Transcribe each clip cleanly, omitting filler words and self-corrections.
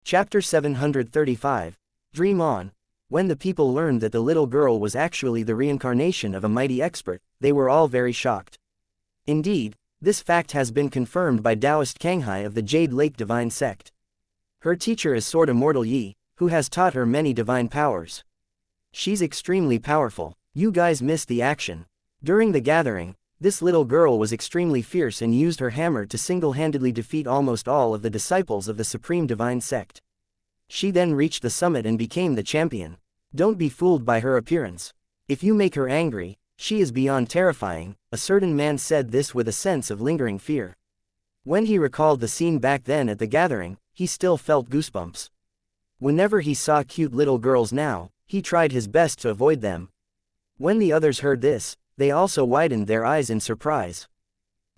Chapter 735. Dream On. When the people learned that the little girl was actually the reincarnation of a mighty expert, they were all very shocked. Indeed, this fact has been confirmed by Taoist Kanghai of the Jade Lake Divine Sect. Her teacher is Sword Immortal Yi, who has taught her many divine powers. She's extremely powerful. You guys missed the action. During the gathering, this little girl was extremely fierce and used her hammer to single-handedly defeat almost all of the disciples of the Supreme Divine Sect. She then reached the summit and became the champion. Don't be fooled by her appearance. If you make her angry, she is beyond terrifying. A certain man said this with a sense of lingering fear. When he recalled the scene back then at the gathering, he still felt goosebumps. Whenever he saw cute little girls now, he tried his best to avoid them. When the others heard this, they also widened their eyes in surprise.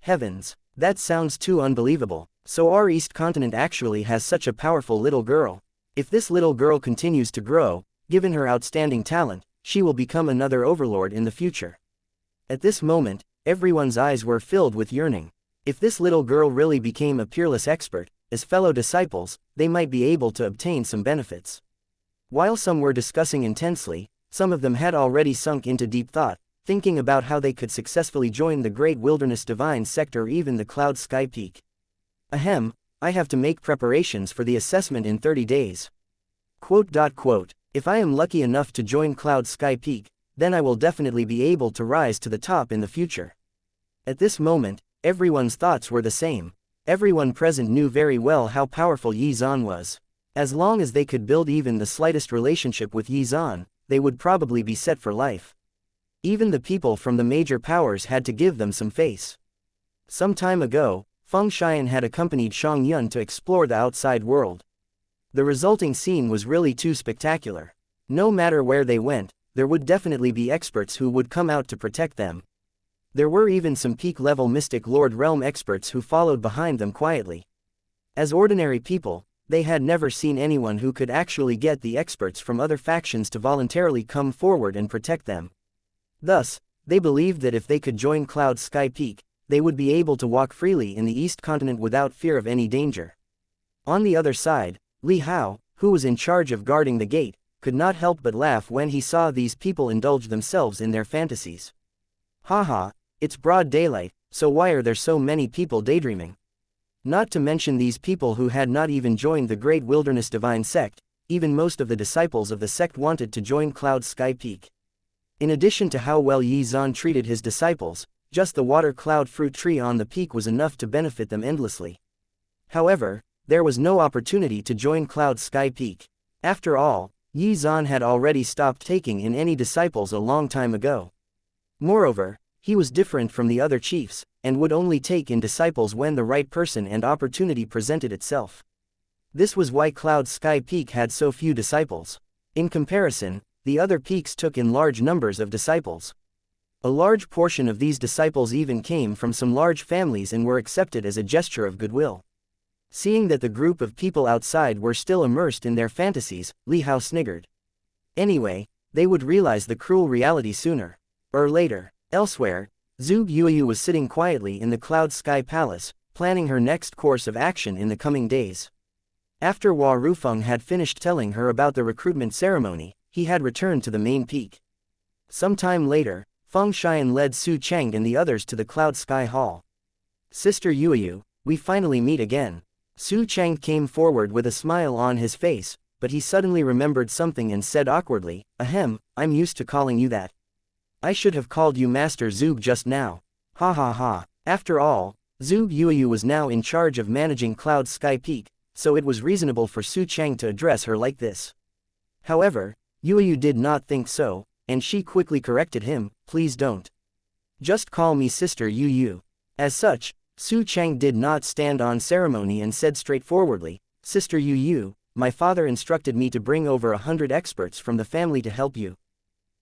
Heavens, that sounds too unbelievable. So our East Continent actually has such a powerful little girl. If this little girl continues to grow, given her outstanding talent, she will become another overlord in the future. At this moment, everyone's eyes were filled with yearning. If this little girl really became a peerless expert, as fellow disciples, they might be able to obtain some benefits. While some were discussing intensely, some of them had already sunk into deep thought, thinking about how they could successfully join the Great Wilderness Divine Sect or even the Cloud Sky Peak. Ahem, I have to make preparations for the assessment in 30 days. If I am lucky enough to join Cloud Sky Peak, then I will definitely be able to rise to the top in the future. At this moment, everyone's thoughts were the same. Everyone present knew very well how powerful Yi Zhan was. As long as they could build even the slightest relationship with Yi Zhan, they would probably be set for life. Even the people from the major powers had to give them some face. Some time ago, Feng Xian had accompanied Shang Yun to explore the outside world. The resulting scene was really too spectacular. No matter where they went, there would definitely be experts who would come out to protect them. There were even some peak-level Mystic Lord Realm experts who followed behind them quietly. As ordinary people, they had never seen anyone who could actually get the experts from other factions to voluntarily come forward and protect them. Thus, they believed that if they could join Cloud Sky Peak, they would be able to walk freely in the East Continent without fear of any danger. On the other side, Li Hao, who was in charge of guarding the gate, could not help but laugh when he saw these people indulge themselves in their fantasies. Haha, it's broad daylight, so why are there so many people daydreaming? Not to mention these people who had not even joined the Great Wilderness Divine Sect, even most of the disciples of the sect wanted to join Cloud Sky Peak. In addition to how well Yi Zhan treated his disciples, just the water cloud fruit tree on the peak was enough to benefit them endlessly. However, there was no opportunity to join Cloud Sky Peak. After all, Yi Zhan had already stopped taking in any disciples a long time ago. Moreover, he was different from the other chiefs, and would only take in disciples when the right person and opportunity presented itself. This was why Cloud Sky Peak had so few disciples. In comparison, the other peaks took in large numbers of disciples. A large portion of these disciples even came from some large families and were accepted as a gesture of goodwill. Seeing that the group of people outside were still immersed in their fantasies, Li Hao sniggered. Anyway, they would realize the cruel reality sooner or later. Elsewhere, Zhuge Yuyu was sitting quietly in the Cloud Sky Palace, planning her next course of action in the coming days. After Hua Rufeng had finished telling her about the recruitment ceremony, he had returned to the main peak. Some time later, Feng Xian led Su Cheng and the others to the Cloud Sky Hall. Sister Yuyu, we finally meet again. Su Cheng came forward with a smile on his face, but he suddenly remembered something and said awkwardly, Ahem, I'm used to calling you that. I should have called you Master Zhuge just now. Ha ha ha. After all, Zhuge Yuyu was now in charge of managing Cloud Sky Peak, so it was reasonable for Su Cheng to address her like this. However, Yuyu did not think so, and she quickly corrected him, please don't. Just call me Sister Yuyu. As such, Su Cheng did not stand on ceremony and said straightforwardly, Sister Yuyu, my father instructed me to bring over 100 experts from the family to help you.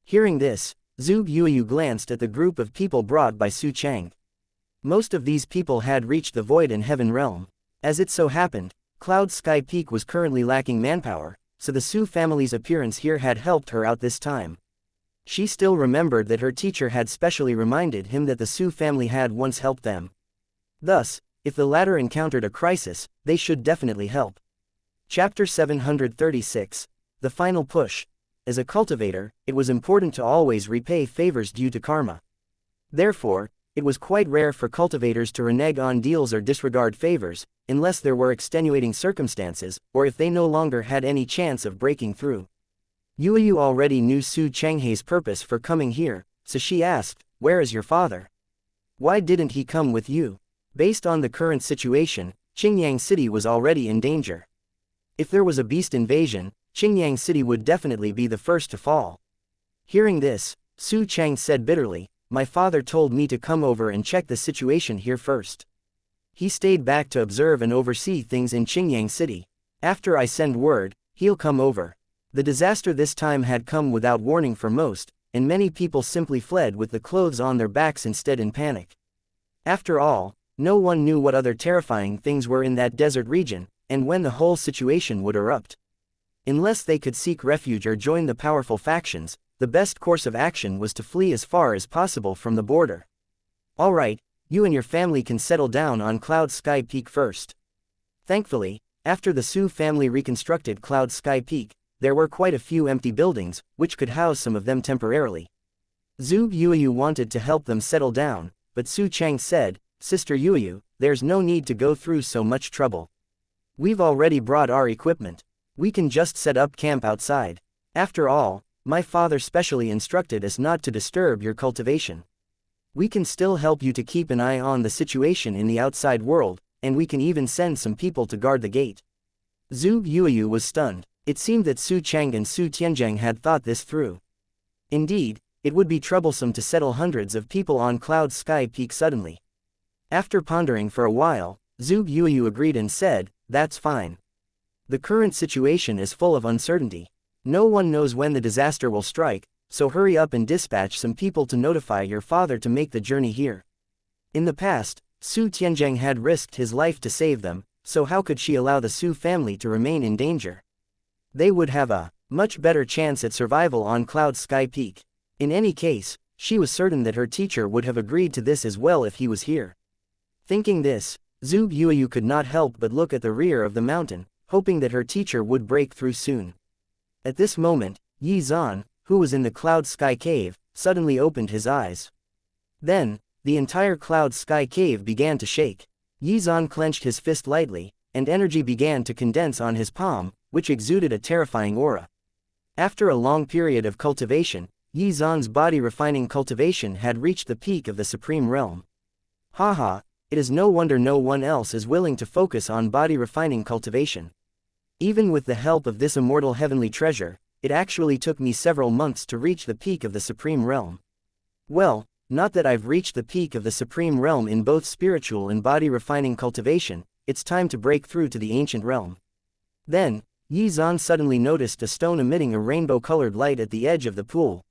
Hearing this, Zhuge Yuyu glanced at the group of people brought by Su Cheng. Most of these people had reached the Void and Heaven realm. As it so happened, Cloud Sky Peak was currently lacking manpower, so the Su family's appearance here had helped her out this time. She still remembered that her teacher had specially reminded him that the Su family had once helped them. Thus, if the latter encountered a crisis, they should definitely help. Chapter 736. The Final Push. As a cultivator, it was important to always repay favors due to karma. Therefore, it was quite rare for cultivators to renege on deals or disregard favors, unless there were extenuating circumstances, or if they no longer had any chance of breaking through. Yuyu already knew Su Changhai's purpose for coming here, so she asked, "Where is your father? Why didn't he come with you?" Based on the current situation, Qingyang City was already in danger. If there was a beast invasion, Qingyang City would definitely be the first to fall. Hearing this, Su Chang said bitterly, "My father told me to come over and check the situation here first. He stayed back to observe and oversee things in Qingyang City. After I send word, he'll come over." The disaster this time had come without warning for most, and many people simply fled with the clothes on their backs instead in panic. After all, no one knew what other terrifying things were in that desert region, and when the whole situation would erupt. Unless they could seek refuge or join the powerful factions, the best course of action was to flee as far as possible from the border. "Alright, you and your family can settle down on Cloud Sky Peak first." Thankfully, after the Su family reconstructed Cloud Sky Peak, there were quite a few empty buildings, which could house some of them temporarily. Zhu Yuyu wanted to help them settle down, but Su Chang said, "Sister Yuyu, there's no need to go through so much trouble. We've already brought our equipment. We can just set up camp outside. After all, my father specially instructed us not to disturb your cultivation. We can still help you to keep an eye on the situation in the outside world, and we can even send some people to guard the gate." Zhu Yuyu was stunned. It seemed that Su Chang and Su Tianzheng had thought this through. Indeed, it would be troublesome to settle hundreds of people on Cloud Sky Peak suddenly. After pondering for a while, Zhu Yuyu agreed and said, "That's fine. The current situation is full of uncertainty. No one knows when the disaster will strike, so hurry up and dispatch some people to notify your father to make the journey here." In the past, Su Tianzheng had risked his life to save them, so how could she allow the Su family to remain in danger? They would have a much better chance at survival on Cloud Sky Peak. In any case, she was certain that her teacher would have agreed to this as well if he was here. Thinking this, Zhu Yuyu could not help but look at the rear of the mountain, hoping that her teacher would break through soon. At this moment, Yi Zan, who was in the Cloud Sky Cave, suddenly opened his eyes. Then, the entire Cloud Sky Cave began to shake. Yi Zan clenched his fist lightly, and energy began to condense on his palm, which exuded a terrifying aura. After a long period of cultivation, Yi Zan's body refining cultivation had reached the peak of the Supreme Realm. Haha, it is no wonder no one else is willing to focus on body refining cultivation. Even with the help of this immortal heavenly treasure, it actually took me several months to reach the peak of the Supreme Realm. Well, not that I've reached the peak of the Supreme Realm in both spiritual and body refining cultivation, it's time to break through to the ancient realm. Then, Yi Zan suddenly noticed a stone emitting a rainbow-colored light at the edge of the pool.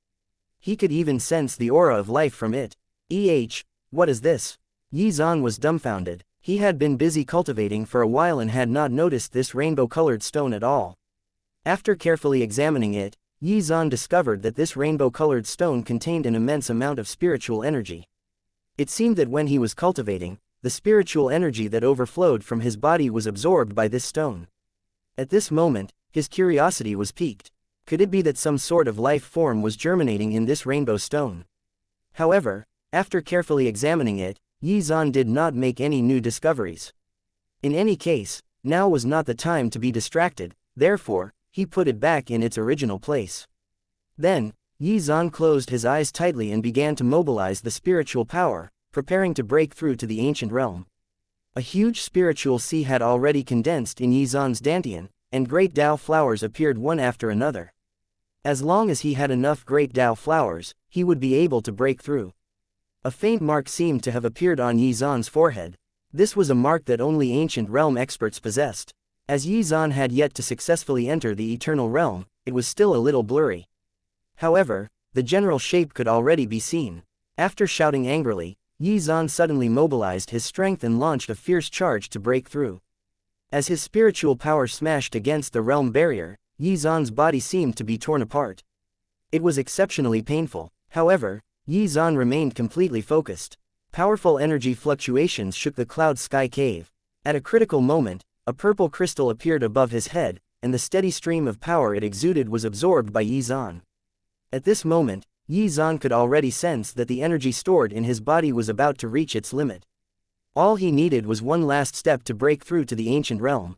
He could even sense the aura of life from it. What is this? Yi Zan was dumbfounded. He had been busy cultivating for a while and had not noticed this rainbow-colored stone at all. After carefully examining it, Yi Zan discovered that this rainbow-colored stone contained an immense amount of spiritual energy. It seemed that when he was cultivating, the spiritual energy that overflowed from his body was absorbed by this stone. At this moment, his curiosity was piqued. Could it be that some sort of life form was germinating in this rainbow stone? However, after carefully examining it, Yi Zan did not make any new discoveries. In any case, now was not the time to be distracted, therefore, he put it back in its original place. Then, Yi Zan closed his eyes tightly and began to mobilize the spiritual power, preparing to break through to the ancient realm. A huge spiritual sea had already condensed in Yi Zan's dantian, and great Dao flowers appeared one after another. As long as he had enough great Dao flowers, he would be able to break through. A faint mark seemed to have appeared on Yi Zan's forehead. This was a mark that only ancient realm experts possessed. As Yi Zan had yet to successfully enter the eternal realm, it was still a little blurry. However, the general shape could already be seen. After shouting angrily, Yi Zan suddenly mobilized his strength and launched a fierce charge to break through. As his spiritual power smashed against the realm barrier, Yi Zan's body seemed to be torn apart. It was exceptionally painful. However, Yi Zan remained completely focused. Powerful energy fluctuations shook the Cloud Sky Cave. At a critical moment, a purple crystal appeared above his head, and the steady stream of power it exuded was absorbed by Yi Zhan. At this moment, Yi Zhan could already sense that the energy stored in his body was about to reach its limit. All he needed was one last step to break through to the ancient realm.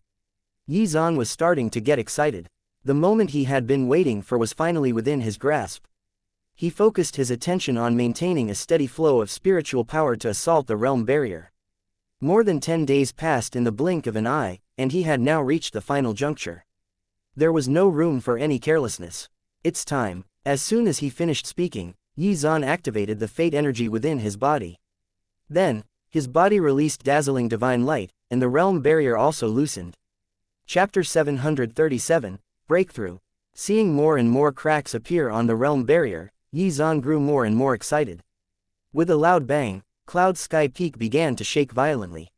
Yi Zhan was starting to get excited. The moment he had been waiting for was finally within his grasp. He focused his attention on maintaining a steady flow of spiritual power to assault the realm barrier. More than 10 days passed in the blink of an eye, and he had now reached the final juncture. There was no room for any carelessness. It's time. As soon as he finished speaking, Yi Zhan activated the fate energy within his body. Then, his body released dazzling divine light, and the realm barrier also loosened. Chapter 737, Breakthrough. Seeing more and more cracks appear on the realm barrier, Yi Zhan grew more and more excited. With a loud bang, Cloud Sky Peak began to shake violently.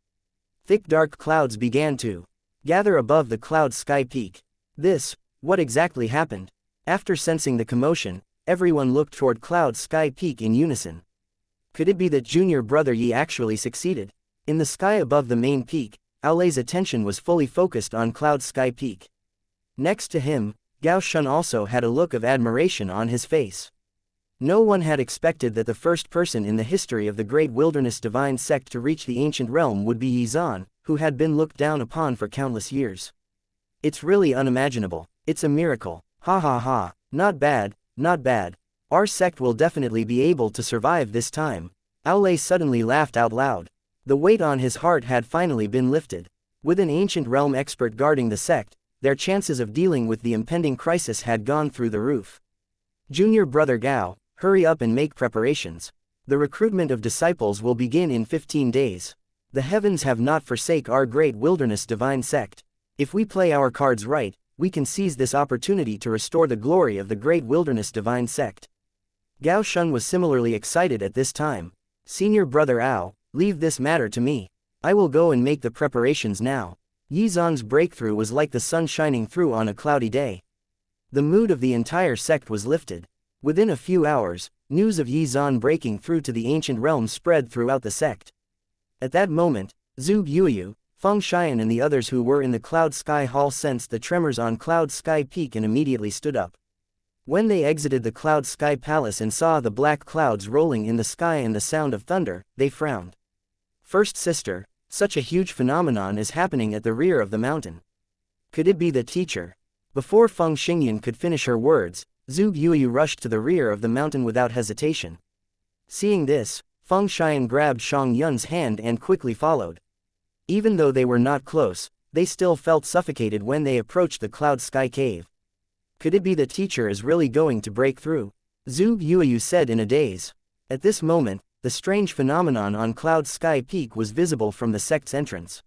Thick dark clouds began to gather above the Cloud Sky Peak. What exactly happened? After sensing the commotion, everyone looked toward Cloud Sky Peak in unison. Could it be that junior brother Yi actually succeeded? In the sky above the main peak, Aolei's attention was fully focused on Cloud Sky Peak. Next to him, Gao Shun also had a look of admiration on his face. No one had expected that the first person in the history of the Great Wilderness Divine Sect to reach the ancient realm would be Yi Zhan, who had been looked down upon for countless years. It's really unimaginable. It's a miracle. Ha ha ha. Not bad, not bad. Our sect will definitely be able to survive this time. Aolei suddenly laughed out loud. The weight on his heart had finally been lifted. With an ancient realm expert guarding the sect, their chances of dealing with the impending crisis had gone through the roof. Junior brother Gao, hurry up and make preparations. The recruitment of disciples will begin in 15 days. The heavens have not forsake our Great Wilderness Divine Sect. If we play our cards right, we can seize this opportunity to restore the glory of the Great Wilderness Divine Sect. Gao Shun was similarly excited at this time. Senior brother Ao, leave this matter to me. I will go and make the preparations now. Yi Zhan's breakthrough was like the sun shining through on a cloudy day. The mood of the entire sect was lifted. Within a few hours, news of Yi Zhan breaking through to the ancient realm spread throughout the sect. At that moment, Zhu Yuyu, Feng Xian and the others who were in the Cloud Sky Hall sensed the tremors on Cloud Sky Peak and immediately stood up. When they exited the Cloud Sky Palace and saw the black clouds rolling in the sky and the sound of thunder, they frowned. First sister, such a huge phenomenon is happening at the rear of the mountain. Could it be the teacher? Before Feng Xingyan could finish her words, Zhu Yuyu rushed to the rear of the mountain without hesitation. Seeing this, Feng Xian grabbed Shang Yun's hand and quickly followed. Even though they were not close, they still felt suffocated when they approached the Cloud Sky Cave. Could it be the teacher is really going to break through? Zhu Yuyu said in a daze. At this moment, the strange phenomenon on Cloud Sky Peak was visible from the sect's entrance.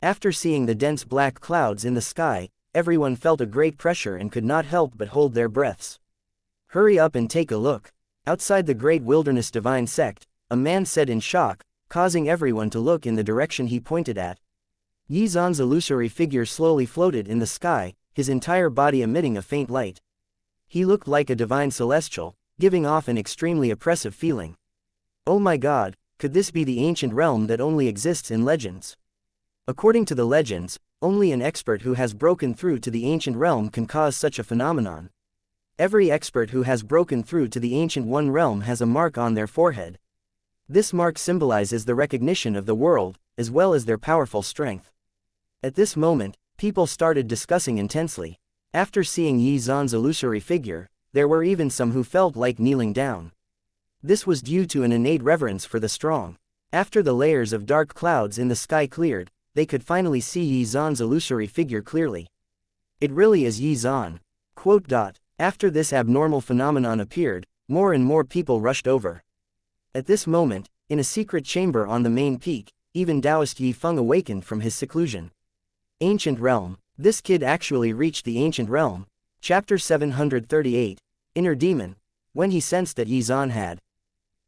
After seeing the dense black clouds in the sky, everyone felt a great pressure and could not help but hold their breaths. Hurry up and take a look. Outside the Great Wilderness Divine Sect, a man said in shock, causing everyone to look in the direction he pointed at. Yi Zhan's illusory figure slowly floated in the sky, his entire body emitting a faint light. He looked like a divine celestial, giving off an extremely oppressive feeling. Oh my god, could this be the ancient realm that only exists in legends? According to the legends, only an expert who has broken through to the ancient realm can cause such a phenomenon. Every expert who has broken through to the ancient one realm has a mark on their forehead. This mark symbolizes the recognition of the world, as well as their powerful strength. At this moment, people started discussing intensely. After seeing Yi Zhan's illusory figure, there were even some who felt like kneeling down. This was due to an innate reverence for the strong. After the layers of dark clouds in the sky cleared, they could finally see Yi Zhan's illusory figure clearly. It really is Yi Zhan. After this abnormal phenomenon appeared, more and more people rushed over. At this moment, in a secret chamber on the main peak, even Taoist Yi Feng awakened from his seclusion. Ancient Realm. This kid actually reached the ancient realm. Chapter 738. Inner Demon. When he sensed that Yi Zhan had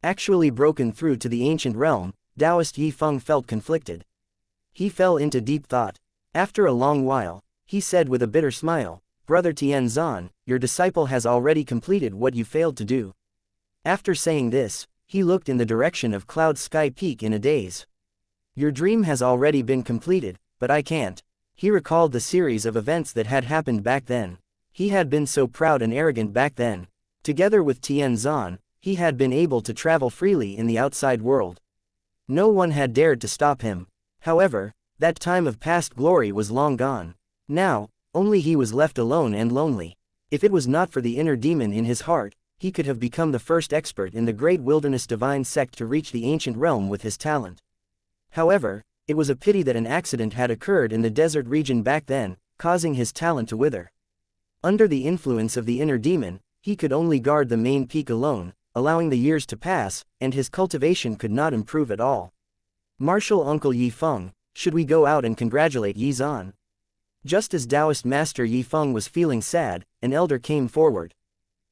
actually broken through to the ancient realm, Taoist Yi Feng felt conflicted. He fell into deep thought. After a long while, he said with a bitter smile, "Brother Tian Zhan, your disciple has already completed what you failed to do." After saying this, he looked in the direction of Cloud Sky Peak in a daze. "Your dream has already been completed, but I can't. He recalled the series of events that had happened back then. He had been so proud and arrogant back then. Together with Tianzan, he had been able to travel freely in the outside world. No one had dared to stop him. However, that time of past glory was long gone. Now, only he was left alone and lonely. If it was not for the inner demon in his heart, he could have become the first expert in the great wilderness divine sect to reach the ancient realm with his talent. However, it was a pity that an accident had occurred in the desert region back then, causing his talent to wither. Under the influence of the inner demon, he could only guard the main peak alone, allowing the years to pass, and his cultivation could not improve at all. Martial Uncle Yi Feng, should we go out and congratulate Yi Zan? Just as Taoist Master Yi Feng was feeling sad, an elder came forward.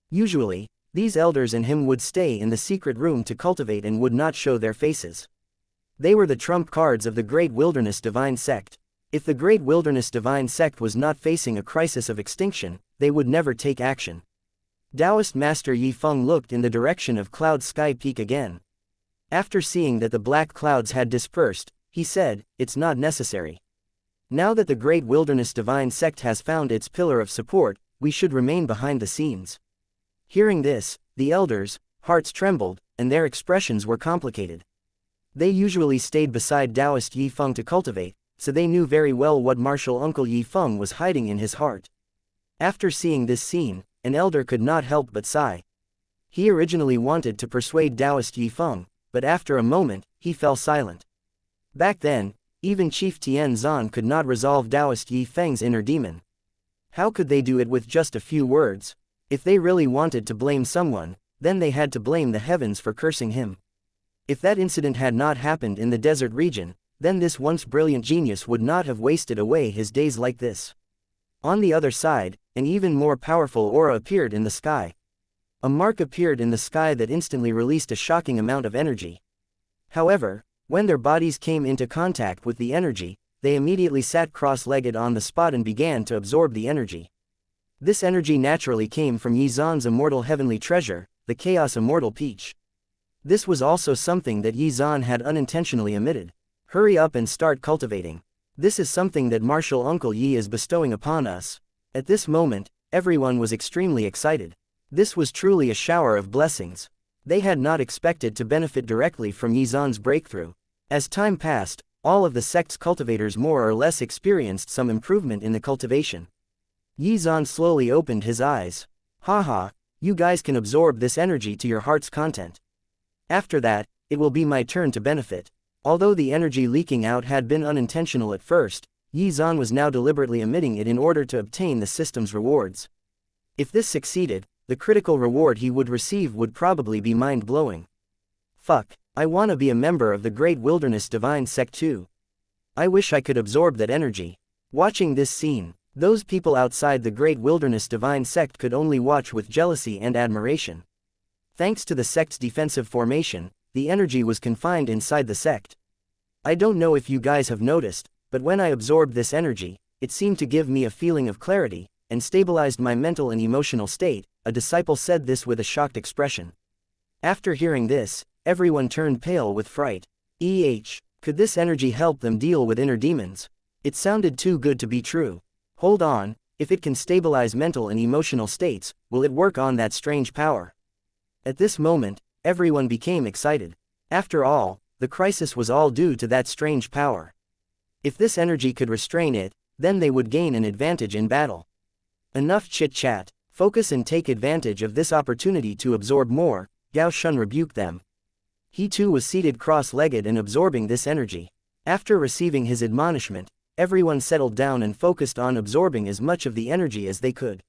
Usually, these elders and him would stay in the secret room to cultivate and would not show their faces. They were the trump cards of the Great Wilderness Divine Sect. If the Great Wilderness Divine Sect was not facing a crisis of extinction, they would never take action. Taoist Master Yi Feng looked in the direction of Cloud Sky Peak again. After seeing that the black clouds had dispersed, he said, "It's not necessary. Now that the Great Wilderness Divine Sect has found its pillar of support, we should remain behind the scenes." Hearing this, the elders' hearts trembled, and their expressions were complicated. They usually stayed beside Taoist Yi Feng to cultivate, so they knew very well what martial Uncle Yi Feng was hiding in his heart. After seeing this scene, an elder could not help but sigh. He originally wanted to persuade Taoist Yi Feng, but after a moment, he fell silent. Back then, even Chief Tianzan could not resolve Taoist Yi Feng's inner demon. How could they do it with just a few words? If they really wanted to blame someone, then they had to blame the heavens for cursing him. If that incident had not happened in the desert region, then this once brilliant genius would not have wasted away his days like this. On the other side, an even more powerful aura appeared in the sky. A mark appeared in the sky that instantly released a shocking amount of energy. However, when their bodies came into contact with the energy, they immediately sat cross-legged on the spot and began to absorb the energy. This energy naturally came from Yi Zan's immortal heavenly treasure, the Chaos Immortal Peach. This was also something that Yi Zan had unintentionally omitted. Hurry up and start cultivating. This is something that martial Uncle Yi is bestowing upon us. At this moment, everyone was extremely excited. This was truly a shower of blessings. They had not expected to benefit directly from Yi Zan's breakthrough. As time passed, all of the sect's cultivators more or less experienced some improvement in the cultivation. Yi Zan slowly opened his eyes. Haha, you guys can absorb this energy to your heart's content. After that, it will be my turn to benefit. Although the energy leaking out had been unintentional at first, Yi Zan was now deliberately emitting it in order to obtain the system's rewards. If this succeeded, the critical reward he would receive would probably be mind-blowing. Fuck, I wanna be a member of the Great Wilderness Divine Sect too. I wish I could absorb that energy. Watching this scene, those people outside the Great Wilderness Divine Sect could only watch with jealousy and admiration. Thanks to the sect's defensive formation, the energy was confined inside the sect. I don't know if you guys have noticed, but when I absorbed this energy, it seemed to give me a feeling of clarity, and stabilized my mental and emotional state. A disciple said this with a shocked expression. After hearing this, everyone turned pale with fright. Could this energy help them deal with inner demons? It sounded too good to be true. Hold on, if it can stabilize mental and emotional states, will it work on that strange power? At this moment, everyone became excited. After all, the crisis was all due to that strange power. If this energy could restrain it, then they would gain an advantage in battle. Enough chit-chat, focus and take advantage of this opportunity to absorb more, Gao Shun rebuked them. He too was seated cross-legged and absorbing this energy. After receiving his admonishment, everyone settled down and focused on absorbing as much of the energy as they could.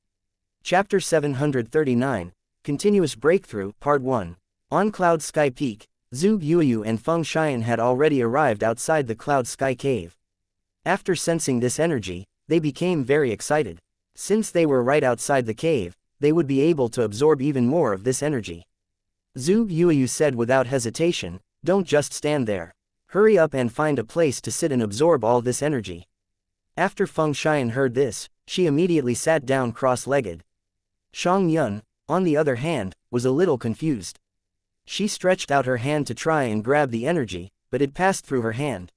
Chapter 739, Continuous Breakthrough, Part 1. On Cloud Sky Peak, Zhu Yuyu and Feng Xian had already arrived outside the Cloud Sky Cave. After sensing this energy, they became very excited. Since they were right outside the cave, they would be able to absorb even more of this energy. Zhu Yuyu said without hesitation, "Don't just stand there. Hurry up and find a place to sit and absorb all this energy." After Feng Xian heard this, she immediately sat down cross-legged. Shang Yun, on the other hand, was a little confused. She stretched out her hand to try and grab the energy, but it passed through her hand.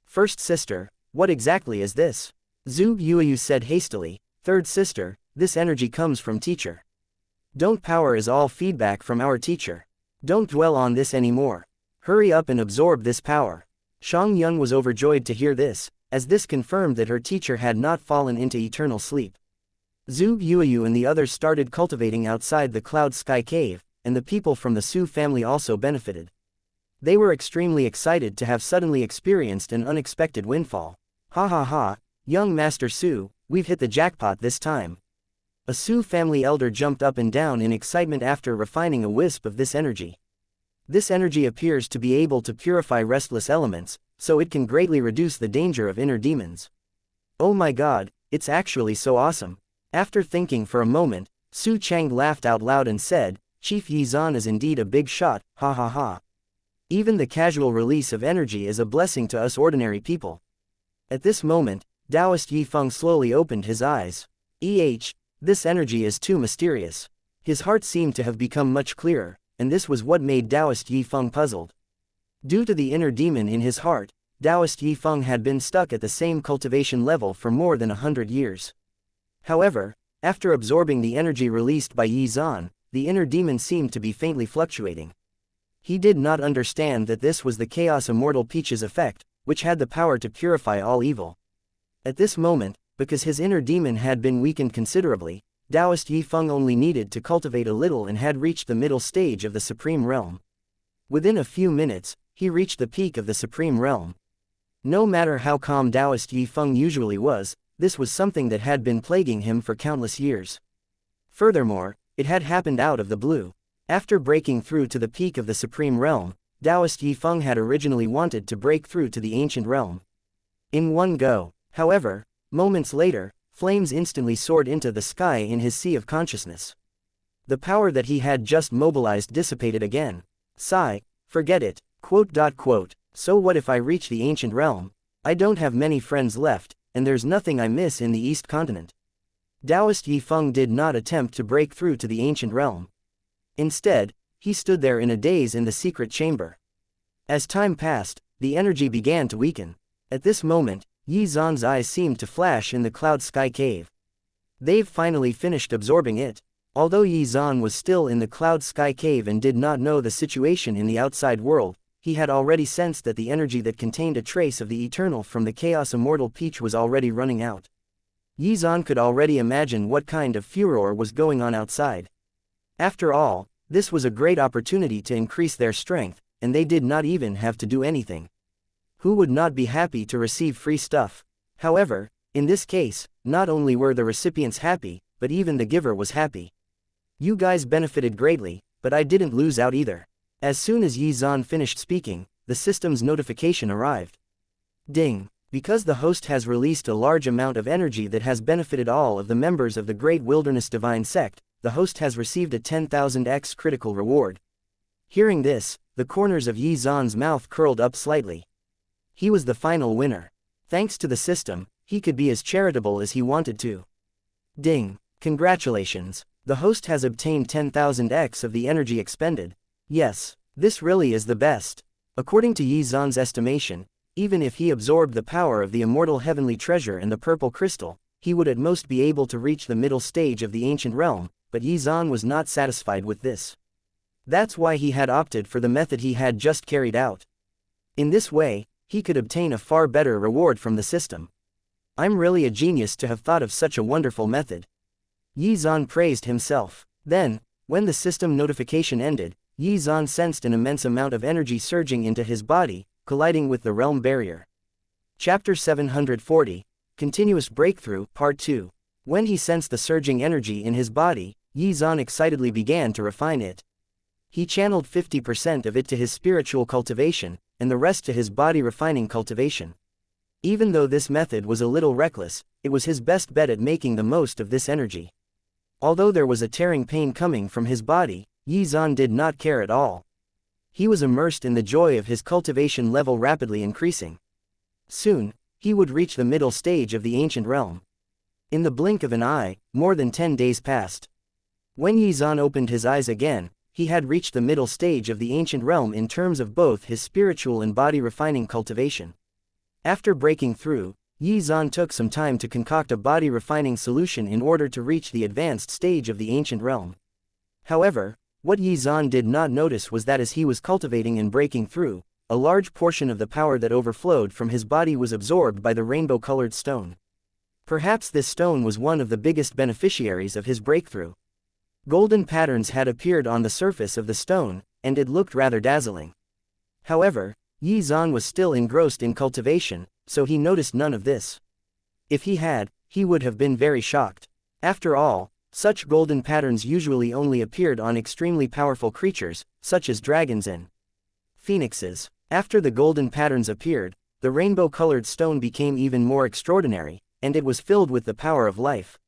"First sister, what exactly is this?" Zhu Yuyu said hastily, "Third sister, this energy comes from teacher. Don't power is all feedback from our teacher. Don't dwell on this anymore. Hurry up and absorb this power." Shang Yun was overjoyed to hear this, as this confirmed that her teacher had not fallen into eternal sleep. Zhu Yuyu and the others started cultivating outside the Cloud Sky Cave, and the people from the Su family also benefited. They were extremely excited to have suddenly experienced an unexpected windfall. "Ha ha ha, young Master Su, we've hit the jackpot this time." A Su family elder jumped up and down in excitement after refining a wisp of this energy. This energy appears to be able to purify restless elements, so it can greatly reduce the danger of inner demons. "Oh my god, it's actually so awesome." After thinking for a moment, Su Chang laughed out loud and said, "Chief Yizan is indeed a big shot, ha ha ha. Even the casual release of energy is a blessing to us ordinary people." At this moment, Taoist Yifeng slowly opened his eyes. This energy is too mysterious. His heart seemed to have become much clearer, and this was what made Taoist Yifeng puzzled. Due to the inner demon in his heart, Taoist Yifeng had been stuck at the same cultivation level for more than 100 years. However, after absorbing the energy released by Yizan, the inner demon seemed to be faintly fluctuating. He did not understand that this was the Chaos Immortal Peach's effect, which had the power to purify all evil. At this moment, because his inner demon had been weakened considerably, Taoist Yifeng only needed to cultivate a little and had reached the middle stage of the Supreme Realm. Within a few minutes, he reached the peak of the Supreme Realm. No matter how calm Taoist Yifeng usually was, this was something that had been plaguing him for countless years. Furthermore, it had happened out of the blue. After breaking through to the peak of the Supreme Realm, Taoist Yifeng had originally wanted to break through to the Ancient Realm in one go. However, moments later, flames instantly soared into the sky in his sea of consciousness. The power that he had just mobilized dissipated again. Sigh, forget it, ... So what if I reach the Ancient Realm? I don't have many friends left, and there's nothing I miss in the East Continent. Taoist Yifeng did not attempt to break through to the Ancient Realm. Instead, he stood there in a daze in the secret chamber. As time passed, the energy began to weaken. At this moment, Yizan's eyes seemed to flash in the Cloud Sky Cave. They've finally finished absorbing it. Although Yizan was still in the Cloud Sky Cave and did not know the situation in the outside world, he had already sensed that the energy that contained a trace of the eternal from the Chaos Immortal Peach was already running out. Yizan could already imagine what kind of furor was going on outside. After all, this was a great opportunity to increase their strength, and they did not even have to do anything. Who would not be happy to receive free stuff? However, in this case, not only were the recipients happy, but even the giver was happy. You guys benefited greatly, but I didn't lose out either. As soon as Yizan finished speaking, the system's notification arrived. Ding! Because the host has released a large amount of energy that has benefited all of the members of the Great Wilderness Divine Sect, the host has received a 10,000x critical reward. Hearing this, the corners of Yizan's mouth curled up slightly. He was the final winner. Thanks to the system, he could be as charitable as he wanted to. Ding! Congratulations! The host has obtained 10,000x of the energy expended. Yes, this really is the best. According to Yizan's estimation, even if he absorbed the power of the immortal heavenly treasure and the purple crystal, he would at most be able to reach the middle stage of the ancient realm, but Yizan was not satisfied with this. That's why he had opted for the method he had just carried out. In this way, he could obtain a far better reward from the system. I'm really a genius to have thought of such a wonderful method. Yizan praised himself. Then, when the system notification ended, Yizan sensed an immense amount of energy surging into his body, colliding with the realm barrier. Chapter 740, Continuous Breakthrough, Part 2. When he sensed the surging energy in his body, Yizan excitedly began to refine it. He channeled 50% of it to his spiritual cultivation, and the rest to his body refining cultivation. Even though this method was a little reckless, it was his best bet at making the most of this energy. Although there was a tearing pain coming from his body, Yizan did not care at all. He was immersed in the joy of his cultivation level rapidly increasing. Soon, he would reach the middle stage of the ancient realm. In the blink of an eye, more than 10 days passed. When Yizan opened his eyes again, he had reached the middle stage of the ancient realm in terms of both his spiritual and body refining cultivation. After breaking through, Yi Zan took some time to concoct a body-refining solution in order to reach the advanced stage of the ancient realm. However, what Yi Zan did not notice was that as he was cultivating and breaking through, a large portion of the power that overflowed from his body was absorbed by the rainbow-colored stone. Perhaps this stone was one of the biggest beneficiaries of his breakthrough. Golden patterns had appeared on the surface of the stone, and it looked rather dazzling. However, Yi Zan was still engrossed in cultivation, so he noticed none of this. If he had, he would have been very shocked. After all, such golden patterns usually only appeared on extremely powerful creatures, such as dragons and phoenixes. After the golden patterns appeared, the rainbow-colored stone became even more extraordinary, and it was filled with the power of life.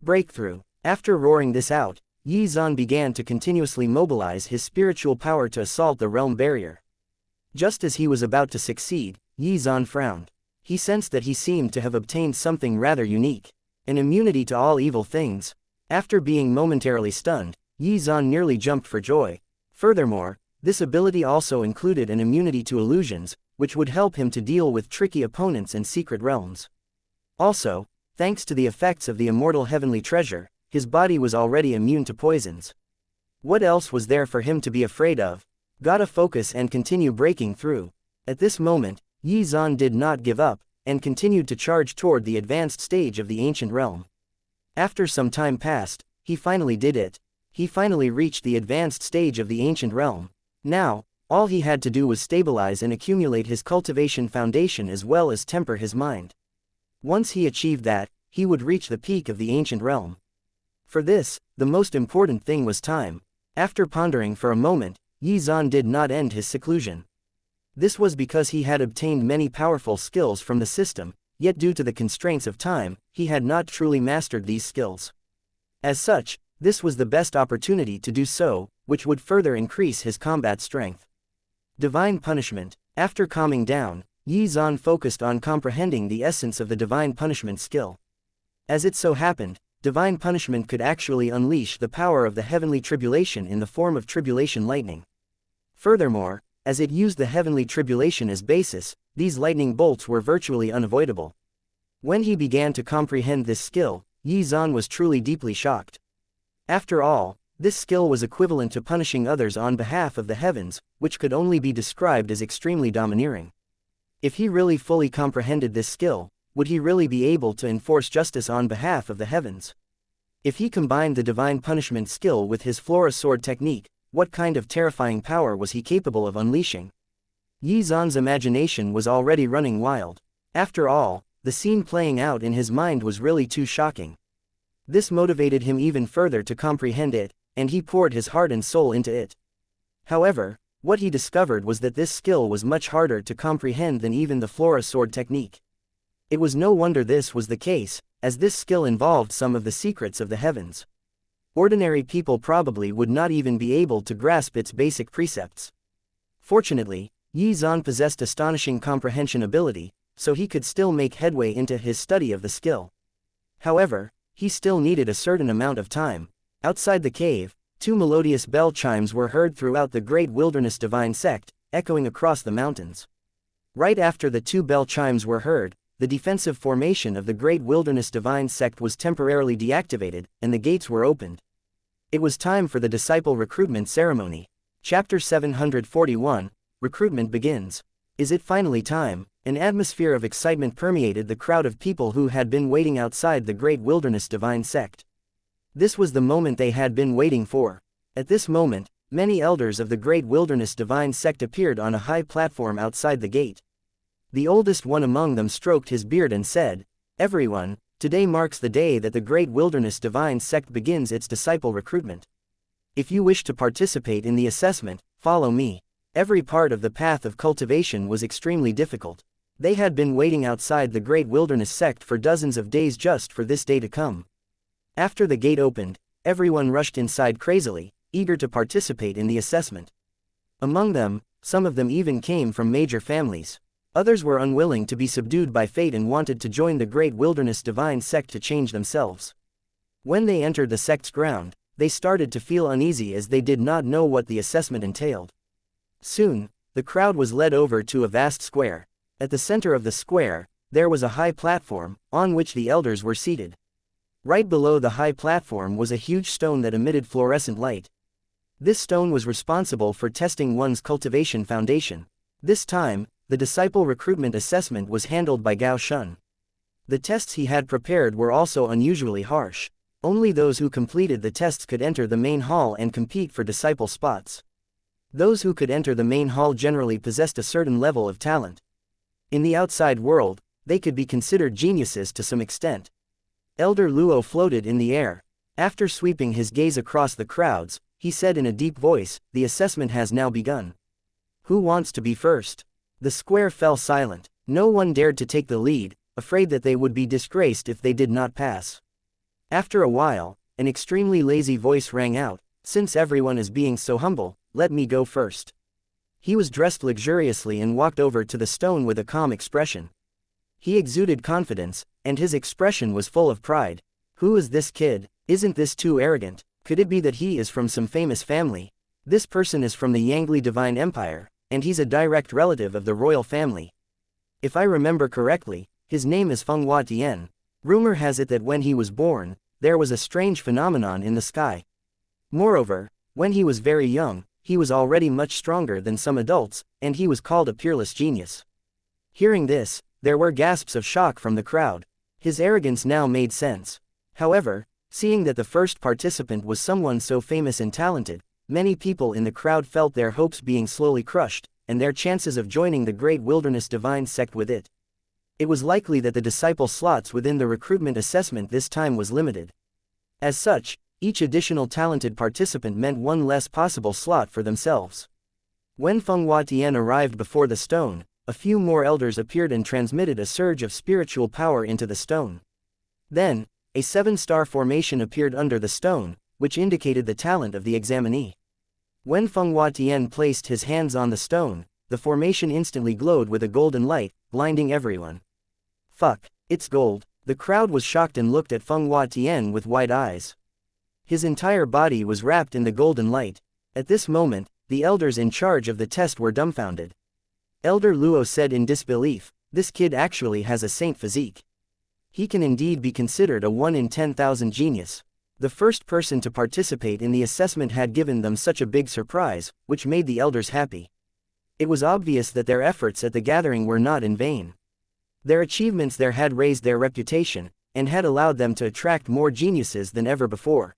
Breakthrough. After roaring this out, Yi Zan began to continuously mobilize his spiritual power to assault the realm barrier. Just as he was about to succeed, Yi Zan frowned. He sensed that he seemed to have obtained something rather unique. An immunity to all evil things. After being momentarily stunned, Yi Zan nearly jumped for joy. Furthermore, this ability also included an immunity to illusions, which would help him to deal with tricky opponents and secret realms. Also, thanks to the effects of the immortal heavenly treasure, his body was already immune to poisons. What else was there for him to be afraid of? Gotta focus and continue breaking through. At this moment, Yi Zan did not give up, and continued to charge toward the advanced stage of the ancient realm. After some time passed, he finally did it. He finally reached the advanced stage of the ancient realm. Now, all he had to do was stabilize and accumulate his cultivation foundation as well as temper his mind. Once he achieved that, he would reach the peak of the ancient realm. For this, the most important thing was time. After pondering for a moment, Yi Zan did not end his seclusion. This was because he had obtained many powerful skills from the system, yet due to the constraints of time, he had not truly mastered these skills. As such, this was the best opportunity to do so, which would further increase his combat strength. Divine Punishment. After calming down, Yi Zan focused on comprehending the essence of the Divine Punishment skill. As it so happened, Divine Punishment could actually unleash the power of the heavenly tribulation in the form of tribulation lightning. Furthermore, as it used the heavenly tribulation as basis, these lightning bolts were virtually unavoidable. When he began to comprehend this skill, Yi Zan was truly deeply shocked. After all, this skill was equivalent to punishing others on behalf of the heavens, which could only be described as extremely domineering. If he really fully comprehended this skill, would he really be able to enforce justice on behalf of the heavens? If he combined the Divine Punishment skill with his Flora Sword technique, what kind of terrifying power was he capable of unleashing? Yi Zan's imagination was already running wild. After all, the scene playing out in his mind was really too shocking. This motivated him even further to comprehend it, and he poured his heart and soul into it. However, what he discovered was that this skill was much harder to comprehend than even the Flora Sword technique. It was no wonder this was the case, as this skill involved some of the secrets of the heavens. Ordinary people probably would not even be able to grasp its basic precepts. Fortunately, Yi Zan possessed astonishing comprehension ability, so he could still make headway into his study of the skill. However, he still needed a certain amount of time. Outside the cave, two melodious bell chimes were heard throughout the great wilderness divine sect, echoing across the mountains. Right after the two bell chimes were heard, the defensive formation of the great wilderness divine sect was temporarily deactivated, and the gates were opened. It was time for the disciple recruitment ceremony. Chapter 741, Recruitment begins. Is it finally time? An atmosphere of excitement permeated the crowd of people who had been waiting outside the great wilderness divine sect. This was the moment they had been waiting for. At this moment, many elders of the great wilderness divine sect appeared on a high platform outside the gate. The oldest one among them stroked his beard and said, "Everyone, today marks the day that the great wilderness divine sect begins its disciple recruitment. If you wish to participate in the assessment, follow me." Every part of the path of cultivation was extremely difficult. They had been waiting outside the great wilderness sect for dozens of days just for this day to come. After the gate opened, everyone rushed inside crazily, eager to participate in the assessment. Among them, some of them even came from major families. Others were unwilling to be subdued by fate and wanted to join the great wilderness divine sect to change themselves. When they entered the sect's ground, they started to feel uneasy as they did not know what the assessment entailed. Soon, the crowd was led over to a vast square. At the center of the square, there was a high platform, on which the elders were seated. Right below the high platform was a huge stone that emitted fluorescent light. This stone was responsible for testing one's cultivation foundation. This time, the disciple recruitment assessment was handled by Gao Shun. The tests he had prepared were also unusually harsh. Only those who completed the tests could enter the main hall and compete for disciple spots. Those who could enter the main hall generally possessed a certain level of talent. In the outside world, they could be considered geniuses to some extent. Elder Luo floated in the air. After sweeping his gaze across the crowds, he said in a deep voice, "The assessment has now begun. Who wants to be first?" The square fell silent. No one dared to take the lead, afraid that they would be disgraced if they did not pass. After a while, an extremely lazy voice rang out, "Since everyone is being so humble, let me go first." He was dressed luxuriously and walked over to the stone with a calm expression. He exuded confidence, and his expression was full of pride. "Who is this kid? Isn't this too arrogant? Could it be that he is from some famous family? This person is from the Yangli Divine Empire, and he's a direct relative of the royal family. If I remember correctly, his name is Feng Hua Tian. Rumor has it that when he was born, there was a strange phenomenon in the sky. Moreover, when he was very young, he was already much stronger than some adults, and he was called a peerless genius." Hearing this, there were gasps of shock from the crowd. His arrogance now made sense. However, seeing that the first participant was someone so famous and talented, many people in the crowd felt their hopes being slowly crushed, and their chances of joining the Great Wilderness Divine Sect with it. It was likely that the disciple slots within the recruitment assessment this time was limited. As such, each additional talented participant meant one less possible slot for themselves. When Feng Hua Tian arrived before the stone, a few more elders appeared and transmitted a surge of spiritual power into the stone. Then, a 7-star formation appeared under the stone, which indicated the talent of the examinee. When Feng Hua Tian placed his hands on the stone, the formation instantly glowed with a golden light, blinding everyone. "Fuck, it's gold." The crowd was shocked and looked at Feng Hua Tian with wide eyes. His entire body was wrapped in the golden light. At this moment, the elders in charge of the test were dumbfounded. Elder Luo said in disbelief, "This kid actually has a saint physique. He can indeed be considered a 1 in 10,000 genius." The first person to participate in the assessment had given them such a big surprise, which made the elders happy. It was obvious that their efforts at the gathering were not in vain. Their achievements there had raised their reputation, and had allowed them to attract more geniuses than ever before.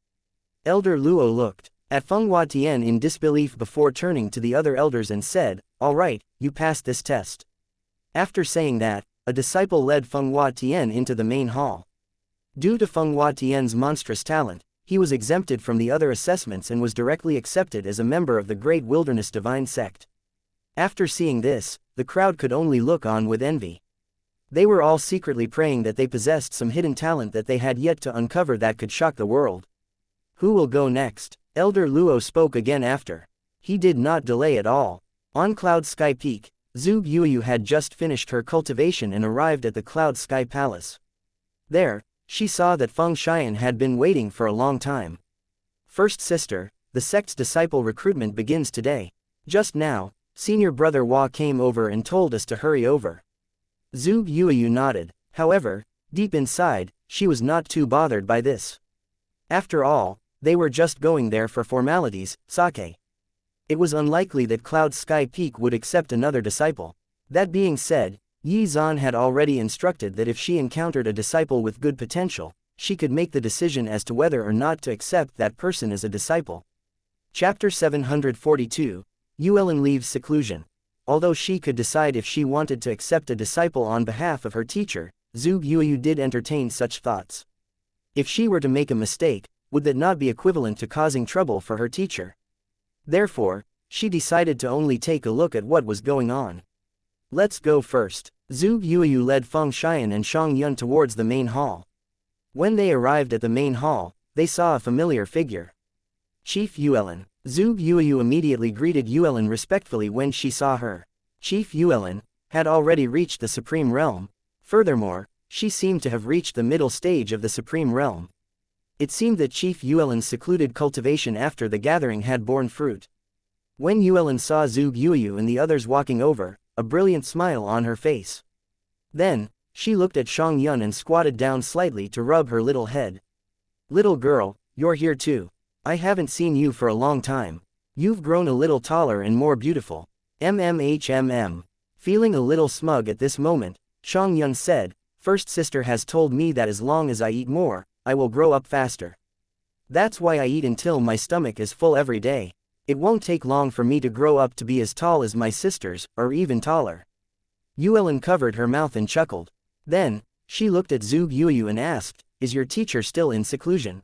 Elder Luo looked at Feng Hua Tian in disbelief before turning to the other elders and said, "All right, you passed this test." After saying that, a disciple led Feng Hua Tian into the main hall. Due to Feng Hua Tian's monstrous talent, he was exempted from the other assessments and was directly accepted as a member of the Great Wilderness Divine Sect. After seeing this, the crowd could only look on with envy. They were all secretly praying that they possessed some hidden talent that they had yet to uncover that could shock the world. "Who will go next?" Elder Luo spoke again after. He did not delay at all. On Cloud Sky Peak, Zhu Yuyu had just finished her cultivation and arrived at the Cloud Sky Palace. There, she saw that Feng Xian had been waiting for a long time. "First sister, the sect's disciple recruitment begins today. Just now, senior brother Hua came over and told us to hurry over." Zhu Yuyu nodded. However, deep inside, she was not too bothered by this. After all, they were just going there for formalities, sake. It was unlikely that Cloud Sky Peak would accept another disciple. That being said, Yi Zan had already instructed that if she encountered a disciple with good potential, she could make the decision as to whether or not to accept that person as a disciple. Chapter 742, Yuelin leaves seclusion. Although she could decide if she wanted to accept a disciple on behalf of her teacher, Zhu Yuyu did entertain such thoughts. If she were to make a mistake, would that not be equivalent to causing trouble for her teacher? Therefore, she decided to only take a look at what was going on. "Let's go first." Zhu Yuyu led Feng Xian and Shang Yun towards the main hall. When they arrived at the main hall, they saw a familiar figure. Chief Yuelin. Zhu Yuyu immediately greeted Yuelin respectfully when she saw her. Chief Yuelin had already reached the Supreme Realm. Furthermore, she seemed to have reached the middle stage of the Supreme Realm. It seemed that Chief Yuelin's secluded cultivation after the gathering had borne fruit. When Yuelin saw Zhu Yuyu and the others walking over, a brilliant smile on her face. Then, She looked at Xianxia and squatted down slightly to rub her little head. Little girl, you're here too. I haven't seen you for a long time. You've grown a little taller and more beautiful. MMHMM. Feeling a little smug at this moment, Xianxia said, First sister has told me that as long as I eat more, I will grow up faster. That's why I eat until my stomach is full every day. It won't take long for me to grow up to be as tall as my sisters, or even taller. Yuelin covered her mouth and chuckled. Then, she looked at Zhuge Yuyu and asked, Is your teacher still in seclusion?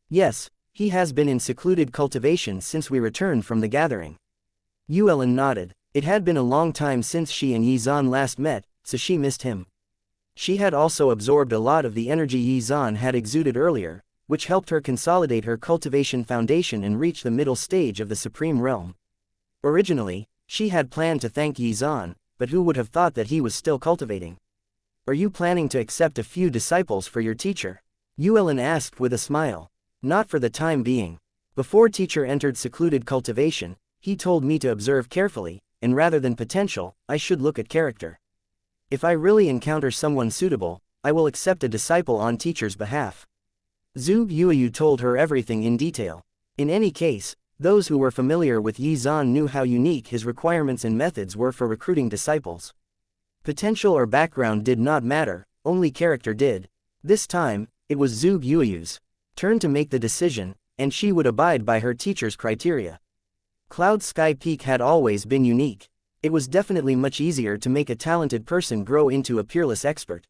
Yes, he has been in secluded cultivation since we returned from the gathering. Yuelin nodded. It had been a long time since she and Yizan last met, so she missed him. She had also absorbed a lot of the energy Yizan had exuded earlier, which helped her consolidate her cultivation foundation and reach the middle stage of the Supreme Realm. Originally, she had planned to thank Yizan, but who would have thought that he was still cultivating? Are you planning to accept a few disciples for your teacher? Yuelin asked with a smile. Not for the time being. Before teacher entered secluded cultivation, he told me to observe carefully, and rather than potential, I should look at character. If I really encounter someone suitable, I will accept a disciple on teacher's behalf. Zhuge Yuyu told her everything in detail. In any case, those who were familiar with Yizan knew how unique his requirements and methods were for recruiting disciples. Potential or background did not matter, only character did. This time, it was Zhuge Yuyu's turn to make the decision, and she would abide by her teacher's criteria. Cloud Sky Peak had always been unique. It was definitely much easier to make a talented person grow into a peerless expert.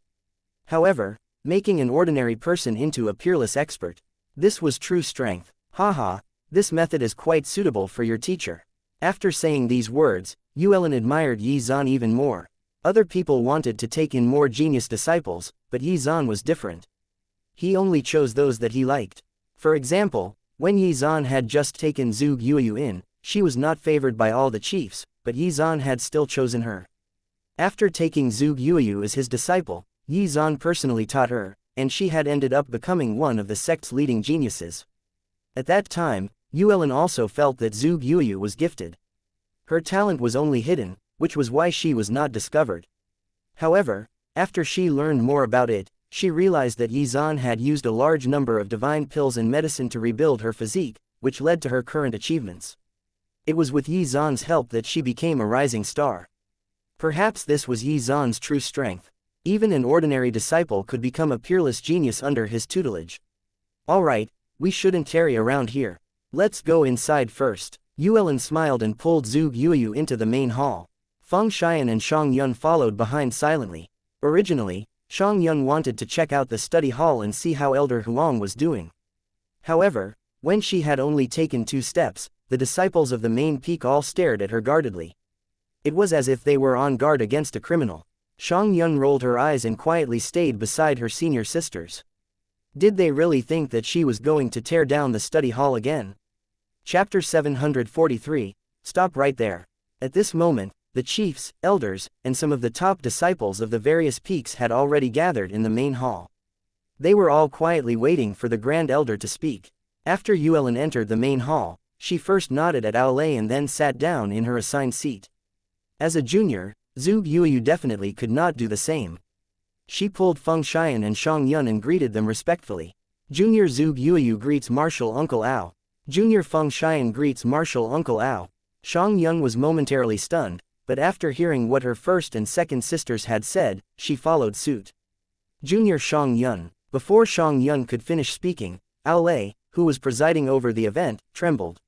However, making an ordinary person into a peerless expert, this was true strength. Haha, this method is quite suitable for your teacher. After saying these words, Yuelin admired Yizan even more. Other people wanted to take in more genius disciples, but Yizan was different. He only chose those that he liked. For example, when Yizan had just taken Zhuge Yuyu in, she was not favored by all the chiefs, but Yizan had still chosen her. After taking Zhuge Yuyu as his disciple, Yizan personally taught her, and she had ended up becoming one of the sect's leading geniuses. At that time, Yuelin also felt that Zhuge Yuyu was gifted. Her talent was only hidden, which was why she was not discovered. However, after she learned more about it, she realized that Yizan had used a large number of divine pills and medicine to rebuild her physique, which led to her current achievements. It was with Yizan's help that she became a rising star. Perhaps this was Yizan's true strength. Even an ordinary disciple could become a peerless genius under his tutelage. Alright, we shouldn't tarry around here. Let's go inside first. Yuelin smiled and pulled Zhuge Yuyu into the main hall. Feng Xian and Xianxia followed behind silently. Originally, Xianxia wanted to check out the study hall and see how Elder Huang was doing. However, when she had only taken 2 steps, the disciples of the main peak all stared at her guardedly. It was as if they were on guard against a criminal. Xianxia rolled her eyes and quietly stayed beside her senior sisters. Did they really think that she was going to tear down the study hall again? Chapter 743, Stop right there. At this moment, the chiefs, elders, and some of the top disciples of the various peaks had already gathered in the main hall. They were all quietly waiting for the Grand Elder to speak. After Yuelin entered the main hall, she first nodded at Aolei and then sat down in her assigned seat. As a junior, Zhuge Yuyu definitely could not do the same. She pulled Feng Xian and Xianxia and greeted them respectfully. Junior Zhuge Yuyu greets Martial Uncle Ao. Junior Feng Xian greets Martial Uncle Ao. Xianxia was momentarily stunned, but after hearing what her first and second sisters had said, she followed suit. Junior Xianxia. Before Xianxia could finish speaking, Aolei, who was presiding over the event, trembled.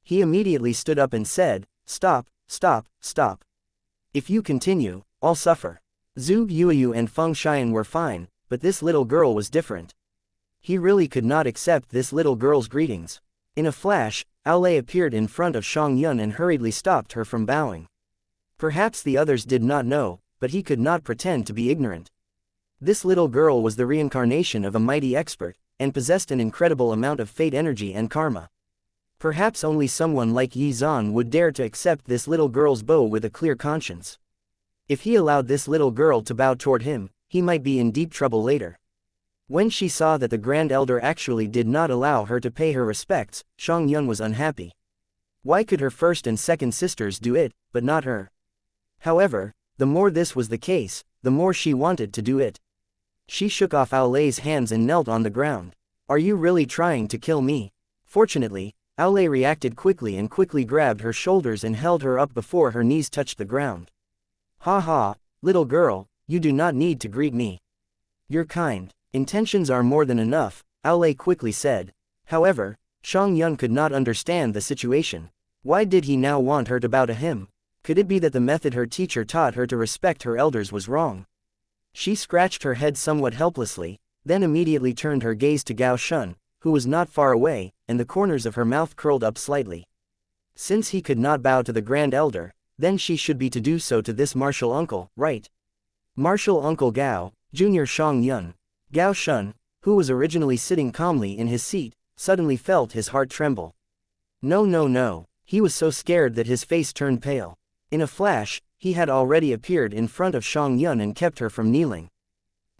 He immediately stood up and said, Stop, stop, stop. If you continue, I'll suffer. Zhuge Yuyu and Feng Xian were fine, but this little girl was different. He really could not accept this little girl's greetings. In a flash, Aolei appeared in front of Xianxia and hurriedly stopped her from bowing. Perhaps the others did not know, but he could not pretend to be ignorant. This little girl was the reincarnation of a mighty expert, and possessed an incredible amount of fate energy and karma. Perhaps only someone like Yizan would dare to accept this little girl's bow with a clear conscience. If he allowed this little girl to bow toward him, he might be in deep trouble later. When she saw that the Grand Elder actually did not allow her to pay her respects, Xianxia was unhappy. Why could her first and second sisters do it, but not her? However, the more this was the case, the more she wanted to do it. She shook off Aolei's hands and knelt on the ground. Are you really trying to kill me? Fortunately, Aolei reacted quickly and quickly grabbed her shoulders and held her up before her knees touched the ground. Ha ha, little girl, you do not need to greet me. Your kind intentions are more than enough, Aolei quickly said. However, Xianxia could not understand the situation. Why did he now want her to bow to him? Could it be that the method her teacher taught her to respect her elders was wrong? She scratched her head somewhat helplessly, then immediately turned her gaze to Gao Shun, who was not far away, and the corners of her mouth curled up slightly. Since he could not bow to the Grand Elder, then she should be to do so to this martial uncle, right? Martial Uncle Gao, Junior Xianxia. Gao Shun, who was originally sitting calmly in his seat, suddenly felt his heart tremble. No. He was so scared that his face turned pale. In a flash, he had already appeared in front of Xianxia and kept her from kneeling.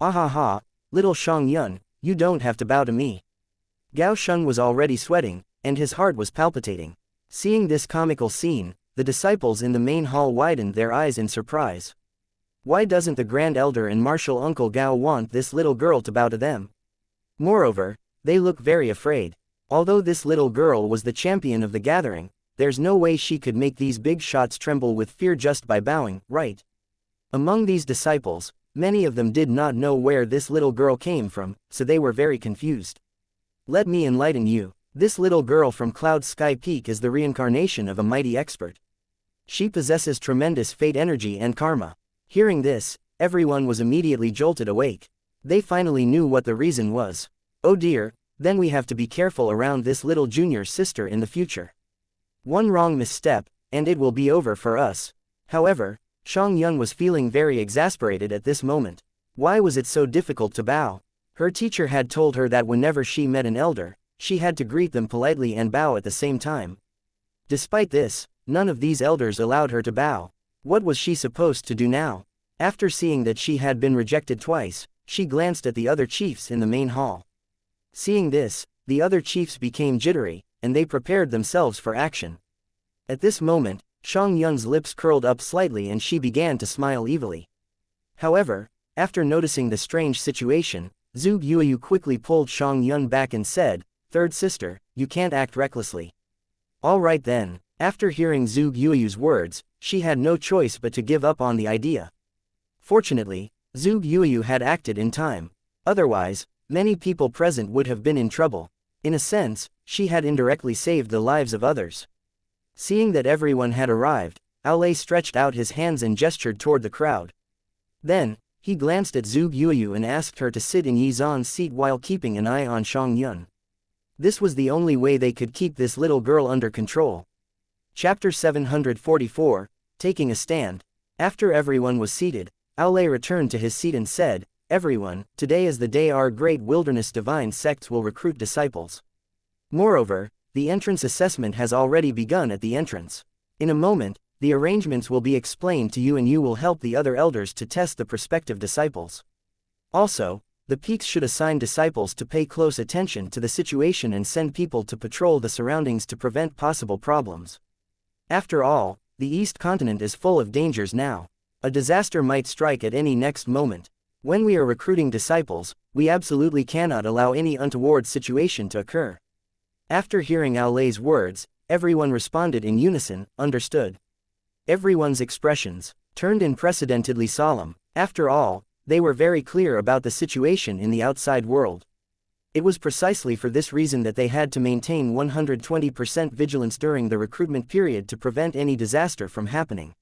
Ahaha, little Xianxia, you don't have to bow to me. Gao Shun was already sweating, and his heart was palpitating. Seeing this comical scene, the disciples in the main hall widened their eyes in surprise. Why doesn't the Grand Elder and Martial Uncle Gao want this little girl to bow to them? Moreover, they look very afraid. Although this little girl was the champion of the gathering, there's no way she could make these big shots tremble with fear just by bowing, right? Among these disciples, many of them did not know where this little girl came from, so they were very confused. Let me enlighten you. This little girl from Cloud Sky Peak is the reincarnation of a mighty expert. She possesses tremendous fate energy and karma. Hearing this, everyone was immediately jolted awake. They finally knew what the reason was. Oh dear, then we have to be careful around this little junior sister in the future. One wrong misstep, and it will be over for us. However, Xianxia was feeling very exasperated at this moment. Why was it so difficult to bow? Her teacher had told her that whenever she met an elder, she had to greet them politely and bow at the same time. Despite this, none of these elders allowed her to bow. What was she supposed to do now? After seeing that she had been rejected twice, she glanced at the other chiefs in the main hall. Seeing this, the other chiefs became jittery, and they prepared themselves for action. At this moment, Xianxia's lips curled up slightly and she began to smile evilly. However, after noticing the strange situation, Zhuge Yuyu quickly pulled Xianxia back and said, "Third sister, you can't act recklessly." All right then. After hearing Zhuge Yuyu's words, she had no choice but to give up on the idea. Fortunately, Zhuge Yuyu had acted in time. Otherwise, many people present would have been in trouble. In a sense, she had indirectly saved the lives of others. Seeing that everyone had arrived, Aolei stretched out his hands and gestured toward the crowd. Then, he glanced at Zhuge Yuyu and asked her to sit in Yizan's seat while keeping an eye on Xianxia. This was the only way they could keep this little girl under control. Chapter 744, Taking a Stand. After everyone was seated, Aolei returned to his seat and said, "Everyone, today is the day our great wilderness divine sects will recruit disciples. Moreover, the entrance assessment has already begun at the entrance. In a moment, the arrangements will be explained to you and you will help the other elders to test the prospective disciples. Also, the peaks should assign disciples to pay close attention to the situation and send people to patrol the surroundings to prevent possible problems. After all, the East Continent is full of dangers now. A disaster might strike at any next moment. When we are recruiting disciples, we absolutely cannot allow any untoward situation to occur." After hearing Aolei's words, everyone responded in unison, "Understood." Everyone's expressions turned unprecedentedly solemn. After all, they were very clear about the situation in the outside world. It was precisely for this reason that they had to maintain 120% vigilance during the recruitment period to prevent any disaster from happening.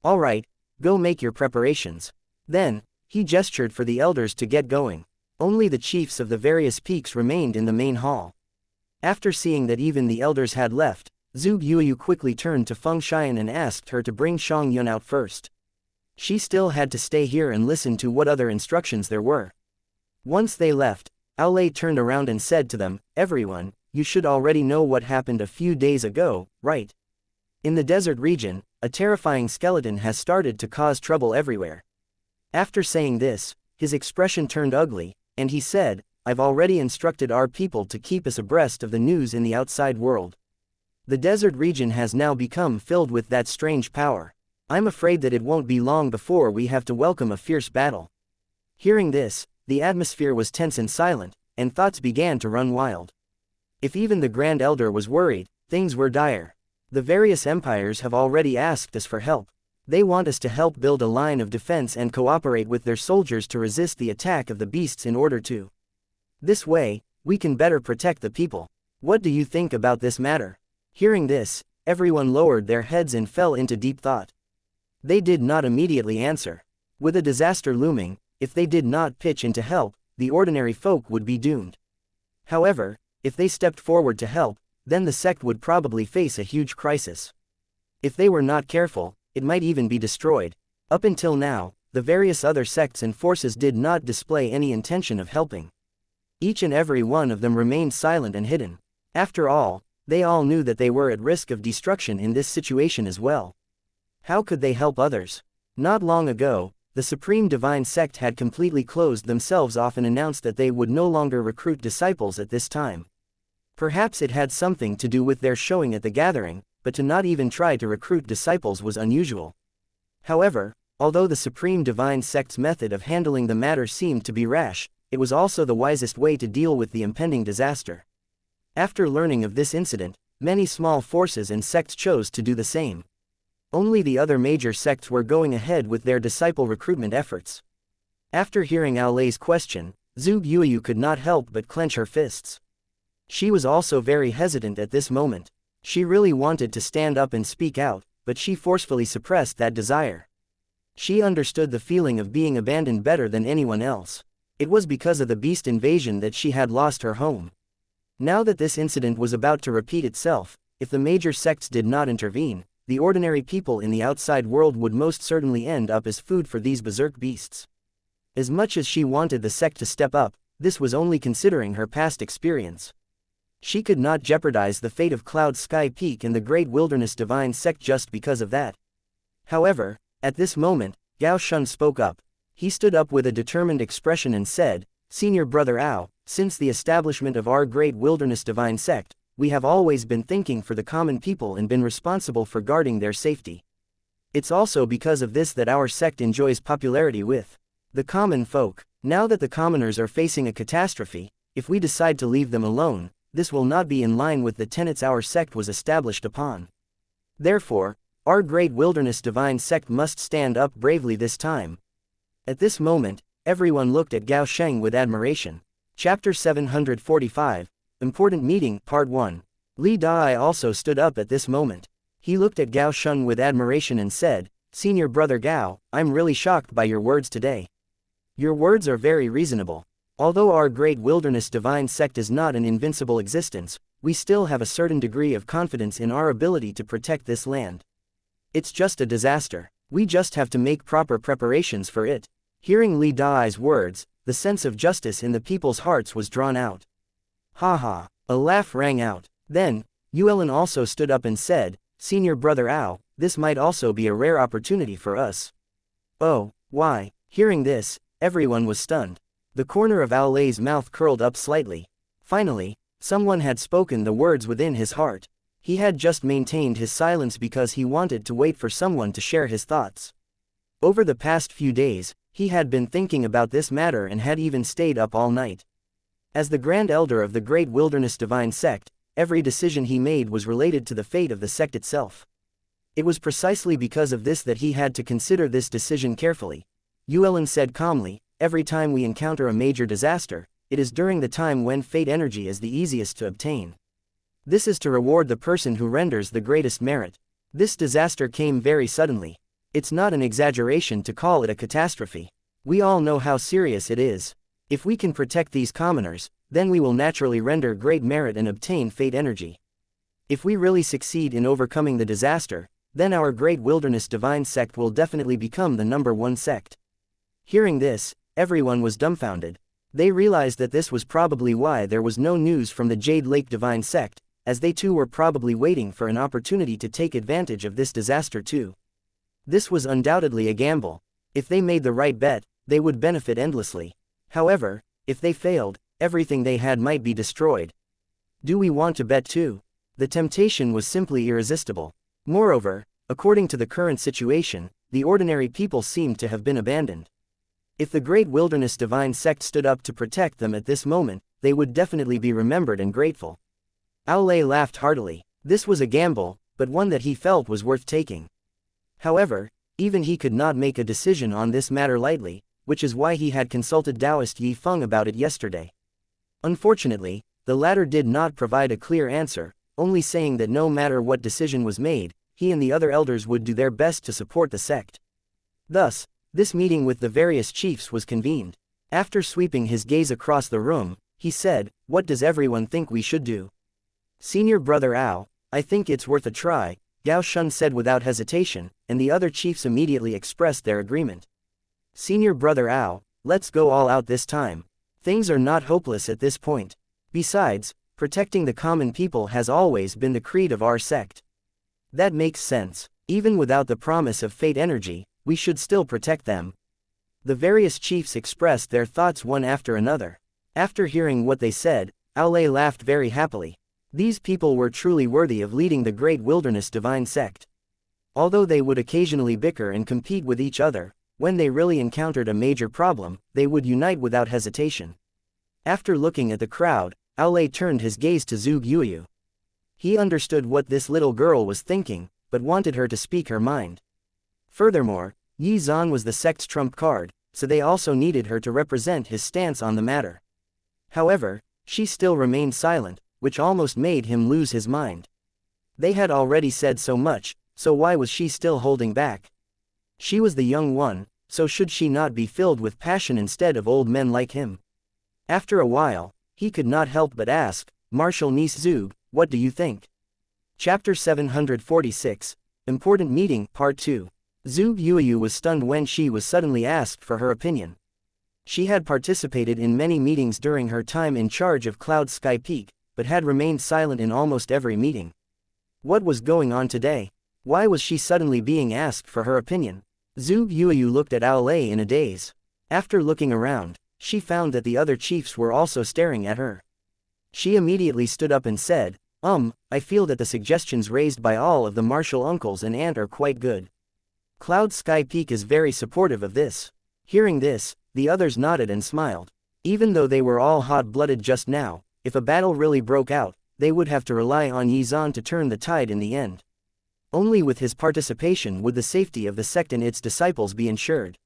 "All right, go make your preparations." Then, he gestured for the elders to get going. Only the chiefs of the various peaks remained in the main hall. After seeing that even the elders had left, Zhuge Yuyu quickly turned to Feng Xian and asked her to bring Xianxia out first. She still had to stay here and listen to what other instructions there were. Once they left, Aolei turned around and said to them, "Everyone, you should already know what happened a few days ago, right? In the desert region, a terrifying skeleton has started to cause trouble everywhere." After saying this, his expression turned ugly, and he said, "I've already instructed our people to keep us abreast of the news in the outside world. The desert region has now become filled with that strange power. I'm afraid that it won't be long before we have to welcome a fierce battle." Hearing this, the atmosphere was tense and silent, and thoughts began to run wild. If even the Grand Elder was worried, things were dire. The various empires have already asked us for help. They want us to help build a line of defense and cooperate with their soldiers to resist the attack of the beasts in order to. This way, we can better protect the people. What do you think about this matter? Hearing this, everyone lowered their heads and fell into deep thought. They did not immediately answer. With a disaster looming, if they did not pitch in to help, the ordinary folk would be doomed. However, if they stepped forward to help, then the sect would probably face a huge crisis. If they were not careful, it might even be destroyed. Up until now, the various other sects and forces did not display any intention of helping. Each and every one of them remained silent and hidden. After all, they all knew that they were at risk of destruction in this situation as well. How could they help others? Not long ago, the Supreme Divine Sect had completely closed themselves off and announced that they would no longer recruit disciples at this time. Perhaps it had something to do with their showing at the gathering, but to not even try to recruit disciples was unusual. However, although the Supreme Divine Sect's method of handling the matter seemed to be rash, it was also the wisest way to deal with the impending disaster. After learning of this incident, many small forces and sects chose to do the same. Only the other major sects were going ahead with their disciple recruitment efforts. After hearing Aolei's question, Zhuge Yuyu could not help but clench her fists. She was also very hesitant at this moment. She really wanted to stand up and speak out, but she forcefully suppressed that desire. She understood the feeling of being abandoned better than anyone else. It was because of the beast invasion that she had lost her home. Now that this incident was about to repeat itself, if the major sects did not intervene, the ordinary people in the outside world would most certainly end up as food for these berserk beasts. As much as she wanted the sect to step up, this was only considering her past experience. She could not jeopardize the fate of Cloud Sky Peak and the Great Wilderness Divine Sect just because of that. However, at this moment, Gao Shun spoke up. He stood up with a determined expression and said, "Senior Brother Ao, since the establishment of our Great Wilderness Divine Sect, we have always been thinking for the common people and been responsible for guarding their safety. It's also because of this that our sect enjoys popularity with the common folk. Now that the commoners are facing a catastrophe, if we decide to leave them alone, this will not be in line with the tenets our sect was established upon. Therefore, our Great Wilderness Divine Sect must stand up bravely this time." At this moment, everyone looked at Gao Sheng with admiration. Chapter 745, Important Meeting, Part 1. Li Dai also stood up at this moment. He looked at Gao Shun with admiration and said, "Senior Brother Gao, I'm really shocked by your words today. Your words are very reasonable. Although our Great Wilderness Divine Sect is not an invincible existence, we still have a certain degree of confidence in our ability to protect this land. It's just a disaster. We just have to make proper preparations for it." Hearing Li Dai's words, the sense of justice in the people's hearts was drawn out. Ha ha! A laugh rang out. Then, Yuelin also stood up and said, "Senior Brother Ao, this might also be a rare opportunity for us." "Oh, why?" Hearing this, everyone was stunned. The corner of Aolei's mouth curled up slightly. Finally, someone had spoken the words within his heart. He had just maintained his silence because he wanted to wait for someone to share his thoughts. Over the past few days, he had been thinking about this matter and had even stayed up all night. As the Grand Elder of the Great Wilderness Divine Sect, every decision he made was related to the fate of the sect itself. It was precisely because of this that he had to consider this decision carefully. Yuelin said calmly, "Every time we encounter a major disaster, it is during the time when fate energy is the easiest to obtain. This is to reward the person who renders the greatest merit. This disaster came very suddenly. It's not an exaggeration to call it a catastrophe. We all know how serious it is. If we can protect these commoners, then we will naturally render great merit and obtain fate energy. If we really succeed in overcoming the disaster, then our Great Wilderness Divine Sect will definitely become the #1 sect." Hearing this, everyone was dumbfounded. They realized that this was probably why there was no news from the Jade Lake Divine Sect, as they too were probably waiting for an opportunity to take advantage of this disaster too. This was undoubtedly a gamble. If they made the right bet, they would benefit endlessly. However, if they failed, everything they had might be destroyed. Do we want to bet too? The temptation was simply irresistible. Moreover, according to the current situation, the ordinary people seemed to have been abandoned. If the Great Wilderness Divine Sect stood up to protect them at this moment, they would definitely be remembered and grateful. Aolei laughed heartily. This was a gamble, but one that he felt was worth taking. However, even he could not make a decision on this matter lightly, which is why he had consulted Taoist Yi Feng about it yesterday. Unfortunately, the latter did not provide a clear answer, only saying that no matter what decision was made, he and the other elders would do their best to support the sect. Thus, this meeting with the various chiefs was convened. After sweeping his gaze across the room, he said, "What does everyone think we should do?" "Senior Brother Ao, I think it's worth a try," Gao Shun said without hesitation, and the other chiefs immediately expressed their agreement. "Senior Brother Ao, let's go all out this time. Things are not hopeless at this point. Besides, protecting the common people has always been the creed of our sect." "That makes sense. Even without the promise of fate energy, we should still protect them." The various chiefs expressed their thoughts one after another. After hearing what they said, Aolei laughed very happily. These people were truly worthy of leading the Great Wilderness Divine Sect. Although they would occasionally bicker and compete with each other, when they really encountered a major problem, they would unite without hesitation. After looking at the crowd, Aolei turned his gaze to Zhuge Yuyu. He understood what this little girl was thinking, but wanted her to speak her mind. Furthermore, Yi Zhan was the sect's trump card, so they also needed her to represent his stance on the matter. However, she still remained silent, which almost made him lose his mind. They had already said so much, so why was she still holding back? She was the young one, so should she not be filled with passion instead of old men like him? After a while, he could not help but ask, "Martial niece Zhuge, what do you think?" Chapter 746, Important Meeting, Part 2. Zhuge Yuyu was stunned when she was suddenly asked for her opinion. She had participated in many meetings during her time in charge of Cloud Sky Peak, but had remained silent in almost every meeting. What was going on today? Why was she suddenly being asked for her opinion? Zhuge Yuyu looked at Aolei in a daze. After looking around, she found that the other chiefs were also staring at her. She immediately stood up and said, I feel that the suggestions raised by all of the martial uncles and aunt are quite good. Cloud Sky Peak is very supportive of this." Hearing this, the others nodded and smiled. Even though they were all hot-blooded just now, if a battle really broke out, they would have to rely on Yi Zhan to turn the tide in the end. Only with his participation would the safety of the sect and its disciples be ensured.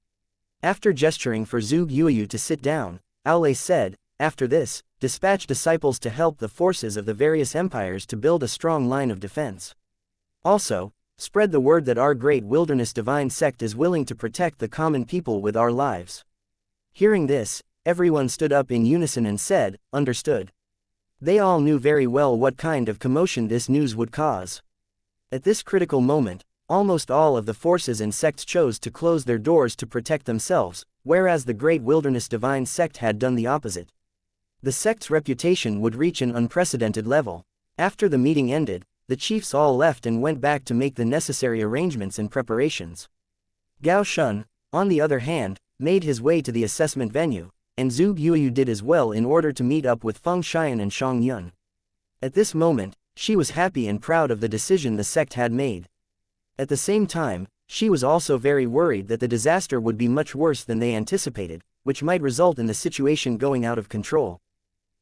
After gesturing for Zhuge Yuyu to sit down, Aolei said, "After this, dispatch disciples to help the forces of the various empires to build a strong line of defense. Also, spread the word that our Great Wilderness Divine Sect is willing to protect the common people with our lives." Hearing this, everyone stood up in unison and said, "Understood." They all knew very well what kind of commotion this news would cause. At this critical moment, almost all of the forces and sects chose to close their doors to protect themselves, whereas the Great Wilderness Divine Sect had done the opposite. The sect's reputation would reach an unprecedented level. After the meeting ended, the chiefs all left and went back to make the necessary arrangements and preparations. Gao Shun, on the other hand, made his way to the assessment venue, and Zhuge Yuyu did as well in order to meet up with Feng Xian and Shang Yun. At this moment, she was happy and proud of the decision the sect had made. At the same time, she was also very worried that the disaster would be much worse than they anticipated, which might result in the situation going out of control.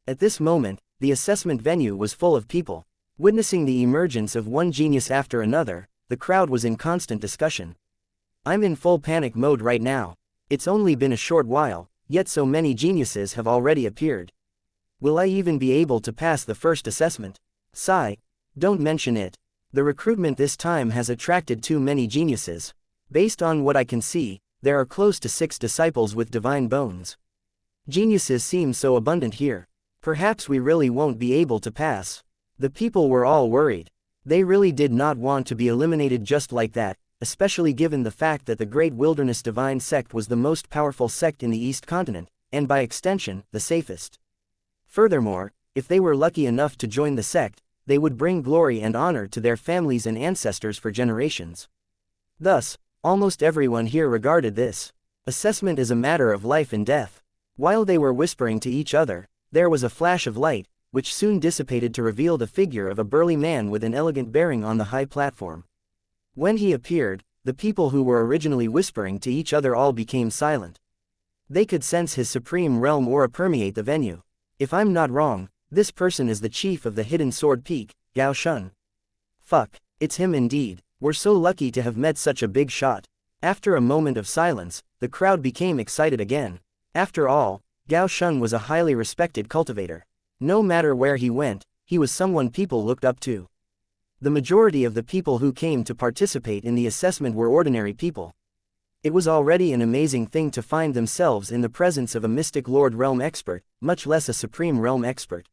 At this moment, the assessment venue was full of people. Witnessing the emergence of one genius after another, the crowd was in constant discussion. "I'm in full panic mode right now. It's only been a short while, yet so many geniuses have already appeared. Will I even be able to pass the first assessment? Sigh. Don't mention it. The recruitment this time has attracted too many geniuses. Based on what I can see, there are close to 6 disciples with divine bones. Geniuses seem so abundant here. Perhaps we really won't be able to pass." The people were all worried. They really did not want to be eliminated just like that, especially given the fact that the Great Wilderness Divine Sect was the most powerful sect in the East Continent, and by extension, the safest. Furthermore, if they were lucky enough to join the sect, they would bring glory and honor to their families and ancestors for generations. Thus, almost everyone here regarded this assessment as a matter of life and death. While they were whispering to each other, there was a flash of light, which soon dissipated to reveal the figure of a burly man with an elegant bearing on the high platform. When he appeared, the people who were originally whispering to each other all became silent. They could sense his supreme realm aura permeate the venue. If I'm not wrong, this person is the chief of the Hidden Sword Peak, Gao Shun. Fuck, it's him indeed. We're so lucky to have met such a big shot. After a moment of silence, the crowd became excited again. After all, Gao Shun was a highly respected cultivator. No matter where he went, he was someone people looked up to. The majority of the people who came to participate in the assessment were ordinary people. It was already an amazing thing to find themselves in the presence of a Mystic Lord Realm expert, much less a Supreme Realm expert.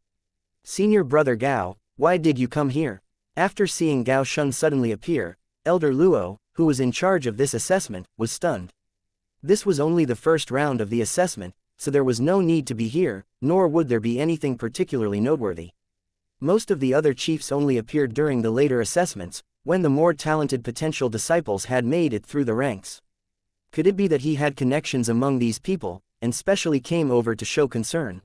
Senior Brother Gao, why did you come here? After seeing Gao Shun suddenly appear, Elder Luo, who was in charge of this assessment, was stunned. This was only the first round of the assessment, so there was no need to be here, nor would there be anything particularly noteworthy. Most of the other chiefs only appeared during the later assessments, when the more talented potential disciples had made it through the ranks. Could it be that he had connections among these people, and specially came over to show concern?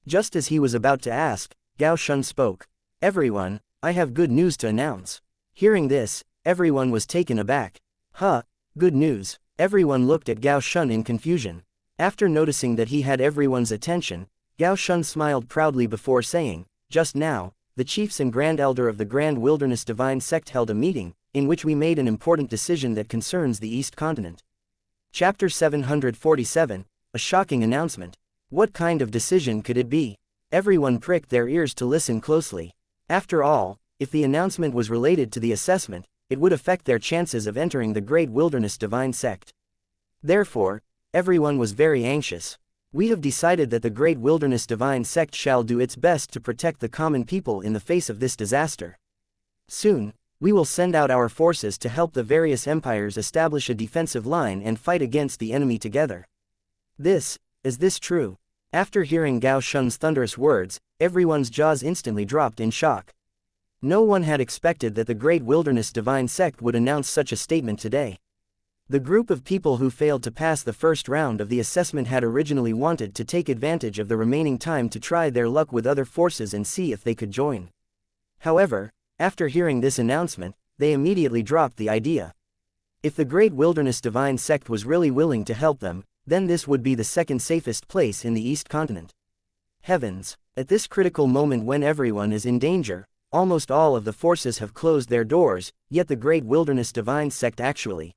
Just as he was about to ask, Gao Shun spoke. Everyone, I have good news to announce. Hearing this, everyone was taken aback. Huh, good news. Everyone looked at Gao Shun in confusion. After noticing that he had everyone's attention, Gao Shun smiled proudly before saying, just now, the chiefs and Grand Elder of the Grand Wilderness Divine Sect held a meeting, in which we made an important decision that concerns the East Continent. Chapter 747, a shocking announcement. What kind of decision could it be? Everyone pricked their ears to listen closely. After all, if the announcement was related to the assessment, it would affect their chances of entering the Great Wilderness Divine Sect. Therefore, everyone was very anxious. We have decided that the Great Wilderness Divine Sect shall do its best to protect the common people in the face of this disaster. Soon, we will send out our forces to help the various empires establish a defensive line and fight against the enemy together. Is this true? After hearing Gao Shun's thunderous words, everyone's jaws instantly dropped in shock. No one had expected that the Great Wilderness Divine Sect would announce such a statement today. The group of people who failed to pass the first round of the assessment had originally wanted to take advantage of the remaining time to try their luck with other forces and see if they could join. However, after hearing this announcement, they immediately dropped the idea. If the Great Wilderness Divine Sect was really willing to help them, then this would be the second safest place in the East Continent. Heavens, at this critical moment when everyone is in danger, almost all of the forces have closed their doors, yet the Great Wilderness Divine Sect actually.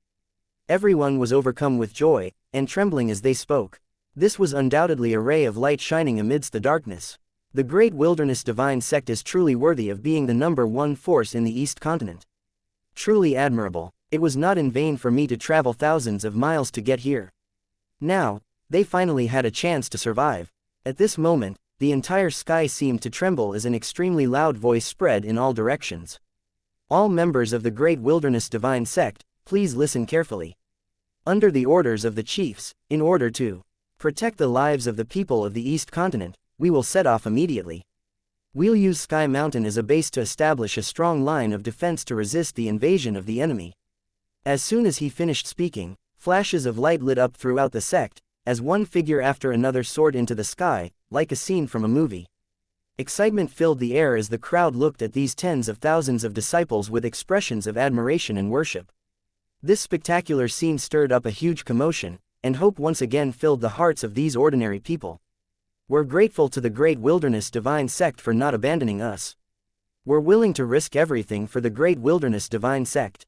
Everyone was overcome with joy, and trembling as they spoke. This was undoubtedly a ray of light shining amidst the darkness. The Great Wilderness Divine Sect is truly worthy of being the #1 force in the East Continent. Truly admirable. It was not in vain for me to travel thousands of miles to get here. Now, they finally had a chance to survive. At this moment, the entire sky seemed to tremble as an extremely loud voice spread in all directions. All members of the Great Wilderness Divine Sect, please listen carefully. Under the orders of the chiefs, in order to protect the lives of the people of the East Continent, we will set off immediately. We'll use Sky Mountain as a base to establish a strong line of defense to resist the invasion of the enemy. As soon as he finished speaking, flashes of light lit up throughout the sect, as one figure after another soared into the sky, like a scene from a movie. Excitement filled the air as the crowd looked at these tens of thousands of disciples with expressions of admiration and worship. This spectacular scene stirred up a huge commotion, and hope once again filled the hearts of these ordinary people. We're grateful to the Great Wilderness Divine Sect for not abandoning us. We're willing to risk everything for the Great Wilderness Divine Sect.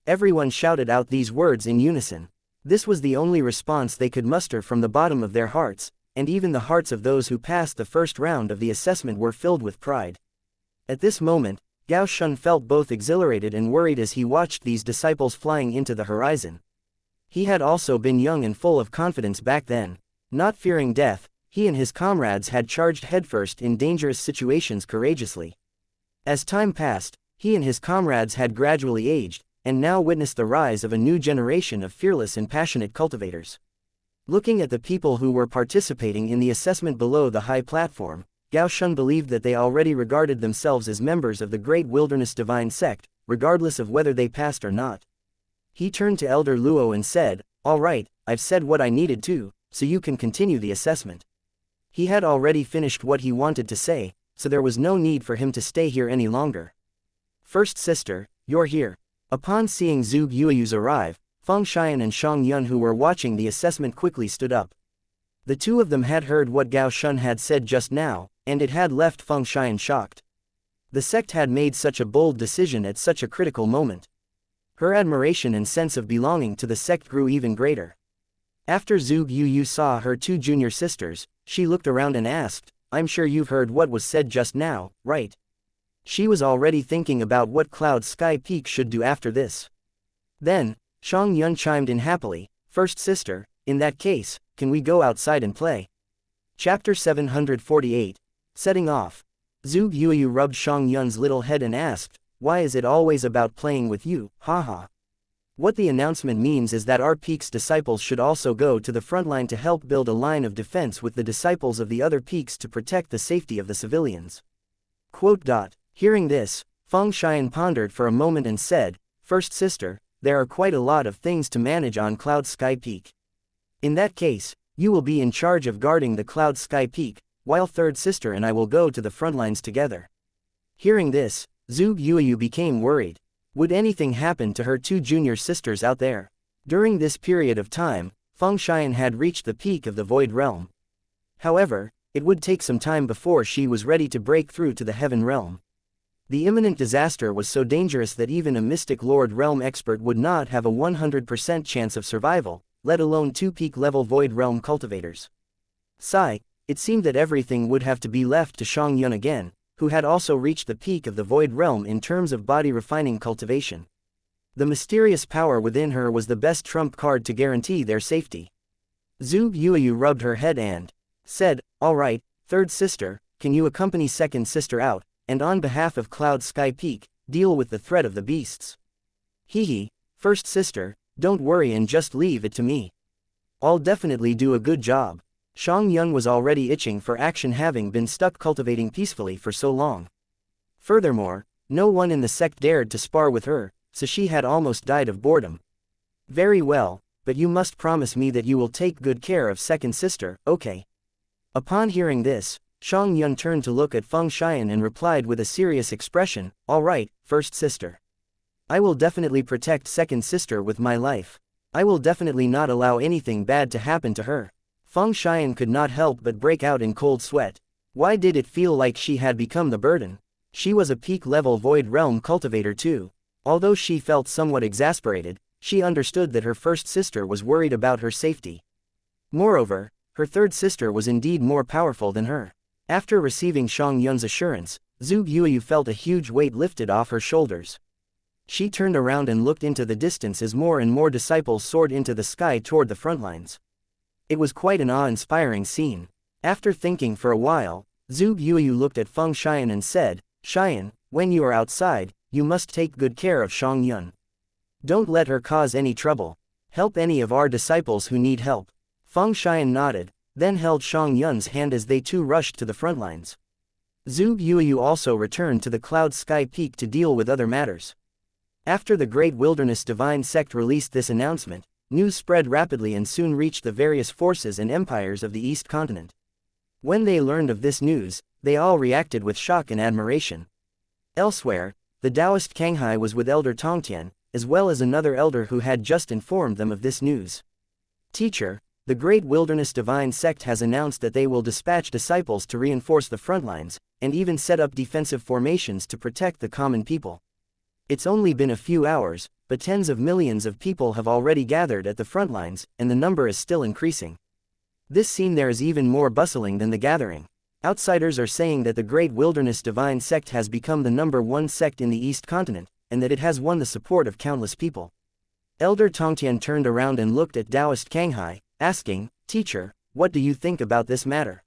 Everyone shouted out these words in unison. This was the only response they could muster from the bottom of their hearts, and even the hearts of those who passed the first round of the assessment were filled with pride. At this moment, Gao Shun felt both exhilarated and worried as he watched these disciples flying into the horizon. He had also been young and full of confidence back then. Not fearing death, he and his comrades had charged headfirst in dangerous situations courageously. As time passed, he and his comrades had gradually aged, and now witnessed the rise of a new generation of fearless and passionate cultivators. Looking at the people who were participating in the assessment below the high platform, Gao Shun believed that they already regarded themselves as members of the Great Wilderness Divine Sect, regardless of whether they passed or not. He turned to Elder Luo and said, "All right, I've said what I needed to, so you can continue the assessment." He had already finished what he wanted to say, so there was no need for him to stay here any longer. "First sister, you're here. Upon seeing Zhuge Yueyu's arrive, Feng Xian and Shang Yun who were watching the assessment quickly stood up. The two of them had heard what Gao Shun had said just now, and it had left Feng Xian shocked. The sect had made such a bold decision at such a critical moment. Her admiration and sense of belonging to the sect grew even greater. After Zhuge Yueyu saw her two junior sisters, she looked around and asked, "I'm sure you've heard what was said just now, right?" She was already thinking about what Cloud Sky Peak should do after this. Then, Shang Yun chimed in happily, "First sister, in that case, can we go outside and play?" Chapter 748. Setting off. Zhuge Yueyu rubbed Shang Yun's little head and asked, "Why is it always about playing with you, haha?" What the announcement means is that our peak's disciples should also go to the front line to help build a line of defense with the disciples of the other peaks to protect the safety of the civilians. Hearing this, Feng Xian pondered for a moment and said, "First sister, there are quite a lot of things to manage on Cloud Sky Peak. In that case, you will be in charge of guarding the Cloud Sky Peak, while third sister and I will go to the front lines together." Hearing this, Zhuge Yueyu became worried. Would anything happen to her two junior sisters out there? During this period of time, Feng Xian had reached the peak of the Void Realm. However, it would take some time before she was ready to break through to the Heaven Realm. The imminent disaster was so dangerous that even a Mystic Lord Realm expert would not have a 100% chance of survival, let alone two peak-level Void Realm cultivators. Sigh, it seemed that everything would have to be left to Shang Yun again, who had also reached the peak of the Void Realm in terms of body-refining cultivation. The mysterious power within her was the best trump card to guarantee their safety. Zhuge Yueyu rubbed her head and said, "All right, third sister, can you accompany second sister out, and on behalf of Cloud Sky Peak, deal with the threat of the beasts?" "Hee, first sister, don't worry and just leave it to me. I'll definitely do a good job." Shang Yun was already itching for action, having been stuck cultivating peacefully for so long. Furthermore, no one in the sect dared to spar with her, so she had almost died of boredom. "Very well, but you must promise me that you will take good care of second sister, okay?" Upon hearing this, Shang Yun turned to look at Feng Xian and replied with a serious expression, "All right, first sister. I will definitely protect second sister with my life. I will definitely not allow anything bad to happen to her." Feng Xian could not help but break out in cold sweat. Why did it feel like she had become the burden? She was a peak-level Void Realm cultivator too. Although she felt somewhat exasperated, she understood that her first sister was worried about her safety. Moreover, her third sister was indeed more powerful than her. After receiving Shang Yun's assurance, Zhuge Yueyu felt a huge weight lifted off her shoulders. She turned around and looked into the distance as more and more disciples soared into the sky toward the front lines. It was quite an awe-inspiring scene. After thinking for a while, Zhuge Yueyu looked at Feng Xian and said, "Xian, when you are outside, you must take good care of Shang Yun. Don't let her cause any trouble. Help any of our disciples who need help." Feng Xian nodded, then held Shang Yun's hand as they too rushed to the front lines. Zhuge Yueyu also returned to the Cloud Sky Peak to deal with other matters. After the Great Wilderness Divine Sect released this announcement, news spread rapidly and soon reached the various forces and empires of the East Continent. When they learned of this news, they all reacted with shock and admiration. Elsewhere, the Taoist Kanghai was with Elder Tongtian, as well as another elder who had just informed them of this news. "Teacher, the Great Wilderness Divine Sect has announced that they will dispatch disciples to reinforce the front lines, and even set up defensive formations to protect the common people. It's only been a few hours, but tens of millions of people have already gathered at the front lines, and the number is still increasing. This scene there is even more bustling than the gathering. Outsiders are saying that the Great Wilderness Divine Sect has become the #1 sect in the East Continent, and that it has won the support of countless people." Elder Tongtian turned around and looked at Taoist Kanghai, asking, "Teacher, what do you think about this matter?"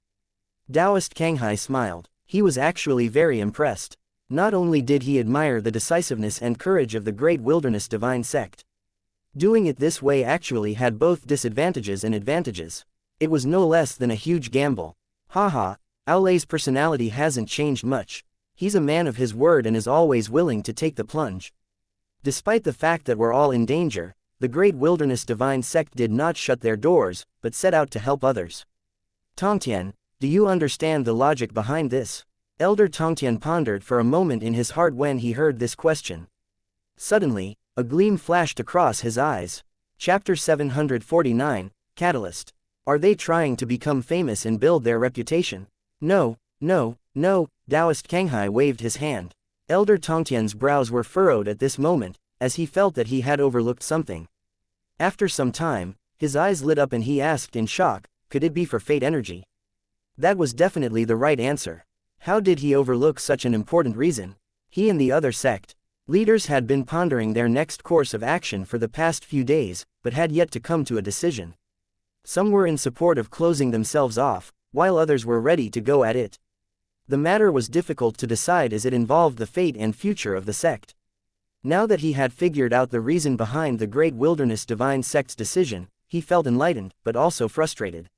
Taoist Kanghai smiled. He was actually very impressed. Not only did he admire the decisiveness and courage of the Great Wilderness Divine Sect. Doing it this way actually had both disadvantages and advantages. It was no less than a huge gamble. Haha, Aolei's personality hasn't changed much. He's a man of his word and is always willing to take the plunge. Despite the fact that we're all in danger, the Great Wilderness Divine Sect did not shut their doors, but set out to help others. Tongtian, do you understand the logic behind this? Elder Tongtian pondered for a moment in his heart when he heard this question. Suddenly, A gleam flashed across his eyes. Chapter 749, Catalyst. Are they trying to become famous and build their reputation? No, no, no, Taoist Kanghai waved his hand. Elder Tongtian's brows were furrowed at this moment, as he felt that he had overlooked something. After some time, his eyes lit up and he asked in shock, could it be for fate energy? That was definitely the right answer. How did he overlook such an important reason? He and the other sect leaders had been pondering their next course of action for the past few days, but had yet to come to a decision. Some were in support of closing themselves off, while others were ready to go at it. The matter was difficult to decide as it involved the fate and future of the sect. Now that he had figured out the reason behind the Great Wilderness Divine Sect's decision, he felt enlightened, but also frustrated.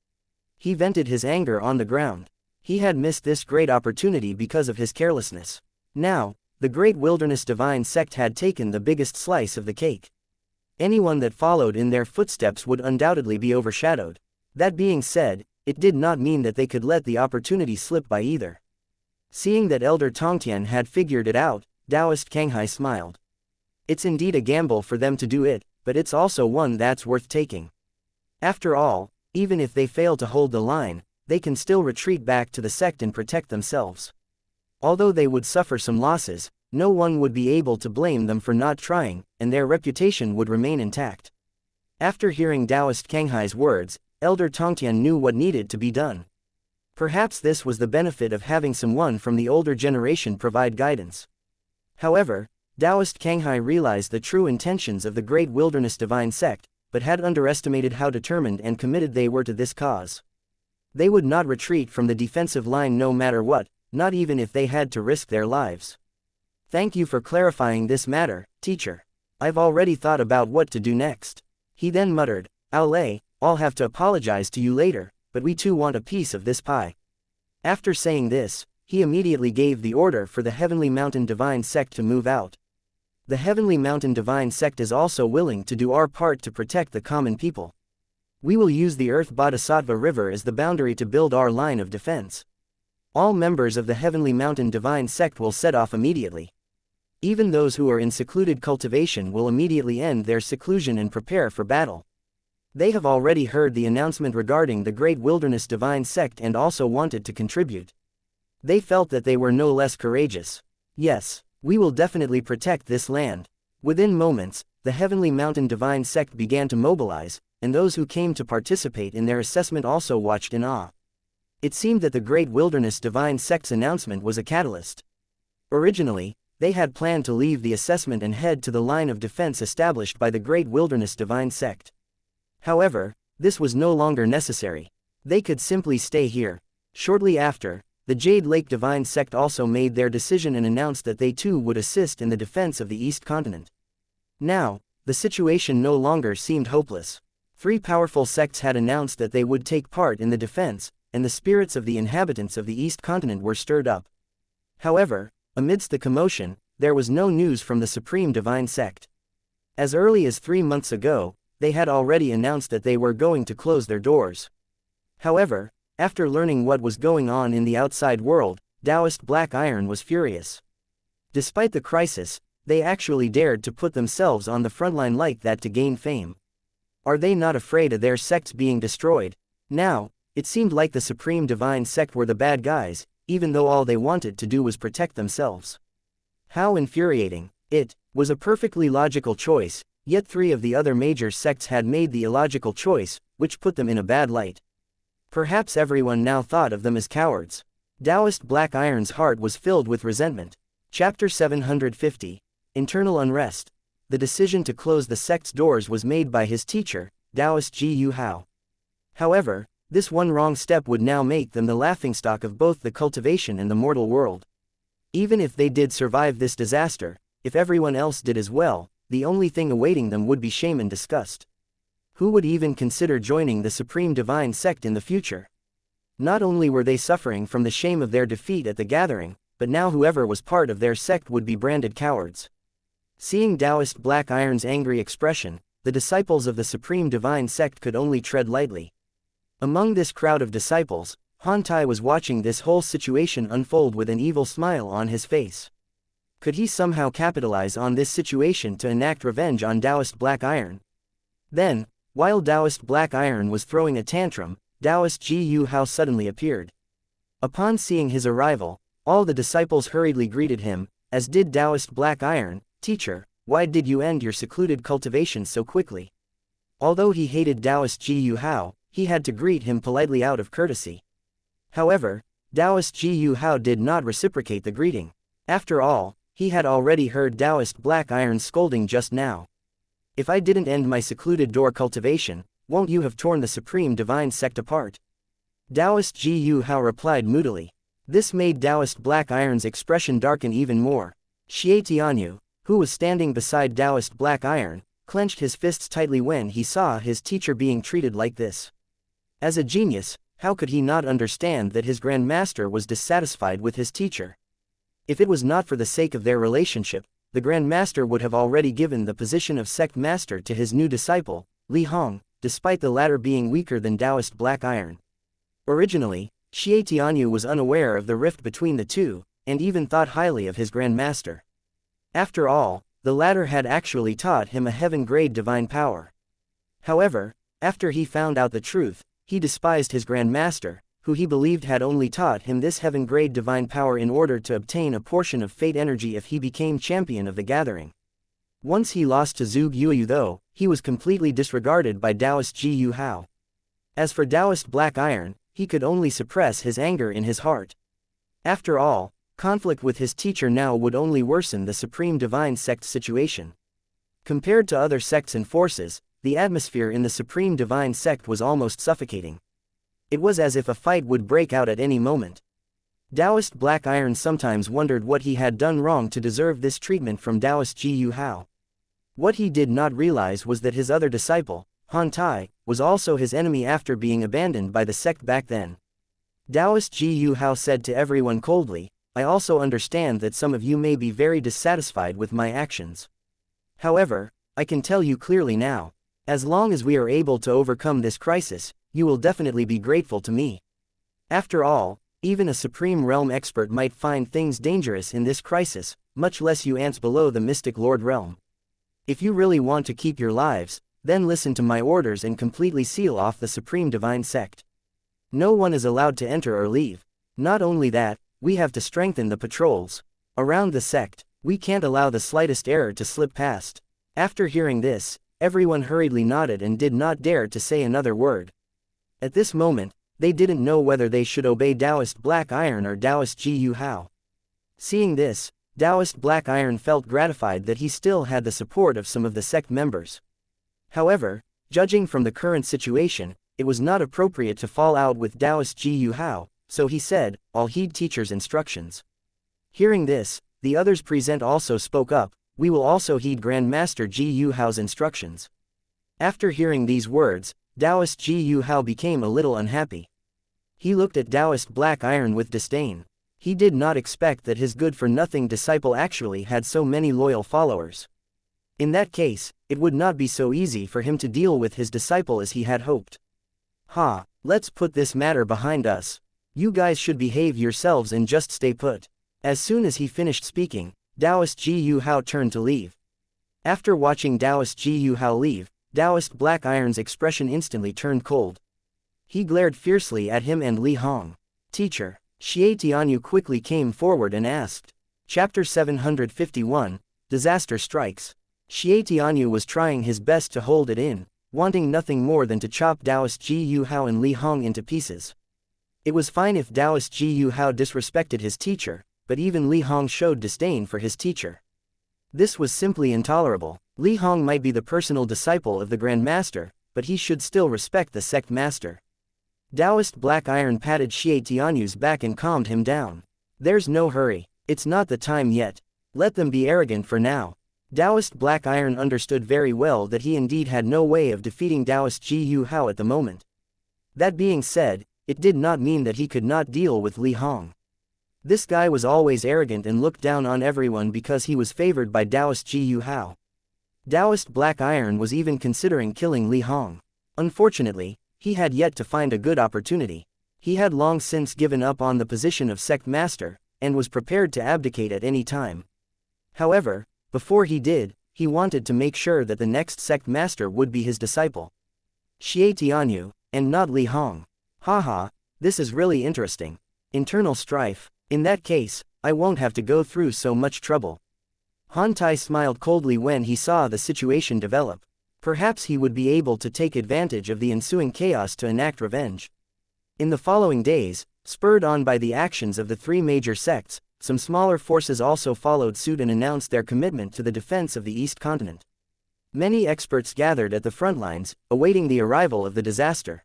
He vented his anger on the ground. He had missed this great opportunity because of his carelessness. Now, the Great Wilderness Divine Sect had taken the biggest slice of the cake. Anyone that followed in their footsteps would undoubtedly be overshadowed. That being said, it did not mean that they could let the opportunity slip by either. Seeing that Elder Tongtian had figured it out, Taoist Kanghai smiled. It's indeed a gamble for them to do it, but it's also one that's worth taking. After all, even if they fail to hold the line, they can still retreat back to the sect and protect themselves. Although they would suffer some losses, no one would be able to blame them for not trying, and their reputation would remain intact. After hearing Taoist Kanghai's words, Elder Tongtian knew what needed to be done. Perhaps this was the benefit of having someone from the older generation provide guidance. However, Taoist Kanghai realized the true intentions of the Great Wilderness Divine Sect, but had underestimated how determined and committed they were to this cause. They would not retreat from the defensive line no matter what, not even if they had to risk their lives. Thank you for clarifying this matter, teacher. I've already thought about what to do next. He then muttered, I'll have to apologize to you later, but we too want a piece of this pie. After saying this, he immediately gave the order for the Heavenly Mountain Divine Sect to move out. The Heavenly Mountain Divine Sect is also willing to do our part to protect the common people. We will use the Earth Bodhisattva River as the boundary to build our line of defense. All members of the Heavenly Mountain Divine Sect will set off immediately. Even those who are in secluded cultivation will immediately end their seclusion and prepare for battle. They have already heard the announcement regarding the Great Wilderness Divine Sect and also wanted to contribute. They felt that they were no less courageous. Yes, we will definitely protect this land. Within moments, the Heavenly Mountain Divine Sect began to mobilize, and those who came to participate in their assessment also watched in awe. It seemed that the Great Wilderness Divine Sect's announcement was a catalyst. Originally, they had planned to leave the assessment and head to the line of defense established by the Great Wilderness Divine Sect. However, this was no longer necessary. They could simply stay here. Shortly after, the Jade Lake Divine Sect also made their decision and announced that they too would assist in the defense of the East Continent. Now, the situation no longer seemed hopeless. 3 powerful sects had announced that they would take part in the defense, and the spirits of the inhabitants of the East Continent were stirred up. However, amidst the commotion, there was no news from the Supreme Divine Sect. As early as 3 months ago, they had already announced that they were going to close their doors. However, after learning what was going on in the outside world, Taoist Black Iron was furious. Despite the crisis, they actually dared to put themselves on the frontline like that to gain fame. Are they not afraid of their sects being destroyed? Now, it seemed like the Supreme Divine Sect were the bad guys, even though all they wanted to do was protect themselves. How infuriating. It was a perfectly logical choice, yet 3 of the other major sects had made the illogical choice, which put them in a bad light. Perhaps everyone now thought of them as cowards. Taoist Black Iron's heart was filled with resentment. Chapter 750. Internal Unrest. The decision to close the sect's doors was made by his teacher, Taoist Ji Yu Hao. However, this one wrong step would now make them the laughingstock of both the cultivation and the mortal world. Even if they did survive this disaster, if everyone else did as well, the only thing awaiting them would be shame and disgust. Who would even consider joining the Supreme Divine Sect in the future? Not only were they suffering from the shame of their defeat at the gathering, but now whoever was part of their sect would be branded cowards. Seeing Taoist Black Iron's angry expression, the disciples of the Supreme Divine Sect could only tread lightly. Among this crowd of disciples, Han Tai was watching this whole situation unfold with an evil smile on his face. Could he somehow capitalize on this situation to enact revenge on Taoist Black Iron? Then, while Taoist Black Iron was throwing a tantrum, Taoist Ji Yu Hao suddenly appeared. Upon seeing his arrival, all the disciples hurriedly greeted him, as did Taoist Black Iron. Teacher, why did you end your secluded cultivation so quickly? Although he hated Taoist Ji Yu Hao, he had to greet him politely out of courtesy. However, Taoist Ji Yu Hao did not reciprocate the greeting. After all, he had already heard Taoist Black Iron scolding just now. If I didn't end my secluded door cultivation, won't you have torn the Supreme Divine Sect apart? Taoist Ji Yu Hao replied moodily. This made Taoist Black Iron's expression darken even more. Xie Tianyu, who was standing beside Taoist Black Iron, clenched his fists tightly when he saw his teacher being treated like this. As a genius, how could he not understand that his Grand Master was dissatisfied with his teacher? If it was not for the sake of their relationship, the Grand Master would have already given the position of Sect Master to his new disciple, Li Hong, despite the latter being weaker than Taoist Black Iron. Originally, Xie Tianyu was unaware of the rift between the two, and even thought highly of his Grand Master. After all, the latter had actually taught him a heaven-grade divine power. However, after he found out the truth, he despised his Grand Master, who he believed had only taught him this heaven-grade divine power in order to obtain a portion of fate energy if he became champion of the gathering. Once he lost to Zhuge Yuyu though, he was completely disregarded by Taoist Ji Yu Hao. As for Taoist Black Iron, he could only suppress his anger in his heart. After all, conflict with his teacher now would only worsen the Supreme Divine Sect situation. Compared to other sects and forces, the atmosphere in the Supreme Divine Sect was almost suffocating. It was as if a fight would break out at any moment. Taoist Black Iron sometimes wondered what he had done wrong to deserve this treatment from Taoist Ji Yu Hao. What he did not realize was that his other disciple, Han Tai, was also his enemy after being abandoned by the sect back then. Taoist Ji Yu Hao said to everyone coldly, I also understand that some of you may be very dissatisfied with my actions. However, I can tell you clearly now, as long as we are able to overcome this crisis, you will definitely be grateful to me. After all, even a Supreme Realm expert might find things dangerous in this crisis, much less you ants below the Mystic Lord realm. If you really want to keep your lives, then listen to my orders and completely seal off the Supreme Divine Sect. No one is allowed to enter or leave. Not only that, we have to strengthen the patrols around the sect. We can't allow the slightest error to slip past. After hearing this, everyone hurriedly nodded and did not dare to say another word. At this moment, they didn't know whether they should obey Taoist Black Iron or Taoist Ji Yu Hao. Seeing this, Taoist Black Iron felt gratified that he still had the support of some of the sect members. However, judging from the current situation, it was not appropriate to fall out with Taoist Ji Yu Hao, so he said, I'll heed teacher's instructions. Hearing this, the others present also spoke up, we will also heed Grand Master Ji Yu Hao's instructions. After hearing these words, Taoist Ji Yu Hao became a little unhappy. He looked at Taoist Black Iron with disdain. He did not expect that his good-for-nothing disciple actually had so many loyal followers. In that case, it would not be so easy for him to deal with his disciple as he had hoped. Let's put this matter behind us. You guys should behave yourselves and just stay put. As soon as he finished speaking, Taoist Ji Yu Hao turned to leave. After watching Taoist Ji Yu Hao leave, Taoist Black Iron's expression instantly turned cold. He glared fiercely at him and Li Hong. Teacher, Xie Tianyu quickly came forward and asked. Chapter 751, Disaster Strikes. Xie Tianyu was trying his best to hold it in, wanting nothing more than to chop Taoist Ji Yu Hao and Li Hong into pieces. It was fine if Taoist Ji Yu Hao disrespected his teacher, but even Li Hong showed disdain for his teacher. This was simply intolerable. Li Hong might be the personal disciple of the Grand Master, but he should still respect the sect master. Taoist Black Iron patted Xie Tianyu's back and calmed him down. There's no hurry. It's not the time yet. Let them be arrogant for now. Taoist Black Iron understood very well that he indeed had no way of defeating Taoist Ji Yu Hao at the moment. That being said, it did not mean that he could not deal with Li Hong. This guy was always arrogant and looked down on everyone because he was favored by Taoist Ji Yu Hao. Taoist Black Iron was even considering killing Li Hong. Unfortunately, he had yet to find a good opportunity. He had long since given up on the position of sect master, and was prepared to abdicate at any time. However, before he did, he wanted to make sure that the next sect master would be his disciple. Xie Tianyu, and not Li Hong. Haha, this is really interesting. Internal strife. In that case, I won't have to go through so much trouble. Han Tai smiled coldly when he saw the situation develop. Perhaps he would be able to take advantage of the ensuing chaos to enact revenge. In the following days, spurred on by the actions of the three major sects, some smaller forces also followed suit and announced their commitment to the defense of the East Continent. Many experts gathered at the front lines, awaiting the arrival of the disaster.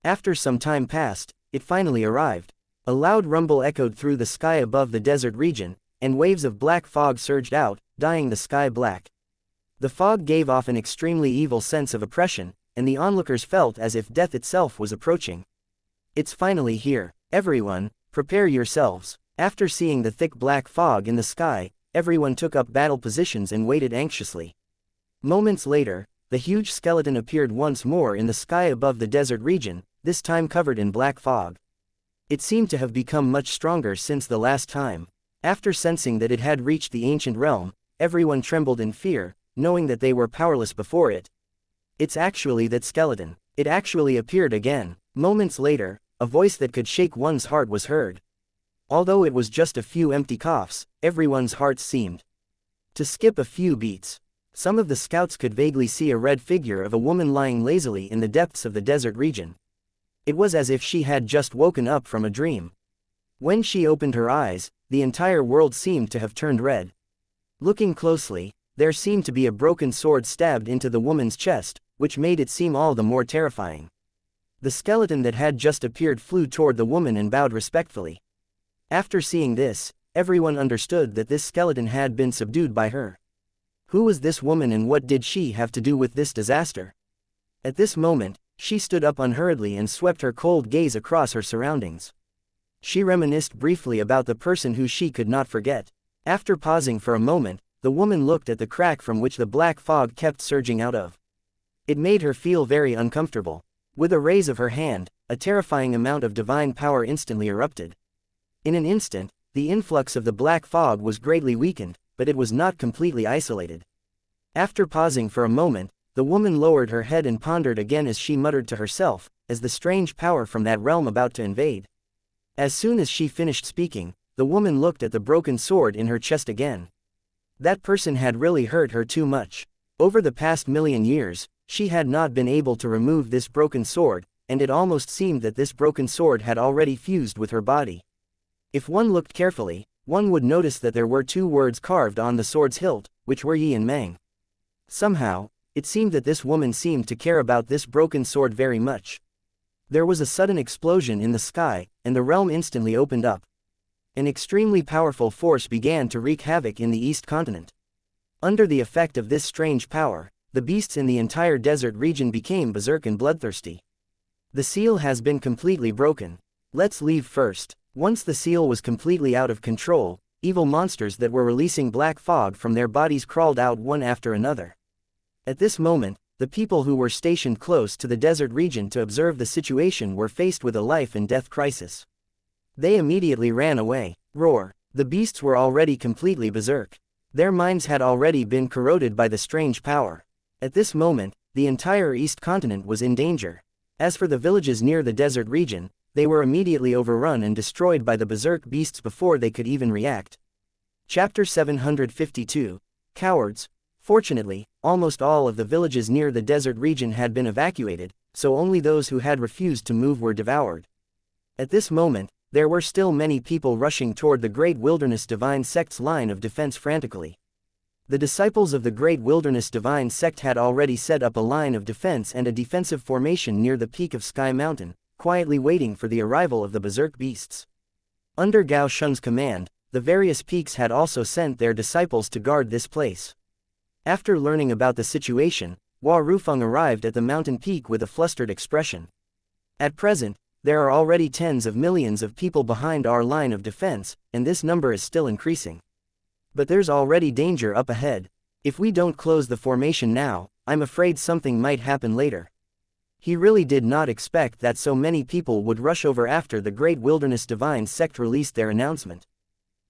After some time passed, it finally arrived. A loud rumble echoed through the sky above the desert region, and waves of black fog surged out, dyeing the sky black. The fog gave off an extremely evil sense of oppression, and the onlookers felt as if death itself was approaching. It's finally here. Everyone, prepare yourselves. After seeing the thick black fog in the sky, everyone took up battle positions and waited anxiously. Moments later, the huge skeleton appeared once more in the sky above the desert region, this time covered in black fog. It seemed to have become much stronger since the last time. After sensing that it had reached the ancient realm, everyone trembled in fear, knowing that they were powerless before it. It's actually that skeleton. It actually appeared again. Moments later, a voice that could shake one's heart was heard. Although it was just a few empty coughs, everyone's hearts seemed to skip a few beats. Some of the scouts could vaguely see a red figure of a woman lying lazily in the depths of the desert region. It was as if she had just woken up from a dream. When she opened her eyes, the entire world seemed to have turned red. Looking closely, there seemed to be a broken sword stabbed into the woman's chest, which made it seem all the more terrifying. The skeleton that had just appeared flew toward the woman and bowed respectfully. After seeing this, everyone understood that this skeleton had been subdued by her. Who was this woman and what did she have to do with this disaster? At this moment, she stood up unhurriedly and swept her cold gaze across her surroundings. She reminisced briefly about the person who she could not forget. After pausing for a moment, the woman looked at the crack from which the black fog kept surging out of. It made her feel very uncomfortable. With a raise of her hand, a terrifying amount of divine power instantly erupted. In an instant, the influx of the black fog was greatly weakened, but it was not completely isolated. After pausing for a moment, the woman lowered her head and pondered again as she muttered to herself, as the strange power from that realm about to invade. As soon as she finished speaking, the woman looked at the broken sword in her chest again. That person had really hurt her too much. Over the past million years, she had not been able to remove this broken sword, and it almost seemed that this broken sword had already fused with her body. If one looked carefully, one would notice that there were two words carved on the sword's hilt, which were Yi and Meng. Somehow, it seemed that this woman seemed to care about this broken sword very much. There was a sudden explosion in the sky, and the realm instantly opened up. An extremely powerful force began to wreak havoc in the East Continent. Under the effect of this strange power, the beasts in the entire desert region became berserk and bloodthirsty. The seal has been completely broken. Let's leave first. Once the seal was completely out of control, evil monsters that were releasing black fog from their bodies crawled out one after another. At this moment, the people who were stationed close to the desert region to observe the situation were faced with a life and death crisis. They immediately ran away. Roar. The beasts were already completely berserk. Their minds had already been corroded by the strange power. At this moment, the entire East Continent was in danger. As for the villages near the desert region, they were immediately overrun and destroyed by the berserk beasts before they could even react. Chapter 752. Cowards. Fortunately, almost all of the villages near the desert region had been evacuated, so only those who had refused to move were devoured. At this moment, there were still many people rushing toward the Great Wilderness Divine Sect's line of defense frantically. The disciples of the Great Wilderness Divine Sect had already set up a line of defense and a defensive formation near the peak of Sky Mountain, quietly waiting for the arrival of the berserk beasts. Under Gao Shun's command, the various peaks had also sent their disciples to guard this place. After learning about the situation, Hua Rufeng arrived at the mountain peak with a flustered expression. At present, there are already tens of millions of people behind our line of defense, and this number is still increasing. But there's already danger up ahead. If we don't close the formation now, I'm afraid something might happen later. He really did not expect that so many people would rush over after the Great Wilderness Divine Sect released their announcement.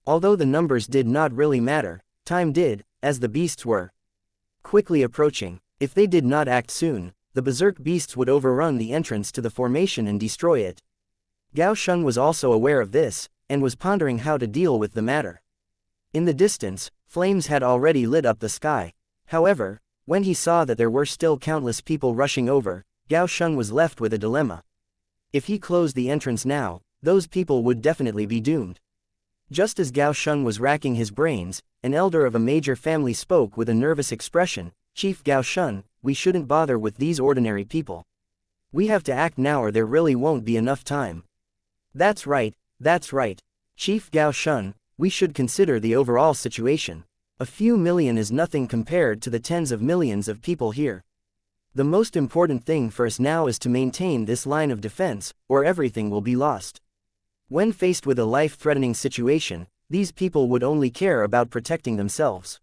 Although the numbers did not really matter, Time did, as the beasts were quickly approaching. If they did not act soon, the berserk beasts would overrun the entrance to the formation and destroy it. Gao Shun was also aware of this, and was pondering how to deal with the matter. In the distance, flames had already lit up the sky. However, when he saw that there were still countless people rushing over, Gao Shun was left with a dilemma. If he closed the entrance now, those people would definitely be doomed. Just as Gao Shun was racking his brains, an elder of a major family spoke with a nervous expression. Chief Gao Shun, we shouldn't bother with these ordinary people. We have to act now or there really won't be enough time. That's right, Chief Gao Shun, we should consider the overall situation. A few million is nothing compared to the tens of millions of people here. The most important thing for us now is to maintain this line of defense, or everything will be lost. When faced with a life-threatening situation, these people would only care about protecting themselves.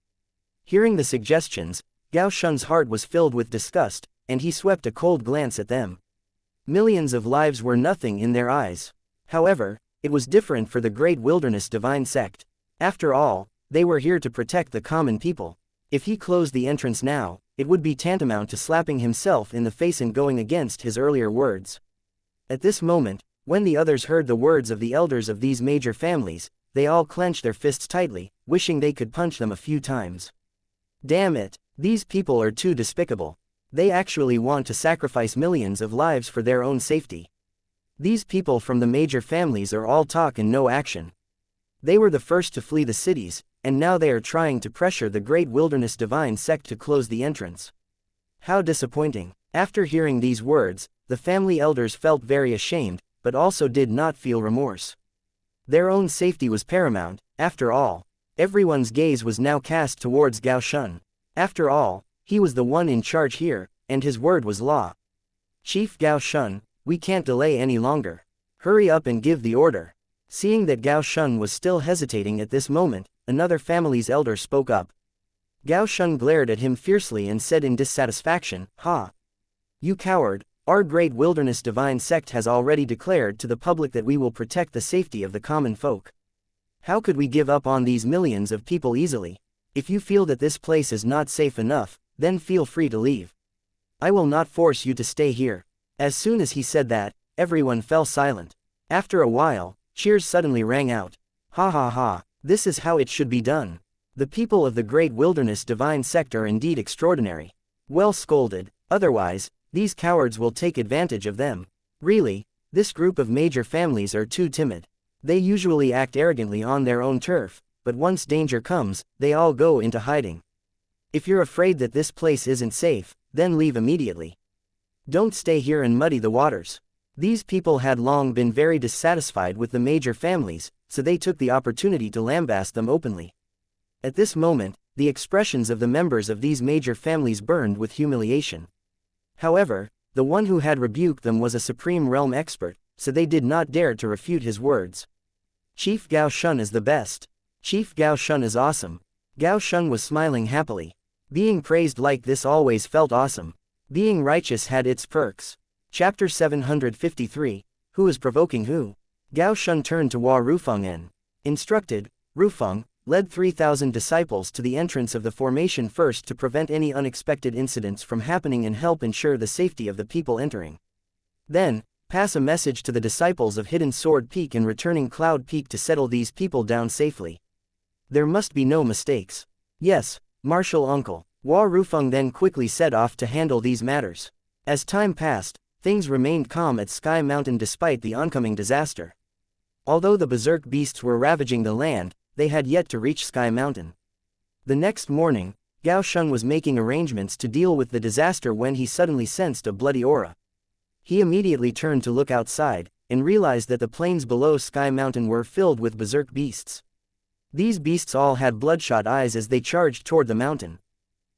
Hearing the suggestions, Gao Shun's heart was filled with disgust, and he swept a cold glance at them. Millions of lives were nothing in their eyes. However, it was different for the Great Wilderness Divine Sect. After all, they were here to protect the common people. If he closed the entrance now, it would be tantamount to slapping himself in the face and going against his earlier words. At this moment, when the others heard the words of the elders of these major families, they all clenched their fists tightly, wishing they could punch them a few times. Damn it, these people are too despicable. They actually want to sacrifice millions of lives for their own safety. These people from the major families are all talk and no action. They were the first to flee the cities, and now they are trying to pressure the Great Wilderness Divine Sect to close the entrance. How disappointing. After hearing these words, the family elders felt very ashamed, but also did not feel remorse. Their own safety was paramount. After all, everyone's gaze was now cast towards Gao Shun. After all, he was the one in charge here, and his word was law. Chief Gao Shun, we can't delay any longer. Hurry up and give the order. Seeing that Gao Shun was still hesitating at this moment, another family's elder spoke up. Gao Shun glared at him fiercely and said in dissatisfaction, "Ha! You coward, our Great Wilderness Divine Sect has already declared to the public that we will protect the safety of the common folk. How could we give up on these millions of people easily? If you feel that this place is not safe enough, then feel free to leave. I will not force you to stay here." As soon as he said that, everyone fell silent. After a while, cheers suddenly rang out. Ha ha ha, this is how it should be done. The people of the Great Wilderness Divine Sect are indeed extraordinary. Well scolded, otherwise, these cowards will take advantage of them. Really, this group of major families are too timid. They usually act arrogantly on their own turf, but once danger comes, they all go into hiding. If you're afraid that this place isn't safe, then leave immediately. Don't stay here and muddy the waters. These people had long been very dissatisfied with the major families, so they took the opportunity to lambaste them openly. At this moment, the expressions of the members of these major families burned with humiliation. However, the one who had rebuked them was a supreme realm expert, so they did not dare to refute his words. Chief Gao Shun is the best. Chief Gao Shun is awesome. Gao Shun was smiling happily. Being praised like this always felt awesome. Being righteous had its perks. Chapter 753, Who is provoking who? Gao Shun turned to Hua Rufeng and instructed. Rufeng led 3,000 disciples to the entrance of the formation first to prevent any unexpected incidents from happening and help ensure the safety of the people entering. Then, pass a message to the disciples of Hidden Sword Peak and Returning Cloud Peak to settle these people down safely. There must be no mistakes. Yes, Martial Uncle. Hua Rufeng then quickly set off to handle these matters. As time passed, things remained calm at Sky Mountain despite the oncoming disaster. Although the berserk beasts were ravaging the land, they had yet to reach Sky Mountain. The next morning, Gao Shun was making arrangements to deal with the disaster when he suddenly sensed a bloody aura. He immediately turned to look outside, and realized that the plains below Sky Mountain were filled with berserk beasts. These beasts all had bloodshot eyes as they charged toward the mountain.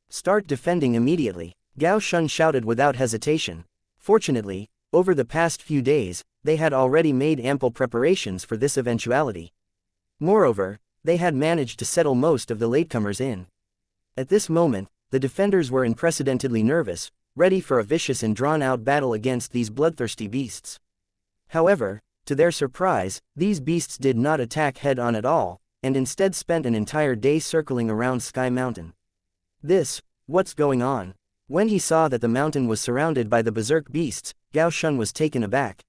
Start defending immediately, Gao Shun shouted without hesitation. Fortunately, over the past few days, they had already made ample preparations for this eventuality. Moreover, they had managed to settle most of the latecomers in. At this moment, the defenders were unprecedentedly nervous, ready for a vicious and drawn-out battle against these bloodthirsty beasts. However, to their surprise, these beasts did not attack head-on at all. and instead spent an entire day circling around Sky Mountain. What's going on? When he saw that the mountain was surrounded by the berserk beasts, Gao Shun was taken aback.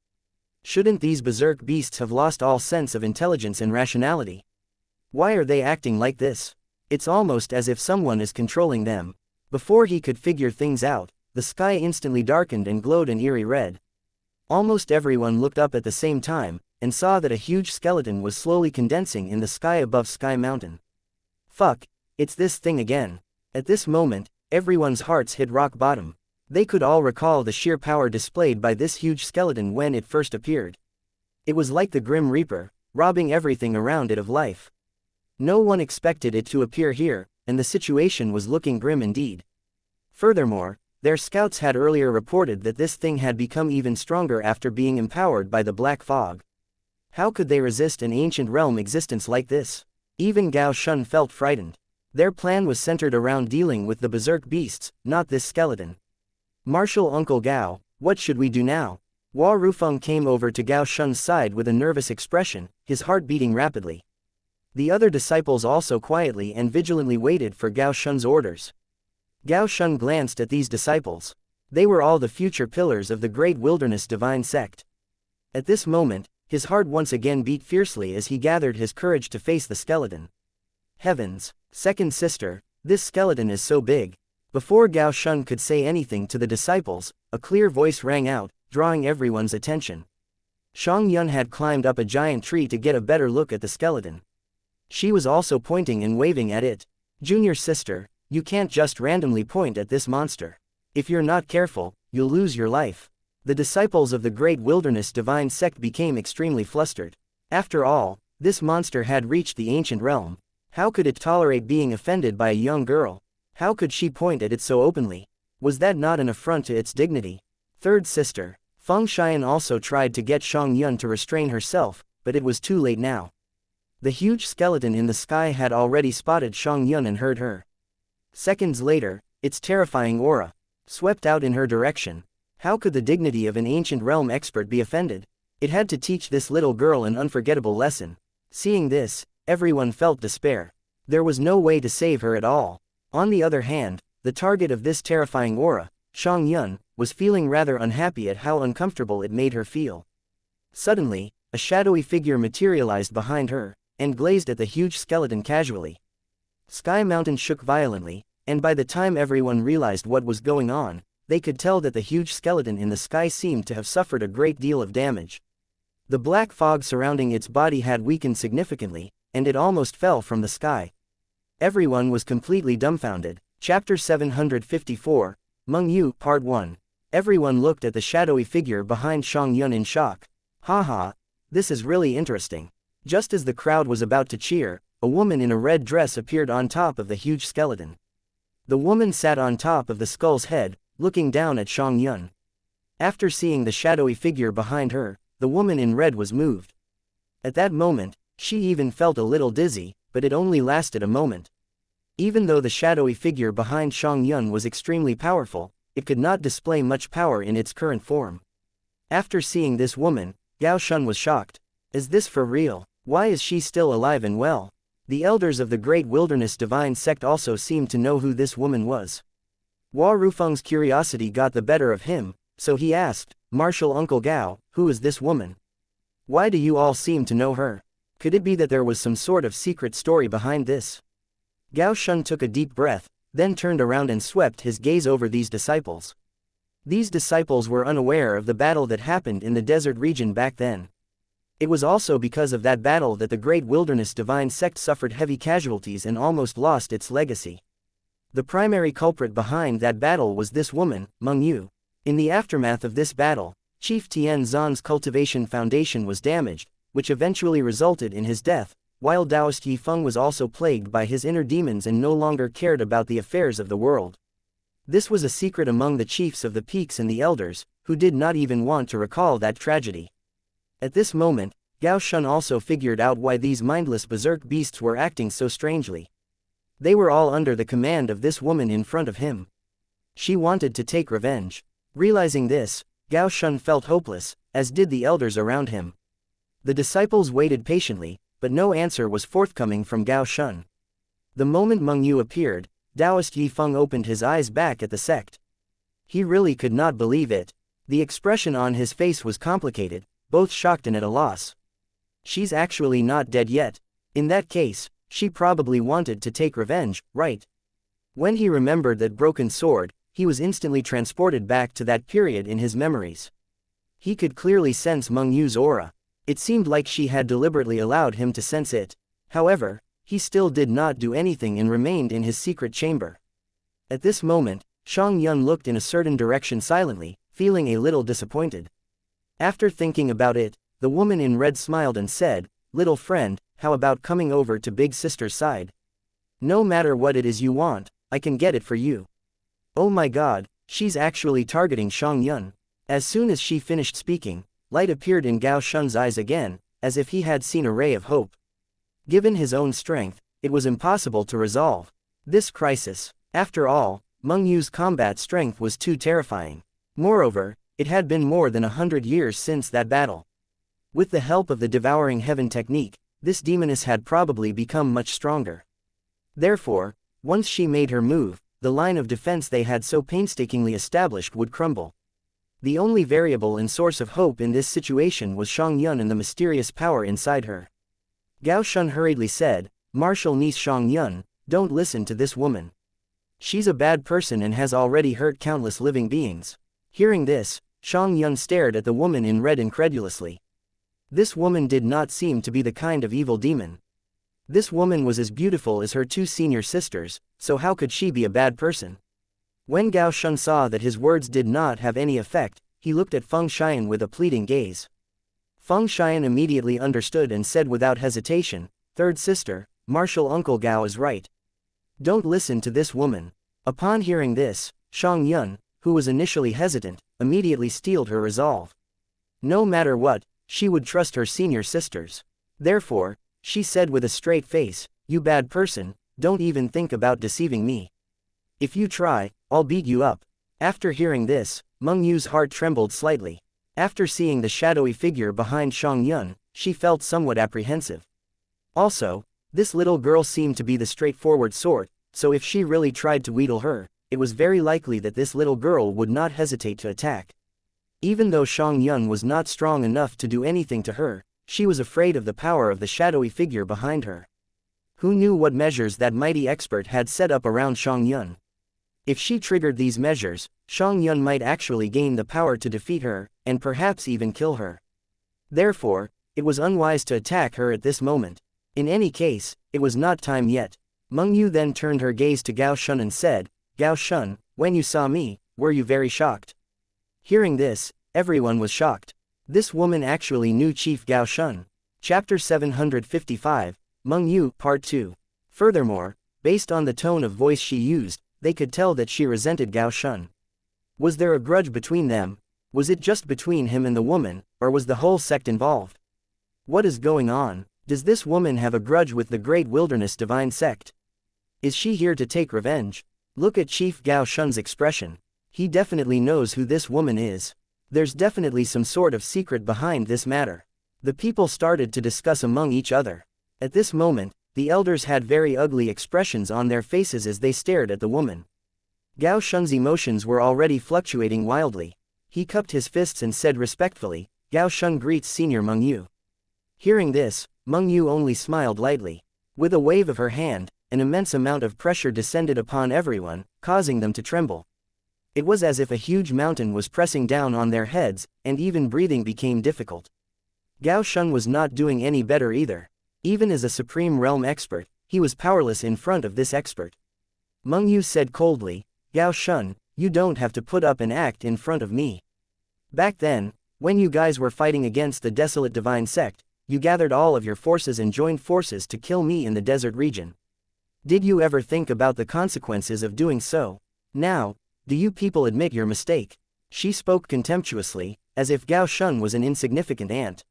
Shouldn't these berserk beasts have lost all sense of intelligence and rationality? Why are they acting like this? It's almost as if someone is controlling them. Before he could figure things out, the sky instantly darkened and glowed an eerie red. Almost everyone looked up at the same time, and saw that a huge skeleton was slowly condensing in the sky above Sky Mountain. Fuck, it's this thing again. At this moment, everyone's hearts hit rock bottom. They could all recall the sheer power displayed by this huge skeleton when it first appeared. It was like the Grim Reaper, robbing everything around it of life. No one expected it to appear here, and the situation was looking grim indeed. Furthermore, their scouts had earlier reported that this thing had become even stronger after being empowered by the Black Fog. How could they resist an ancient realm existence like this? Even Gao Shun felt frightened. Their plan was centered around dealing with the berserk beasts, not this skeleton. Martial Uncle Gao, what should we do now? Hua Rufeng came over to Gao Shun's side with a nervous expression, his heart beating rapidly. The other disciples also quietly and vigilantly waited for Gao Shun's orders. Gao Shun glanced at these disciples. They were all the future pillars of the Great Wilderness Divine Sect. At this moment, his heart once again beat fiercely as he gathered his courage to face the skeleton. Heavens, second sister, this skeleton is so big. Before Gao Shun could say anything to the disciples, a clear voice rang out, drawing everyone's attention. Xianxia had climbed up a giant tree to get a better look at the skeleton. She was also pointing and waving at it. Junior sister, you can't just randomly point at this monster. If you're not careful, you'll lose your life. The disciples of the Great Wilderness Divine Sect became extremely flustered. After all, this monster had reached the ancient realm. How could it tolerate being offended by a young girl? How could she point at it so openly? Was that not an affront to its dignity? Third sister, Feng Xian also tried to get Xianxia to restrain herself, but it was too late now. The huge skeleton in the sky had already spotted Xianxia and heard her. Seconds later, its terrifying aura swept out in her direction. How could the dignity of an ancient realm expert be offended? It had to teach this little girl an unforgettable lesson. Seeing this, everyone felt despair. There was no way to save her at all. On the other hand, the target of this terrifying aura, Xianxia, was feeling rather unhappy at how uncomfortable it made her feel. Suddenly, a shadowy figure materialized behind her, and glazed at the huge skeleton casually. Sky Mountain shook violently, and by the time everyone realized what was going on, they could tell that the huge skeleton in the sky seemed to have suffered a great deal of damage. The black fog surrounding its body had weakened significantly, and it almost fell from the sky. Everyone was completely dumbfounded. Chapter 754, Meng Yu, Part 1. Everyone looked at the shadowy figure behind Xianxia in shock. Haha, this is really interesting. Just as the crowd was about to cheer, a woman in a red dress appeared on top of the huge skeleton. The woman sat on top of the skull's head, looking down at Xianxia. After seeing the shadowy figure behind her, the woman in red was moved. At that moment, she even felt a little dizzy, but it only lasted a moment. Even though the shadowy figure behind Xianxia was extremely powerful, it could not display much power in its current form. After seeing this woman, Gao Shun was shocked. Is this for real? Why is she still alive and well? The elders of the Great Wilderness Divine Sect also seemed to know who this woman was. Hua Rufeng's curiosity got the better of him, so he asked, Martial Uncle Gao, who is this woman? Why do you all seem to know her? Could it be that there was some sort of secret story behind this? Gao Shun took a deep breath, then turned around and swept his gaze over these disciples. These disciples were unaware of the battle that happened in the desert region back then. It was also because of that battle that the Great Wilderness Divine Sect suffered heavy casualties and almost lost its legacy. The primary culprit behind that battle was this woman, Meng Yu. In the aftermath of this battle, Chief Tian Zan's cultivation foundation was damaged, which eventually resulted in his death, while Taoist Yifeng was also plagued by his inner demons and no longer cared about the affairs of the world. This was a secret among the chiefs of the peaks and the elders, who did not even want to recall that tragedy. At this moment, Gao Shun also figured out why these mindless berserk beasts were acting so strangely. They were all under the command of this woman in front of him. She wanted to take revenge. Realizing this, Gao Shun felt hopeless, as did the elders around him. The disciples waited patiently, but no answer was forthcoming from Gao Shun. The moment Meng Yu appeared, Taoist Yi Feng opened his eyes back at the sect. He really could not believe it. The expression on his face was complicated, both shocked and at a loss. She's actually not dead yet. In that case, she probably wanted to take revenge, right? When he remembered that broken sword, he was instantly transported back to that period in his memories. He could clearly sense Meng Yu's aura. It seemed like she had deliberately allowed him to sense it. However, he still did not do anything and remained in his secret chamber. At this moment, Xianxia looked in a certain direction silently, feeling a little disappointed. After thinking about it, the woman in red smiled and said, "Little friend, how about coming over to Big Sister's side? No matter what it is you want, I can get it for you." Oh my god, she's actually targeting Xianxia. As soon as she finished speaking, light appeared in Gao Shun's eyes again, as if he had seen a ray of hope. Given his own strength, it was impossible to resolve this crisis. After all, Meng Yu's combat strength was too terrifying. Moreover, it had been more than 100 years since that battle. With the help of the Devouring Heaven technique, this demoness had probably become much stronger. Therefore, once she made her move, the line of defense they had so painstakingly established would crumble. The only variable and source of hope in this situation was Xianxia and the mysterious power inside her. Gao Shun hurriedly said, "Martial niece Xianxia, don't listen to this woman. She's a bad person and has already hurt countless living beings." Hearing this, Xianxia stared at the woman in red incredulously. This woman did not seem to be the kind of evil demon. This woman was as beautiful as her two senior sisters, so how could she be a bad person? When Gao Shun saw that his words did not have any effect, he looked at Feng Xian with a pleading gaze. Feng Xian immediately understood and said without hesitation, "Third sister, Martial Uncle Gao is right. Don't listen to this woman." Upon hearing this, Xianxia, who was initially hesitant, immediately steeled her resolve. No matter what, she would trust her senior sisters. Therefore, she said with a straight face, "You bad person, don't even think about deceiving me. If you try, I'll beat you up." After hearing this, Meng Yu's heart trembled slightly. After seeing the shadowy figure behind Xianxia, she felt somewhat apprehensive. Also, this little girl seemed to be the straightforward sort, so if she really tried to wheedle her, it was very likely that this little girl would not hesitate to attack. Even though Xianxia was not strong enough to do anything to her, she was afraid of the power of the shadowy figure behind her. Who knew what measures that mighty expert had set up around Xianxia? If she triggered these measures, Xianxia might actually gain the power to defeat her, and perhaps even kill her. Therefore, it was unwise to attack her at this moment. In any case, it was not time yet. Meng Yu then turned her gaze to Gao Shun and said, "Gao Shun, when you saw me, were you very shocked?" Hearing this, everyone was shocked. This woman actually knew Chief Gao Shun. Chapter 755, Meng Yu, Part 2. Furthermore, based on the tone of voice she used, they could tell that she resented Gao Shun. Was there a grudge between them? Was it just between him and the woman, or was the whole sect involved? What is going on? Does this woman have a grudge with the Great Wilderness Divine Sect? Is she here to take revenge? Look at Chief Gao Shun's expression. He definitely knows who this woman is. There's definitely some sort of secret behind this matter. The people started to discuss among each other. At this moment, the elders had very ugly expressions on their faces as they stared at the woman. Gao Shun's emotions were already fluctuating wildly. He cupped his fists and said respectfully, "Gao Shun greets Senior Meng Yu." Hearing this, Meng Yu only smiled lightly. With a wave of her hand, an immense amount of pressure descended upon everyone, causing them to tremble. It was as if a huge mountain was pressing down on their heads, and even breathing became difficult. Gao Shun was not doing any better either. Even as a Supreme Realm expert, he was powerless in front of this expert. Meng Yu said coldly, "Gao Shun, you don't have to put up an act in front of me. Back then, when you guys were fighting against the desolate divine sect, you gathered all of your forces and joined forces to kill me in the desert region. Did you ever think about the consequences of doing so? Now, do you people admit your mistake?" She spoke contemptuously, as if Gao Shun was an insignificant ant.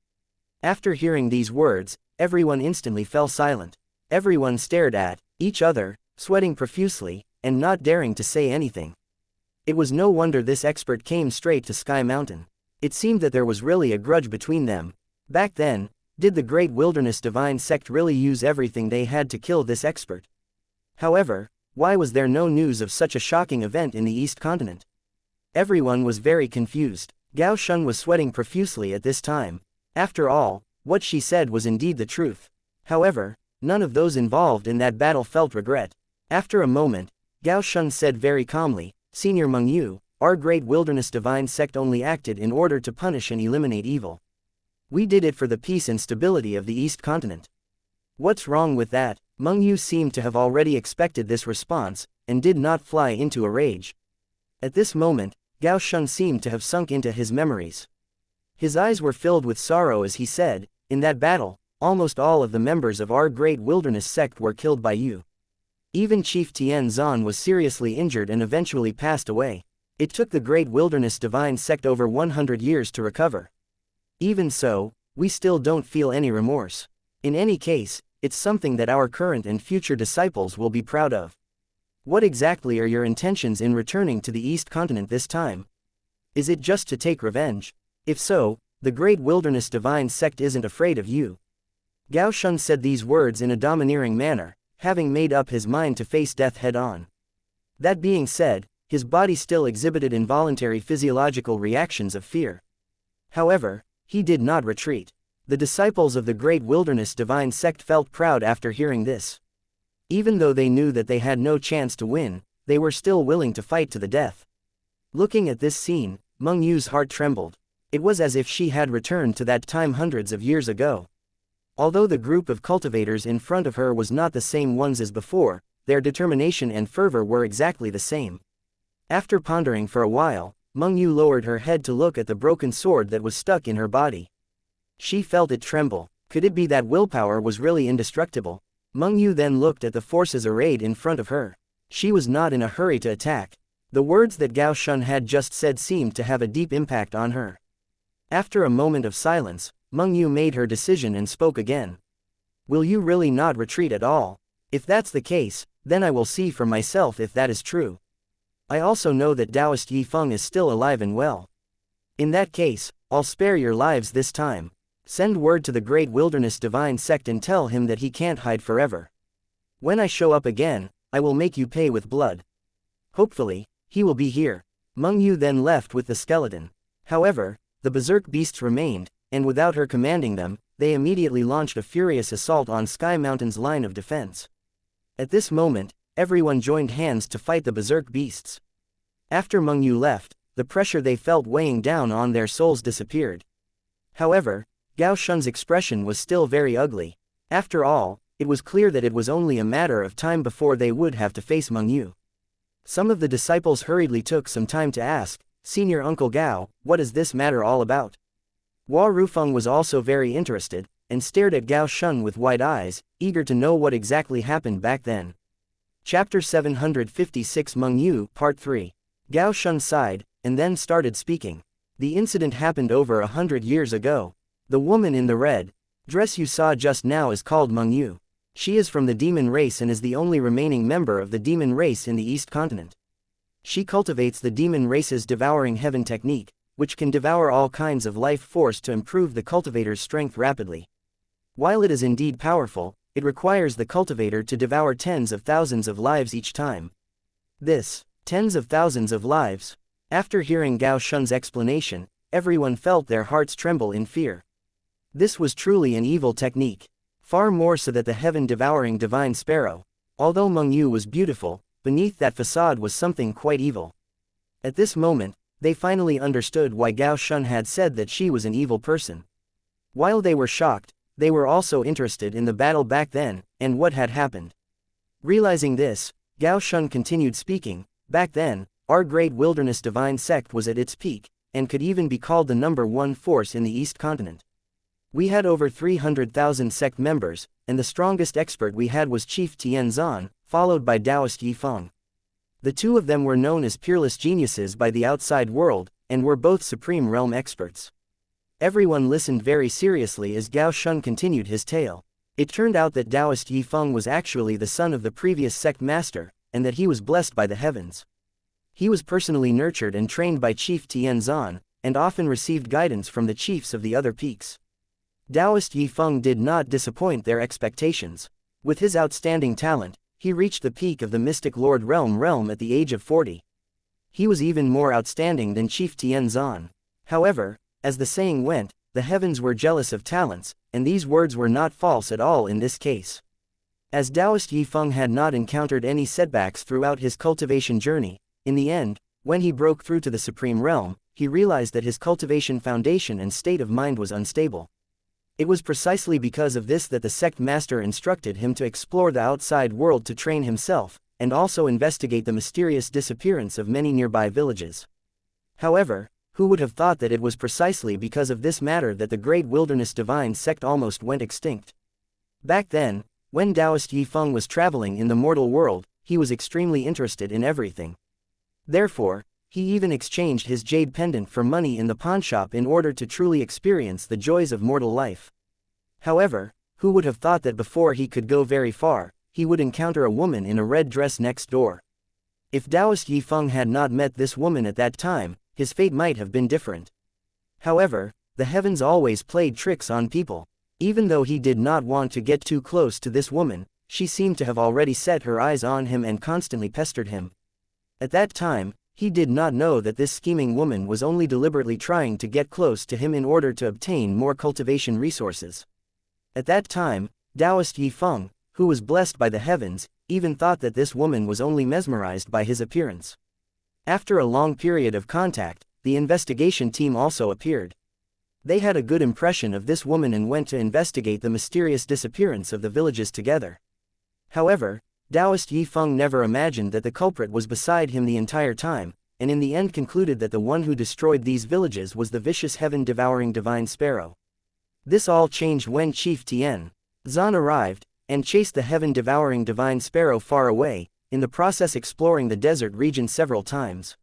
After hearing these words, everyone instantly fell silent. Everyone stared at each other, sweating profusely, and not daring to say anything. It was no wonder this expert came straight to Sky Mountain. It seemed that there was really a grudge between them. Back then, Did the Great Wilderness Divine Sect really use everything they had to kill this expert? However, why was there no news of such a shocking event in the East Continent? Everyone was very confused. Gao Shun was sweating profusely at this time. After all, what she said was indeed the truth. However, none of those involved in that battle felt regret. After a moment, Gao Shun said very calmly, "Senior Meng Yu, our Great Wilderness Divine Sect only acted in order to punish and eliminate evil. We did it for the peace and stability of the East Continent." "What's wrong with that?" Meng Yu seemed to have already expected this response, and did not fly into a rage. At this moment, Gao Shun seemed to have sunk into his memories. His eyes were filled with sorrow as he said, "In that battle, almost all of the members of our Great Wilderness Sect were killed by you. Even Chief Tian Zan was seriously injured and eventually passed away. It took the Great Wilderness Divine Sect over 100 years to recover. Even so, we still don't feel any remorse. In any case, it's something that our current and future disciples will be proud of. What exactly are your intentions in returning to the East Continent this time? Is it just to take revenge? If so, the Great Wilderness Divine Sect isn't afraid of you." Gao Shun said these words in a domineering manner, having made up his mind to face death head-on. That being said, his body still exhibited involuntary physiological reactions of fear. However, he did not retreat. The disciples of the Great Wilderness Divine Sect felt proud after hearing this. Even though they knew that they had no chance to win, they were still willing to fight to the death. Looking at this scene, Meng Yu's heart trembled. It was as if she had returned to that time hundreds of years ago. Although the group of cultivators in front of her was not the same ones as before, their determination and fervor were exactly the same. After pondering for a while, Meng Yu lowered her head to look at the broken sword that was stuck in her body. She felt it tremble. Could it be that willpower was really indestructible? Meng Yu then looked at the forces arrayed in front of her. She was not in a hurry to attack. The words that Gao Shun had just said seemed to have a deep impact on her. After a moment of silence, Meng Yu made her decision and spoke again. "Will you really not retreat at all? If that's the case, then I will see for myself if that is true. I also know that Taoist Yifeng is still alive and well. In that case, I'll spare your lives this time. Send word to the Great Wilderness Divine Sect and tell him that he can't hide forever. When I show up again, I will make you pay with blood. Hopefully, he will be here." Meng Yu then left with the skeleton. However, the berserk beasts remained, and without her commanding them, they immediately launched a furious assault on Sky Mountain's line of defense. At this moment, everyone joined hands to fight the berserk beasts. After Meng Yu left, the pressure they felt weighing down on their souls disappeared. However, Gao Shun's expression was still very ugly. After all, it was clear that it was only a matter of time before they would have to face Meng Yu. Some of the disciples hurriedly took some time to ask, "Senior Uncle Gao, what is this matter all about?" Hua Rufeng was also very interested, and stared at Gao Shun with wide eyes, eager to know what exactly happened back then. Chapter 756 Meng Yu, Part 3. Gao Shun sighed, and then started speaking. "The incident happened over 100 years ago. The woman in the red dress you saw just now is called Meng Yu. She is from the demon race and is the only remaining member of the demon race in the East Continent. She cultivates the demon race's devouring heaven technique, which can devour all kinds of life force to improve the cultivator's strength rapidly. While it is indeed powerful, it requires the cultivator to devour tens of thousands of lives each time." This, tens of thousands of lives. After hearing Gao Shun's explanation, everyone felt their hearts tremble in fear. This was truly an evil technique. Far more so than the heaven-devouring divine sparrow. Although Meng Yu was beautiful, beneath that facade was something quite evil. At this moment, they finally understood why Gao Shun had said that she was an evil person. While they were shocked, they were also interested in the battle back then, and what had happened. Realizing this, Gao Shun continued speaking. "Back then, our Great Wilderness Divine Sect was at its peak, and could even be called the #1 force in the East Continent. We had over 300,000 sect members, and the strongest expert we had was Chief Tian Zan, followed by Taoist Yifeng. The two of them were known as peerless geniuses by the outside world, and were both supreme realm experts." Everyone listened very seriously as Gao Shun continued his tale. It turned out that Taoist Yifeng was actually the son of the previous sect master, and that he was blessed by the heavens. He was personally nurtured and trained by Chief Tian Zan, and often received guidance from the chiefs of the other peaks. Taoist Yifeng did not disappoint their expectations. With his outstanding talent, he reached the peak of the Mystic Lord realm at the age of 40. He was even more outstanding than Chief Tianzan. However, as the saying went, the heavens were jealous of talents, and these words were not false at all in this case. As Taoist Yifeng had not encountered any setbacks throughout his cultivation journey, in the end, when he broke through to the Supreme Realm, he realized that his cultivation foundation and state of mind was unstable. It was precisely because of this that the sect master instructed him to explore the outside world to train himself, and also investigate the mysterious disappearance of many nearby villages. However, who would have thought that it was precisely because of this matter that the Great Wilderness Divine Sect almost went extinct? Back then, when Taoist Yifeng was traveling in the mortal world, he was extremely interested in everything. Therefore, he even exchanged his jade pendant for money in the pawnshop in order to truly experience the joys of mortal life. However, who would have thought that before he could go very far, he would encounter a woman in a red dress next door? If Taoist Yifeng had not met this woman at that time, his fate might have been different. However, the heavens always played tricks on people. Even though he did not want to get too close to this woman, she seemed to have already set her eyes on him and constantly pestered him. At that time, he did not know that this scheming woman was only deliberately trying to get close to him in order to obtain more cultivation resources. At that time, Taoist Yifeng, who was blessed by the heavens, even thought that this woman was only mesmerized by his appearance. After a long period of contact, the investigation team also appeared. They had a good impression of this woman and went to investigate the mysterious disappearance of the villages together. However, Taoist Yifeng never imagined that the culprit was beside him the entire time, and in the end concluded that the one who destroyed these villages was the vicious heaven-devouring divine sparrow. This all changed when Chief Tianzan arrived, and chased the heaven-devouring divine sparrow far away, in the process exploring the desert region several times.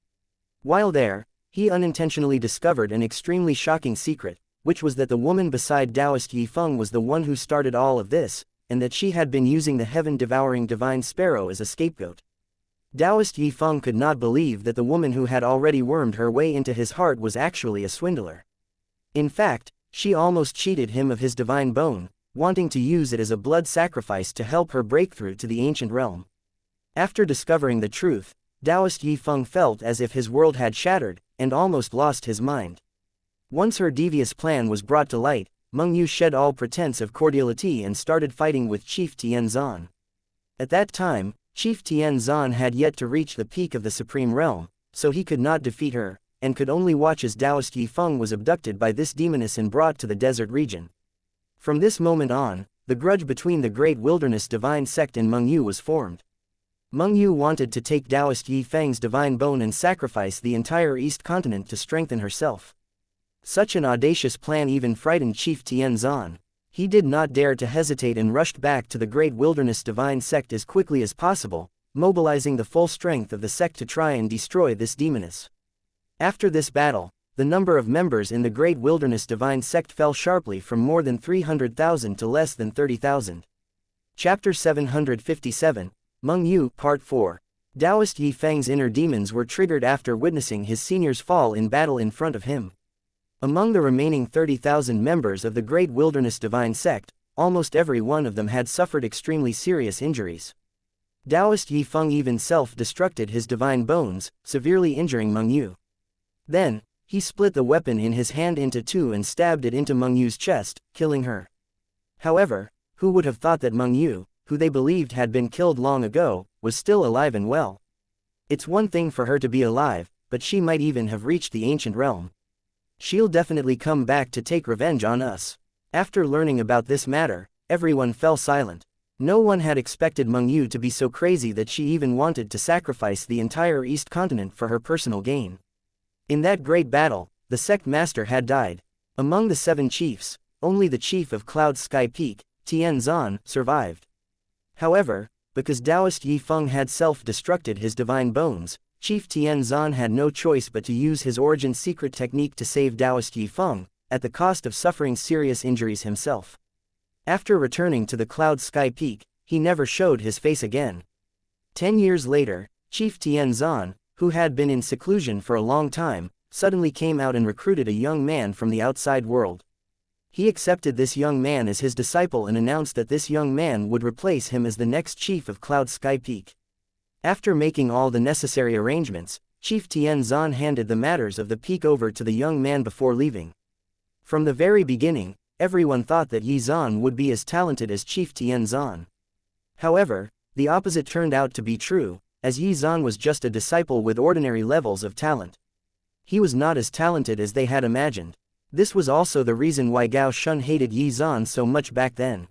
While there, he unintentionally discovered an extremely shocking secret, which was that the woman beside Taoist Yifeng was the one who started all of this, and that she had been using the heaven-devouring divine sparrow as a scapegoat. Taoist Yifeng could not believe that the woman who had already wormed her way into his heart was actually a swindler. In fact, she almost cheated him of his divine bone, wanting to use it as a blood sacrifice to help her breakthrough to the ancient realm. After discovering the truth, Taoist Yifeng felt as if his world had shattered, and almost lost his mind. Once her devious plan was brought to light, Meng Yu shed all pretense of cordiality and started fighting with Chief Tianzan. At that time, Chief Tianzan had yet to reach the peak of the Supreme Realm, so he could not defeat her, and could only watch as Taoist Yifeng was abducted by this demoness and brought to the desert region. From this moment on, the grudge between the Great Wilderness Divine Sect and Meng Yu was formed. Meng Yu wanted to take Taoist Yifeng's divine bone and sacrifice the entire East Continent to strengthen herself. Such an audacious plan even frightened Chief Tianzan. He did not dare to hesitate and rushed back to the Great Wilderness Divine Sect as quickly as possible, mobilizing the full strength of the sect to try and destroy this demoness. After this battle, the number of members in the Great Wilderness Divine Sect fell sharply from more than 300,000 to less than 30,000. Chapter 757, Meng Yu, Part 4. Taoist Yifeng's inner demons were triggered after witnessing his seniors fall in battle in front of him. Among the remaining 30,000 members of the Great Wilderness Divine Sect, almost every one of them had suffered extremely serious injuries. Taoist Yifeng even self-destructed his divine bones, severely injuring Meng Yu. Then, he split the weapon in his hand into two and stabbed it into Meng Yu's chest, killing her. However, who would have thought that Meng Yu, who they believed had been killed long ago, was still alive and well? It's one thing for her to be alive, but she might even have reached the ancient realm. She'll definitely come back to take revenge on us. After learning about this matter, everyone fell silent. No one had expected Meng Yu to be so crazy that she even wanted to sacrifice the entire East Continent for her personal gain. In that great battle, the sect master had died. Among the 7 chiefs, only the chief of Cloud Sky Peak, Tianzan, survived. However, because Taoist Yifeng had self-destructed his divine bones, Chief Tianzan had no choice but to use his origin secret technique to save Taoist Yifeng, at the cost of suffering serious injuries himself. After returning to the Cloud Sky Peak, he never showed his face again. 10 years later, Chief Tianzan, who had been in seclusion for a long time, suddenly came out and recruited a young man from the outside world. He accepted this young man as his disciple and announced that this young man would replace him as the next chief of Cloud Sky Peak. After making all the necessary arrangements, Chief Tianzan handed the matters of the peak over to the young man before leaving. From the very beginning, everyone thought that Yi Zan would be as talented as Chief Tianzan. However, the opposite turned out to be true, as Yi Zan was just a disciple with ordinary levels of talent. He was not as talented as they had imagined. This was also the reason why Gao Shun hated Yi Zan so much back then.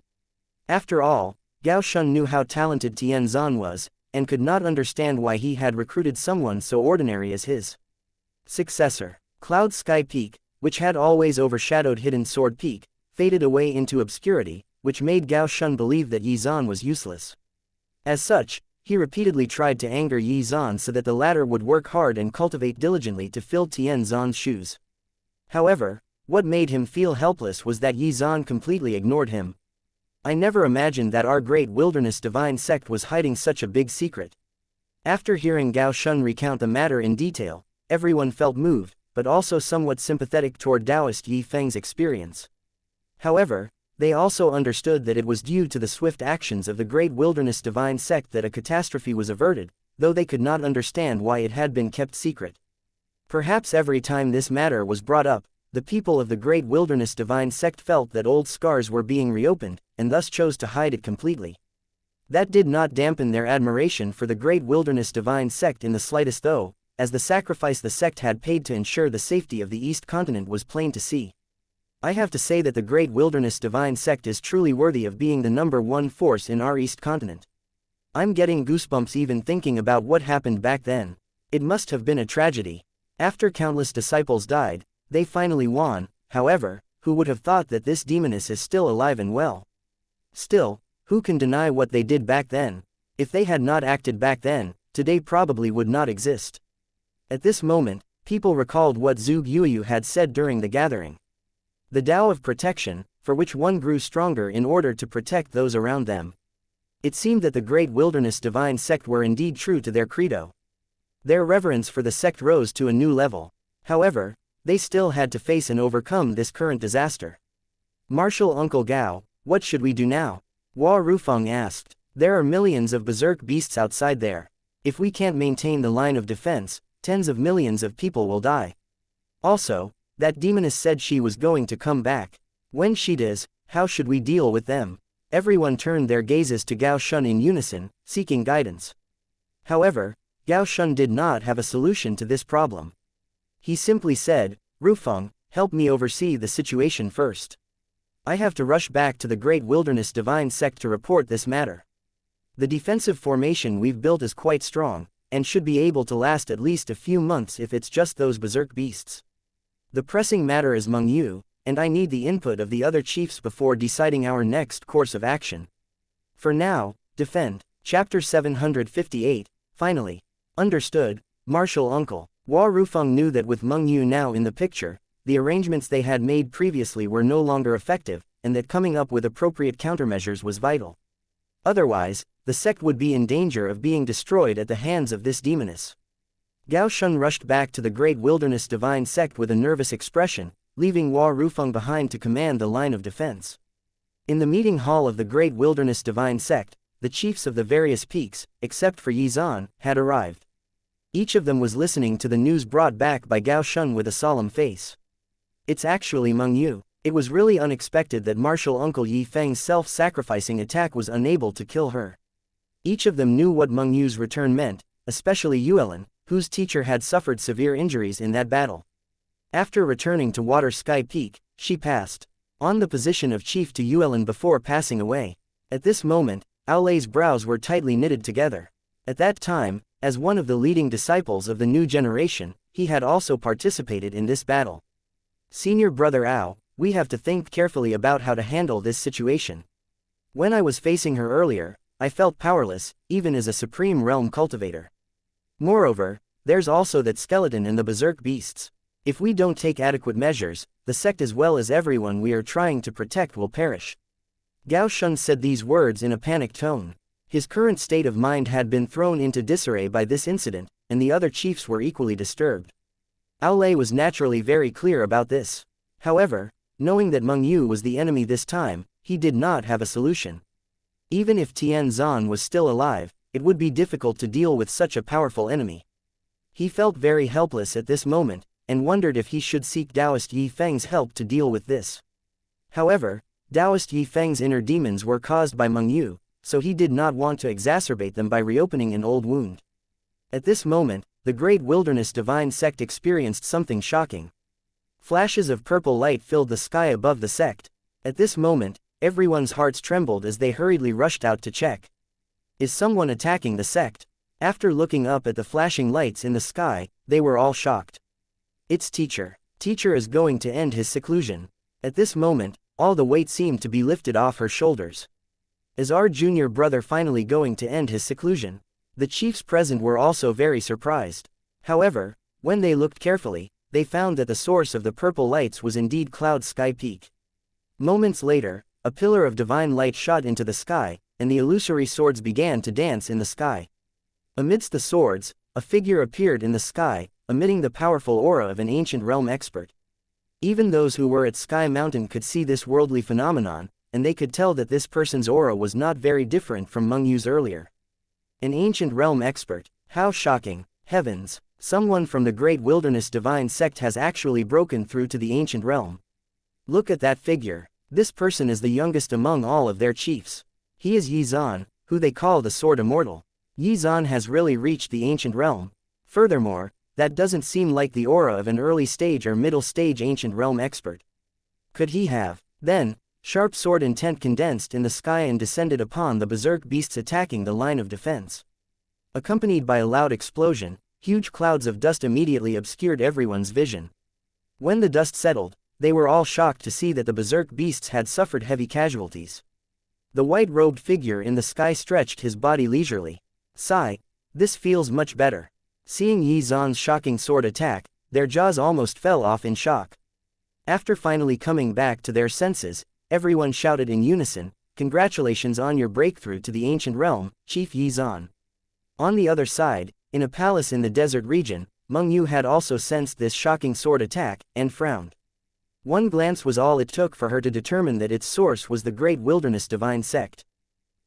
After all, Gao Shun knew how talented Tianzan was, and could not understand why he had recruited someone so ordinary as his successor. Cloud Sky Peak, which had always overshadowed Hidden Sword Peak, faded away into obscurity, which made Gao Shun believe that Yi Zan was useless. As such, he repeatedly tried to anger Yi Zan so that the latter would work hard and cultivate diligently to fill Tianzan's shoes. However, what made him feel helpless was that Yi Zan completely ignored him. I never imagined that our great wilderness divine sect was hiding such a big secret. After hearing Gao Shun recount the matter in detail, everyone felt moved, but also somewhat sympathetic toward Taoist Yi Feng's experience. However, they also understood that it was due to the swift actions of the great wilderness divine sect that a catastrophe was averted, though they could not understand why it had been kept secret. Perhaps every time this matter was brought up, the people of the great wilderness divine sect felt that old scars were being reopened, and thus chose to hide it completely. That did not dampen their admiration for the great wilderness divine sect in the slightest though, as the sacrifice the sect had paid to ensure the safety of the East Continent was plain to see. I have to say that the great wilderness divine sect is truly worthy of being the #1 force in our East Continent. I'm getting goosebumps even thinking about what happened back then. It must have been a tragedy. After countless disciples died, they finally won. However, who would have thought that this demoness is still alive and well? Still, who can deny what they did back then? If they had not acted back then, today probably would not exist. At this moment, people recalled what Zhuge Yuyu had said during the gathering. The Tao of protection, for which one grew stronger in order to protect those around them. It seemed that the great wilderness divine sect were indeed true to their credo. Their reverence for the sect rose to a new level. However, they still had to face and overcome this current disaster. Martial Uncle Gao, what should we do now? Hua Rufeng asked. There are millions of berserk beasts outside there. If we can't maintain the line of defense, tens of millions of people will die. Also, that demoness said she was going to come back. When she does, how should we deal with them? Everyone turned their gazes to Gao Shun in unison, seeking guidance. However, Gao Shun did not have a solution to this problem. He simply said, Rufeng, help me oversee the situation first. I have to rush back to the great wilderness divine sect to report this matter. The defensive formation we've built is quite strong, and should be able to last at least a few months if it's just those berserk beasts. The pressing matter is among you, and I need the input of the other chiefs before deciding our next course of action. For now, defend. Chapter 758, finally. Understood, Martial Uncle. Hua Rufeng knew that with Meng Yu now in the picture, the arrangements they had made previously were no longer effective, and that coming up with appropriate countermeasures was vital. Otherwise, the sect would be in danger of being destroyed at the hands of this demoness. Gao Shun rushed back to the great wilderness divine sect with a nervous expression, leaving Hua Rufeng behind to command the line of defense. In the meeting hall of the great wilderness divine sect, the chiefs of the various peaks, except for Yi Zan, had arrived. Each of them was listening to the news brought back by Gao Shun with a solemn face. It's actually Meng Yu. It was really unexpected that Martial Uncle Yi Feng's self-sacrificing attack was unable to kill her. Each of them knew what Meng Yu's return meant, especially Yuelin, whose teacher had suffered severe injuries in that battle. After returning to Water Sky Peak, she passed on the position of chief to Yuelin before passing away. At this moment, Aolei's brows were tightly knitted together. At that time, as one of the leading disciples of the new generation, he had also participated in this battle. Senior brother Ao, we have to think carefully about how to handle this situation. When I was facing her earlier, I felt powerless, even as a supreme realm cultivator. Moreover, there's also that skeleton and the berserk beasts. If we don't take adequate measures, the sect as well as everyone we are trying to protect will perish. Gao Shun said these words in a panicked tone. His current state of mind had been thrown into disarray by this incident, and the other chiefs were equally disturbed. Aolei was naturally very clear about this. However, knowing that Meng Yu was the enemy this time, he did not have a solution. Even if Tian Zhan was still alive, it would be difficult to deal with such a powerful enemy. He felt very helpless at this moment, and wondered if he should seek Taoist Yi Feng's help to deal with this. However, Taoist Yi Feng's inner demons were caused by Meng Yu, so he did not want to exacerbate them by reopening an old wound. At this moment, the Great Wilderness Divine Sect experienced something shocking. Flashes of purple light filled the sky above the sect. At this moment, everyone's hearts trembled as they hurriedly rushed out to check. Is someone attacking the sect? After looking up at the flashing lights in the sky, they were all shocked. It's Teacher. Teacher is going to end his seclusion. At this moment, all the weight seemed to be lifted off her shoulders. Is our junior brother finally going to end his seclusion? The chiefs present were also very surprised. However, when they looked carefully, they found that the source of the purple lights was indeed Cloud Sky Peak. Moments later, a pillar of divine light shot into the sky, and the illusory swords began to dance in the sky. Amidst the swords, a figure appeared in the sky, emitting the powerful aura of an ancient realm expert. Even those who were at Sky Mountain could see this worldly phenomenon, and they could tell that this person's aura was not very different from Meng Yu's earlier. An ancient realm expert, how shocking, heavens, someone from the Great Wilderness Divine Sect has actually broken through to the ancient realm. Look at that figure, this person is the youngest among all of their chiefs. He is Yi Zhan, who they call the Sword Immortal. Yi Zhan has really reached the ancient realm. Furthermore, that doesn't seem like the aura of an early stage or middle stage ancient realm expert. Could he have? Then, sharp sword intent condensed in the sky and descended upon the berserk beasts attacking the line of defense. Accompanied by a loud explosion, huge clouds of dust immediately obscured everyone's vision. When the dust settled, they were all shocked to see that the berserk beasts had suffered heavy casualties. The white-robed figure in the sky stretched his body leisurely. Sigh, this feels much better. Seeing Yi Zhan's shocking sword attack, their jaws almost fell off in shock. After finally coming back to their senses, everyone shouted in unison, "Congratulations on your breakthrough to the ancient realm, Chief Yi Zhan." On the other side, in a palace in the desert region, Meng Yu had also sensed this shocking sword attack, and frowned. One glance was all it took for her to determine that its source was the Great Wilderness Divine Sect.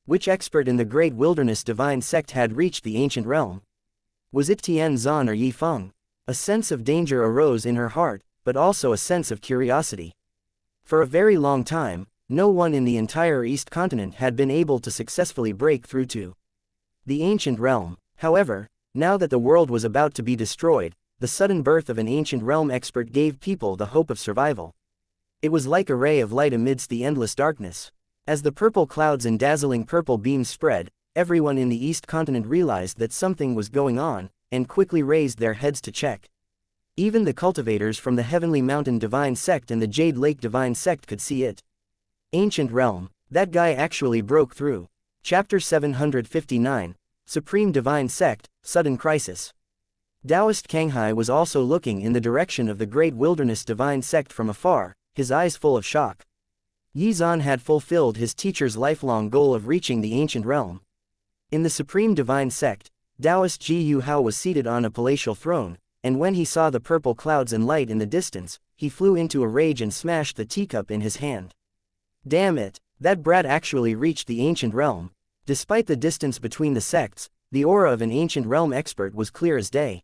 Which expert in the Great Wilderness Divine Sect had reached the ancient realm? Was it Tian Zhan or Yi Feng? A sense of danger arose in her heart, but also a sense of curiosity. For a very long time, no one in the entire East continent had been able to successfully break through to the ancient realm. However, now that the world was about to be destroyed, the sudden birth of an ancient realm expert gave people the hope of survival. It was like a ray of light amidst the endless darkness. As the purple clouds and dazzling purple beams spread, everyone in the East continent realized that something was going on, and quickly raised their heads to check. Even the cultivators from the Heavenly Mountain Divine Sect and the Jade Lake Divine Sect could see it. Ancient realm, that guy actually broke through. Chapter 759, Supreme Divine Sect, Sudden Crisis. Taoist Kanghai was also looking in the direction of the Great Wilderness Divine Sect from afar, his eyes full of shock. Yi Zhan had fulfilled his teacher's lifelong goal of reaching the ancient realm. In the Supreme Divine Sect, Taoist Ji Yu Hao was seated on a palatial throne, and when he saw the purple clouds and light in the distance, he flew into a rage and smashed the teacup in his hand. Damn it, that brat actually reached the ancient realm. Despite the distance between the sects, the aura of an ancient realm expert was clear as day.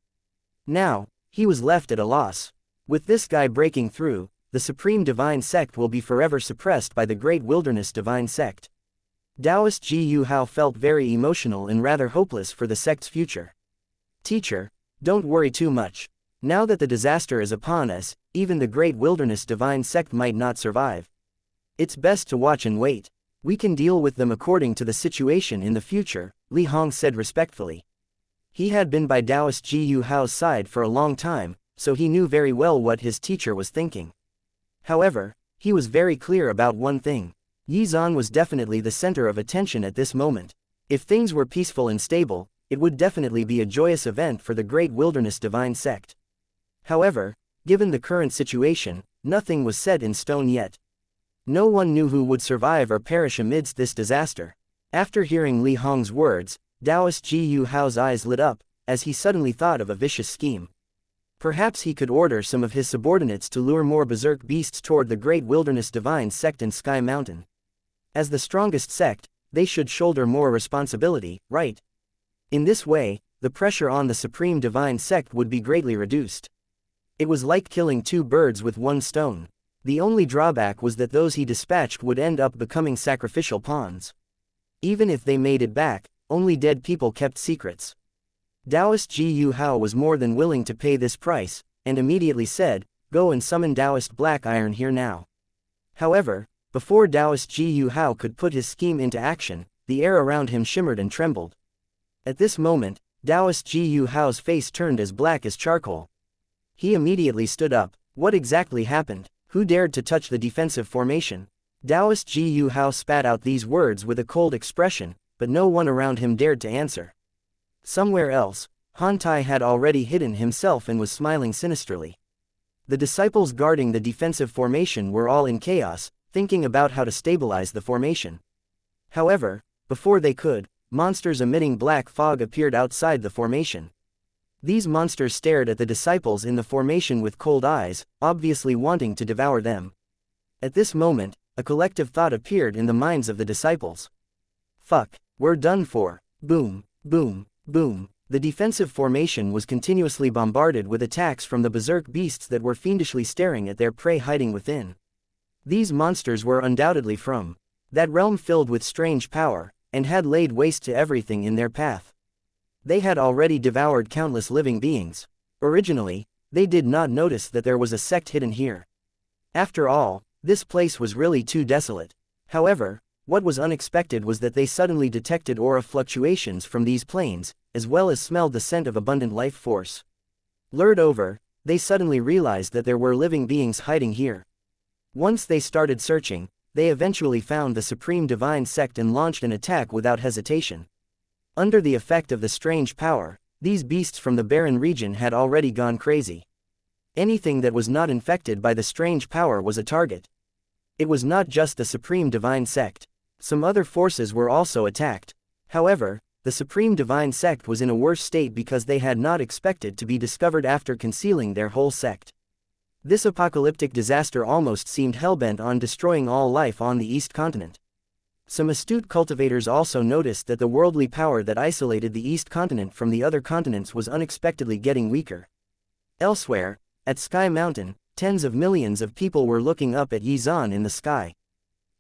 Now, he was left at a loss. With this guy breaking through, the Supreme Divine Sect will be forever suppressed by the Great Wilderness Divine Sect. Taoist Ji Yu Hao felt very emotional and rather hopeless for the sect's future. Teacher, don't worry too much. Now that the disaster is upon us, even the Great Wilderness Divine Sect might not survive. It's best to watch and wait. We can deal with them according to the situation in the future, Li Hong said respectfully. He had been by Taoist Ji Yu Hao's side for a long time, so he knew very well what his teacher was thinking. However, he was very clear about one thing. Yi Zhan was definitely the center of attention at this moment. If things were peaceful and stable, it would definitely be a joyous event for the Great Wilderness Divine Sect. However, given the current situation, nothing was set in stone yet. No one knew who would survive or perish amidst this disaster. After hearing Li Hong's words, Taoist Ji Yu Hao's eyes lit up, as he suddenly thought of a vicious scheme. Perhaps he could order some of his subordinates to lure more berserk beasts toward the great wilderness divine sect and Sky Mountain. As the strongest sect, they should shoulder more responsibility, right? In this way, the pressure on the supreme divine sect would be greatly reduced. It was like killing two birds with one stone. The only drawback was that those he dispatched would end up becoming sacrificial pawns. Even if they made it back, only dead people kept secrets. Taoist Ji Yu Hao was more than willing to pay this price, and immediately said, "Go and summon Taoist Black Iron here now." However, before Taoist Ji Yu Hao could put his scheme into action, the air around him shimmered and trembled. At this moment, Taoist Ji Yu Hao's face turned as black as charcoal. He immediately stood up. What exactly happened? Who dared to touch the defensive formation? Taoist Ji Yu Hao spat out these words with a cold expression, but no one around him dared to answer. Somewhere else, Han Tai had already hidden himself and was smiling sinisterly. The disciples guarding the defensive formation were all in chaos, thinking about how to stabilize the formation. However, before they could, monsters emitting black fog appeared outside the formation. These monsters stared at the disciples in the formation with cold eyes, obviously wanting to devour them. At this moment, a collective thought appeared in the minds of the disciples. Fuck, we're done for. Boom, boom, boom. The defensive formation was continuously bombarded with attacks from the berserk beasts that were fiendishly staring at their prey hiding within. These monsters were undoubtedly from that realm filled with strange power, and had laid waste to everything in their path. They had already devoured countless living beings. Originally, they did not notice that there was a sect hidden here. After all, this place was really too desolate. However, what was unexpected was that they suddenly detected aura fluctuations from these planes, as well as smelled the scent of abundant life force. Lured over, they suddenly realized that there were living beings hiding here. Once they started searching, they eventually found the Supreme Divine Sect and launched an attack without hesitation. Under the effect of the strange power, these beasts from the barren region had already gone crazy. Anything that was not infected by the strange power was a target. It was not just the Supreme Divine Sect. Some other forces were also attacked. However, the Supreme Divine Sect was in a worse state because they had not expected to be discovered after concealing their whole sect. This apocalyptic disaster almost seemed hellbent on destroying all life on the East Continent. Some astute cultivators also noticed that the worldly power that isolated the East Continent from the other continents was unexpectedly getting weaker. Elsewhere, at Sky Mountain, tens of millions of people were looking up at Yizan in the sky.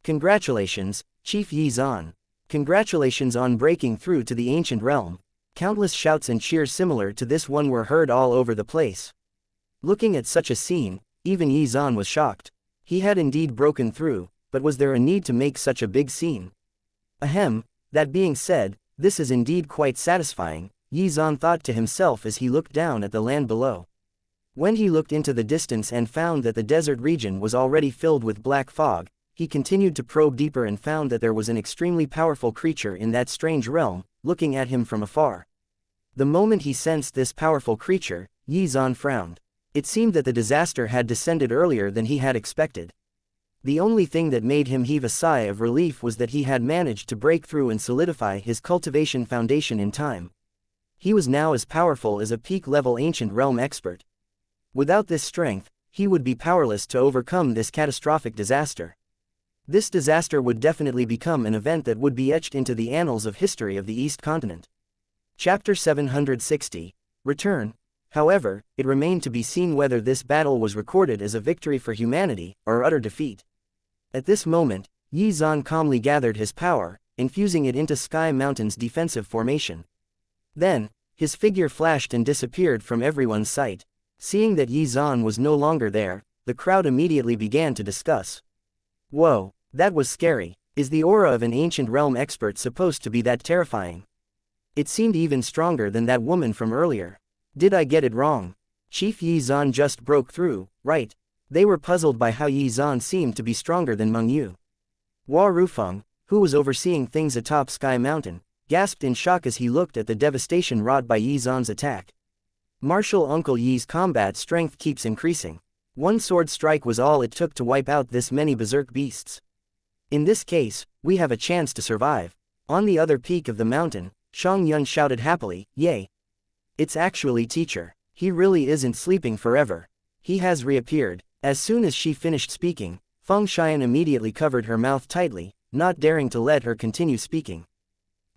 Congratulations, Chief Yizan. Congratulations on breaking through to the ancient realm. Countless shouts and cheers similar to this one were heard all over the place. Looking at such a scene, even Yizan was shocked. He had indeed broken through, but was there a need to make such a big scene? Ahem, that being said, this is indeed quite satisfying, Yizan thought to himself as he looked down at the land below. When he looked into the distance and found that the desert region was already filled with black fog, he continued to probe deeper and found that there was an extremely powerful creature in that strange realm, looking at him from afar. The moment he sensed this powerful creature, Yizan frowned. It seemed that the disaster had descended earlier than he had expected. The only thing that made him heave a sigh of relief was that he had managed to break through and solidify his cultivation foundation in time. He was now as powerful as a peak-level ancient realm expert. Without this strength, he would be powerless to overcome this catastrophic disaster. This disaster would definitely become an event that would be etched into the annals of history of the East Continent. Chapter 760. Return. However, it remained to be seen whether this battle was recorded as a victory for humanity, or utter defeat. At this moment, Yizan calmly gathered his power, infusing it into Sky Mountain's defensive formation. Then, his figure flashed and disappeared from everyone's sight. Seeing that Yizan was no longer there, the crowd immediately began to discuss. Whoa, that was scary. Is the aura of an ancient realm expert supposed to be that terrifying? It seemed even stronger than that woman from earlier. Did I get it wrong? Chief Yizan just broke through, right? They were puzzled by how Yizan seemed to be stronger than Meng Yu. Hua Rufeng, who was overseeing things atop Sky Mountain, gasped in shock as he looked at the devastation wrought by Yizan's attack. Martial Uncle Yi's combat strength keeps increasing. One sword strike was all it took to wipe out this many berserk beasts. In this case, we have a chance to survive. On the other peak of the mountain, Shang Yun shouted happily, "Yay! It's actually teacher." He really isn't sleeping forever. He has reappeared. As soon as she finished speaking, Feng Xian immediately covered her mouth tightly, not daring to let her continue speaking.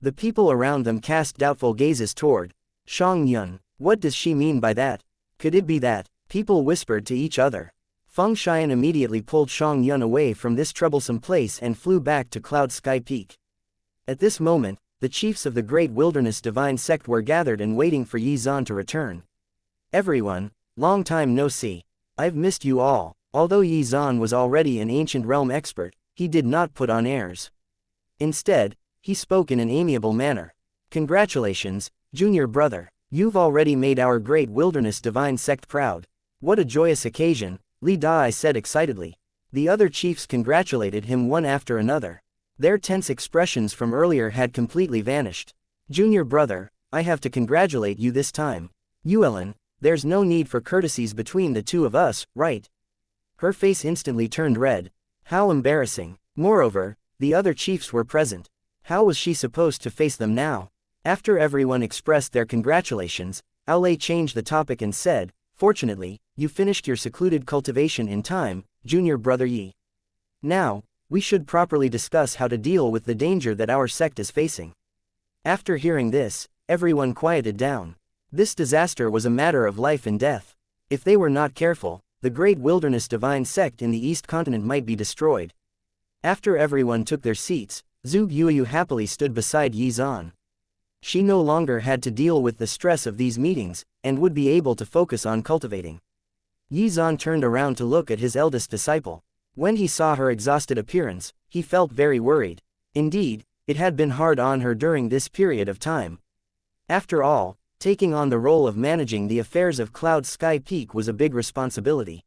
The people around them cast doubtful gazes toward Shang Yun. What does she mean by that? Could it be that? People whispered to each other. Feng Xian immediately pulled Shang Yun away from this troublesome place and flew back to Cloud Sky Peak. At this moment, the chiefs of the Great Wilderness Divine Sect were gathered and waiting for Yi Zan to return. Everyone, long time no see. I've missed you all. Although Yi Zan was already an ancient realm expert, he did not put on airs. Instead, he spoke in an amiable manner. Congratulations, junior brother. You've already made our Great Wilderness Divine Sect proud. What a joyous occasion, Li Dai said excitedly. The other chiefs congratulated him one after another. Their tense expressions from earlier had completely vanished. Junior brother, I have to congratulate you this time. Yuelin, there's no need for courtesies between the two of us, right? Her face instantly turned red. How embarrassing. Moreover, the other chiefs were present. How was she supposed to face them now? After everyone expressed their congratulations, Aolei changed the topic and said, fortunately, you finished your secluded cultivation in time, junior brother Yi. Now, we should properly discuss how to deal with the danger that our sect is facing. After hearing this, everyone quieted down. This disaster was a matter of life and death. If they were not careful, the Great Wilderness Divine Sect in the East Continent might be destroyed. After everyone took their seats, Zhu Yuyu happily stood beside Yi Zan. She no longer had to deal with the stress of these meetings, and would be able to focus on cultivating. Yi Zan turned around to look at his eldest disciple. When he saw her exhausted appearance, he felt very worried. Indeed, it had been hard on her during this period of time. After all, taking on the role of managing the affairs of Cloud Sky Peak was a big responsibility.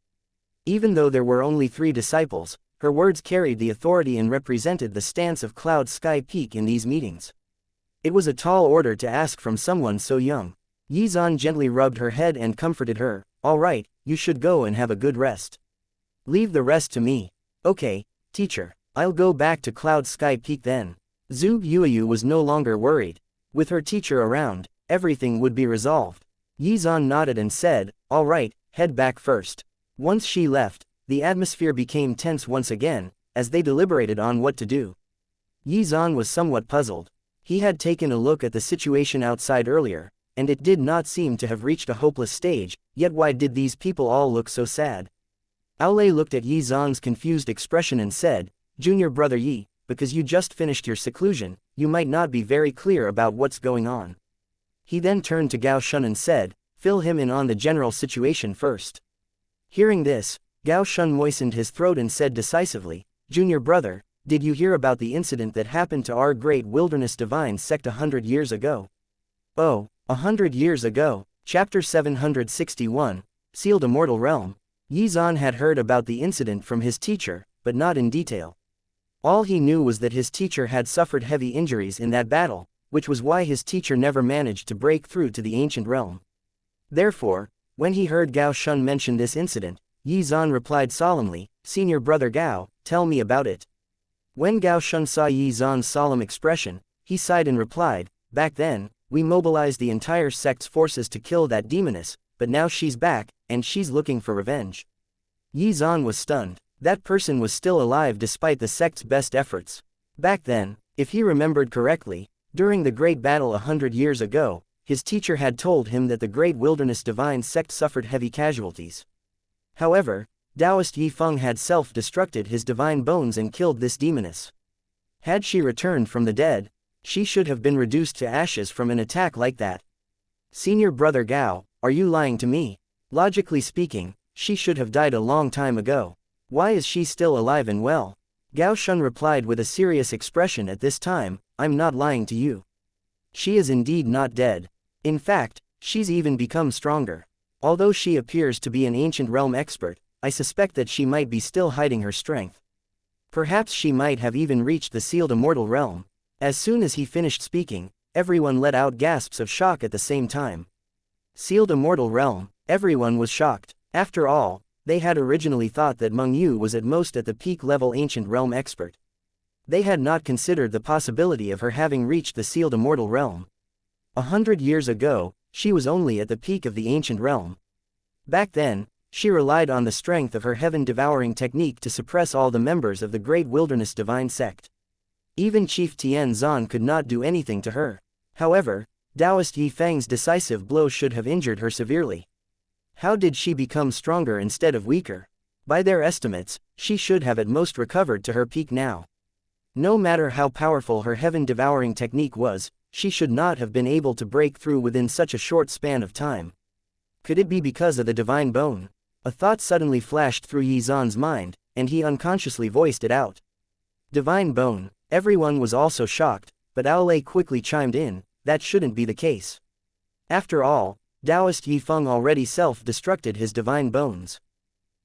Even though there were only 3 disciples, her words carried the authority and represented the stance of Cloud Sky Peak in these meetings. It was a tall order to ask from someone so young. Yi Zan gently rubbed her head and comforted her. All right, you should go and have a good rest. Leave the rest to me. Okay, teacher, I'll go back to Cloud Sky Peak then. Zhu Yuyu was no longer worried. With her teacher around, everything would be resolved. Yi Zan nodded and said, all right, head back first. Once she left, the atmosphere became tense once again, as they deliberated on what to do. Yi Zan was somewhat puzzled. He had taken a look at the situation outside earlier, and it did not seem to have reached a hopeless stage, yet why did these people all look so sad? Aolei looked at Yi Zan's confused expression and said, Junior brother Yi, because you just finished your seclusion, you might not be very clear about what's going on. He then turned to Gao Shun and said, fill him in on the general situation first. Hearing this, Gao Shun moistened his throat and said decisively, Junior brother, did you hear about the incident that happened to our Great Wilderness Divine Sect 100 years ago? Oh, 100 years ago. Chapter 761, Sealed Immortal Realm. Yi Zan had heard about the incident from his teacher, but not in detail. All he knew was that his teacher had suffered heavy injuries in that battle, which was why his teacher never managed to break through to the ancient realm. Therefore, when he heard Gao Shun mention this incident, Yi Zan replied solemnly, Senior brother Gao, tell me about it. When Gao Shun saw Yi Zan's solemn expression, he sighed and replied, back then, we mobilized the entire sect's forces to kill that demoness, but now she's back, and she's looking for revenge. Yi Zan was stunned. That person was still alive despite the sect's best efforts. Back then, if he remembered correctly, during the great battle 100 years ago, his teacher had told him that the Great Wilderness Divine Sect suffered heavy casualties. However, Taoist Yi Feng had self-destructed his divine bones and killed this demoness. Had she returned from the dead, she should have been reduced to ashes from an attack like that. Senior brother Gao, are you lying to me? Logically speaking, she should have died a long time ago. Why is she still alive and well? Gao Shun replied with a serious expression at this time, I'm not lying to you. She is indeed not dead. In fact, she's even become stronger. Although she appears to be an ancient realm expert, I suspect that she might be still hiding her strength. Perhaps she might have even reached the sealed immortal realm. As soon as he finished speaking, everyone let out gasps of shock at the same time. Sealed immortal realm, everyone was shocked. After all, they had originally thought that Meng Yu was at most at the peak-level ancient realm expert. They had not considered the possibility of her having reached the sealed immortal realm. 100 years ago, she was only at the peak of the ancient realm. Back then, she relied on the strength of her heaven-devouring technique to suppress all the members of the Great Wilderness Divine Sect. Even Chief Tian Zan could not do anything to her. However, Taoist Yi Feng's decisive blow should have injured her severely. How did she become stronger instead of weaker? By their estimates, she should have at most recovered to her peak now. No matter how powerful her heaven-devouring technique was, she should not have been able to break through within such a short span of time. Could it be because of the divine bone? A thought suddenly flashed through Yi Zan's mind, and he unconsciously voiced it out. Divine bone. Everyone was also shocked, but Aolei quickly chimed in, that shouldn't be the case. After all, Taoist Yi Feng already self-destructed his divine bones.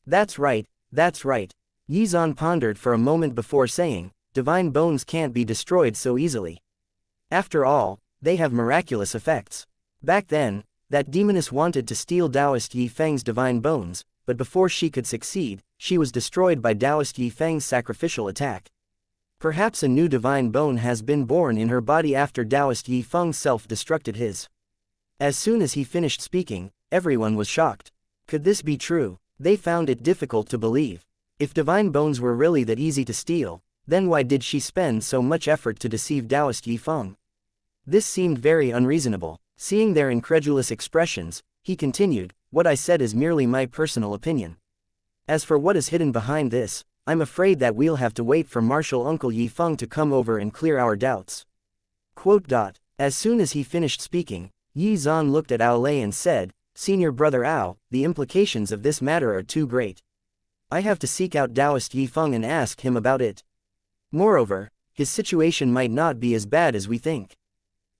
That's right, that's right. Yi Zan pondered for a moment before saying, divine bones can't be destroyed so easily. After all, they have miraculous effects. Back then, that demoness wanted to steal Taoist Yi Feng's divine bones, but before she could succeed, she was destroyed by Taoist Yi Feng's sacrificial attack. Perhaps a new divine bone has been born in her body after Taoist Yi Feng self-destructed his. As soon as he finished speaking, everyone was shocked. Could this be true? They found it difficult to believe. If divine bones were really that easy to steal, then why did she spend so much effort to deceive Taoist Yi Feng? This seemed very unreasonable. Seeing their incredulous expressions, he continued, what I said is merely my personal opinion. As for what is hidden behind this, I'm afraid that we'll have to wait for Martial Uncle Yi Feng to come over and clear our doubts. As soon as he finished speaking, Yi Zan looked at Aolei and said, Senior Brother Ao, the implications of this matter are too great. I have to seek out Taoist Yi Feng and ask him about it. Moreover, his situation might not be as bad as we think.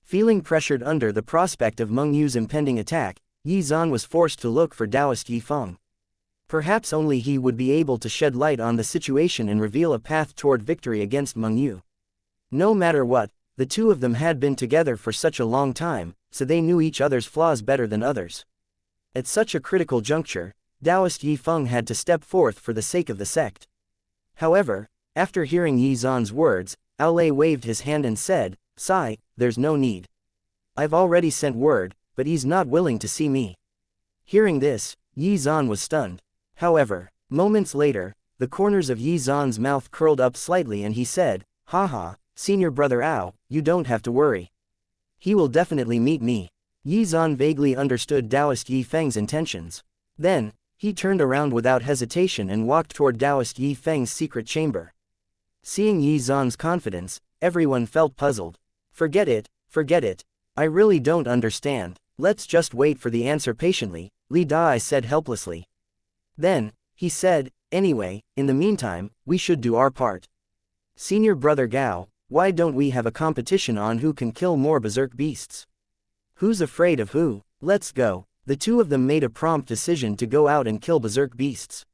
Feeling pressured under the prospect of Meng Yu's impending attack, Yi Zan was forced to look for Taoist Yi Feng. Perhaps only he would be able to shed light on the situation and reveal a path toward victory against Meng Yu. No matter what, the two of them had been together for such a long time, so they knew each other's flaws better than others. At such a critical juncture, Taoist Yi Feng had to step forth for the sake of the sect. However, after hearing Yi Zan's words, Aolei waved his hand and said, Sai, there's no need. I've already sent word, but he's not willing to see me. Hearing this, Yi Zan was stunned. However, moments later, the corners of Yi Zan's mouth curled up slightly and he said, Haha, Senior Brother Ao, you don't have to worry. He will definitely meet me. Yi Zan vaguely understood Taoist Yi Feng's intentions. Then, he turned around without hesitation and walked toward Taoist Yi Feng's secret chamber. Seeing Yi Zan's confidence, everyone felt puzzled. Forget it, I really don't understand. Let's just wait for the answer patiently, Li Dai said helplessly. Then, he said, anyway, in the meantime, we should do our part. Senior Brother Gao, why don't we have a competition on who can kill more berserk beasts? Who's afraid of who? Let's go. The two of them made a prompt decision to go out and kill berserk beasts.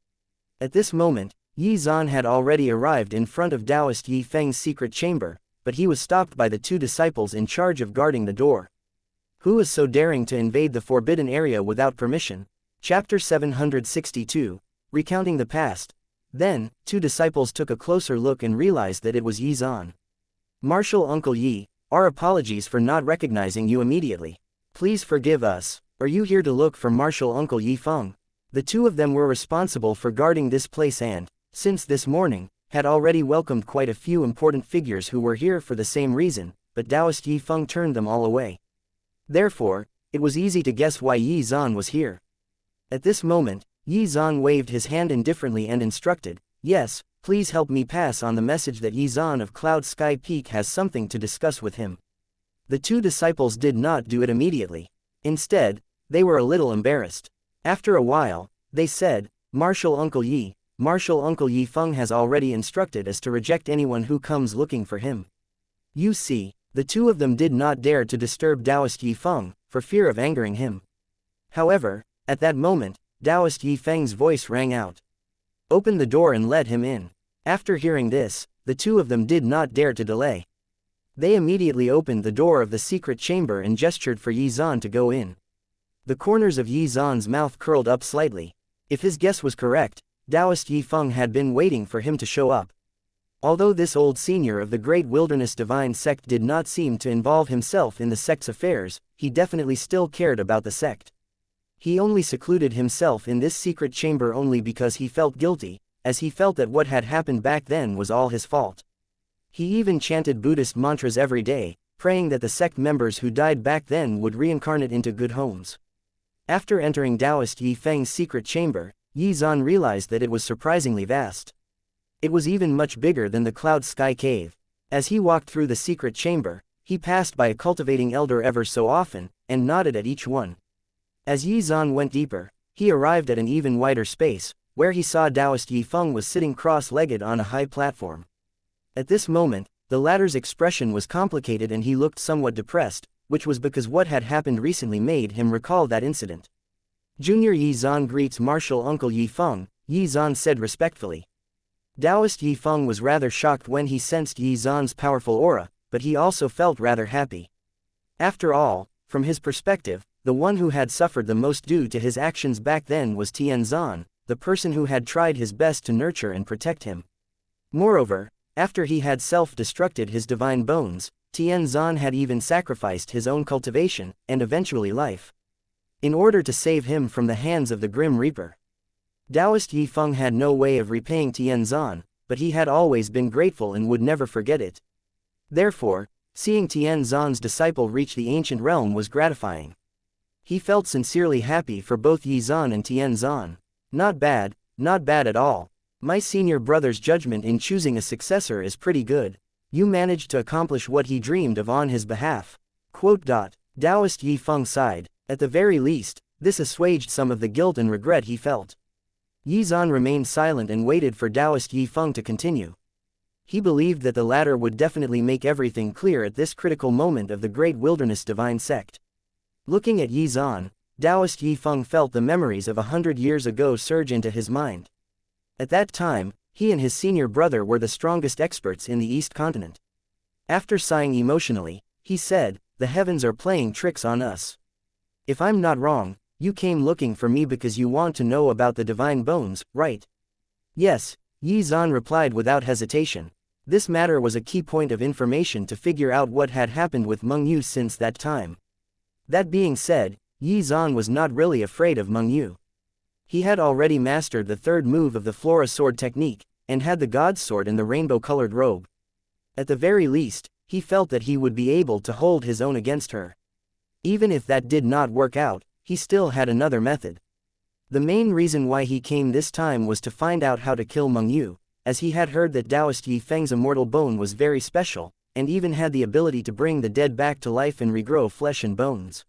At this moment, Yi Zan had already arrived in front of Taoist Yi Feng's secret chamber, but he was stopped by the two disciples in charge of guarding the door. Who is so daring to invade the forbidden area without permission? Chapter 762, Recounting the Past. Then, two disciples took a closer look and realized that it was Yi Zan. Martial Uncle Yi, our apologies for not recognizing you immediately. Please forgive us. Are you here to look for Martial Uncle Yi Feng? The two of them were responsible for guarding this place and, since this morning, had already welcomed quite a few important figures who were here for the same reason, but Taoist Yi Feng turned them all away. Therefore, it was easy to guess why Yi Zan was here. At this moment, Yi Zan waved his hand indifferently and instructed, yes, please help me pass on the message that Yi Zan of Cloud Sky Peak has something to discuss with him. The two disciples did not do it immediately. Instead, they were a little embarrassed. After a while, they said, Martial Uncle Yi Feng has already instructed us to reject anyone who comes looking for him. You see, the two of them did not dare to disturb Taoist Yi Feng, for fear of angering him. However, at that moment, Taoist Yi Feng's voice rang out. Open the door and let him in. After hearing this, the two of them did not dare to delay. They immediately opened the door of the secret chamber and gestured for Yi Zan to go in. The corners of Yi Zan's mouth curled up slightly. If his guess was correct, Taoist Yi Feng had been waiting for him to show up. Although this old senior of the Great Wilderness Divine Sect did not seem to involve himself in the sect's affairs, he definitely still cared about the sect. He only secluded himself in this secret chamber only because he felt guilty, as he felt that what had happened back then was all his fault. He even chanted Buddhist mantras every day, praying that the sect members who died back then would reincarnate into good homes. After entering Taoist Yi Feng's secret chamber, Yi Zan realized that it was surprisingly vast. It was even much bigger than the Cloud Sky Cave. As he walked through the secret chamber, he passed by a cultivating elder ever so often, and nodded at each one. As Yi Zan went deeper, he arrived at an even wider space, where he saw Taoist Yi Feng was sitting cross-legged on a high platform. At this moment, the latter's expression was complicated and he looked somewhat depressed, which was because what had happened recently made him recall that incident. Junior Yi Zan greets Martial Uncle Yi Feng, Yi Zan said respectfully. Taoist Yi Feng was rather shocked when he sensed Yi Zan's powerful aura, but he also felt rather happy. After all, from his perspective, the one who had suffered the most due to his actions back then was Tian Zan, the person who had tried his best to nurture and protect him. Moreover, after he had self-destructed his divine bones, Tian Zan had even sacrificed his own cultivation, and eventually life, in order to save him from the hands of the Grim Reaper. Taoist Yi Feng had no way of repaying Tian Zan, but he had always been grateful and would never forget it. Therefore, seeing Tian Zan's disciple reach the ancient realm was gratifying. He felt sincerely happy for both Yi Zan and Tian Zan. Not bad at all. My senior brother's judgment in choosing a successor is pretty good. You managed to accomplish what he dreamed of on his behalf. Taoist Yi Feng sighed. At the very least, this assuaged some of the guilt and regret he felt. Yi Zan remained silent and waited for Taoist Yi Feng to continue. He believed that the latter would definitely make everything clear at this critical moment of the Great Wilderness Divine Sect. Looking at Yi Zan, Taoist Yi Feng felt the memories of 100 years ago surge into his mind. At that time, he and his senior brother were the strongest experts in the East Continent. After sighing emotionally, he said, "The heavens are playing tricks on us. If I'm not wrong, you came looking for me because you want to know about the divine bones, right?" "Yes," Yi Zan replied without hesitation. This matter was a key point of information to figure out what had happened with Meng Yu since that time. That being said, Yi Zan was not really afraid of Meng Yu. He had already mastered the third move of the Flora Sword technique, and had the God's Sword in the rainbow-colored robe. At the very least, he felt that he would be able to hold his own against her. Even if that did not work out, he still had another method. The main reason why he came this time was to find out how to kill Meng Yu, as he had heard that Taoist Yi Feng's immortal bone was very special, and even had the ability to bring the dead back to life and regrow flesh and bones.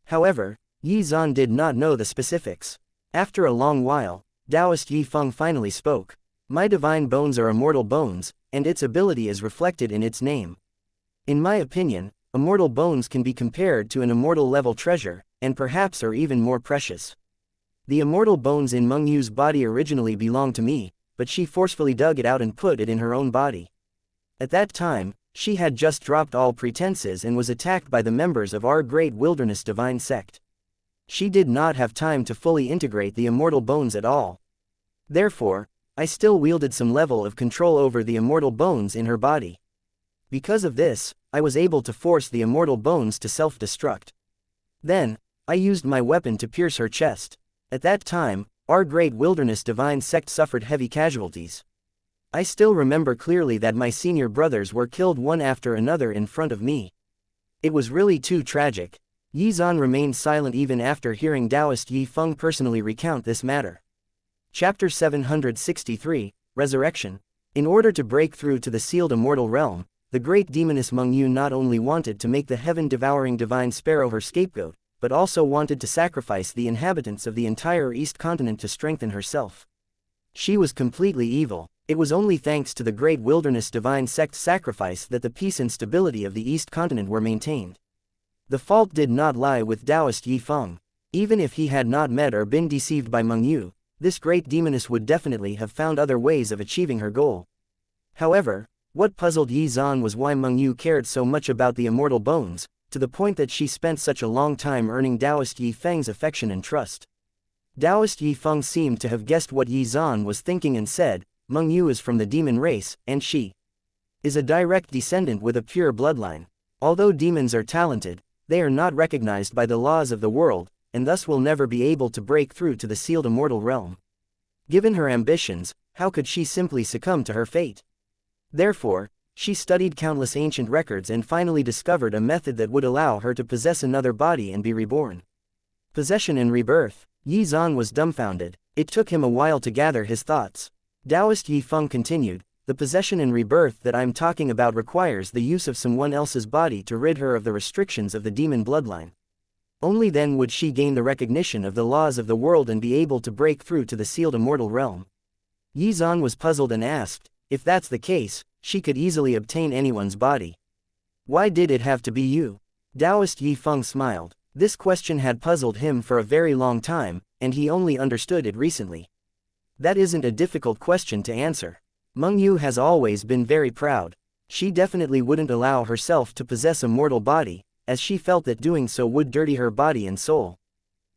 However, Yi Zan did not know the specifics. After a long while, Taoist Yi Feng finally spoke. "My divine bones are immortal bones, and its ability is reflected in its name. In my opinion, immortal bones can be compared to an immortal-level treasure, and perhaps are even more precious. The immortal bones in Meng Yu's body originally belonged to me, but she forcefully dug it out and put it in her own body. At that time, she had just dropped all pretenses and was attacked by the members of our Great Wilderness Divine Sect. She did not have time to fully integrate the immortal bones at all. Therefore, I still wielded some level of control over the immortal bones in her body. Because of this, I was able to force the immortal bones to self-destruct. Then, I used my weapon to pierce her chest. At that time, our Great Wilderness Divine Sect suffered heavy casualties. I still remember clearly that my senior brothers were killed one after another in front of me. It was really too tragic." Yi Zan remained silent even after hearing Taoist Yi Feng personally recount this matter. Chapter 763, Resurrection. In order to break through to the sealed immortal realm, the great demoness Meng Yu not only wanted to make the heaven-devouring divine sparrow her scapegoat, but also wanted to sacrifice the inhabitants of the entire East Continent to strengthen herself. She was completely evil. It was only thanks to the Great Wilderness Divine Sect's sacrifice that the peace and stability of the East Continent were maintained. The fault did not lie with Taoist Yi Feng. Even if he had not met or been deceived by Meng Yu, this great demoness would definitely have found other ways of achieving her goal. However, what puzzled Yi Zan was why Meng Yu cared so much about the immortal bones, to the point that she spent such a long time earning Taoist Yi Feng's affection and trust. Taoist Yi Feng seemed to have guessed what Yi Zan was thinking and said, Meng Yu is from the demon race, and she is a direct descendant with a pure bloodline. Although demons are talented, they are not recognized by the laws of the world, and thus will never be able to break through to the sealed immortal realm. Given her ambitions, how could she simply succumb to her fate? Therefore, she studied countless ancient records and finally discovered a method that would allow her to possess another body and be reborn. Possession and rebirth. Yi Zan was dumbfounded. It took him a while to gather his thoughts. Taoist Yi Feng continued, the possession and rebirth that I'm talking about requires the use of someone else's body to rid her of the restrictions of the demon bloodline. Only then would she gain the recognition of the laws of the world and be able to break through to the sealed immortal realm. Yi Zan was puzzled and asked, if that's the case, she could easily obtain anyone's body. Why did it have to be you? Taoist Yi Feng smiled. This question had puzzled him for a very long time, and he only understood it recently. That isn't a difficult question to answer. Meng Yu has always been very proud. She definitely wouldn't allow herself to possess a mortal body, as she felt that doing so would dirty her body and soul.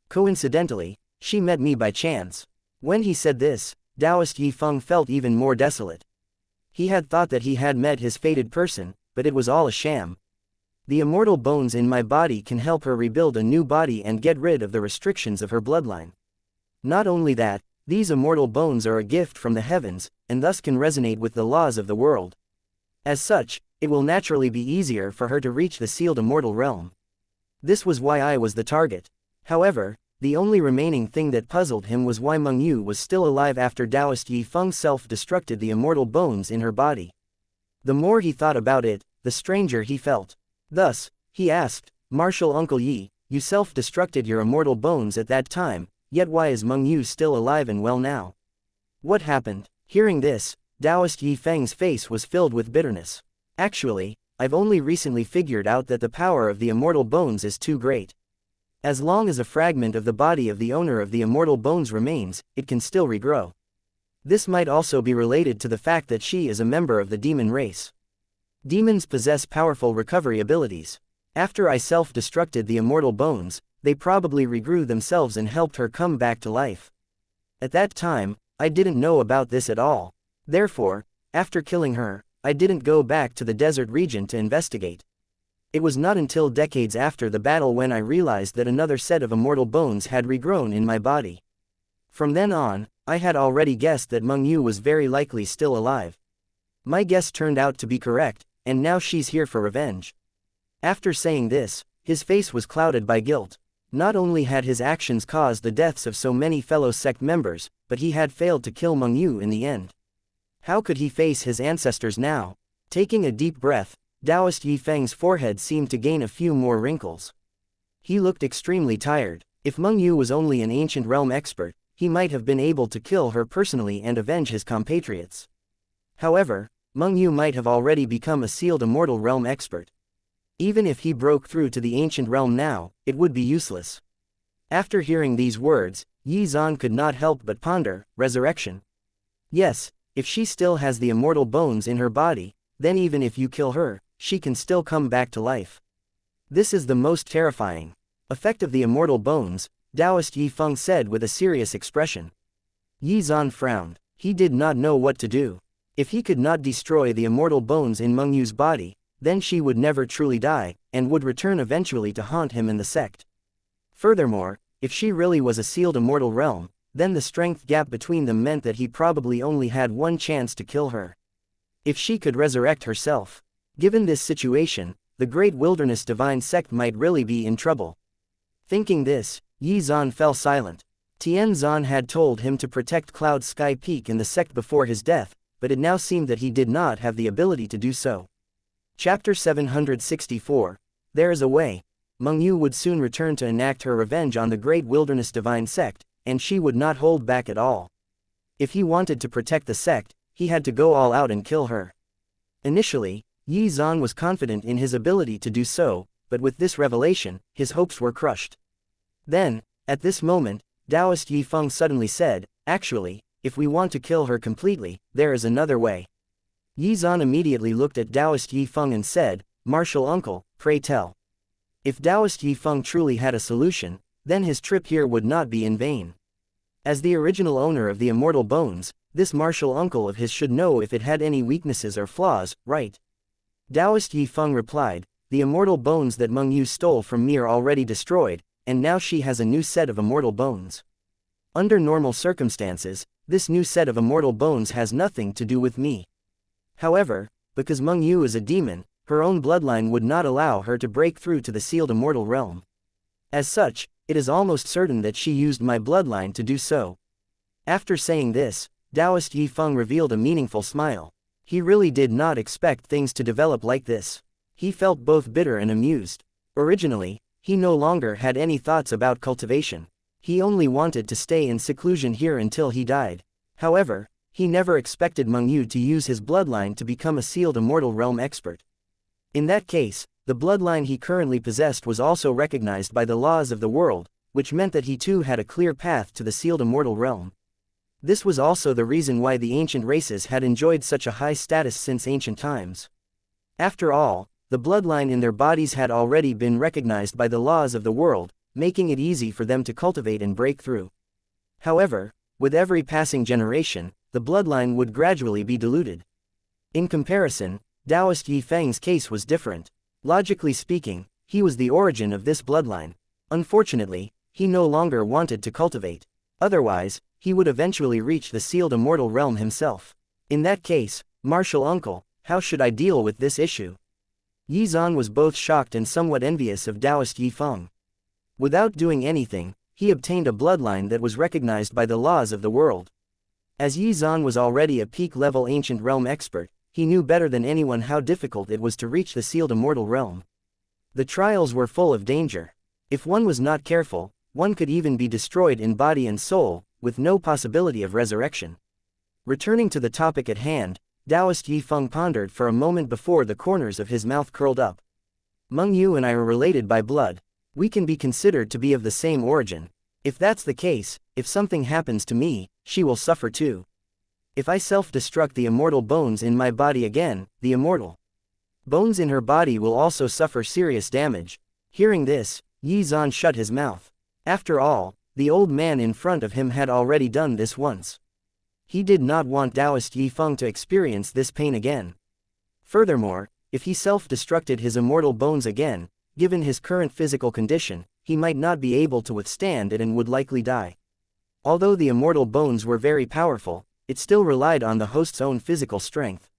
Coincidentally, she met me by chance. When he said this, Taoist Yi Feng felt even more desolate. He had thought that he had met his fated person, but it was all a sham. The immortal bones in my body can help her rebuild a new body and get rid of the restrictions of her bloodline. Not only that, these immortal bones are a gift from the heavens, and thus can resonate with the laws of the world. As such, it will naturally be easier for her to reach the sealed immortal realm. This was why I was the target. However, the only remaining thing that puzzled him was why Meng Yu was still alive after Taoist Yi Feng self-destructed the immortal bones in her body. The more he thought about it, the stranger he felt. Thus, he asked, Martial Uncle Yi, you self-destructed your immortal bones at that time, yet why is Meng Yu still alive and well now? What happened? Hearing this, Taoist Yi Feng's face was filled with bitterness. Actually, I've only recently figured out that the power of the immortal bones is too great. As long as a fragment of the body of the owner of the immortal bones remains, it can still regrow. This might also be related to the fact that she is a member of the demon race. Demons possess powerful recovery abilities. After I self-destructed the immortal bones, they probably regrew themselves and helped her come back to life. At that time, I didn't know about this at all. Therefore, after killing her, I didn't go back to the desert region to investigate. It was not until decades after the battle when I realized that another set of immortal bones had regrown in my body. From then on, I had already guessed that Meng Yu was very likely still alive. My guess turned out to be correct, and now she's here for revenge. After saying this, his face was clouded by guilt. Not only had his actions caused the deaths of so many fellow sect members, but he had failed to kill Meng Yu in the end. How could he face his ancestors now? Taking a deep breath, Taoist Yi Feng's forehead seemed to gain a few more wrinkles. He looked extremely tired. If Meng Yu was only an ancient realm expert, he might have been able to kill her personally and avenge his compatriots. However, Meng Yu might have already become a sealed immortal realm expert. Even if he broke through to the ancient realm now, it would be useless. After hearing these words, Yi Zan could not help but ponder, resurrection. Yes, if she still has the immortal bones in her body, then even if you kill her, she can still come back to life. This is the most terrifying effect of the immortal bones, Taoist Yi Feng said with a serious expression. Yi Zan frowned. He did not know what to do. If he could not destroy the immortal bones in Meng Yu's body, then she would never truly die, and would return eventually to haunt him in the sect. Furthermore, if she really was a sealed immortal realm, then the strength gap between them meant that he probably only had one chance to kill her. If she could resurrect herself. Given this situation, the Great Wilderness Divine Sect might really be in trouble. Thinking this, Yi Zan fell silent. Tian Zan had told him to protect Cloud Sky Peak in the sect before his death, but it now seemed that he did not have the ability to do so. Chapter 764. There is a way. Meng Yu would soon return to enact her revenge on the Great Wilderness Divine Sect, and she would not hold back at all. If he wanted to protect the sect, he had to go all out and kill her. Initially, Yi Zan was confident in his ability to do so, but with this revelation, his hopes were crushed. Then, at this moment, Taoist Yi Feng suddenly said, actually, if we want to kill her completely, there is another way. Yi Zan immediately looked at Taoist Yi Feng and said, Martial Uncle, pray tell. If Taoist Yi Feng truly had a solution, then his trip here would not be in vain. As the original owner of the immortal bones, This martial uncle of his should know if it had any weaknesses or flaws, right? Taoist Yi Feng replied, the immortal bones that Meng Yu stole from me are already destroyed, and now she has a new set of immortal bones. Under normal circumstances, this new set of immortal bones has nothing to do with me. However, because Meng Yu is a demon, her own bloodline would not allow her to break through to the sealed immortal realm. As such, it is almost certain that she used my bloodline to do so. After saying this, Taoist Yi Feng revealed a meaningful smile. He really did not expect things to develop like this. He felt both bitter and amused. Originally, he no longer had any thoughts about cultivation. He only wanted to stay in seclusion here until he died. However, he never expected Meng Yu to use his bloodline to become a sealed immortal realm expert. In that case, the bloodline he currently possessed was also recognized by the laws of the world, which meant that he too had a clear path to the sealed immortal realm. This was also the reason why the ancient races had enjoyed such a high status since ancient times. After all, the bloodline in their bodies had already been recognized by the laws of the world, making it easy for them to cultivate and break through. However, with every passing generation, the bloodline would gradually be diluted. In comparison, Taoist Yi Feng's case was different. Logically speaking, he was the origin of this bloodline. Unfortunately, he no longer wanted to cultivate. Otherwise, he would eventually reach the sealed immortal realm himself. In that case, martial uncle, how should I deal with this issue? Yi Zan was both shocked and somewhat envious of Taoist Yi Feng. Without doing anything, he obtained a bloodline that was recognized by the laws of the world. As Yi Zan was already a peak-level ancient realm expert, he knew better than anyone how difficult it was to reach the sealed immortal realm. The trials were full of danger. If one was not careful, one could even be destroyed in body and soul, with no possibility of resurrection. Returning to the topic at hand, Taoist Yi Feng pondered for a moment before the corners of his mouth curled up. Meng Yu and I are related by blood. We can be considered to be of the same origin. If that's the case, if something happens to me, she will suffer too. If I self-destruct the immortal bones in my body again, the immortal bones in her body will also suffer serious damage. Hearing this, Yi Zan shut his mouth. After all, the old man in front of him had already done this once. He did not want Taoist Yi Feng to experience this pain again. Furthermore, if he self-destructed his immortal bones again, given his current physical condition, he might not be able to withstand it and would likely die. Although the immortal bones were very powerful, it still relied on the host's own physical strength.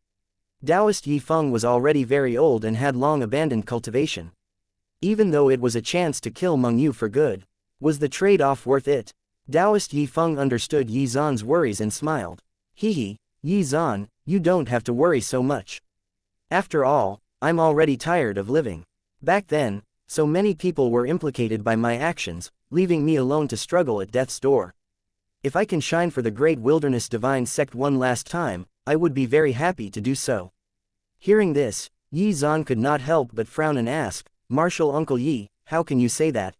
Taoist Yi Feng was already very old and had long abandoned cultivation. Even though it was a chance to kill Meng Yu for good, was the trade-off worth it? Taoist Yi Feng understood Yi Zan's worries and smiled. Hehe, Yi Zan, you don't have to worry so much. After all, I'm already tired of living. Back then, so many people were implicated by my actions, leaving me alone to struggle at death's door. If I can shine for the great wilderness divine sect one last time, I would be very happy to do so. Hearing this, Yi Zan could not help but frown and ask, Martial Uncle Yi, how can you say that?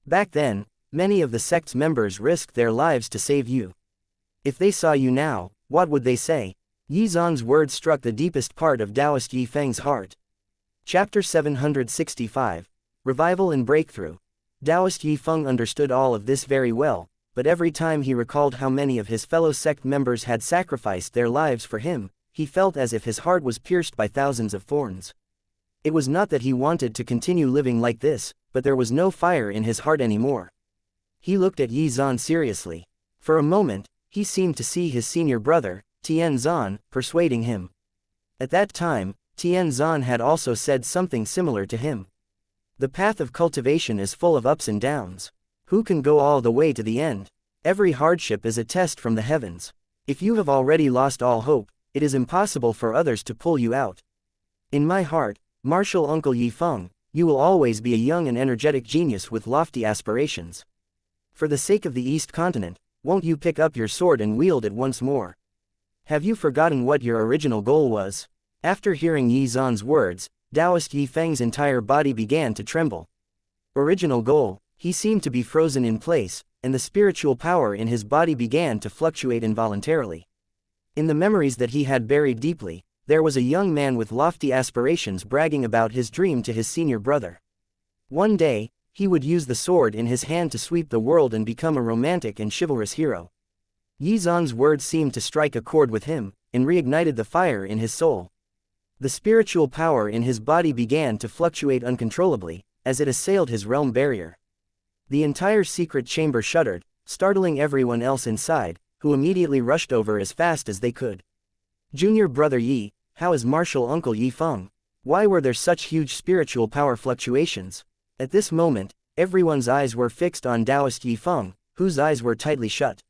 Back then, many of the sect's members risked their lives to save you. If they saw you now, what would they say? Yi Zan's words struck the deepest part of Taoist Yi Feng's heart. Chapter 765. Revival and Breakthrough. Taoist Yi Feng understood all of this very well, but every time he recalled how many of his fellow sect members had sacrificed their lives for him, he felt as if his heart was pierced by thousands of thorns. It was not that he wanted to continue living like this, but there was no fire in his heart anymore. He looked at Yi Zan seriously. For a moment, he seemed to see his senior brother, Tian Zan, persuading him. At that time, Tian Zan had also said something similar to him. The path of cultivation is full of ups and downs. Who can go all the way to the end? Every hardship is a test from the heavens. If you have already lost all hope, it is impossible for others to pull you out. In my heart, Martial Uncle Yi Feng, you will always be a young and energetic genius with lofty aspirations. For the sake of the East Continent, won't you pick up your sword and wield it once more? Have you forgotten what your original goal was? After hearing Yi Zan's words, Taoist Yi Feng's entire body began to tremble. Original goal, he seemed to be frozen in place, and the spiritual power in his body began to fluctuate involuntarily. In the memories that he had buried deeply, there was a young man with lofty aspirations bragging about his dream to his senior brother. One day, he would use the sword in his hand to sweep the world and become a romantic and chivalrous hero. Yi Zan's words seemed to strike a chord with him, and reignited the fire in his soul. The spiritual power in his body began to fluctuate uncontrollably, as it assailed his realm barrier. The entire secret chamber shuddered, startling everyone else inside, who immediately rushed over as fast as they could. Junior brother Yi, how is martial uncle Yi Feng? Why were there such huge spiritual power fluctuations? At this moment, everyone's eyes were fixed on Taoist Yi Feng, whose eyes were tightly shut.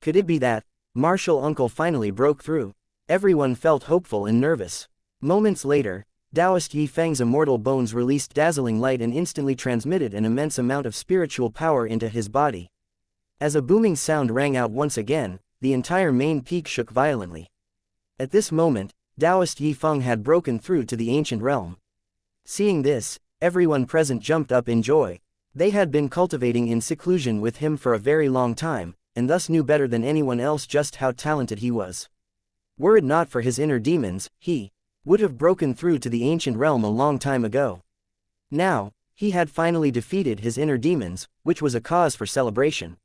Could it be that martial uncle finally broke through? Everyone felt hopeful and nervous. Moments later, Taoist Yi Feng's immortal bones released dazzling light and instantly transmitted an immense amount of spiritual power into his body. As a booming sound rang out once again, the entire main peak shook violently. At this moment, Taoist Yi Feng had broken through to the ancient realm. Seeing this, everyone present jumped up in joy. They had been cultivating in seclusion with him for a very long time, and thus knew better than anyone else just how talented he was. Were it not for his inner demons, he would have broken through to the ancient realm a long time ago. Now, he had finally defeated his inner demons, which was a cause for celebration.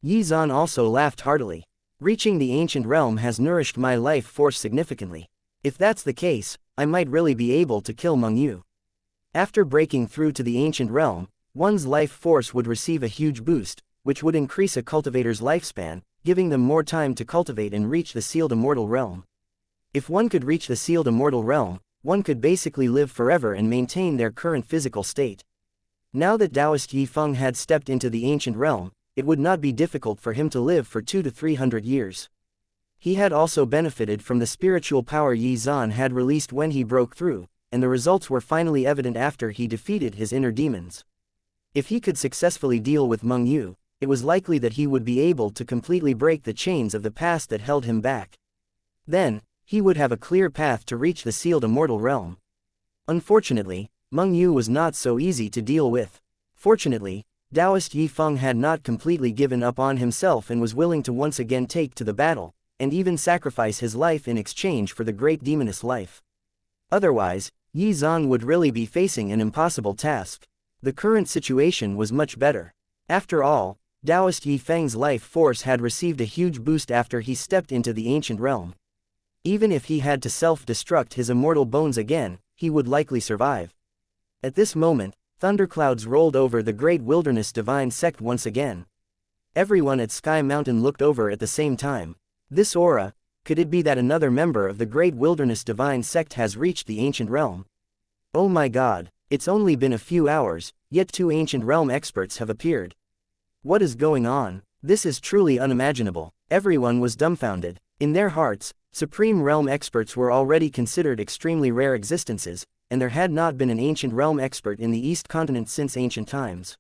Yi Zan also laughed heartily. Reaching the ancient realm has nourished my life force significantly. If that's the case, I might really be able to kill Meng Yu. After breaking through to the ancient realm, one's life force would receive a huge boost, which would increase a cultivator's lifespan, giving them more time to cultivate and reach the sealed immortal realm. If one could reach the sealed immortal realm, one could basically live forever and maintain their current physical state. Now that Taoist Yi Feng had stepped into the ancient realm, it would not be difficult for him to live for 200 to 300 years. He had also benefited from the spiritual power Yi Zan had released when he broke through, and the results were finally evident after he defeated his inner demons. If he could successfully deal with Meng Yu, it was likely that he would be able to completely break the chains of the past that held him back. Then, he would have a clear path to reach the sealed immortal realm. Unfortunately, Meng Yu was not so easy to deal with. Fortunately, Taoist Yi Feng had not completely given up on himself and was willing to once again take to the battle, and even sacrifice his life in exchange for the great demoness life. Otherwise, Yi Zan would really be facing an impossible task. The current situation was much better. After all, Taoist Yi Feng's life force had received a huge boost after he stepped into the ancient realm. Even if he had to self-destruct his immortal bones again, he would likely survive. At this moment, thunderclouds rolled over the great wilderness divine sect once again. Everyone at Sky Mountain looked over at the same time. This aura, could it be that another member of the great wilderness divine sect has reached the ancient realm? Oh my god, it's only been a few hours, yet 2 ancient realm experts have appeared. What is going on? This is truly unimaginable. Everyone was dumbfounded. In their hearts, supreme realm experts were already considered extremely rare existences, and there had not been an ancient realm expert in the East Continent since ancient times.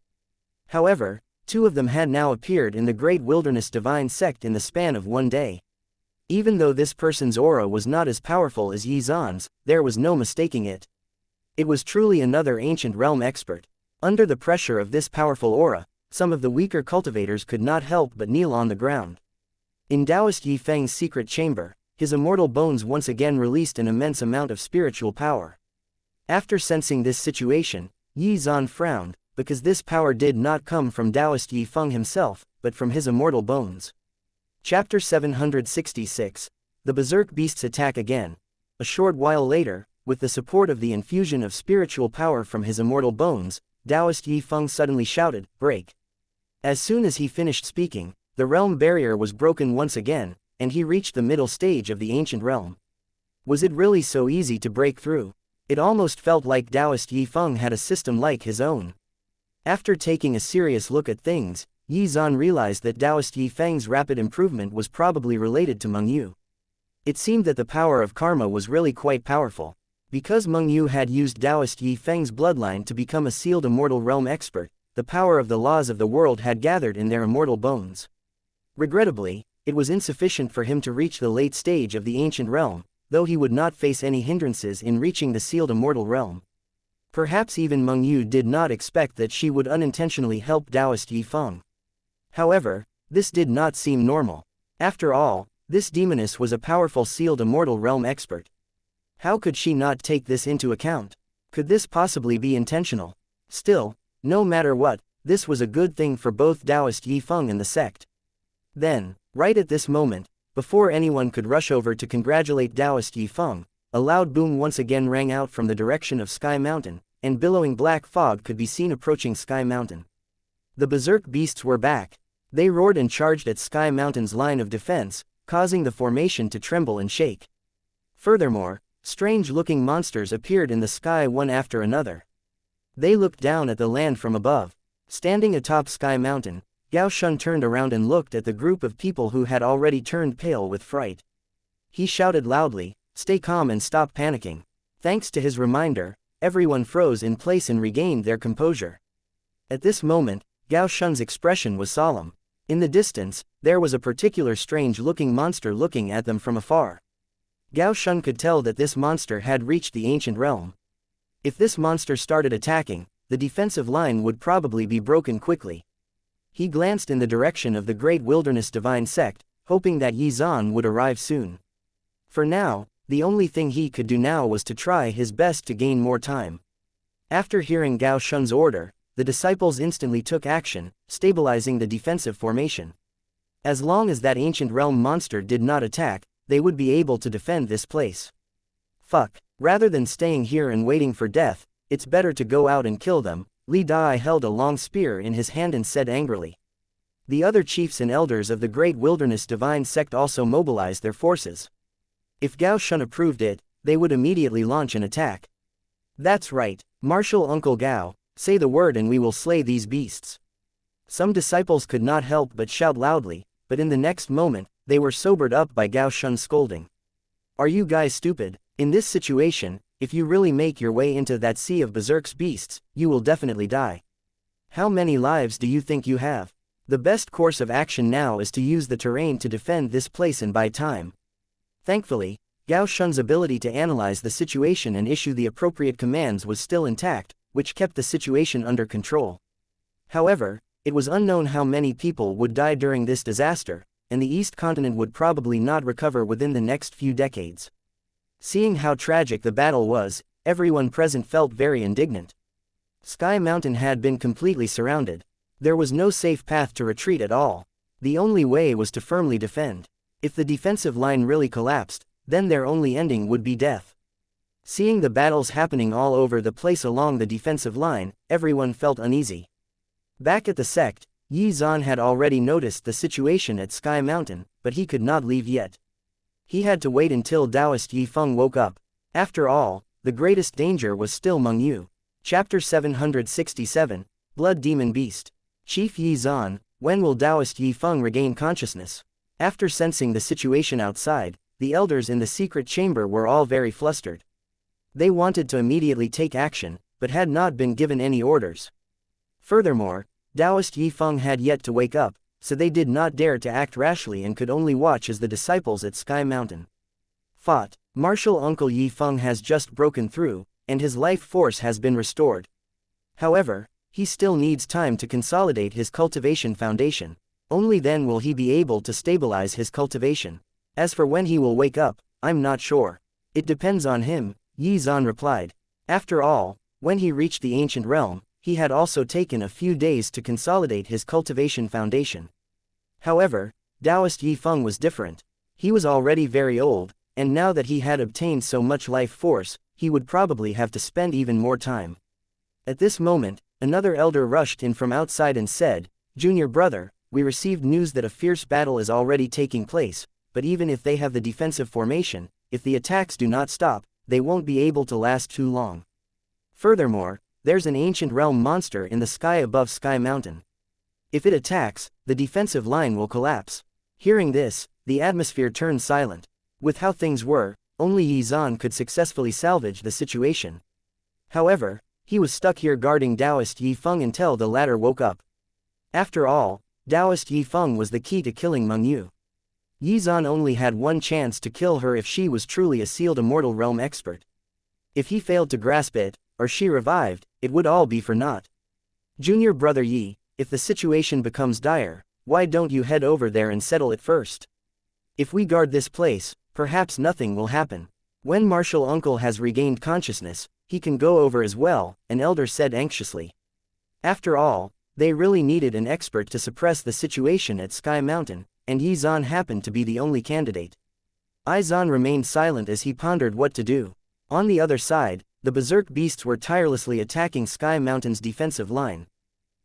However, 2 of them had now appeared in the great wilderness divine sect in the span of one day. Even though this person's aura was not as powerful as Yi Zan's, there was no mistaking it. It was truly another ancient realm expert. Under the pressure of this powerful aura, some of the weaker cultivators could not help but kneel on the ground. In Taoist Yi Feng's secret chamber, his immortal bones once again released an immense amount of spiritual power. After sensing this situation, Yi Zan frowned, because this power did not come from Taoist Yi Feng himself, but from his immortal bones. Chapter 766. The Berserk Beasts attack again. A short while later, with the support of the infusion of spiritual power from his immortal bones, Taoist Yi Feng suddenly shouted, "Break!" As soon as he finished speaking, the realm barrier was broken once again, and he reached the middle stage of the ancient realm. Was it really so easy to break through? It almost felt like Taoist Yi Feng had a system like his own. After taking a serious look at things, Yi Zan realized that Taoist Yi Feng's rapid improvement was probably related to Meng Yu. It seemed that the power of karma was really quite powerful. Because Meng Yu had used Taoist Yi Feng's bloodline to become a sealed immortal realm expert, the power of the laws of the world had gathered in their immortal bones. Regrettably, it was insufficient for him to reach the late stage of the ancient realm, though he would not face any hindrances in reaching the sealed immortal realm. Perhaps even Meng Yu did not expect that she would unintentionally help Taoist Yi Feng. However, this did not seem normal. After all, this demoness was a powerful sealed immortal realm expert. How could she not take this into account? Could this possibly be intentional? Still, no matter what, this was a good thing for both Taoist Yi Feng and the sect. Then, Right at this moment, before anyone could rush over to congratulate Taoist Yi Feng, a loud boom once again rang out from the direction of Sky Mountain, and billowing black fog could be seen approaching Sky Mountain. The berserk beasts were back. They roared and charged at Sky Mountain's line of defense, causing the formation to tremble and shake. Furthermore, strange-looking monsters appeared in the sky one after another. They looked down at the land from above. Standing atop Sky Mountain, Gao Shun turned around and looked at the group of people who had already turned pale with fright. He shouted loudly, "Stay calm and stop panicking." Thanks to his reminder, everyone froze in place and regained their composure. At this moment, Gao Shun's expression was solemn. In the distance, there was a particular strange-looking monster looking at them from afar. Gao Shun could tell that this monster had reached the ancient realm. If this monster started attacking, the defensive line would probably be broken quickly. He glanced in the direction of the Great Wilderness Divine Sect, hoping that Yi Zan would arrive soon. For now, the only thing he could do now was to try his best to gain more time. After hearing Gao Shun's order, the disciples instantly took action, stabilizing the defensive formation. As long as that ancient realm monster did not attack, they would be able to defend this place. Fuck, rather than staying here and waiting for death, it's better to go out and kill them. Li Dai held a long spear in his hand and said angrily. The other chiefs and elders of the Great Wilderness Divine Sect also mobilized their forces. If Gao Shun approved it, they would immediately launch an attack. That's right, Martial Uncle Gao, say the word and we will slay these beasts. Some disciples could not help but shout loudly, but in the next moment, they were sobered up by Gao Shun's scolding. Are you guys stupid? In this situation, if you really make your way into that sea of berserk's beasts, you will definitely die. How many lives do you think you have? The best course of action now is to use the terrain to defend this place and buy time. Thankfully, Gao Shun's ability to analyze the situation and issue the appropriate commands was still intact, which kept the situation under control. However, it was unknown how many people would die during this disaster, and the East Continent would probably not recover within the next few decades. Seeing how tragic the battle was, everyone present felt very indignant. Sky Mountain had been completely surrounded. There was no safe path to retreat at all. The only way was to firmly defend. If the defensive line really collapsed, then their only ending would be death. Seeing the battles happening all over the place along the defensive line, everyone felt uneasy. Back at the sect, Yi Zan had already noticed the situation at Sky Mountain, but he could not leave yet. He had to wait until Taoist Yi Feng woke up. After all, the greatest danger was still Meng Yu. Chapter 767, Blood Demon Beast. Chief Yi Zan, when will Taoist Yi Feng regain consciousness? After sensing the situation outside, the elders in the secret chamber were all very flustered. They wanted to immediately take action, but had not been given any orders. Furthermore, Taoist Yi Feng had yet to wake up, so they did not dare to act rashly and could only watch as the disciples at Sky Mountain fought. Martial Uncle Yi Feng has just broken through, and his life force has been restored. However, he still needs time to consolidate his cultivation foundation. Only then will he be able to stabilize his cultivation. As for when he will wake up, I'm not sure. It depends on him, Yi Zan replied. After all, when he reached the ancient realm, he had also taken a few days to consolidate his cultivation foundation. However, Taoist Yi Feng was different. He was already very old, and now that he had obtained so much life force, he would probably have to spend even more time. At this moment, another elder rushed in from outside and said, "Junior brother, we received news that a fierce battle is already taking place, but even if they have the defensive formation, if the attacks do not stop, they won't be able to last too long. Furthermore, there's an ancient realm monster in the sky above Sky Mountain. If it attacks, the defensive line will collapse." Hearing this, the atmosphere turned silent. With how things were, only Yi Zan could successfully salvage the situation. However, he was stuck here guarding Taoist Yi Feng until the latter woke up. After all, Taoist Yi Feng was the key to killing Meng Yu. Yi Zan only had one chance to kill her if she was truly a sealed immortal realm expert. If he failed to grasp it, or she revived, it would all be for naught. "Junior brother Yi, if the situation becomes dire, why don't you head over there and settle it first? If we guard this place, perhaps nothing will happen. When Martial Uncle has regained consciousness, he can go over as well," an elder said anxiously. After all, they really needed an expert to suppress the situation at Sky Mountain, and Xuan happened to be the only candidate. Xuan remained silent as he pondered what to do. On the other side, the berserk beasts were tirelessly attacking Sky Mountain's defensive line.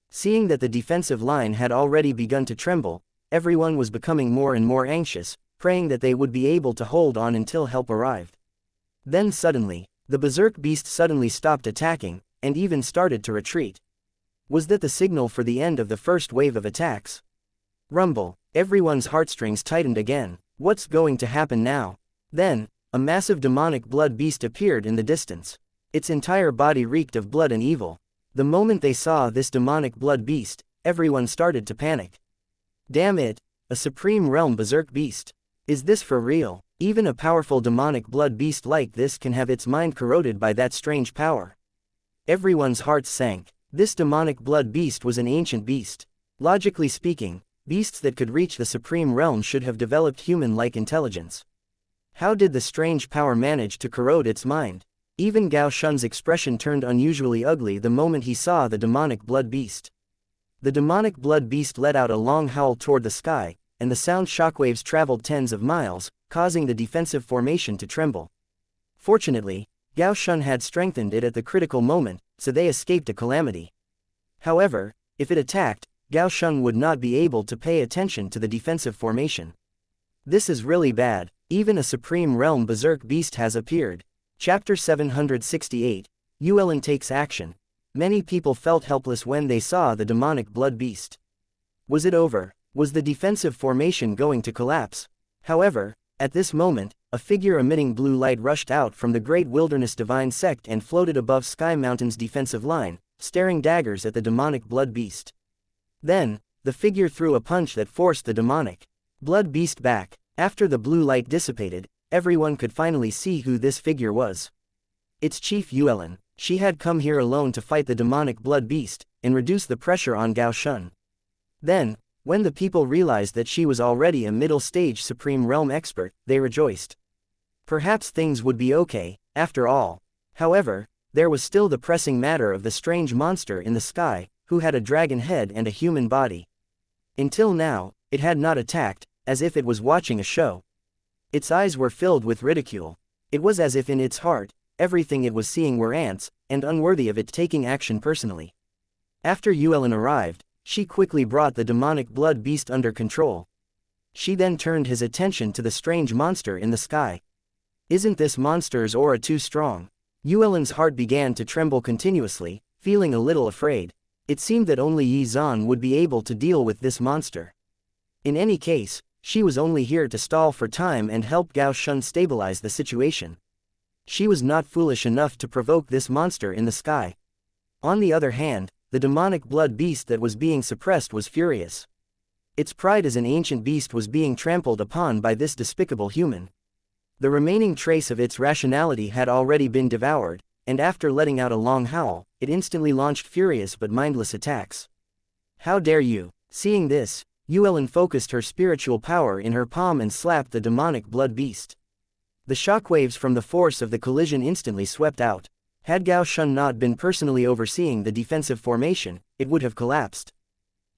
Seeing that the defensive line had already begun to tremble, everyone was becoming more and more anxious, praying that they would be able to hold on until help arrived. Then suddenly, the berserk beast suddenly stopped attacking, and even started to retreat. Was that the signal for the end of the first wave of attacks? Rumble, everyone's heartstrings tightened again. What's going to happen now? Then, a massive demonic blood beast appeared in the distance. Its entire body reeked of blood and evil. The moment they saw this demonic blood beast, everyone started to panic. Damn it, a supreme realm berserk beast. Is this for real? Even a powerful demonic blood beast like this can have its mind corroded by that strange power. Everyone's hearts sank. This demonic blood beast was an ancient beast. Logically speaking, beasts that could reach the supreme realm should have developed human-like intelligence. How did the strange power manage to corrode its mind? Even Gao Shun's expression turned unusually ugly the moment he saw the demonic blood beast. The demonic blood beast let out a long howl toward the sky, and the sound shockwaves traveled tens of miles, causing the defensive formation to tremble. Fortunately, Gao Shun had strengthened it at the critical moment, so they escaped a calamity. However, if it attacked, Gao Shun would not be able to pay attention to the defensive formation. This is really bad. Even a supreme realm berserk beast has appeared. Chapter 768, Yuelin takes action. Many people felt helpless when they saw the demonic blood beast. Was it over? Was the defensive formation going to collapse? However, at this moment, a figure emitting blue light rushed out from the Great Wilderness Divine Sect and floated above Sky Mountain's defensive line, staring daggers at the demonic blood beast. Then, the figure threw a punch that forced the demonic blood beast back. After the blue light dissipated, everyone could finally see who this figure was. It's Chief Yuelin. She had come here alone to fight the demonic blood beast, and reduce the pressure on Gao Shun. Then, when the people realized that she was already a middle-stage Supreme Realm expert, they rejoiced. Perhaps things would be okay, after all. However, there was still the pressing matter of the strange monster in the sky, who had a dragon head and a human body. Until now, it had not attacked, as if it was watching a show. Its eyes were filled with ridicule. It was as if in its heart, everything it was seeing were ants, and unworthy of it taking action personally. After Yuelin arrived, she quickly brought the demonic blood beast under control. She then turned his attention to the strange monster in the sky. Isn't this monster's aura too strong? Yuelin's heart began to tremble continuously, feeling a little afraid. It seemed that only Xuan would be able to deal with this monster. In any case, she was only here to stall for time and help Gao Shun stabilize the situation. She was not foolish enough to provoke this monster in the sky. On the other hand, the demonic blood beast that was being suppressed was furious. Its pride as an ancient beast was being trampled upon by this despicable human. The remaining trace of its rationality had already been devoured, and after letting out a long howl, it instantly launched furious but mindless attacks. How dare you! Seeing this, Yuelin focused her spiritual power in her palm and slapped the demonic blood beast. The shockwaves from the force of the collision instantly swept out. Had Gao Shun not been personally overseeing the defensive formation, it would have collapsed.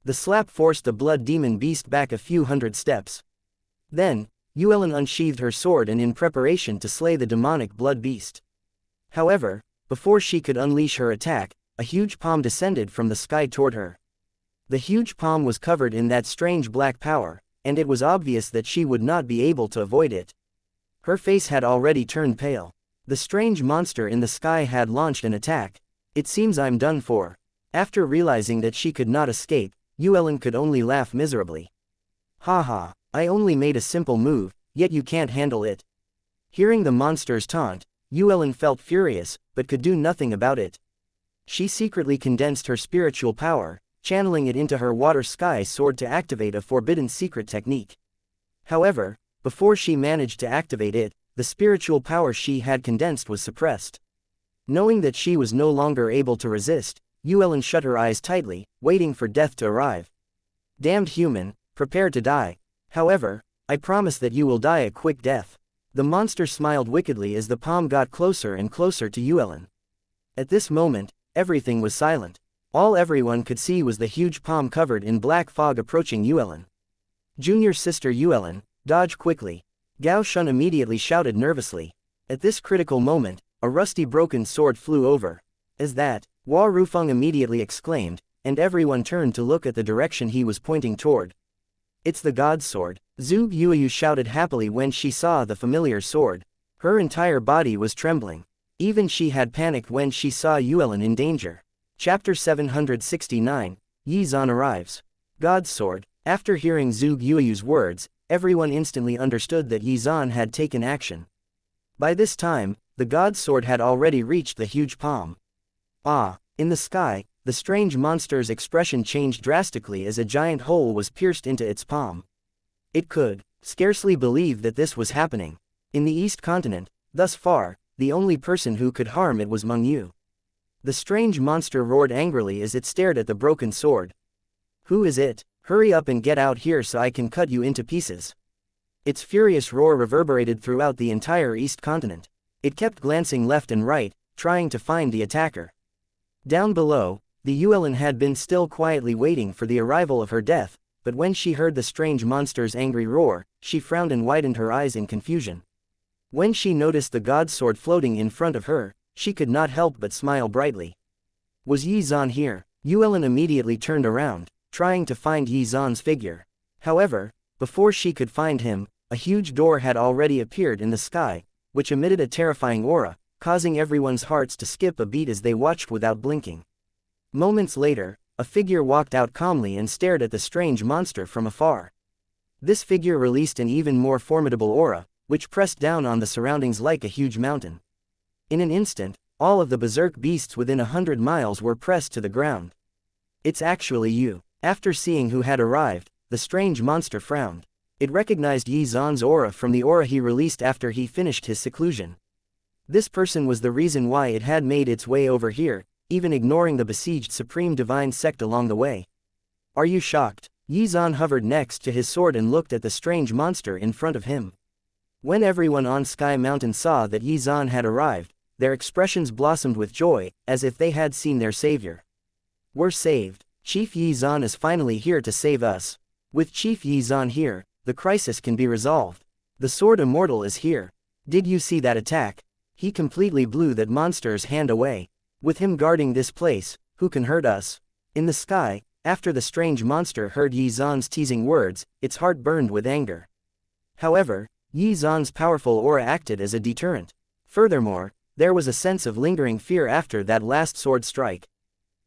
The slap forced the blood demon beast back a few hundred steps. Then, Yuelin unsheathed her sword and in preparation to slay the demonic blood beast. However, before she could unleash her attack, a huge palm descended from the sky toward her. The huge palm was covered in that strange black power, and it was obvious that she would not be able to avoid it. Her face had already turned pale. The strange monster in the sky had launched an attack. It seems I'm done for. After realizing that she could not escape, Yuelin could only laugh miserably. Haha, I only made a simple move, yet you can't handle it. Hearing the monster's taunt, Yuelin felt furious, but could do nothing about it. She secretly condensed her spiritual power, channeling it into her water sky sword to activate a forbidden secret technique. However, before she managed to activate it, the spiritual power she had condensed was suppressed. Knowing that she was no longer able to resist, Yuelin shut her eyes tightly, waiting for death to arrive. Damned human, prepare to die. However, I promise that you will die a quick death. The monster smiled wickedly as the palm got closer and closer to Yuelin. At this moment, everything was silent. All everyone could see was the huge palm covered in black fog approaching Yuelin. Junior sister Yuelin, dodge quickly. Gao Shun immediately shouted nervously. At this critical moment, a rusty broken sword flew over. As that, Hua Rufeng immediately exclaimed, and everyone turned to look at the direction he was pointing toward. It's the God's sword, Zhu Yueyu shouted happily when she saw the familiar sword. Her entire body was trembling. Even she had panicked when she saw Yuelin in danger. Chapter 769, Yi Zan arrives. God's sword. After hearing Zhu Yueyu's words, everyone instantly understood that Yi Zan had taken action. By this time, the God's sword had already reached the huge palm. In the sky, the strange monster's expression changed drastically as a giant hole was pierced into its palm. It could scarcely believe that this was happening. In the East Continent, thus far, the only person who could harm it was Meng Yu. The strange monster roared angrily as it stared at the broken sword. Who is it? Hurry up and get out here so I can cut you into pieces. Its furious roar reverberated throughout the entire East Continent. It kept glancing left and right, trying to find the attacker. Down below, the Yuelin had been still quietly waiting for the arrival of her death, but when she heard the strange monster's angry roar, she frowned and widened her eyes in confusion. When she noticed the God's sword floating in front of her, she could not help but smile brightly. Was Yi Zan here? Yuelin immediately turned around, trying to find Yi Zan's figure. However, before she could find him, a huge door had already appeared in the sky, which emitted a terrifying aura, causing everyone's hearts to skip a beat as they watched without blinking. Moments later, a figure walked out calmly and stared at the strange monster from afar. This figure released an even more formidable aura, which pressed down on the surroundings like a huge mountain. In an instant, all of the berserk beasts within 100 miles were pressed to the ground. It's actually you. After seeing who had arrived, the strange monster frowned. It recognized Yi Zan's aura from the aura he released after he finished his seclusion. This person was the reason why it had made its way over here, even ignoring the besieged Supreme Divine Sect along the way. Are you shocked? Yi Zan hovered next to his sword and looked at the strange monster in front of him. When everyone on Sky Mountain saw that Yi Zan had arrived, their expressions blossomed with joy, as if they had seen their savior. We're saved. Chief Yi Zan is finally here to save us. With Chief Yi Zan here, the crisis can be resolved. The Sword Immortal is here. Did you see that attack? He completely blew that monster's hand away. With him guarding this place, who can hurt us? In the sky, after the strange monster heard Yi Zan's teasing words, its heart burned with anger. However, Yi Zan's powerful aura acted as a deterrent. Furthermore, there was a sense of lingering fear after that last sword strike.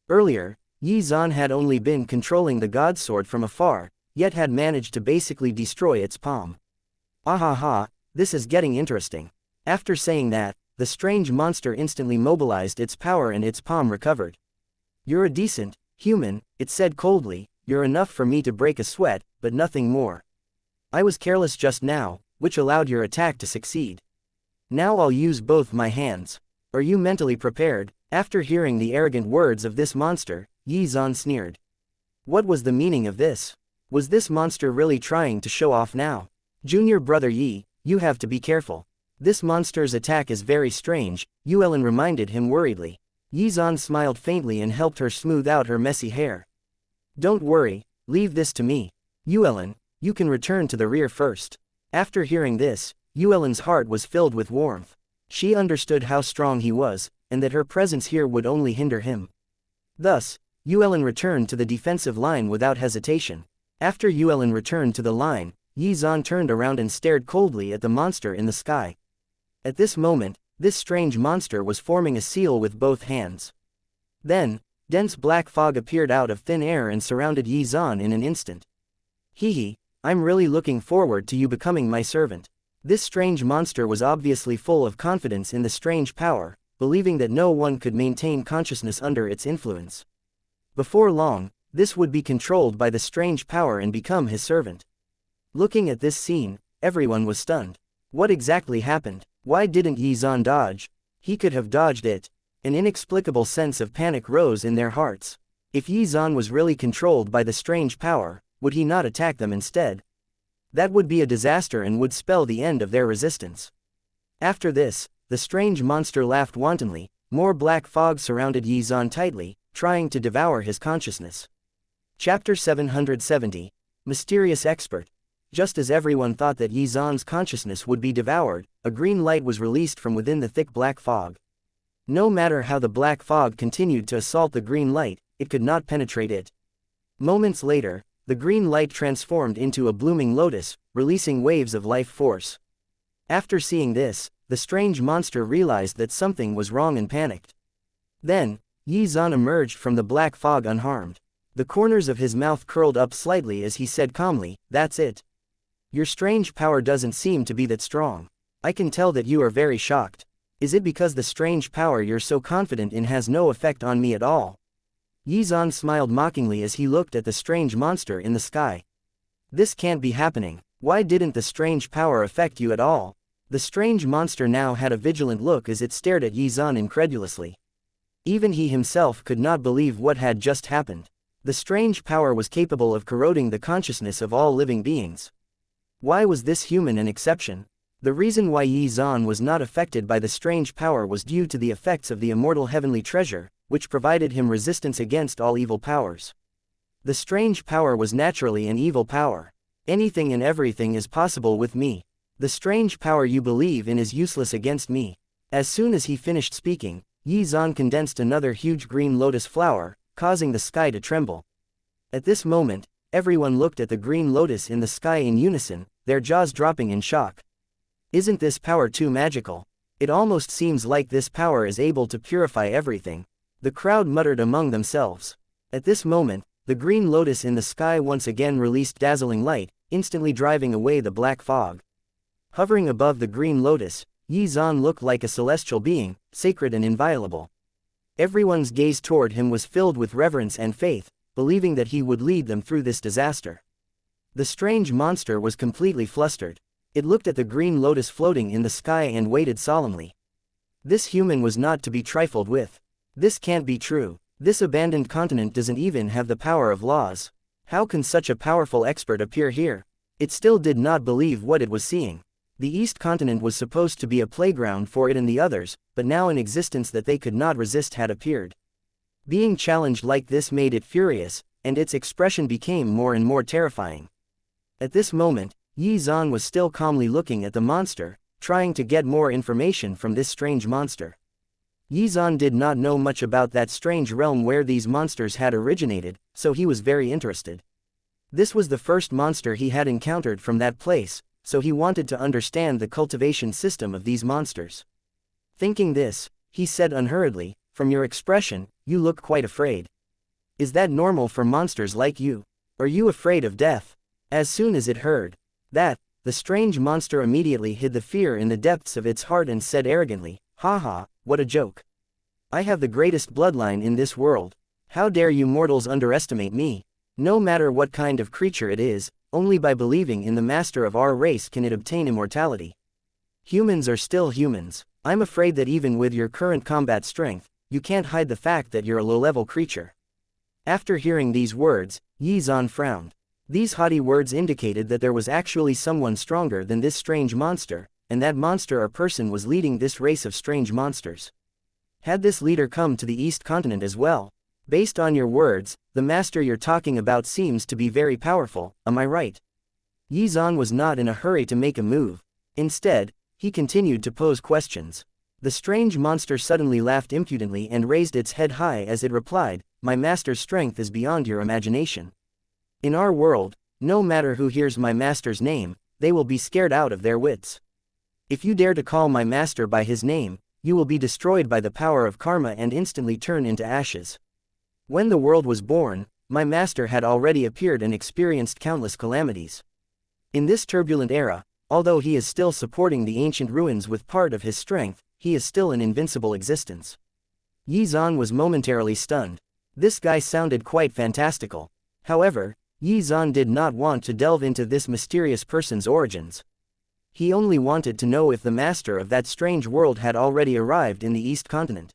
Earlier, Yi Zan had only been controlling the God's sword from afar, yet had managed to basically destroy its palm. Ahaha, this is getting interesting. After saying that, the strange monster instantly mobilized its power and its palm recovered. You're a decent human, it said coldly, you're enough for me to break a sweat, but nothing more. I was careless just now, which allowed your attack to succeed. Now I'll use both my hands. Are you mentally prepared? After hearing the arrogant words of this monster, Yi Zan sneered. What was the meaning of this? Was this monster really trying to show off now? Junior brother Yi, you have to be careful. This monster's attack is very strange, Yuelin reminded him worriedly. Yi Zan smiled faintly and helped her smooth out her messy hair. Don't worry, leave this to me. Yuelin, you can return to the rear first. After hearing this, Yuelin's heart was filled with warmth. She understood how strong he was, and that her presence here would only hinder him. Thus, Yuelin returned to the defensive line without hesitation. After Yuelin returned to the line, Yi Zan turned around and stared coldly at the monster in the sky. At this moment, this strange monster was forming a seal with both hands. Then, dense black fog appeared out of thin air and surrounded Yi Zan in an instant. Hehe, I'm really looking forward to you becoming my servant. This strange monster was obviously full of confidence in the strange power, believing that no one could maintain consciousness under its influence. Before long, this would be controlled by the strange power and become his servant. Looking at this scene, everyone was stunned. What exactly happened? Why didn't Yi Zan dodge? He could have dodged it. An inexplicable sense of panic rose in their hearts. If Yi Zan was really controlled by the strange power, would he not attack them instead? That would be a disaster and would spell the end of their resistance. After this, the strange monster laughed wantonly. More black fog surrounded Yi Zan tightly, trying to devour his consciousness. Chapter 770. Mysterious Expert. just as everyone thought that Yi Zan's consciousness would be devoured, a green light was released from within the thick black fog. No matter how the black fog continued to assault the green light, it could not penetrate it. Moments later, the green light transformed into a blooming lotus, releasing waves of life force. After seeing this, the strange monster realized that something was wrong and panicked. Then, Yi Zan emerged from the black fog unharmed. The corners of his mouth curled up slightly as he said calmly, "That's it. Your strange power doesn't seem to be that strong. I can tell that you are very shocked. Is it because the strange power you're so confident in has no effect on me at all?" Yi Zan smiled mockingly as he looked at the strange monster in the sky. "This can't be happening. Why didn't the strange power affect you at all?" The strange monster now had a vigilant look as it stared at Yi Zan incredulously. Even he himself could not believe what had just happened. The strange power was capable of corroding the consciousness of all living beings. Why was this human an exception? The reason why Yi Zan was not affected by the strange power was due to the effects of the immortal heavenly treasure, which provided him resistance against all evil powers. The strange power was naturally an evil power. Anything and everything is possible with me. The strange power you believe in is useless against me. As soon as he finished speaking, Yi Zan condensed another huge green lotus flower, causing the sky to tremble. At this moment, everyone looked at the green lotus in the sky in unison, their jaws dropping in shock. Isn't this power too magical? It almost seems like this power is able to purify everything. The crowd muttered among themselves. At this moment, the green lotus in the sky once again released dazzling light, instantly driving away the black fog. Hovering above the green lotus, Yi Zan looked like a celestial being, sacred and inviolable. Everyone's gaze toward him was filled with reverence and faith, believing that he would lead them through this disaster. The strange monster was completely flustered. It looked at the green lotus floating in the sky and waited solemnly. This human was not to be trifled with. This can't be true. This abandoned continent doesn't even have the power of laws. How can such a powerful expert appear here? It still did not believe what it was seeing. The East Continent was supposed to be a playground for it and the others, but now an existence that they could not resist had appeared. Being challenged like this made it furious, and its expression became more and more terrifying. At this moment, Yi Zan was still calmly looking at the monster, trying to get more information from this strange monster. Yi Zan did not know much about that strange realm where these monsters had originated, so he was very interested. This was the first monster he had encountered from that place, so he wanted to understand the cultivation system of these monsters. Thinking this, he said unhurriedly, "From your expression, you look quite afraid. Is that normal for monsters like you? Are you afraid of death?" As soon as it heard that, the strange monster immediately hid the fear in the depths of its heart and said arrogantly, "Ha, what a joke. I have the greatest bloodline in this world. How dare you mortals underestimate me? No matter what kind of creature it is, only by believing in the master of our race can it obtain immortality. Humans are still humans. I'm afraid that even with your current combat strength, you can't hide the fact that you're a low-level creature." After hearing these words, Yi Zan frowned. These haughty words indicated that there was actually someone stronger than this strange monster, and that monster or person was leading this race of strange monsters. Had this leader come to the East Continent as well? Based on your words, the master you're talking about seems to be very powerful, am I right? Yi Zan was not in a hurry to make a move. Instead, he continued to pose questions. The strange monster suddenly laughed impudently and raised its head high as it replied, "My master's strength is beyond your imagination. In our world, no matter who hears my master's name, they will be scared out of their wits. If you dare to call my master by his name, you will be destroyed by the power of karma and instantly turn into ashes. When the world was born, my master had already appeared and experienced countless calamities. In this turbulent era, although he is still supporting the ancient ruins with part of his strength, he is still an invincible existence." Yi Zan was momentarily stunned. This guy sounded quite fantastical. However, Yi Zan did not want to delve into this mysterious person's origins. He only wanted to know if the master of that strange world had already arrived in the East Continent.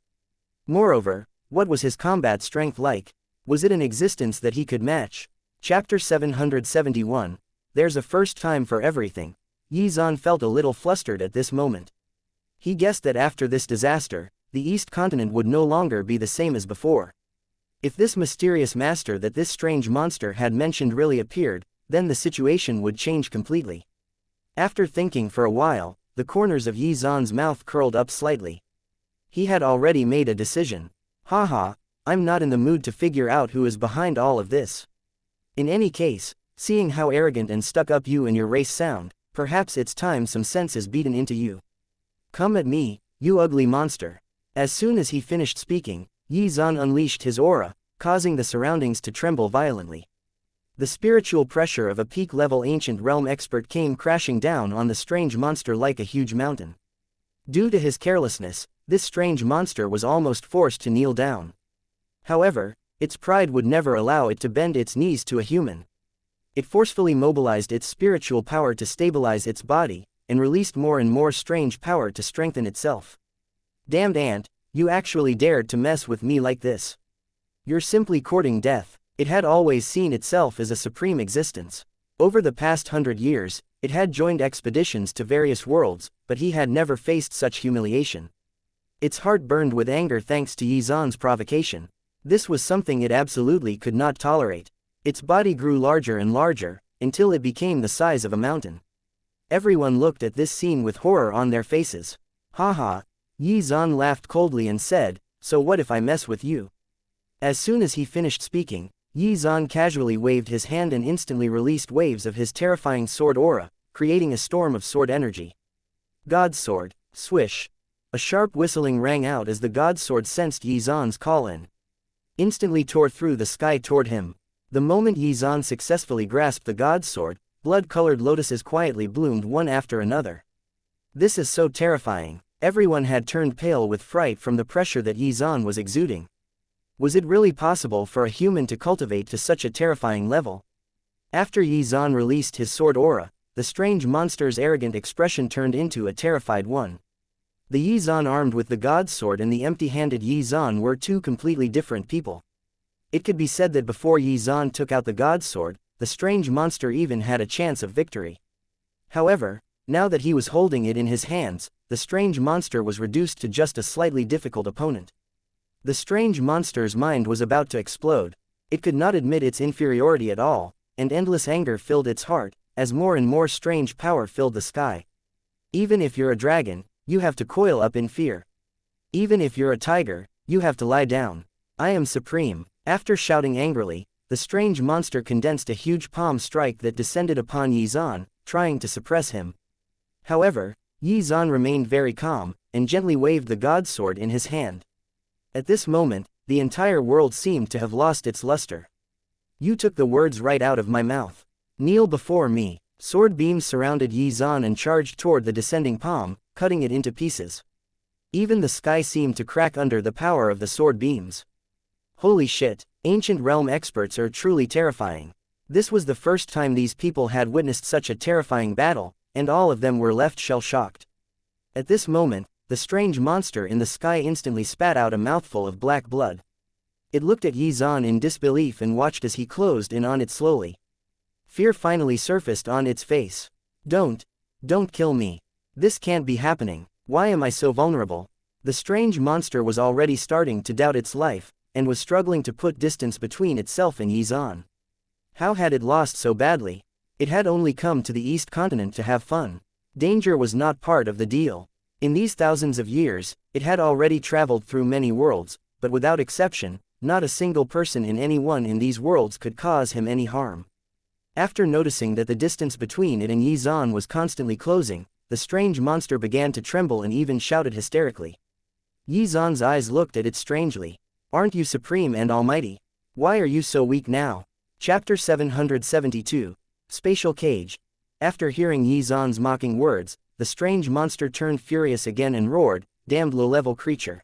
Moreover, what was his combat strength like? Was it an existence that he could match? Chapter 771. There's a first time for everything. Yi Zan felt a little flustered at this moment. He guessed that after this disaster, the East Continent would no longer be the same as before. If this mysterious master that this strange monster had mentioned really appeared, then the situation would change completely. After thinking for a while, the corners of Yi Zan's mouth curled up slightly. He had already made a decision. Haha, I'm not in the mood to figure out who is behind all of this. In any case, seeing how arrogant and stuck up you and your race sound, perhaps it's time some sense is beaten into you. Come at me, you ugly monster. As soon as he finished speaking, Yi Zan unleashed his aura, causing the surroundings to tremble violently. The spiritual pressure of a peak-level ancient realm expert came crashing down on the strange monster like a huge mountain. Due to his carelessness, this strange monster was almost forced to kneel down. However, its pride would never allow it to bend its knees to a human. It forcefully mobilized its spiritual power to stabilize its body, and released more and more strange power to strengthen itself. Damned ant, you actually dared to mess with me like this. You're simply courting death. It had always seen itself as a supreme existence. Over the past 100 years, it had joined expeditions to various worlds, but he had never faced such humiliation. Its heart burned with anger thanks to Yi Zan's provocation. This was something it absolutely could not tolerate. Its body grew larger and larger, until it became the size of a mountain. Everyone looked at this scene with horror on their faces. Haha, Yi Zan laughed coldly and said, so what if I mess with you? As soon as he finished speaking, Yi Zan casually waved his hand and instantly released waves of his terrifying sword aura, creating a storm of sword energy. God Sword, swish. A sharp whistling rang out as the God Sword sensed Yi Zan's call-in. Instantly tore through the sky toward him. The moment Yi Zan successfully grasped the God Sword, blood-colored lotuses quietly bloomed one after another. This is so terrifying. Everyone had turned pale with fright from the pressure that Yi Zan was exuding. Was it really possible for a human to cultivate to such a terrifying level? After Yi Zan released his sword aura, the strange monster's arrogant expression turned into a terrified one. The Yi Zan armed with the God Sword and the empty-handed Yi Zan were two completely different people. It could be said that before Yi Zan took out the God Sword, the strange monster even had a chance of victory. However, now that he was holding it in his hands, the strange monster was reduced to just a slightly difficult opponent. The strange monster's mind was about to explode. It could not admit its inferiority at all, and endless anger filled its heart, as more and more strange power filled the sky. Even if you're a dragon, you have to coil up in fear. Even if you're a tiger, you have to lie down. I am supreme. After shouting angrily, the strange monster condensed a huge palm strike that descended upon Yi Zan, trying to suppress him. However, Yi Zan remained very calm, and gently waved the God Sword in his hand. At this moment, the entire world seemed to have lost its luster. You took the words right out of my mouth. Kneel before me. Sword beams surrounded Yi Zan and charged toward the descending palm, cutting it into pieces. Even the sky seemed to crack under the power of the sword beams. Holy shit, ancient realm experts are truly terrifying. This was the first time these people had witnessed such a terrifying battle, and all of them were left shell-shocked. At this moment, the strange monster in the sky instantly spat out a mouthful of black blood. It looked at Yi Zan in disbelief and watched as he closed in on it slowly. Fear finally surfaced on its face. Don't kill me. This can't be happening. Why am I so vulnerable? The strange monster was already starting to doubt its life, and was struggling to put distance between itself and Yi Zan. How had it lost so badly? It had only come to the East Continent to have fun. Danger was not part of the deal. In these thousands of years, it had already traveled through many worlds, but without exception, not a single person in any one in these worlds could cause him any harm. After noticing that the distance between it and Yi Zan was constantly closing, the strange monster began to tremble and even shouted hysterically. Yi Zan's eyes looked at it strangely. Aren't you supreme and almighty? Why are you so weak now? Chapter 772. Spatial Cage. After hearing Yi Zan's mocking words, the strange monster turned furious again and roared, "Damned low-level creature.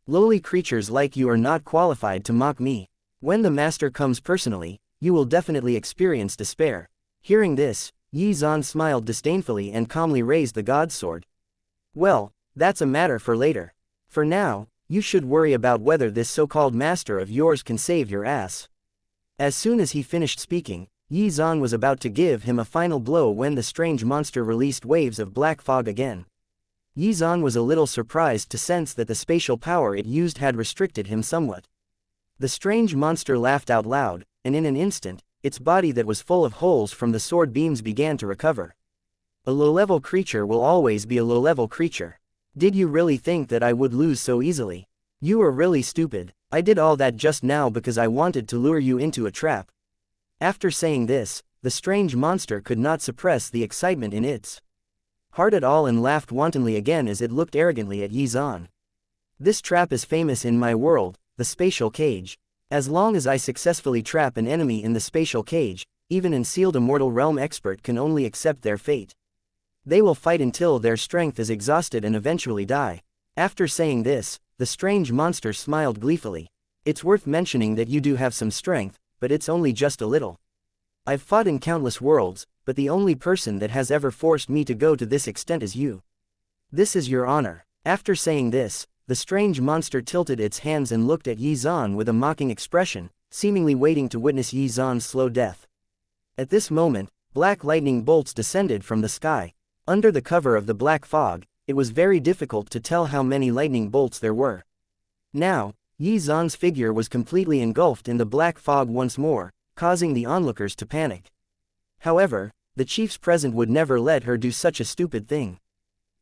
Lowly creatures like you are not qualified to mock me. When the master comes personally, you will definitely experience despair." Hearing this, Yi Zan smiled disdainfully and calmly raised the God Sword. Well, that's a matter for later. For now, you should worry about whether this so-called master of yours can save your ass. As soon as he finished speaking, Yi Zan was about to give him a final blow when the strange monster released waves of black fog again. Yi Zan was a little surprised to sense that the spatial power it used had restricted him somewhat. The strange monster laughed out loud, and in an instant, its body that was full of holes from the sword beams began to recover. A low-level creature will always be a low-level creature. Did you really think that I would lose so easily? You are really stupid. I did all that just now because I wanted to lure you into a trap. After saying this, the strange monster could not suppress the excitement in its heart at all and laughed wantonly again as it looked arrogantly at Xuan. This trap is famous in my world, the spatial cage. As long as I successfully trap an enemy in the spatial cage, even an sealed immortal realm expert can only accept their fate. They will fight until their strength is exhausted and eventually die. After saying this, the strange monster smiled gleefully. It's worth mentioning that you do have some strength, but it's only just a little. I've fought in countless worlds, but the only person that has ever forced me to go to this extent is you. This is your honor. After saying this, the strange monster tilted its hands and looked at Xuan with a mocking expression, seemingly waiting to witness Xuan's slow death. At this moment, black lightning bolts descended from the sky. Under the cover of the black fog, it was very difficult to tell how many lightning bolts there were. Now, Xuan's figure was completely engulfed in the black fog once more, causing the onlookers to panic. However, the chiefs present would never let her do such a stupid thing.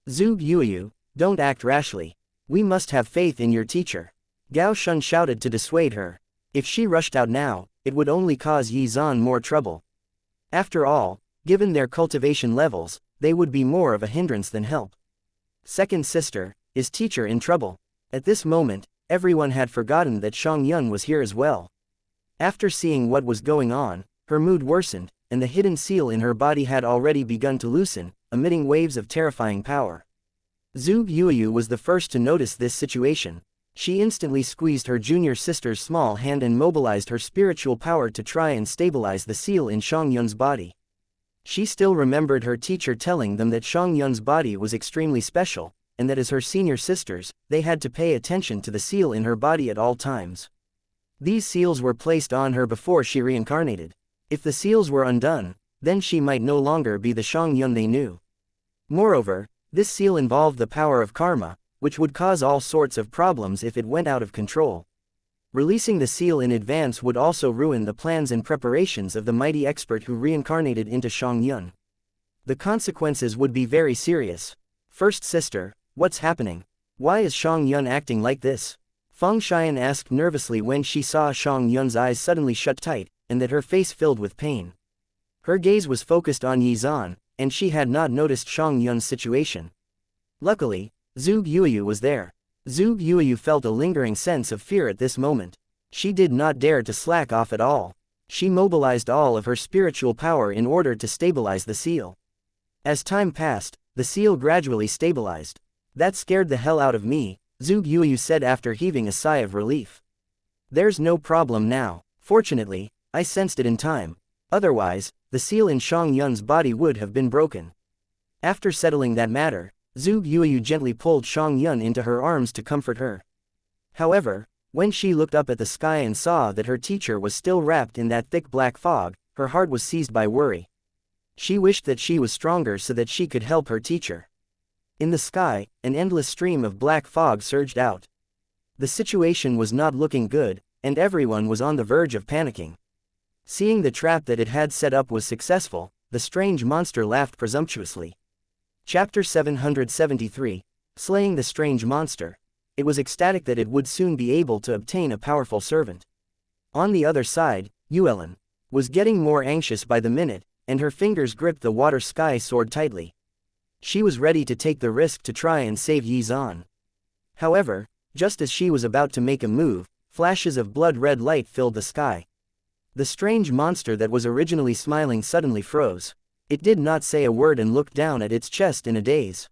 Zhuge Yuyu, don't act rashly. We must have faith in your teacher. Gao Shun shouted to dissuade her. If she rushed out now, it would only cause Xuan more trouble. After all, given their cultivation levels, they would be more of a hindrance than help. Second sister, is teacher in trouble? At this moment, everyone had forgotten that Xianxia was here as well. After seeing what was going on, her mood worsened, and the hidden seal in her body had already begun to loosen, emitting waves of terrifying power. Zhuge Yuyu was the first to notice this situation. She instantly squeezed her junior sister's small hand and mobilized her spiritual power to try and stabilize the seal in Xianxia's body. She still remembered her teacher telling them that Xianxia's body was extremely special, and that as her senior sisters, they had to pay attention to the seal in her body at all times. These seals were placed on her before she reincarnated. If the seals were undone, then she might no longer be the Xianxia they knew. Moreover, this seal involved the power of karma, which would cause all sorts of problems if it went out of control. Releasing the seal in advance would also ruin the plans and preparations of the mighty expert who reincarnated into Xianxia. The consequences would be very serious. First sister, what's happening? Why is Xianxia acting like this? Feng Xian asked nervously when she saw Xianxia's eyes suddenly shut tight, and that her face filled with pain. Her gaze was focused on Xuan, and she had not noticed Xianxia's situation. Luckily, Zhuge Yuyu was there. Zhuge Yuyu felt a lingering sense of fear at this moment. She did not dare to slack off at all. She mobilized all of her spiritual power in order to stabilize the seal. As time passed, the seal gradually stabilized. That scared the hell out of me, Zhuge Yuyu said after heaving a sigh of relief. There's no problem now. Fortunately, I sensed it in time. Otherwise, the seal in Xianxia's body would have been broken. After settling that matter, Zhuge Yuyu gently pulled Xianxia into her arms to comfort her. However, when she looked up at the sky and saw that her teacher was still wrapped in that thick black fog, her heart was seized by worry. She wished that she was stronger so that she could help her teacher. In the sky, an endless stream of black fog surged out. The situation was not looking good, and everyone was on the verge of panicking. Seeing the trap that it had set up was successful, the strange monster laughed presumptuously. Chapter 773, Slaying the Strange Monster. It was ecstatic that it would soon be able to obtain a powerful servant. On the other side, Yuelin was getting more anxious by the minute, and her fingers gripped the water sky sword tightly. She was ready to take the risk to try and save Xuan. However, just as she was about to make a move, flashes of blood-red light filled the sky. The strange monster that was originally smiling suddenly froze. It did not say a word and looked down at its chest in a daze.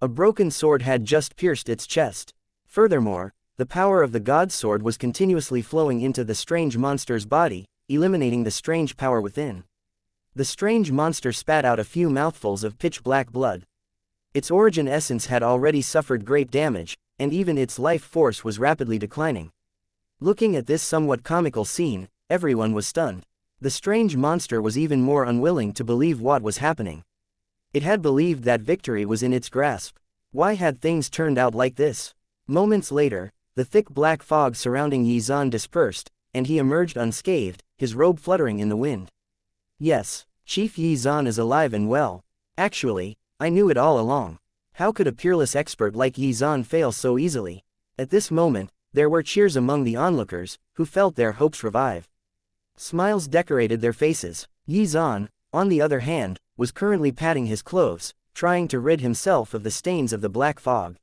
A broken sword had just pierced its chest. Furthermore, the power of the god's sword was continuously flowing into the strange monster's body, eliminating the strange power within. The strange monster spat out a few mouthfuls of pitch-black blood. Its origin essence had already suffered great damage, and even its life force was rapidly declining. Looking at this somewhat comical scene, everyone was stunned. The strange monster was even more unwilling to believe what was happening. It had believed that victory was in its grasp. Why had things turned out like this? Moments later, the thick black fog surrounding Xuan dispersed, and he emerged unscathed, his robe fluttering in the wind. Yes, Chief Yi Zhan is alive and well. Actually, I knew it all along. How could a peerless expert like Yi Zhan fail so easily? At this moment, there were cheers among the onlookers, who felt their hopes revive. Smiles decorated their faces. Yi Zhan, on the other hand, was currently patting his clothes, trying to rid himself of the stains of the black fog.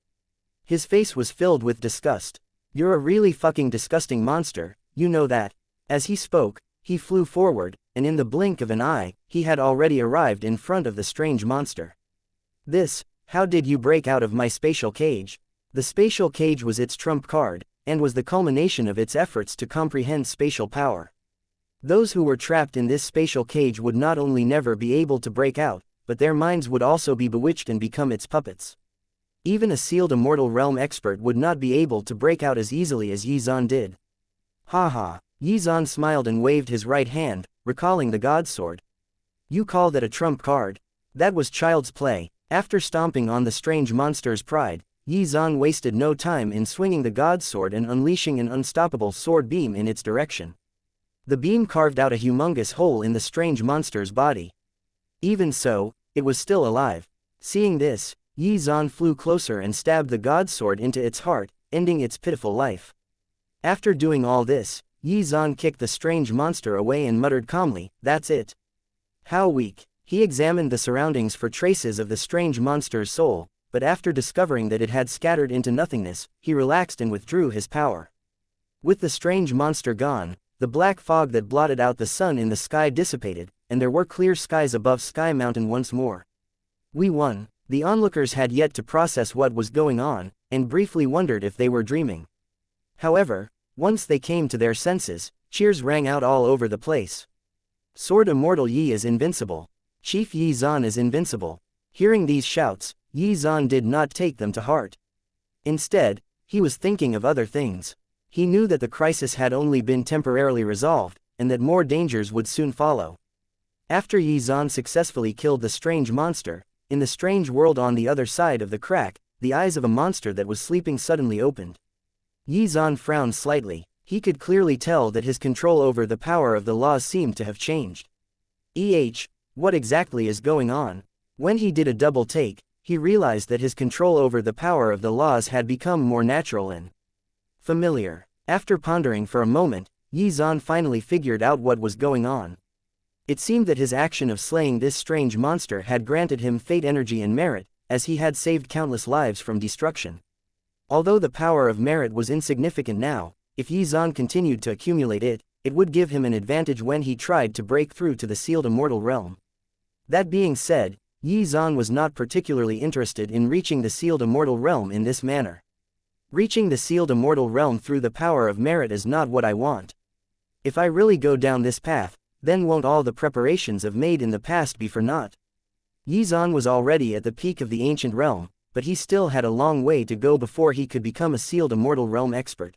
His face was filled with disgust. "You're a really fucking disgusting monster, you know that." As he spoke, he flew forward, and in the blink of an eye, he had already arrived in front of the strange monster. How did you break out of my spatial cage?" The spatial cage was its trump card, and was the culmination of its efforts to comprehend spatial power. Those who were trapped in this spatial cage would not only never be able to break out, but their minds would also be bewitched and become its puppets. Even a sealed immortal realm expert would not be able to break out as easily as Yi Zhan did. Ha ha, Yi Zhan smiled and waved his right hand, recalling the god sword. "You call that a trump card? That was child's play." After stomping on the strange monster's pride, Yi Zhan wasted no time in swinging the god sword and unleashing an unstoppable sword beam in its direction. The beam carved out a humongous hole in the strange monster's body. Even so, it was still alive. Seeing this, Yi Zhan flew closer and stabbed the god sword into its heart, ending its pitiful life. After doing all this, Yi Zhan kicked the strange monster away and muttered calmly, "That's it." How weak. He examined the surroundings for traces of the strange monster's soul, but after discovering that it had scattered into nothingness, he relaxed and withdrew his power. With the strange monster gone, the black fog that blotted out the sun in the sky dissipated, and there were clear skies above Sky Mountain once more. We won. The onlookers had yet to process what was going on, and briefly wondered if they were dreaming. However, once they came to their senses, cheers rang out all over the place. "Sword Immortal Yi is invincible. Chief Yi Zhan is invincible." Hearing these shouts, Yi Zhan did not take them to heart. Instead, he was thinking of other things. He knew that the crisis had only been temporarily resolved, and that more dangers would soon follow. After Yi Zhan successfully killed the strange monster, in the strange world on the other side of the crack, the eyes of a monster that was sleeping suddenly opened. Yi Zhan frowned slightly. He could clearly tell that his control over the power of the laws seemed to have changed. What exactly is going on? When he did a double take, he realized that his control over the power of the laws had become more natural and familiar. After pondering for a moment, Yi Zhan finally figured out what was going on. It seemed that his action of slaying this strange monster had granted him fate energy and merit, as he had saved countless lives from destruction. Although the power of merit was insignificant now, if Yi Zhan continued to accumulate it, it would give him an advantage when he tried to break through to the sealed immortal realm. That being said, Yi Zhan was not particularly interested in reaching the sealed immortal realm in this manner. Reaching the sealed immortal realm through the power of merit is not what I want. If I really go down this path, then won't all the preparations I've made in the past be for naught? Yi Zhan was already at the peak of the ancient realm, but he still had a long way to go before he could become a sealed immortal realm expert.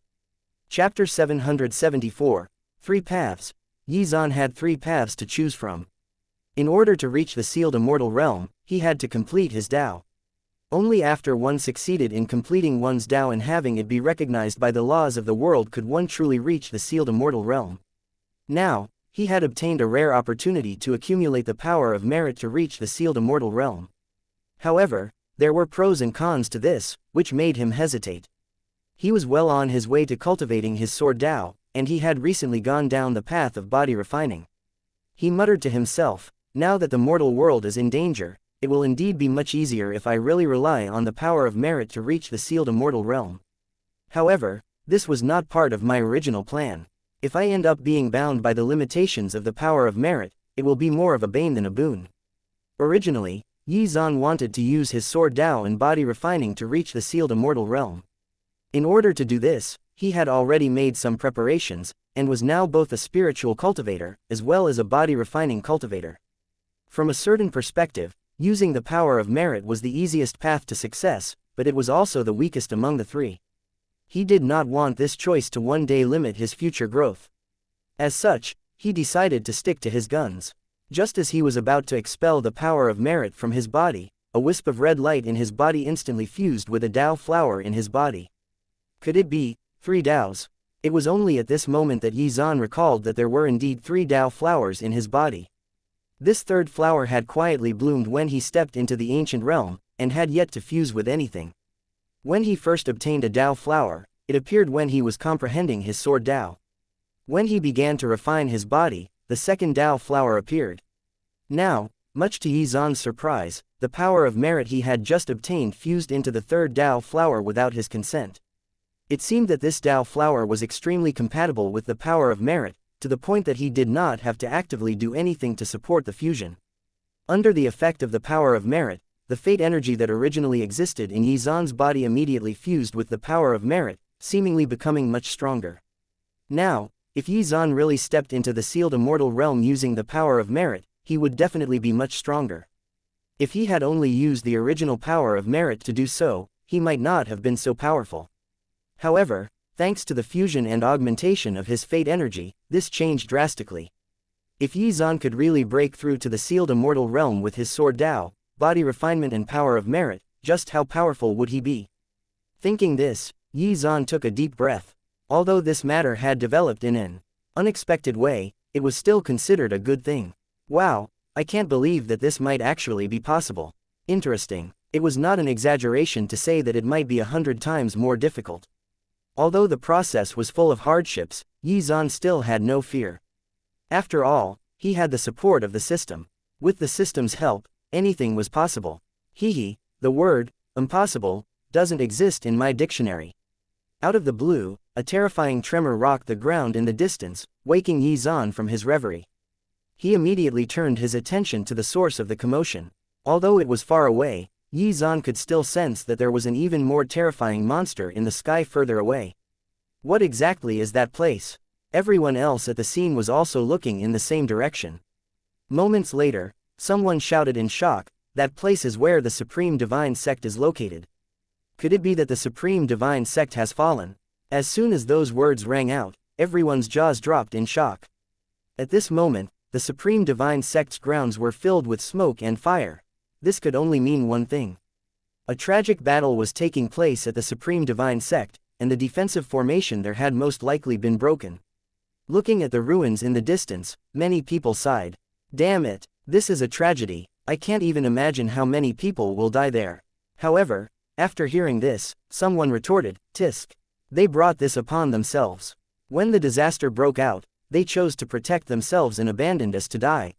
Chapter 774, 3 Paths. Yi Zhan had 3 paths to choose from. In order to reach the sealed immortal realm, he had to complete his Tao. Only after one succeeded in completing one's Tao and having it be recognized by the laws of the world could one truly reach the sealed immortal realm. Now, he had obtained a rare opportunity to accumulate the power of merit to reach the sealed immortal realm. However, there were pros and cons to this, which made him hesitate. He was well on his way to cultivating his sword Tao, and he had recently gone down the path of body refining. He muttered to himself, "Now that the mortal world is in danger, it will indeed be much easier if I really rely on the power of merit to reach the sealed immortal realm." However, this was not part of my original plan. If I end up being bound by the limitations of the power of merit, it will be more of a bane than a boon. Originally, Yi Zhan wanted to use his sword Tao and body refining to reach the sealed immortal realm. In order to do this, he had already made some preparations, and was now both a spiritual cultivator, as well as a body refining cultivator. From a certain perspective, using the power of merit was the easiest path to success, but it was also the weakest among the 3. He did not want this choice to one day limit his future growth. As such, he decided to stick to his guns. Just as he was about to expel the power of merit from his body, a wisp of red light in his body instantly fused with a Tao flower in his body. Could it be 3 Taos? It was only at this moment that Xuan recalled that there were indeed 3 Dao flowers in his body. This third flower had quietly bloomed when he stepped into the ancient realm, and had yet to fuse with anything. When he first obtained a Dao flower, it appeared when he was comprehending his sword Dao. When he began to refine his body, the second Dao flower appeared. Now, much to Xuan's surprise, the power of merit he had just obtained fused into the third Dao flower without his consent. It seemed that this Dao flower was extremely compatible with the power of merit, to the point that he did not have to actively do anything to support the fusion. Under the effect of the power of merit, the fate energy that originally existed in Xuan's body immediately fused with the power of merit, seemingly becoming much stronger. Now, if Xuan really stepped into the sealed immortal realm using the power of merit, he would definitely be much stronger. If he had only used the original power of merit to do so, he might not have been so powerful. However, thanks to the fusion and augmentation of his fate energy, this changed drastically. If Xuan could really break through to the sealed immortal realm with his sword Dao, body refinement and power of merit, just how powerful would he be? Thinking this, Xuan took a deep breath. Although this matter had developed in an unexpected way, it was still considered a good thing. Wow, I can't believe that this might actually be possible. Interesting. It was not an exaggeration to say that it might be 100 times more difficult. Although the process was full of hardships, Xuan still had no fear. After all, he had the support of the system. With the system's help, anything was possible. The word, impossible, doesn't exist in my dictionary. Out of the blue, a terrifying tremor rocked the ground in the distance, waking Xuan from his reverie. He immediately turned his attention to the source of the commotion. Although it was far away, Xuan could still sense that there was an even more terrifying monster in the sky further away. What exactly is that place? Everyone else at the scene was also looking in the same direction. Moments later, someone shouted in shock, "That place is where the Supreme Divine Sect is located." Could it be that the Supreme Divine Sect has fallen? As soon as those words rang out, everyone's jaws dropped in shock. At this moment, the Supreme Divine Sect's grounds were filled with smoke and fire. This could only mean one thing. A tragic battle was taking place at the Supreme Divine Sect, and the defensive formation there had most likely been broken. Looking at the ruins in the distance, many people sighed. Damn it, this is a tragedy. I can't even imagine how many people will die there. However, after hearing this, someone retorted, "Tisk. They brought this upon themselves. When the disaster broke out, they chose to protect themselves and abandoned us to die.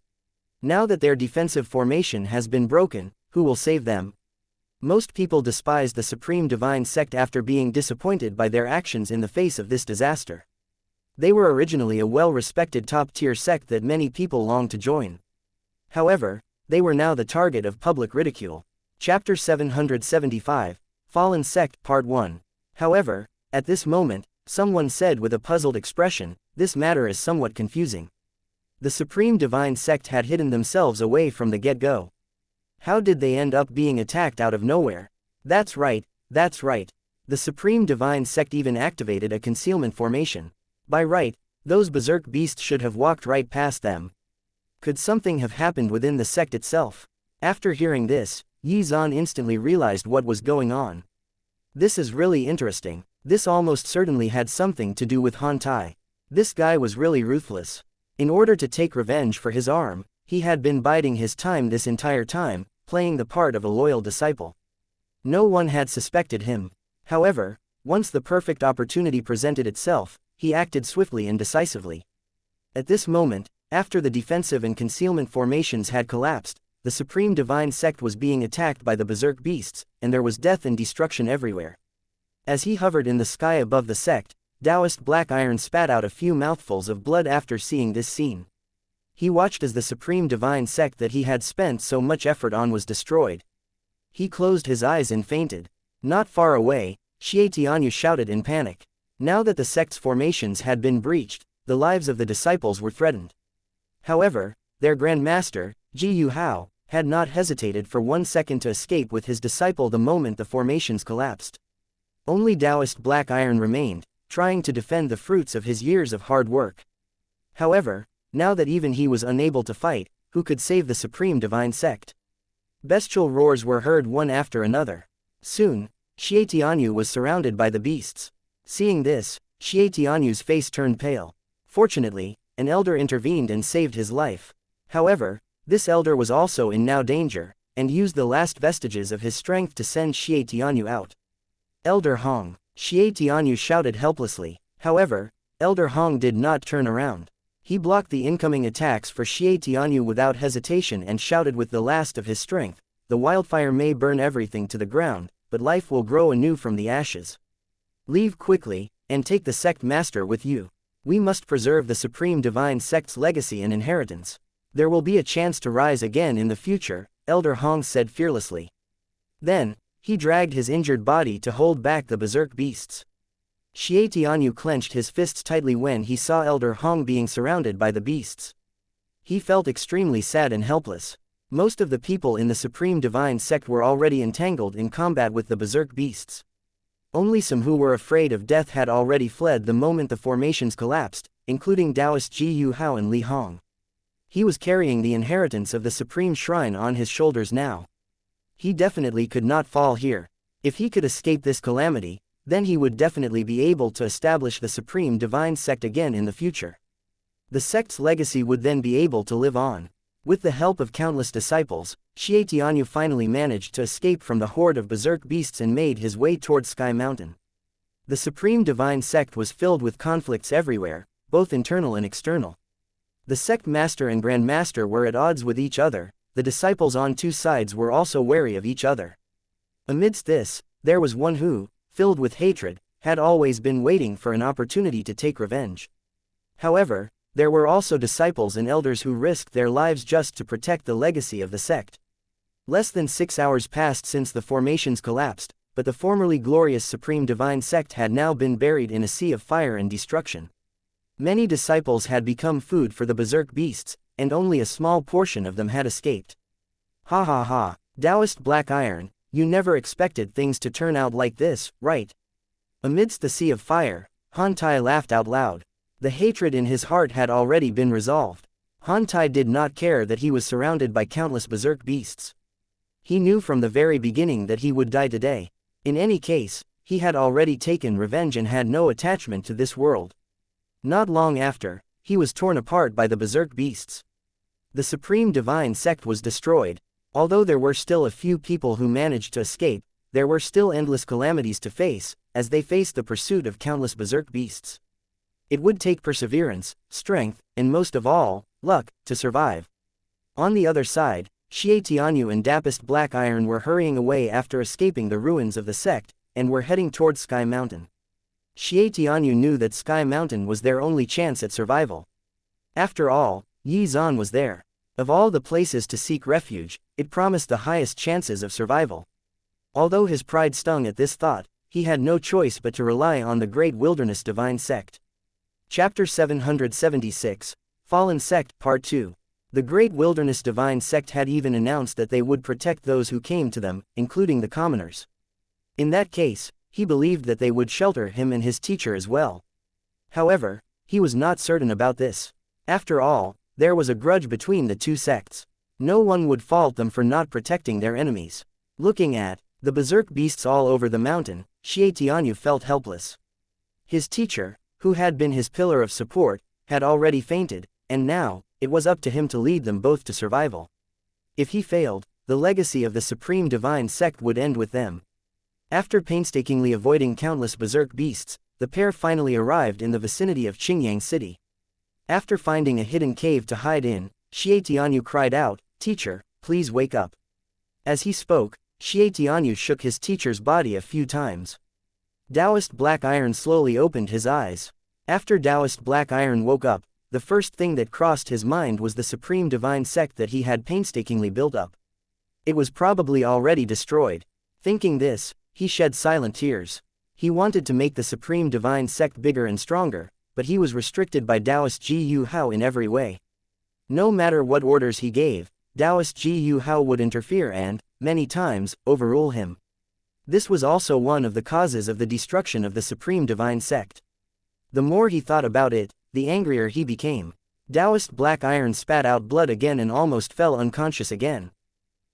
Now that their defensive formation has been broken, who will save them?" Most people despised the Supreme Divine Sect after being disappointed by their actions in the face of this disaster. They were originally a well-respected top-tier sect that many people longed to join. However, they were now the target of public ridicule. Chapter 775, Fallen Sect, Part 1. However, at this moment, someone said with a puzzled expression, "This matter is somewhat confusing. The Supreme Divine Sect had hidden themselves away from the get-go. How did they end up being attacked out of nowhere?" That's right. The Supreme Divine Sect even activated a concealment formation. By right, those berserk beasts should have walked right past them. Could something have happened within the sect itself? After hearing this, Xuan instantly realized what was going on. This is really interesting. This almost certainly had something to do with Han Tai. This guy was really ruthless. In order to take revenge for his arm, he had been biding his time this entire time, playing the part of a loyal disciple. No one had suspected him. However, once the perfect opportunity presented itself, he acted swiftly and decisively. At this moment, after the defensive and concealment formations had collapsed, the Supreme Divine Sect was being attacked by the berserk beasts, and there was death and destruction everywhere. As he hovered in the sky above the sect, Taoist Black Iron spat out a few mouthfuls of blood after seeing this scene. He watched as the Supreme Divine Sect that he had spent so much effort on was destroyed. He closed his eyes and fainted. Not far away, Xianxia shouted in panic. Now that the sect's formations had been breached, the lives of the disciples were threatened. However, their Grand Master, Ji Yu Hao, had not hesitated for 1 second to escape with his disciple the moment the formations collapsed. Only Taoist Black Iron remained, trying to defend the fruits of his years of hard work. However, now that even he was unable to fight, who could save the Supreme Divine Sect? Bestial roars were heard one after another. Soon, Xianxia was surrounded by the beasts. Seeing this, Xie Tianyu's face turned pale. Fortunately, an elder intervened and saved his life. However, this elder was also in now danger, and used the last vestiges of his strength to send Xie Tianyu out. Elder Hong, Xie Tianyu shouted helplessly. However, Elder Hong did not turn around. He blocked the incoming attacks for Xie Tianyu without hesitation and shouted with the last of his strength, "The wildfire may burn everything to the ground, but life will grow anew from the ashes. Leave quickly, and take the sect master with you. We must preserve the Supreme Divine Sect's legacy and inheritance. There will be a chance to rise again in the future," Elder Hong said fearlessly. Then, he dragged his injured body to hold back the berserk beasts. Xie Tianyu clenched his fists tightly when he saw Elder Hong being surrounded by the beasts. He felt extremely sad and helpless. Most of the people in the Supreme Divine Sect were already entangled in combat with the berserk beasts. Only some who were afraid of death had already fled the moment the formations collapsed, including Taoist Ji Yu Hao and Li Hong. He was carrying the inheritance of the Supreme Shrine on his shoulders now. He definitely could not fall here. If he could escape this calamity, then he would definitely be able to establish the Supreme Divine Sect again in the future. The sect's legacy would then be able to live on. With the help of countless disciples, Xie Tianyu finally managed to escape from the horde of berserk beasts and made his way towards Sky Mountain. The Supreme Divine Sect was filled with conflicts everywhere, both internal and external. The sect master and grand master were at odds with each other. The disciples on two sides were also wary of each other. Amidst this, there was one who, filled with hatred, had always been waiting for an opportunity to take revenge. However, there were also disciples and elders who risked their lives just to protect the legacy of the sect. Less than 6 hours passed since the formations collapsed, but the formerly glorious Supreme Divine Sect had now been buried in a sea of fire and destruction. Many disciples had become food for the berserk beasts, and only a small portion of them had escaped. Ha ha ha, Taoist Black Iron, you never expected things to turn out like this, right? Amidst the sea of fire, Han Tai laughed out loud. The hatred in his heart had already been resolved. Han Tai did not care that he was surrounded by countless berserk beasts. He knew from the very beginning that he would die today. In any case, he had already taken revenge and had no attachment to this world. Not long after, he was torn apart by the berserk beasts. The Supreme Divine Sect was destroyed. Although there were still a few people who managed to escape, there were still endless calamities to face, as they faced the pursuit of countless berserk beasts. It would take perseverance, strength, and most of all, luck, to survive. On the other side, Xie Tianyu and Taoist Black Iron were hurrying away after escaping the ruins of the sect, and were heading towards Sky Mountain. Xie Tianyu knew that Sky Mountain was their only chance at survival. After all, Yi Zan was there. Of all the places to seek refuge, it promised the highest chances of survival. Although his pride stung at this thought, he had no choice but to rely on the Great Wilderness Divine Sect. Chapter 776, Fallen Sect Part 2. The Great Wilderness Divine Sect had even announced that they would protect those who came to them, including the commoners. In that case, he believed that they would shelter him and his teacher as well. However, he was not certain about this. After all, there was a grudge between the two sects. No one would fault them for not protecting their enemies. Looking at the berserk beasts all over the mountain, Xie Tianyu felt helpless. His teacher, who had been his pillar of support, had already fainted, and now, it was up to him to lead them both to survival. If he failed, the legacy of the Supreme Divine Sect would end with them. After painstakingly avoiding countless berserk beasts, the pair finally arrived in the vicinity of Qingyang City. After finding a hidden cave to hide in, Xie Tianyu cried out, "Teacher, please wake up." As he spoke, Xie Tianyu shook his teacher's body a few times. Taoist Black Iron slowly opened his eyes. After Taoist Black Iron woke up, the first thing that crossed his mind was the Supreme Divine Sect that he had painstakingly built up. It was probably already destroyed. Thinking this, he shed silent tears. He wanted to make the Supreme Divine Sect bigger and stronger, but he was restricted by Taoist Ji Yu Hao in every way. No matter what orders he gave, Taoist Ji Yu Hao would interfere and, many times, overrule him. This was also one of the causes of the destruction of the Supreme Divine Sect. The more he thought about it, the angrier he became. Taoist Black Iron spat out blood again and almost fell unconscious again.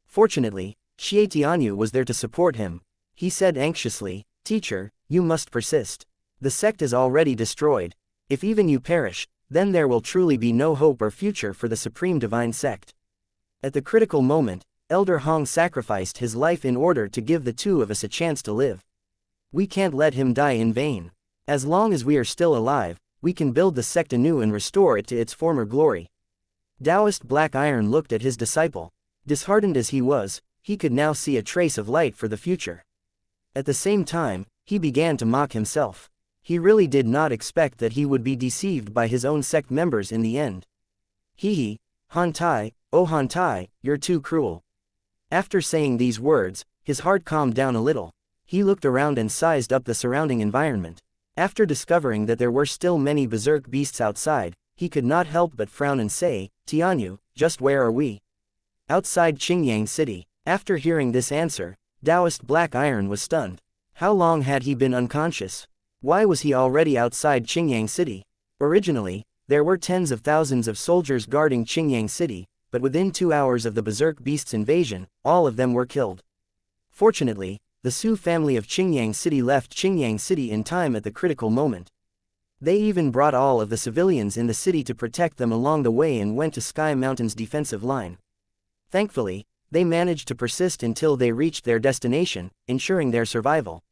Fortunately, Xie Tianyu was there to support him. He said anxiously, "Teacher, you must persist. The sect is already destroyed. If even you perish, then there will truly be no hope or future for the Supreme Divine Sect. At the critical moment, Elder Hong sacrificed his life in order to give the two of us a chance to live. We can't let him die in vain. As long as we are still alive, we can build the sect anew and restore it to its former glory. Taoist Black Iron looked at his disciple. Disheartened as he was, he could now see a trace of light for the future. At the same time, he began to mock himself. He really did not expect that he would be deceived by his own sect members in the end. Hee, Han Tai, oh Han Tai, you're too cruel. After saying these words, his heart calmed down a little. He looked around and sized up the surrounding environment. After discovering that there were still many berserk beasts outside, he could not help but frown and say, Tianyu, just where are we? Outside Qingyang City. After hearing this answer, Taoist Black Iron was stunned. How long had he been unconscious? Why was he already outside Qingyang City? Originally, there were tens of thousands of soldiers guarding Qingyang City, but within 2 hours of the berserk beasts' invasion, all of them were killed. Fortunately, the Su family of Qingyang City left Qingyang City in time at the critical moment. They even brought all of the civilians in the city to protect them along the way and went to Sky Mountain's defensive line. Thankfully, they managed to persist until they reached their destination, ensuring their survival.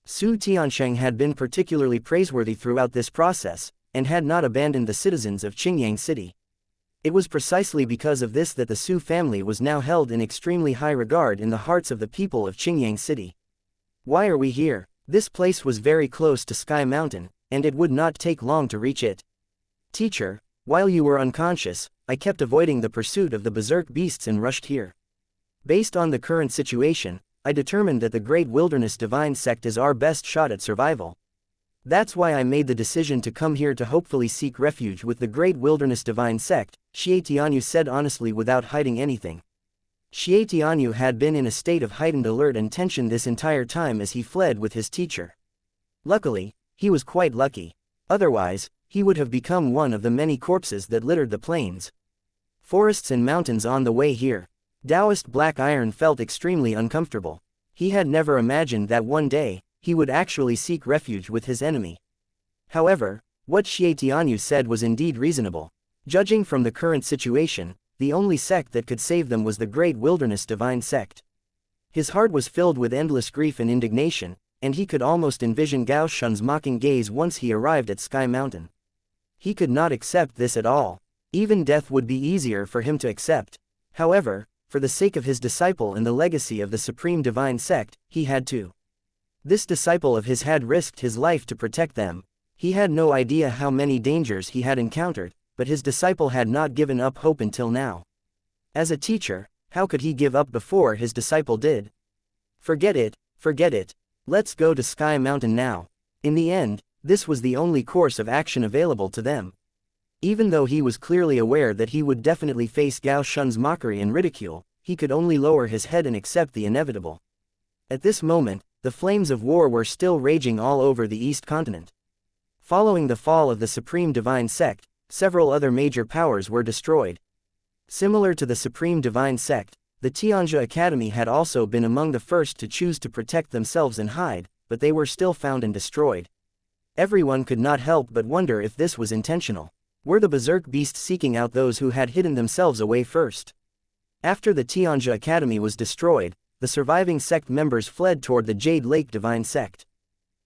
Su Tiansheng had been particularly praiseworthy throughout this process, and had not abandoned the citizens of Qingyang City. It was precisely because of this that the Su family was now held in extremely high regard in the hearts of the people of Qingyang City. Why are we here? This place was very close to Sky Mountain, and it would not take long to reach it. Teacher, while you were unconscious, I kept avoiding the pursuit of the berserk beasts and rushed here. Based on the current situation, I determined that the Great Wilderness Divine Sect is our best shot at survival. That's why I made the decision to come here to hopefully seek refuge with the Great Wilderness Divine Sect, Xie Tianyu said honestly without hiding anything. Xie Tianyu had been in a state of heightened alert and tension this entire time as he fled with his teacher. Luckily, he was quite lucky. Otherwise, he would have become one of the many corpses that littered the plains. Forests and mountains on the way here. Taoist Black Iron felt extremely uncomfortable. He had never imagined that one day, he would actually seek refuge with his enemy. However, what Xie Tianyu said was indeed reasonable. Judging from the current situation, the only sect that could save them was the Great Wilderness Divine Sect. His heart was filled with endless grief and indignation, and he could almost envision Gao Shun's mocking gaze once he arrived at Sky Mountain. He could not accept this at all. Even death would be easier for him to accept. However, for the sake of his disciple and the legacy of the Supreme Divine Sect, he had to. This disciple of his had risked his life to protect them. He had no idea how many dangers he had encountered, but his disciple had not given up hope until now. As a teacher, how could he give up before his disciple did? Forget it, forget it. Let's go to Sky Mountain now. In the end, this was the only course of action available to them. Even though he was clearly aware that he would definitely face Gao Shun's mockery and ridicule, he could only lower his head and accept the inevitable. At this moment, the flames of war were still raging all over the East Continent. Following the fall of the Supreme Divine Sect, several other major powers were destroyed. Similar to the Supreme Divine Sect, the Tianxia Academy had also been among the first to choose to protect themselves and hide, but they were still found and destroyed. Everyone could not help but wonder if this was intentional. Were the berserk beasts seeking out those who had hidden themselves away first? After the Tianxia Academy was destroyed, the surviving sect members fled toward the Jade Lake Divine Sect.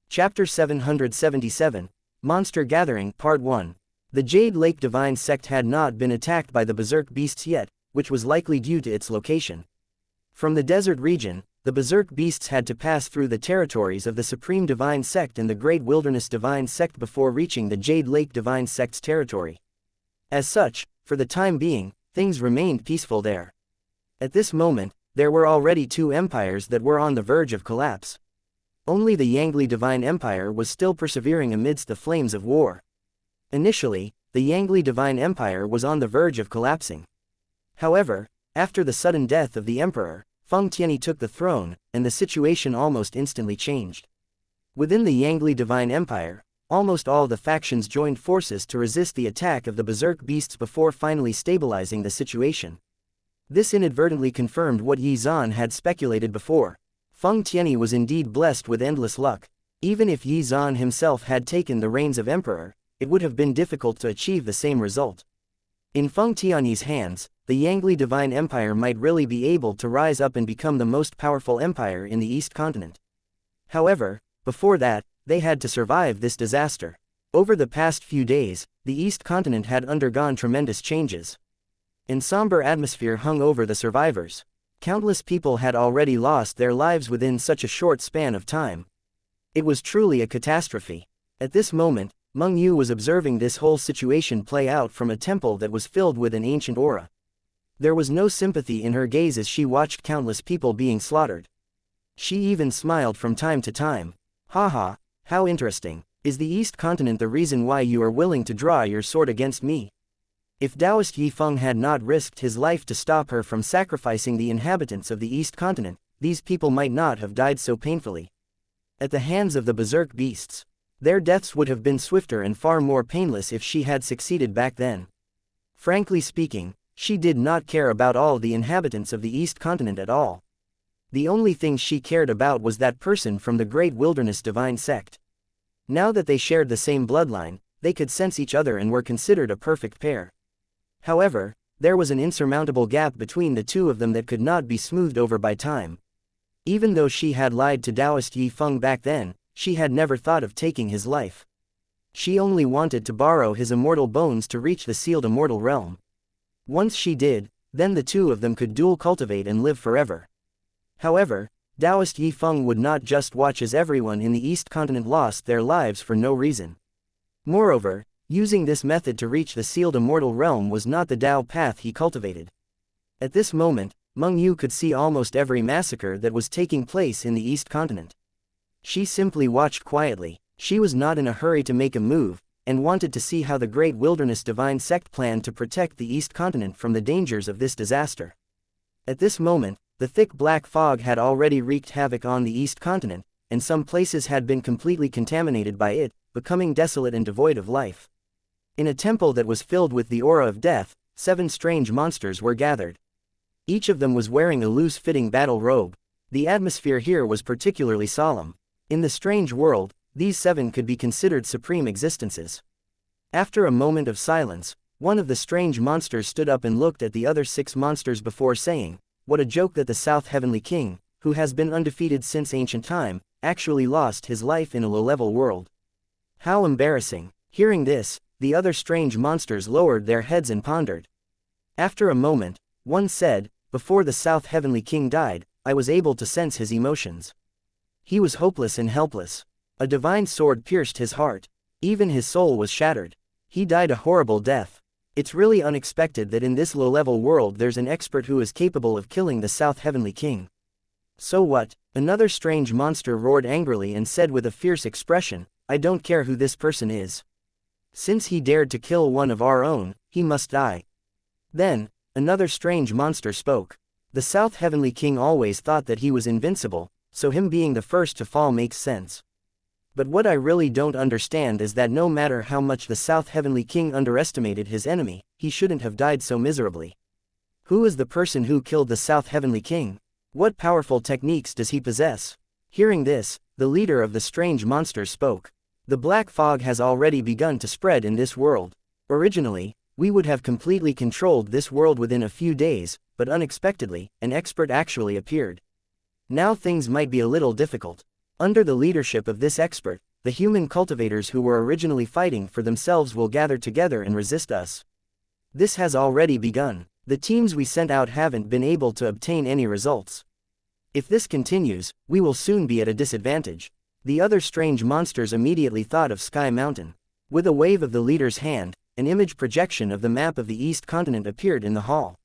Chapter 777, Monster Gathering, Part 1. The Jade Lake Divine Sect had not been attacked by the berserk beasts yet, which was likely due to its location. From the desert region, the berserk beasts had to pass through the territories of the Supreme Divine Sect and the Great Wilderness Divine Sect before reaching the Jade Lake Divine Sect's territory. As such, for the time being, things remained peaceful there. At this moment, there were already two empires that were on the verge of collapse. Only the Yangli Divine Empire was still persevering amidst the flames of war. Initially, the Yangli Divine Empire was on the verge of collapsing. However, after the sudden death of the emperor, Feng Tianyi took the throne, and the situation almost instantly changed. Within the Yangli Divine Empire, almost all the factions joined forces to resist the attack of the berserk beasts before finally stabilizing the situation. This inadvertently confirmed what Yi Zan had speculated before. Feng Tianyi was indeed blessed with endless luck. Even if Yi Zhan himself had taken the reins of emperor, it would have been difficult to achieve the same result. In Feng Tianyi's hands, the Yangli Divine Empire might really be able to rise up and become the most powerful empire in the East Continent. However, before that, they had to survive this disaster. Over the past few days, the East Continent had undergone tremendous changes. An somber atmosphere hung over the survivors. Countless people had already lost their lives within such a short span of time. It was truly a catastrophe. At this moment, Meng Yu was observing this whole situation play out from a temple that was filled with an ancient aura. There was no sympathy in her gaze as she watched countless people being slaughtered. She even smiled from time to time. Haha, how interesting. Is the East Continent the reason why you are willing to draw your sword against me? If Taoist Yi Feng had not risked his life to stop her from sacrificing the inhabitants of the East Continent, these people might not have died so painfully. At the hands of the berserk beasts, their deaths would have been swifter and far more painless if she had succeeded back then. Frankly speaking, she did not care about all the inhabitants of the East Continent at all. The only thing she cared about was that person from the Great Wilderness Divine Sect. Now that they shared the same bloodline, they could sense each other and were considered a perfect pair. However, there was an insurmountable gap between the two of them that could not be smoothed over by time. Even though she had lied to Taoist Yi Feng back then, she had never thought of taking his life. She only wanted to borrow his immortal bones to reach the sealed immortal realm. Once she did, then the two of them could dual cultivate and live forever. However, Taoist Yi Feng would not just watch as everyone in the East Continent lost their lives for no reason. Moreover, using this method to reach the sealed immortal realm was not the Tao path he cultivated. At this moment, Meng Yu could see almost every massacre that was taking place in the East Continent. She simply watched quietly. She was not in a hurry to make a move, and wanted to see how the Great Wilderness Divine Sect planned to protect the East Continent from the dangers of this disaster. At this moment, the thick black fog had already wreaked havoc on the East Continent, and some places had been completely contaminated by it, becoming desolate and devoid of life. In a temple that was filled with the aura of death, 7 strange monsters were gathered. Each of them was wearing a loose-fitting battle robe. The atmosphere here was particularly solemn. In the strange world, these 7 could be considered supreme existences. After a moment of silence, one of the strange monsters stood up and looked at the other 6 monsters before saying, "What a joke that the South Heavenly King, who has been undefeated since ancient time, actually lost his life in a low-level world. How embarrassing." Hearing this, the other strange monsters lowered their heads and pondered. After a moment, one said, "Before the South Heavenly King died, I was able to sense his emotions. He was hopeless and helpless. A divine sword pierced his heart. Even his soul was shattered. He died a horrible death. It's really unexpected that in this low-level world there's an expert who is capable of killing the South Heavenly King." "So what?" Another strange monster roared angrily and said with a fierce expression, "I don't care who this person is. Since he dared to kill one of our own, he must die." Then, another strange monster spoke. "The South Heavenly King always thought that he was invincible, so him being the first to fall makes sense. But what I really don't understand is that no matter how much the South Heavenly King underestimated his enemy, he shouldn't have died so miserably. Who is the person who killed the South Heavenly King? What powerful techniques does he possess?" Hearing this, the leader of the strange monsters spoke. "The black fog has already begun to spread in this world. Originally, we would have completely controlled this world within a few days, but unexpectedly, an expert actually appeared. Now things might be a little difficult. Under the leadership of this expert, the human cultivators who were originally fighting for themselves will gather together and resist us. This has already begun. The teams we sent out haven't been able to obtain any results. If this continues, we will soon be at a disadvantage." The other strange monsters immediately thought of Sky Mountain. With a wave of the leader's hand, an image projection of the map of the East Continent appeared in the hall.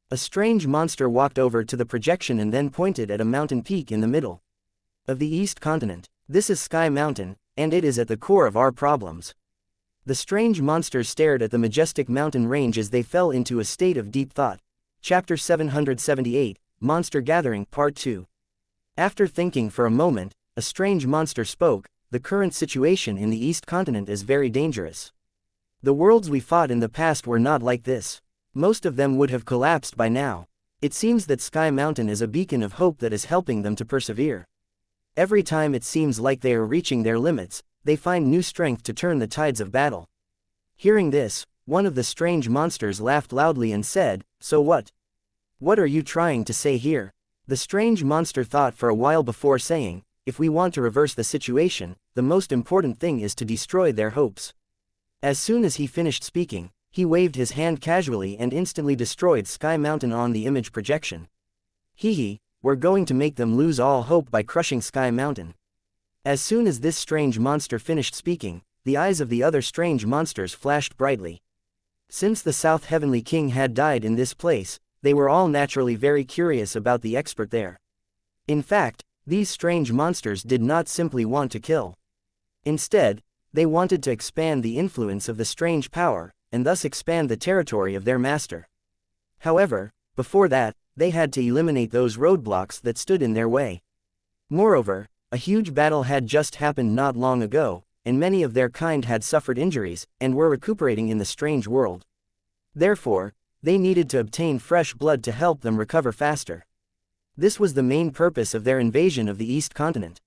A strange monster walked over to the projection and then pointed at a mountain peak in the middle of the East Continent. "This is Sky Mountain, and it is at the core of our problems." The strange monsters stared at the majestic mountain range as they fell into a state of deep thought. Chapter 778, Monster Gathering, Part 2. After thinking for a moment, a strange monster spoke. "The current situation in the East Continent is very dangerous. The worlds we fought in the past were not like this. Most of them would have collapsed by now. It seems that Sky Mountain is a beacon of hope that is helping them to persevere. Every time it seems like they are reaching their limits, they find new strength to turn the tides of battle. Hearing this, one of the strange monsters laughed loudly and said, "So what? What are you trying to say here?" The strange monster thought for a while before saying, "If we want to reverse the situation, the most important thing is to destroy their hopes." As soon as he finished speaking, he waved his hand casually and instantly destroyed Sky Mountain on the image projection. Hee, we're going to make them lose all hope by crushing Sky Mountain. As soon as this strange monster finished speaking, the eyes of the other strange monsters flashed brightly. Since the South Heavenly King had died in this place, they were all naturally very curious about the expert there. In fact, these strange monsters did not simply want to kill. Instead, they wanted to expand the influence of the strange power, and thus expand the territory of their master. However, before that, they had to eliminate those roadblocks that stood in their way. Moreover, a huge battle had just happened not long ago, and many of their kind had suffered injuries, and were recuperating in the strange world. Therefore, they needed to obtain fresh blood to help them recover faster. This was the main purpose of their invasion of the East Continent.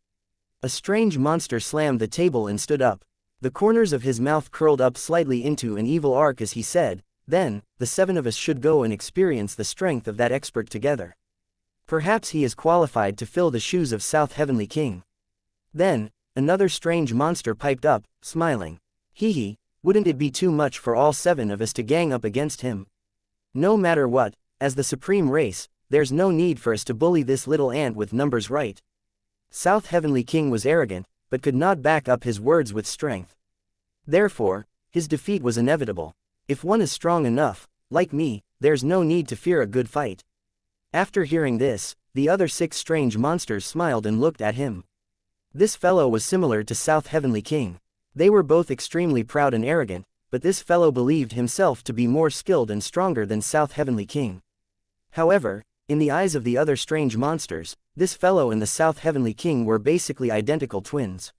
A strange monster slammed the table and stood up. The corners of his mouth curled up slightly into an evil arc as he said, "Then, the 7 of us should go and experience the strength of that expert together. Perhaps he is qualified to fill the shoes of South Heavenly King." Then, another strange monster piped up, smiling. "Hee, wouldn't it be too much for all 7 of us to gang up against him? No matter what, as the supreme race, there's no need for us to bully this little ant with numbers, right?" South Heavenly King was arrogant, but could not back up his words with strength. Therefore, his defeat was inevitable. If one is strong enough, like me, there's no need to fear a good fight. After hearing this, the other 6 strange monsters smiled and looked at him. This fellow was similar to South Heavenly King. They were both extremely proud and arrogant, but this fellow believed himself to be more skilled and stronger than South Heavenly King. However, in the eyes of the other strange monsters, this fellow and the South Heavenly King were basically identical twins.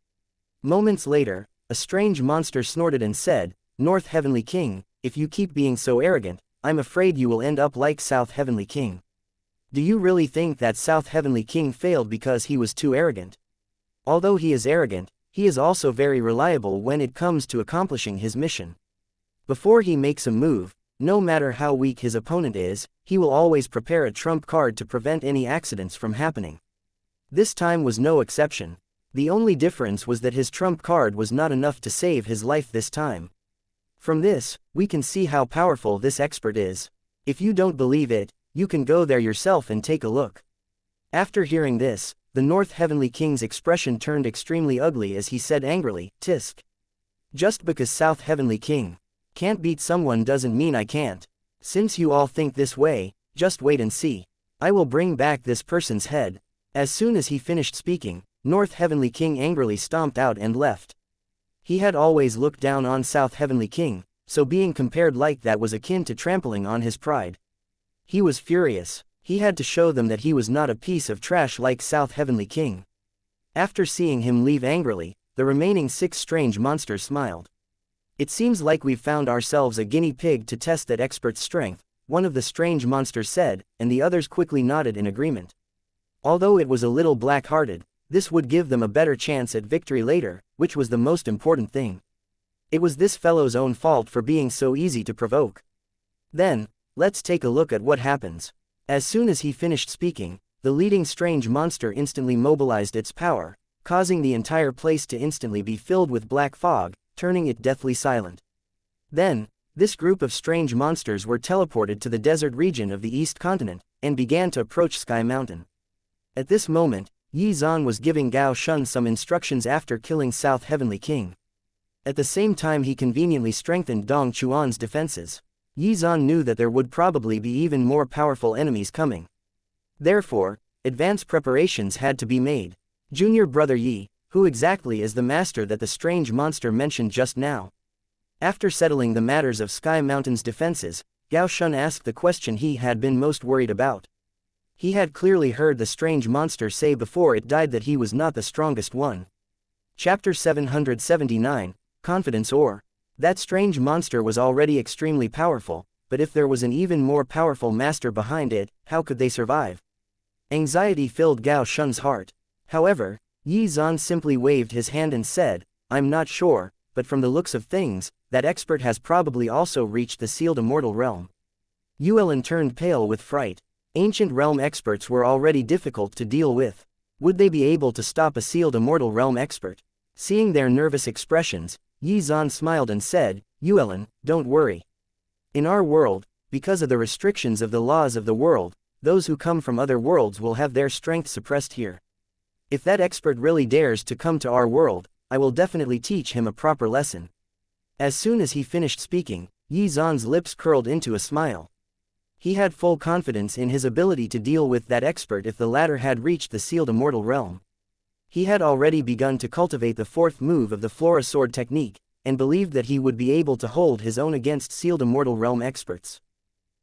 Moments later, a strange monster snorted and said, "North Heavenly King, if you keep being so arrogant, I'm afraid you will end up like South Heavenly King. Do you really think that South Heavenly King failed because he was too arrogant? Although he is arrogant, he is also very reliable when it comes to accomplishing his mission. Before he makes a move, no matter how weak his opponent is, he will always prepare a trump card to prevent any accidents from happening. This time was no exception. The only difference was that his trump card was not enough to save his life this time. From this, we can see how powerful this expert is. If you don't believe it, you can go there yourself and take a look." After hearing this, the North Heavenly King's expression turned extremely ugly as he said angrily, "Tisk. Just because South Heavenly King can't beat someone doesn't mean I can't. Since you all think this way, just wait and see. I will bring back this person's head." As soon as he finished speaking, North Heavenly King angrily stomped out and left. He had always looked down on South Heavenly King, so being compared like that was akin to trampling on his pride. He was furious. He had to show them that he was not a piece of trash like South Heavenly King. After seeing him leave angrily, the remaining 6 strange monsters smiled. "It seems like we've found ourselves a guinea pig to test that expert's strength," one of the strange monsters said, and the others quickly nodded in agreement. Although it was a little black-hearted, this would give them a better chance at victory later, which was the most important thing. It was this fellow's own fault for being so easy to provoke. Then, let's take a look at what happens. As soon as he finished speaking, the leading strange monster instantly mobilized its power, causing the entire place to instantly be filled with black fog, turning it deathly silent. Then, this group of strange monsters were teleported to the desert region of the East Continent, and began to approach Sky Mountain. At this moment, Yi Zan was giving Gao Shun some instructions after killing South Heavenly King. At the same time he conveniently strengthened Dong Chuan's defenses. Yi Zan knew that there would probably be even more powerful enemies coming. Therefore, advanced preparations had to be made. Junior brother Yi, who exactly is the master that the strange monster mentioned just now? After settling the matters of Sky Mountain's defenses, Gao Shun asked the question he had been most worried about. He had clearly heard the strange monster say before it died that he was not the strongest one. Chapter 779, Confidence or. That strange monster was already extremely powerful, but if there was an even more powerful master behind it, how could they survive? Anxiety filled Gao Shun's heart. However, Yi Zan simply waved his hand and said, I'm not sure, but from the looks of things, that expert has probably also reached the sealed immortal realm. Yuelin turned pale with fright. Ancient realm experts were already difficult to deal with. Would they be able to stop a sealed immortal realm expert? Seeing their nervous expressions, Yi Zan smiled and said, Yuelin, don't worry. In our world, because of the restrictions of the laws of the world, those who come from other worlds will have their strength suppressed here. If that expert really dares to come to our world, I will definitely teach him a proper lesson. As soon as he finished speaking, Yi Zan's lips curled into a smile. He had full confidence in his ability to deal with that expert if the latter had reached the sealed immortal realm. He had already begun to cultivate the fourth move of the Flora Sword technique, and believed that he would be able to hold his own against sealed immortal realm experts.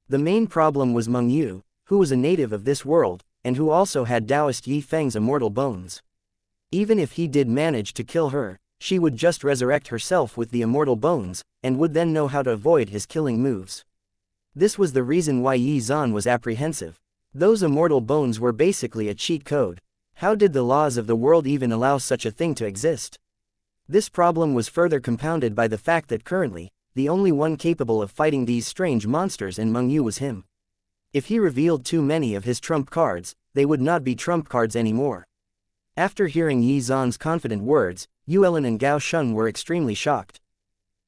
The main problem was Meng Yu, who was a native of this world, and who also had Taoist Yi Feng's immortal bones. Even if he did manage to kill her, she would just resurrect herself with the immortal bones, and would then know how to avoid his killing moves. This was the reason why Yi Zan was apprehensive. Those immortal bones were basically a cheat code. How did the laws of the world even allow such a thing to exist? This problem was further compounded by the fact that currently, the only one capable of fighting these strange monsters in Meng Yu was him. If he revealed too many of his trump cards, they would not be trump cards anymore. After hearing Yi Zan's confident words, Yuelin and Gao Shun were extremely shocked.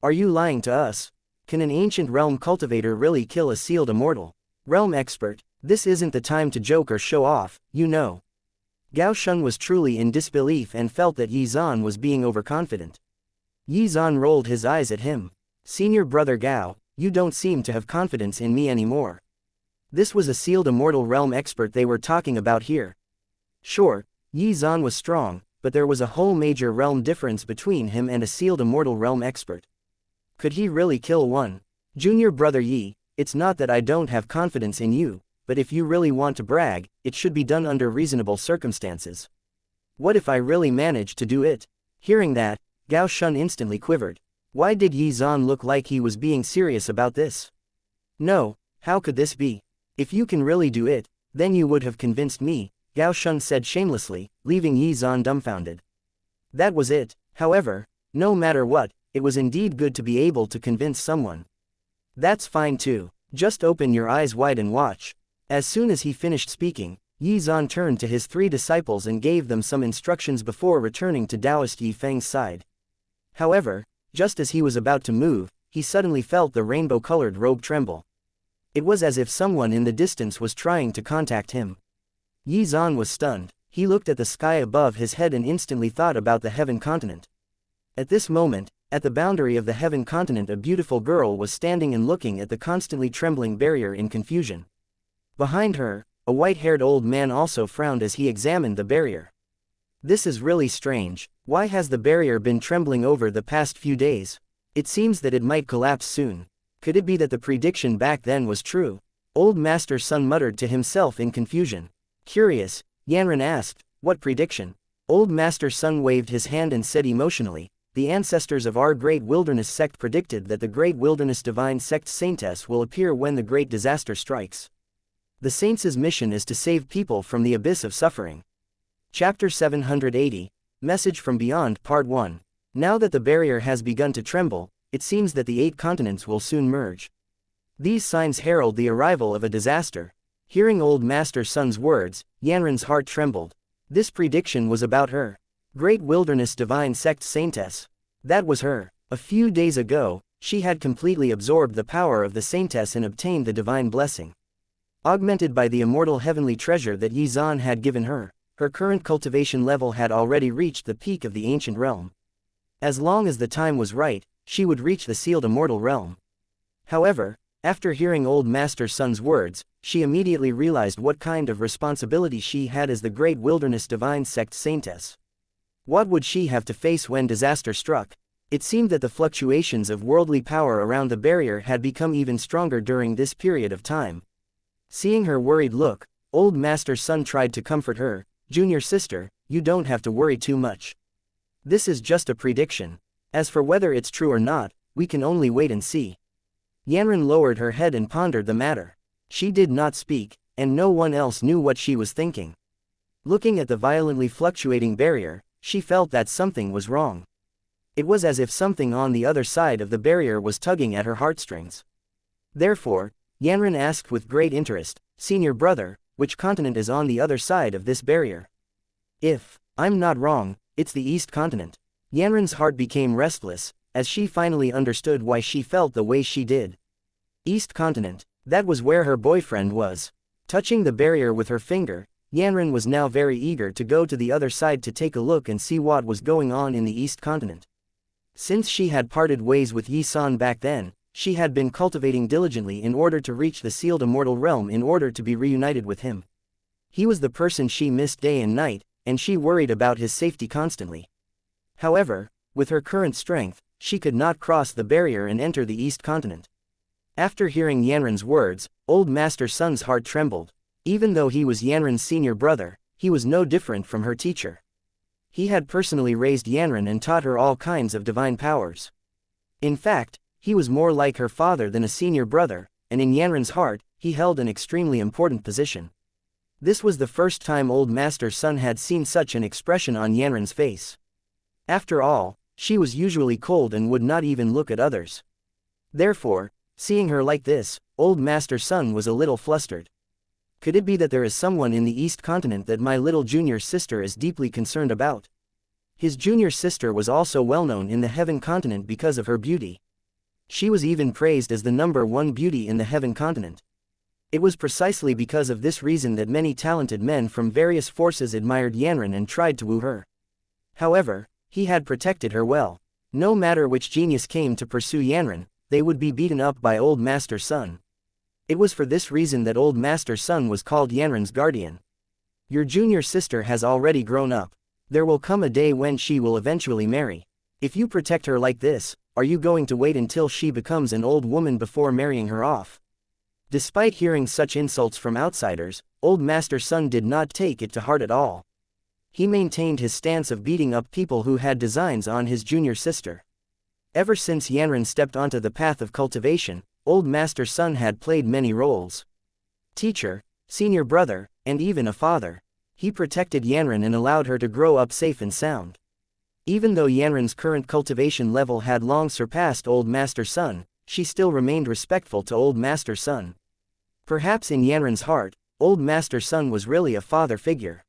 Are you lying to us? Can an ancient realm cultivator really kill a sealed immortal realm expert? This isn't the time to joke or show off, you know. Gao Shun was truly in disbelief and felt that Yi Zan was being overconfident. Yi Zan rolled his eyes at him. Senior brother Gao, you don't seem to have confidence in me anymore. This was a sealed immortal realm expert they were talking about here. Sure, Yi Zan was strong, but there was a whole major realm difference between him and a sealed immortal realm expert. Could he really kill one? Junior brother Yi, it's not that I don't have confidence in you, but if you really want to brag, it should be done under reasonable circumstances. What if I really managed to do it? Hearing that, Gao Shun instantly quivered. Why did Yi Zan look like he was being serious about this? No, how could this be? If you can really do it, then you would have convinced me, Gao Shun said shamelessly, leaving Yi Zan dumbfounded. That was it, however, no matter what, it was indeed good to be able to convince someone. That's fine too, just open your eyes wide and watch. As soon as he finished speaking, Yi Zan turned to his three disciples and gave them some instructions before returning to Taoist Yi Feng's side. However, just as he was about to move, he suddenly felt the rainbow-colored robe tremble. It was as if someone in the distance was trying to contact him. Yi Zan was stunned. He looked at the sky above his head and instantly thought about the heaven continent. At this moment, at the boundary of the heaven continent, a beautiful girl was standing and looking at the constantly trembling barrier in confusion. Behind her, a white-haired old man also frowned as he examined the barrier. This is really strange. Why has the barrier been trembling over the past few days? It seems that it might collapse soon. Could it be that the prediction back then was true? Old Master Sun muttered to himself in confusion. Curious, Yanran asked, what prediction? Old Master Sun waved his hand and said emotionally, the ancestors of our Great Wilderness Sect predicted that the Great Wilderness Divine Sect Saintess will appear when the great disaster strikes. The Saints' mission is to save people from the abyss of suffering. Chapter 780, Message from Beyond Part 1. Now that the barrier has begun to tremble, it seems that the 8 continents will soon merge. These signs herald the arrival of a disaster. Hearing Old Master Sun's words, Yanran's heart trembled. This prediction was about her. Great Wilderness Divine Sect Saintess. That was her. A few days ago, she had completely absorbed the power of the Saintess and obtained the divine blessing. Augmented by the immortal heavenly treasure that Yi Zan had given her, her current cultivation level had already reached the peak of the ancient realm. As long as the time was right, she would reach the sealed immortal realm. However, after hearing Old Master Sun's words, she immediately realized what kind of responsibility she had as the Great Wilderness Divine Sect Saintess. What would she have to face when disaster struck? It seemed that the fluctuations of worldly power around the barrier had become even stronger during this period of time. Seeing her worried look, Old Master Sun tried to comfort her. Junior sister, you don't have to worry too much. This is just a prediction. As for whether it's true or not, we can only wait and see. Yanran lowered her head and pondered the matter. She did not speak, and no one else knew what she was thinking. Looking at the violently fluctuating barrier, she felt that something was wrong. It was as if something on the other side of the barrier was tugging at her heartstrings. Therefore, Yanran asked with great interest, "Senior brother, which continent is on the other side of this barrier?" "If I'm not wrong, it's the East continent." Yanran's heart became restless, as she finally understood why she felt the way she did. East continent, that was where her boyfriend was. Touching the barrier with her finger, Yanran was now very eager to go to the other side to take a look and see what was going on in the East continent. Since she had parted ways with Xuan back then, she had been cultivating diligently in order to reach the sealed immortal realm in order to be reunited with him. He was the person she missed day and night, and she worried about his safety constantly. However, with her current strength, she could not cross the barrier and enter the East continent. After hearing Yanran's words, old Master Sun's heart trembled. Even though he was Yanran's senior brother, he was no different from her teacher. He had personally raised Yanran and taught her all kinds of divine powers. In fact, he was more like her father than a senior brother, and in Yanran's heart, he held an extremely important position. This was the first time old Master Sun had seen such an expression on Yanran's face. After all, she was usually cold and would not even look at others. Therefore, seeing her like this, old Master Sun was a little flustered. Could it be that there is someone in the East continent that my little junior sister is deeply concerned about? His junior sister was also well known in the Heaven continent because of her beauty. She was even praised as the #1 beauty in the Heaven continent. It was precisely because of this reason that many talented men from various forces admired Yanran and tried to woo her. However, he had protected her well. No matter which genius came to pursue Yanran, they would be beaten up by old Master Sun. It was for this reason that old Master Sun was called Yanran's guardian. Your junior sister has already grown up. There will come a day when she will eventually marry. If you protect her like this, are you going to wait until she becomes an old woman before marrying her off? Despite hearing such insults from outsiders, old Master Sun did not take it to heart at all. He maintained his stance of beating up people who had designs on his junior sister. Ever since Yanran stepped onto the path of cultivation, old Master Sun had played many roles. Teacher, senior brother, and even a father. He protected Yanran and allowed her to grow up safe and sound. Even though Yanran's current cultivation level had long surpassed old Master Sun, she still remained respectful to old Master Sun. Perhaps in Yanran's heart, old Master Sun was really a father figure.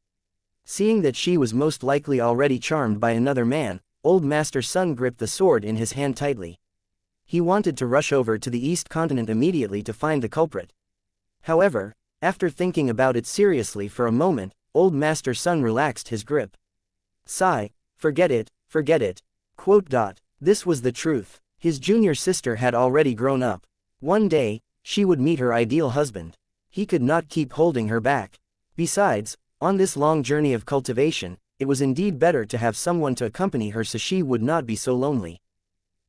Seeing that she was most likely already charmed by another man, old Master Sun gripped the sword in his hand tightly. He wanted to rush over to the East continent immediately to find the culprit. However, after thinking about it seriously for a moment, old Master Sun relaxed his grip. Sigh, forget it, forget it. This was the truth. His junior sister had already grown up. One day, she would meet her ideal husband. He could not keep holding her back. Besides, on this long journey of cultivation, it was indeed better to have someone to accompany her so she would not be so lonely.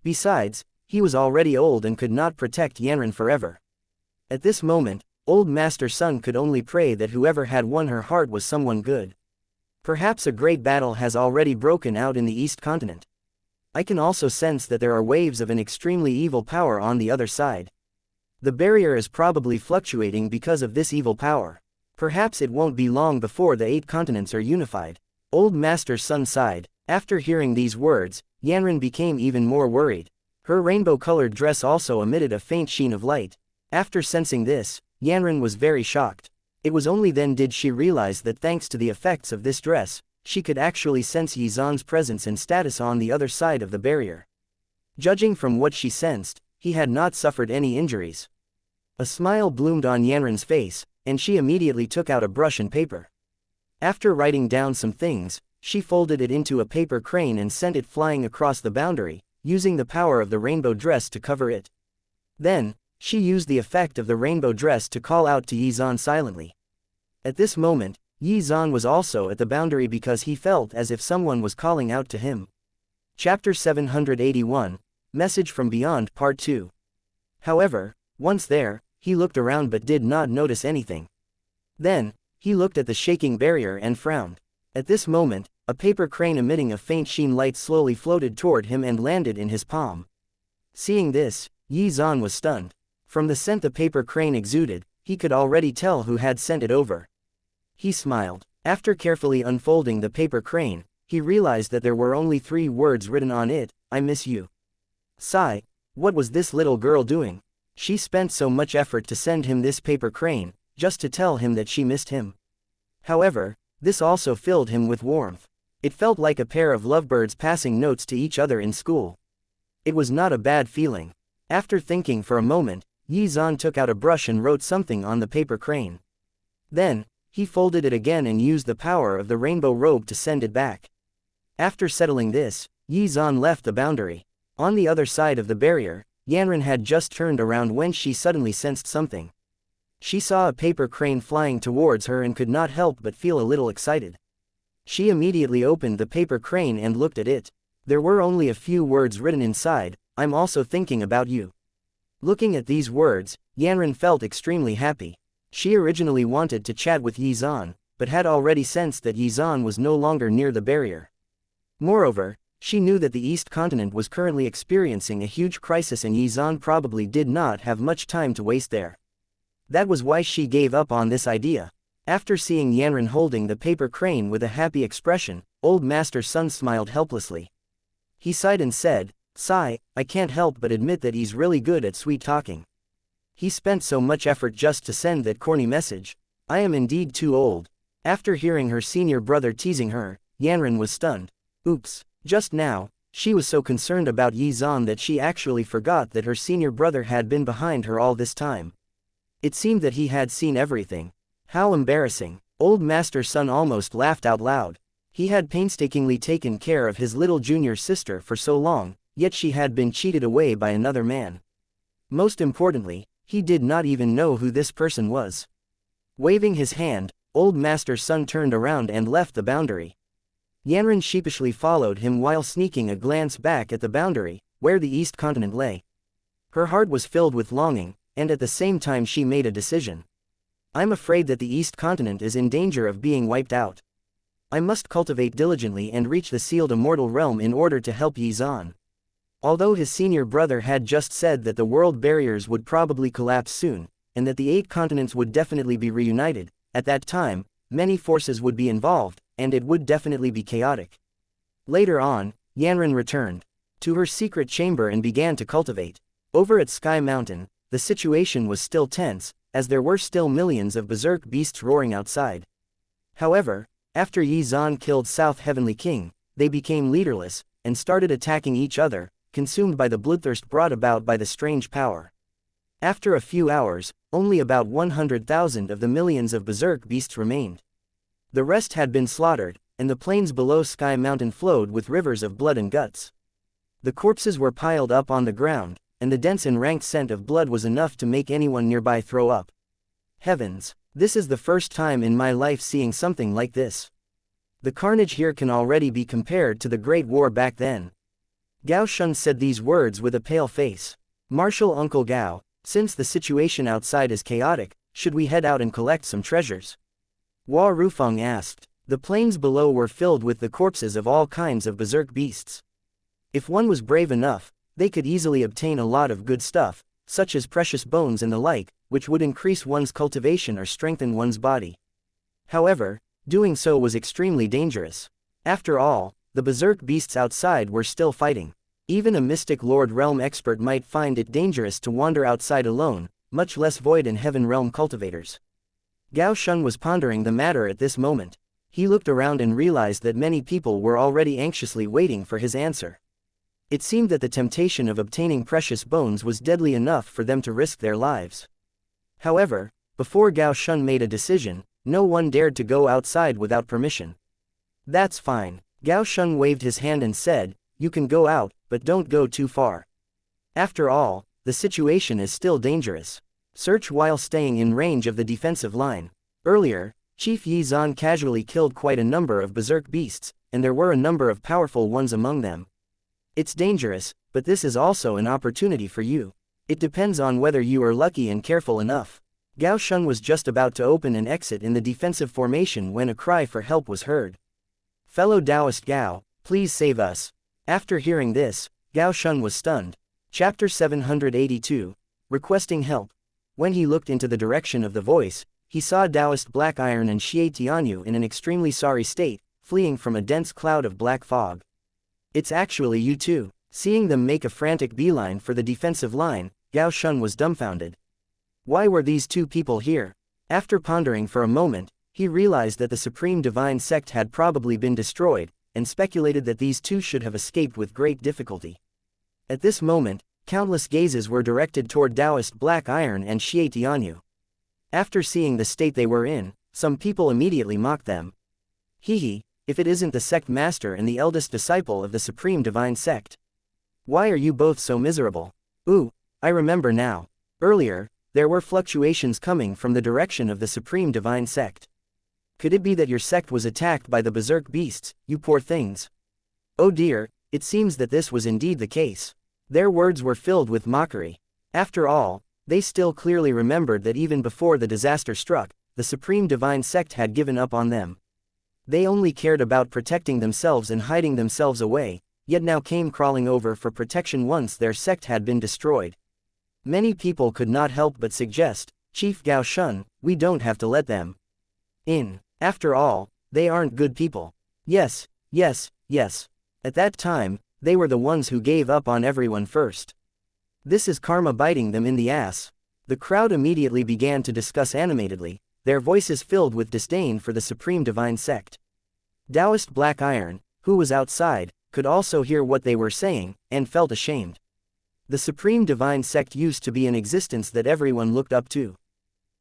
Besides, he was already old and could not protect Yanran forever. At this moment, old Master Sun could only pray that whoever had won her heart was someone good. Perhaps a great battle has already broken out in the East continent. I can also sense that there are waves of an extremely evil power on the other side. The barrier is probably fluctuating because of this evil power. Perhaps it won't be long before the 8 continents are unified. Old Master Sun sighed. After hearing these words, Yanran became even more worried. Her rainbow-colored dress also emitted a faint sheen of light. After sensing this, Yanran was very shocked. It was only then did she realize that thanks to the effects of this dress, she could actually sense Yizan's presence and status on the other side of the barrier. Judging from what she sensed, he had not suffered any injuries. A smile bloomed on Yanran's face, and she immediately took out a brush and paper. After writing down some things, she folded it into a paper crane and sent it flying across the boundary, using the power of the rainbow dress to cover it. Then, she used the effect of the rainbow dress to call out to Yizan silently. At this moment, Yizan was also at the boundary because he felt as if someone was calling out to him. Chapter 781, Message from Beyond Part 2. However, once there, he looked around but did not notice anything. Then, he looked at the shaking barrier and frowned. At this moment, a paper crane emitting a faint sheen light slowly floated toward him and landed in his palm. Seeing this, Yizan was stunned. From the scent the paper crane exuded, he could already tell who had sent it over. He smiled. After carefully unfolding the paper crane, he realized that there were only 3 words written on it: I miss you. Sigh, what was this little girl doing? She spent so much effort to send him this paper crane, just to tell him that she missed him. However, this also filled him with warmth. It felt like a pair of lovebirds passing notes to each other in school. It was not a bad feeling. After thinking for a moment, Xuan took out a brush and wrote something on the paper crane. Then, he folded it again and used the power of the rainbow robe to send it back. After settling this, Xuan left the boundary. On the other side of the barrier, Yanran had just turned around when she suddenly sensed something. She saw a paper crane flying towards her and could not help but feel a little excited. She immediately opened the paper crane and looked at it. There were only a few words written inside: I'm also thinking about you. Looking at these words, Yanran felt extremely happy. She originally wanted to chat with Xuan, but had already sensed that Xuan was no longer near the barrier. Moreover, she knew that the East Continent was currently experiencing a huge crisis and Xuan probably did not have much time to waste there. That was why she gave up on this idea. After seeing Yanran holding the paper crane with a happy expression, Old Master Sun smiled helplessly. He sighed and said, "Sigh, I can't help but admit that he's really good at sweet talking. He spent so much effort just to send that corny message. I am indeed too old." After hearing her senior brother teasing her, Yanran was stunned. Oops, just now, she was so concerned about Xuan that she actually forgot that her senior brother had been behind her all this time. It seemed that he had seen everything. How embarrassing. Old Master Sun almost laughed out loud. He had painstakingly taken care of his little junior sister for so long, yet she had been cheated away by another man. Most importantly, he did not even know who this person was. Waving his hand, Old Master Sun turned around and left the boundary. Yanran sheepishly followed him while sneaking a glance back at the boundary, where the East Continent lay. Her heart was filled with longing, and at the same time she made a decision. I'm afraid that the East Continent is in danger of being wiped out. I must cultivate diligently and reach the sealed immortal realm in order to help Xuan. Although his senior brother had just said that the world barriers would probably collapse soon, and that the 8 continents would definitely be reunited, at that time, many forces would be involved, and it would definitely be chaotic. Later on, Yanran returned to her secret chamber and began to cultivate. Over at Sky Mountain, the situation was still tense, as there were still millions of berserk beasts roaring outside. However, after Xuan killed South Heavenly King, they became leaderless, and started attacking each other, consumed by the bloodthirst brought about by the strange power. After a few hours, only about 100,000 of the millions of berserk beasts remained. The rest had been slaughtered, and the plains below Sky Mountain flowed with rivers of blood and guts. The corpses were piled up on the ground, and the dense and rank scent of blood was enough to make anyone nearby throw up. Heavens, this is the first time in my life seeing something like this. The carnage here can already be compared to the Great War back then. Gao Shun said these words with a pale face. Marshal Uncle Gao, since the situation outside is chaotic, should we head out and collect some treasures? Hua Rufeng asked. The plains below were filled with the corpses of all kinds of berserk beasts. If one was brave enough, they could easily obtain a lot of good stuff, such as precious bones and the like, which would increase one's cultivation or strengthen one's body. However, doing so was extremely dangerous. After all, the berserk beasts outside were still fighting. Even a mystic Lord Realm expert might find it dangerous to wander outside alone, much less Void and Heaven Realm cultivators. Gao Shun was pondering the matter at this moment. He looked around and realized that many people were already anxiously waiting for his answer. It seemed that the temptation of obtaining precious bones was deadly enough for them to risk their lives. However, before Gao Shun made a decision, no one dared to go outside without permission. That's fine. Gao Shun waved his hand and said, you can go out, but don't go too far. After all, the situation is still dangerous. Search while staying in range of the defensive line. Earlier, Chief Xuan casually killed quite a number of berserk beasts, and there were a number of powerful ones among them. It's dangerous, but this is also an opportunity for you. It depends on whether you are lucky and careful enough. Gao Shun was just about to open an exit in the defensive formation when a cry for help was heard. Fellow Taoist Gao, please save us. After hearing this, Gao Shun was stunned. Chapter 782. Requesting help. When he looked into the direction of the voice, he saw Taoist Black Iron and Xie Tianyu in an extremely sorry state, fleeing from a dense cloud of black fog. It's actually you two. Seeing them make a frantic beeline for the defensive line, Gao Shun was dumbfounded. Why were these two people here? After pondering for a moment, he realized that the Supreme Divine Sect had probably been destroyed, and speculated that these two should have escaped with great difficulty. At this moment, countless gazes were directed toward Taoist Black Iron and Xie Tianyu. After seeing the state they were in, some people immediately mocked them. Hehe, if it isn't the sect master and the eldest disciple of the Supreme Divine Sect. Why are you both so miserable? Ooh, I remember now. Earlier, there were fluctuations coming from the direction of the Supreme Divine Sect. Could it be that your sect was attacked by the berserk beasts, you poor things? Oh dear, it seems that this was indeed the case. Their words were filled with mockery. After all, they still clearly remembered that even before the disaster struck, the Supreme Divine Sect had given up on them. They only cared about protecting themselves and hiding themselves away, yet now came crawling over for protection once their sect had been destroyed. Many people could not help but suggest, Chief Gao Shun, we don't have to let them in. After all, they aren't good people. Yes, yes, yes. At that time, they were the ones who gave up on everyone first. This is karma biting them in the ass. The crowd immediately began to discuss animatedly, their voices filled with disdain for the Supreme Divine Sect. Taoist Black Iron, who was outside, could also hear what they were saying, and felt ashamed. The Supreme Divine Sect used to be an existence that everyone looked up to.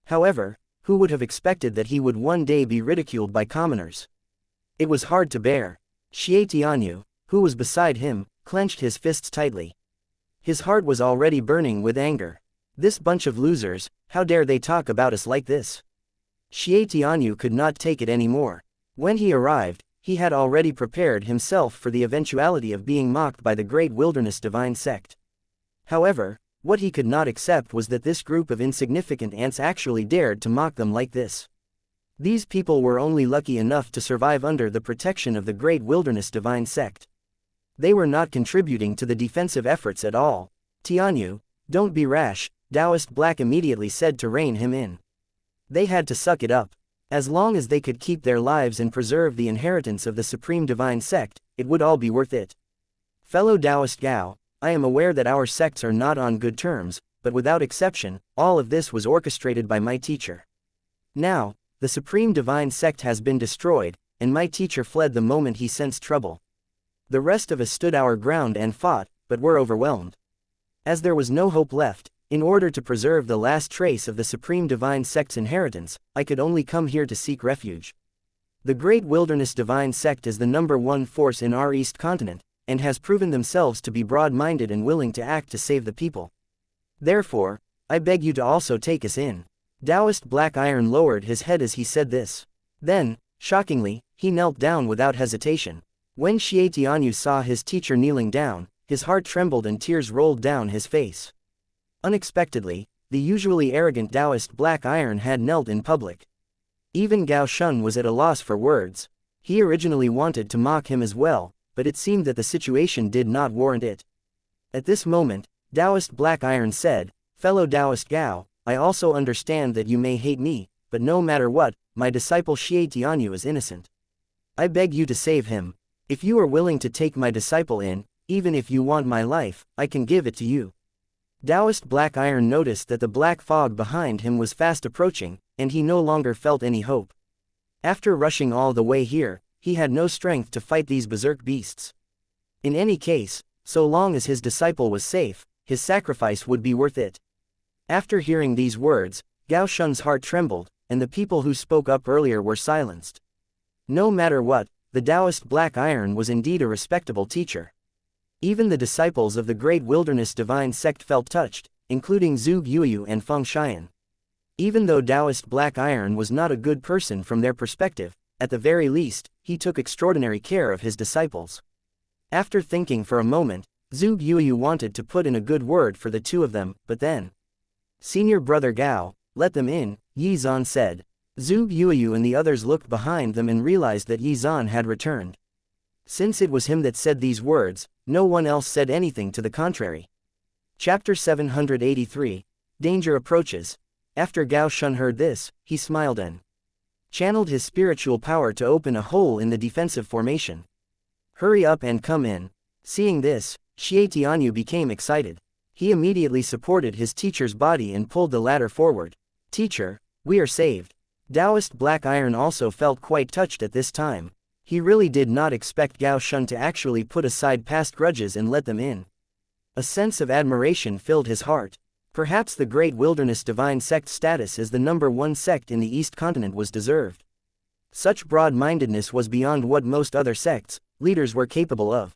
However, who would have expected that he would one day be ridiculed by commoners? It was hard to bear. Xie Tianyu, who was beside him, clenched his fists tightly. His heart was already burning with anger. This bunch of losers, how dare they talk about us like this? Xie Tianyu could not take it anymore. When he arrived, he had already prepared himself for the eventuality of being mocked by the Great Wilderness Divine Sect. However, what he could not accept was that this group of insignificant ants actually dared to mock them like this. These people were only lucky enough to survive under the protection of the Great Wilderness Divine Sect. They were not contributing to the defensive efforts at all. Tianyu, don't be rash, Taoist Black immediately said to rein him in. They had to suck it up. As long as they could keep their lives and preserve the inheritance of the Supreme Divine Sect, it would all be worth it. Fellow Taoist Gao, I am aware that our sects are not on good terms, but without exception, all of this was orchestrated by my teacher. Now, the Supreme Divine Sect has been destroyed, and my teacher fled the moment he sensed trouble. The rest of us stood our ground and fought, but were overwhelmed. As there was no hope left, in order to preserve the last trace of the Supreme Divine Sect's inheritance, I could only come here to seek refuge. The Great Wilderness Divine Sect is the #1 force in our East Continent, and has proven themselves to be broad-minded and willing to act to save the people. Therefore, I beg you to also take us in. Taoist Black Iron lowered his head as he said this. Then, shockingly, he knelt down without hesitation. When Xie Tianyu saw his teacher kneeling down, his heart trembled and tears rolled down his face. Unexpectedly, the usually arrogant Taoist Black Iron had knelt in public. Even Gao Shun was at a loss for words. He originally wanted to mock him as well, but it seemed that the situation did not warrant it. At this moment, Taoist Black Iron said, Fellow Taoist Gao, I also understand that you may hate me, but no matter what, my disciple Xie Tianyu is innocent. I beg you to save him. If you are willing to take my disciple in, even if you want my life, I can give it to you. Taoist Black Iron noticed that the black fog behind him was fast approaching, and he no longer felt any hope. After rushing all the way here, he had no strength to fight these berserk beasts. In any case, so long as his disciple was safe, his sacrifice would be worth it. After hearing these words, Gao Shun's heart trembled, and the people who spoke up earlier were silenced. No matter what, the Taoist Black Iron was indeed a respectable teacher. Even the disciples of the Great Wilderness Divine Sect felt touched, including Zhu Yuyu and Feng Xian. Even though Taoist Black Iron was not a good person from their perspective, at the very least, he took extraordinary care of his disciples. After thinking for a moment, Zhu Yuyu wanted to put in a good word for the two of them, but then, Senior Brother Gao, let them in, Yi Zan said. Zhu Yuyu and the others looked behind them and realized that Yi Zan had returned. Since it was him that said these words, no one else said anything to the contrary. Chapter 783, Danger Approaches. After Gao Shun heard this, he smiled and channeled his spiritual power to open a hole in the defensive formation. Hurry up and come in. Seeing this, Xie Tianyu became excited. He immediately supported his teacher's body and pulled the ladder forward. Teacher, we are saved. Taoist Black Iron also felt quite touched at this time. He really did not expect Gao Shun to actually put aside past grudges and let them in. A sense of admiration filled his heart. Perhaps the Great Wilderness Divine Sect status as the #1 sect in the East Continent was deserved. Such broad-mindedness was beyond what most other sects, leaders were capable of.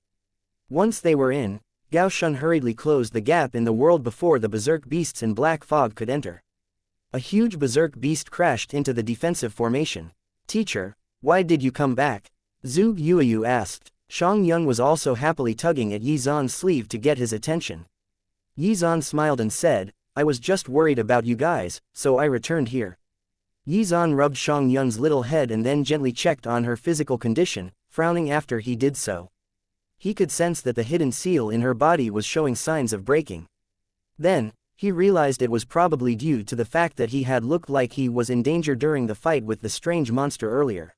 Once they were in, Gao Shun hurriedly closed the gap in the world before the berserk beasts in black fog could enter. A huge berserk beast crashed into the defensive formation. Teacher, why did you come back? Zhuge Yuyu asked. Xianxia was also happily tugging at Yi Zan's sleeve to get his attention. Yi Zan smiled and said, I was just worried about you guys, so I returned here. Yi Zan rubbed Xianxia's little head and then gently checked on her physical condition, frowning after he did so. He could sense that the hidden seal in her body was showing signs of breaking. Then, he realized it was probably due to the fact that he had looked like he was in danger during the fight with the strange monster earlier.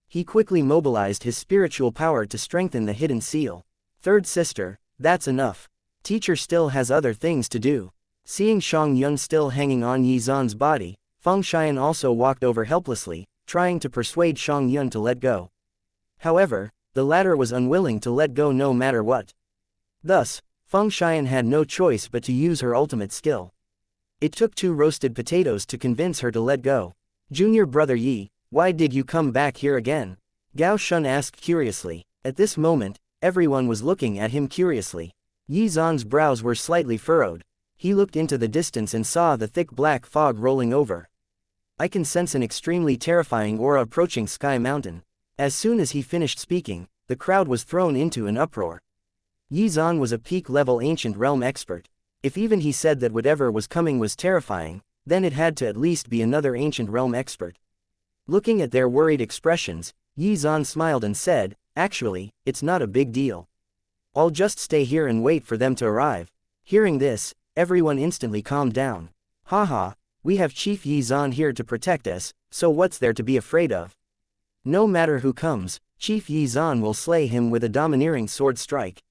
He quickly mobilized his spiritual power to strengthen the hidden seal. Third sister, that's enough. Teacher still has other things to do. Seeing Xianxia still hanging on Yi Zan's body, Feng Xian also walked over helplessly, trying to persuade Xianxia to let go. However, the latter was unwilling to let go no matter what. Thus, Feng Xian had no choice but to use her ultimate skill. It took 2 roasted potatoes to convince her to let go. Junior brother Yi, why did you come back here again? Gao Shun asked curiously. At this moment, everyone was looking at him curiously. Yi Zan's brows were slightly furrowed. He looked into the distance and saw the thick black fog rolling over. I can sense an extremely terrifying aura approaching Sky Mountain. As soon as he finished speaking, the crowd was thrown into an uproar. Yi Zan was a peak-level ancient realm expert. If even he said that whatever was coming was terrifying, then it had to at least be another ancient realm expert. Looking at their worried expressions, Yi Zan smiled and said, actually, it's not a big deal. I'll just stay here and wait for them to arrive. Hearing this, everyone instantly calmed down. Haha, we have Chief Yi Zan here to protect us, so what's there to be afraid of? No matter who comes, Chief Yi Zan will slay him with a domineering sword strike.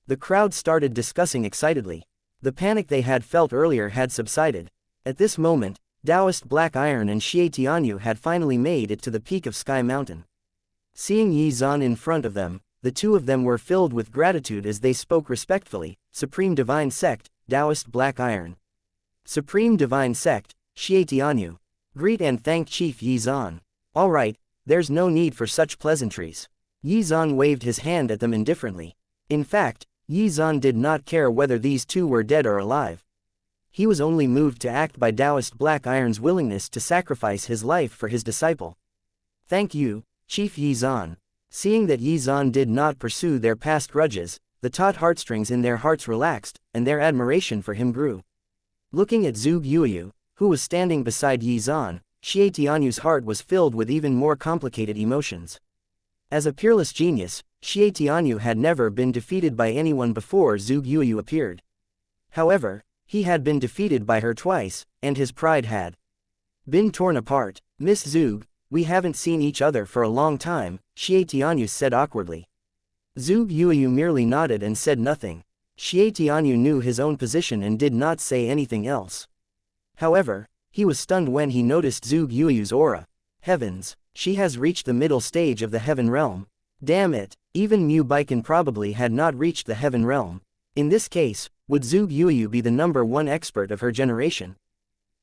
The crowd started discussing excitedly. The panic they had felt earlier had subsided. At this moment, Taoist Black Iron and Xie Tianyu had finally made it to the peak of Sky Mountain. Seeing Yi Zan in front of them, the two of them were filled with gratitude as they spoke respectfully. Supreme Divine Sect, Taoist Black Iron. Supreme Divine Sect, Xie Tianyu. Greet and thank Chief Yi Zan. Alright, there's no need for such pleasantries. Yi Zan waved his hand at them indifferently. In fact, Yi Zan did not care whether these two were dead or alive. He was only moved to act by Taoist Black Iron's willingness to sacrifice his life for his disciple. Thank you, Chief Yi Zan. Seeing that Yi Zan did not pursue their past grudges, the taut heartstrings in their hearts relaxed, and their admiration for him grew. Looking at Zhuge Yuyu, who was standing beside Yi Zan, Xie Tianyu's heart was filled with even more complicated emotions. As a peerless genius, Xie Tianyu had never been defeated by anyone before Zhuge Yuyu appeared. However, he had been defeated by her twice, and his pride had been torn apart. Miss Zhuge, we haven't seen each other for a long time, Xie Tianyu said awkwardly. Zhuge Yuyu merely nodded and said nothing. Xie Tianyu knew his own position and did not say anything else. However, he was stunned when he noticed Zhuge Yuyu's aura. Heavens, she has reached the middle stage of the Heaven Realm. Damn it, even Mu Baiken probably had not reached the Heaven Realm. In this case, would Zhuge Yuyu be the #1 expert of her generation?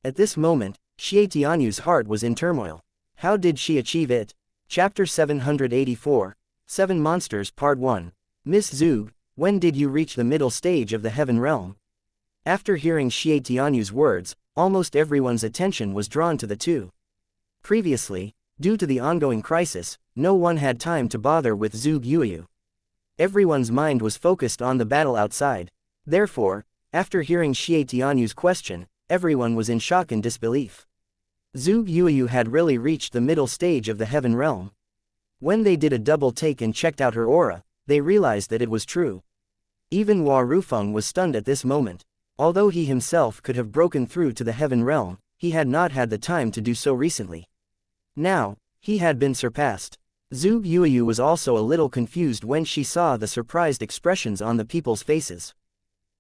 At this moment, Xie Tianyu's heart was in turmoil. How did she achieve it? Chapter 784, 7 Monsters Part 1. Miss Zhuge, when did you reach the middle stage of the Heaven Realm? After hearing Xie Tianyu's words, almost everyone's attention was drawn to the two. Previously, due to the ongoing crisis, no one had time to bother with Zhuge Yuyu. Everyone's mind was focused on the battle outside. Therefore, after hearing Xie Tianyu's question, everyone was in shock and disbelief. Zhuge Yuyu had really reached the middle stage of the Heaven Realm. When they did a double take and checked out her aura, they realized that it was true. Even Hua Rufeng was stunned at this moment. Although he himself could have broken through to the Heaven Realm, he had not had the time to do so recently. Now, he had been surpassed. Zhu Yuyu was also a little confused when she saw the surprised expressions on the people's faces.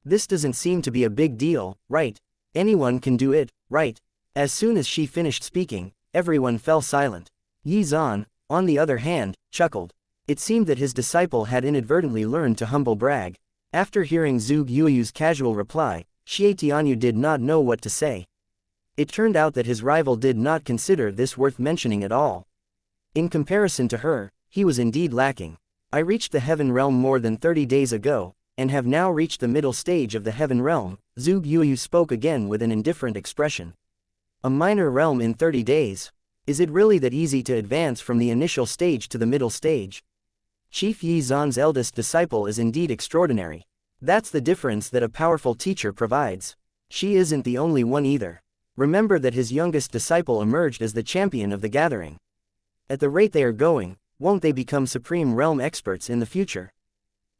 This doesn't seem to be a big deal, right? Anyone can do it, right? As soon as she finished speaking, everyone fell silent. Yi Zan, on the other hand, chuckled. It seemed that his disciple had inadvertently learned to humble brag. After hearing Zhu Yuyu's casual reply, Xie Tianyu did not know what to say. It turned out that his rival did not consider this worth mentioning at all. In comparison to her, he was indeed lacking. I reached the Heaven Realm more than 30 days ago, and have now reached the middle stage of the Heaven Realm, Zhu Yuyu spoke again with an indifferent expression. A minor realm in 30 days? Is it really that easy to advance from the initial stage to the middle stage? Chief Yi Zan's eldest disciple is indeed extraordinary. That's the difference that a powerful teacher provides. She isn't the only one either. Remember that his youngest disciple emerged as the champion of the gathering. At the rate they are going, won't they become Supreme Realm experts in the future?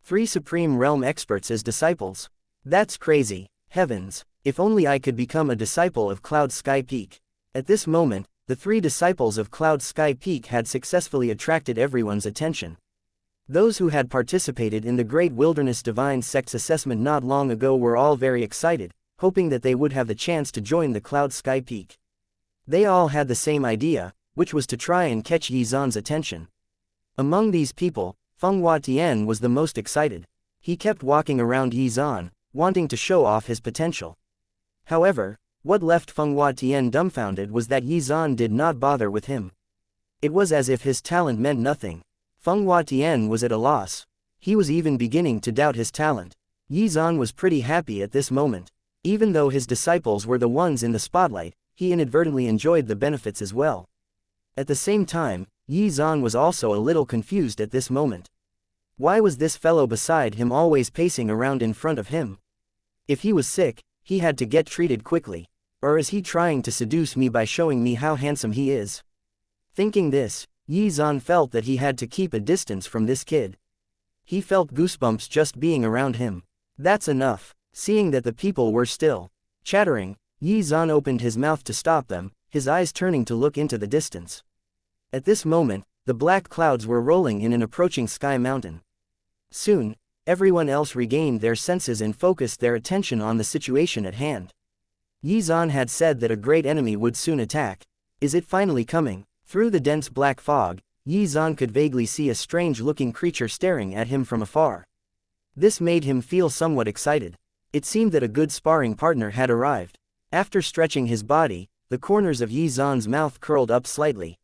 3 Supreme Realm experts as disciples? That's crazy. Heavens, if only I could become a disciple of Cloud Sky Peak. At this moment, the 3 disciples of Cloud Sky Peak had successfully attracted everyone's attention. Those who had participated in the Great Wilderness Divine Sect's assessment not long ago were all very excited, hoping that they would have the chance to join the Cloud Sky Peak. They all had the same idea, which was to try and catch Yi Zan's attention. Among these people, Feng Huatian was the most excited. He kept walking around Yi Zan, wanting to show off his potential. However, what left Feng Huatian dumbfounded was that Yi Zan did not bother with him. It was as if his talent meant nothing. Feng Huatian was at a loss. He was even beginning to doubt his talent. Yi Zan was pretty happy at this moment. Even though his disciples were the ones in the spotlight, he inadvertently enjoyed the benefits as well. At the same time, Yi Zan was also a little confused at this moment. Why was this fellow beside him always pacing around in front of him? If he was sick, he had to get treated quickly. Or is he trying to seduce me by showing me how handsome he is? Thinking this, Yi Zan felt that he had to keep a distance from this kid. He felt goosebumps just being around him. That's enough. Seeing that the people were still chattering, Yi Zan opened his mouth to stop them, his eyes turning to look into the distance. At this moment, the black clouds were rolling in an approaching sky mountain. Soon, everyone else regained their senses and focused their attention on the situation at hand. Yi Zan had said that a great enemy would soon attack. Is it finally coming? Through the dense black fog, Yi Zan could vaguely see a strange-looking creature staring at him from afar. This made him feel somewhat excited. It seemed that a good sparring partner had arrived. After stretching his body, the corners of Yi Zan's mouth curled up slightly.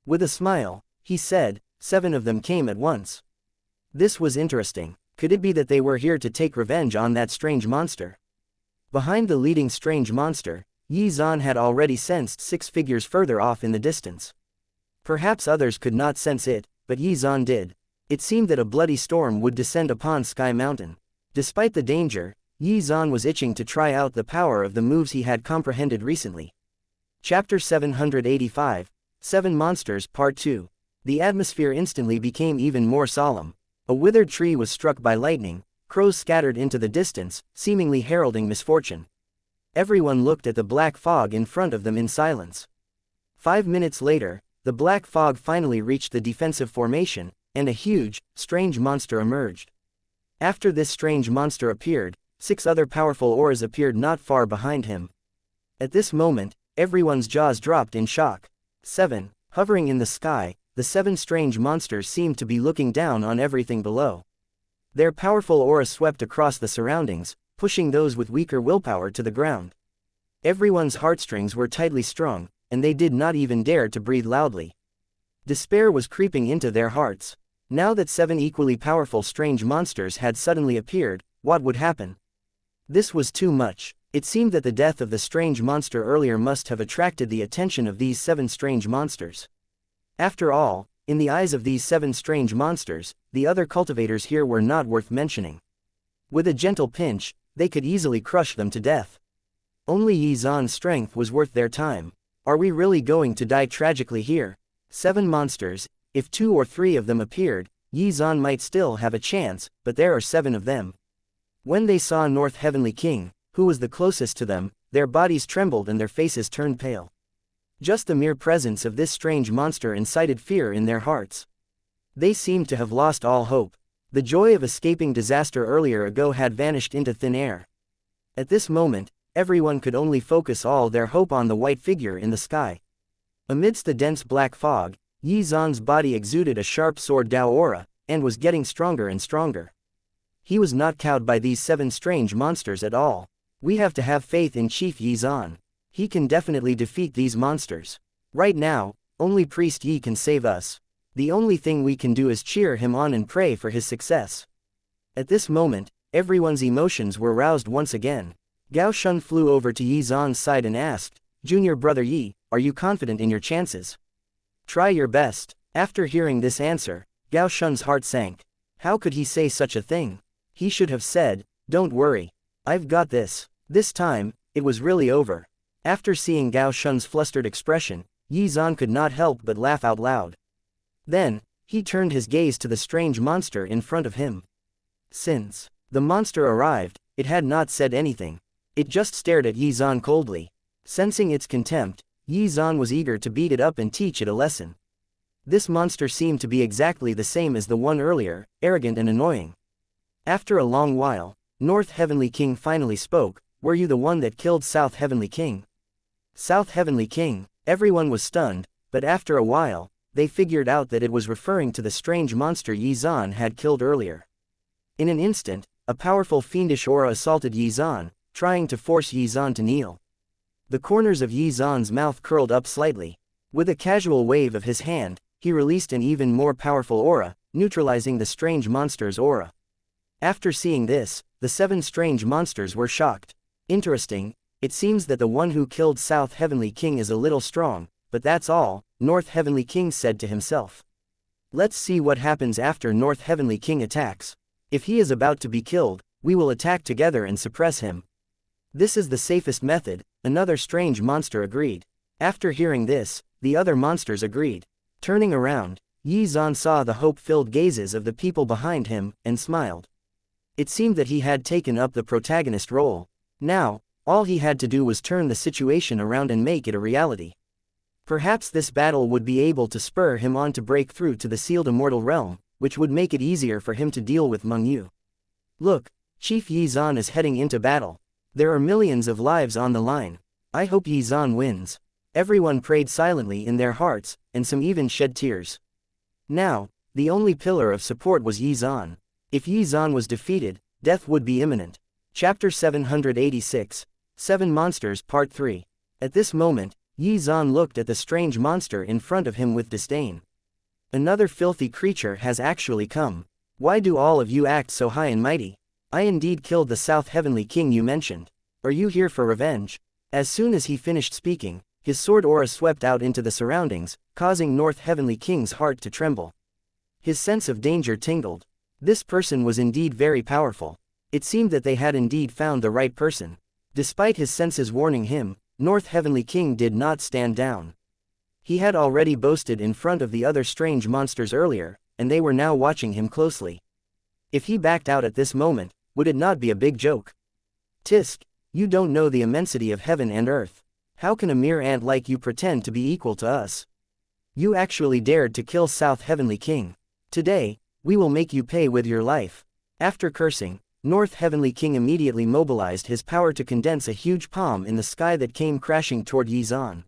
With a smile, he said, 7 of them came at once. This was interesting. Could it be that they were here to take revenge on that strange monster? Behind the leading strange monster, Yi Zan had already sensed 6 figures further off in the distance. Perhaps others could not sense it, but Yi Zan did. It seemed that a bloody storm would descend upon Sky Mountain. Despite the danger, Yi Zan was itching to try out the power of the moves he had comprehended recently. Chapter 785, 7 Monsters Part 2. The atmosphere instantly became even more solemn. A withered tree was struck by lightning, crows scattered into the distance, seemingly heralding misfortune. Everyone looked at the black fog in front of them in silence. 5 minutes later, the black fog finally reached the defensive formation, and a huge, strange monster emerged. After this strange monster appeared, 6 other powerful auras appeared not far behind him. At this moment, everyone's jaws dropped in shock. 7. Hovering in the sky, the 7 strange monsters seemed to be looking down on everything below. Their powerful aura swept across the surroundings, pushing those with weaker willpower to the ground. Everyone's heartstrings were tightly strung, and they did not even dare to breathe loudly. Despair was creeping into their hearts. Now that 7 equally powerful strange monsters had suddenly appeared, what would happen? This was too much. It seemed that the death of the strange monster earlier must have attracted the attention of these 7 strange monsters. After all, in the eyes of these 7 strange monsters, the other cultivators here were not worth mentioning. With a gentle pinch, they could easily crush them to death. Only Yi Zan's strength was worth their time. Are we really going to die tragically here? 7 monsters, if 2 or 3 of them appeared, Yi Zan might still have a chance, but there are 7 of them. When they saw North Heavenly King, who was the closest to them, their bodies trembled and their faces turned pale. Just the mere presence of this strange monster incited fear in their hearts. They seemed to have lost all hope. The joy of escaping disaster earlier ago had vanished into thin air. At this moment, everyone could only focus all their hope on the white figure in the sky. Amidst the dense black fog, Yi Zan's body exuded a sharp sword Dao aura, and was getting stronger and stronger. He was not cowed by these 7 strange monsters at all. We have to have faith in Chief Yi Zan. He can definitely defeat these monsters. Right now, only Priest Yi can save us. The only thing we can do is cheer him on and pray for his success. At this moment, everyone's emotions were roused once again. Gao Shun flew over to Yi Zan's side and asked, "Junior brother Yi, are you confident in your chances?" "Try your best." After hearing this answer, Gao Shun's heart sank. How could he say such a thing? He should have said, "Don't worry. I've got this." This time, it was really over. After seeing Gao Shun's flustered expression, Yi Zan could not help but laugh out loud. Then, he turned his gaze to the strange monster in front of him. Since the monster arrived, it had not said anything. It just stared at Yi Zan coldly. Sensing its contempt, Yi Zan was eager to beat it up and teach it a lesson. This monster seemed to be exactly the same as the one earlier, arrogant and annoying. After a long while, North Heavenly King finally spoke, "Were you the one that killed South Heavenly King?" South Heavenly King. Everyone was stunned, but after a while, they figured out that it was referring to the strange monster Yi Zan had killed earlier. In an instant, a powerful fiendish aura assaulted Yi Zan, trying to force Yi Zan to kneel. The corners of Yi Zan's mouth curled up slightly. With a casual wave of his hand, he released an even more powerful aura, neutralizing the strange monster's aura. After seeing this, the 7 strange monsters were shocked. Interesting, it seems that the one who killed South Heavenly King is a little strong, but that's all, North Heavenly King said to himself. Let's see what happens after North Heavenly King attacks. If he is about to be killed, we will attack together and suppress him. This is the safest method, another strange monster agreed. After hearing this, the other monsters agreed. Turning around, Yi Zan saw the hope-filled gazes of the people behind him, and smiled. It seemed that he had taken up the protagonist role. Now, all he had to do was turn the situation around and make it a reality. Perhaps this battle would be able to spur him on to break through to the sealed immortal realm, which would make it easier for him to deal with Meng Yu. Look, Chief Yi Zan is heading into battle. There are millions of lives on the line. I hope Yi Zan wins. Everyone prayed silently in their hearts, and some even shed tears. Now, the only pillar of support was Yi Zan. If Yi Zan was defeated, death would be imminent. Chapter 786, 7 Monsters Part 3. At this moment, Yi Zan looked at the strange monster in front of him with disdain. Another filthy creature has actually come. Why do all of you act so high and mighty? I indeed killed the South Heavenly King you mentioned. Are you here for revenge? As soon as he finished speaking, his sword aura swept out into the surroundings, causing North Heavenly King's heart to tremble. His sense of danger tingled. This person was indeed very powerful. It seemed that they had indeed found the right person. Despite his senses warning him, North Heavenly King did not stand down. He had already boasted in front of the other strange monsters earlier, and they were now watching him closely. If he backed out at this moment, would it not be a big joke? Tisk, you don't know the immensity of heaven and earth. How can a mere ant like you pretend to be equal to us? You actually dared to kill South Heavenly King. Today, we will make you pay with your life. After cursing, North Heavenly King immediately mobilized his power to condense a huge palm in the sky that came crashing toward Yi Zan.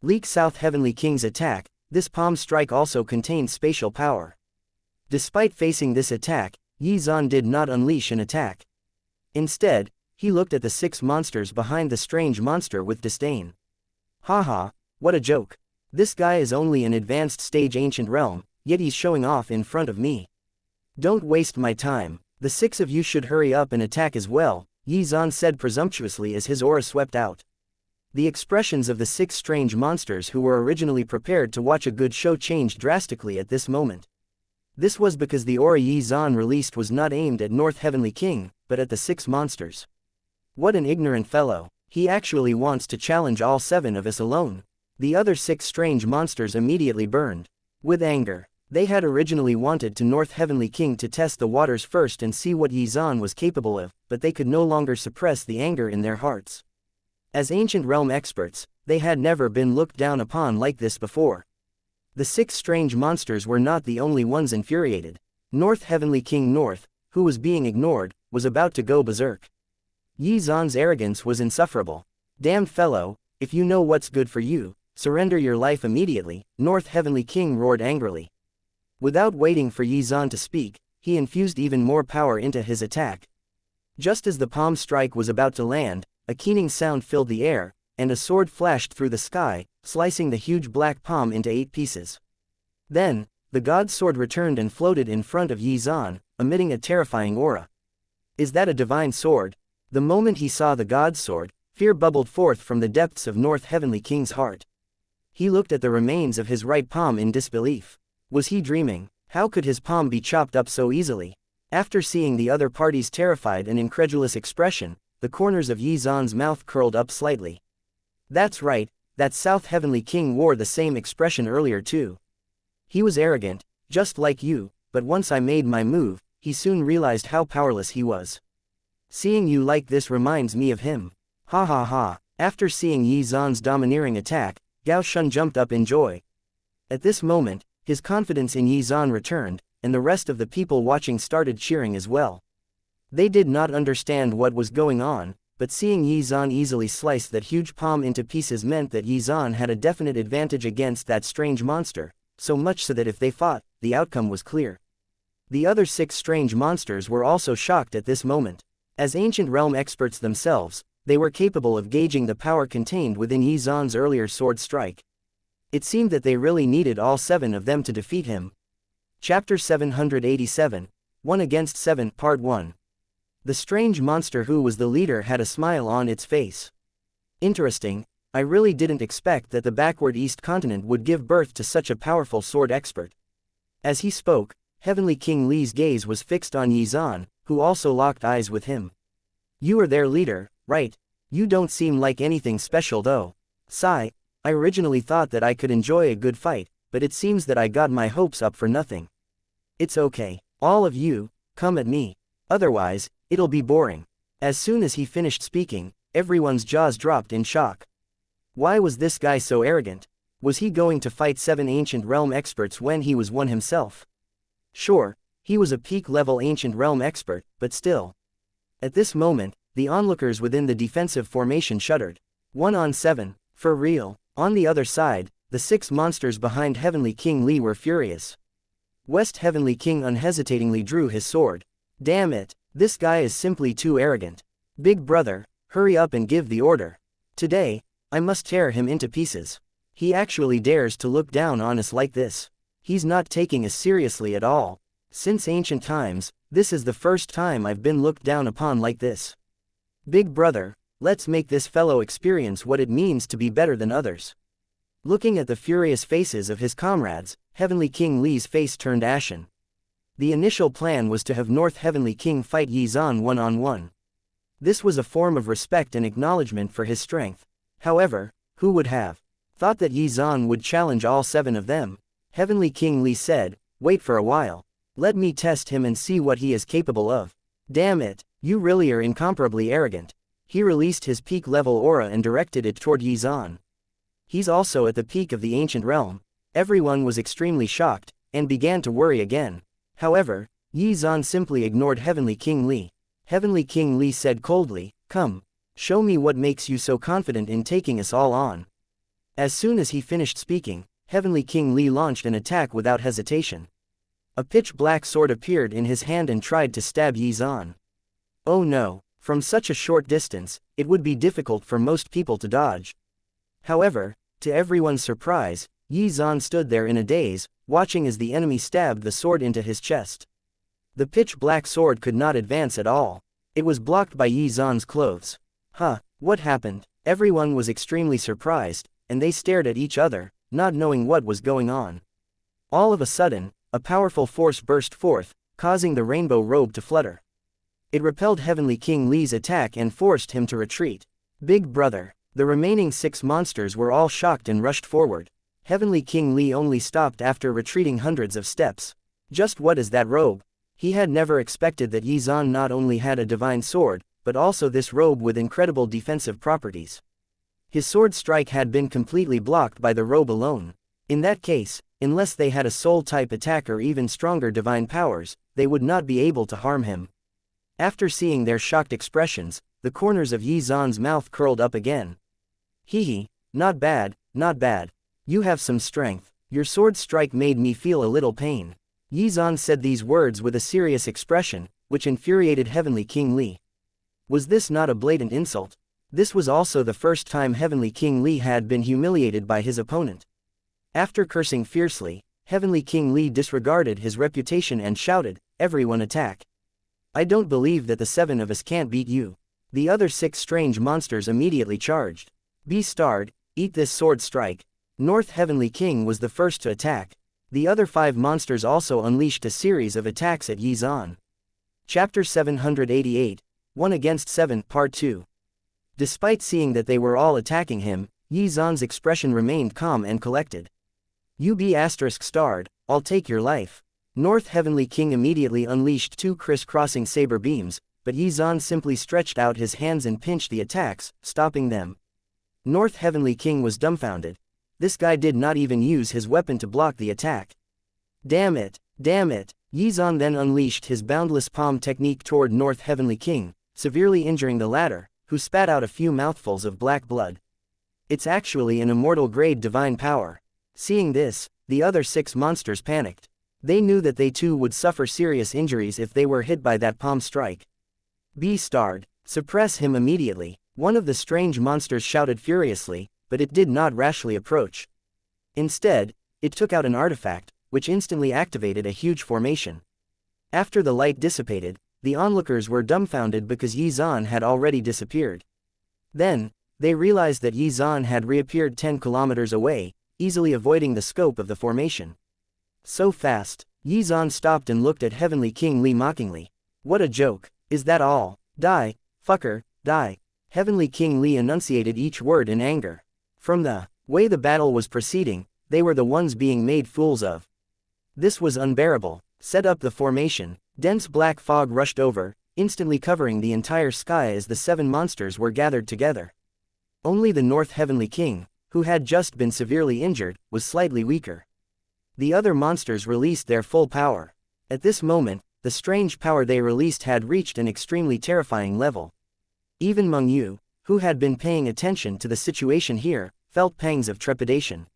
Like South Heavenly King's attack, this palm strike also contained spatial power. Despite facing this attack, Yi Zan did not unleash an attack. Instead, he looked at the 6 monsters behind the strange monster with disdain. Haha, what a joke. This guy is only an advanced stage ancient realm, yet he's showing off in front of me. Don't waste my time. The 6 of you should hurry up and attack as well, Yi Zan said presumptuously as his aura swept out. The expressions of the 6 strange monsters who were originally prepared to watch a good show changed drastically at this moment. This was because the aura Yi Zan released was not aimed at North Heavenly King, but at the 6 monsters. What an ignorant fellow. He actually wants to challenge all 7 of us alone. The other 6 strange monsters immediately burned with anger. They had originally wanted to North Heavenly King to test the waters first and see what Yi Zan was capable of, but they could no longer suppress the anger in their hearts. As ancient realm experts, they had never been looked down upon like this before. The 6 strange monsters were not the only ones infuriated. North Heavenly King North, who was being ignored, was about to go berserk. Yi Zan's arrogance was insufferable. Damned fellow, if you know what's good for you, surrender your life immediately, North Heavenly King roared angrily. Without waiting for Yi Zan to speak, he infused even more power into his attack. Just as the palm strike was about to land, a keening sound filled the air, and a sword flashed through the sky, slicing the huge black palm into 8 pieces. Then, the god's sword returned and floated in front of Yi Zan, emitting a terrifying aura. Is that a divine sword? The moment he saw the god's sword, fear bubbled forth from the depths of North Heavenly King's heart. He looked at the remains of his right palm in disbelief. Was he dreaming? How could his palm be chopped up so easily? After seeing the other party's terrified and incredulous expression, the corners of Yi Zan's mouth curled up slightly. That's right, that South Heavenly King wore the same expression earlier too. He was arrogant, just like you, but once I made my move, he soon realized how powerless he was. Seeing you like this reminds me of him. Ha ha ha. After seeing Yi Zan's domineering attack, Gao Shun jumped up in joy. At this moment, his confidence in Yi Zan returned, and the rest of the people watching started cheering as well. They did not understand what was going on, but seeing Yi Zan easily slice that huge palm into pieces meant that Yi Zan had a definite advantage against that strange monster, so much so that if they fought, the outcome was clear. The other 6 strange monsters were also shocked at this moment. As ancient realm experts themselves, they were capable of gauging the power contained within Yi Zan's earlier sword strike. It seemed that they really needed all 7 of them to defeat him. Chapter 787, 1 against 7, Part 1. The strange monster who was the leader had a smile on its face. Interesting, I really didn't expect that the backward East continent would give birth to such a powerful sword expert. As he spoke, Heavenly King Li's gaze was fixed on Yi Zan, who also locked eyes with him. You are their leader, right? You don't seem like anything special though. Sigh, I originally thought that I could enjoy a good fight, but it seems that I got my hopes up for nothing. It's okay, all of you, come at me. Otherwise, it'll be boring. As soon as he finished speaking, everyone's jaws dropped in shock. Why was this guy so arrogant? Was he going to fight 7 ancient realm experts when he was one himself? Sure, he was a peak-level ancient realm expert, but still. At this moment, the onlookers within the defensive formation shuddered. 1 on 7, for real. On the other side, the 6 monsters behind Heavenly King Li were furious. West Heavenly King unhesitatingly drew his sword. Damn it, this guy is simply too arrogant. Big brother, hurry up and give the order. Today, I must tear him into pieces. He actually dares to look down on us like this. He's not taking us seriously at all. Since ancient times, this is the first time I've been looked down upon like this. Big brother, let's make this fellow experience what it means to be better than others. Looking at the furious faces of his comrades, Heavenly King Li's face turned ashen. The initial plan was to have North Heavenly King fight Yi Zan one-on-one. This was a form of respect and acknowledgement for his strength. However, who would have thought that Yi Zan would challenge all 7 of them? Heavenly King Li said, wait for a while. Let me test him and see what he is capable of. Damn it, you really are incomparably arrogant. He released his peak-level aura and directed it toward Yi Zan. He's also at the peak of the ancient realm. Everyone was extremely shocked, and began to worry again. However, Yi Zan simply ignored Heavenly King Li. Heavenly King Li said coldly, come, show me what makes you so confident in taking us all on. As soon as he finished speaking, Heavenly King Li launched an attack without hesitation. A pitch-black sword appeared in his hand and tried to stab Yi Zan. Oh no, from such a short distance, it would be difficult for most people to dodge. However, to everyone's surprise, Yi Zan stood there in a daze, watching as the enemy stabbed the sword into his chest. The pitch-black sword could not advance at all. It was blocked by Yi Zan's clothes. What happened? Everyone was extremely surprised, and they stared at each other, not knowing what was going on. All of a sudden, a powerful force burst forth, causing the rainbow robe to flutter. It repelled Heavenly King Li's attack and forced him to retreat. Big brother. The remaining 6 monsters were all shocked and rushed forward. Heavenly King Li only stopped after retreating hundreds of steps. Just what is that robe? He had never expected that Yi Zan not only had a divine sword, but also this robe with incredible defensive properties. His sword strike had been completely blocked by the robe alone. In that case, unless they had a soul-type attack or even stronger divine powers, they would not be able to harm him. After seeing their shocked expressions, the corners of Yi Zan's mouth curled up again. Hee, not bad, not bad. You have some strength. Your sword strike made me feel a little pain. Yi Zan said these words with a serious expression, which infuriated Heavenly King Li. Was this not a blatant insult? This was also the first time Heavenly King Li had been humiliated by his opponent. After cursing fiercely, Heavenly King Li disregarded his reputation and shouted, "Everyone attack! I don't believe that the 7 of us can't beat you." The other 6 strange monsters immediately charged. Bestowed, eat this sword strike. North Heavenly King was the first to attack. The other 5 monsters also unleashed a series of attacks at Yi Zan. Chapter 788, 1 against 7, Part 2. Despite seeing that they were all attacking him, Yi Zan's expression remained calm and collected. "You be ****, I'll take your life." North Heavenly King immediately unleashed 2 criss-crossing saber beams, but Yi Zan simply stretched out his hands and pinched the attacks, stopping them. North Heavenly King was dumbfounded. This guy did not even use his weapon to block the attack. Damn it, damn it. Yi Zan then unleashed his boundless palm technique toward North Heavenly King, severely injuring the latter, who spat out a few mouthfuls of black blood. It's actually an immortal grade divine power. Seeing this, the other 6 monsters panicked. They knew that they too would suffer serious injuries if they were hit by that palm strike. Bestowed, suppress him immediately, one of the strange monsters shouted furiously, but it did not rashly approach. Instead, it took out an artifact, which instantly activated a huge formation. After the light dissipated, the onlookers were dumbfounded because Yi Zan had already disappeared. Then, they realized that Yi Zan had reappeared 10 kilometers away, easily avoiding the scope of the formation. So fast. Yi Zan stopped and looked at Heavenly King Li mockingly. What a joke. Is that all? Die, fucker, die. Heavenly King Li enunciated each word in anger. From the way the battle was proceeding, they were the ones being made fools of. This was unbearable. Set up the formation. Dense black fog rushed over, instantly covering the entire sky as the 7 monsters were gathered together. Only the North Heavenly King, who had just been severely injured, was slightly weaker. The other monsters released their full power. At this moment, the strange power they released had reached an extremely terrifying level. Even Meng Yu, who had been paying attention to the situation here, felt pangs of trepidation.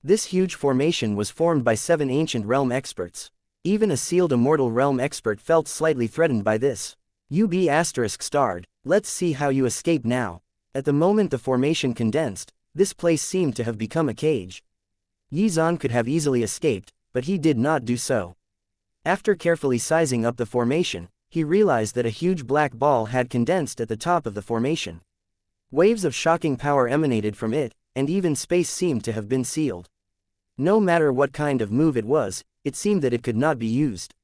This huge formation was formed by 7 ancient realm experts. Even a sealed immortal realm expert felt slightly threatened by this. You be ****, let's see how you escape now. At the moment the formation condensed, this place seemed to have become a cage. Yi Zan could have easily escaped, but he did not do so. After carefully sizing up the formation, he realized that a huge black ball had condensed at the top of the formation. Waves of shocking power emanated from it, and even space seemed to have been sealed. No matter what kind of move it was, it seemed that it could not be used.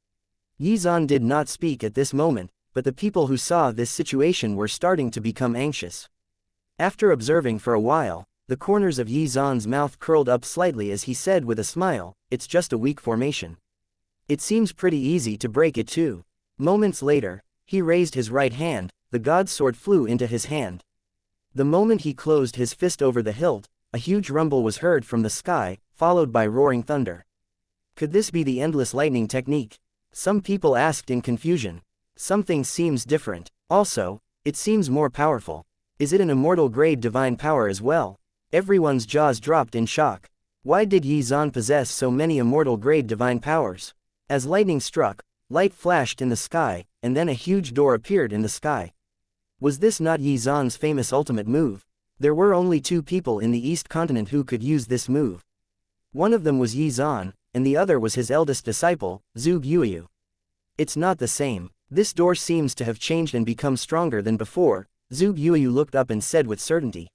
Yi Zan did not speak at this moment, but the people who saw this situation were starting to become anxious. After observing for a while, the corners of Yi Zan's mouth curled up slightly as he said with a smile, "It's just a weak formation. It seems pretty easy to break it too." Moments later, he raised his right hand, the god's sword flew into his hand. The moment he closed his fist over the hilt, a huge rumble was heard from the sky, followed by roaring thunder. Could this be the endless lightning technique? Some people asked in confusion. Something seems different. Also, it seems more powerful. Is it an immortal grade divine power as well? Everyone's jaws dropped in shock. Why did Yi Zan possess so many immortal grade divine powers? As lightning struck, light flashed in the sky, and then a huge door appeared in the sky. Was this not Yi Zan's famous ultimate move? There were only 2 people in the East Continent who could use this move. One of them was Yi Zan, and the other was his eldest disciple, Zhuge Yuyu. It's not the same. This door seems to have changed and become stronger than before. Zhuge Yuyu looked up and said with certainty.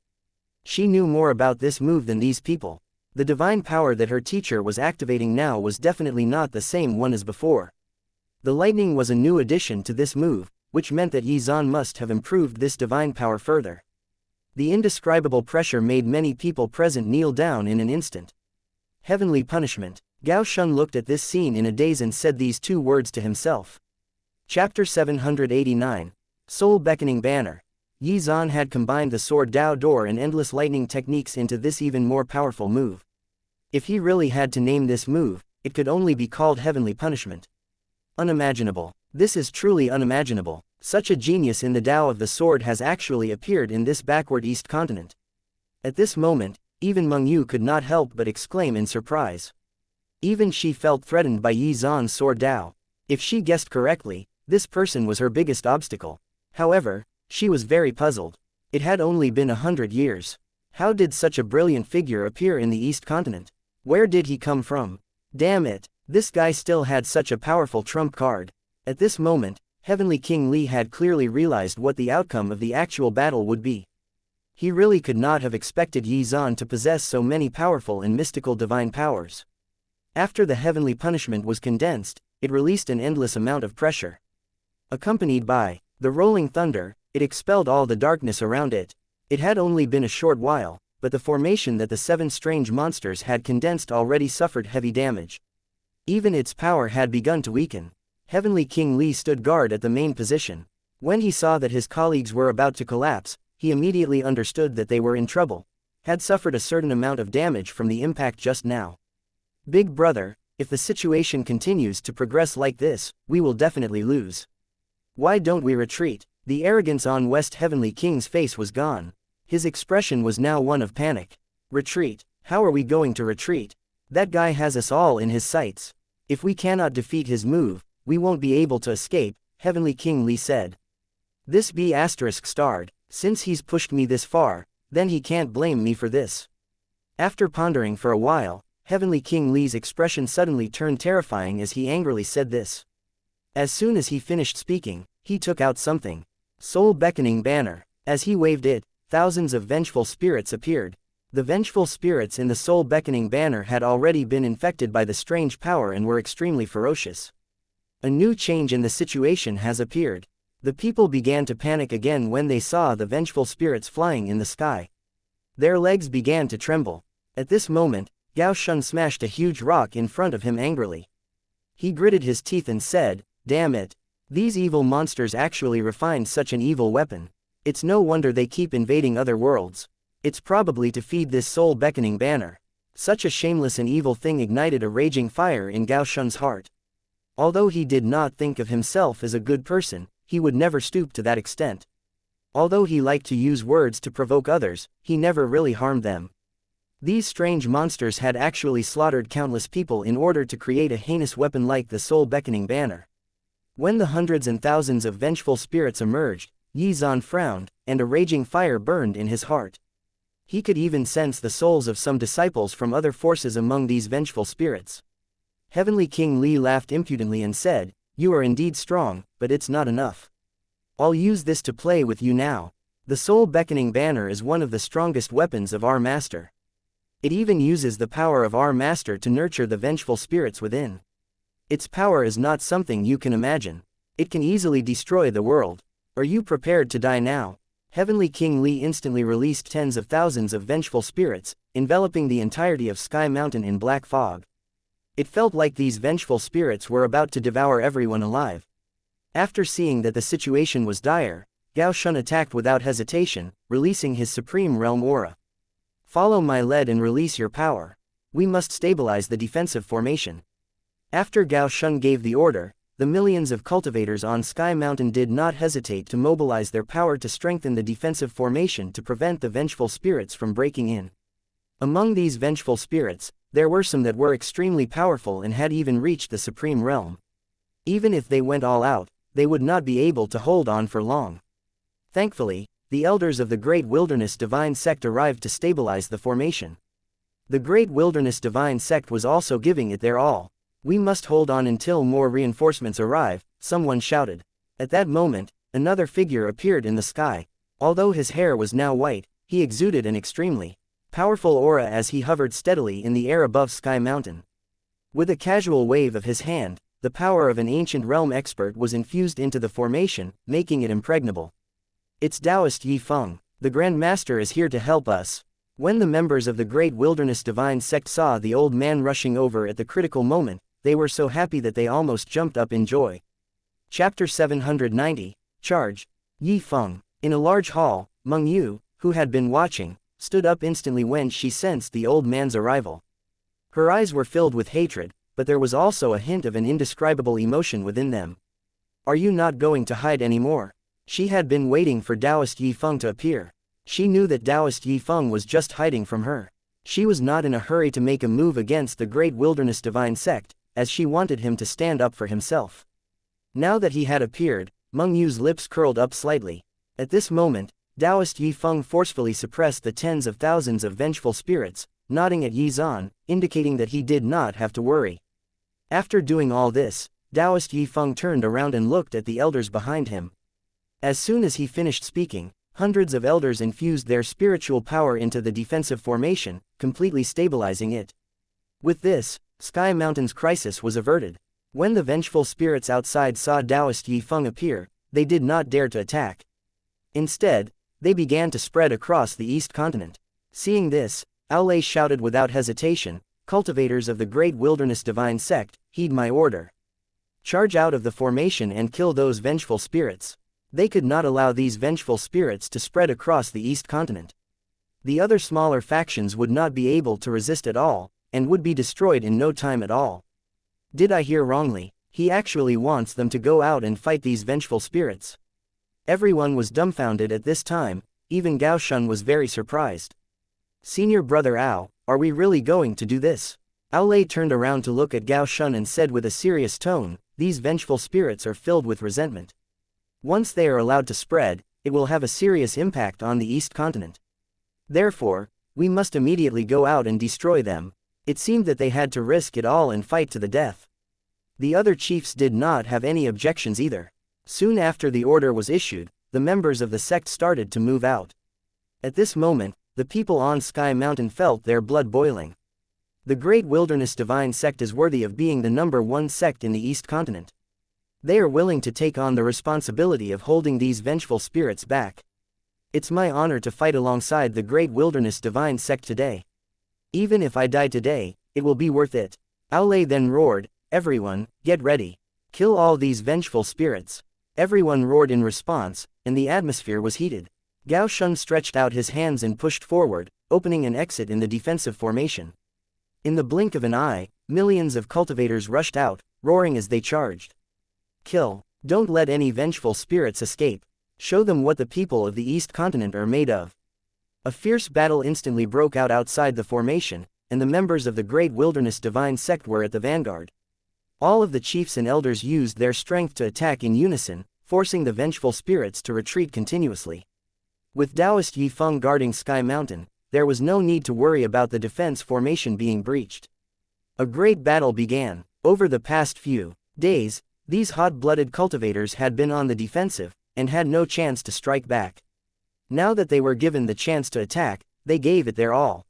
She knew more about this move than these people. The divine power that her teacher was activating now was definitely not the same one as before. The lightning was a new addition to this move, which meant that Yi Zan must have improved this divine power further. The indescribable pressure made many people present kneel down in an instant. Heavenly punishment. Gao Shun looked at this scene in a daze and said these 2 words to himself. Chapter 789. Soul Beckoning Banner. Yi Zan had combined the sword Dao door and endless lightning techniques into this even more powerful move. If he really had to name this move, it could only be called Heavenly Punishment. Unimaginable. This is truly unimaginable. Such a genius in the Tao of the sword has actually appeared in this backward East continent. At this moment, even Meng Yu could not help but exclaim in surprise. Even she felt threatened by Yi Zan's sword Dao. If she guessed correctly, this person was her biggest obstacle. However, she was very puzzled. It had only been 100 years. How did such a brilliant figure appear in the East continent? Where did he come from? Damn it, this guy still had such a powerful trump card. At this moment, Heavenly King Li had clearly realized what the outcome of the actual battle would be. He really could not have expected Yi Zan to possess so many powerful and mystical divine powers. After the heavenly punishment was condensed, it released an endless amount of pressure. Accompanied by the rolling thunder, it expelled all the darkness around it. It had only been a short while, but the formation that the 7 strange monsters had condensed already suffered heavy damage. Even its power had begun to weaken. Heavenly King Li stood guard at the main position. When he saw that his colleagues were about to collapse, he immediately understood that they were in trouble, had suffered a certain amount of damage from the impact just now. Big brother, if the situation continues to progress like this, we will definitely lose. Why don't we retreat? The arrogance on West Heavenly King's face was gone. His expression was now one of panic. Retreat? How are we going to retreat? That guy has us all in his sights. If we cannot defeat his move, we won't be able to escape, Heavenly King Li said. This B** starred, since he's pushed me this far, then he can't blame me for this. After pondering for a while, Heavenly King Li's expression suddenly turned terrifying as he angrily said this. As soon as he finished speaking, he took out something. Soul Beckoning Banner. As he waved it, thousands of vengeful spirits appeared. The vengeful spirits in the Soul Beckoning Banner had already been infected by the strange power and were extremely ferocious. A new change in the situation has appeared. The people began to panic again when they saw the vengeful spirits flying in the sky. Their legs began to tremble. At this moment, Xuan smashed a huge rock in front of him angrily. He gritted his teeth and said, "Damn it. These evil monsters actually refined such an evil weapon. It's no wonder they keep invading other worlds. It's probably to feed this soul beckoning banner." Such a shameless and evil thing ignited a raging fire in Xuan's heart. Although he did not think of himself as a good person, he would never stoop to that extent. Although he liked to use words to provoke others, he never really harmed them. These strange monsters had actually slaughtered countless people in order to create a heinous weapon like the soul beckoning banner. When the hundreds and thousands of vengeful spirits emerged, Yi Zan frowned, and a raging fire burned in his heart. He could even sense the souls of some disciples from other forces among these vengeful spirits. Heavenly King Li laughed impudently and said, "You are indeed strong, but it's not enough. I'll use this to play with you now. The soul beckoning banner is one of the strongest weapons of our master. It even uses the power of our master to nurture the vengeful spirits within. Its power is not something you can imagine. It can easily destroy the world. Are you prepared to die now?" Heavenly King Li instantly released tens of thousands of vengeful spirits, enveloping the entirety of Sky Mountain in black fog. It felt like these vengeful spirits were about to devour everyone alive. After seeing that the situation was dire, Xuan attacked without hesitation, releasing his Supreme Realm aura. "Follow my lead and release your power. We must stabilize the defensive formation." After Xuan gave the order, the millions of cultivators on Sky Mountain did not hesitate to mobilize their power to strengthen the defensive formation to prevent the vengeful spirits from breaking in. Among these vengeful spirits, there were some that were extremely powerful and had even reached the Supreme Realm. Even if they went all out, they would not be able to hold on for long. Thankfully, the elders of the Great Wilderness Divine Sect arrived to stabilize the formation. The Great Wilderness Divine Sect was also giving it their all. "We must hold on until more reinforcements arrive," someone shouted. At that moment, another figure appeared in the sky. Although his hair was now white, he exuded an extremely powerful aura as he hovered steadily in the air above Sky Mountain. With a casual wave of his hand, the power of an ancient realm expert was infused into the formation, making it impregnable. "It's Taoist Yi Feng. The Grand Master is here to help us." When the members of the Great Wilderness Divine Sect saw the old man rushing over at the critical moment, they were so happy that they almost jumped up in joy. Chapter 790, Charge. Yi Feng. In a large hall, Meng Yu, who had been watching, stood up instantly when she sensed the old man's arrival. Her eyes were filled with hatred, but there was also a hint of an indescribable emotion within them. Are you not going to hide anymore? She had been waiting for Taoist Yifeng to appear. She knew that Taoist Yifeng was just hiding from her. She was not in a hurry to make a move against the Great Wilderness Divine Sect, as she wanted him to stand up for himself. Now that he had appeared, Meng Yu's lips curled up slightly. At this moment, Taoist Yifeng forcefully suppressed the tens of thousands of vengeful spirits, nodding at Yizan, indicating that he did not have to worry. After doing all this, Taoist Yifeng turned around and looked at the elders behind him. As soon as he finished speaking, hundreds of elders infused their spiritual power into the defensive formation, completely stabilizing it. With this, Sky Mountain's crisis was averted. When the vengeful spirits outside saw Taoist Yifeng appear, they did not dare to attack. Instead, they began to spread across the East Continent. Seeing this, Aulay shouted without hesitation, "Cultivators of the Great Wilderness Divine Sect, heed my order. Charge out of the formation and kill those vengeful spirits." They could not allow these vengeful spirits to spread across the East Continent. The other smaller factions would not be able to resist at all, and would be destroyed in no time at all. Did I hear wrongly? He actually wants them to go out and fight these vengeful spirits. Everyone was dumbfounded at this time, even Gao Shun was very surprised. Senior brother Ao, are we really going to do this? Aulay turned around to look at Gao Shun and said with a serious tone, these vengeful spirits are filled with resentment. Once they are allowed to spread, it will have a serious impact on the East Continent. Therefore, we must immediately go out and destroy them. It seemed that they had to risk it all and fight to the death. The other chiefs did not have any objections either. Soon after the order was issued, the members of the sect started to move out. At this moment, the people on Sky Mountain felt their blood boiling. The Great Wilderness Divine Sect is worthy of being the #1 sect in the East Continent. They are willing to take on the responsibility of holding these vengeful spirits back. It's my honor to fight alongside the Great Wilderness Divine Sect today. Even if I die today, it will be worth it. Aulay then roared, everyone, get ready. Kill all these vengeful spirits. Everyone roared in response, and the atmosphere was heated. Gao Shun stretched out his hands and pushed forward, opening an exit in the defensive formation. In the blink of an eye, millions of cultivators rushed out, roaring as they charged. Kill. Don't let any vengeful spirits escape. Show them what the people of the East Continent are made of. A fierce battle instantly broke out outside the formation, and the members of the Great Wilderness Divine Sect were at the vanguard. All of the chiefs and elders used their strength to attack in unison, forcing the vengeful spirits to retreat continuously. With Taoist Yifeng guarding Sky Mountain, there was no need to worry about the defense formation being breached. A great battle began. Over the past few days, these hot-blooded cultivators had been on the defensive, and had no chance to strike back. Now that they were given the chance to attack, they gave it their all.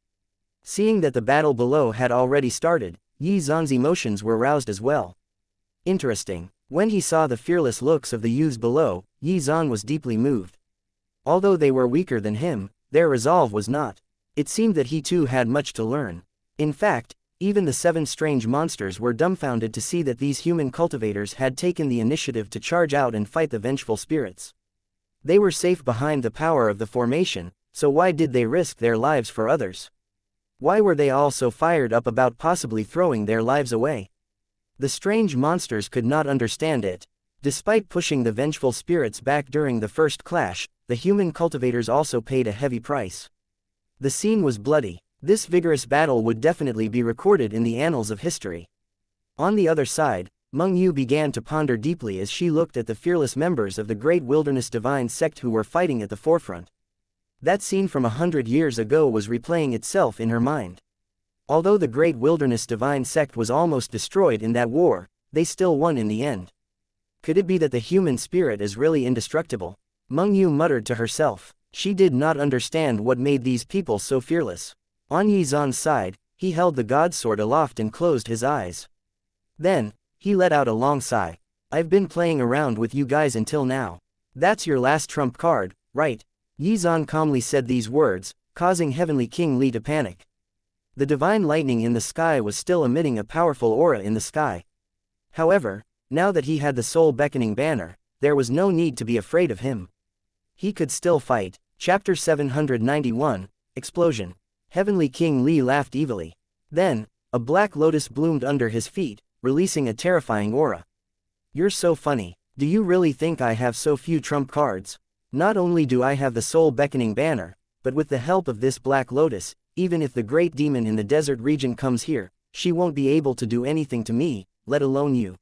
Seeing that the battle below had already started, Yi Zan's emotions were roused as well. Interesting. When he saw the fearless looks of the youths below, Yi Zan was deeply moved. Although they were weaker than him, their resolve was not. It seemed that he too had much to learn. In fact, even the 7 strange monsters were dumbfounded to see that these human cultivators had taken the initiative to charge out and fight the vengeful spirits. They were safe behind the power of the formation, so why did they risk their lives for others? Why were they all so fired up about possibly throwing their lives away? The strange monsters could not understand it. Despite pushing the vengeful spirits back during the first clash, the human cultivators also paid a heavy price. The scene was bloody. This vigorous battle would definitely be recorded in the annals of history. On the other side, Meng Yu began to ponder deeply as she looked at the fearless members of the Great Wilderness Divine Sect who were fighting at the forefront. That scene from 100 years ago was replaying itself in her mind. Although the Great Wilderness Divine Sect was almost destroyed in that war, they still won in the end. Could it be that the human spirit is really indestructible? Meng Yu muttered to herself. She did not understand what made these people so fearless. On Yi Zan's side, he held the god sword aloft and closed his eyes. Then, he let out a long sigh. I've been playing around with you guys until now. That's your last trump card, right? Yi Zan calmly said these words, causing Heavenly King Li to panic. The divine lightning in the sky was still emitting a powerful aura in the sky. However, now that he had the soul beckoning banner, there was no need to be afraid of him. He could still fight. Chapter 791, Explosion. Heavenly King Li laughed evilly. Then, a black lotus bloomed under his feet, releasing a terrifying aura. You're so funny. Do you really think I have so few trump cards? Not only do I have the soul beckoning banner, but with the help of this black lotus, even if the great demon in the desert region comes here, she won't be able to do anything to me, let alone you.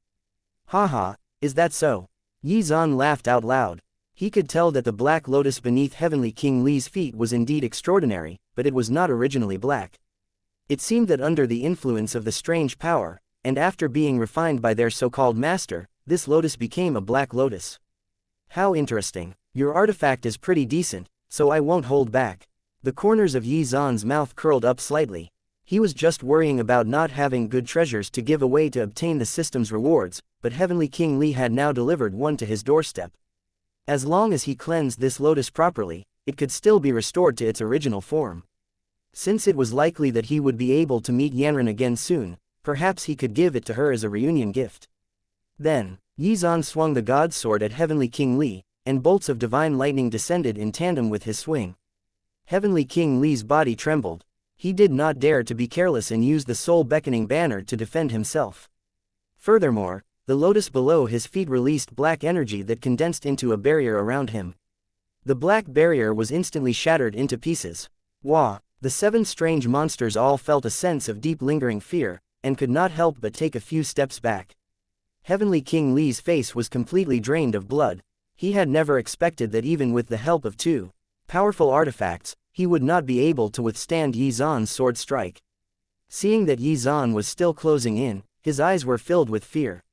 Haha, is that so? Yi Zan laughed out loud. He could tell that the black lotus beneath Heavenly King Li's feet was indeed extraordinary, but it was not originally black. It seemed that under the influence of the strange power, and after being refined by their so-called master, this lotus became a black lotus. How interesting. Your artifact is pretty decent, so I won't hold back. The corners of Yi Zan's mouth curled up slightly. He was just worrying about not having good treasures to give away to obtain the system's rewards, but Heavenly King Li had now delivered one to his doorstep. As long as he cleansed this lotus properly, it could still be restored to its original form. Since it was likely that he would be able to meet Yanran again soon, perhaps he could give it to her as a reunion gift. Then, Yi Zan swung the god sword at Heavenly King Li, and bolts of divine lightning descended in tandem with his swing. Heavenly King Li's body trembled. He did not dare to be careless and use the soul beckoning banner to defend himself. Furthermore, the lotus below his feet released black energy that condensed into a barrier around him. The black barrier was instantly shattered into pieces. Wah! The 7 strange monsters all felt a sense of deep lingering fear, and could not help but take a few steps back. Heavenly King Li's face was completely drained of blood. He had never expected that even with the help of 2 powerful artifacts, he would not be able to withstand Yi Zan's sword strike. Seeing that Yi Zan was still closing in, his eyes were filled with fear.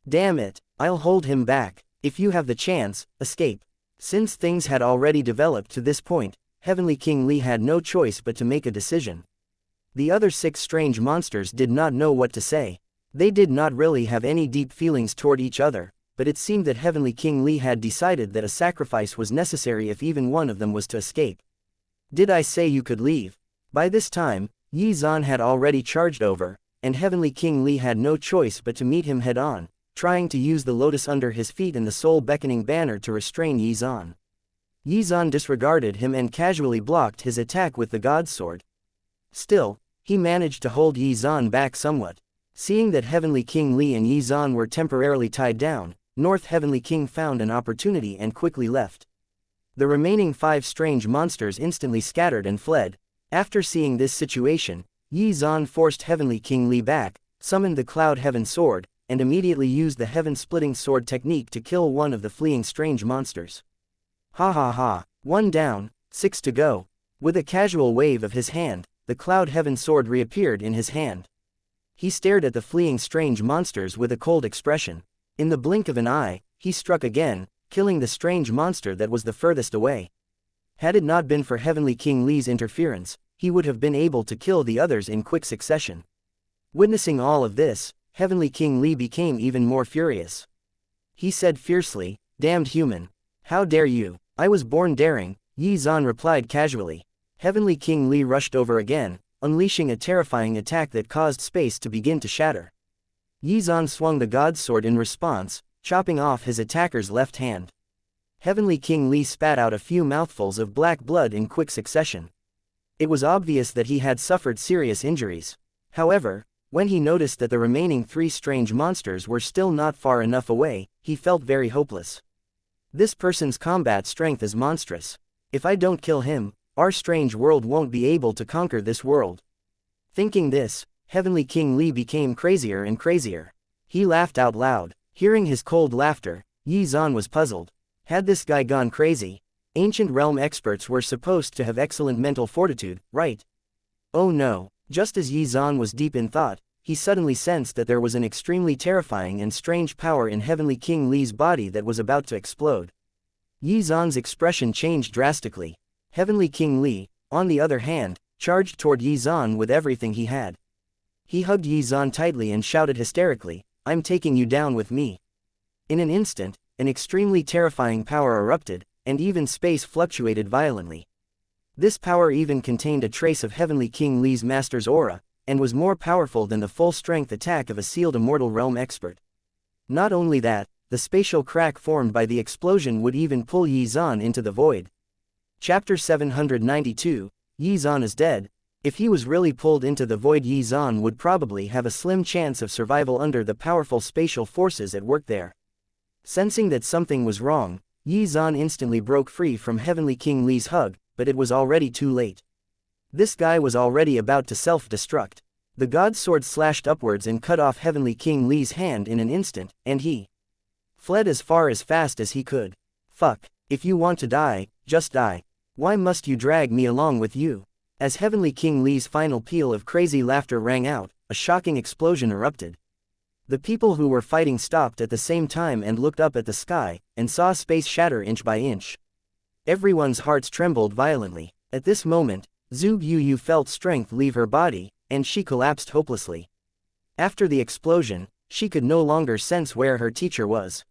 Damn it, I'll hold him back. If you have the chance, escape. Since things had already developed to this point, Heavenly King Li had no choice but to make a decision. The other 6 strange monsters did not know what to say. They did not really have any deep feelings toward each other, but it seemed that Heavenly King Li had decided that a sacrifice was necessary if even one of them was to escape. Did I say you could leave? By this time, Yi Zan had already charged over, and Heavenly King Li had no choice but to meet him head-on, trying to use the lotus under his feet and the soul beckoning banner to restrain Yi Zan. Yi Zan disregarded him and casually blocked his attack with the god sword. Still, he managed to hold Yi Zan back somewhat. Seeing that Heavenly King Li and Yi Zan were temporarily tied down, North Heavenly King found an opportunity and quickly left. The remaining 5 strange monsters instantly scattered and fled. After seeing this situation, Yi Zan forced Heavenly King Li back, summoned the Cloud Heaven Sword, and immediately used the Heaven-Splitting Sword technique to kill one of the fleeing strange monsters. Ha ha ha, 1 down, 6 to go. With a casual wave of his hand, the Cloud Heaven Sword reappeared in his hand. He stared at the fleeing strange monsters with a cold expression. In the blink of an eye, he struck again, killing the strange monster that was the furthest away. Had it not been for Heavenly King Li's interference, he would have been able to kill the others in quick succession. Witnessing all of this, Heavenly King Li became even more furious. He said fiercely, "Damned human! How dare you? I was born daring," Yi Zan replied casually. Heavenly King Li rushed over again, unleashing a terrifying attack that caused space to begin to shatter. Yi Zan swung the god sword in response, chopping off his attacker's left hand. Heavenly King Li spat out a few mouthfuls of black blood in quick succession. It was obvious that he had suffered serious injuries. However, when he noticed that the remaining 3 strange monsters were still not far enough away, he felt very hopeless. This person's combat strength is monstrous. If I don't kill him, our strange world won't be able to conquer this world. Thinking this, Heavenly King Li became crazier and crazier. He laughed out loud. Hearing his cold laughter, Yi Zan was puzzled. Had this guy gone crazy? Ancient realm experts were supposed to have excellent mental fortitude, right? Oh no, just as Yi Zan was deep in thought, he suddenly sensed that there was an extremely terrifying and strange power in Heavenly King Li's body that was about to explode. Yi Zan's expression changed drastically. Heavenly King Li, on the other hand, charged toward Yi Zan with everything he had. He hugged Yi Zan tightly and shouted hysterically, "I'm taking you down with me." In an instant, an extremely terrifying power erupted, and even space fluctuated violently. This power even contained a trace of Heavenly King Li's master's aura, and was more powerful than the full-strength attack of a sealed immortal realm expert. Not only that, the spatial crack formed by the explosion would even pull Yi Zan into the void. Chapter 792, Yi Zan is dead. If he was really pulled into the void, Yi Zan would probably have a slim chance of survival under the powerful spatial forces at work there. Sensing that something was wrong, Yi Zan instantly broke free from Heavenly King Li's hug, but it was already too late. This guy was already about to self-destruct. The god's sword slashed upwards and cut off Heavenly King Li's hand in an instant, and he fled as fast as he could. Fuck, if you want to die, just die. Why must you drag me along with you? As Heavenly King Li's final peal of crazy laughter rang out, a shocking explosion erupted. The people who were fighting stopped at the same time and looked up at the sky, and saw space shatter inch by inch. Everyone's hearts trembled violently. At this moment, Zhu Yuyu felt strength leave her body, and she collapsed hopelessly. After the explosion, she could no longer sense where her teacher was.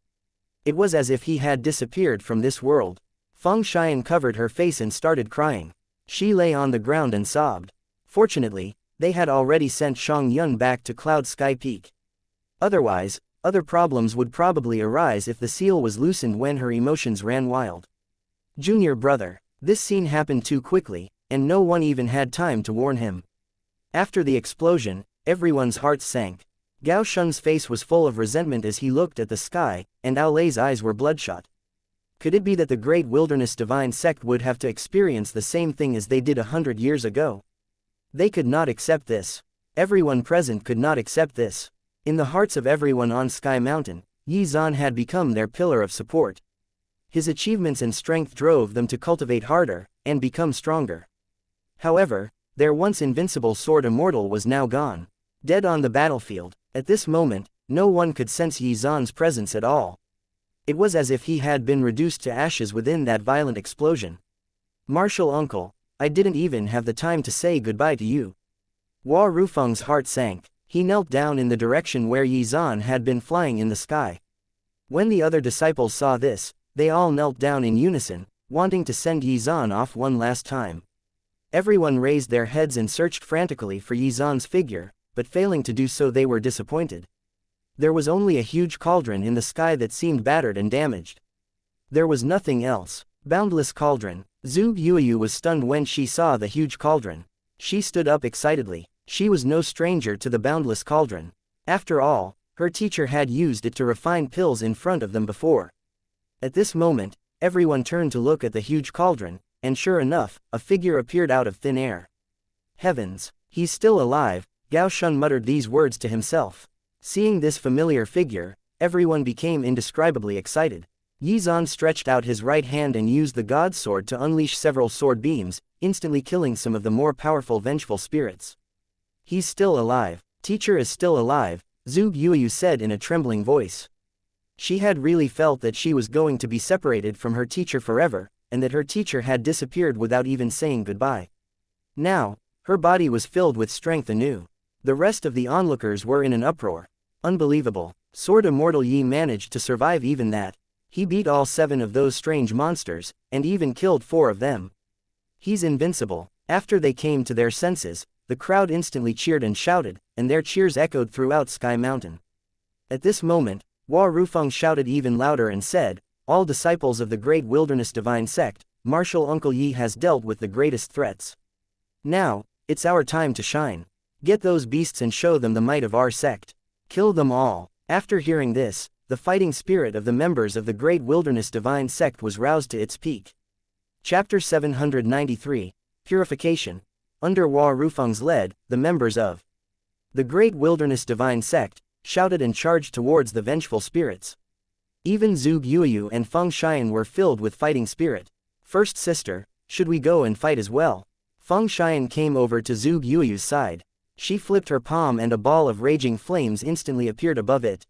It was as if he had disappeared from this world. Feng Xian covered her face and started crying. She lay on the ground and sobbed. Fortunately, they had already sent Shang Yun back to Cloud Sky Peak. Otherwise, other problems would probably arise if the seal was loosened when her emotions ran wild. Junior brother. This scene happened too quickly, and no one even had time to warn him. After the explosion, everyone's hearts sank. Gao Shun's face was full of resentment as he looked at the sky, and Ao Lei's eyes were bloodshot. Could it be that the Great Wilderness Divine Sect would have to experience the same thing as they did 100 years ago? They could not accept this. Everyone present could not accept this. In the hearts of everyone on Sky Mountain, Yi Zan had become their pillar of support. His achievements and strength drove them to cultivate harder, and become stronger. However, their once invincible sword immortal was now gone. Dead on the battlefield. At this moment, no one could sense Yi Zan's presence at all. It was as if he had been reduced to ashes within that violent explosion. Martial uncle, I didn't even have the time to say goodbye to you. Hua Rufeng's heart sank. He knelt down in the direction where Yi Zan had been flying in the sky. When the other disciples saw this, they all knelt down in unison, wanting to send Yi Zan off one last time. Everyone raised their heads and searched frantically for Yi Zan's figure, but failing to do so they were disappointed. There was only a huge cauldron in the sky that seemed battered and damaged. There was nothing else. Boundless cauldron. Zhu Yuyu was stunned when she saw the huge cauldron. She stood up excitedly. She was no stranger to the boundless cauldron. After all, her teacher had used it to refine pills in front of them before. At this moment, everyone turned to look at the huge cauldron, and sure enough, a figure appeared out of thin air. Heavens, he's still alive, Gao Shun muttered these words to himself. Seeing this familiar figure, everyone became indescribably excited. Yi Zan stretched out his right hand and used the god's sword to unleash several sword beams, instantly killing some of the more powerful vengeful spirits. He's still alive. Teacher is still alive, Zhu Yuyu said in a trembling voice. She had really felt that she was going to be separated from her teacher forever, and that her teacher had disappeared without even saying goodbye. Now, her body was filled with strength anew. The rest of the onlookers were in an uproar. Unbelievable. Sword Immortal Yi managed to survive even that. He beat all 7 of those strange monsters, and even killed 4 of them. He's invincible. After they came to their senses, the crowd instantly cheered and shouted, and their cheers echoed throughout Sky Mountain. At this moment, Hua Rufeng shouted even louder and said, all disciples of the Great Wilderness Divine Sect, Martial Uncle Yi has dealt with the greatest threats. Now, it's our time to shine. Get those beasts and show them the might of our sect. Kill them all. After hearing this, the fighting spirit of the members of the Great Wilderness Divine Sect was roused to its peak. Chapter 793, Purification. Under Hua Rufeng's lead, the members of the Great Wilderness Divine Sect shouted and charged towards the vengeful spirits. Even Zhu Yuyu and Feng Xian were filled with fighting spirit. First sister, should we go and fight as well? Feng Xian came over to Zhu Yuyu's side. She flipped her palm and a ball of raging flames instantly appeared above it.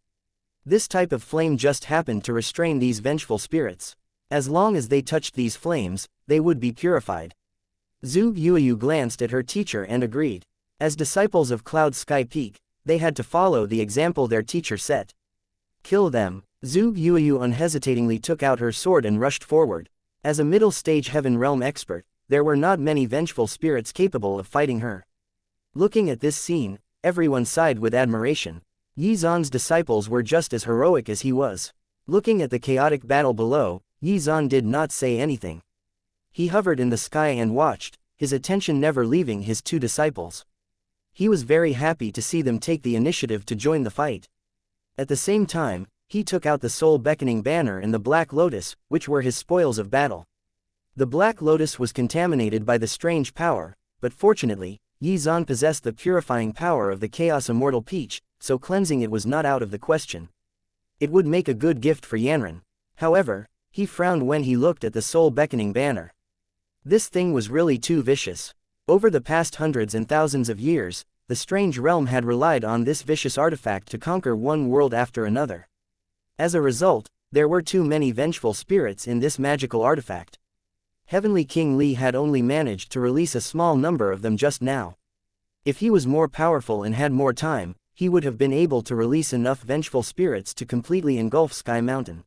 This type of flame just happened to restrain these vengeful spirits. As long as they touched these flames, they would be purified. Zhu Yuyu glanced at her teacher and agreed. As disciples of Cloud Sky Peak, they had to follow the example their teacher set. Kill them. Zhu Yuyu unhesitatingly took out her sword and rushed forward. As a middle-stage Heaven Realm expert, there were not many vengeful spirits capable of fighting her. Looking at this scene, everyone sighed with admiration. Yi Zan's disciples were just as heroic as he was. Looking at the chaotic battle below, Xuan did not say anything. He hovered in the sky and watched, his attention never leaving his two disciples. He was very happy to see them take the initiative to join the fight. At the same time, he took out the soul-beckoning banner and the Black Lotus, which were his spoils of battle. The Black Lotus was contaminated by the strange power, but fortunately, Xuan possessed the purifying power of the Chaos Immortal Peach, so cleansing it was not out of the question. It would make a good gift for Yanran. However, he frowned when he looked at the soul-beckoning banner. This thing was really too vicious. Over the past hundreds and thousands of years, the strange realm had relied on this vicious artifact to conquer one world after another. As a result, there were too many vengeful spirits in this magical artifact. Heavenly King Li had only managed to release a small number of them just now. If he was more powerful and had more time, he would have been able to release enough vengeful spirits to completely engulf Sky Mountain.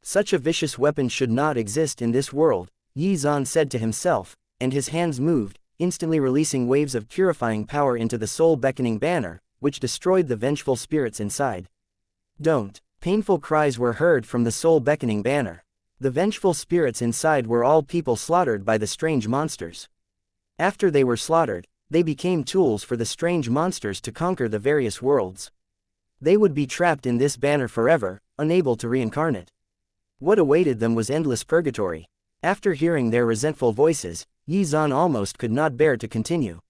Such a vicious weapon should not exist in this world, Xuan said to himself, and his hands moved, instantly releasing waves of purifying power into the soul-beckoning banner, which destroyed the vengeful spirits inside. Don't! Painful cries were heard from the soul-beckoning banner. The vengeful spirits inside were all people slaughtered by the strange monsters. After they were slaughtered, they became tools for the strange monsters to conquer the various worlds. They would be trapped in this banner forever, unable to reincarnate. What awaited them was endless purgatory. After hearing their resentful voices, Xuan almost could not bear to continue.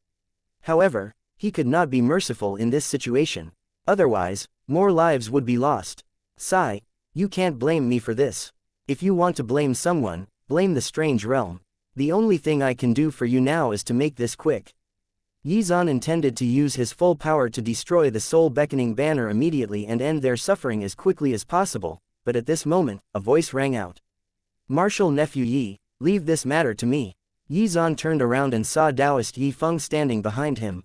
However, he could not be merciful in this situation. Otherwise, more lives would be lost. Sigh, you can't blame me for this. If you want to blame someone, blame the strange realm. The only thing I can do for you now is to make this quick. Xuan intended to use his full power to destroy the soul-beckoning banner immediately and end their suffering as quickly as possible, but at this moment, a voice rang out. Martial Nephew Yi, leave this matter to me. Xuan turned around and saw Taoist Yi Feng standing behind him.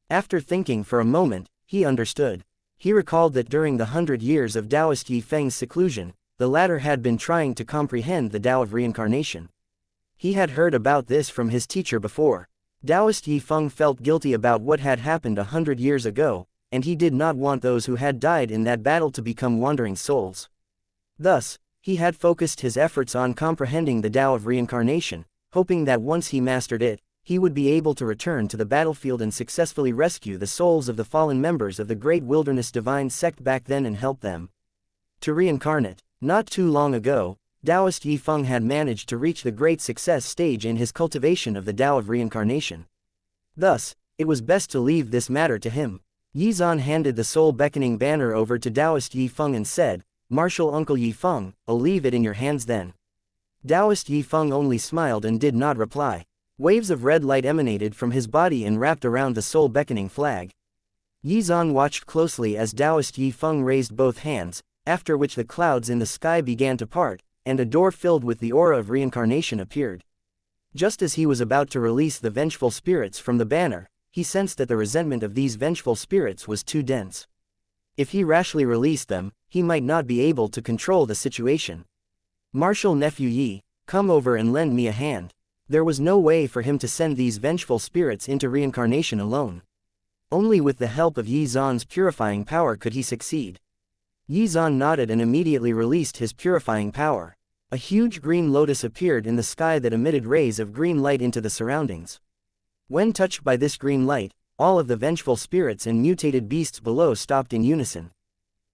After thinking for a moment, he understood. He recalled that during the 100 years of Taoist Yi Feng's seclusion, the latter had been trying to comprehend the Tao of reincarnation. He had heard about this from his teacher before. Taoist Yi Feng felt guilty about what had happened 100 years ago, and he did not want those who had died in that battle to become wandering souls. Thus, he had focused his efforts on comprehending the Tao of reincarnation, hoping that once he mastered it, he would be able to return to the battlefield and successfully rescue the souls of the fallen members of the Great Wilderness Divine Sect back then and help them to reincarnate. Not too long ago, Taoist Yi Feng had managed to reach the great success stage in his cultivation of the Tao of reincarnation. Thus, it was best to leave this matter to him. Xuan handed the soul-beckoning banner over to Taoist Yi Feng and said, Martial Uncle Yi Feng, I'll leave it in your hands then. Taoist Yi Feng only smiled and did not reply. Waves of red light emanated from his body and wrapped around the soul-beckoning flag. Xuan watched closely as Taoist Yi Feng raised both hands, after which the clouds in the sky began to part, and a door filled with the aura of reincarnation appeared. Just as he was about to release the vengeful spirits from the banner, he sensed that the resentment of these vengeful spirits was too dense. If he rashly released them, he might not be able to control the situation. Martial Nephew Yi, come over and lend me a hand. There was no way for him to send these vengeful spirits into reincarnation alone. Only with the help of Xuan's purifying power could he succeed. Xuan nodded and immediately released his purifying power. A huge green lotus appeared in the sky that emitted rays of green light into the surroundings. When touched by this green light, all of the vengeful spirits and mutated beasts below stopped in unison.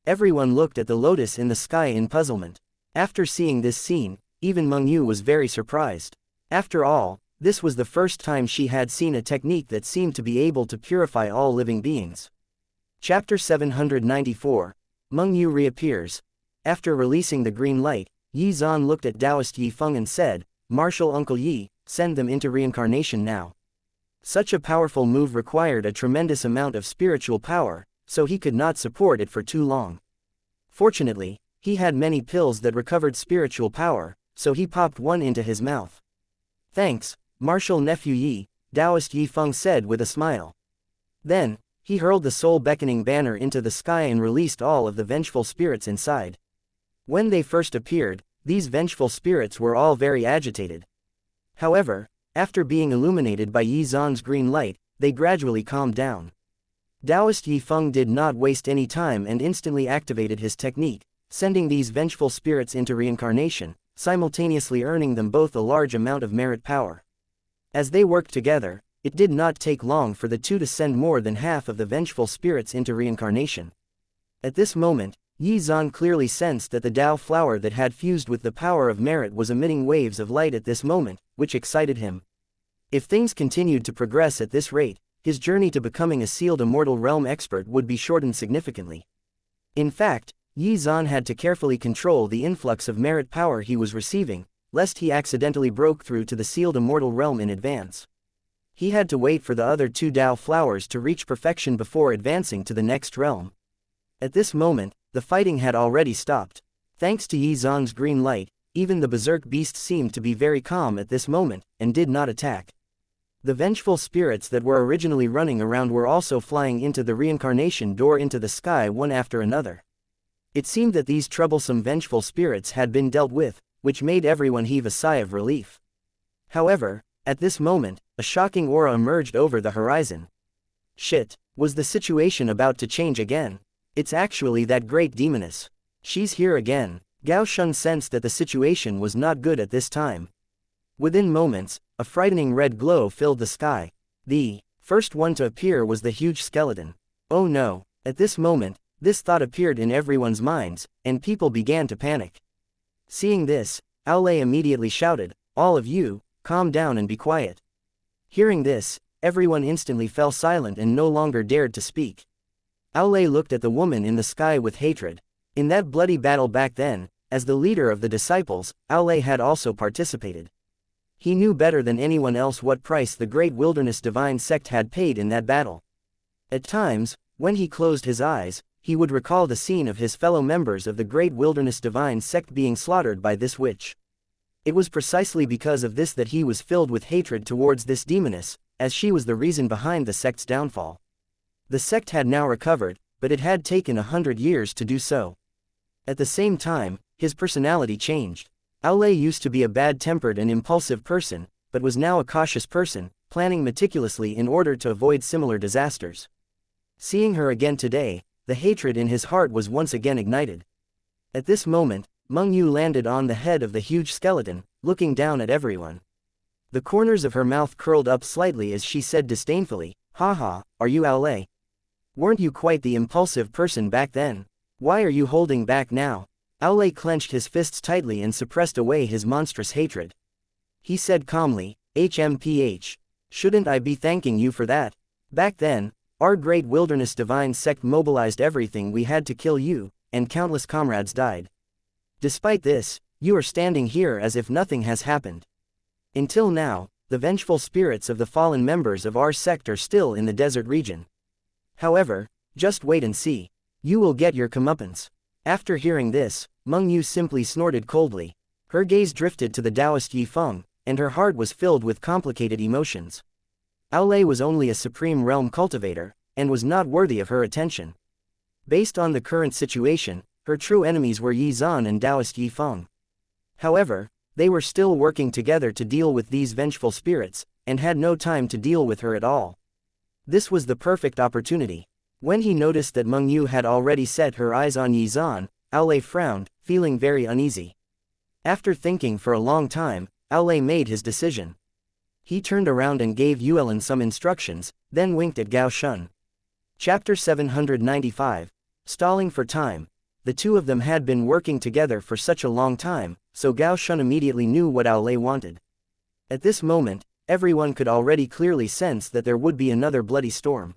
Everyone looked at the lotus in the sky in puzzlement. After seeing this scene, even Meng Yu was very surprised. After all, this was the first time she had seen a technique that seemed to be able to purify all living beings. Chapter 794. Meng Yu reappears. After releasing the green light, Xuan looked at Taoist Yi Feng and said, Martial Uncle Yi, send them into reincarnation now. Such a powerful move required a tremendous amount of spiritual power, so he could not support it for too long. Fortunately, he had many pills that recovered spiritual power, so he popped one into his mouth. Thanks, Martial Nephew Yi, Taoist Yi Feng said with a smile. Then, he hurled the soul-beckoning banner into the sky and released all of the vengeful spirits inside. When they first appeared, these vengeful spirits were all very agitated. However, after being illuminated by Xuan's green light, they gradually calmed down. Taoist Yi Feng did not waste any time and instantly activated his technique, sending these vengeful spirits into reincarnation, simultaneously earning them both a large amount of merit power. As they worked together, it did not take long for the two to send more than half of the vengeful spirits into reincarnation. At this moment, Yi Zan clearly sensed that the Tao flower that had fused with the power of merit was emitting waves of light at this moment, which excited him. If things continued to progress at this rate, his journey to becoming a sealed immortal realm expert would be shortened significantly. In fact, Yi Zan had to carefully control the influx of merit power he was receiving, lest he accidentally broke through to the sealed immortal realm in advance. He had to wait for the other two Tao flowers to reach perfection before advancing to the next realm. At this moment, the fighting had already stopped. Thanks to Yi Zan's green light, even the berserk beast seemed to be very calm at this moment, and did not attack. The vengeful spirits that were originally running around were also flying into the reincarnation door into the sky one after another. It seemed that these troublesome vengeful spirits had been dealt with, which made everyone heave a sigh of relief. However, at this moment, a shocking aura emerged over the horizon. Shit, was the situation about to change again? It's actually that great demoness. She's here again. Gao Shun sensed that the situation was not good at this time. Within moments, a frightening red glow filled the sky. The first one to appear was the huge skeleton. Oh no, at this moment, this thought appeared in everyone's minds, and people began to panic. Seeing this, Aolei immediately shouted, "All of you, calm down and be quiet." Hearing this, everyone instantly fell silent and no longer dared to speak. Aolei looked at the woman in the sky with hatred. In that bloody battle back then, as the leader of the disciples, Aolei had also participated. He knew better than anyone else what price the Great Wilderness Divine Sect had paid in that battle. At times, when he closed his eyes, he would recall the scene of his fellow members of the Great Wilderness Divine Sect being slaughtered by this witch. It was precisely because of this that he was filled with hatred towards this demoness, as she was the reason behind the sect's downfall. The sect had now recovered, but it had taken 100 years to do so. At the same time, his personality changed. Aolei used to be a bad-tempered and impulsive person, but was now a cautious person, planning meticulously in order to avoid similar disasters. Seeing her again today, the hatred in his heart was once again ignited. At this moment, Meng Yu landed on the head of the huge skeleton, looking down at everyone. The corners of her mouth curled up slightly as she said disdainfully, "Haha, are you Aolei? Weren't you quite the impulsive person back then? Why are you holding back now?" Aolei clenched his fists tightly and suppressed away his monstrous hatred. He said calmly, "HMPH. Shouldn't I be thanking you for that? Back then, our Great Wilderness Divine Sect mobilized everything we had to kill you, and countless comrades died. Despite this, you are standing here as if nothing has happened. Until now, the vengeful spirits of the fallen members of our sect are still in the desert region. However, just wait and see. You will get your comeuppance." After hearing this, Meng Yu simply snorted coldly. Her gaze drifted to the Taoist Yi Feng, and her heart was filled with complicated emotions. Aolei was only a supreme realm cultivator, and was not worthy of her attention. Based on the current situation, her true enemies were Yi Zan and Taoist Yi Feng. However, they were still working together to deal with these vengeful spirits, and had no time to deal with her at all. This was the perfect opportunity. When he noticed that Meng Yu had already set her eyes on Yi Zan, Aolei frowned, feeling very uneasy. After thinking for a long time, Aolei made his decision. He turned around and gave Yuelin some instructions, then winked at Gao Shun. Chapter 795. Stalling for time. The two of them had been working together for such a long time, so Gao Shun immediately knew what Aolei wanted. At this moment, everyone could already clearly sense that there would be another bloody storm.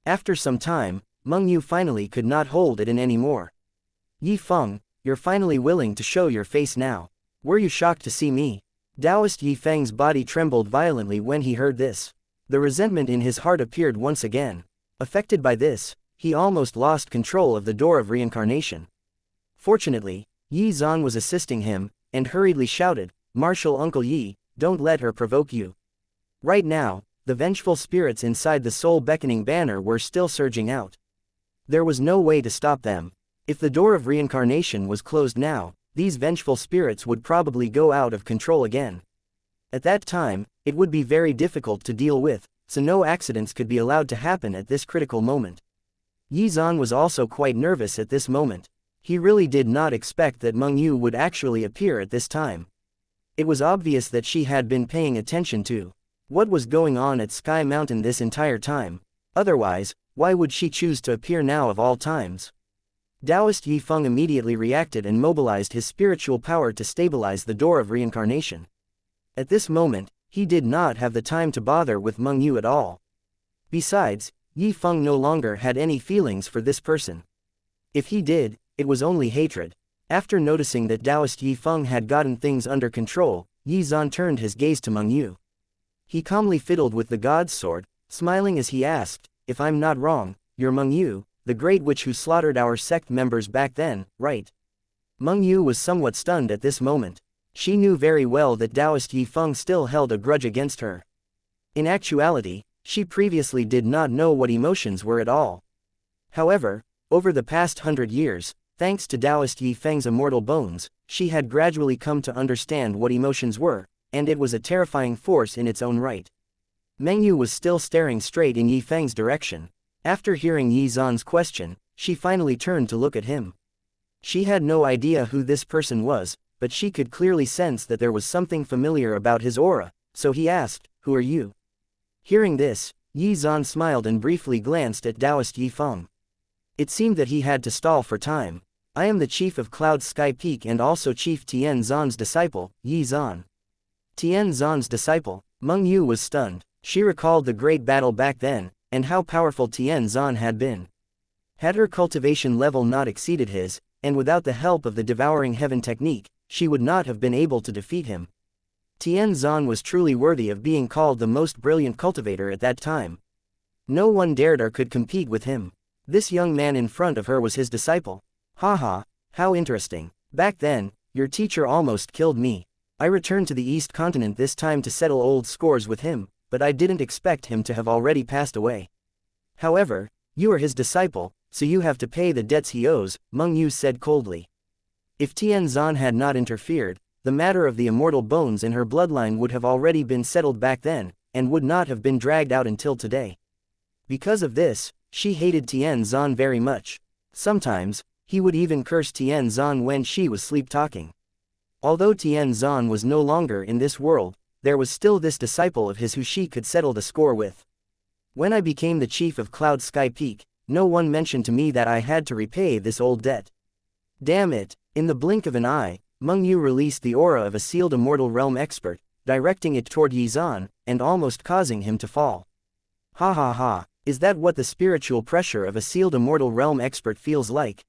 After some time, Meng Yu finally could not hold it in anymore. "Yi Feng, you're finally willing to show your face now. Were you shocked to see me?" Taoist Yi Feng's body trembled violently when he heard this. The resentment in his heart appeared once again. Affected by this, he almost lost control of the door of reincarnation. Fortunately, Yi Zan was assisting him, and hurriedly shouted, "Martial Uncle Yi, don't let her provoke you." Right now, the vengeful spirits inside the soul-beckoning banner were still surging out. There was no way to stop them. If the door of reincarnation was closed now, these vengeful spirits would probably go out of control again. At that time, it would be very difficult to deal with, so no accidents could be allowed to happen at this critical moment. Yi Zan was also quite nervous at this moment. He really did not expect that Meng Yu would actually appear at this time. It was obvious that she had been paying attention to what was going on at Sky Mountain this entire time. Otherwise, why would she choose to appear now of all times? Taoist Yi Feng immediately reacted and mobilized his spiritual power to stabilize the door of reincarnation. At this moment, he did not have the time to bother with Meng Yu at all. Besides, Yi Feng no longer had any feelings for this person. If he did, it was only hatred. After noticing that Taoist Yi Feng had gotten things under control, Yi Zan turned his gaze to Meng Yu. He calmly fiddled with the god's sword, smiling as he asked, "If I'm not wrong, you're Meng Yu, the great witch who slaughtered our sect members back then, right?" Meng Yu was somewhat stunned at this moment. She knew very well that Taoist Yi Feng still held a grudge against her. In actuality, she previously did not know what emotions were at all. However, over the past 100 years, thanks to Taoist Yi Feng's immortal bones, she had gradually come to understand what emotions were, and it was a terrifying force in its own right. Meng Yu was still staring straight in Yi Feng's direction. After hearing Yi Zan's question, she finally turned to look at him. She had no idea who this person was, but she could clearly sense that there was something familiar about his aura, so he asked, "Who are you?" Hearing this, Yi Zan smiled and briefly glanced at Taoist Yi Feng. It seemed that he had to stall for time. "I am the chief of Cloud Sky Peak and also Chief Tian Zan's disciple, Yi Zan." Tian Zan's disciple? Meng Yu was stunned. She recalled the great battle back then, and how powerful Tian Zan had been. Had her cultivation level not exceeded his, and without the help of the Devouring Heaven technique, she would not have been able to defeat him. Tian Zan was truly worthy of being called the most brilliant cultivator at that time. No one dared or could compete with him. This young man in front of her was his disciple. Haha, how interesting. Back then, your teacher almost killed me. I returned to the East Continent this time to settle old scores with him, but I didn't expect him to have already passed away. However, you are his disciple, so you have to pay the debts he owes, Meng Yu said coldly. If Tian Zan had not interfered, the matter of the immortal bones in her bloodline would have already been settled back then, and would not have been dragged out until today. Because of this, she hated Tian Zan very much. Sometimes, he would even curse Tian Zan when she was sleep-talking. Although Tian Zan was no longer in this world, there was still this disciple of his who she could settle the score with. When I became the chief of Cloud Sky Peak, no one mentioned to me that I had to repay this old debt. Damn it! In the blink of an eye, Meng Yu released the aura of a sealed immortal realm expert, directing it toward Yi Zan, and almost causing him to fall. Ha ha ha, is that what the spiritual pressure of a sealed immortal realm expert feels like?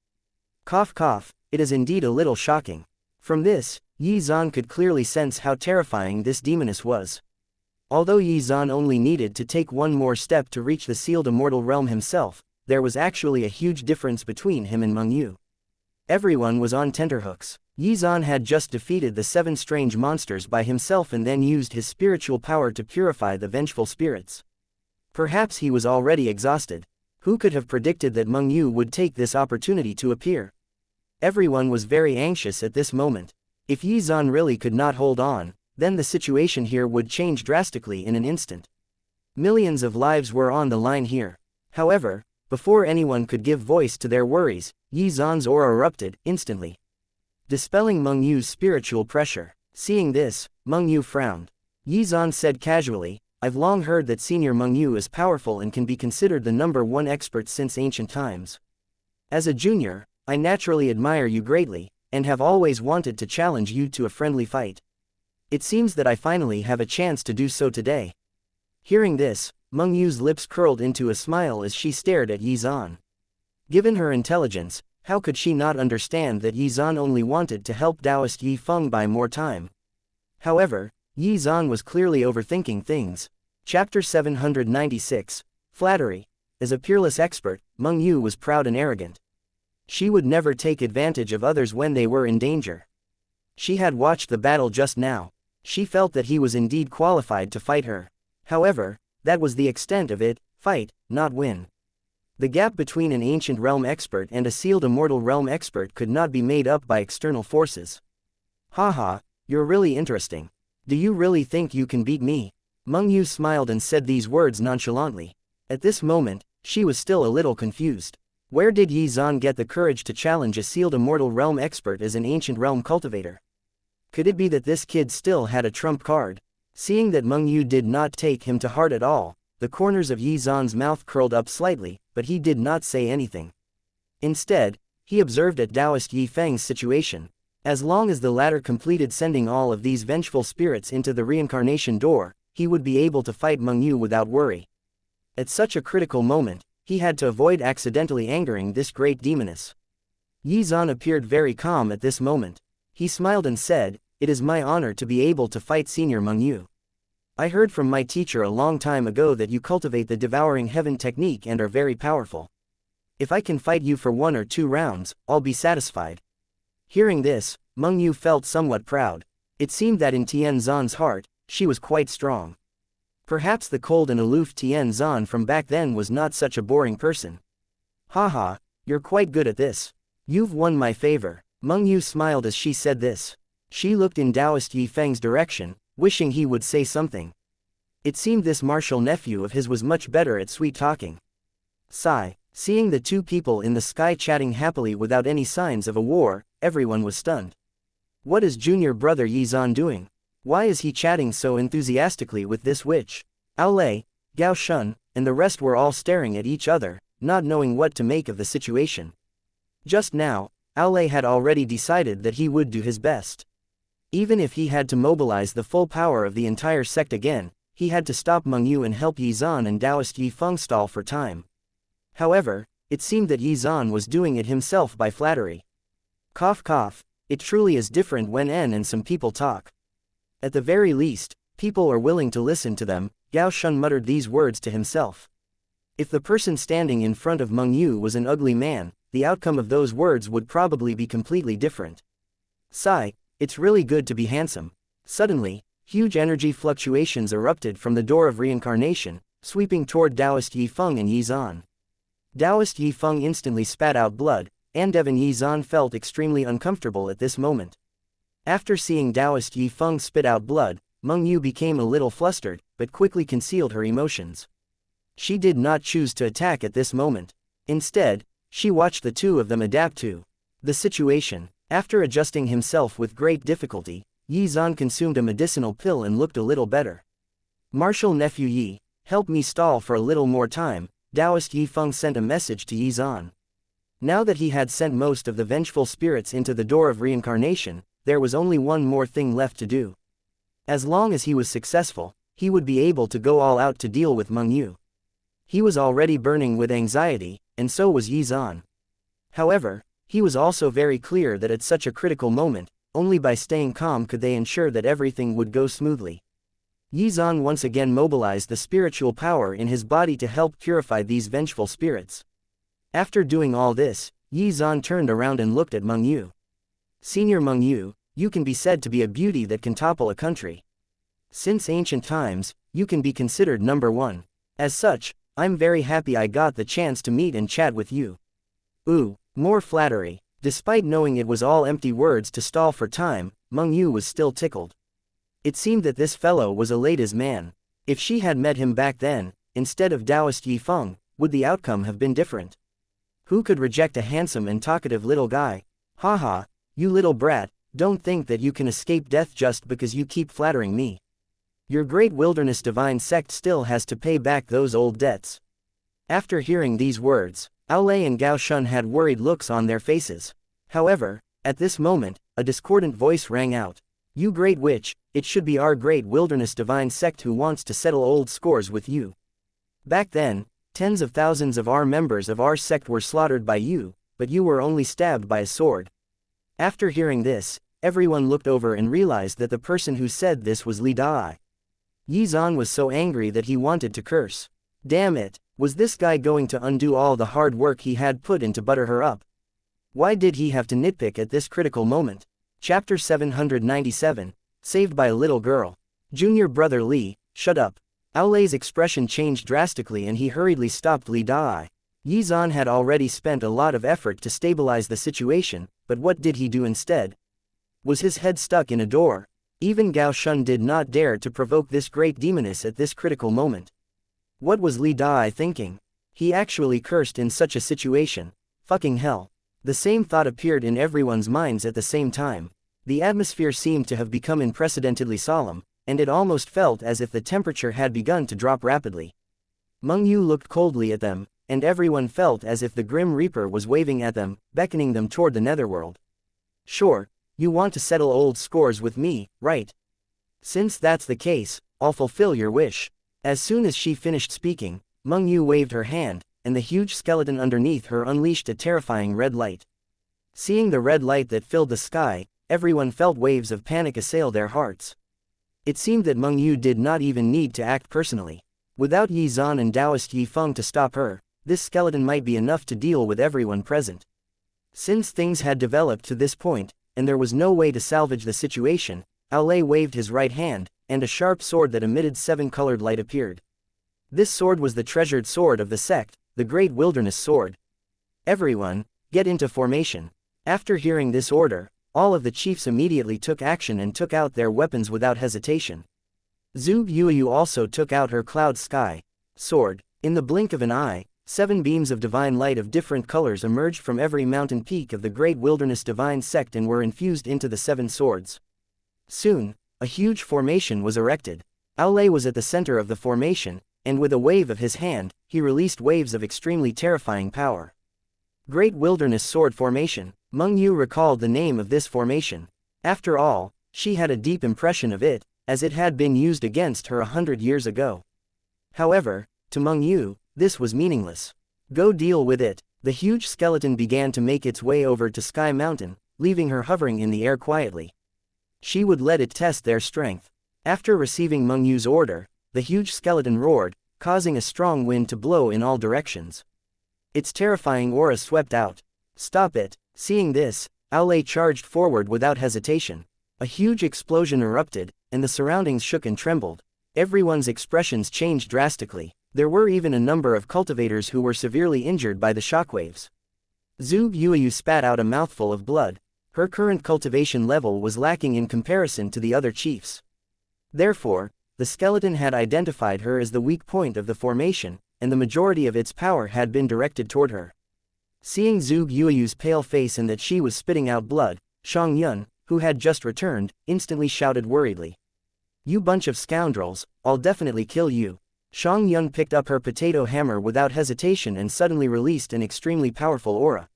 Cough cough, it is indeed a little shocking. From this, Yi Zan could clearly sense how terrifying this demoness was. Although Yi Zan only needed to take one more step to reach the sealed immortal realm himself, there was actually a huge difference between him and Meng Yu. Everyone was on tenterhooks. Yi Zan had just defeated the 7 strange monsters by himself and then used his spiritual power to purify the vengeful spirits. Perhaps he was already exhausted. Who could have predicted that Meng Yu would take this opportunity to appear? Everyone was very anxious at this moment. If Yi Zan really could not hold on, then the situation here would change drastically in an instant. Millions of lives were on the line here. However, before anyone could give voice to their worries, Yi Zan's aura erupted instantly, dispelling Meng Yu's spiritual pressure. Seeing this, Meng Yu frowned. Yi Zan said casually, "I've long heard that Senior Meng Yu is powerful and can be considered the #1 expert since ancient times. As a junior, I naturally admire you greatly, and have always wanted to challenge you to a friendly fight. It seems that I finally have a chance to do so today." Hearing this, Meng Yu's lips curled into a smile as she stared at Yi Zan. Given her intelligence, how could she not understand that Yi Zan only wanted to help Taoist Yi Feng buy more time? However, Yi Zan was clearly overthinking things. Chapter 796. Flattery. As a peerless expert, Meng Yu was proud and arrogant. She would never take advantage of others when they were in danger. She had watched the battle just now. She felt that he was indeed qualified to fight her. However, that was the extent of it: fight, not win. The gap between an ancient realm expert and a sealed immortal realm expert could not be made up by external forces. Haha, you're really interesting. Do you really think you can beat me? Meng Yu smiled and said these words nonchalantly. At this moment, she was still a little confused. Where did Yi Zan get the courage to challenge a sealed immortal realm expert as an ancient realm cultivator? Could it be that this kid still had a trump card? Seeing that Meng Yu did not take him to heart at all, the corners of Yi Zan's mouth curled up slightly, but he did not say anything. Instead, he observed at Taoist Yi Feng's situation. As long as the latter completed sending all of these vengeful spirits into the reincarnation door, he would be able to fight Meng Yu without worry. At such a critical moment, he had to avoid accidentally angering this great demoness. Yi Zan appeared very calm at this moment. He smiled and said, "It is my honor to be able to fight Senior Meng Yu. I heard from my teacher a long time ago that you cultivate the Devouring Heaven technique and are very powerful. If I can fight you for 1 or 2 rounds, I'll be satisfied." Hearing this, Meng Yu felt somewhat proud. It seemed that in Tian Zan's heart, she was quite strong. Perhaps the cold and aloof Tian Zan from back then was not such a boring person. "Haha, you're quite good at this. You've won my favor." Meng Yu smiled as she said this. She looked in Taoist Yi Feng's direction, wishing he would say something. It seemed this martial nephew of his was much better at sweet talking. Sigh. Seeing the two people in the sky chatting happily without any signs of a war, everyone was stunned. What is junior brother Yi Zan doing? Why is he chatting so enthusiastically with this witch? Aolei, Gao Shun, and the rest were all staring at each other, not knowing what to make of the situation. Just now, Aolei had already decided that he would do his best. Even if he had to mobilize the full power of the entire sect again, he had to stop Meng Yu and help Yi Zan and Taoist Yi Feng stall for time. However, it seemed that Yi Zan was doing it himself by flattery. Cough cough, it truly is different when N and some people talk. At the very least, people are willing to listen to them. Gao Shun muttered these words to himself. If the person standing in front of Meng Yu was an ugly man, the outcome of those words would probably be completely different. Sigh, it's really good to be handsome. Suddenly, huge energy fluctuations erupted from the door of reincarnation, sweeping toward Taoist Yi Feng and Yi Zan. Taoist Yi Feng instantly spat out blood, and Devon Yi Zan felt extremely uncomfortable at this moment. After seeing Taoist Yi Feng spit out blood, Meng Yu became a little flustered, but quickly concealed her emotions. She did not choose to attack at this moment. Instead, she watched the two of them adapt to the situation. After adjusting himself with great difficulty, Yi Zan consumed a medicinal pill and looked a little better. "Martial nephew Yi, help me stall for a little more time," Taoist Yi Feng sent a message to Yi Zan. Now that he had sent most of the vengeful spirits into the door of reincarnation, there was only one more thing left to do. As long as he was successful, he would be able to go all out to deal with Meng Yu. He was already burning with anxiety, and so was Yi Zan. However, he was also very clear that at such a critical moment, only by staying calm could they ensure that everything would go smoothly. Yi Zan once again mobilized the spiritual power in his body to help purify these vengeful spirits. After doing all this, Yi Zan turned around and looked at Meng Yu. "Senior Meng Yu, you can be said to be a beauty that can topple a country. Since ancient times, you can be considered number one. As such, I'm very happy I got the chance to meet and chat with you." Ooh, more flattery. Despite knowing it was all empty words to stall for time, Meng Yu was still tickled. It seemed that this fellow was a ladies' man. If she had met him back then, instead of Taoist Yi Feng, would the outcome have been different? Who could reject a handsome and talkative little guy? Haha, you little brat, don't think that you can escape death just because you keep flattering me. Your great wilderness divine sect still has to pay back those old debts. After hearing these words, Aolei and Gao Shun had worried looks on their faces. However, at this moment, a discordant voice rang out. "You great witch, it should be our great wilderness divine sect who wants to settle old scores with you. Back then, tens of thousands of our members of our sect were slaughtered by you, but you were only stabbed by a sword." After hearing this, everyone looked over and realized that the person who said this was Li Dai. Yi Zan was so angry that he wanted to curse. Damn it, was this guy going to undo all the hard work he had put in to butter her up? Why did he have to nitpick at this critical moment? Chapter 797, Saved by a Little Girl. Junior brother Li, shut up. Aolei's expression changed drastically and he hurriedly stopped Li Dai. Yi Zan had already spent a lot of effort to stabilize the situation, but what did he do instead? Was his head stuck in a door? Even Gao Shun did not dare to provoke this great demoness at this critical moment. What was Li Dai thinking? He actually cursed in such a situation. Fucking hell. The same thought appeared in everyone's minds at the same time. The atmosphere seemed to have become unprecedentedly solemn, and it almost felt as if the temperature had begun to drop rapidly. Meng Yu looked coldly at them, and everyone felt as if the Grim Reaper was waving at them, beckoning them toward the netherworld. Sure, you want to settle old scores with me, right? Since that's the case, I'll fulfill your wish. As soon as she finished speaking, Meng Yu waved her hand, and the huge skeleton underneath her unleashed a terrifying red light. Seeing the red light that filled the sky, everyone felt waves of panic assail their hearts. It seemed that Meng Yu did not even need to act personally. Without Yi Zan and Taoist Yi Feng to stop her, this skeleton might be enough to deal with everyone present. Since things had developed to this point, and there was no way to salvage the situation, Aolei waved his right hand, and a sharp sword that emitted 7-colored light appeared. This sword was the treasured sword of the sect, the Great Wilderness Sword. Everyone, get into formation. After hearing this order, all of the chiefs immediately took action and took out their weapons without hesitation. Zhu Yuyu also took out her Cloud Sky sword. In the blink of an eye, 7 beams of divine light of different colors emerged from every mountain peak of the Great Wilderness Divine Sect and were infused into the 7 swords. Soon, a huge formation was erected. Aolei was at the center of the formation, and with a wave of his hand, he released waves of extremely terrifying power. Great Wilderness Sword Formation. Meng Yu recalled the name of this formation. After all, she had a deep impression of it, as it had been used against her 100 years ago. However, to Meng Yu, this was meaningless. Go deal with it. The huge skeleton began to make its way over to Sky Mountain, leaving her hovering in the air quietly. She would let it test their strength. After receiving Meng Yu's order, the huge skeleton roared, causing a strong wind to blow in all directions. Its terrifying aura swept out. Stop it. Seeing this, Aolei charged forward without hesitation. A huge explosion erupted, and the surroundings shook and trembled. Everyone's expressions changed drastically. There were even a number of cultivators who were severely injured by the shockwaves. Zhu Yuyu spat out a mouthful of blood. Her current cultivation level was lacking in comparison to the other chiefs. Therefore, the skeleton had identified her as the weak point of the formation, and the majority of its power had been directed toward her. Seeing Zhu Yueyu's pale face and that she was spitting out blood, Shang Yun, who had just returned, instantly shouted worriedly. You bunch of scoundrels, I'll definitely kill you. Shang Yun picked up her potato hammer without hesitation and suddenly released an extremely powerful aura.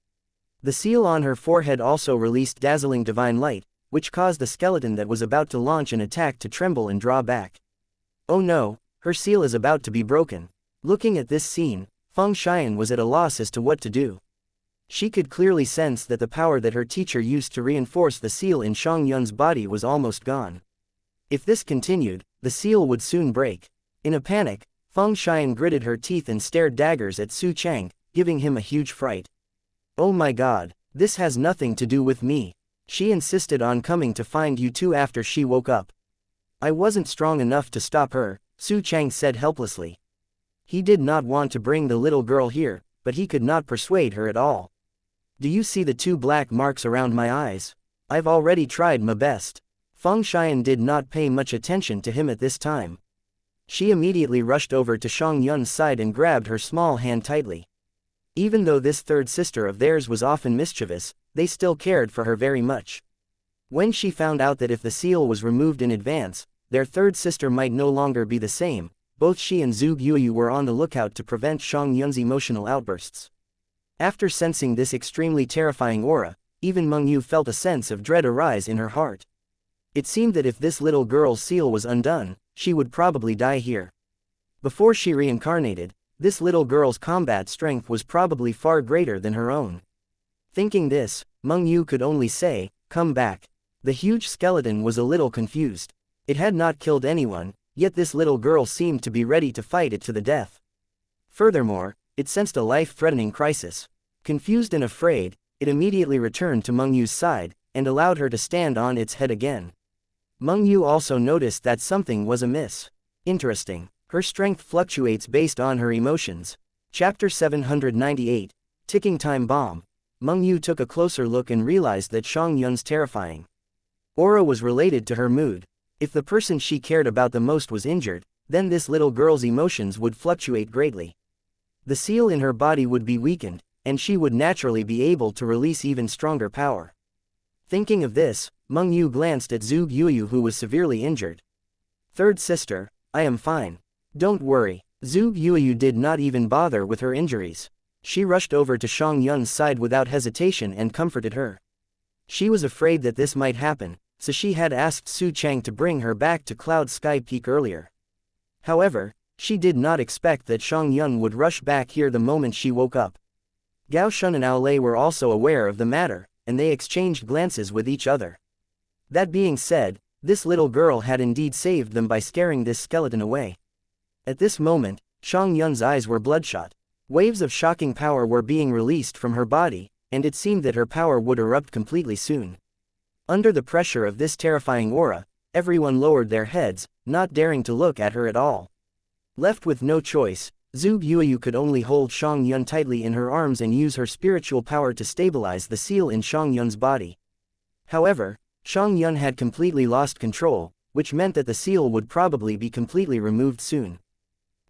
The seal on her forehead also released dazzling divine light, which caused the skeleton that was about to launch an attack to tremble and draw back. Oh no, her seal is about to be broken. Looking at this scene, Feng Xian was at a loss as to what to do. She could clearly sense that the power that her teacher used to reinforce the seal in Shang Yun's body was almost gone. If this continued, the seal would soon break. In a panic, Feng Xian gritted her teeth and stared daggers at Su Chang, giving him a huge fright. Oh my god, this has nothing to do with me. She insisted on coming to find you two after she woke up. I wasn't strong enough to stop her, Su Chang said helplessly. He did not want to bring the little girl here, but he could not persuade her at all. Do you see the 2 black marks around my eyes? I've already tried my best. Feng Xian did not pay much attention to him at this time. She immediately rushed over to Shang Yun's side and grabbed her small hand tightly. Even though this third sister of theirs was often mischievous, they still cared for her very much. When she found out that if the seal was removed in advance, their third sister might no longer be the same, both she and Zhu Yuyu were on the lookout to prevent Shang Yun's emotional outbursts. After sensing this extremely terrifying aura, even Meng Yu felt a sense of dread arise in her heart. It seemed that if this little girl's seal was undone, she would probably die here. Before she reincarnated, this little girl's combat strength was probably far greater than her own. Thinking this, Meng Yu could only say, "Come back." The huge skeleton was a little confused. It had not killed anyone, yet this little girl seemed to be ready to fight it to the death. Furthermore, it sensed a life-threatening crisis. Confused and afraid, it immediately returned to Meng Yu's side, and allowed her to stand on its head again. Meng Yu also noticed that something was amiss. Interesting. Her strength fluctuates based on her emotions. Chapter 798. Ticking Time Bomb. Meng Yu took a closer look and realized that Shang Yun's terrifying aura was related to her mood. If the person she cared about the most was injured, then this little girl's emotions would fluctuate greatly. The seal in her body would be weakened, and she would naturally be able to release even stronger power. Thinking of this, Meng Yu glanced at Zhuge Yuyu, who was severely injured. "Third sister, I am fine. Don't worry." Zhuge Yuyu did not even bother with her injuries. She rushed over to Shang Yun's side without hesitation and comforted her. She was afraid that this might happen, so she had asked Su Chang to bring her back to Cloud Sky Peak earlier. However, she did not expect that Shang Yun would rush back here the moment she woke up. Gao Shun and Ao Lei were also aware of the matter, and they exchanged glances with each other. That being said, this little girl had indeed saved them by scaring this skeleton away. At this moment, Shang Yun's eyes were bloodshot. Waves of shocking power were being released from her body, and it seemed that her power would erupt completely soon. Under the pressure of this terrifying aura, everyone lowered their heads, not daring to look at her at all. Left with no choice, Zhuge Yuyu could only hold Shang Yun tightly in her arms and use her spiritual power to stabilize the seal in Shang Yun's body. However, Shang Yun had completely lost control, which meant that the seal would probably be completely removed soon.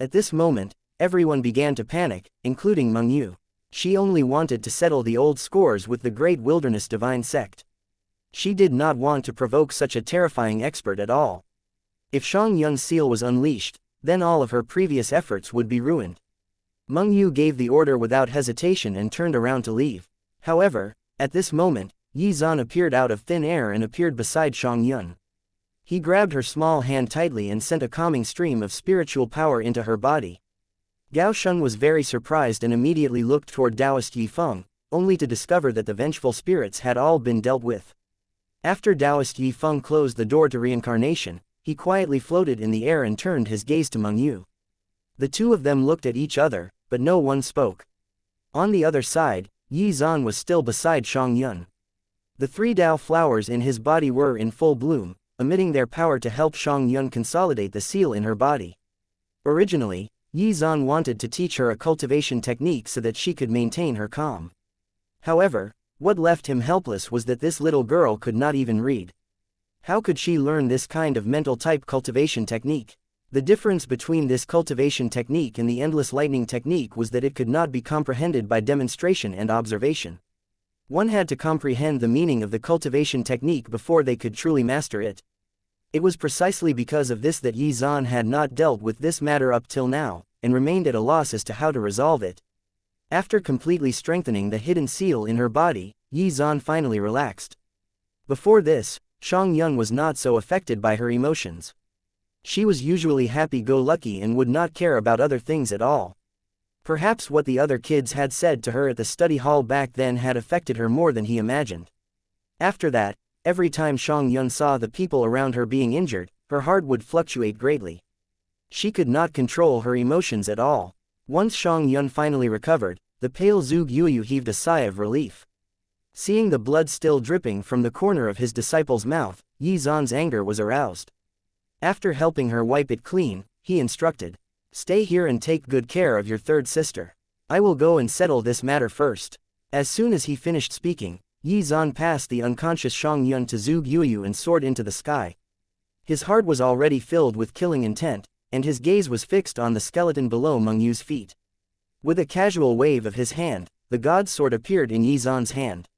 At this moment, everyone began to panic, including Meng Yu. She only wanted to settle the old scores with the Great Wilderness Divine Sect. She did not want to provoke such a terrifying expert at all. If Shang Yun's seal was unleashed, then all of her previous efforts would be ruined. Meng Yu gave the order without hesitation and turned around to leave. However, at this moment, Yi Zan appeared out of thin air and appeared beside Shang Yun. He grabbed her small hand tightly and sent a calming stream of spiritual power into her body. Gao Shun was very surprised and immediately looked toward Taoist Yi Feng, only to discover that the vengeful spirits had all been dealt with. After Taoist Yi Feng closed the door to reincarnation, he quietly floated in the air and turned his gaze to Meng Yu. The two of them looked at each other, but no one spoke. On the other side, Yi Zan was still beside Shang Yun. The 3 Dao flowers in his body were in full bloom, emitting their power to help Shang Yun consolidate the seal in her body. Originally, Yi Zan wanted to teach her a cultivation technique so that she could maintain her calm. However, what left him helpless was that this little girl could not even read. How could she learn this kind of mental-type cultivation technique? The difference between this cultivation technique and the endless lightning technique was that it could not be comprehended by demonstration and observation. One had to comprehend the meaning of the cultivation technique before they could truly master it. It was precisely because of this that Yi Zan had not dealt with this matter up till now, and remained at a loss as to how to resolve it. After completely strengthening the hidden seal in her body, Yi Zan finally relaxed. Before this, Shang Yun was not so affected by her emotions. She was usually happy-go-lucky and would not care about other things at all. Perhaps what the other kids had said to her at the study hall back then had affected her more than he imagined. After that, every time Shang Yun saw the people around her being injured, her heart would fluctuate greatly. She could not control her emotions at all. Once Shang Yun finally recovered, the pale Zhuge Yuyu heaved a sigh of relief. Seeing the blood still dripping from the corner of his disciple's mouth, Yi Zan's anger was aroused. After helping her wipe it clean, he instructed, "Stay here and take good care of your third sister. I will go and settle this matter first." As soon as he finished speaking, Yi Zan passed the unconscious Shang Yun to Zhuge Yuyu and soared into the sky. His heart was already filled with killing intent, and his gaze was fixed on the skeleton below Meng Yu's feet. With a casual wave of his hand, the god's sword appeared in Yi Zan's hand.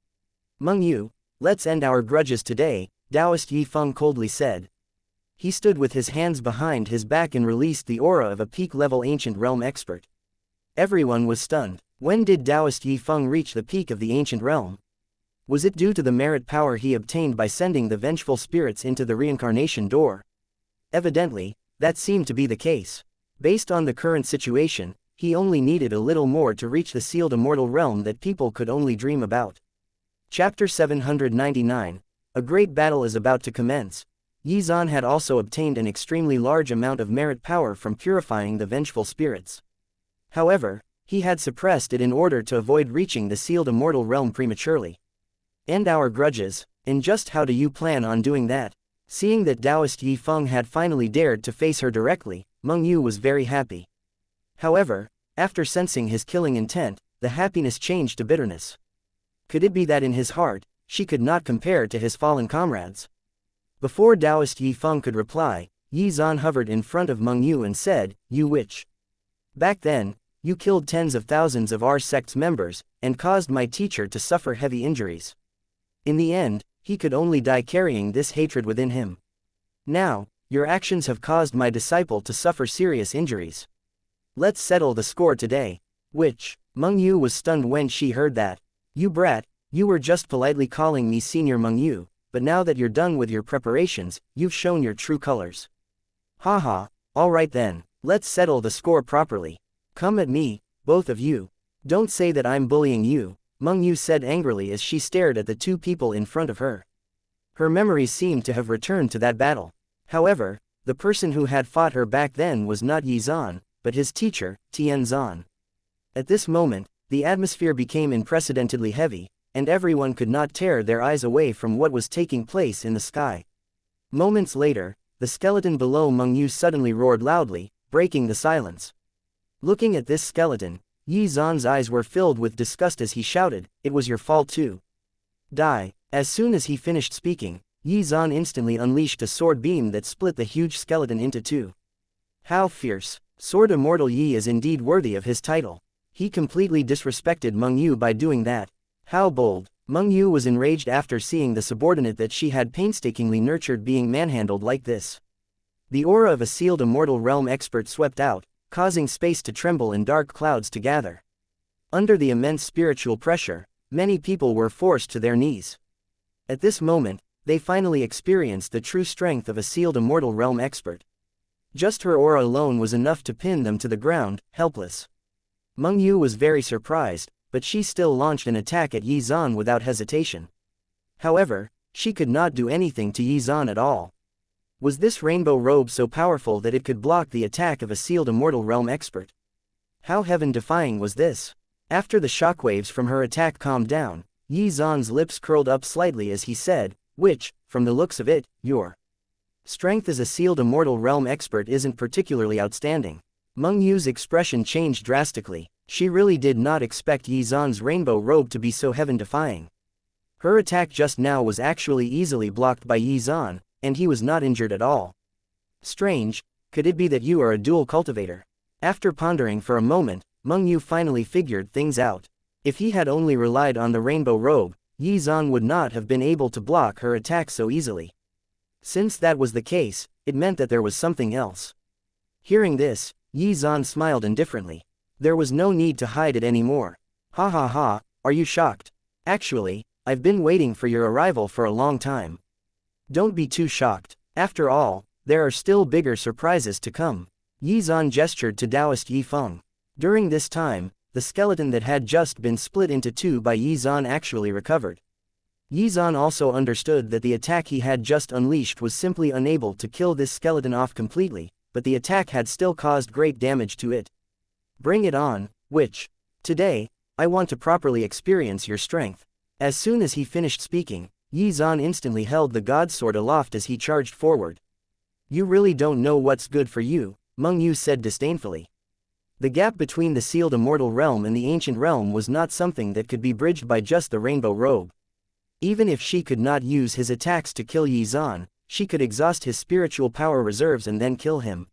"Meng Yu, let's end our grudges today," Taoist Yi Feng coldly said. He stood with his hands behind his back and released the aura of a peak-level ancient realm expert. Everyone was stunned. When did Taoist Yi Feng reach the peak of the ancient realm? Was it due to the merit power he obtained by sending the vengeful spirits into the reincarnation door? Evidently, that seemed to be the case. Based on the current situation, he only needed a little more to reach the sealed immortal realm that people could only dream about. Chapter 799. A great battle is about to commence. Yi Zan had also obtained an extremely large amount of merit power from purifying the vengeful spirits. However, he had suppressed it in order to avoid reaching the sealed immortal realm prematurely. End our grudges, and just how do you plan on doing that? Seeing that Taoist Yi Feng had finally dared to face her directly, Meng Yu was very happy. However, after sensing his killing intent, the happiness changed to bitterness. Could it be that in his heart, she could not compare to his fallen comrades? Before Taoist Yi Feng could reply, Yi Zan hovered in front of Meng Yu and said, "You witch. Back then, you killed tens of thousands of our sect's members, and caused my teacher to suffer heavy injuries. In the end, he could only die carrying this hatred within him. Now, your actions have caused my disciple to suffer serious injuries. Let's settle the score today. Which? Meng Yu was stunned when she heard that. You brat, you were just politely calling me Senior Meng Yu, but now that you're done with your preparations, you've shown your true colors. Haha, alright then, let's settle the score properly. Come at me, both of you. Don't say that I'm bullying you, Meng Yu said angrily as she stared at the two people in front of her. Her memories seemed to have returned to that battle. However, the person who had fought her back then was not Yi Zan, but his teacher, Tian Zan. At this moment, the atmosphere became unprecedentedly heavy, and everyone could not tear their eyes away from what was taking place in the sky. Moments later, the skeleton below Meng Yu suddenly roared loudly, breaking the silence. Looking at this skeleton, Yi Zan's eyes were filled with disgust as he shouted, "It was your fault too. Die." As soon as he finished speaking, Yi Zan instantly unleashed a sword beam that split the huge skeleton into two. How fierce! Sword Immortal Yi is indeed worthy of his title. He completely disrespected Meng Yu by doing that. How bold! Meng Yu was enraged after seeing the subordinate that she had painstakingly nurtured being manhandled like this. The aura of a sealed immortal realm expert swept out, causing space to tremble and dark clouds to gather. Under the immense spiritual pressure, many people were forced to their knees. At this moment, they finally experienced the true strength of a sealed immortal realm expert. Just her aura alone was enough to pin them to the ground, helpless. Meng Yu was very surprised, but she still launched an attack at Yi Zan without hesitation. However, she could not do anything to Yi Zan at all. Was this rainbow robe so powerful that it could block the attack of a sealed immortal realm expert? How heaven-defying was this? After the shockwaves from her attack calmed down, Yi Zan's lips curled up slightly as he said, "Which, from the looks of it, your strength as a sealed immortal realm expert isn't particularly outstanding." Meng Yu's expression changed drastically. She really did not expect Yi Zan's rainbow robe to be so heaven-defying. Her attack just now was actually easily blocked by Yi Zan, and he was not injured at all. Strange, could it be that you are a dual cultivator? After pondering for a moment, Meng Yu finally figured things out. If he had only relied on the rainbow robe, Yi Zan would not have been able to block her attack so easily. Since that was the case, it meant that there was something else. Hearing this, Yi Zan smiled indifferently. There was no need to hide it anymore. Ha ha ha, are you shocked? Actually, I've been waiting for your arrival for a long time. Don't be too shocked. After all, there are still bigger surprises to come. Yi Zan gestured to Taoist Yi Feng. During this time, the skeleton that had just been split into two by Yi Zan actually recovered. Yi Zan also understood that the attack he had just unleashed was simply unable to kill this skeleton off completely, but the attack had still caused great damage to it. Bring it on, witch. Today, I want to properly experience your strength. As soon as he finished speaking, Yi Zan instantly held the god sword aloft as he charged forward. You really don't know what's good for you, Meng Yu said disdainfully. The gap between the sealed immortal realm and the ancient realm was not something that could be bridged by just the rainbow robe. Even if she could not use his attacks to kill Yi Zan, she could exhaust his spiritual power reserves and then kill him.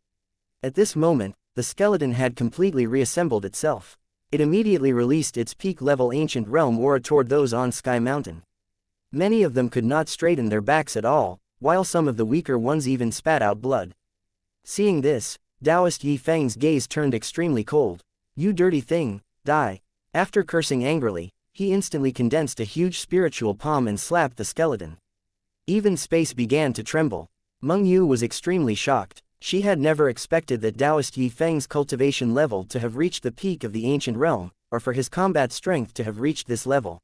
At this moment, the skeleton had completely reassembled itself. It immediately released its peak-level ancient realm aura toward those on Sky Mountain. Many of them could not straighten their backs at all, while some of the weaker ones even spat out blood. Seeing this, Taoist Yi Feng's gaze turned extremely cold. You dirty thing, die. After cursing angrily, he instantly condensed a huge spiritual palm and slapped the skeleton. Even space began to tremble. Meng Yu was extremely shocked. She had never expected that Taoist Yi Feng's cultivation level to have reached the peak of the ancient realm, or for his combat strength to have reached this level.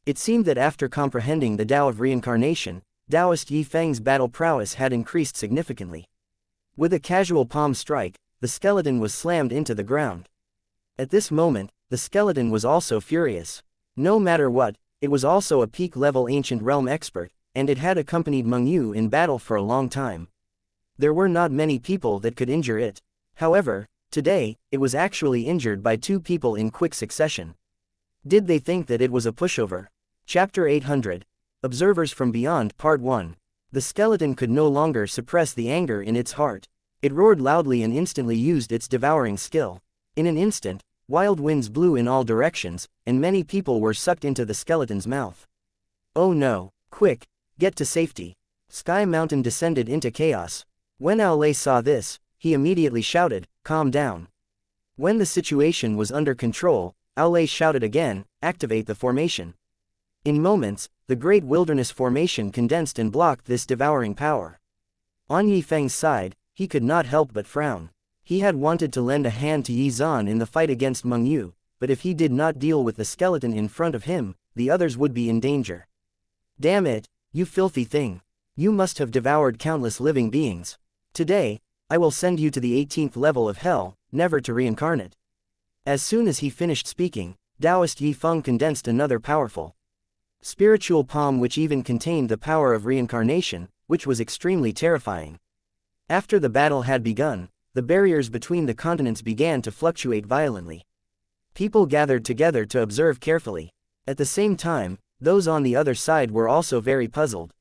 It seemed that after comprehending the Tao of reincarnation, Taoist Yi Feng's battle prowess had increased significantly. With a casual palm strike, the skeleton was slammed into the ground. At this moment, the skeleton was also furious. No matter what, it was also a peak-level ancient realm expert, and it had accompanied Meng Yu in battle for a long time. There were not many people that could injure it. However, today, it was actually injured by two people in quick succession. Did they think that it was a pushover? Chapter 800. Observers from Beyond Part 1. The skeleton could no longer suppress the anger in its heart. It roared loudly and instantly used its devouring skill. In an instant, Wild winds blew in all directions, and many people were sucked into the skeleton's mouth. Oh no, quick, get to safety. Sky Mountain descended into chaos. When Aolei saw this, he immediately shouted, calm down. When the situation was under control, Aolei shouted again, activate the formation. In moments, the Great Wilderness Formation condensed and blocked this devouring power. On Yi Feng's side, he could not help but frown. He had wanted to lend a hand to Yi Zan in the fight against Meng Yu, but if he did not deal with the skeleton in front of him, the others would be in danger. Damn it, you filthy thing. You must have devoured countless living beings. Today, I will send you to the 18th level of hell, never to reincarnate. As soon as he finished speaking, Taoist Yi Feng condensed another powerful spiritual palm which even contained the power of reincarnation, which was extremely terrifying. After the battle had begun, the barriers between the continents began to fluctuate violently. People gathered together to observe carefully. At the same time, those on the other side were also very puzzled.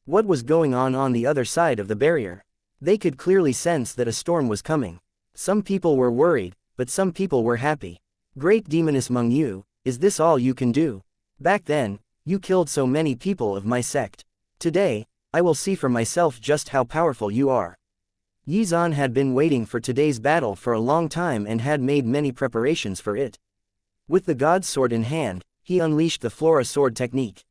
What was going on the other side of the barrier? They could clearly sense that a storm was coming. Some people were worried, but some people were happy. Great Demoness Meng Yu, is this all you can do? Back then, you killed so many people of my sect. Today, I will see for myself just how powerful you are. Yi Zan had been waiting for today's battle for a long time and had made many preparations for it. With the God's sword in hand, he unleashed the Flora sword technique.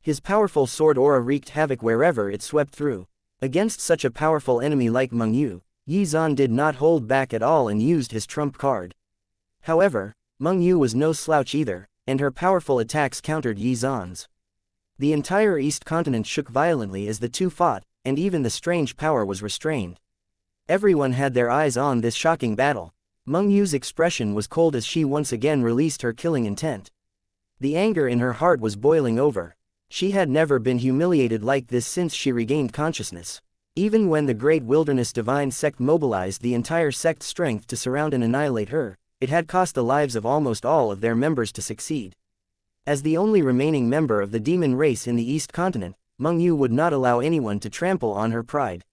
His powerful sword aura wreaked havoc wherever it swept through. Against such a powerful enemy like Meng Yu, Yi Zan did not hold back at all and used his trump card. However, Meng Yu was no slouch either, and her powerful attacks countered Yi Zan's. The entire East continent shook violently as the two fought, and even the strange power was restrained. Everyone had their eyes on this shocking battle. Meng Yu's expression was cold as she once again released her killing intent. The anger in her heart was boiling over. She had never been humiliated like this since she regained consciousness. Even when the Great Wilderness Divine Sect mobilized the entire sect's strength to surround and annihilate her, it had cost the lives of almost all of their members to succeed. As the only remaining member of the demon race in the East continent, Meng Yu would not allow anyone to trample on her pride.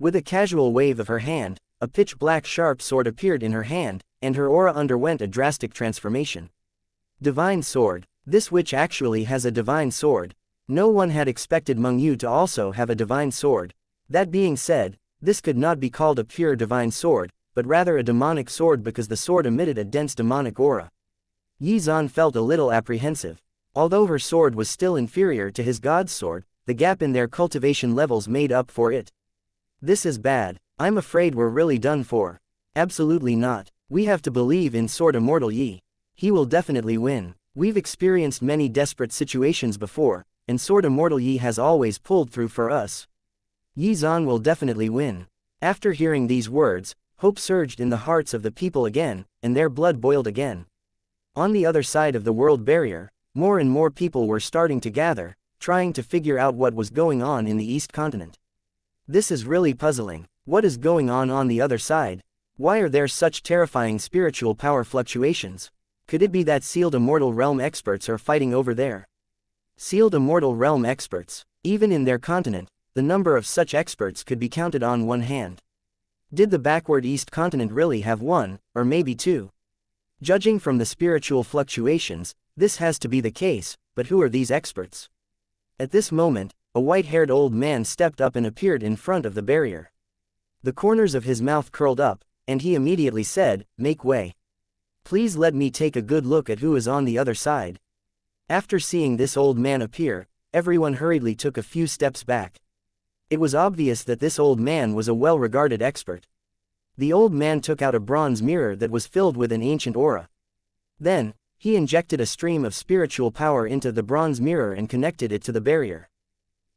With a casual wave of her hand, a pitch-black sharp sword appeared in her hand, and her aura underwent a drastic transformation. Divine sword. This witch actually has a divine sword. No one had expected Meng Yu to also have a divine sword. That being said, this could not be called a pure divine sword, but rather a demonic sword because the sword emitted a dense demonic aura. Yi Zan felt a little apprehensive. Although her sword was still inferior to his god's sword, the gap in their cultivation levels made up for it. This is bad. I'm afraid we're really done for. Absolutely not. We have to believe in Sword Immortal Yi. He will definitely win. We've experienced many desperate situations before, and Sword Immortal Yi has always pulled through for us. Yi Zan will definitely win. After hearing these words, hope surged in the hearts of the people again, and their blood boiled again. On the other side of the world barrier, more and more people were starting to gather, trying to figure out what was going on in the East continent. This is really puzzling. What is going on the other side? Why are there such terrifying spiritual power fluctuations? Could it be that Sealed Immortal Realm experts are fighting over there? Sealed Immortal Realm experts. Even in their continent, the number of such experts could be counted on one hand. Did the backward East continent really have one, or maybe two? Judging from the spiritual fluctuations, this has to be the case, but who are these experts? At this moment, a white-haired old man stepped up and appeared in front of the barrier. The corners of his mouth curled up, and he immediately said, "Make way. Please let me take a good look at who is on the other side." After seeing this old man appear, everyone hurriedly took a few steps back. It was obvious that this old man was a well-regarded expert. The old man took out a bronze mirror that was filled with an ancient aura. Then, he injected a stream of spiritual power into the bronze mirror and connected it to the barrier.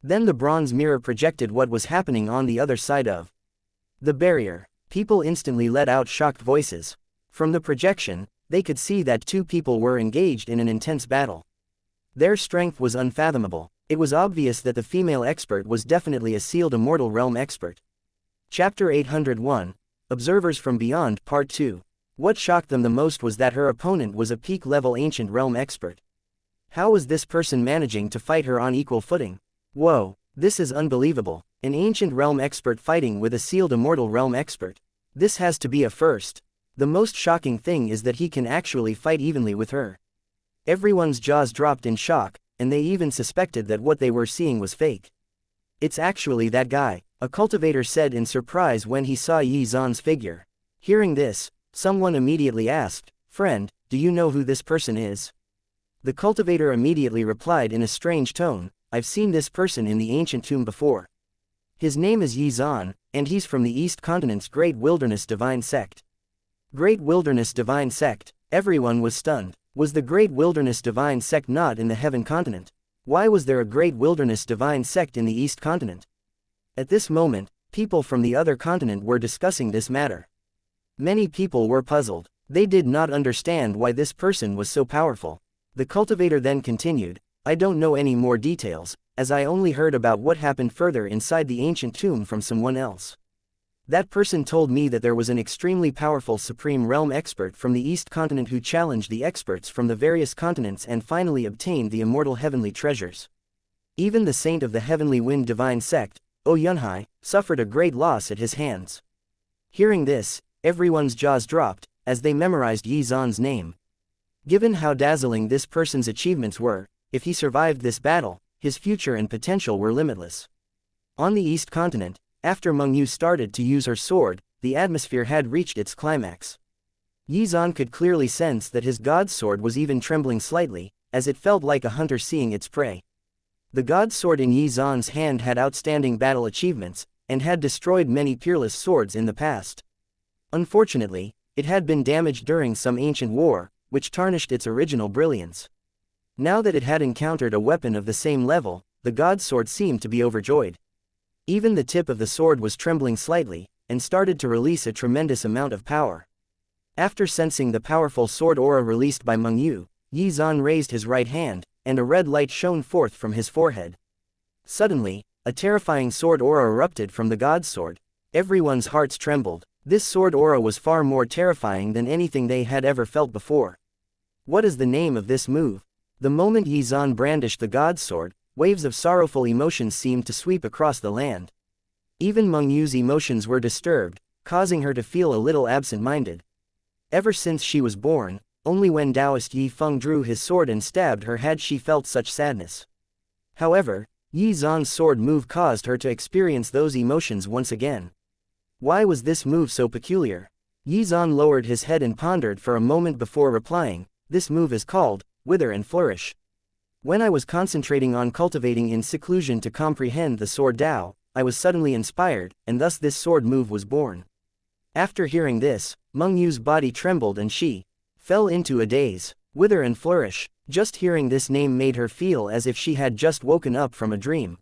Then the bronze mirror projected what was happening on the other side of the barrier. People instantly let out shocked voices. From the projection, they could see that two people were engaged in an intense battle. Their strength was unfathomable. It was obvious that the female expert was definitely a Sealed Immortal Realm expert. Chapter 801, Observers from Beyond Part 2. What shocked them the most was that her opponent was a peak-level Ancient Realm expert. How was this person managing to fight her on equal footing? Whoa, this is unbelievable. An Ancient Realm expert fighting with a Sealed Immortal Realm expert. This has to be a first. The most shocking thing is that he can actually fight evenly with her. Everyone's jaws dropped in shock, and they even suspected that what they were seeing was fake. It's actually that guy, a cultivator said in surprise when he saw Yi Zan's figure. Hearing this, someone immediately asked, "Friend, do you know who this person is?" The cultivator immediately replied in a strange tone, "I've seen this person in the ancient tomb before. His name is Yi Zan, and he's from the East Continent's Great Wilderness Divine Sect." Great Wilderness Divine Sect. Everyone was stunned. Was the Great Wilderness Divine Sect not in the Heaven Continent? Why was there a Great Wilderness Divine Sect in the East Continent? At this moment, people from the other continent were discussing this matter. Many people were puzzled. They did not understand why this person was so powerful. The cultivator then continued, "I don't know any more details, as I only heard about what happened further inside the ancient tomb from someone else. That person told me that there was an extremely powerful Supreme Realm expert from the East Continent who challenged the experts from the various continents and finally obtained the immortal heavenly treasures. Even the saint of the Heavenly Wind Divine Sect, O Yunhai, suffered a great loss at his hands." Hearing this, everyone's jaws dropped, as they memorized Yi Zan's name. Given how dazzling this person's achievements were, if he survived this battle, his future and potential were limitless. On the East Continent, after Meng Yu started to use her sword, the atmosphere had reached its climax. Yi Zan could clearly sense that his god's sword was even trembling slightly, as it felt like a hunter seeing its prey. The god's sword in Yi Zan's hand had outstanding battle achievements, and had destroyed many peerless swords in the past. Unfortunately, it had been damaged during some ancient war, which tarnished its original brilliance. Now that it had encountered a weapon of the same level, the god's sword seemed to be overjoyed. Even the tip of the sword was trembling slightly, and started to release a tremendous amount of power. After sensing the powerful sword aura released by Meng Yu, Yi Zan raised his right hand, and a red light shone forth from his forehead. Suddenly, a terrifying sword aura erupted from the god's sword. Everyone's hearts trembled. This sword aura was far more terrifying than anything they had ever felt before. What is the name of this move? The moment Yi Zan brandished the god's sword, waves of sorrowful emotions seemed to sweep across the land. Even Meng Yu's emotions were disturbed, causing her to feel a little absent-minded. Ever since she was born, only when Taoist Yi Feng drew his sword and stabbed her had she felt such sadness. However, Yi Zan's sword move caused her to experience those emotions once again. Why was this move so peculiar? Yi Zan lowered his head and pondered for a moment before replying, "This move is called Wither and Flourish. When I was concentrating on cultivating in seclusion to comprehend the sword Tao, I was suddenly inspired, and thus this sword move was born." After hearing this, Meng Yu's body trembled and she fell into a daze. Wither and Flourish. Just hearing this name made her feel as if she had just woken up from a dream.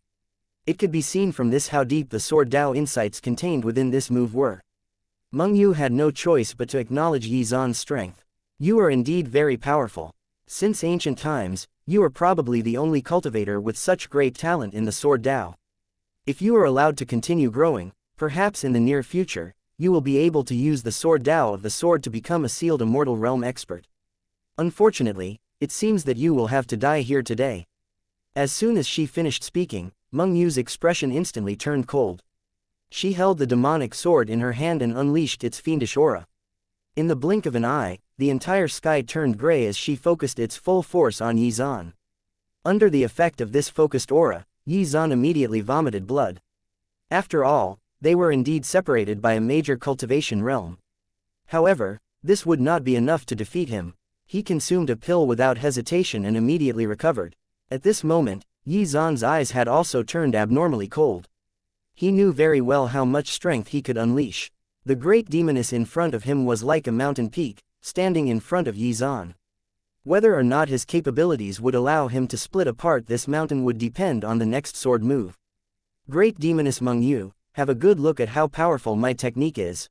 It could be seen from this how deep the sword Tao insights contained within this move were. Meng Yu had no choice but to acknowledge Yi Zan's strength. "You are indeed very powerful. Since ancient times, you are probably the only cultivator with such great talent in the sword Tao. If you are allowed to continue growing, perhaps in the near future, you will be able to use the sword Tao of the sword to become a sealed immortal realm expert. Unfortunately, it seems that you will have to die here today." As soon as she finished speaking, Meng Yu's expression instantly turned cold. She held the demonic sword in her hand and unleashed its fiendish aura. In the blink of an eye, the entire sky turned gray as she focused its full force on Yi Zan. Under the effect of this focused aura, Yi Zan immediately vomited blood. After all, they were indeed separated by a major cultivation realm. However, this would not be enough to defeat him. He consumed a pill without hesitation and immediately recovered. At this moment, Yi Zan's eyes had also turned abnormally cold. He knew very well how much strength he could unleash. The great demoness in front of him was like a mountain peak, standing in front of Yi Zan. Whether or not his capabilities would allow him to split apart this mountain would depend on the next sword move. "Great demoness Meng Yu, have a good look at how powerful my technique is."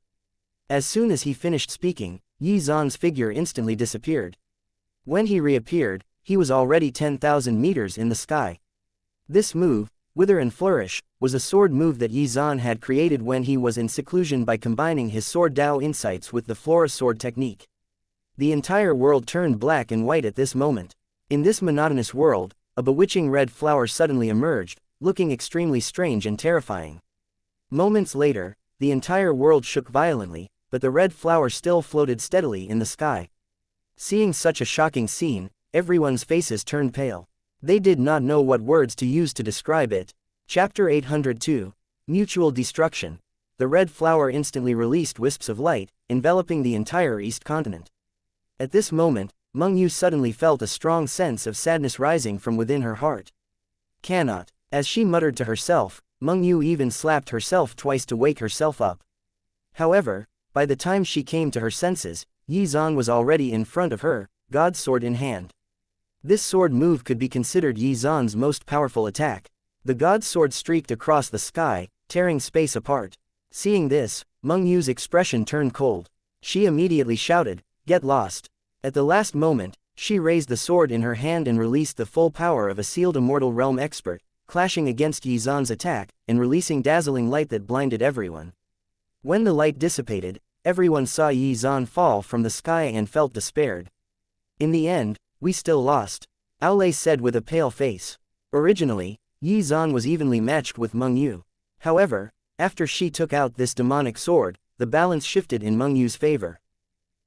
As soon as he finished speaking, Yi Zan's figure instantly disappeared. When he reappeared, he was already 10,000 meters in the sky. This move, Wither and Flourish, was a sword move that Yi Zan had created when he was in seclusion by combining his sword Tao insights with the Flora sword technique. The entire world turned black and white at this moment. In this monotonous world, a bewitching red flower suddenly emerged, looking extremely strange and terrifying. Moments later, the entire world shook violently, but the red flower still floated steadily in the sky. Seeing such a shocking scene, everyone's faces turned pale. They did not know what words to use to describe it. Chapter 802. Mutual Destruction. The red flower instantly released wisps of light, enveloping the entire East continent. At this moment, Meng Yu suddenly felt a strong sense of sadness rising from within her heart. Cannot. As she muttered to herself, Meng Yu even slapped herself twice to wake herself up. However, by the time she came to her senses, Yi Zan was already in front of her, God's sword in hand. This sword move could be considered Yi Zan's most powerful attack. The God's sword streaked across the sky, tearing space apart. Seeing this, Meng Yu's expression turned cold. She immediately shouted, "Get lost!" At the last moment, she raised the sword in her hand and released the full power of a sealed immortal realm expert, clashing against Yi Zan's attack, and releasing dazzling light that blinded everyone. When the light dissipated, everyone saw Yi Zan fall from the sky and felt despaired. In the end, we still lost, Aolei said with a pale face. Originally, Yi Zan was evenly matched with Meng Yu. However, after she took out this demonic sword, the balance shifted in Meng Yu's favor.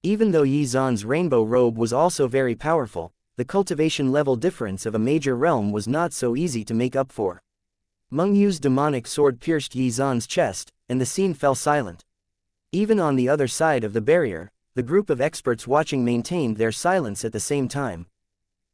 Even though Yi Zan's rainbow robe was also very powerful, the cultivation level difference of a major realm was not so easy to make up for. Meng Yu's demonic sword pierced Yi Zan's chest, and the scene fell silent. Even on the other side of the barrier, the group of experts watching maintained their silence at the same time.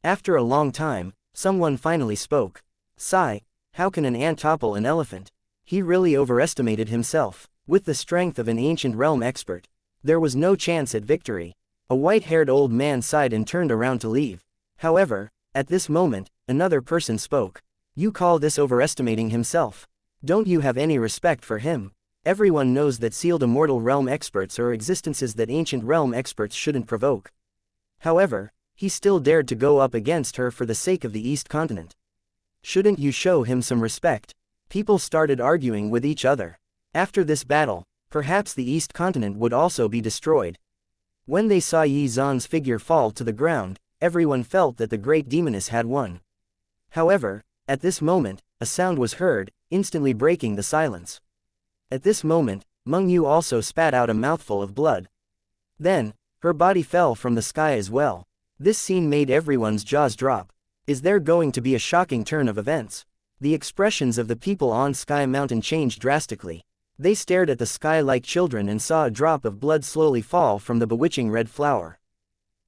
After a long time, someone finally spoke. "Sigh, how can an ant topple an elephant? He really overestimated himself." With the strength of an ancient realm expert, there was no chance at victory. A white-haired old man sighed and turned around to leave. However, at this moment, another person spoke. "You call this overestimating himself? Don't you have any respect for him? Everyone knows that sealed immortal realm experts are existences that ancient realm experts shouldn't provoke." However, he still dared to go up against her for the sake of the East continent. "Shouldn't you show him some respect?" People started arguing with each other. After this battle, perhaps the East continent would also be destroyed. When they saw Yi Zan's figure fall to the ground, everyone felt that the great demoness had won. However, at this moment, a sound was heard, instantly breaking the silence. At this moment, Meng Yu also spat out a mouthful of blood. Then, her body fell from the sky as well. This scene made everyone's jaws drop. Is there going to be a shocking turn of events? The expressions of the people on Sky Mountain changed drastically. They stared at the sky like children and saw a drop of blood slowly fall from the bewitching red flower.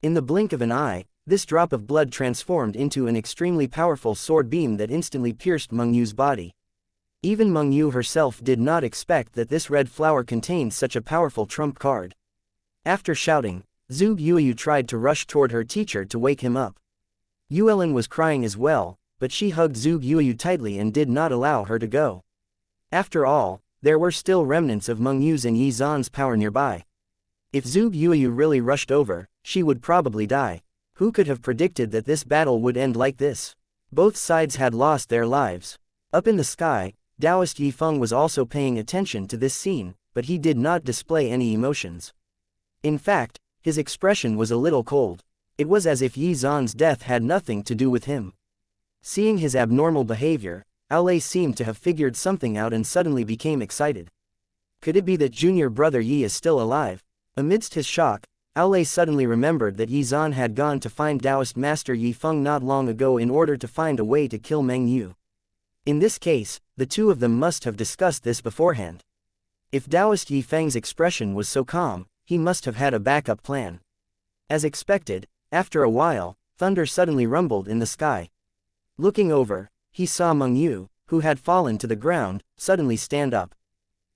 In the blink of an eye, this drop of blood transformed into an extremely powerful sword beam that instantly pierced Meng Yu's body. Even Meng Yu herself did not expect that this red flower contained such a powerful trump card. After shouting, Zhuge Yuyu tried to rush toward her teacher to wake him up. Yuelin was crying as well, but she hugged Zhuge Yuyu tightly and did not allow her to go. After all, there were still remnants of Meng Yu's and Yi Zan's power nearby. If Zhuge Yuyu really rushed over, she would probably die. Who could have predicted that this battle would end like this? Both sides had lost their lives. Up in the sky, Taoist Yi Feng was also paying attention to this scene, but he did not display any emotions. In fact, his expression was a little cold. It was as if Yi Zan's death had nothing to do with him. Seeing his abnormal behavior, Aolei seemed to have figured something out and suddenly became excited. Could it be that junior brother Yi is still alive? Amidst his shock, Aolei suddenly remembered that Yi Zan had gone to find Taoist Master Yi Feng not long ago in order to find a way to kill Meng Yu. In this case, the two of them must have discussed this beforehand. If Taoist Yi Feng's expression was so calm, he must have had a backup plan. As expected, after a while, thunder suddenly rumbled in the sky. Looking over, he saw Meng Yu, who had fallen to the ground, suddenly stand up.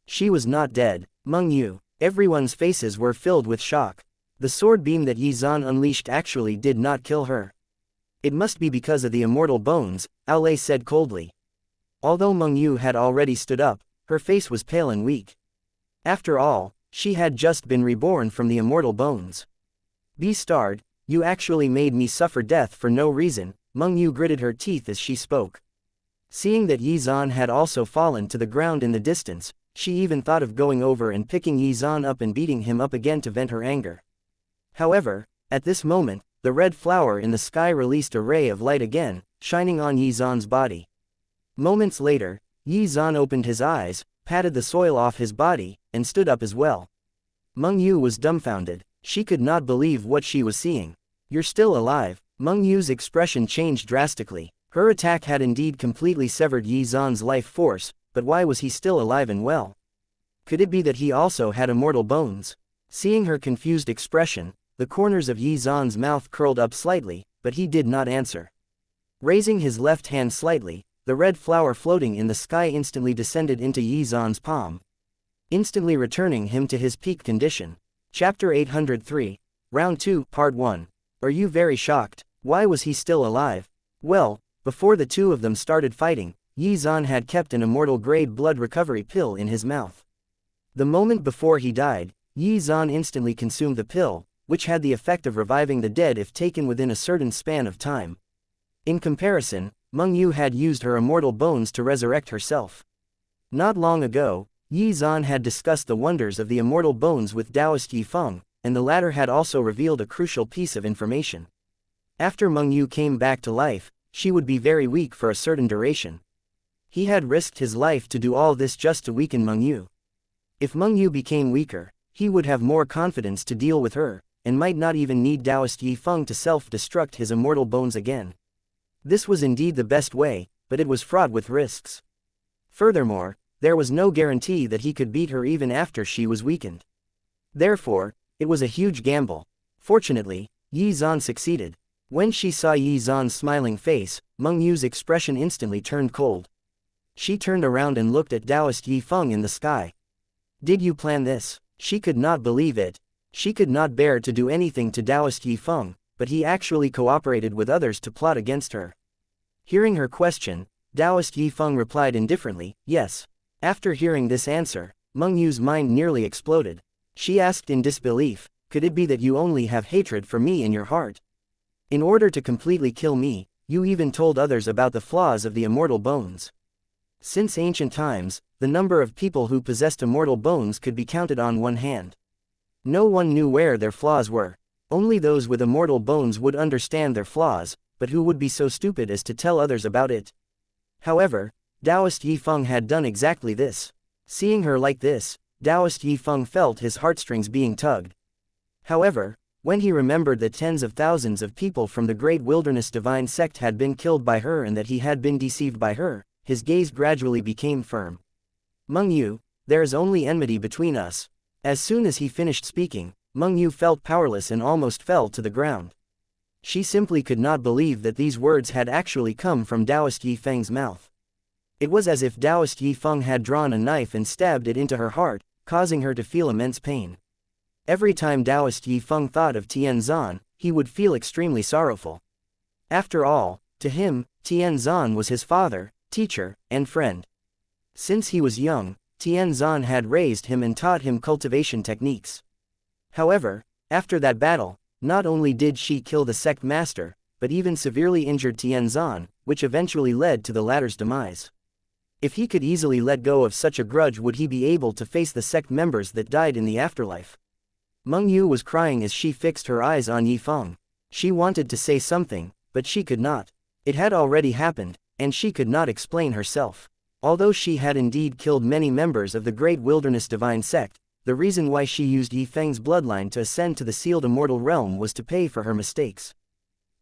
She was not dead. Meng Yu. Everyone's faces were filled with shock. The sword beam that Yi Zan unleashed actually did not kill her. It must be because of the immortal bones, Aolei said coldly. Although Meng Yu had already stood up, her face was pale and weak. After all, she had just been reborn from the immortal bones. Bestowed, you actually made me suffer death for no reason, Meng Yu gritted her teeth as she spoke. Seeing that Yi Zan had also fallen to the ground in the distance, she even thought of going over and picking Yi Zan up and beating him up again to vent her anger. However, at this moment, the red flower in the sky released a ray of light again, shining on Yi Zan's body. Moments later, Yi Zan opened his eyes, patted the soil off his body, and stood up as well. Meng Yu was dumbfounded. She could not believe what she was seeing. "You're still alive." Meng Yu's expression changed drastically. Her attack had indeed completely severed Yi Zan's life force, but why was he still alive and well? Could it be that he also had immortal bones? Seeing her confused expression, the corners of Yi Zan's mouth curled up slightly, but he did not answer. Raising his left hand slightly, the red flower floating in the sky instantly descended into Yi Zan's palm, instantly returning him to his peak condition. Chapter 803, Round 2, Part 1. Are you very shocked? Why was he still alive? Well, before the two of them started fighting, Yi Zan had kept an immortal grade blood recovery pill in his mouth. The moment before he died, Yi Zan instantly consumed the pill, which had the effect of reviving the dead if taken within a certain span of time. In comparison, Meng Yu had used her immortal bones to resurrect herself. Not long ago, Yi Zan had discussed the wonders of the immortal bones with Taoist Yi Feng, and the latter had also revealed a crucial piece of information. After Meng Yu came back to life, she would be very weak for a certain duration. He had risked his life to do all this just to weaken Meng Yu. If Meng Yu became weaker, he would have more confidence to deal with her, and might not even need Taoist Yi Feng to self-destruct his immortal bones again. This was indeed the best way, but it was fraught with risks. Furthermore, there was no guarantee that he could beat her even after she was weakened. Therefore, it was a huge gamble. Fortunately, Yi Zan succeeded. When she saw Yi Zan's smiling face, Meng Yu's expression instantly turned cold. She turned around and looked at Taoist Yi Feng in the sky. "Did you plan this?" She could not believe it. She could not bear to do anything to Taoist Yi Feng, but he actually cooperated with others to plot against her. Hearing her question, Taoist Yi Feng replied indifferently, "Yes." After hearing this answer, Meng Yu's mind nearly exploded. She asked in disbelief, "Could it be that you only have hatred for me in your heart? In order to completely kill me, you even told others about the flaws of the immortal bones." Since ancient times, the number of people who possessed immortal bones could be counted on one hand. No one knew where their flaws were. Only those with immortal bones would understand their flaws, but who would be so stupid as to tell others about it? However, Taoist Yi Feng had done exactly this. Seeing her like this, Taoist Yi Feng felt his heartstrings being tugged. However, when he remembered that tens of thousands of people from the Great Wilderness Divine Sect had been killed by her and that he had been deceived by her, his gaze gradually became firm. "Meng Yu, there is only enmity between us." As soon as he finished speaking, Meng Yu felt powerless and almost fell to the ground. She simply could not believe that these words had actually come from Taoist Yi Feng's mouth. It was as if Taoist Yi Feng had drawn a knife and stabbed it into her heart, causing her to feel immense pain. Every time Taoist Yi Feng thought of Tian Zan, he would feel extremely sorrowful. After all, to him, Tian Zan was his father, teacher, and friend. Since he was young, Tian Zan had raised him and taught him cultivation techniques. However, after that battle, not only did she kill the sect master, but even severely injured Tian Zan, which eventually led to the latter's demise. If he could easily let go of such a grudge, would he be able to face the sect members that died in the afterlife? Meng Yu was crying as she fixed her eyes on Yi Feng. She wanted to say something, but she could not. It had already happened, and she could not explain herself. Although she had indeed killed many members of the Great Wilderness Divine Sect, the reason why she used Yi Feng's bloodline to ascend to the sealed immortal realm was to pay for her mistakes.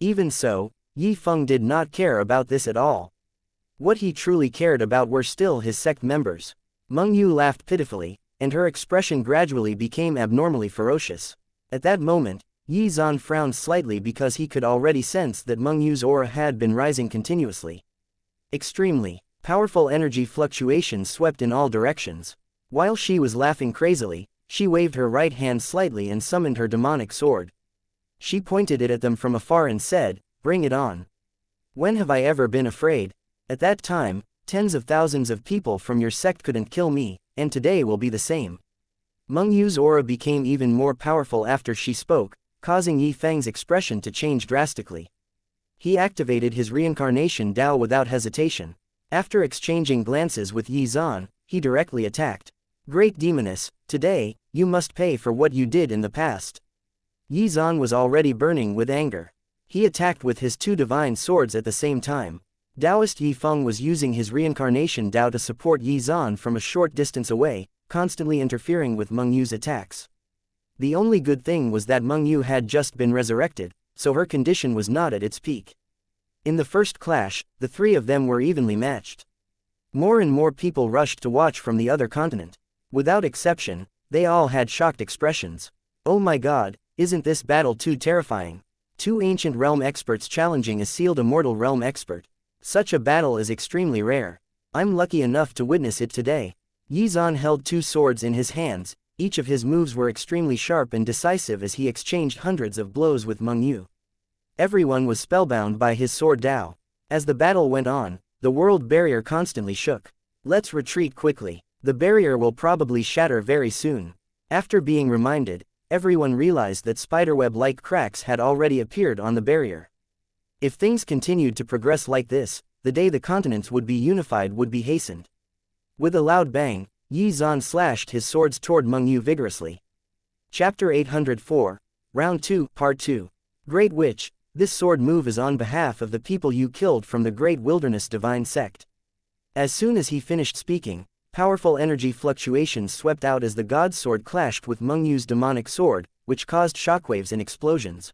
Even so, Yi Feng did not care about this at all. What he truly cared about were still his sect members. Meng Yu laughed pitifully, and her expression gradually became abnormally ferocious. At that moment, Yi Zan frowned slightly because he could already sense that Meng Yu's aura had been rising continuously. Extremely powerful energy fluctuations swept in all directions. While she was laughing crazily, she waved her right hand slightly and summoned her demonic sword. She pointed it at them from afar and said, "Bring it on. When have I ever been afraid? At that time, tens of thousands of people from your sect couldn't kill me, and today will be the same." Meng Yu's aura became even more powerful after she spoke, causing Yi Feng's expression to change drastically. He activated his reincarnation Dao without hesitation. After exchanging glances with Yi Zan, he directly attacked. "Great Demoness, today, you must pay for what you did in the past." Yi Zan was already burning with anger. He attacked with his two divine swords at the same time. Taoist Yi Feng was using his reincarnation Dao to support Yi Zan from a short distance away, constantly interfering with Meng Yu's attacks. The only good thing was that Meng Yu had just been resurrected, so her condition was not at its peak. In the first clash, the three of them were evenly matched. More and more people rushed to watch from the other continent. Without exception, they all had shocked expressions. Oh my god, isn't this battle too terrifying? Two ancient realm experts challenging a sealed immortal realm expert. Such a battle is extremely rare. I'm lucky enough to witness it today. Xuan held two swords in his hands, each of his moves were extremely sharp and decisive as he exchanged hundreds of blows with Meng Yu. Everyone was spellbound by his sword Dao. As the battle went on, the world barrier constantly shook. Let's retreat quickly. The barrier will probably shatter very soon. After being reminded, everyone realized that spiderweb-like cracks had already appeared on the barrier. If things continued to progress like this, the day the continents would be unified would be hastened. With a loud bang, Xuan slashed his swords toward Meng Yu vigorously. Chapter 804, Round 2, Part 2. Great Witch, this sword move is on behalf of the people you killed from the Great Wilderness Divine Sect. As soon as he finished speaking, powerful energy fluctuations swept out as the god's sword clashed with Meng Yu's demonic sword, which caused shockwaves and explosions.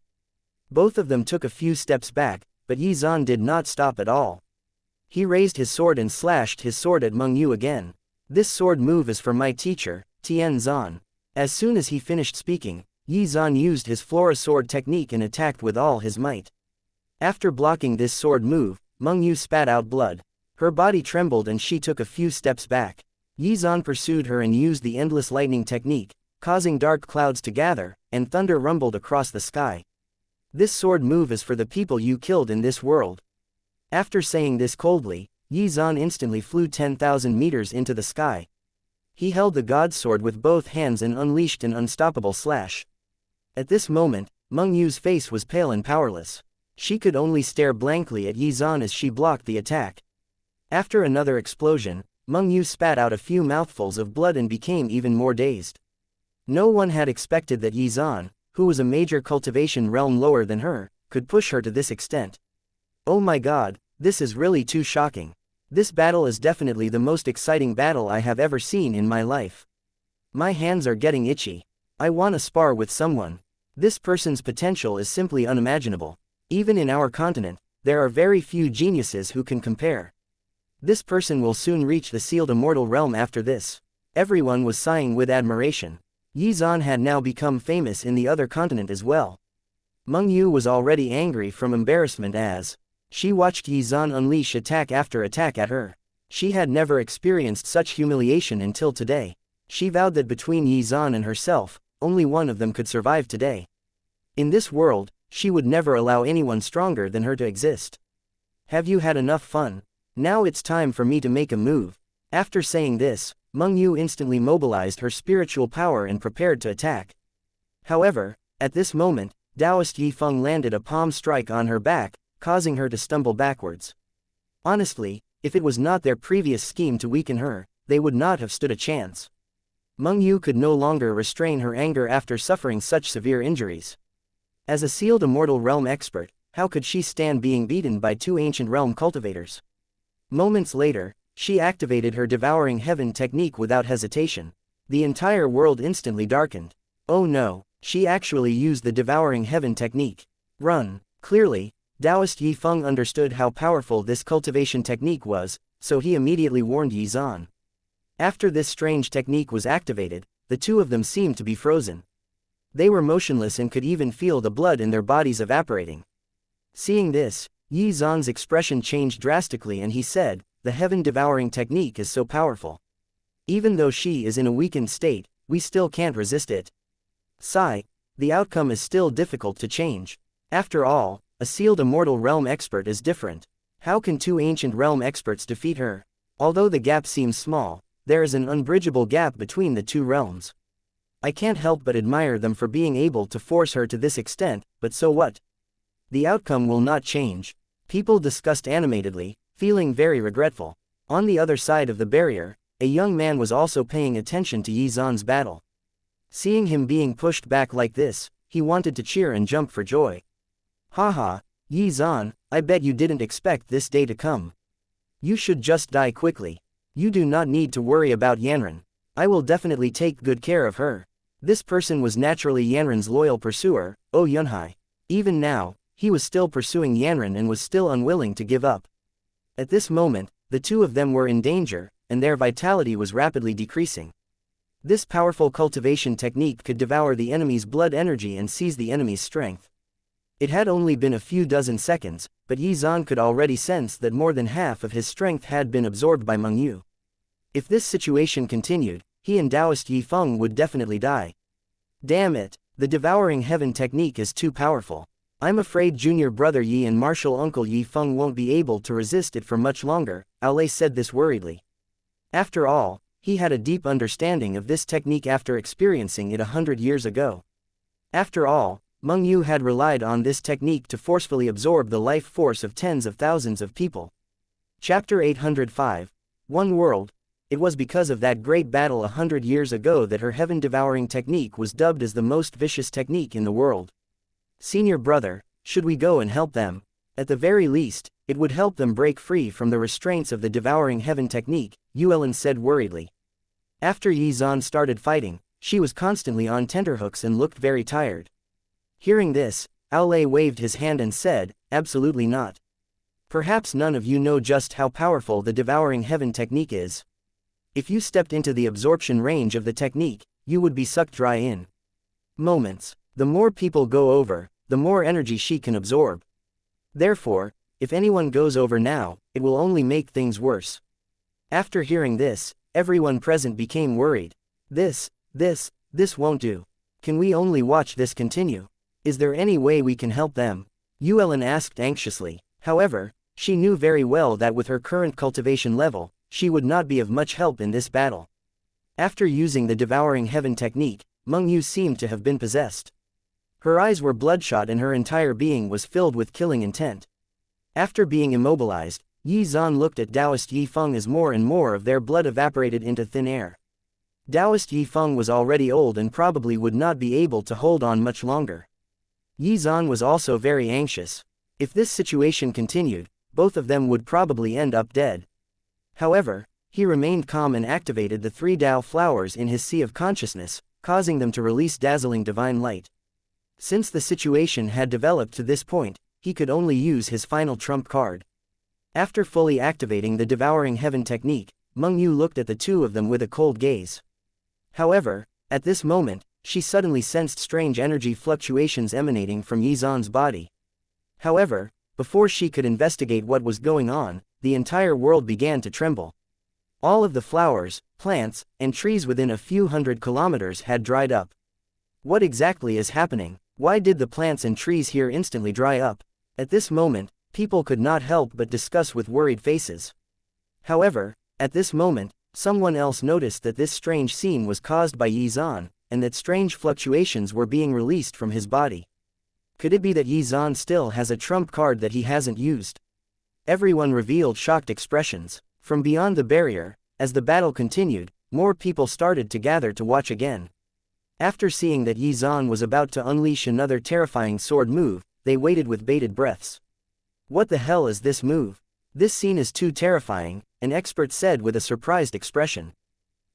Both of them took a few steps back, but Xuan did not stop at all. He raised his sword and slashed his sword at Meng Yu again. This sword move is for my teacher, Tian Zan. As soon as he finished speaking, Xuan used his Flora sword technique and attacked with all his might. After blocking this sword move, Meng Yu spat out blood. Her body trembled and she took a few steps back. Xuan pursued her and used the endless lightning technique, causing dark clouds to gather, and thunder rumbled across the sky. This sword move is for the people you killed in this world. After saying this coldly, Xuan instantly flew 10,000 meters into the sky. He held the god's sword with both hands and unleashed an unstoppable slash. At this moment, Meng Yu's face was pale and powerless. She could only stare blankly at Xuan as she blocked the attack. After another explosion, Meng Yu spat out a few mouthfuls of blood and became even more dazed. No one had expected that Xuan, who was a major cultivation realm lower than her, could push her to this extent. Oh my god, this is really too shocking. This battle is definitely the most exciting battle I have ever seen in my life. My hands are getting itchy. I want to spar with someone. This person's potential is simply unimaginable. Even in our continent, there are very few geniuses who can compare. This person will soon reach the sealed immortal realm after this. Everyone was sighing with admiration. Xuan had now become famous in the other continent as well. Meng Yu was already angry from embarrassment as she watched Xuan unleash attack after attack at her. She had never experienced such humiliation until today. She vowed that between Xuan and herself, only one of them could survive today. In this world, she would never allow anyone stronger than her to exist. Have you had enough fun? Now it's time for me to make a move. After saying this, Meng Yu instantly mobilized her spiritual power and prepared to attack. However, at this moment, Taoist Yi Feng landed a palm strike on her back, causing her to stumble backwards. Honestly, if it was not their previous scheme to weaken her, they would not have stood a chance. Meng Yu could no longer restrain her anger after suffering such severe injuries. As a sealed immortal realm expert, how could she stand being beaten by two ancient realm cultivators? Moments later, she activated her devouring heaven technique without hesitation. The entire world instantly darkened. Oh no, she actually used the devouring heaven technique. Run. Clearly, Taoist Yi Feng understood how powerful this cultivation technique was, so he immediately warned Xuan. After this strange technique was activated, the two of them seemed to be frozen. They were motionless and could even feel the blood in their bodies evaporating. Seeing this, Xuan's expression changed drastically and he said, "The heaven-devouring technique is so powerful. Even though she is in a weakened state, we still can't resist it. Sigh, the outcome is still difficult to change. After all, a sealed immortal realm expert is different. How can two ancient realm experts defeat her? Although the gap seems small, there is an unbridgeable gap between the two realms. I can't help but admire them for being able to force her to this extent, but so what? The outcome will not change." People discussed animatedly, feeling very regretful. On the other side of the barrier, a young man was also paying attention to Xuan's battle. Seeing him being pushed back like this, he wanted to cheer and jump for joy. Haha, Xuan, I bet you didn't expect this day to come. You should just die quickly. You do not need to worry about Yanran. I will definitely take good care of her. This person was naturally Yanran's loyal pursuer, Oh Yunhai. Even now, he was still pursuing Yanran and was still unwilling to give up. At this moment, the two of them were in danger, and their vitality was rapidly decreasing. This powerful cultivation technique could devour the enemy's blood energy and seize the enemy's strength. It had only been a few dozen seconds, but Yi Zan could already sense that more than half of his strength had been absorbed by Meng Yu. If this situation continued, he and Taoist Yi Feng would definitely die. Damn it, the devouring heaven technique is too powerful. I'm afraid junior brother Yi and martial uncle Yi Feng won't be able to resist it for much longer, Aolei said this worriedly. After all, he had a deep understanding of this technique after experiencing it 100 years ago. After all, Meng Yu had relied on this technique to forcefully absorb the life force of tens of thousands of people. Chapter 805. One World. It was because of that great battle 100 years ago that her heaven-devouring technique was dubbed as the most vicious technique in the world. Senior brother, should we go and help them? At the very least, it would help them break free from the restraints of the devouring heaven technique, Yuelin said worriedly. After Yi Zan started fighting, she was constantly on tenterhooks and looked very tired. Hearing this, Aolei waved his hand and said, absolutely not. Perhaps none of you know just how powerful the devouring heaven technique is. If you stepped into the absorption range of the technique, you would be sucked dry in moments. The more people go over, the more energy she can absorb. Therefore, if anyone goes over now, it will only make things worse. After hearing this, everyone present became worried. This won't do. Can we only watch this continue? Is there any way we can help them? Yuelin asked anxiously. However, she knew very well that with her current cultivation level, she would not be of much help in this battle. After using the devouring heaven technique, Meng Yu seemed to have been possessed. Her eyes were bloodshot and her entire being was filled with killing intent. After being immobilized, Yi Zan looked at Taoist Yi Feng as more and more of their blood evaporated into thin air. Taoist Yi Feng was already old and probably would not be able to hold on much longer. Yi Zan was also very anxious. If this situation continued, both of them would probably end up dead. However, he remained calm and activated the 3 Tao flowers in his sea of consciousness, causing them to release dazzling divine light. Since the situation had developed to this point, he could only use his final trump card. After fully activating the devouring heaven technique, Meng Yu looked at the two of them with a cold gaze. However, at this moment, she suddenly sensed strange energy fluctuations emanating from Yi Zan's body. However, before she could investigate what was going on, the entire world began to tremble. All of the flowers, plants, and trees within a few hundred kilometers had dried up. What exactly is happening? Why did the plants and trees here instantly dry up? At this moment, people could not help but discuss with worried faces. However, at this moment, someone else noticed that this strange scene was caused by Yi Zan, and that strange fluctuations were being released from his body. Could it be that Yi Zan still has a trump card that he hasn't used? Everyone revealed shocked expressions. From beyond the barrier, as the battle continued, more people started to gather to watch again. After seeing that Yi Zan was about to unleash another terrifying sword move, they waited with bated breaths. What the hell is this move? This scene is too terrifying, an expert said with a surprised expression.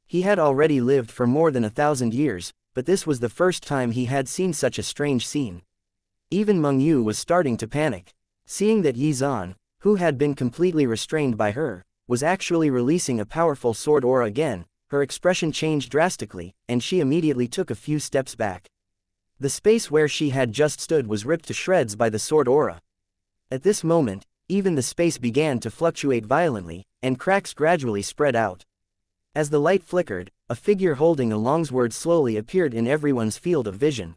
He had already lived for more than 1,000 years, but this was the first time he had seen such a strange scene. Even Meng Yu was starting to panic. Seeing that Yi Zan, who had been completely restrained by her, was actually releasing a powerful sword aura again, her expression changed drastically, and she immediately took a few steps back. The space where she had just stood was ripped to shreds by the sword aura. At this moment, even the space began to fluctuate violently, and cracks gradually spread out. As the light flickered, a figure holding a longsword slowly appeared in everyone's field of vision.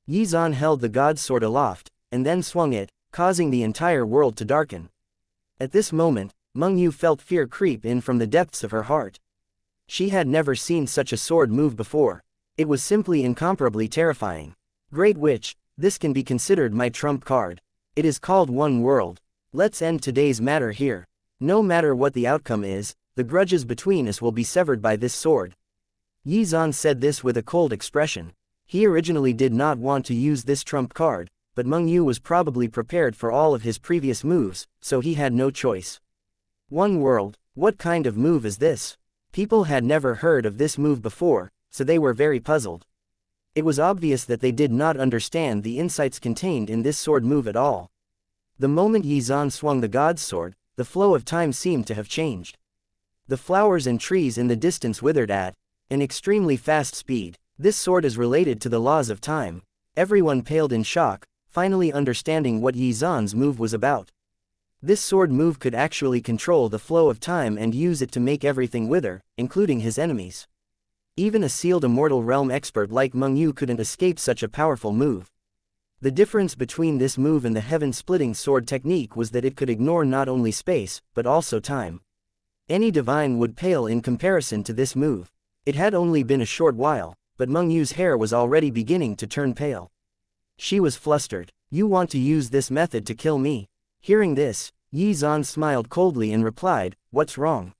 Yi Zan held the god's sword aloft, and then swung it, causing the entire world to darken. At this moment, Meng Yu felt fear creep in from the depths of her heart. She had never seen such a sword move before. It was simply incomparably terrifying. Great Witch, this can be considered my trump card. It is called One World. Let's end today's matter here. No matter what the outcome is, the grudges between us will be severed by this sword. Yi Zan said this with a cold expression. He originally did not want to use this trump card, but Meng Yu was probably prepared for all of his previous moves, so he had no choice. One World, what kind of move is this? People had never heard of this move before, so they were very puzzled. It was obvious that they did not understand the insights contained in this sword move at all. The moment Xuan swung the god's sword, the flow of time seemed to have changed. The flowers and trees in the distance withered at an extremely fast speed. This sword is related to the laws of time. Everyone paled in shock, finally understanding what Xuan's move was about. This sword move could actually control the flow of time and use it to make everything wither, including his enemies. Even a sealed immortal realm expert like Meng Yu couldn't escape such a powerful move. The difference between this move and the heaven-splitting sword technique was that it could ignore not only space, but also time. Any divine would pale in comparison to this move. It had only been a short while, but Meng Yu's hair was already beginning to turn pale. She was flustered. "You want to use this method to kill me?" Hearing this, Xuan smiled coldly and replied, "What's wrong?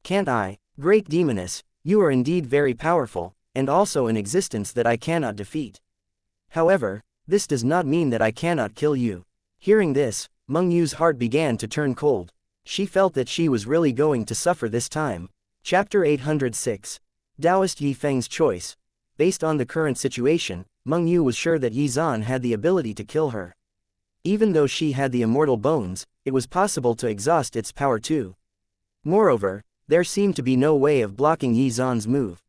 Can't I? Great demoness, you are indeed very powerful, and also an existence that I cannot defeat. However, this does not mean that I cannot kill you." Hearing this, Meng Yu's heart began to turn cold. She felt that she was really going to suffer this time. Chapter 806. Taoist Yi Feng's Choice. Based on the current situation, Meng Yu was sure that Xuan had the ability to kill her. Even though she had the immortal bones, it was possible to exhaust its power too. Moreover, there seemed to be no way of blocking Xuan's move.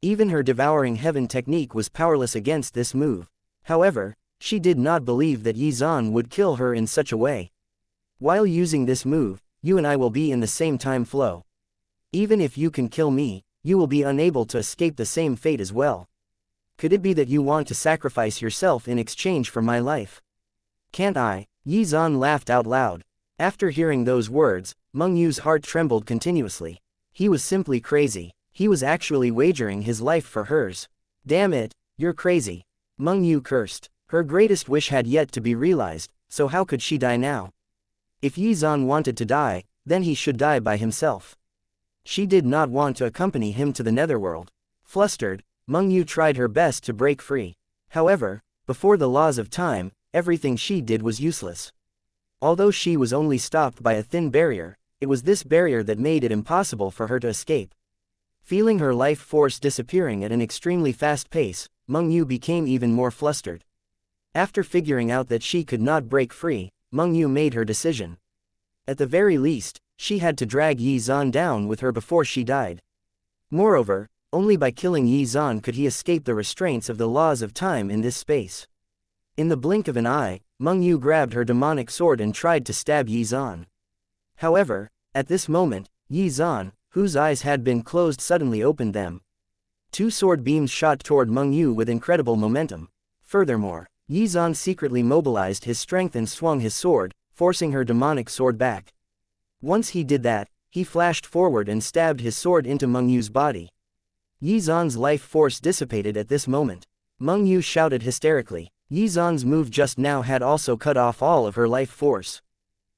Even her devouring heaven technique was powerless against this move. However, she did not believe that Xuan would kill her in such a way. "While using this move, you and I will be in the same time flow. Even if you can kill me, you will be unable to escape the same fate as well. Could it be that you want to sacrifice yourself in exchange for my life? Can't I?" Xuan laughed out loud. After hearing those words, Meng Yu's heart trembled continuously. He was simply crazy. He was actually wagering his life for hers. "Damn it, you're crazy." Meng Yu cursed. Her greatest wish had yet to be realized, so how could she die now? If Xuan wanted to die, then he should die by himself. She did not want to accompany him to the netherworld. Flustered, Meng Yu tried her best to break free. However, before the laws of time, everything she did was useless. Although she was only stopped by a thin barrier, it was this barrier that made it impossible for her to escape. Feeling her life force disappearing at an extremely fast pace, Meng Yu became even more flustered. After figuring out that she could not break free, Meng Yu made her decision. At the very least, she had to drag Xuan down with her before she died. Moreover, only by killing Xuan could he escape the restraints of the laws of time in this space. In the blink of an eye, Meng Yu grabbed her demonic sword and tried to stab Xuan. However, at this moment, Xuan, whose eyes had been closed, suddenly opened them. Two sword beams shot toward Meng Yu with incredible momentum. Furthermore, Xuan secretly mobilized his strength and swung his sword, forcing her demonic sword back. Once he did that, he flashed forward and stabbed his sword into Meng Yu's body. Xuan's life force dissipated at this moment. Meng Yu shouted hysterically. Xuan's move just now had also cut off all of her life force.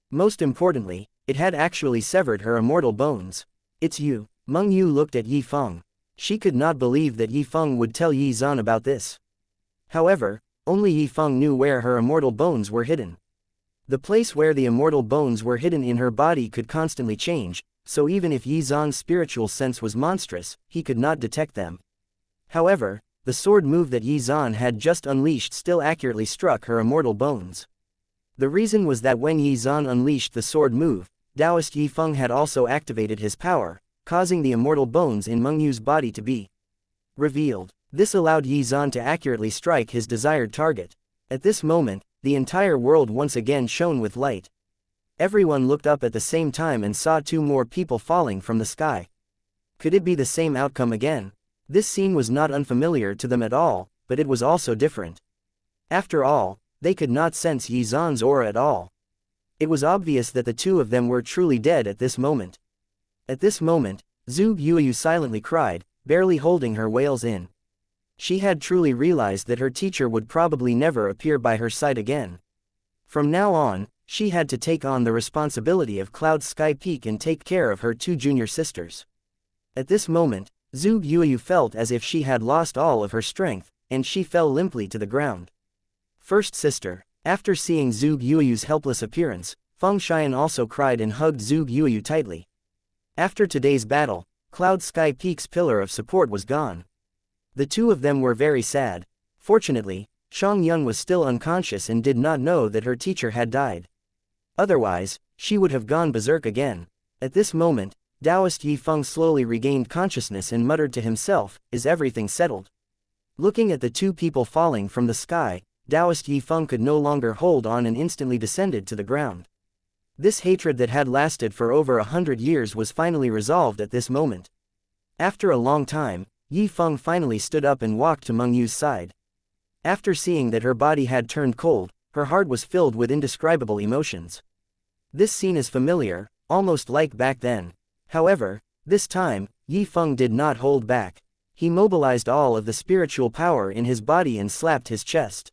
Most importantly, it had actually severed her immortal bones. "It's you." Meng Yu looked at Yi Feng. She could not believe that Yi Feng would tell Xuan about this. However, only Yi Feng knew where her immortal bones were hidden. The place where the immortal bones were hidden in her body could constantly change, so even if Xuan's spiritual sense was monstrous, he could not detect them. However, the sword move that Xuan had just unleashed still accurately struck her immortal bones. The reason was that when Xuan unleashed the sword move, Taoist Yi Feng had also activated his power, causing the immortal bones in Meng Yu's body to be revealed. This allowed Xuan to accurately strike his desired target. At this moment, the entire world once again shone with light. Everyone looked up at the same time and saw two more people falling from the sky. Could it be the same outcome again? This scene was not unfamiliar to them at all, but it was also different. After all, they could not sense Xuan's aura at all. It was obvious that the two of them were truly dead at this moment. At this moment, Zhu Yuyu silently cried, barely holding her wails in. She had truly realized that her teacher would probably never appear by her side again. From now on, she had to take on the responsibility of Cloud Sky Peak and take care of her two junior sisters. At this moment, Zhu Yuyu felt as if she had lost all of her strength, and she fell limply to the ground. First sister. After seeing Zhu Yuyu's helpless appearance, Feng Xian also cried and hugged Zhu Yuyu tightly. After today's battle, Cloud Sky Peak's pillar of support was gone. The two of them were very sad. Fortunately, Xianxia was still unconscious and did not know that her teacher had died. Otherwise, she would have gone berserk again. At this moment, Taoist Yifeng slowly regained consciousness and muttered to himself, "Is everything settled?" Looking at the two people falling from the sky, Taoist Yifeng could no longer hold on and instantly descended to the ground. This hatred that had lasted for over 100 years was finally resolved at this moment. After a long time, Yifeng finally stood up and walked to Meng Yu's side. After seeing that her body had turned cold, her heart was filled with indescribable emotions. This scene is familiar, almost like back then. However, this time, Yifeng did not hold back. He mobilized all of the spiritual power in his body and slapped his chest.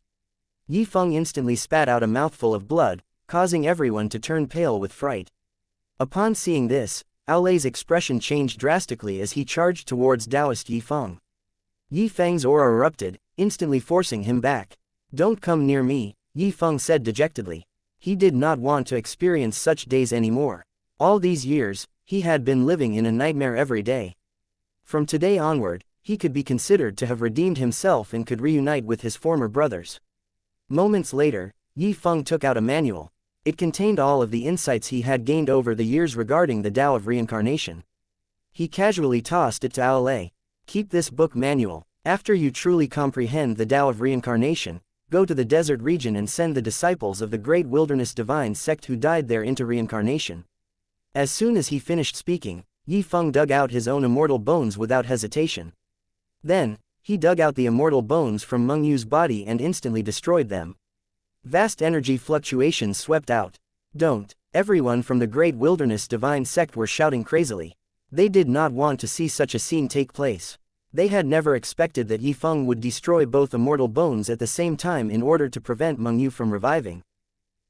Yifeng instantly spat out a mouthful of blood, causing everyone to turn pale with fright. Upon seeing this, Aolei's expression changed drastically as he charged towards Taoist Yifeng. Yifeng's aura erupted, instantly forcing him back. "Don't come near me," Yifeng said dejectedly. He did not want to experience such days anymore. All these years, he had been living in a nightmare every day. From today onward, he could be considered to have redeemed himself and could reunite with his former brothers. Moments later, Yifeng took out a manual. It contained all of the insights he had gained over the years regarding the Tao of Reincarnation. He casually tossed it to Aolei. "Keep this book manual. After you truly comprehend the Tao of Reincarnation, go to the desert region and send the disciples of the Great Wilderness Divine Sect who died there into reincarnation." As soon as he finished speaking, Yifeng dug out his own immortal bones without hesitation. Then, he dug out the immortal bones from Meng Yu's body and instantly destroyed them. Vast energy fluctuations swept out. "Don't!" Everyone from the Great Wilderness Divine Sect were shouting crazily. They did not want to see such a scene take place. They had never expected that Yifeng would destroy both immortal bones at the same time in order to prevent Meng Yu from reviving.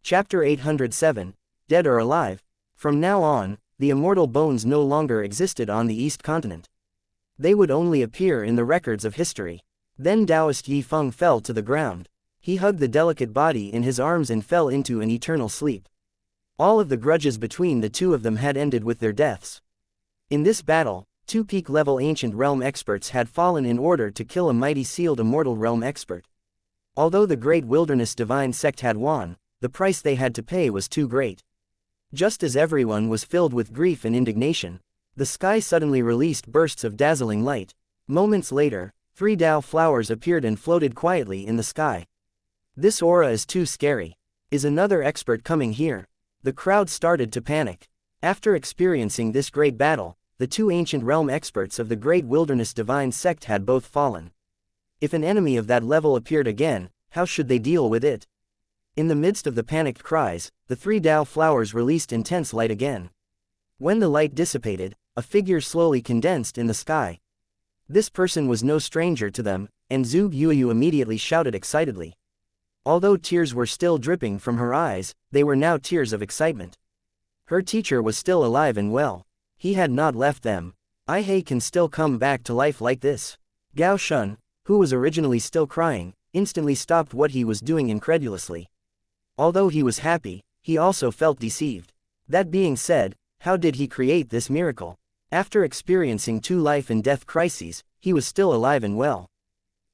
Chapter 807, Dead or Alive. From now on, the immortal bones no longer existed on the East Continent. They would only appear in the records of history. Then Taoist Yifeng fell to the ground. He hugged the delicate body in his arms and fell into an eternal sleep. All of the grudges between the two of them had ended with their deaths. In this battle, two peak-level ancient realm experts had fallen in order to kill a mighty sealed immortal realm expert. Although the Great Wilderness Divine Sect had won, the price they had to pay was too great. Just as everyone was filled with grief and indignation, the sky suddenly released bursts of dazzling light. Moments later, 3 Tao flowers appeared and floated quietly in the sky. "This aura is too scary. Is another expert coming here?" The crowd started to panic. After experiencing this great battle, the two ancient realm experts of the Great Wilderness Divine Sect had both fallen. If an enemy of that level appeared again, how should they deal with it? In the midst of the panicked cries, the 3 Tao flowers released intense light again. When the light dissipated, a figure slowly condensed in the sky. This person was no stranger to them, and Zhu Yuyu immediately shouted excitedly. Although tears were still dripping from her eyes, they were now tears of excitement. Her teacher was still alive and well. He had not left them. Ai can still come back to life like this. Gao Shun, who was originally still crying, instantly stopped what he was doing incredulously. Although he was happy, he also felt deceived. That being said, how did he create this miracle? After experiencing 2 life and death crises, he was still alive and well.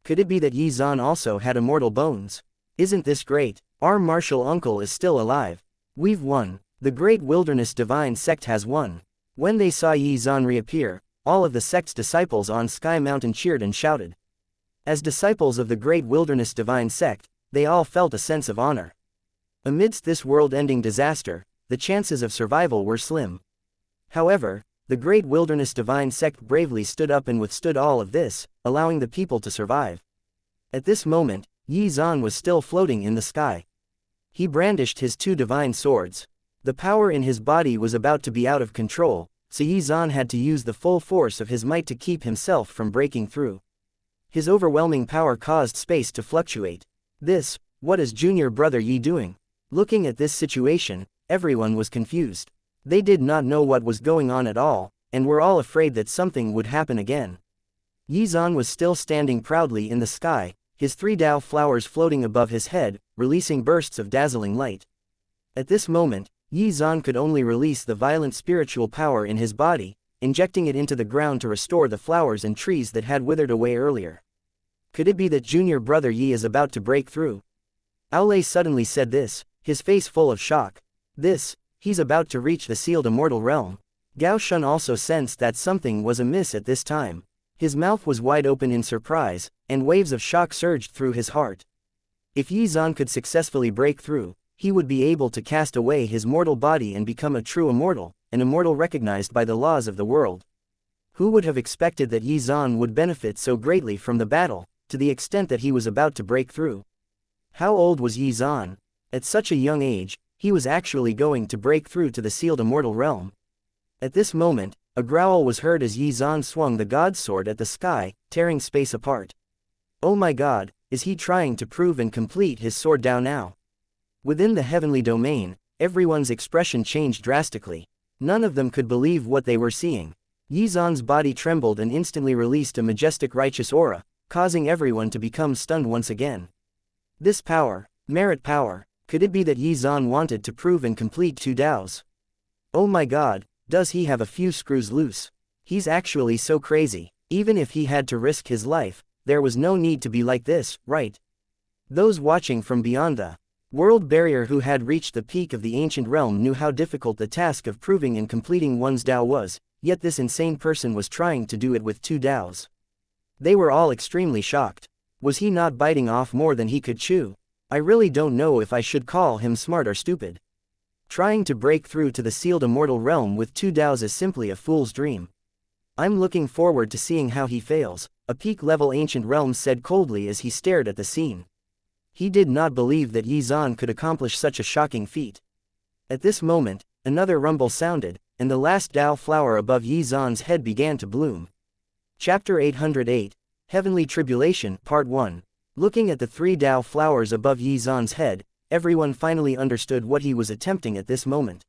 Could it be that Yi Zhan also had immortal bones? Isn't this great? Our martial uncle is still alive. We've won. The Great Wilderness Divine Sect has won. When they saw Yi Zhan reappear, all of the sect's disciples on Sky Mountain cheered and shouted. As disciples of the Great Wilderness Divine Sect, they all felt a sense of honor. Amidst this world-ending disaster, the chances of survival were slim. However, the Great Wilderness Divine Sect bravely stood up and withstood all of this, allowing the people to survive. At this moment, Yi Zhan was still floating in the sky. He brandished his 2 divine swords. The power in his body was about to be out of control, so Yi Zhan had to use the full force of his might to keep himself from breaking through. His overwhelming power caused space to fluctuate. What is junior brother Yi doing? Looking at this situation, everyone was confused. They did not know what was going on at all, and were all afraid that something would happen again. Yi Zhan was still standing proudly in the sky, his 3 Tao flowers floating above his head, releasing bursts of dazzling light. At this moment, Yi Zhan could only release the violent spiritual power in his body, injecting it into the ground to restore the flowers and trees that had withered away earlier. Could it be that junior brother Yi is about to break through? Aolei suddenly said this, his face full of shock. He's about to reach the sealed immortal realm. Gao Shun also sensed that something was amiss at this time. His mouth was wide open in surprise, and waves of shock surged through his heart. If Yi Zhan could successfully break through, he would be able to cast away his mortal body and become a true immortal, an immortal recognized by the laws of the world. Who would have expected that Yi Zhan would benefit so greatly from the battle, to the extent that he was about to break through? How old was Yi Zhan? At such a young age, he was actually going to break through to the sealed immortal realm. At this moment, a growl was heard as Yi Zhan swung the god's sword at the sky, tearing space apart. Oh my god, is he trying to prove and complete his sword Dao now? Within the heavenly domain, everyone's expression changed drastically. None of them could believe what they were seeing. Yi Zhan's body trembled and instantly released a majestic righteous aura, causing everyone to become stunned once again. This power, merit power, could it be that Yi Zhan wanted to prove and complete two Daos? Oh my god, does he have a few screws loose? He's actually so crazy. Even if he had to risk his life, there was no need to be like this, right? Those watching from beyond the world barrier who had reached the peak of the ancient realm knew how difficult the task of proving and completing one's Dao was, yet this insane person was trying to do it with two Daos. They were all extremely shocked. Was he not biting off more than he could chew? I really don't know if I should call him smart or stupid. Trying to break through to the sealed immortal realm with two Daos is simply a fool's dream. I'm looking forward to seeing how he fails, a peak-level ancient realm said coldly as he stared at the scene. He did not believe that Yi Zhan could accomplish such a shocking feat. At this moment, another rumble sounded, and the last Dao flower above Yi Zhan's head began to bloom. Chapter 808, Heavenly Tribulation, Part 1. Looking at the three Dao flowers above Yi Zhan's head, everyone finally understood what he was attempting at this moment.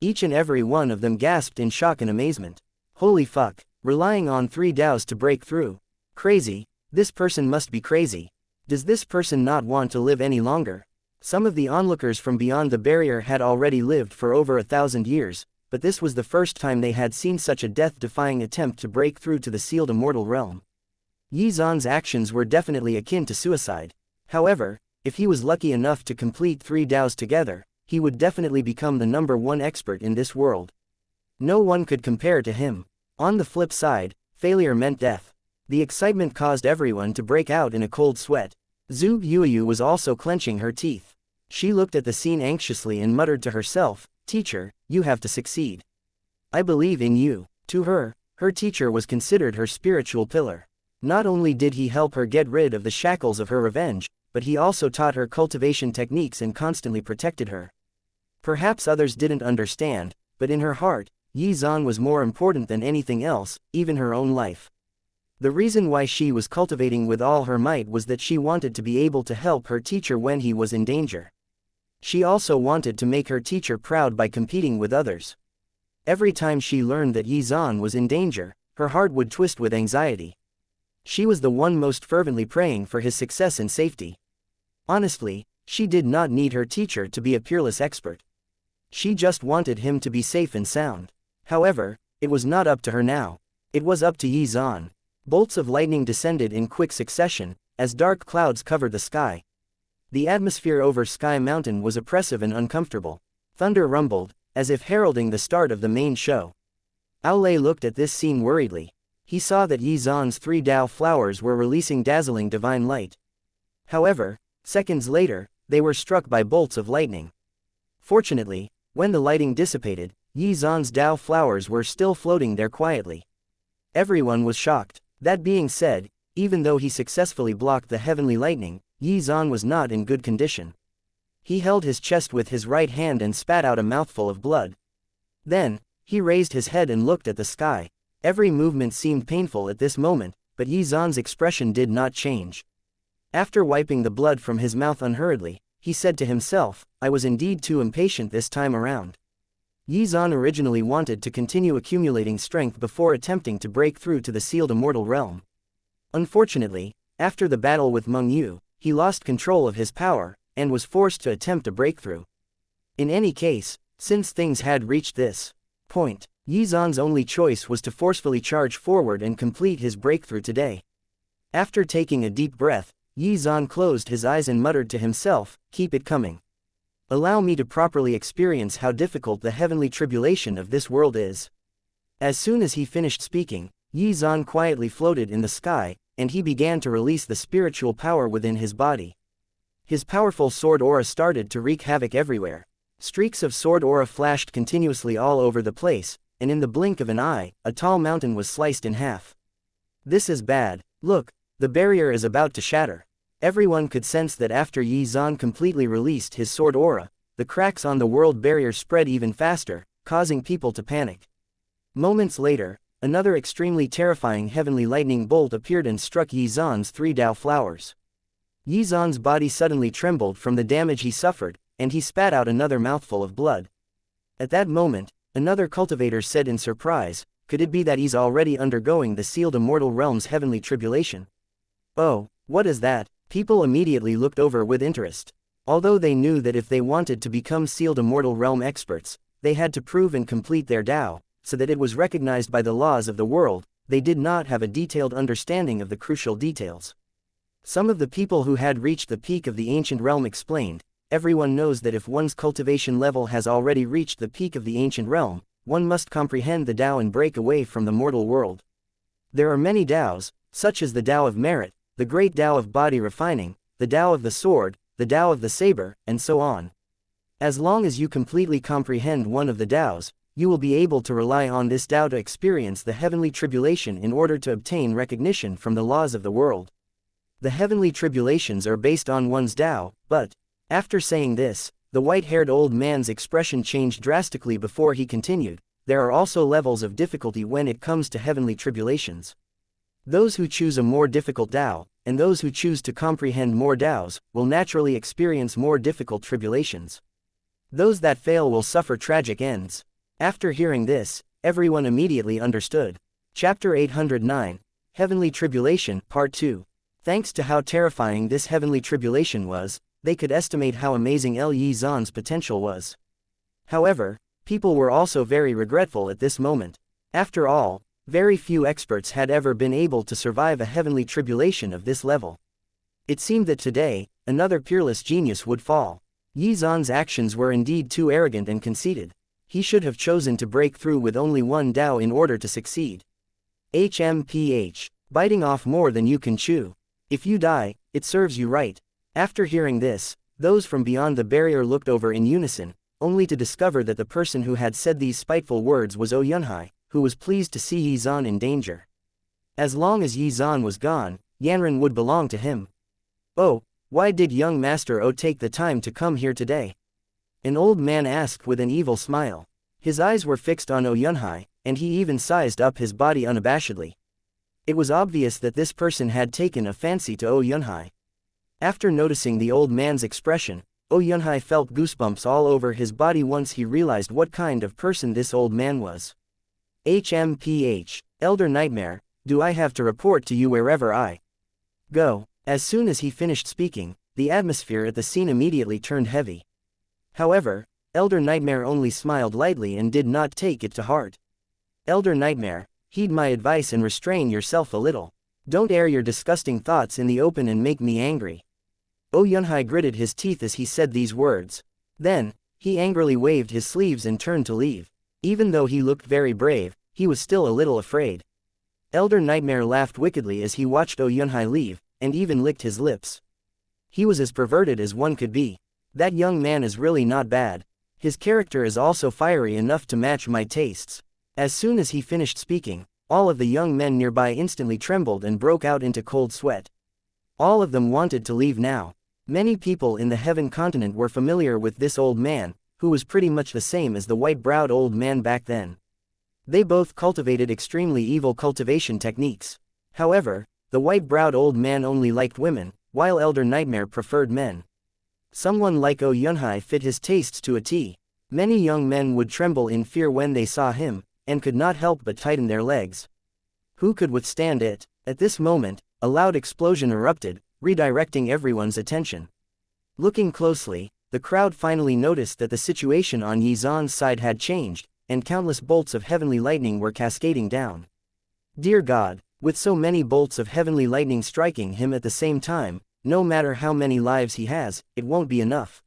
Each and every one of them gasped in shock and amazement. Holy fuck, relying on three Daos to break through. Crazy, this person must be crazy. Does this person not want to live any longer? Some of the onlookers from beyond the barrier had already lived for over 1,000 years, but this was the first time they had seen such a death-defying attempt to break through to the sealed immortal realm. Yi Zhan's actions were definitely akin to suicide. However, if he was lucky enough to complete three Daos together, he would definitely become the #1 expert in this world. No one could compare to him. On the flip side, failure meant death. The excitement caused everyone to break out in a cold sweat. Zhu Yuyu was also clenching her teeth. She looked at the scene anxiously and muttered to herself, "Teacher, you have to succeed. I believe in you." To her, her teacher was considered her spiritual pillar. Not only did he help her get rid of the shackles of her revenge, but he also taught her cultivation techniques and constantly protected her. Perhaps others didn't understand, but in her heart, Yi Zhan was more important than anything else, even her own life. The reason why she was cultivating with all her might was that she wanted to be able to help her teacher when he was in danger. She also wanted to make her teacher proud by competing with others. Every time she learned that Yi Zhan was in danger, her heart would twist with anxiety. She was the one most fervently praying for his success and safety. Honestly, she did not need her teacher to be a peerless expert. She just wanted him to be safe and sound. However, it was not up to her now. It was up to Yi Zhan. Bolts of lightning descended in quick succession, as dark clouds covered the sky. The atmosphere over Sky Mountain was oppressive and uncomfortable. Thunder rumbled, as if heralding the start of the main show. Aolei looked at this scene worriedly. He saw that Yi Zhan's three Dao flowers were releasing dazzling divine light. However, seconds later, they were struck by bolts of lightning. Fortunately, when the lighting dissipated, Yi Zhan's Dao flowers were still floating there quietly. Everyone was shocked. That being said, even though he successfully blocked the heavenly lightning, Yi Zhan was not in good condition. He held his chest with his right hand and spat out a mouthful of blood. Then, he raised his head and looked at the sky. Every movement seemed painful at this moment, but Yi Zhan's expression did not change. After wiping the blood from his mouth unhurriedly, he said to himself, "I was indeed too impatient this time around." Yi Zhan originally wanted to continue accumulating strength before attempting to break through to the sealed immortal realm. Unfortunately, after the battle with Meng Yu, he lost control of his power, and was forced to attempt a breakthrough. In any case, since things had reached this point, Yi Zhan's only choice was to forcefully charge forward and complete his breakthrough today. After taking a deep breath, Xuan closed his eyes and muttered to himself, "Keep it coming. Allow me to properly experience how difficult the heavenly tribulation of this world is." As soon as he finished speaking, Xuan quietly floated in the sky, and he began to release the spiritual power within his body. His powerful sword aura started to wreak havoc everywhere. Streaks of sword aura flashed continuously all over the place, and in the blink of an eye, a tall mountain was sliced in half. "This is bad. Look, the barrier is about to shatter." Everyone could sense that after Xuan completely released his sword aura, the cracks on the world barrier spread even faster, causing people to panic. Moments later, another extremely terrifying heavenly lightning bolt appeared and struck Xuan's 3 Dao flowers. Xuan's body suddenly trembled from the damage he suffered, and he spat out another mouthful of blood. At that moment, another cultivator said in surprise, "Could it be that he's already undergoing the sealed immortal realm's heavenly tribulation?" "Oh, what is that?" People immediately looked over with interest. Although they knew that if they wanted to become sealed immortal realm experts, they had to prove and complete their Dao, so that it was recognized by the laws of the world, they did not have a detailed understanding of the crucial details. Some of the people who had reached the peak of the ancient realm explained, "Everyone knows that if one's cultivation level has already reached the peak of the ancient realm, one must comprehend the Dao and break away from the mortal world. There are many Daos, such as the Dao of merit, the great Dao of body refining, the Dao of the sword, the Dao of the saber, and so on. As long as you completely comprehend one of the Daos, you will be able to rely on this Dao to experience the heavenly tribulation in order to obtain recognition from the laws of the world. The heavenly tribulations are based on one's Dao, but..." After saying this, the white-haired old man's expression changed drastically before he continued, "There are also levels of difficulty when it comes to heavenly tribulations. Those who choose a more difficult Dao, and those who choose to comprehend more Daos, will naturally experience more difficult tribulations. Those that fail will suffer tragic ends." After hearing this, everyone immediately understood. Chapter 809, Heavenly Tribulation, Part 2. Thanks to how terrifying this heavenly tribulation was, they could estimate how amazing Xuan's potential was. However, people were also very regretful at this moment. After all, very few experts had ever been able to survive a heavenly tribulation of this level. It seemed that today, another peerless genius would fall. Xuan's actions were indeed too arrogant and conceited. He should have chosen to break through with only one Dao in order to succeed. HMPH. Biting off more than you can chew. If you die, it serves you right. After hearing this, those from beyond the barrier looked over in unison, only to discover that the person who had said these spiteful words was Yanran, who was pleased to see Xuan in danger. As long as Xuan was gone, Yanran would belong to him. "Oh, why did young Master O take the time to come here today?" An old man asked with an evil smile. His eyes were fixed on Yanran, and he even sized up his body unabashedly. It was obvious that this person had taken a fancy to Yanran. After noticing the old man's expression, Yanran felt goosebumps all over his body once he realized what kind of person this old man was. HMPH. Elder Nightmare, do I have to report to you wherever I go? As soon as he finished speaking, the atmosphere at the scene immediately turned heavy. However, Elder Nightmare only smiled lightly and did not take it to heart. "Elder Nightmare, heed my advice and restrain yourself a little. Don't air your disgusting thoughts in the open and make me angry." Yanran gritted his teeth as he said these words. Then, he angrily waved his sleeves and turned to leave. Even though he looked very brave, he was still a little afraid. Elder Nightmare laughed wickedly as he watched Yanran leave, and even licked his lips. He was as perverted as one could be. That young man is really not bad. His character is also fiery enough to match my tastes. As soon as he finished speaking, all of the young men nearby instantly trembled and broke out into cold sweat. All of them wanted to leave now. Many people in the Heaven continent were familiar with this old man, who was pretty much the same as the white-browed old man back then. They both cultivated extremely evil cultivation techniques. However, the white-browed old man only liked women, while Elder Nightmare preferred men. Someone like Yanran fit his tastes to a T. Many young men would tremble in fear when they saw him, and could not help but tighten their legs. Who could withstand it? At this moment, a loud explosion erupted, redirecting everyone's attention. Looking closely, the crowd finally noticed that the situation on Xuan's side had changed, and countless bolts of heavenly lightning were cascading down. Dear God, With so many bolts of heavenly lightning striking him at the same time, no matter how many lives he has, it won't be enough.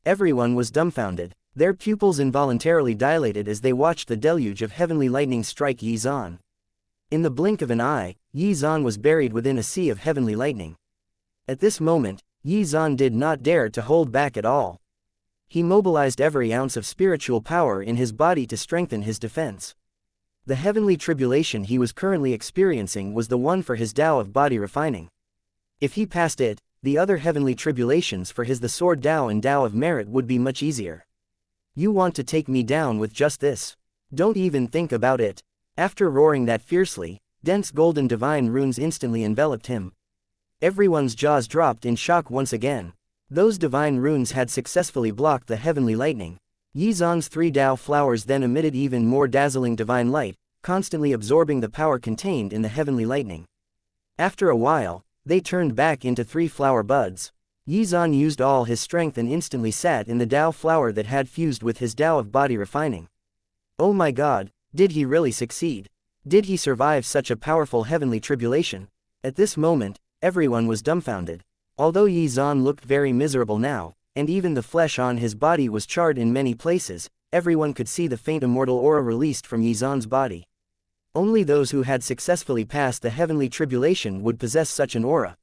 Everyone was dumbfounded. Their pupils involuntarily dilated as they watched the deluge of heavenly lightning strike Yi Zan. In the blink of an eye, Yi Zan was buried within a sea of heavenly lightning. At this moment, Yi Zan did not dare to hold back at all. He mobilized every ounce of spiritual power in his body to strengthen his defense. The heavenly tribulation he was currently experiencing was the one for his Tao of body refining. If he passed it, the other heavenly tribulations for his the sword Tao and Tao of merit would be much easier. You want to take me down with just this? Don't even think about it. After roaring that fiercely, dense golden divine runes instantly enveloped him. Everyone's jaws dropped in shock once again. Those divine runes had successfully blocked the heavenly lightning. Yi Zan's 3 Tao flowers then emitted even more dazzling divine light, constantly absorbing the power contained in the heavenly lightning. After a while, they turned back into 3 flower buds. Yi Zan used all his strength and instantly sat in the Tao flower that had fused with his Tao of body refining. Oh my god, did he really succeed? Did he survive such a powerful heavenly tribulation? At this moment, everyone was dumbfounded. Although Yi Zan looked very miserable now, and even the flesh on his body was charred in many places, everyone could see the faint immortal aura released from Yi Zan's body. Only those who had successfully passed the heavenly tribulation would possess such an aura.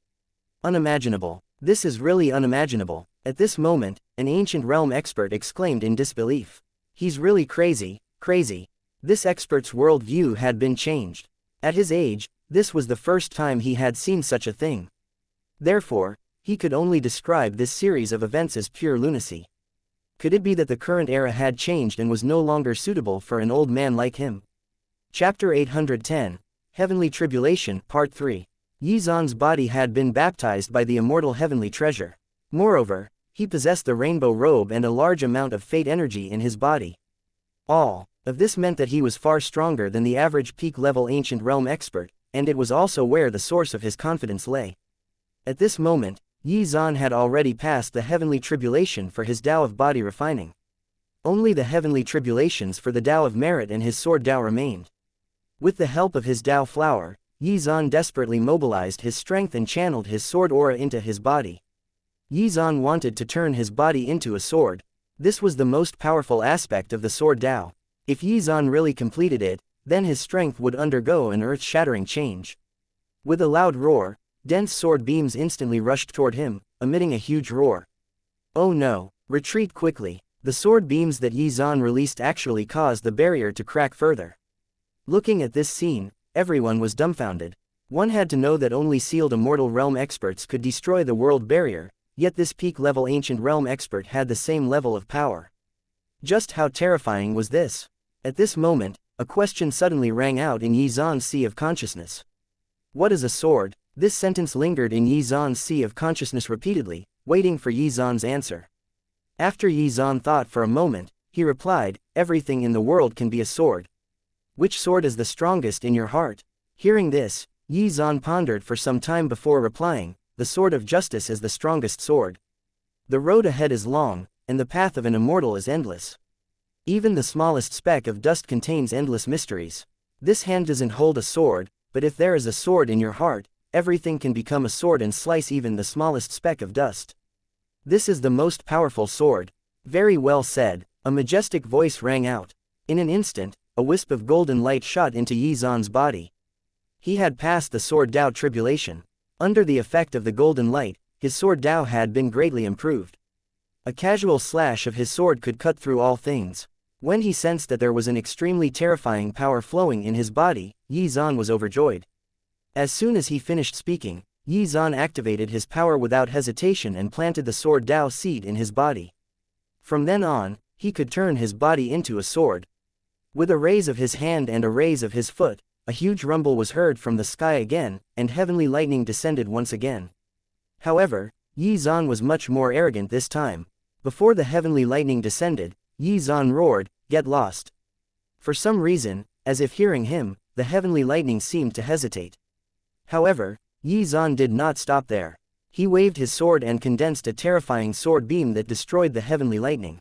Unimaginable. This is really unimaginable. At this moment, an ancient realm expert exclaimed in disbelief. He's really crazy, crazy. This expert's worldview had been changed. At his age, this was the first time he had seen such a thing. Therefore, he could only describe this series of events as pure lunacy. Could it be that the current era had changed and was no longer suitable for an old man like him? Chapter 810, Heavenly Tribulation, Part 3. Yi Zan's body had been baptized by the immortal heavenly treasure. Moreover, he possessed the rainbow robe and a large amount of fate energy in his body. All of this meant that he was far stronger than the average peak-level ancient realm expert, and it was also where the source of his confidence lay. At this moment, Yi Zan had already passed the heavenly tribulation for his Tao of body refining. Only the heavenly tribulations for the Tao of merit and his sword Tao remained. With the help of his Tao flower, Yi Zan desperately mobilized his strength and channeled his sword aura into his body. Yi Zan wanted to turn his body into a sword. This was the most powerful aspect of the sword Tao. If Yi Zan really completed it, then his strength would undergo an earth-shattering change. With a loud roar, dense sword beams instantly rushed toward him, emitting a huge roar. Oh no, retreat quickly. The sword beams that Yi Zan released actually caused the barrier to crack further. Looking at this scene, everyone was dumbfounded. One had to know that only sealed immortal realm experts could destroy the world barrier, yet this peak-level ancient realm expert had the same level of power. Just how terrifying was this? At this moment, a question suddenly rang out in Yi Zan's sea of consciousness. What is a sword? This sentence lingered in Yi Zan's sea of consciousness repeatedly, waiting for Yi Zan's answer. After Yi Zan thought for a moment, he replied, everything in the world can be a sword. Which sword is the strongest in your heart? Hearing this, Yi Zan pondered for some time before replying, the sword of justice is the strongest sword. The road ahead is long, and the path of an immortal is endless. Even the smallest speck of dust contains endless mysteries. This hand doesn't hold a sword, but if there is a sword in your heart, everything can become a sword and slice even the smallest speck of dust. This is the most powerful sword. Very well said, a majestic voice rang out. In an instant, a wisp of golden light shot into Yi Zan's body. He had passed the sword Tao tribulation. Under the effect of the golden light, his sword Tao had been greatly improved. A casual slash of his sword could cut through all things. When he sensed that there was an extremely terrifying power flowing in his body, Yi Zan was overjoyed. As soon as he finished speaking, Yi Zan activated his power without hesitation and planted the sword Tao seed in his body. From then on, he could turn his body into a sword. With a raise of his hand and a raise of his foot, a huge rumble was heard from the sky again, and heavenly lightning descended once again. However, Yi Zan was much more arrogant this time. Before the heavenly lightning descended, Yi Zan roared, "Get lost!" For some reason, as if hearing him, the heavenly lightning seemed to hesitate. However, Yi Zan did not stop there. He waved his sword and condensed a terrifying sword beam that destroyed the heavenly lightning.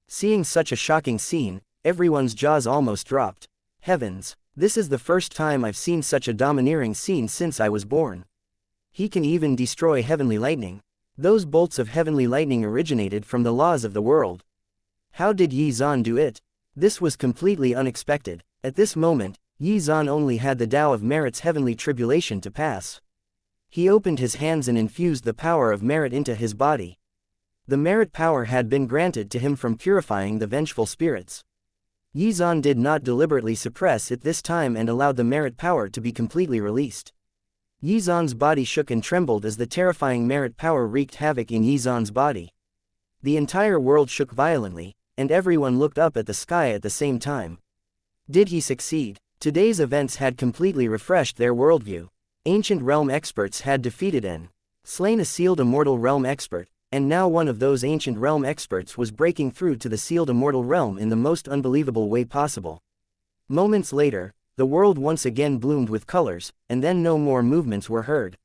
Seeing such a shocking scene, everyone's jaws almost dropped. Heavens! This is the first time I've seen such a domineering scene since I was born. He can even destroy heavenly lightning. Those bolts of heavenly lightning originated from the laws of the world. How did Yi Zan do it? This was completely unexpected. At this moment, Yi Zan only had the Tao of Merit's heavenly tribulation to pass. He opened his hands and infused the power of merit into his body. The merit power had been granted to him from purifying the vengeful spirits. Yi Zan did not deliberately suppress it this time and allowed the merit power to be completely released. Yi Zan's body shook and trembled as the terrifying merit power wreaked havoc in Yi Zan's body. The entire world shook violently, and everyone looked up at the sky at the same time. Did he succeed? Today's events had completely refreshed their worldview. Ancient realm experts had defeated and slain a sealed immortal realm expert, and now one of those ancient realm experts was breaking through to the sealed immortal realm in the most unbelievable way possible. Moments later, the world once again bloomed with colors, and then no more movements were heard.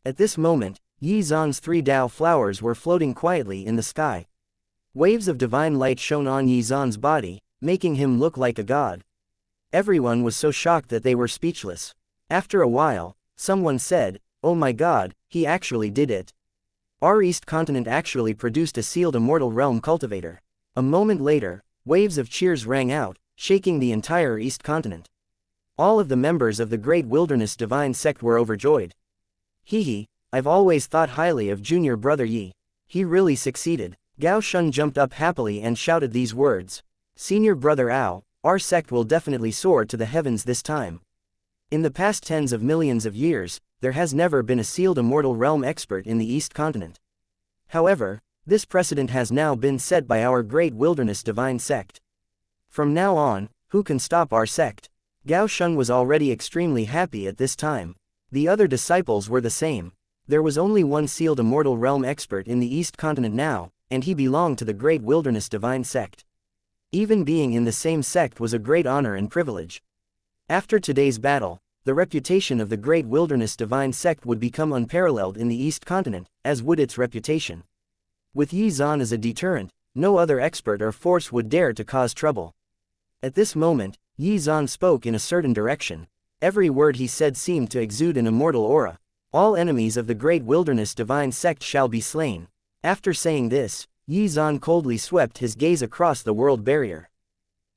At this moment, Yi Zan's 3 Tao flowers were floating quietly in the sky. Waves of divine light shone on Yi Zan's body, making him look like a god. Everyone was so shocked that they were speechless. After a while, someone said, "Oh my god, he actually did it. Our East Continent actually produced a sealed immortal realm cultivator." A moment later, waves of cheers rang out, shaking the entire East Continent. All of the members of the Great Wilderness Divine Sect were overjoyed. "Hee, I've always thought highly of junior brother Yi. He really succeeded." Gao Shun jumped up happily and shouted these words. "Senior brother Ao, our sect will definitely soar to the heavens this time. In the past tens of millions of years, there has never been a sealed immortal realm expert in the East Continent. However, this precedent has now been set by our Great Wilderness Divine Sect. From now on, who can stop our sect?" Gao Shun was already extremely happy at this time. The other disciples were the same. There was only one sealed immortal realm expert in the East Continent now, and he belonged to the Great Wilderness Divine Sect. Even being in the same sect was a great honor and privilege. After today's battle, the reputation of the Great Wilderness Divine Sect would become unparalleled in the East Continent, as would its reputation. With Yi Zan as a deterrent, no other expert or force would dare to cause trouble. At this moment, Yi Zan spoke in a certain direction. Every word he said seemed to exude an immortal aura. "All enemies of the Great Wilderness Divine Sect shall be slain." After saying this, Yi Zan coldly swept his gaze across the world barrier.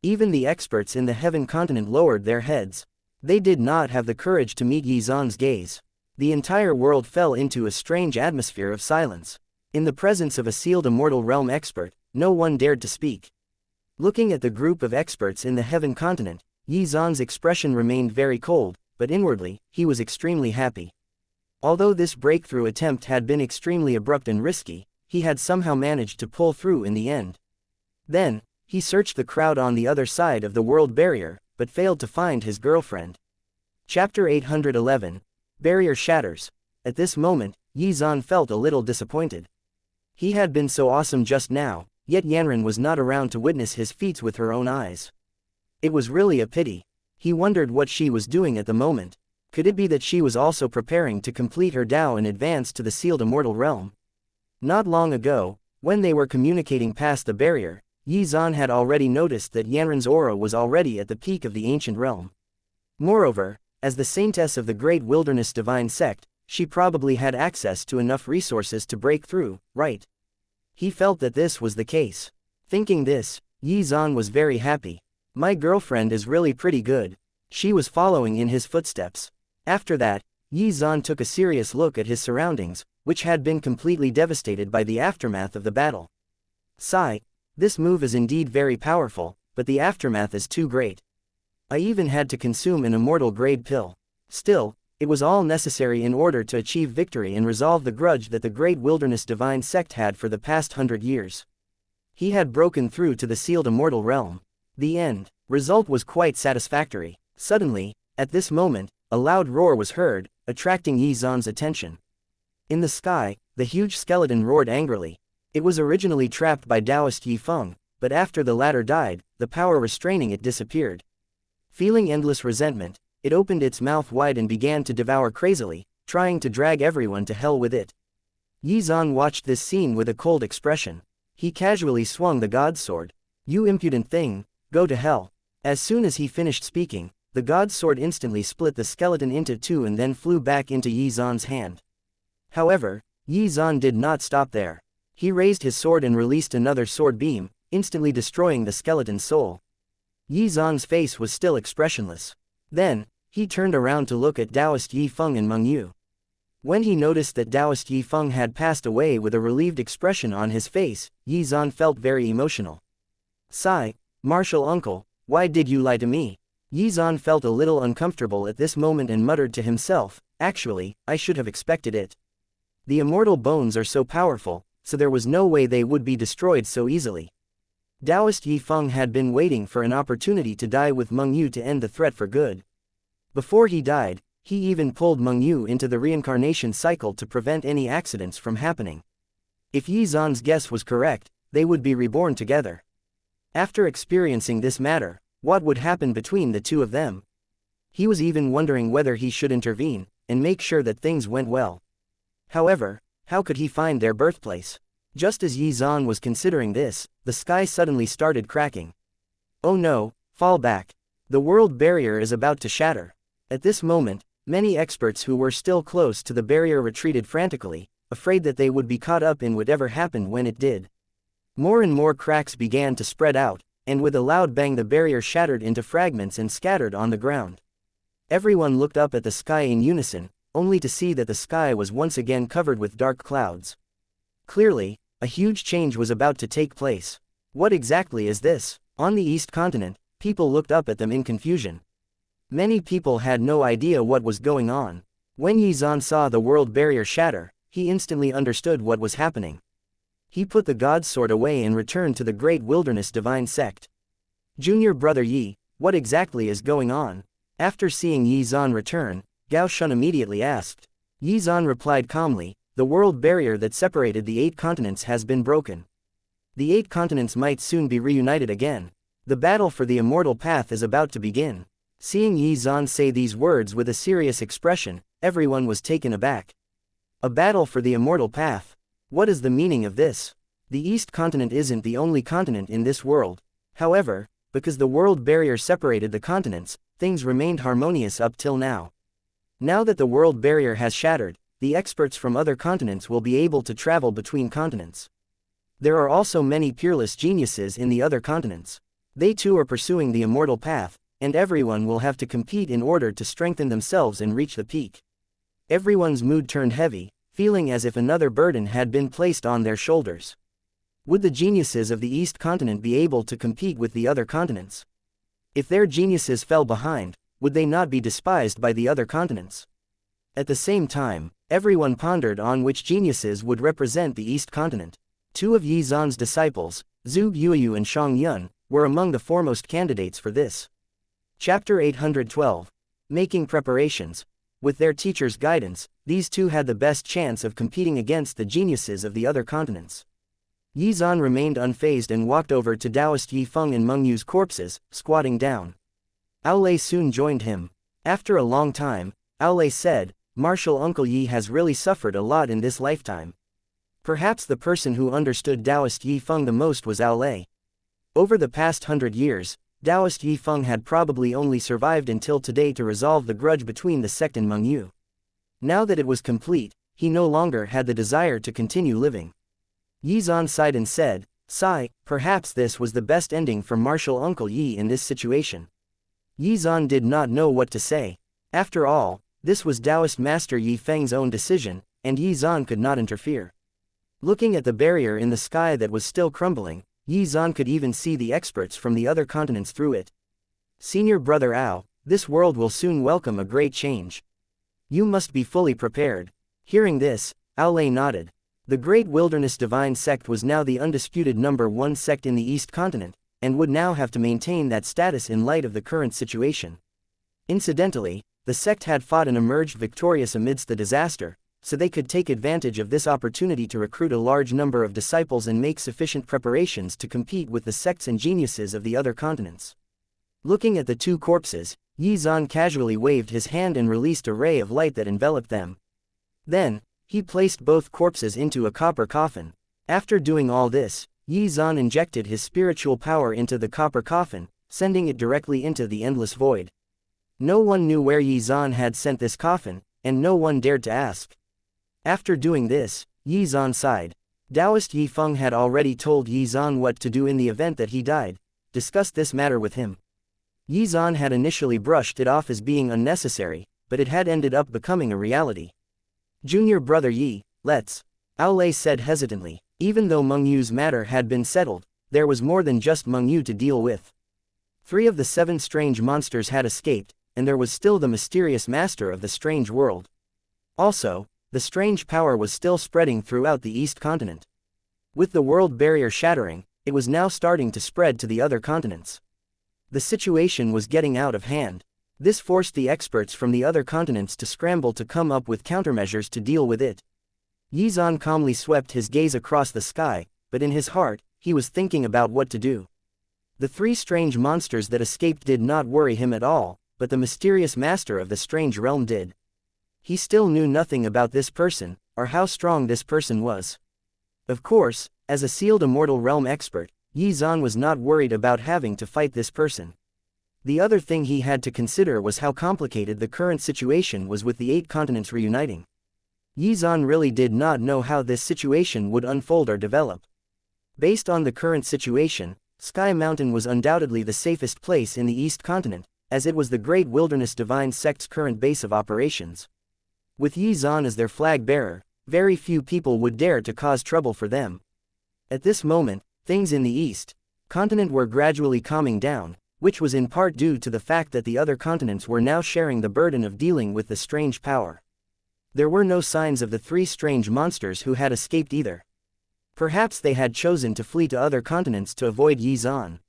Even the experts in the Heaven Continent lowered their heads. They did not have the courage to meet Yi Zan's gaze. The entire world fell into a strange atmosphere of silence. In the presence of a sealed immortal realm expert, no one dared to speak. Looking at the group of experts in the Heaven Continent, Yi Zan's expression remained very cold, but inwardly, he was extremely happy. Although this breakthrough attempt had been extremely abrupt and risky, he had somehow managed to pull through in the end. Then, he searched the crowd on the other side of the world barrier, but failed to find his girlfriend. Chapter 811. Barrier Shatters. At this moment, Yi Zan felt a little disappointed. He had been so awesome just now, yet Yanran was not around to witness his feats with her own eyes. It was really a pity. He wondered what she was doing at the moment. Could it be that she was also preparing to complete her Tao and advance to the sealed immortal realm? Not long ago, when they were communicating past the barrier, Yi Zan had already noticed that Yanran's aura was already at the peak of the ancient realm. Moreover, as the saintess of the Great Wilderness Divine Sect, she probably had access to enough resources to break through, right? He felt that this was the case. Thinking this, Yi Zan was very happy. My girlfriend is really pretty good. She was following in his footsteps. After that, Yi Zan took a serious look at his surroundings, which had been completely devastated by the aftermath of the battle. Sigh. This move is indeed very powerful, but the aftermath is too great. I even had to consume an immortal grade pill. Still, it was all necessary in order to achieve victory and resolve the grudge that the Great Wilderness Divine Sect had for the past 100 years. He had broken through to the sealed immortal realm. The end result was quite satisfactory. Suddenly, at this moment, a loud roar was heard, attracting Yi Zan's attention. In the sky, the huge skeleton roared angrily. It was originally trapped by Taoist Yi Feng, but after the latter died, the power restraining it disappeared. Feeling endless resentment, it opened its mouth wide and began to devour crazily, trying to drag everyone to hell with it. Yi Zan watched this scene with a cold expression. He casually swung the god's sword. "You impudent thing, go to hell." As soon as he finished speaking, the god's sword instantly split the skeleton into two and then flew back into Yi Zan's hand. However, Yi Zan did not stop there. He raised his sword and released another sword beam, instantly destroying the skeleton's soul. Yi Zan's face was still expressionless. Then, he turned around to look at Taoist Yi Feng and Meng Yu. When he noticed that Taoist Yi Feng had passed away with a relieved expression on his face, Yi Zan felt very emotional. Sigh, martial uncle, why did you lie to me? Yi Zan felt a little uncomfortable at this moment and muttered to himself, actually, I should have expected it. The immortal bones are so powerful, so there was no way they would be destroyed so easily. Taoist Yi Feng had been waiting for an opportunity to die with Meng Yu to end the threat for good. Before he died, he even pulled Meng Yu into the reincarnation cycle to prevent any accidents from happening. If Yi Zan's guess was correct, they would be reborn together. After experiencing this matter, what would happen between the two of them? He was even wondering whether he should intervene and make sure that things went well. However, how could he find their birthplace? Just as Yi Zan was considering this, the sky suddenly started cracking. Oh no, fall back. The world barrier is about to shatter. At this moment, many experts who were still close to the barrier retreated frantically, afraid that they would be caught up in whatever happened when it did. More and more cracks began to spread out, and with a loud bang the barrier shattered into fragments and scattered on the ground. Everyone looked up at the sky in unison, only to see that the sky was once again covered with dark clouds. Clearly, a huge change was about to take place. What exactly is this? On the East continent, people looked up at them in confusion. Many people had no idea what was going on. When Yi Zan saw the world barrier shatter, he instantly understood what was happening. He put the god's sword away and returned to the Great Wilderness Divine Sect. Junior brother Yi, what exactly is going on? After seeing Yi Zan return, Gao Shun immediately asked. Yi Zan replied calmly, the world barrier that separated the 8 continents has been broken. The 8 continents might soon be reunited again. The battle for the immortal path is about to begin. Seeing Yi Zan say these words with a serious expression, everyone was taken aback. A battle for the immortal path. What is the meaning of this? The East continent isn't the only continent in this world. However, because the world barrier separated the continents, things remained harmonious up till now. Now that the world barrier has shattered, the experts from other continents will be able to travel between continents. There are also many peerless geniuses in the other continents. They too are pursuing the immortal path, and everyone will have to compete in order to strengthen themselves and reach the peak. Everyone's mood turned heavy, feeling as if another burden had been placed on their shoulders. Would the geniuses of the East continent be able to compete with the other continents? If their geniuses fell behind, would they not be despised by the other continents? At the same time, everyone pondered on which geniuses would represent the East continent. 2 of Yi Zan's disciples, Zhu Yuyu and Shang Yun, were among the foremost candidates for this. Chapter 812. Making Preparations. With their teacher's guidance, these two had the best chance of competing against the geniuses of the other continents. Yi Zan remained unfazed and walked over to Taoist Yi Feng and Meng Yu's corpses, squatting down. Aolei soon joined him. After a long time, Aolei said, Martial Uncle Yi has really suffered a lot in this lifetime. Perhaps the person who understood Taoist Yi Feng the most was Aolei. Over the past 100 years, Taoist Yi Feng had probably only survived until today to resolve the grudge between the sect and Meng Yu. Now that it was complete, he no longer had the desire to continue living. Yi Zan sighed and said, Sigh, perhaps this was the best ending for Martial Uncle Yi in this situation. Yi Zan did not know what to say. After all, this was Taoist Master Yi Feng's own decision, and Yi Zan could not interfere. Looking at the barrier in the sky that was still crumbling, Yi Zan could even see the experts from the other continents through it. Senior brother Ao, this world will soon welcome a great change. You must be fully prepared. Hearing this, Aolei nodded. The Great Wilderness Divine Sect was now the undisputed #1 sect in the East continent, and would now have to maintain that status in light of the current situation. Incidentally, the sect had fought and emerged victorious amidst the disaster, so they could take advantage of this opportunity to recruit a large number of disciples and make sufficient preparations to compete with the sects and geniuses of the other continents. Looking at the 2 corpses, Yi Zan casually waved his hand and released a ray of light that enveloped them. Then, he placed both corpses into a copper coffin. After doing all this, Yi Zan injected his spiritual power into the copper coffin, sending it directly into the endless void. No one knew where Yi Zan had sent this coffin, and no one dared to ask. After doing this, Yi Zan sighed. Taoist Yi Feng had already told Yi Zan what to do in the event that he died, discussed this matter with him. Yi Zan had initially brushed it off as being unnecessary, but it had ended up becoming a reality. Junior brother Yi, let's. Aolei said hesitantly. Even though Meng Yu's matter had been settled, there was more than just Meng Yu to deal with. 3 of the 7 strange monsters had escaped, and there was still the mysterious master of the strange world. Also, the strange power was still spreading throughout the East continent. With the world barrier shattering, it was now starting to spread to the other continents. The situation was getting out of hand. This forced the experts from the other continents to scramble to come up with countermeasures to deal with it. Yi Zan calmly swept his gaze across the sky, but in his heart, he was thinking about what to do. The 3 strange monsters that escaped did not worry him at all, but the mysterious master of the strange realm did. He still knew nothing about this person, or how strong this person was. Of course, as a sealed immortal realm expert, Yi Zan was not worried about having to fight this person. The other thing he had to consider was how complicated the current situation was with the 8 continents reuniting. Yi Zan really did not know how this situation would unfold or develop. Based on the current situation, Sky Mountain was undoubtedly the safest place in the East continent, as it was the Great Wilderness Divine Sect's current base of operations. With Yi Zan as their flag bearer, very few people would dare to cause trouble for them. At this moment, things in the East continent were gradually calming down, which was in part due to the fact that the other continents were now sharing the burden of dealing with the strange power. There were no signs of the 3 strange monsters who had escaped either. Perhaps they had chosen to flee to other continents to avoid Yi Zan.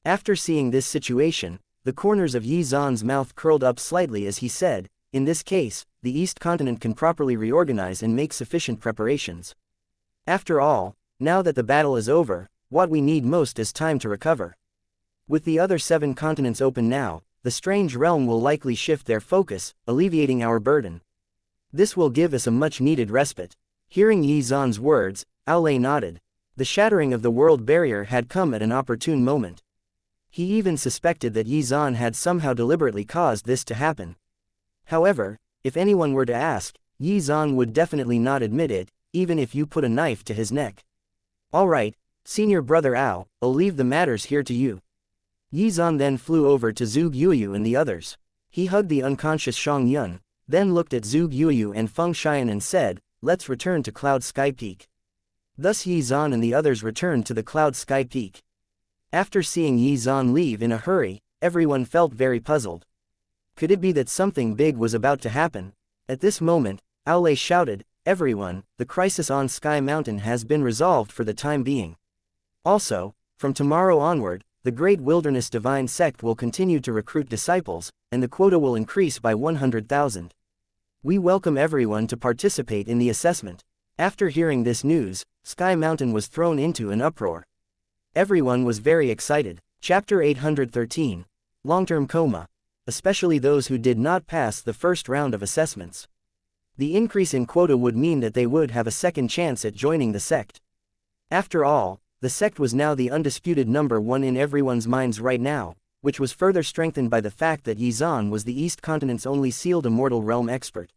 After seeing this situation, the corners of Yi Zan's mouth curled up slightly as he said, "In this case, the East continent can properly reorganize and make sufficient preparations. After all, now that the battle is over, what we need most is time to recover. With the other 7 continents open now, the strange realm will likely shift their focus, alleviating our burden. This will give us a much-needed respite." Hearing Yi Zan's words, Aolei nodded. The shattering of the world barrier had come at an opportune moment. He even suspected that Yi Zan had somehow deliberately caused this to happen. However, if anyone were to ask, Yi Zan would definitely not admit it, even if you put a knife to his neck. "Alright, senior brother Ao, I'll leave the matters here to you." Yi Zan then flew over to Zhuge Yuyu and the others. He hugged the unconscious Shang Yun, then looked at Zhuge Yuyu and Feng Xian and said, "Let's return to Cloud Sky Peak." Thus Yi Zan and the others returned to the Cloud Sky Peak. After seeing Yi Zan leave in a hurry, everyone felt very puzzled. Could it be that something big was about to happen? At this moment, Aolei shouted, "Everyone, the crisis on Sky Mountain has been resolved for the time being. Also, from tomorrow onward, the Great Wilderness Divine Sect will continue to recruit disciples, and the quota will increase by 100,000. We welcome everyone to participate in the assessment." After hearing this news, Sky Mountain was thrown into an uproar. Everyone was very excited. Chapter 813. Long-term coma. Especially those who did not pass the first round of assessments. The increase in quota would mean that they would have a second chance at joining the sect. After all, the sect was now the undisputed number 1 in everyone's minds right now, which was further strengthened by the fact that Yi Zan was the East continent's only sealed immortal realm expert.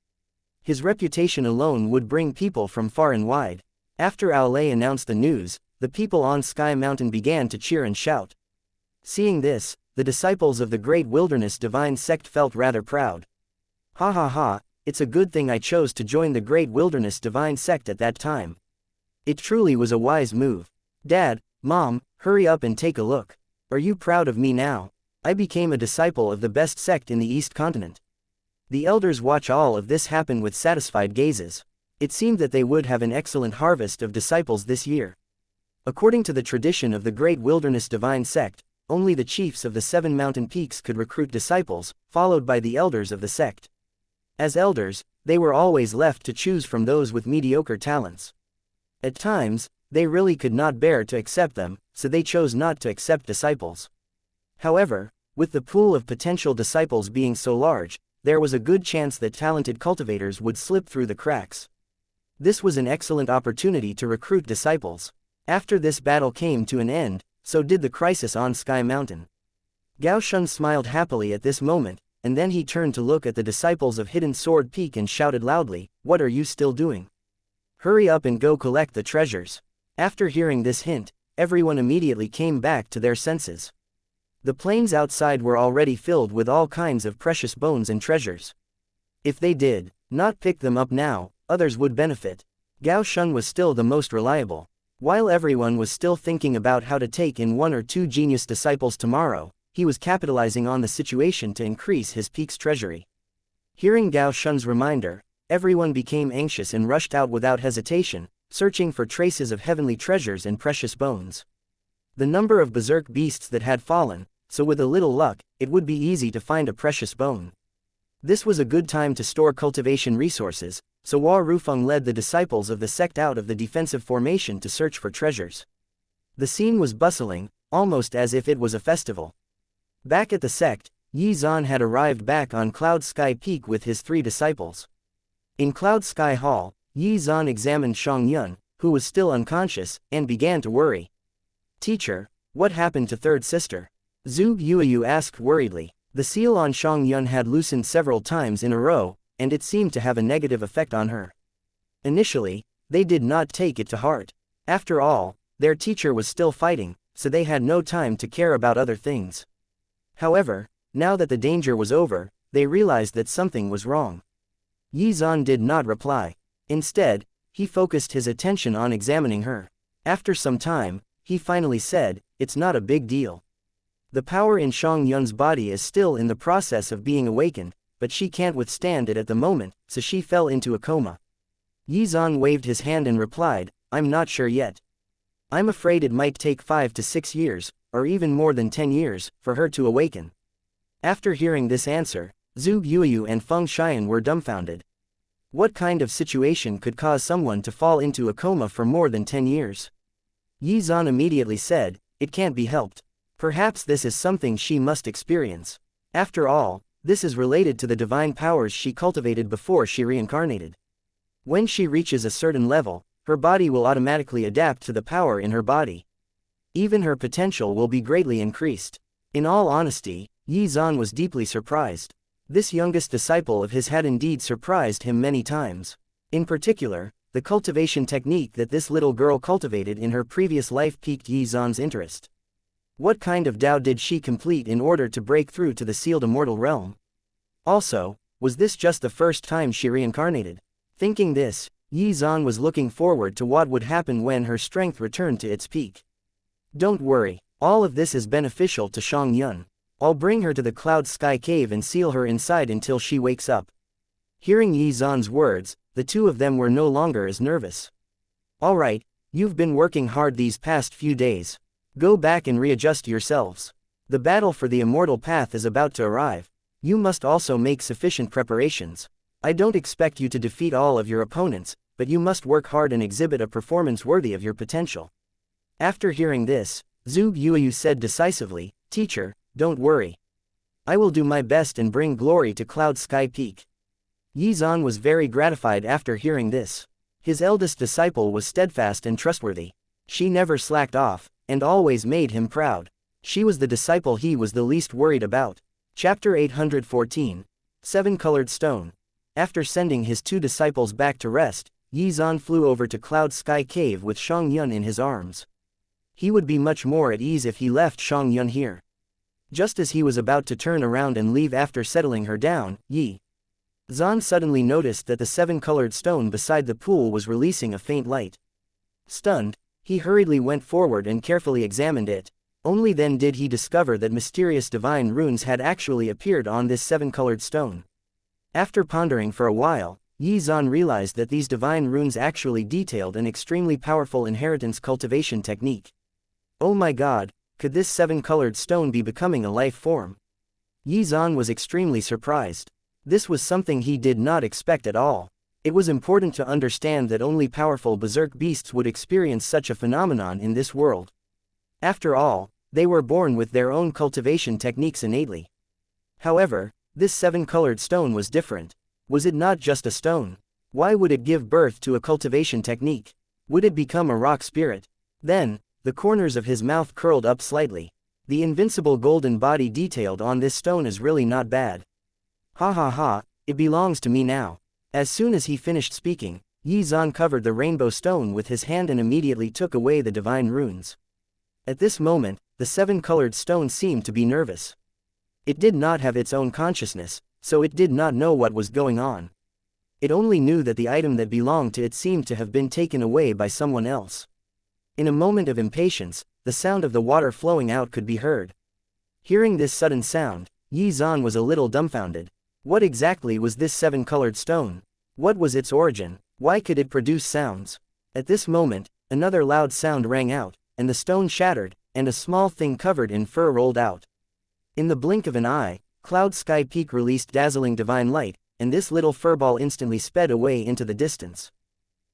His reputation alone would bring people from far and wide. After Aolei announced the news, the people on Sky Mountain began to cheer and shout. Seeing this, the disciples of the Great Wilderness Divine Sect felt rather proud. "Ha ha ha, it's a good thing I chose to join the Great Wilderness Divine Sect at that time. It truly was a wise move. Dad, Mom, hurry up and take a look. Are you proud of me now? I became a disciple of the best sect in the East continent." The elders watch all of this happen with satisfied gazes. It seemed that they would have an excellent harvest of disciples this year. According to the tradition of the Great Wilderness Divine Sect, only the chiefs of the 7 mountain peaks could recruit disciples, followed by the elders of the sect. As elders, they were always left to choose from those with mediocre talents. At times, they really could not bear to accept them, so they chose not to accept disciples. However, with the pool of potential disciples being so large, there was a good chance that talented cultivators would slip through the cracks. This was an excellent opportunity to recruit disciples. After this battle came to an end, so did the crisis on Sky Mountain. Gao Shun smiled happily at this moment, and then he turned to look at the disciples of Hidden Sword Peak and shouted loudly, "What are you still doing? Hurry up and go collect the treasures." After hearing this hint, everyone immediately came back to their senses. The plains outside were already filled with all kinds of precious bones and treasures. If they did not pick them up now, others would benefit. Gao Shun was still the most reliable. While everyone was still thinking about how to take in 1 or 2 genius disciples tomorrow, he was capitalizing on the situation to increase his peak's treasury. Hearing Gao Shun's reminder, everyone became anxious and rushed out without hesitation, searching for traces of heavenly treasures and precious bones. The number of berserk beasts that had fallen, so with a little luck, it would be easy to find a precious bone. This was a good time to store cultivation resources, so Hua Rufeng led the disciples of the sect out of the defensive formation to search for treasures. The scene was bustling, almost as if it was a festival. Back at the sect, Yi Zan had arrived back on Cloud Sky Peak with his 3 disciples. In Cloud Sky Hall, Yi Zan examined Xianxia, who was still unconscious, and began to worry. "Teacher, what happened to third sister?" Zhu Yuyu asked worriedly. The seal on Xianxia had loosened several times in a row, and it seemed to have a negative effect on her. Initially, they did not take it to heart. After all, their teacher was still fighting, so they had no time to care about other things. However, now that the danger was over, they realized that something was wrong. Yi Zan did not reply. Instead, he focused his attention on examining her. After some time, he finally said, "It's not a big deal. The power in Xianxia's body is still in the process of being awakened, but she can't withstand it at the moment, so she fell into a coma." Yi Zan waved his hand and replied, "I'm not sure yet. I'm afraid it might take 5 to 6 years, or even more than 10 years, for her to awaken." After hearing this answer, Zhu Yuyu and Feng Xian were dumbfounded. What kind of situation could cause someone to fall into a coma for more than 10 years? Yi Zan immediately said, "It can't be helped. Perhaps this is something she must experience. After all, this is related to the divine powers she cultivated before she reincarnated. When she reaches a certain level, her body will automatically adapt to the power in her body. Even her potential will be greatly increased." In all honesty, Yi Zan was deeply surprised. This youngest disciple of his had indeed surprised him many times. In particular, the cultivation technique that this little girl cultivated in her previous life piqued Yi Zan's interest. What kind of Tao did she complete in order to break through to the sealed immortal realm? Also, was this just the first time she reincarnated? Thinking this, Yi Zan was looking forward to what would happen when her strength returned to its peak. "Don't worry, all of this is beneficial to Xianxia. I'll bring her to the Cloud Sky Cave and seal her inside until she wakes up." Hearing Yi Zan's words, the 2 of them were no longer as nervous. "All right, you've been working hard these past few days. Go back and readjust yourselves. The battle for the immortal path is about to arrive. You must also make sufficient preparations. I don't expect you to defeat all of your opponents, but you must work hard and exhibit a performance worthy of your potential." After hearing this, Zhu Yuyu said decisively, "Teacher, don't worry. I will do my best and bring glory to Cloud Sky Peak." Yi Zan was very gratified after hearing this. His eldest disciple was steadfast and trustworthy. She never slacked off, and always made him proud. She was the disciple he was the least worried about. Chapter 814. 7-Colored Stone. After sending his 2 disciples back to rest, Yi Zan flew over to Cloud Sky Cave with Xianxia in his arms. He would be much more at ease if he left Xianxia here. Just as he was about to turn around and leave after settling her down, Yi Zan suddenly noticed that the 7-colored stone beside the pool was releasing a faint light. Stunned, he hurriedly went forward and carefully examined it. Only then did he discover that mysterious divine runes had actually appeared on this 7-colored stone. After pondering for a while, Yi Zan realized that these divine runes actually detailed an extremely powerful inheritance cultivation technique. Oh my god, could this 7-colored stone be becoming a life form? Yi Zan was extremely surprised. This was something he did not expect at all. It was important to understand that only powerful berserk beasts would experience such a phenomenon in this world. After all, they were born with their own cultivation techniques innately. However, this 7-colored stone was different. Was it not just a stone? Why would it give birth to a cultivation technique? Would it become a rock spirit? Then, the corners of his mouth curled up slightly. The invincible golden body detailed on this stone is really not bad. Ha ha ha, it belongs to me now. As soon as he finished speaking, Xuan covered the rainbow stone with his hand and immediately took away the divine runes. At this moment, the seven-colored stone seemed to be nervous. It did not have its own consciousness, so it did not know what was going on. It only knew that the item that belonged to it seemed to have been taken away by someone else. In a moment of impatience, the sound of the water flowing out could be heard. Hearing this sudden sound, Xuan was a little dumbfounded. What exactly was this seven-colored stone? What was its origin? Why could it produce sounds? At this moment, another loud sound rang out, and the stone shattered, and a small thing covered in fur rolled out. In the blink of an eye, Cloud Sky Peak released dazzling divine light, and this little furball instantly sped away into the distance.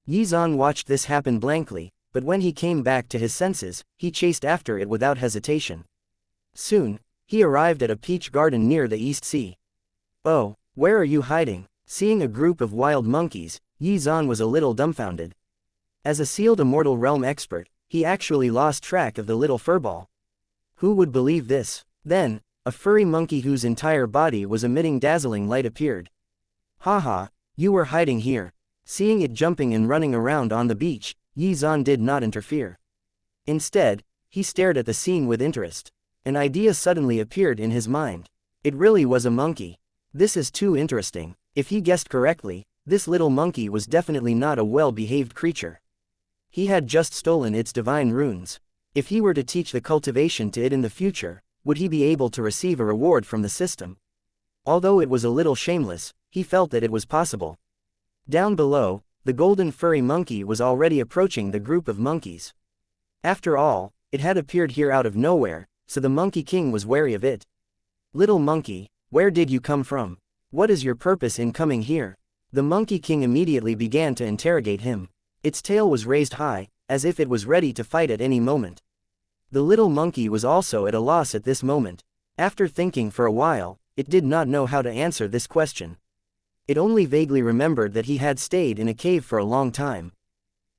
Xuan watched this happen blankly, but when he came back to his senses, he chased after it without hesitation. Soon, he arrived at a peach garden near the East Sea. Oh, where are you hiding? Seeing a group of wild monkeys, Xuan was a little dumbfounded. As a sealed immortal realm expert, he actually lost track of the little furball. Who would believe this? Then, a furry monkey whose entire body was emitting dazzling light appeared. Haha, you were hiding here. Seeing it jumping and running around on the beach, Xuan did not interfere. Instead, he stared at the scene with interest. An idea suddenly appeared in his mind. It really was a monkey. This is too interesting. If he guessed correctly, this little monkey was definitely not a well-behaved creature. He had just stolen its divine runes. If he were to teach the cultivation to it in the future, would he be able to receive a reward from the system? Although it was a little shameless, he felt that it was possible. Down below, the golden furry monkey was already approaching the group of monkeys. After all, it had appeared here out of nowhere, so the Monkey King was wary of it. Little monkey, where did you come from? What is your purpose in coming here? The Monkey King immediately began to interrogate him. Its tail was raised high, as if it was ready to fight at any moment. The little monkey was also at a loss at this moment. After thinking for a while, it did not know how to answer this question. It only vaguely remembered that he had stayed in a cave for a long time.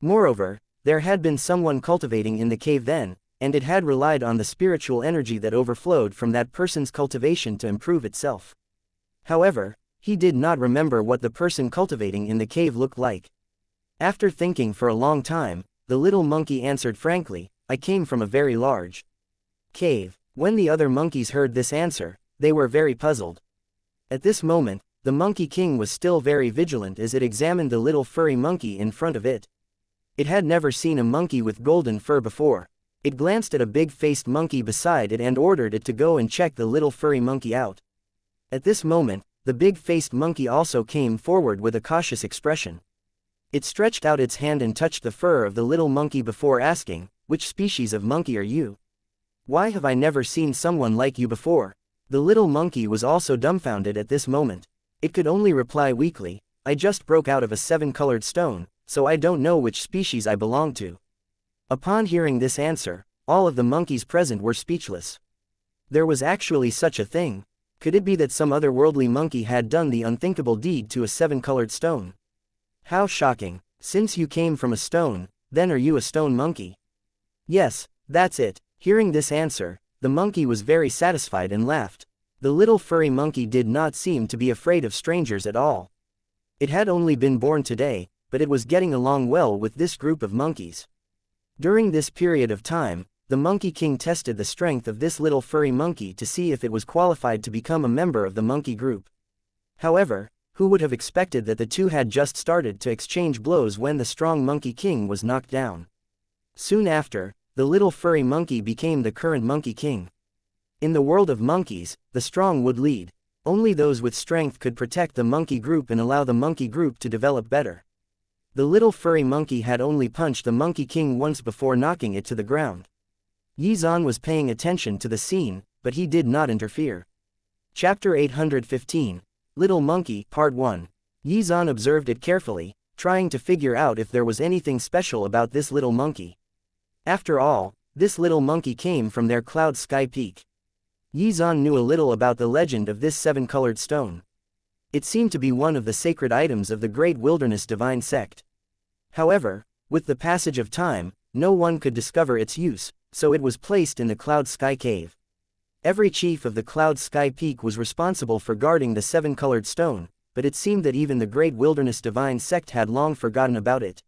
Moreover, there had been someone cultivating in the cave then, and it had relied on the spiritual energy that overflowed from that person's cultivation to improve itself. However, he did not remember what the person cultivating in the cave looked like. After thinking for a long time, the little monkey answered frankly, I came from a very large cave. When the other monkeys heard this answer, they were very puzzled. At this moment, the Monkey King was still very vigilant as it examined the little furry monkey in front of it. It had never seen a monkey with golden fur before. It glanced at a big-faced monkey beside it and ordered it to go and check the little furry monkey out. At this moment, the big-faced monkey also came forward with a cautious expression. It stretched out its hand and touched the fur of the little monkey before asking, which species of monkey are you? Why have I never seen someone like you before? The little monkey was also dumbfounded at this moment. It could only reply weakly, I just broke out of a seven-colored stone, so I don't know which species I belong to. Upon hearing this answer, all of the monkeys present were speechless. There was actually such a thing. Could it be that some otherworldly monkey had done the unthinkable deed to a seven-colored stone? How shocking. Since you came from a stone, then are you a stone monkey? Yes, that's it. Hearing this answer, the monkey was very satisfied and laughed. The little furry monkey did not seem to be afraid of strangers at all. It had only been born today, but it was getting along well with this group of monkeys. During this period of time, the Monkey King tested the strength of this little furry monkey to see if it was qualified to become a member of the monkey group. However, who would have expected that the two had just started to exchange blows when the strong Monkey King was knocked down? Soon after, the little furry monkey became the current Monkey King. In the world of monkeys, the strong would lead. Only those with strength could protect the monkey group and allow the monkey group to develop better. The little furry monkey had only punched the Monkey King once before knocking it to the ground. Xuan was paying attention to the scene, but he did not interfere. Chapter 815, Little Monkey, Part 1. Xuan observed it carefully, trying to figure out if there was anything special about this little monkey. After all, this little monkey came from their Cloud Sky Peak. Xuan knew a little about the legend of this seven-colored stone. It seemed to be one of the sacred items of the Great Wilderness Divine Sect. However, with the passage of time, no one could discover its use, so it was placed in the Cloud Sky Cave. Every chief of the Cloud Sky Peak was responsible for guarding the seven-colored stone, but it seemed that even the Great Wilderness Divine Sect had long forgotten about it.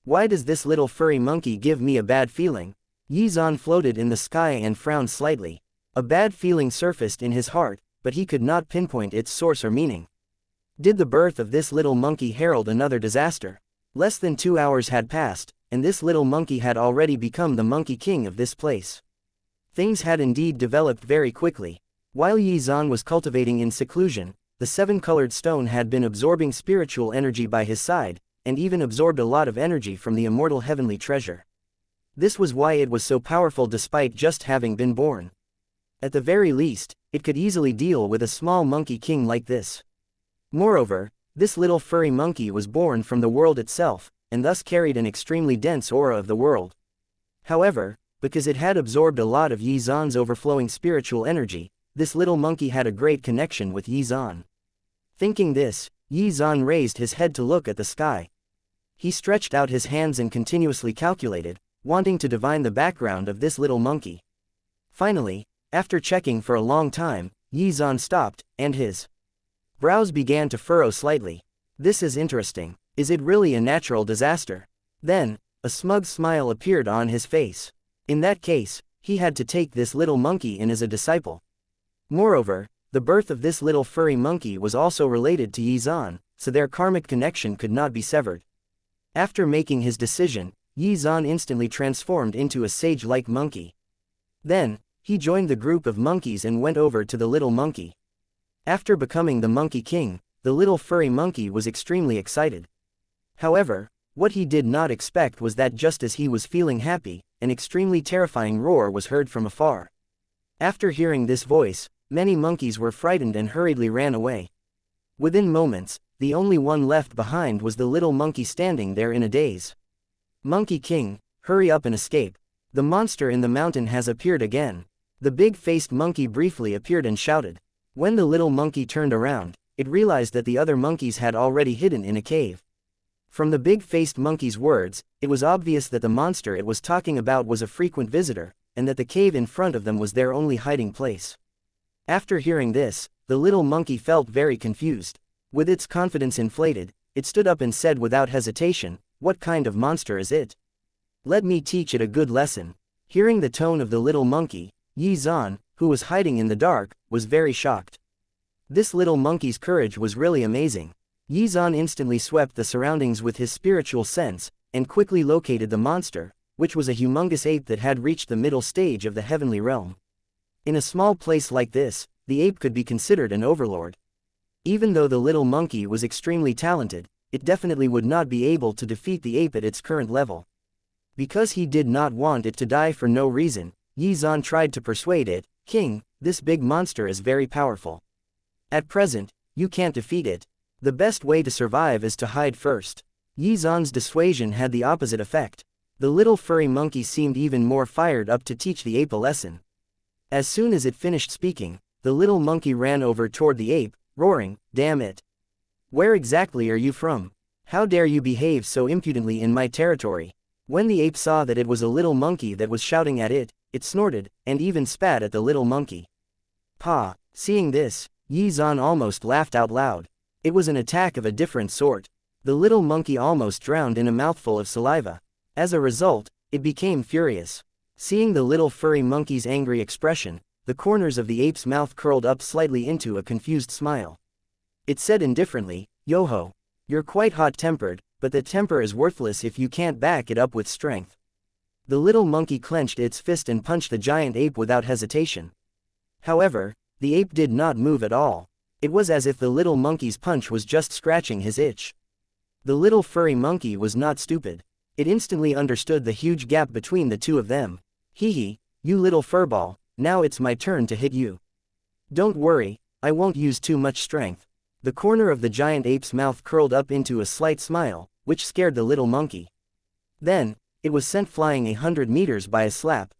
Why does this little furry monkey give me a bad feeling? Xuan floated in the sky and frowned slightly. A bad feeling surfaced in his heart, but he could not pinpoint its source or meaning. Did the birth of this little monkey herald another disaster? Less than 2 hours had passed, and this little monkey had already become the Monkey King of this place. Things had indeed developed very quickly. While Xuan was cultivating in seclusion, the seven-colored stone had been absorbing spiritual energy by his side, and even absorbed a lot of energy from the immortal heavenly treasure. This was why it was so powerful despite just having been born. At the very least, it could easily deal with a small monkey king like this. Moreover, this little furry monkey was born from the world itself, and thus carried an extremely dense aura of the world. However, because it had absorbed a lot of Xuan's overflowing spiritual energy, this little monkey had a great connection with Xuan. Thinking this, Xuan raised his head to look at the sky. He stretched out his hands and continuously calculated, wanting to divine the background of this little monkey. Finally, after checking for a long time, Xuan stopped, and his brows began to furrow slightly. This is interesting. Is it really a natural disaster? Then, a smug smile appeared on his face. In that case, he had to take this little monkey in as a disciple. Moreover, the birth of this little furry monkey was also related to Xuan, so their karmic connection could not be severed. After making his decision, Xuan instantly transformed into a sage-like monkey. Then, he joined the group of monkeys and went over to the little monkey. After becoming the Monkey King, the little furry monkey was extremely excited. However, what he did not expect was that just as he was feeling happy, an extremely terrifying roar was heard from afar. After hearing this voice, many monkeys were frightened and hurriedly ran away. Within moments, the only one left behind was the little monkey standing there in a daze. Monkey King, hurry up and escape. The monster in the mountain has appeared again. The big-faced monkey briefly appeared and shouted. When the little monkey turned around, it realized that the other monkeys had already hidden in a cave. From the big-faced monkey's words, it was obvious that the monster it was talking about was a frequent visitor, and that the cave in front of them was their only hiding place. After hearing this, the little monkey felt very confused. With its confidence inflated, it stood up and said without hesitation, "What kind of monster is it? Let me teach it a good lesson." Hearing the tone of the little monkey, Xuan, who was hiding in the dark, was very shocked. This little monkey's courage was really amazing. Xuan instantly swept the surroundings with his spiritual sense, and quickly located the monster, which was a humongous ape that had reached the middle stage of the heavenly realm. In a small place like this, the ape could be considered an overlord. Even though the little monkey was extremely talented, it definitely would not be able to defeat the ape at its current level. Because he did not want it to die for no reason, Xuan tried to persuade it, "King, this big monster is very powerful. At present, you can't defeat it. The best way to survive is to hide first." Xuan's dissuasion had the opposite effect. The little furry monkey seemed even more fired up to teach the ape a lesson. As soon as it finished speaking, the little monkey ran over toward the ape, roaring, "Damn it! Where exactly are you from? How dare you behave so impudently in my territory?" When the ape saw that it was a little monkey that was shouting at it, it snorted, and even spat at the little monkey. "Pa!" Seeing this, Xuan almost laughed out loud. It was an attack of a different sort. The little monkey almost drowned in a mouthful of saliva. As a result, it became furious. Seeing the little furry monkey's angry expression, the corners of the ape's mouth curled up slightly into a confused smile. It said indifferently, "Yo-ho. You're quite hot-tempered, but the temper is worthless if you can't back it up with strength." The little monkey clenched its fist and punched the giant ape without hesitation. However, the ape did not move at all. It was as if the little monkey's punch was just scratching his itch. The little furry monkey was not stupid. It instantly understood the huge gap between the two of them. "Hee, you little furball, now it's my turn to hit you. Don't worry, I won't use too much strength." The corner of the giant ape's mouth curled up into a slight smile, which scared the little monkey. Then, it was sent flying 100 meters by a slap.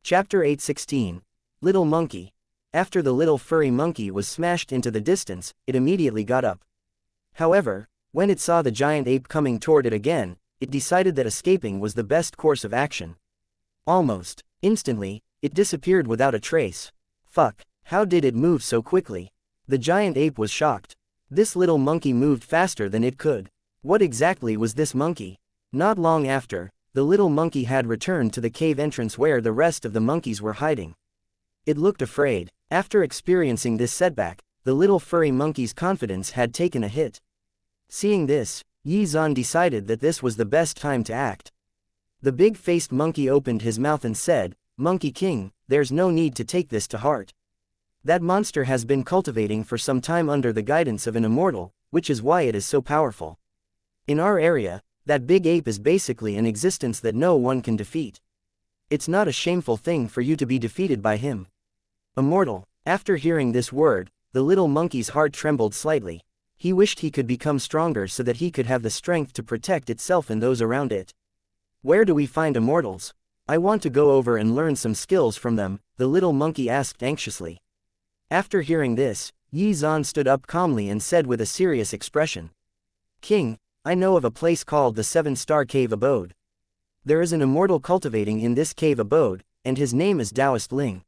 Chapter 8:16. Little Monkey. After the little furry monkey was smashed into the distance, it immediately got up. However, when it saw the giant ape coming toward it again, it decided that escaping was the best course of action. Almost instantly, it disappeared without a trace. Fuck, how did it move so quickly? The giant ape was shocked. This little monkey moved faster than it could. What exactly was this monkey? Not long after, the little monkey had returned to the cave entrance where the rest of the monkeys were hiding. It looked afraid. After experiencing this setback, the little furry monkey's confidence had taken a hit. Seeing this, Xuan decided that this was the best time to act. The big-faced monkey opened his mouth and said, "Monkey King, there's no need to take this to heart. That monster has been cultivating for some time under the guidance of an immortal, which is why it is so powerful. In our area, that big ape is basically an existence that no one can defeat. It's not a shameful thing for you to be defeated by him." Immortal. After hearing this word, the little monkey's heart trembled slightly. He wished he could become stronger so that he could have the strength to protect itself and those around it. Where do we find immortals? I want to go over and learn some skills from them, the little monkey asked anxiously. After hearing this, Xuan stood up calmly and said with a serious expression, "King, I know of a place called the 7-Star Cave Abode. There is an immortal cultivating in this cave abode, and his name is Taoist Ling.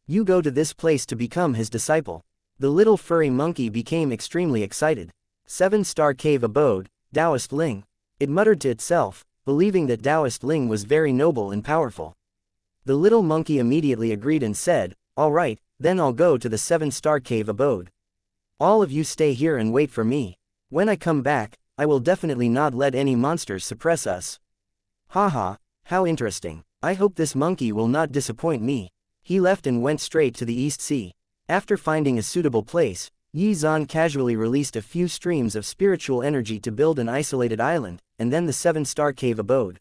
You go to this place to become his disciple." The little furry monkey became extremely excited. 7-Star Cave Abode, Taoist Ling. It muttered to itself, believing that Taoist Ling was very noble and powerful. The little monkey immediately agreed and said, "All right, then I'll go to the 7-Star Cave Abode. All of you stay here and wait for me. When I come back, I will definitely not let any monsters suppress us." Haha, how interesting. I hope this monkey will not disappoint me. He left and went straight to the East Sea. After finding a suitable place, Xuan casually released a few streams of spiritual energy to build an isolated island, and then the 7-Star Cave Abode.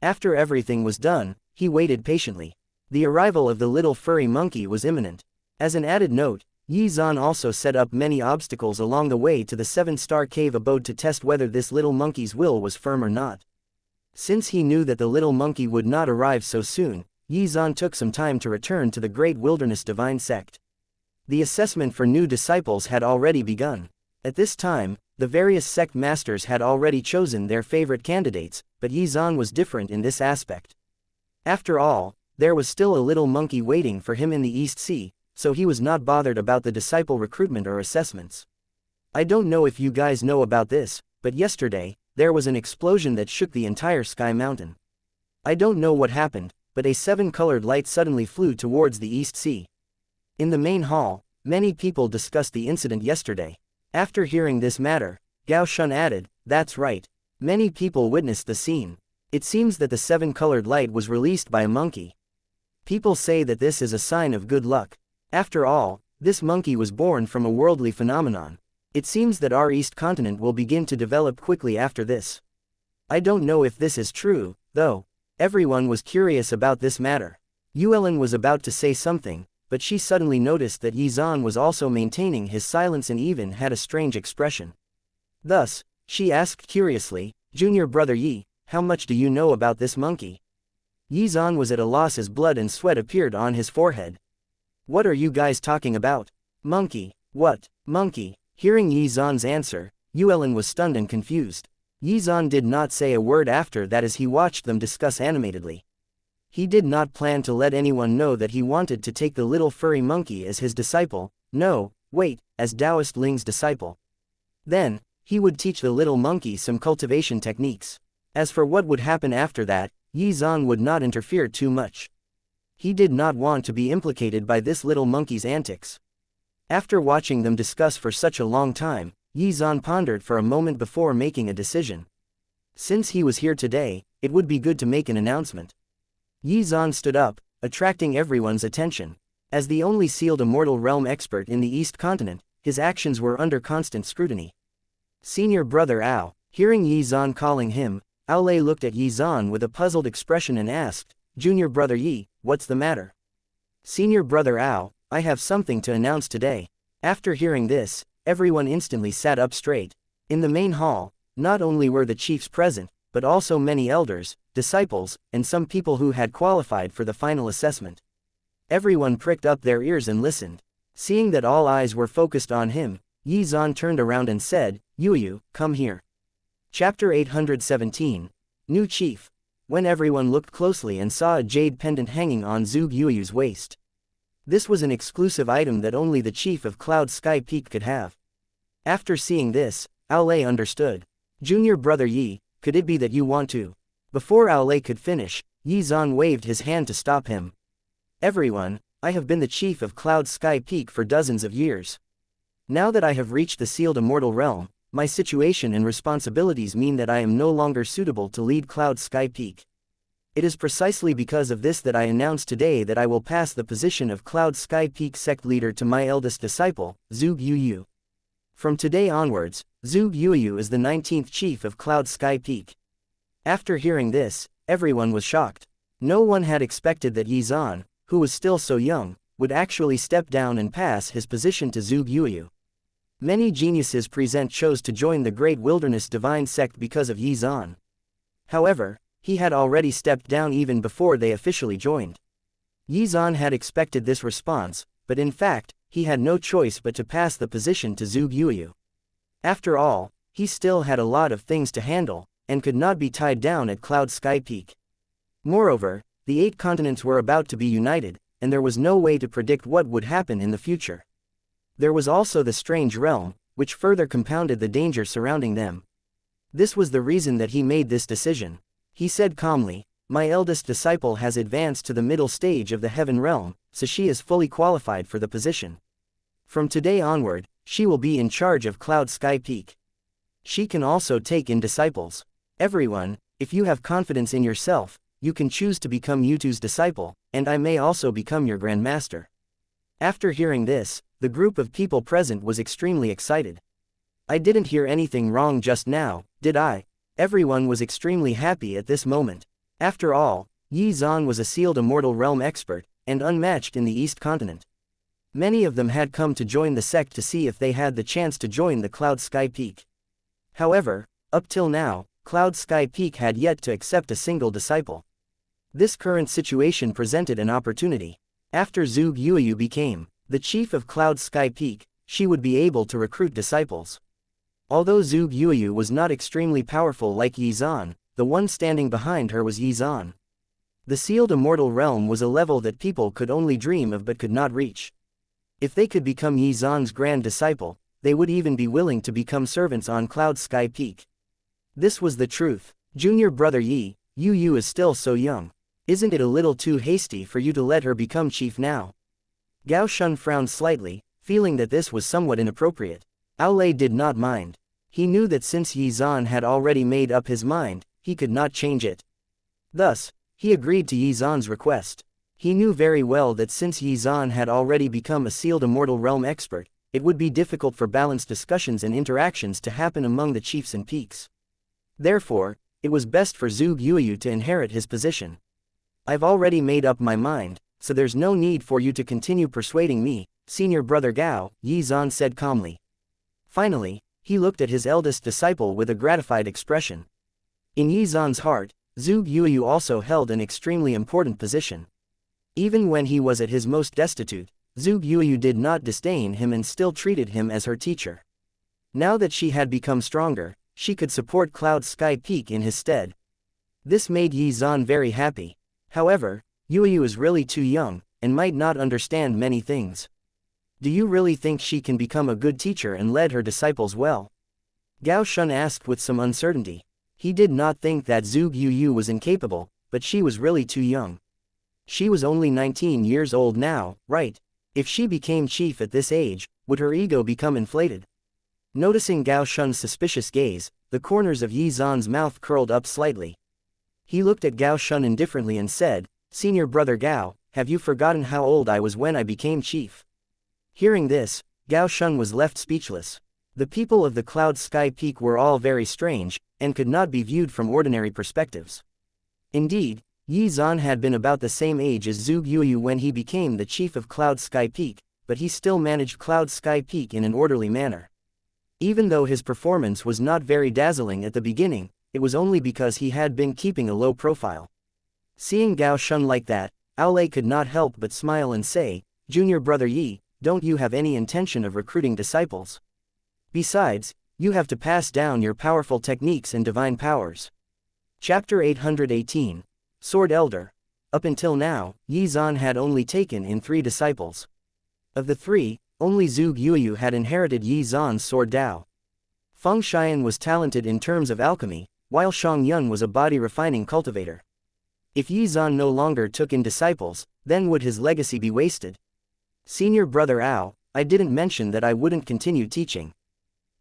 After everything was done, he waited patiently. The arrival of the little furry monkey was imminent. As an added note, Xuan also set up many obstacles along the way to the 7-Star Cave Abode to test whether this little monkey's will was firm or not. Since he knew that the little monkey would not arrive so soon, Xuan took some time to return to the Great Wilderness Divine Sect. The assessment for new disciples had already begun. At this time, the various sect masters had already chosen their favorite candidates, but Xuan was different in this aspect. After all, there was still a little monkey waiting for him in the East Sea, so he was not bothered about the disciple recruitment or assessments. I don't know if you guys know about this, but yesterday, there was an explosion that shook the entire Sky Mountain. I don't know what happened, but a 7-colored light suddenly flew towards the East Sea. In the main hall, many people discussed the incident yesterday. After hearing this matter, Xuan added, "That's right. Many people witnessed the scene. It seems that the 7-colored light was released by a monkey. People say that this is a sign of good luck. After all, this monkey was born from a worldly phenomenon. It seems that our East continent will begin to develop quickly after this. I don't know if this is true, though." Everyone was curious about this matter. Yuelin was about to say something, but she suddenly noticed that Xuan was also maintaining his silence and even had a strange expression. Thus, she asked curiously, "Junior brother Yi, how much do you know about this monkey?" Xuan was at a loss as blood and sweat appeared on his forehead. "What are you guys talking about? Monkey? What? Monkey?" Hearing Xuan's answer, Yuelin was stunned and confused. Xuan did not say a word after that as he watched them discuss animatedly. He did not plan to let anyone know that he wanted to take the little furry monkey as his disciple, no, wait, as Taoist Ling's disciple. Then, he would teach the little monkey some cultivation techniques. As for what would happen after that, Xuan would not interfere too much. He did not want to be implicated by this little monkey's antics. After watching them discuss for such a long time, Xuan pondered for a moment before making a decision. Since he was here today, it would be good to make an announcement. Xuan stood up, attracting everyone's attention. As the only sealed immortal realm expert in the East continent, his actions were under constant scrutiny. Senior brother Ao. Hearing Xuan calling him, Ao Lei looked at Xuan with a puzzled expression and asked, "Junior brother Yi, what's the matter?" "Senior brother Ao, I have something to announce today." After hearing this, everyone instantly sat up straight. In the main hall, not only were the chiefs present, but also many elders, disciples, and some people who had qualified for the final assessment. Everyone pricked up their ears and listened. Seeing that all eyes were focused on him, Xuan turned around and said, "Yu, come here." Chapter 817. New Chief. When everyone looked closely and saw a jade pendant hanging on Zhuge Yuyu's waist. This was an exclusive item that only the chief of Cloud Sky Peak could have. After seeing this, Aolei understood. Junior brother Yi, could it be that you want to? Before Aolei could finish, Yi Zan waved his hand to stop him. Everyone, I have been the chief of Cloud Sky Peak for dozens of years. Now that I have reached the sealed immortal realm, my situation and responsibilities mean that I am no longer suitable to lead Cloud Sky Peak. It is precisely because of this that I announce today that I will pass the position of Cloud Sky Peak sect leader to my eldest disciple, Zhuge Yuyu. From today onwards, Zhuge Yuyu is the 19th chief of Cloud Sky Peak. After hearing this, everyone was shocked. No one had expected that Yi Zan, who was still so young, would actually step down and pass his position to Zhuge Yuyu. Many geniuses present chose to join the Great Wilderness Divine Sect because of Yi Zan. However, he had already stepped down even before they officially joined. Yi Zan had expected this response, but in fact, he had no choice but to pass the position to Zhuge Yuyu. After all, he still had a lot of things to handle, and could not be tied down at Cloud Sky Peak. Moreover, the 8 continents were about to be united, and there was no way to predict what would happen in the future. There was also the strange realm, which further compounded the danger surrounding them. This was the reason that he made this decision. He said calmly, my eldest disciple has advanced to the middle stage of the heaven realm, so she is fully qualified for the position. From today onward, she will be in charge of Cloud Sky Peak. She can also take in disciples. Everyone, if you have confidence in yourself, you can choose to become Yutu's disciple, and I may also become your grandmaster. After hearing this, the group of people present was extremely excited. I didn't hear anything wrong just now, did I? Everyone was extremely happy at this moment. After all, Yi Zan was a sealed immortal realm expert, and unmatched in the East Continent. Many of them had come to join the sect to see if they had the chance to join the Cloud Sky Peak. However, up till now, Cloud Sky Peak had yet to accept a single disciple. This current situation presented an opportunity. After Zhuge Yuyu became the chief of Cloud Sky Peak, she would be able to recruit disciples. Although Zhuge Yuyu was not extremely powerful like Yi Zan, the one standing behind her was Yi Zan. The sealed immortal realm was a level that people could only dream of but could not reach. If they could become Yi Zan's grand disciple, they would even be willing to become servants on Cloud Sky Peak. This was the truth. Junior brother Yuyu is still so young. Isn't it a little too hasty for you to let her become chief now? Gao Shun frowned slightly, feeling that this was somewhat inappropriate. Aolei did not mind. He knew that since Yi Zan had already made up his mind, he could not change it. Thus, he agreed to Yi Zan's request. He knew very well that since Yi Zan had already become a sealed immortal realm expert, it would be difficult for balanced discussions and interactions to happen among the chiefs and peaks. Therefore, it was best for Zhuge Yuyu to inherit his position. I've already made up my mind, so there's no need for you to continue persuading me, senior brother Gao, Yi Zan said calmly. Finally, he looked at his eldest disciple with a gratified expression. In Yi Zan's heart, Zhuge Yuyu also held an extremely important position. Even when he was at his most destitute, Zhuge Yuyu did not disdain him and still treated him as her teacher. Now that she had become stronger, she could support Cloud Sky Peak in his stead. This made Yi Zan very happy. However, Yuyu is really too young, and might not understand many things. Do you really think she can become a good teacher and lead her disciples well? Gao Shun asked with some uncertainty. He did not think that Zhuge Yuyu was incapable, but she was really too young. She was only 19 years old now, right? If she became chief at this age, would her ego become inflated? Noticing Gao Shun's suspicious gaze, the corners of Yi Zan's mouth curled up slightly. He looked at Gao Shun indifferently and said, Senior brother Gao, have you forgotten how old I was when I became chief? Hearing this, Gao Shun was left speechless. The people of the Cloud Sky Peak were all very strange, and could not be viewed from ordinary perspectives. Indeed, Yi Zan had been about the same age as Zhuge Yuyu when he became the chief of Cloud Sky Peak, but he still managed Cloud Sky Peak in an orderly manner. Even though his performance was not very dazzling at the beginning, it was only because he had been keeping a low profile. Seeing Gao Shun like that, Aolei could not help but smile and say, Junior brother Yi, don't you have any intention of recruiting disciples? Besides, you have to pass down your powerful techniques and divine powers. Chapter 818. Sword Elder. Up until now, Yi Zan had only taken in 3 disciples. Of the 3, only Zhuge Yuyu had inherited Yi Zan's sword Dao. Feng Xian was talented in terms of alchemy, while Shang Yun was a body-refining cultivator. If Yi Zan no longer took in disciples, then would his legacy be wasted? Senior brother Ao, I didn't mention that I wouldn't continue teaching.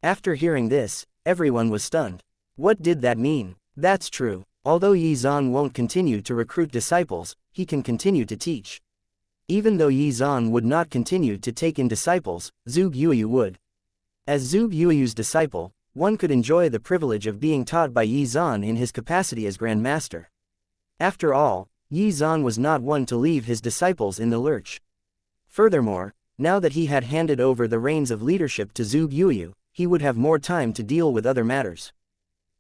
After hearing this, everyone was stunned. What did that mean? That's true. Although Yi Zan won't continue to recruit disciples, he can continue to teach. Even though Yi Zan would not continue to take in disciples, Zhuge Yuyu would. As Zhuge Yuyu's disciple, one could enjoy the privilege of being taught by Yi Zan in his capacity as Grand Master. After all, Yi Zan was not one to leave his disciples in the lurch. Furthermore, now that he had handed over the reins of leadership to Zhuge Yuyu, he would have more time to deal with other matters.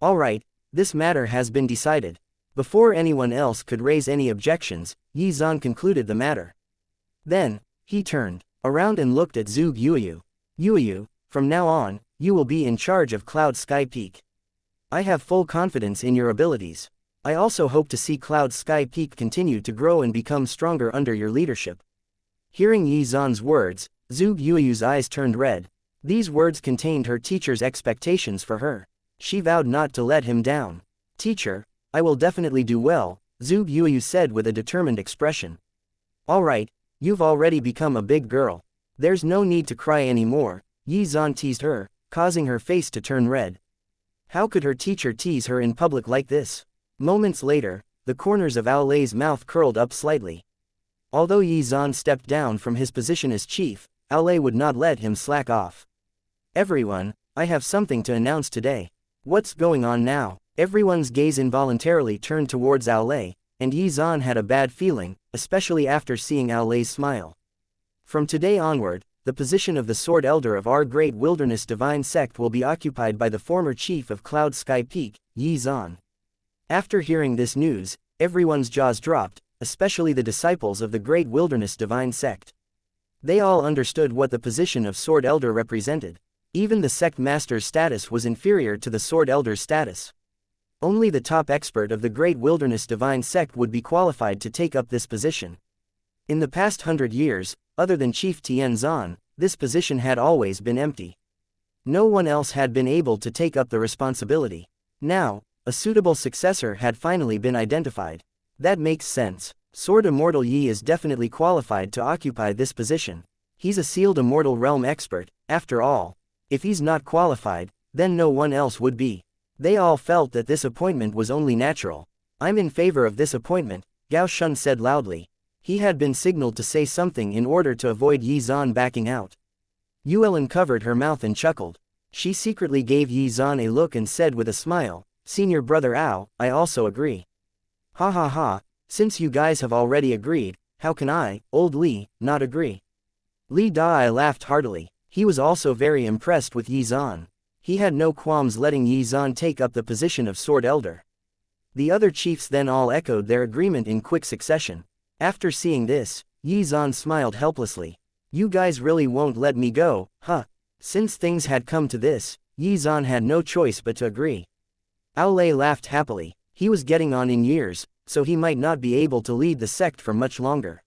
Alright, this matter has been decided. Before anyone else could raise any objections, Yi Zan concluded the matter. Then, he turned around and looked at Zhuge Yuyu. Yuyu, from now on, you will be in charge of Cloud Sky Peak. I have full confidence in your abilities. I also hope to see Cloud Sky Peak continue to grow and become stronger under your leadership. Hearing Yi Zan's words, Zhuge Yuyu's eyes turned red. These words contained her teacher's expectations for her. She vowed not to let him down. Teacher, I will definitely do well, Zhuge Yuyu said with a determined expression. Alright, you've already become a big girl. There's no need to cry anymore, Yi Zan teased her, causing her face to turn red. How could her teacher tease her in public like this? Moments later, the corners of Ao Lei's mouth curled up slightly. Although Yi Zan stepped down from his position as chief, Ao Lei would not let him slack off. Everyone, I have something to announce today. What's going on now? Everyone's gaze involuntarily turned towards Ao Lei, and Yi Zan had a bad feeling, especially after seeing Ao Lei's smile. From today onward, the position of the Sword Elder of our Great Wilderness Divine Sect will be occupied by the former chief of Cloud Sky Peak, Yi Zan. After hearing this news, everyone's jaws dropped, especially the disciples of the Great Wilderness Divine Sect. They all understood what the position of Sword Elder represented. Even the sect master's status was inferior to the Sword Elder's status. Only the top expert of the Great Wilderness Divine Sect would be qualified to take up this position. In the past 100 years, other than Chief Tianzan, this position had always been empty. No one else had been able to take up the responsibility. Now, a suitable successor had finally been identified. That makes sense. Sword Immortal Yi is definitely qualified to occupy this position. He's a sealed Immortal Realm expert, after all. If he's not qualified, then no one else would be. They all felt that this appointment was only natural. I'm in favor of this appointment, Gao Shun said loudly. He had been signaled to say something in order to avoid Yi Zan backing out. Yuelin covered her mouth and chuckled. She secretly gave Yi Zan a look and said with a smile, Senior brother Ao, I also agree. Ha ha ha, since you guys have already agreed, how can I, old Li, not agree? Li Dai laughed heartily. He was also very impressed with Yi Zan. He had no qualms letting Yi Zan take up the position of Sword Elder. The other chiefs then all echoed their agreement in quick succession. After seeing this, Yi Zan smiled helplessly. You guys really won't let me go, huh? Since things had come to this, Yi Zan had no choice but to agree. Ao Lei laughed happily. He was getting on in years, so he might not be able to lead the sect for much longer.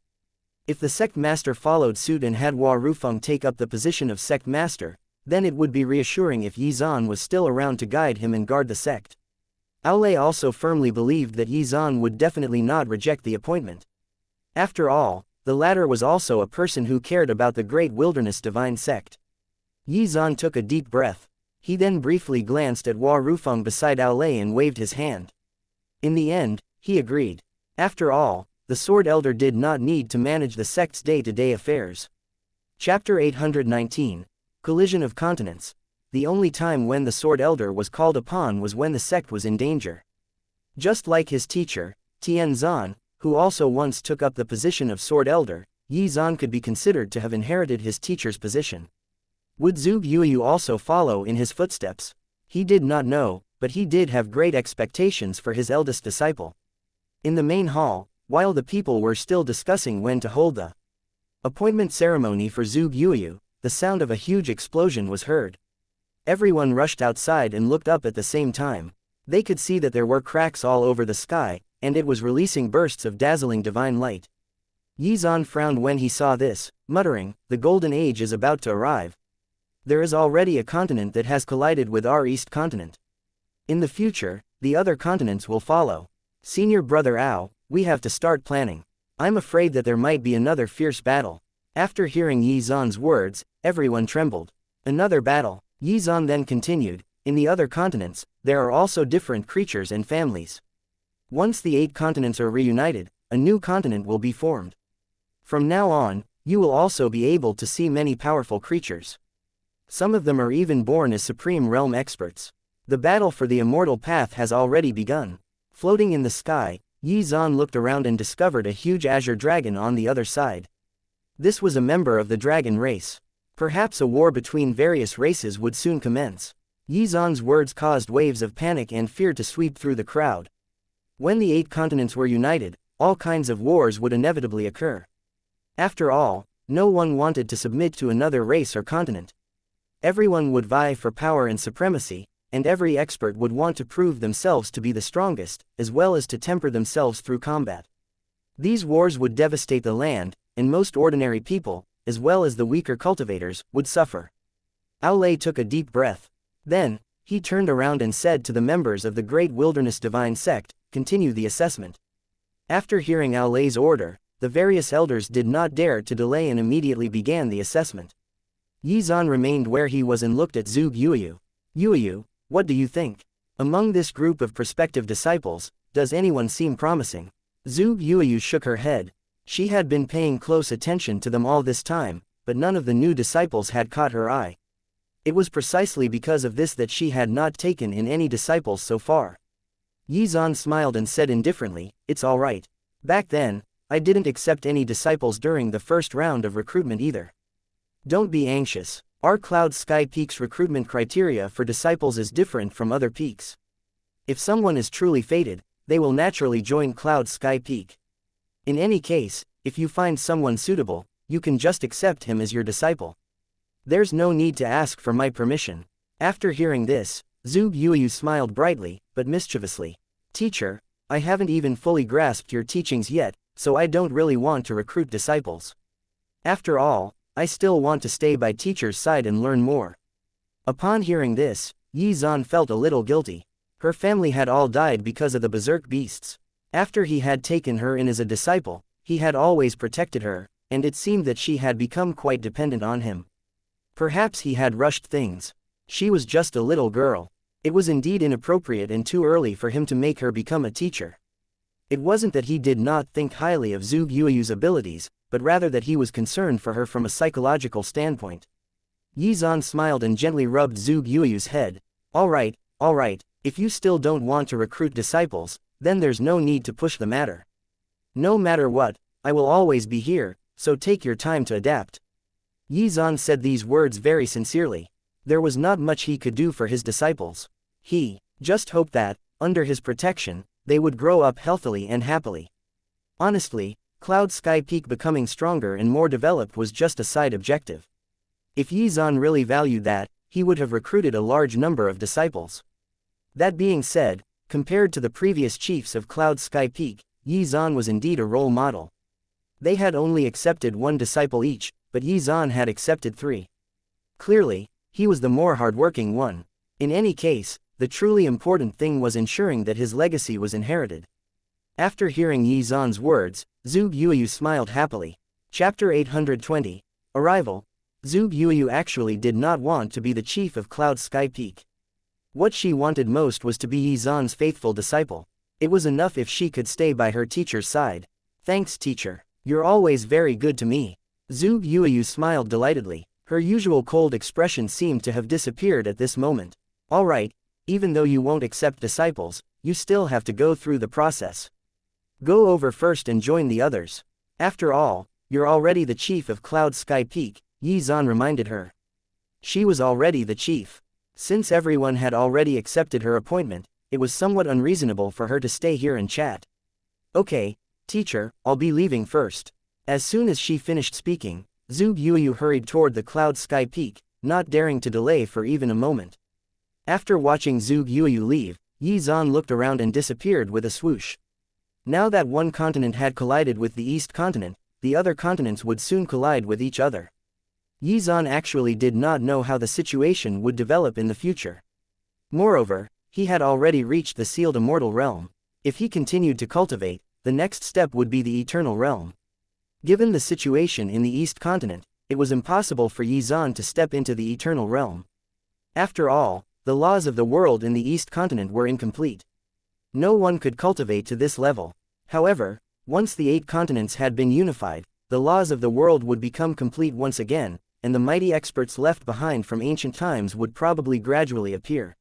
If the sect master followed suit and had Hua Rufeng take up the position of sect master, then it would be reassuring if Yi Zan was still around to guide him and guard the sect. Ao Lei also firmly believed that Yi Zan would definitely not reject the appointment. After all, the latter was also a person who cared about the Great Wilderness Divine Sect. Yi Zan took a deep breath. He then briefly glanced at Hua Rufeng beside Ao Lei and waved his hand. In the end, he agreed. After all, the Sword Elder did not need to manage the sect's day-to-day affairs. Chapter 819. Collision of Continents. The only time when the Sword Elder was called upon was when the sect was in danger. Just like his teacher, Tianzan, who also once took up the position of Sword Elder, Yi Zan could be considered to have inherited his teacher's position. Would Zhuge Yuyu also follow in his footsteps? He did not know, but he did have great expectations for his eldest disciple. In the main hall, while the people were still discussing when to hold the appointment ceremony for Zhuge Yuyu, the sound of a huge explosion was heard. Everyone rushed outside and looked up at the same time. They could see that there were cracks all over the sky, and it was releasing bursts of dazzling divine light. Xuan frowned when he saw this, muttering, "The Golden Age is about to arrive. There is already a continent that has collided with our East continent. In the future, the other continents will follow. Senior brother Ao, we have to start planning. I'm afraid that there might be another fierce battle." After hearing Xuan's words, everyone trembled. Another battle. Xuan then continued, "In the other continents, there are also different creatures and families. Once the 8 continents are reunited, a new continent will be formed. From now on, you will also be able to see many powerful creatures. Some of them are even born as supreme realm experts. The battle for the immortal path has already begun." Floating in the sky, Xuan looked around and discovered a huge azure dragon on the other side. This was a member of the dragon race. Perhaps a war between various races would soon commence. Xuan's words caused waves of panic and fear to sweep through the crowd. When the 8 continents were united, all kinds of wars would inevitably occur. After all, no one wanted to submit to another race or continent. Everyone would vie for power and supremacy, and every expert would want to prove themselves to be the strongest, as well as to temper themselves through combat. These wars would devastate the land, and most ordinary people, as well as the weaker cultivators, would suffer. Aolei took a deep breath. Then, he turned around and said to the members of the Great Wilderness Divine Sect, "Continue the assessment." After hearing Aolei's order, the various elders did not dare to delay and immediately began the assessment. Xuan remained where he was and looked at Zhuge Yuyu. "Yuyu, what do you think? Among this group of prospective disciples, does anyone seem promising?" Zhuge Yuyu shook her head. She had been paying close attention to them all this time, but none of the new disciples had caught her eye. It was precisely because of this that she had not taken in any disciples so far. Xuan smiled and said indifferently, "It's all right. Back then, I didn't accept any disciples during the first round of recruitment either. Don't be anxious. Our Cloud Sky Peak's recruitment criteria for disciples is different from other peaks. If someone is truly fated, they will naturally join Cloud Sky Peak. In any case, if you find someone suitable, you can just accept him as your disciple. There's no need to ask for my permission." After hearing this, Zhuge Yuyu smiled brightly, but mischievously. "Teacher, I haven't even fully grasped your teachings yet, so I don't really want to recruit disciples. After all, I still want to stay by teacher's side and learn more." Upon hearing this, Xuan felt a little guilty. Her family had all died because of the berserk beasts. After he had taken her in as a disciple, he had always protected her, and it seemed that she had become quite dependent on him. Perhaps he had rushed things. She was just a little girl. It was indeed inappropriate and too early for him to make her become a teacher. It wasn't that he did not think highly of Zhuge Yuyu's abilities, but rather that he was concerned for her from a psychological standpoint. Xuan smiled and gently rubbed Zhuge Yuyu's head. All right, if you still don't want to recruit disciples, then there's no need to push the matter. No matter what, I will always be here, so take your time to adapt." Xuan said these words very sincerely. There was not much he could do for his disciples. He just hoped that, under his protection, they would grow up healthily and happily. Honestly, Cloud Sky Peak becoming stronger and more developed was just a side objective. If Xuan really valued that, he would have recruited a large number of disciples. That being said, compared to the previous chiefs of Cloud Sky Peak, Xuan was indeed a role model. They had only accepted 1 disciple each, but Xuan had accepted 3. Clearly, he was the more hardworking one. In any case, the truly important thing was ensuring that his legacy was inherited. After hearing Xuan's words, Zhuge Yuyu smiled happily. Chapter 820. Arrival. Zhuge Yuyu actually did not want to be the chief of Cloud Sky Peak. What she wanted most was to be Xuan's faithful disciple. It was enough if she could stay by her teacher's side. "Thanks, teacher. You're always very good to me." Zhuge Yuyu smiled delightedly. Her usual cold expression seemed to have disappeared at this moment. "All right, even though you won't accept disciples, you still have to go through the process. Go over first and join the others. After all, you're already the chief of Cloud Sky Peak," Xuan reminded her. She was already the chief. Since everyone had already accepted her appointment, it was somewhat unreasonable for her to stay here and chat. "Okay, teacher, I'll be leaving first." As soon as she finished speaking, Zhuge Yuyu hurried toward the Cloud Sky Peak, not daring to delay for even a moment. After watching Zhuge Yuyu leave, Xuan looked around and disappeared with a swoosh. Now that one continent had collided with the East continent, the other continents would soon collide with each other. Xuan actually did not know how the situation would develop in the future. Moreover, he had already reached the sealed immortal realm. If he continued to cultivate, the next step would be the eternal realm. Given the situation in the East continent, it was impossible for Xuan to step into the eternal realm. After all, the laws of the world in the East continent were incomplete. No one could cultivate to this level. However, once the 8 continents had been unified, the laws of the world would become complete once again, and the mighty experts left behind from ancient times would probably gradually appear.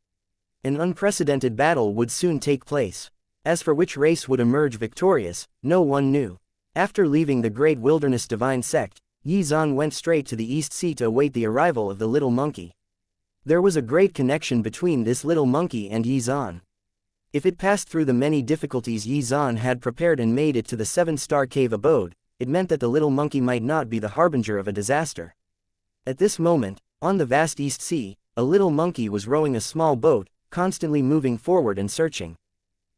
An unprecedented battle would soon take place. As for which race would emerge victorious, no one knew. After leaving the Great Wilderness Divine Sect, Xuan went straight to the East Sea to await the arrival of the little monkey. There was a great connection between this little monkey and Xuan. If it passed through the many difficulties Xuan had prepared and made it to the 7-star cave abode, it meant that the little monkey might not be the harbinger of a disaster. At this moment, on the vast East Sea, a little monkey was rowing a small boat, constantly moving forward and searching.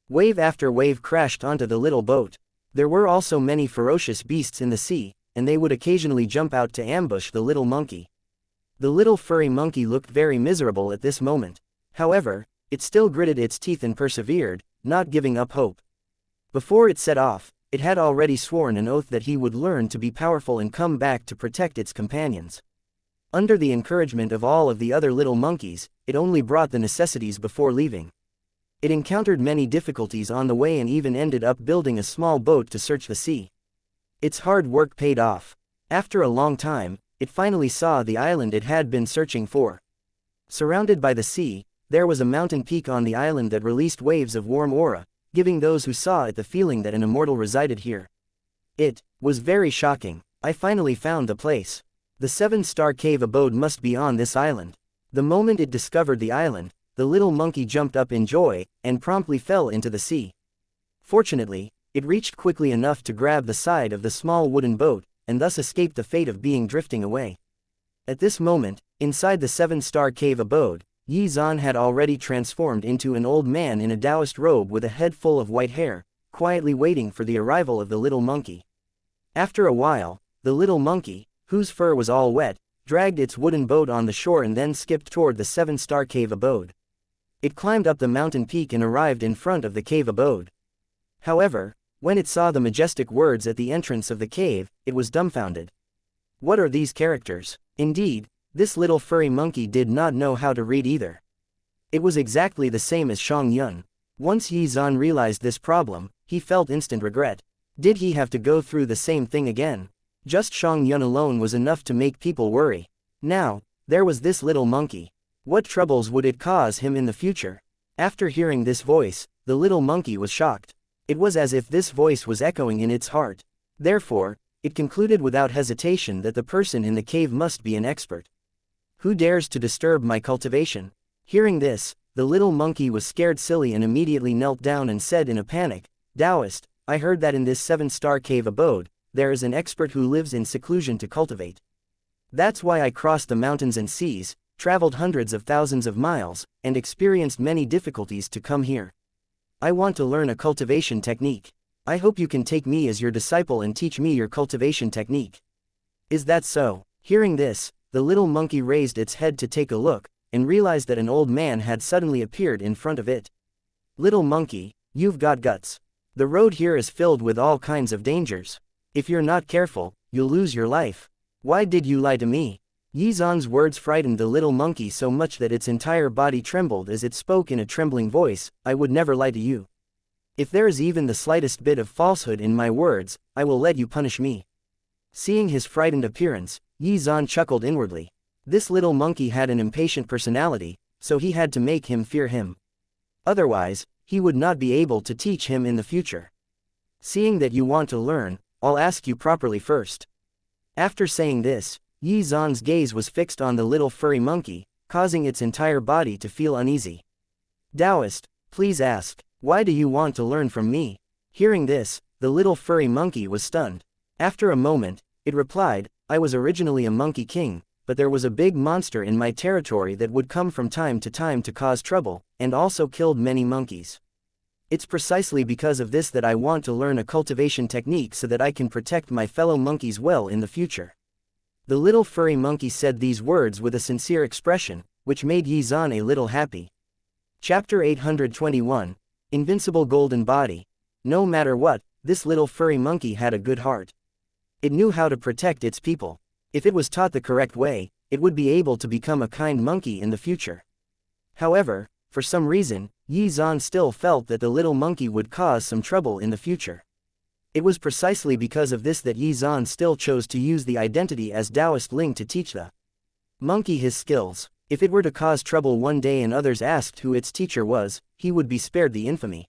Wave after wave crashed onto the little boat. There were also many ferocious beasts in the sea, and they would occasionally jump out to ambush the little monkey. The little furry monkey looked very miserable at this moment. However, it still gritted its teeth and persevered, not giving up hope. Before it set off, it had already sworn an oath that he would learn to be powerful and come back to protect its companions. Under the encouragement of all of the other little monkeys, it only brought the necessities before leaving. It encountered many difficulties on the way and even ended up building a small boat to search the sea. Its hard work paid off. After a long time, it finally saw the island it had been searching for. Surrounded by the sea, there was a mountain peak on the island that released waves of warm aura, giving those who saw it the feeling that an immortal resided here. It was very shocking. I finally found the place. The 7-star cave abode must be on this island. The moment it discovered the island, the little monkey jumped up in joy, and promptly fell into the sea. Fortunately, it reached quickly enough to grab the side of the small wooden boat, and thus escaped the fate of being drifting away. At this moment, inside the 7-star cave abode, Xuan had already transformed into an old man in a Taoist robe with a head full of white hair, quietly waiting for the arrival of the little monkey. After a while, the little monkey, whose fur was all wet, dragged its wooden boat on the shore and then skipped toward the 7-star cave abode. It climbed up the mountain peak and arrived in front of the cave abode. However, when it saw the majestic words at the entrance of the cave, it was dumbfounded. What are these characters? Indeed, this little furry monkey did not know how to read either. It was exactly the same as Xianxia. Once Xuan realized this problem, he felt instant regret. Did he have to go through the same thing again? Just Xianxia alone was enough to make people worry. Now, there was this little monkey. What troubles would it cause him in the future? After hearing this voice, the little monkey was shocked. It was as if this voice was echoing in its heart. Therefore, it concluded without hesitation that the person in the cave must be an expert. Who dares to disturb my cultivation? Hearing this, the little monkey was scared silly and immediately knelt down and said in a panic, Taoist, I heard that in this 7-star cave abode, there is an expert who lives in seclusion to cultivate. That's why I crossed the mountains and seas, traveled hundreds of thousands of miles, and experienced many difficulties to come here. I want to learn a cultivation technique. I hope you can take me as your disciple and teach me your cultivation technique. Is that so? Hearing this, the little monkey raised its head to take a look, and realized that an old man had suddenly appeared in front of it. Little monkey, you've got guts. The road here is filled with all kinds of dangers. If you're not careful, you'll lose your life. Why did you lie to me? Xuan's words frightened the little monkey so much that its entire body trembled as it spoke in a trembling voice, I would never lie to you. If there is even the slightest bit of falsehood in my words, I will let you punish me. Seeing his frightened appearance, Xuan chuckled inwardly. This little monkey had an impatient personality, so he had to make him fear him. Otherwise, he would not be able to teach him in the future. Seeing that you want to learn, I'll ask you properly first. After saying this, Xuan's gaze was fixed on the little furry monkey, causing its entire body to feel uneasy. Taoist, please ask, why do you want to learn from me? Hearing this, the little furry monkey was stunned. After a moment, it replied, I was originally a monkey king, but there was a big monster in my territory that would come from time to cause trouble, and also killed many monkeys. It's precisely because of this that I want to learn a cultivation technique so that I can protect my fellow monkeys well in the future. The little furry monkey said these words with a sincere expression, which made Xuan a little happy. Chapter 821. Invincible Golden Body. No matter what, this little furry monkey had a good heart. It knew how to protect its people. If it was taught the correct way, it would be able to become a kind monkey in the future. However, for some reason, Xuan still felt that the little monkey would cause some trouble in the future. It was precisely because of this that Xuan still chose to use the identity as Taoist Ling to teach the monkey his skills. If it were to cause trouble one day and others asked who its teacher was, he would be spared the infamy.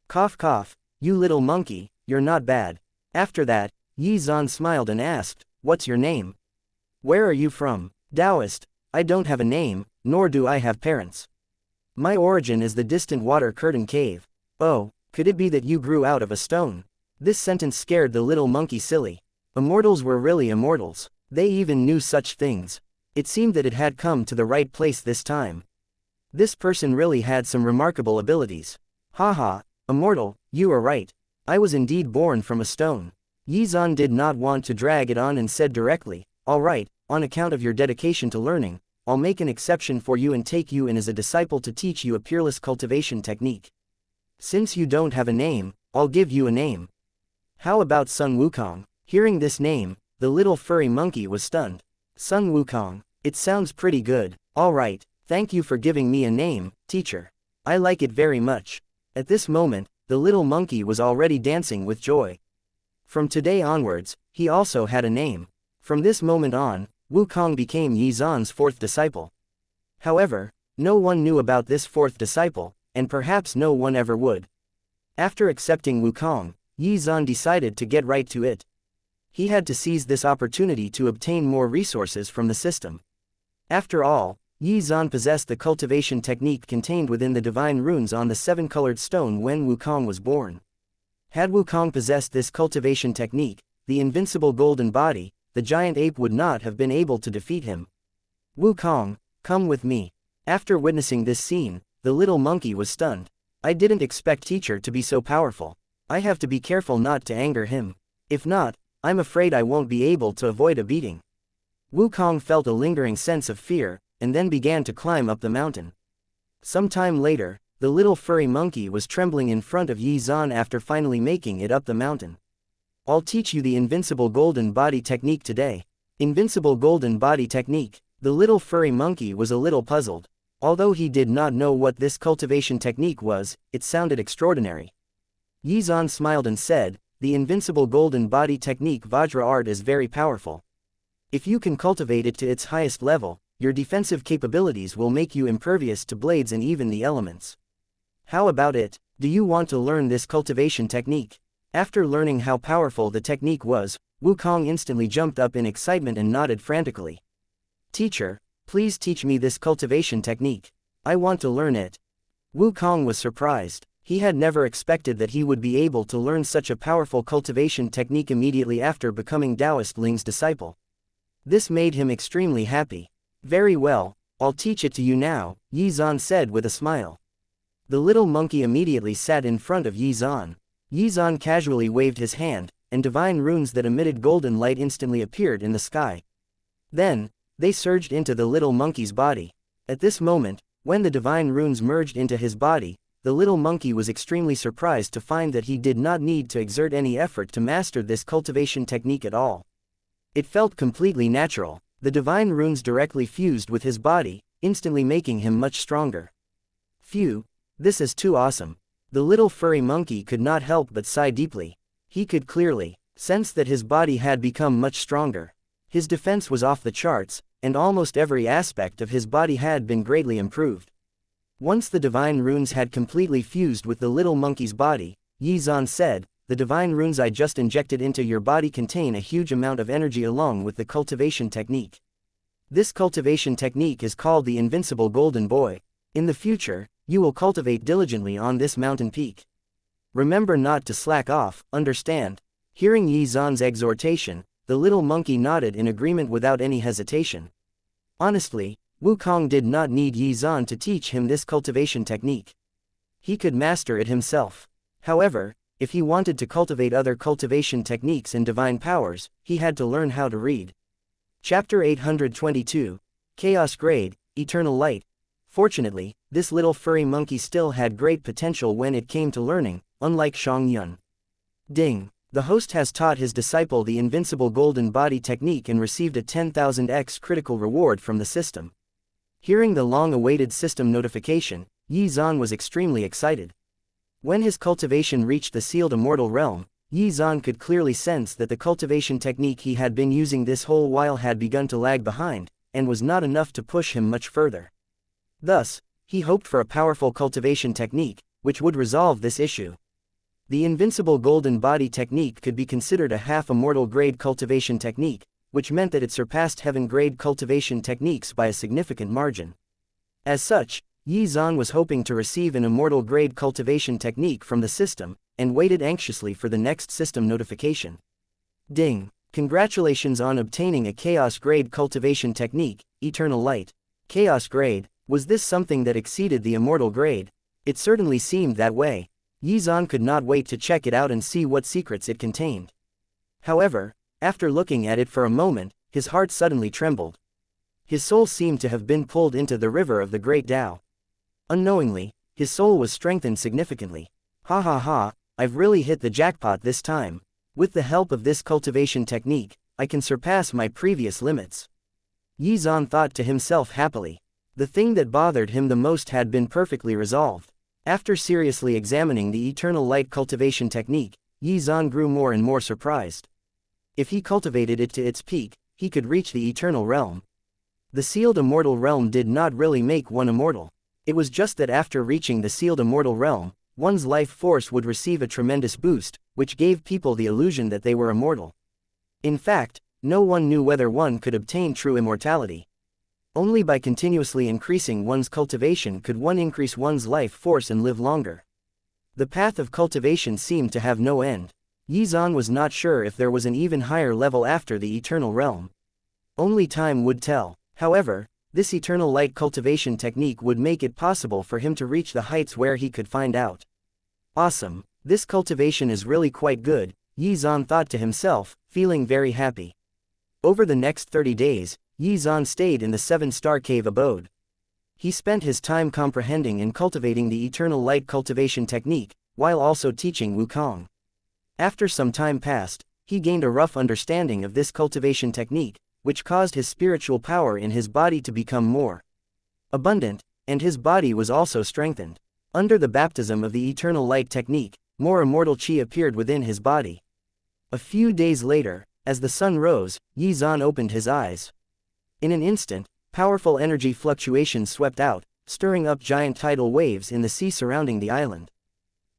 Cough cough, you little monkey, you're not bad. After that, Xuan smiled and asked, what's your name? Where are you from? Taoist, I don't have a name, nor do I have parents. My origin is the distant water curtain cave. Oh, could it be that you grew out of a stone? This sentence scared the little monkey silly. Immortals were really immortals. They even knew such things. It seemed that it had come to the right place this time. This person really had some remarkable abilities. Haha, immortal, you are right. I was indeed born from a stone. Xuan did not want to drag it on and said directly, all right, on account of your dedication to learning, I'll make an exception for you and take you in as a disciple to teach you a peerless cultivation technique. Since you don't have a name, I'll give you a name. How about Sun Wukong? Hearing this name, the little furry monkey was stunned. Sun Wukong, it sounds pretty good. All right, thank you for giving me a name, teacher. I like it very much. At this moment, the little monkey was already dancing with joy. From today onwards, he also had a name. From this moment on, Wukong became Xuan's fourth disciple. However, no one knew about this fourth disciple, and perhaps no one ever would. After accepting Wukong, Xuan decided to get right to it. He had to seize this opportunity to obtain more resources from the system. After all, Xuan possessed the cultivation technique contained within the divine runes on the seven-colored stone when Wukong was born. Had Wukong possessed this cultivation technique, the invincible golden body, the giant ape would not have been able to defeat him. Wukong, come with me. After witnessing this scene, the little monkey was stunned. I didn't expect teacher to be so powerful. I have to be careful not to anger him. If not, I'm afraid I won't be able to avoid a beating. Wukong felt a lingering sense of fear, and then began to climb up the mountain. Some time later, the little furry monkey was trembling in front of Xuan after finally making it up the mountain. I'll teach you the invincible golden body technique today. Invincible golden body technique. The little furry monkey was a little puzzled. Although he did not know what this cultivation technique was, it sounded extraordinary. Xuan smiled and said, the invincible golden body technique Vajra art is very powerful. If you can cultivate it to its highest level, your defensive capabilities will make you impervious to blades and even the elements. How about it? Do you want to learn this cultivation technique? After learning how powerful the technique was, Wukong instantly jumped up in excitement and nodded frantically. Teacher, please teach me this cultivation technique. I want to learn it. Wukong was surprised. He had never expected that he would be able to learn such a powerful cultivation technique immediately after becoming Taoist Ling's disciple. This made him extremely happy. Very well, I'll teach it to you now, Xuan said with a smile. The little monkey immediately sat in front of Xuan. Xuan casually waved his hand, and divine runes that emitted golden light instantly appeared in the sky. Then, they surged into the little monkey's body. At this moment, when the divine runes merged into his body, the little monkey was extremely surprised to find that he did not need to exert any effort to master this cultivation technique at all. It felt completely natural. The divine runes directly fused with his body, instantly making him much stronger. Phew, this is too awesome. The little furry monkey could not help but sigh deeply. He could clearly sense that his body had become much stronger. His defense was off the charts, and almost every aspect of his body had been greatly improved. Once the divine runes had completely fused with the little monkey's body, Xuan said, the divine runes I just injected into your body contain a huge amount of energy along with the cultivation technique. This cultivation technique is called the Invincible Golden Boy. In the future, you will cultivate diligently on this mountain peak. Remember not to slack off, understand? Hearing Xuan's exhortation, the little monkey nodded in agreement without any hesitation. Honestly, Wukong did not need Xuan to teach him this cultivation technique. He could master it himself. However, if he wanted to cultivate other cultivation techniques and divine powers, he had to learn how to read. Chapter 822, Chaos Grade, Eternal Light. Fortunately, this little furry monkey still had great potential when it came to learning, unlike Xianxia. Ding! The host has taught his disciple the invincible golden body technique and received a 10,000x critical reward from the system. Hearing the long-awaited system notification, Xuan was extremely excited. When his cultivation reached the sealed immortal realm, Xuan could clearly sense that the cultivation technique he had been using this whole while had begun to lag behind, and was not enough to push him much further. Thus, he hoped for a powerful cultivation technique, which would resolve this issue. The invincible golden body technique could be considered a half-immortal grade cultivation technique, which meant that it surpassed heaven-grade cultivation techniques by a significant margin. As such, Xuan was hoping to receive an immortal grade cultivation technique from the system, and waited anxiously for the next system notification. Ding! Congratulations on obtaining a Chaos Grade cultivation technique, Eternal Light. Chaos Grade, was this something that exceeded the immortal grade? It certainly seemed that way. Xuan could not wait to check it out and see what secrets it contained. However, after looking at it for a moment, his heart suddenly trembled. His soul seemed to have been pulled into the river of the Great Tao. Unknowingly, his soul was strengthened significantly. Ha ha ha, I've really hit the jackpot this time. With the help of this cultivation technique, I can surpass my previous limits. Xuan thought to himself happily. The thing that bothered him the most had been perfectly resolved. After seriously examining the Eternal Light cultivation technique, Xuan grew more and more surprised. If he cultivated it to its peak, he could reach the Eternal Realm. The sealed immortal realm did not really make one immortal. It was just that after reaching the sealed immortal realm, one's life force would receive a tremendous boost, which gave people the illusion that they were immortal. In fact, no one knew whether one could obtain true immortality. Only by continuously increasing one's cultivation could one increase one's life force and live longer. The path of cultivation seemed to have no end. Xuan was not sure if there was an even higher level after the Eternal Realm. Only time would tell. However, this Eternal Light cultivation technique would make it possible for him to reach the heights where he could find out. Awesome, this cultivation is really quite good, Xuan thought to himself, feeling very happy. Over the next 30 days, Xuan stayed in the 7-star cave abode. He spent his time comprehending and cultivating the Eternal Light cultivation technique, while also teaching Wukong. After some time passed, he gained a rough understanding of this cultivation technique, which caused his spiritual power in his body to become more abundant, and his body was also strengthened. Under the baptism of the Eternal Light technique, more immortal chi appeared within his body. A few days later, as the sun rose, Xuan opened his eyes. In an instant, powerful energy fluctuations swept out, stirring up giant tidal waves in the sea surrounding the island.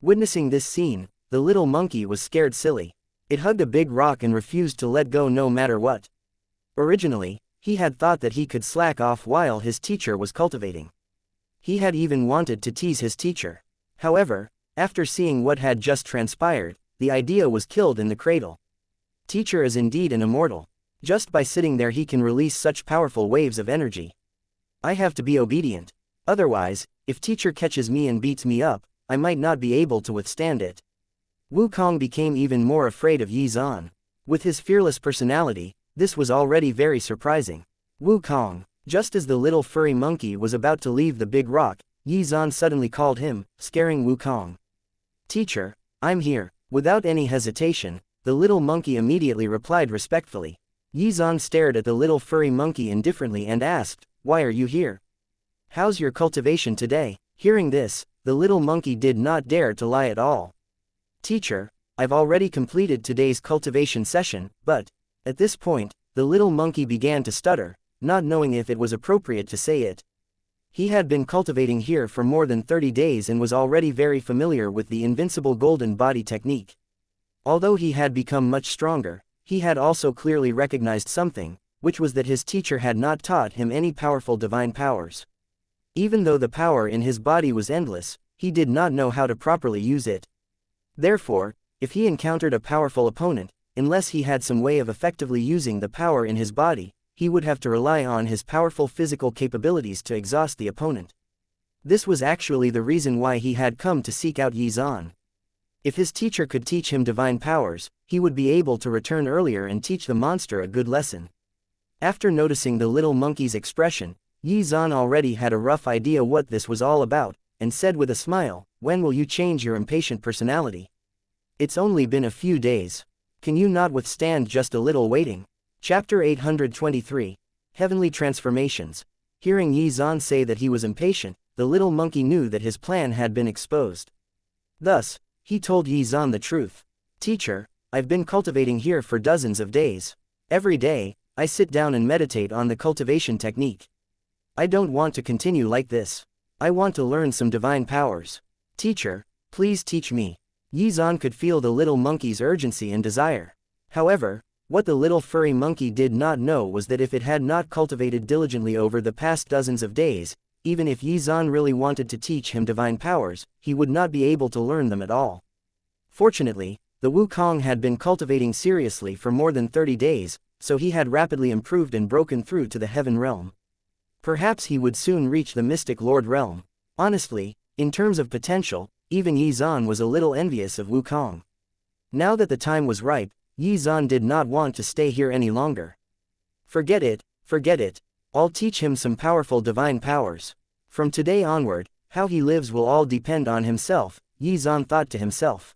Witnessing this scene, the little monkey was scared silly. It hugged a big rock and refused to let go no matter what. Originally, he had thought that he could slack off while his teacher was cultivating. He had even wanted to tease his teacher. However, after seeing what had just transpired, the idea was killed in the cradle. Teacher is indeed an immortal. Just by sitting there he can release such powerful waves of energy. I have to be obedient. Otherwise, if teacher catches me and beats me up, I might not be able to withstand it. Wukong became even more afraid of Xuan. With his fearless personality, this was already very surprising. Wukong, just as the little furry monkey was about to leave the big rock, Xuan suddenly called him, scaring Wukong. Teacher, I'm here. Without any hesitation, the little monkey immediately replied respectfully. Xuan stared at the little furry monkey indifferently and asked, "Why are you here? How's your cultivation today?" Hearing this, the little monkey did not dare to lie at all. Teacher, I've already completed today's cultivation session, but... At this point, the little monkey began to stutter, not knowing if it was appropriate to say it. He had been cultivating here for more than 30 days and was already very familiar with the invincible golden body technique. Although he had become much stronger, he had also clearly recognized something, which was that his teacher had not taught him any powerful divine powers. Even though the power in his body was endless, he did not know how to properly use it. Therefore, if he encountered a powerful opponent, unless he had some way of effectively using the power in his body, he would have to rely on his powerful physical capabilities to exhaust the opponent. This was actually the reason why he had come to seek out Xuan. If his teacher could teach him divine powers, he would be able to return earlier and teach the monster a good lesson. After noticing the little monkey's expression, Xuan already had a rough idea what this was all about, and said with a smile, "When will you change your impatient personality? It's only been a few days. Can you not withstand just a little waiting?" Chapter 823. Heavenly Transformations. Hearing Xuan say that he was impatient, the little monkey knew that his plan had been exposed. Thus, he told Xuan the truth. "Teacher, I've been cultivating here for dozens of days. Every day, I sit down and meditate on the cultivation technique. I don't want to continue like this. I want to learn some divine powers. Teacher, please teach me." Xuan could feel the little monkey's urgency and desire. However, what the little furry monkey did not know was that if it had not cultivated diligently over the past dozens of days, even if Xuan really wanted to teach him divine powers, he would not be able to learn them at all. Fortunately, the Wukong had been cultivating seriously for more than 30 days, so he had rapidly improved and broken through to the heaven realm. Perhaps he would soon reach the mystic lord realm. Honestly, in terms of potential, even Xuan was a little envious of Wukong. Now that the time was ripe, Xuan did not want to stay here any longer. Forget it, forget it. I'll teach him some powerful divine powers. From today onward, how he lives will all depend on himself, Xuan thought to himself.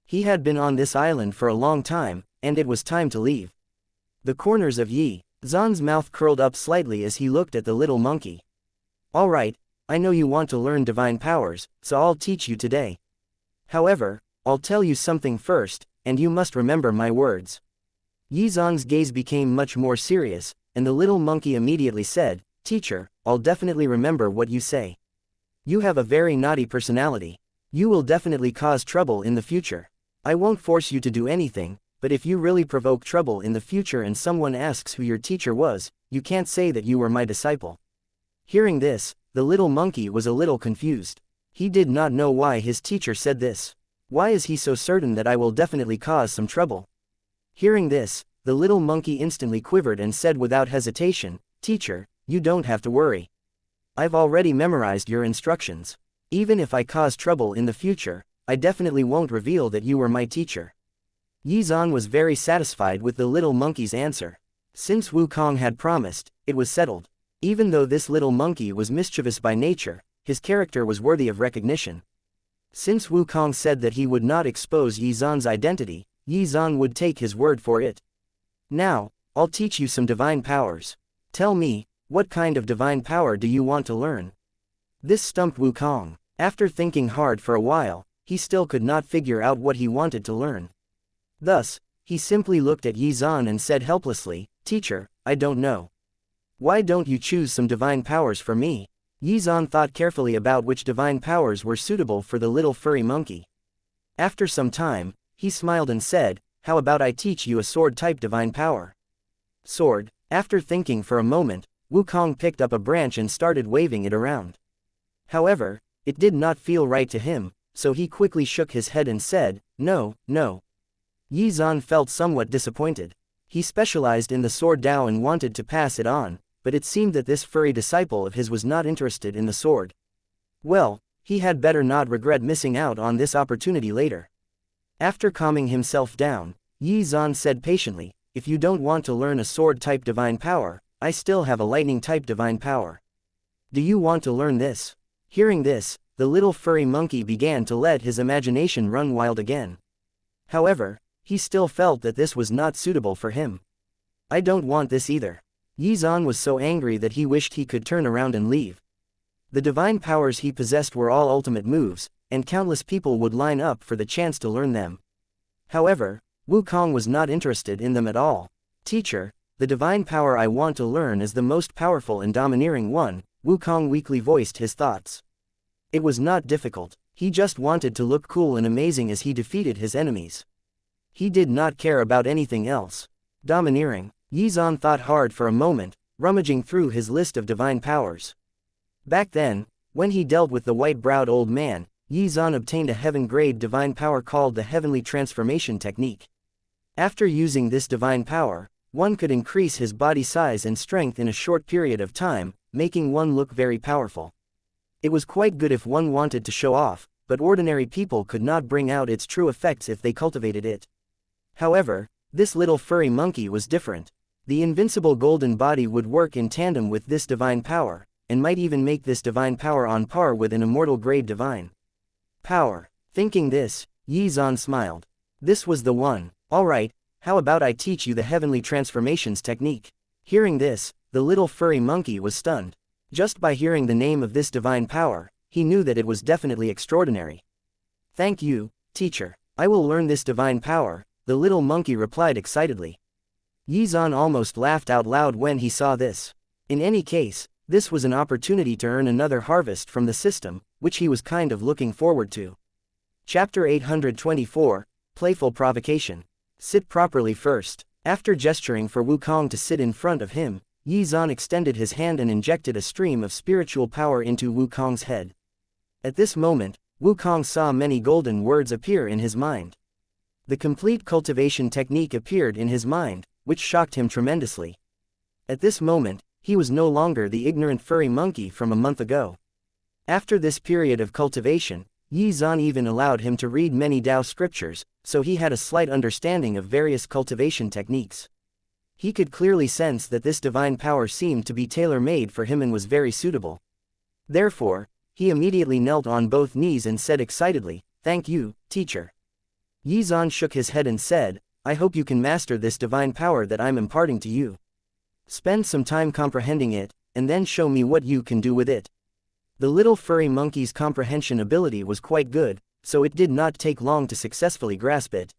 He had been on this island for a long time, and it was time to leave. The corners of Xuan's mouth curled up slightly as he looked at the little monkey. "All right, I know you want to learn divine powers, so I'll teach you today. However, I'll tell you something first, and you must remember my words." Xuan's gaze became much more serious, and the little monkey immediately said, "Teacher, I'll definitely remember what you say. You have a very naughty personality. You will definitely cause trouble in the future. I won't force you to do anything, but if you really provoke trouble in the future and someone asks who your teacher was, you can't say that you were my disciple." Hearing this, the little monkey was a little confused. He did not know why his teacher said this. Why is he so certain that I will definitely cause some trouble? Hearing this, the little monkey instantly quivered and said without hesitation, "Teacher, you don't have to worry. I've already memorized your instructions. Even if I cause trouble in the future, I definitely won't reveal that you were my teacher." Xuan was very satisfied with the little monkey's answer. Since Wukong had promised, it was settled. Even though this little monkey was mischievous by nature, his character was worthy of recognition. Since Wukong said that he would not expose Xuan's identity, Xuan would take his word for it. "Now, I'll teach you some divine powers. Tell me, what kind of divine power do you want to learn?" This stumped Wukong. After thinking hard for a while, he still could not figure out what he wanted to learn. Thus, he simply looked at Xuan and said helplessly, "Teacher, I don't know. Why don't you choose some divine powers for me?" Xuan thought carefully about which divine powers were suitable for the little furry monkey. After some time, he smiled and said, "How about I teach you a sword-type divine power?" Sword. After thinking for a moment, Wukong picked up a branch and started waving it around. However, it did not feel right to him, so he quickly shook his head and said, "No, no." Xuan felt somewhat disappointed. He specialized in the sword Dao and wanted to pass it on, but it seemed that this furry disciple of his was not interested in the sword. Well, he had better not regret missing out on this opportunity later. After calming himself down, Xuan said patiently, "If you don't want to learn a sword-type divine power, I still have a lightning-type divine power. Do you want to learn this?" Hearing this, the little furry monkey began to let his imagination run wild again. However, he still felt that this was not suitable for him. "I don't want this either." Xuan was so angry that he wished he could turn around and leave. The divine powers he possessed were all ultimate moves, and countless people would line up for the chance to learn them. However, Wukong was not interested in them at all. "Teacher, the divine power I want to learn is the most powerful and domineering one," Wukong weakly voiced his thoughts. It was not difficult, he just wanted to look cool and amazing as he defeated his enemies. He did not care about anything else. Domineering. Xuan thought hard for a moment, rummaging through his list of divine powers. Back then, when he dealt with the white-browed old man, Xuan obtained a heaven-grade divine power called the Heavenly Transformation Technique. After using this divine power, one could increase his body size and strength in a short period of time, making one look very powerful. It was quite good if one wanted to show off, but ordinary people could not bring out its true effects if they cultivated it. However, this little furry monkey was different. The invincible golden body would work in tandem with this divine power, and might even make this divine power on par with an immortal grade divine power. Thinking this, Xuan smiled. This was the one. Alright, how about I teach you the heavenly transformations technique? Hearing this, the little furry monkey was stunned. Just by hearing the name of this divine power, he knew that it was definitely extraordinary. Thank you, teacher. I will learn this divine power, the little monkey replied excitedly. Xuan almost laughed out loud when he saw this. In any case, this was an opportunity to earn another harvest from the system, which he was kind of looking forward to. Chapter 824, Playful Provocation. Sit properly first. After gesturing for Wukong to sit in front of him, Xuan extended his hand and injected a stream of spiritual power into Wukong's head. At this moment, Wukong saw many golden words appear in his mind. The complete cultivation technique appeared in his mind, which shocked him tremendously. At this moment, he was no longer the ignorant furry monkey from a month ago. After this period of cultivation, Xuan even allowed him to read many Tao scriptures, so he had a slight understanding of various cultivation techniques. He could clearly sense that this divine power seemed to be tailor-made for him and was very suitable. Therefore, he immediately knelt on both knees and said excitedly, "Thank you, teacher." Xuan shook his head and said, "I hope you can master this divine power that I'm imparting to you. Spend some time comprehending it, and then show me what you can do with it." The little furry monkey's comprehension ability was quite good, so it did not take long to successfully grasp it.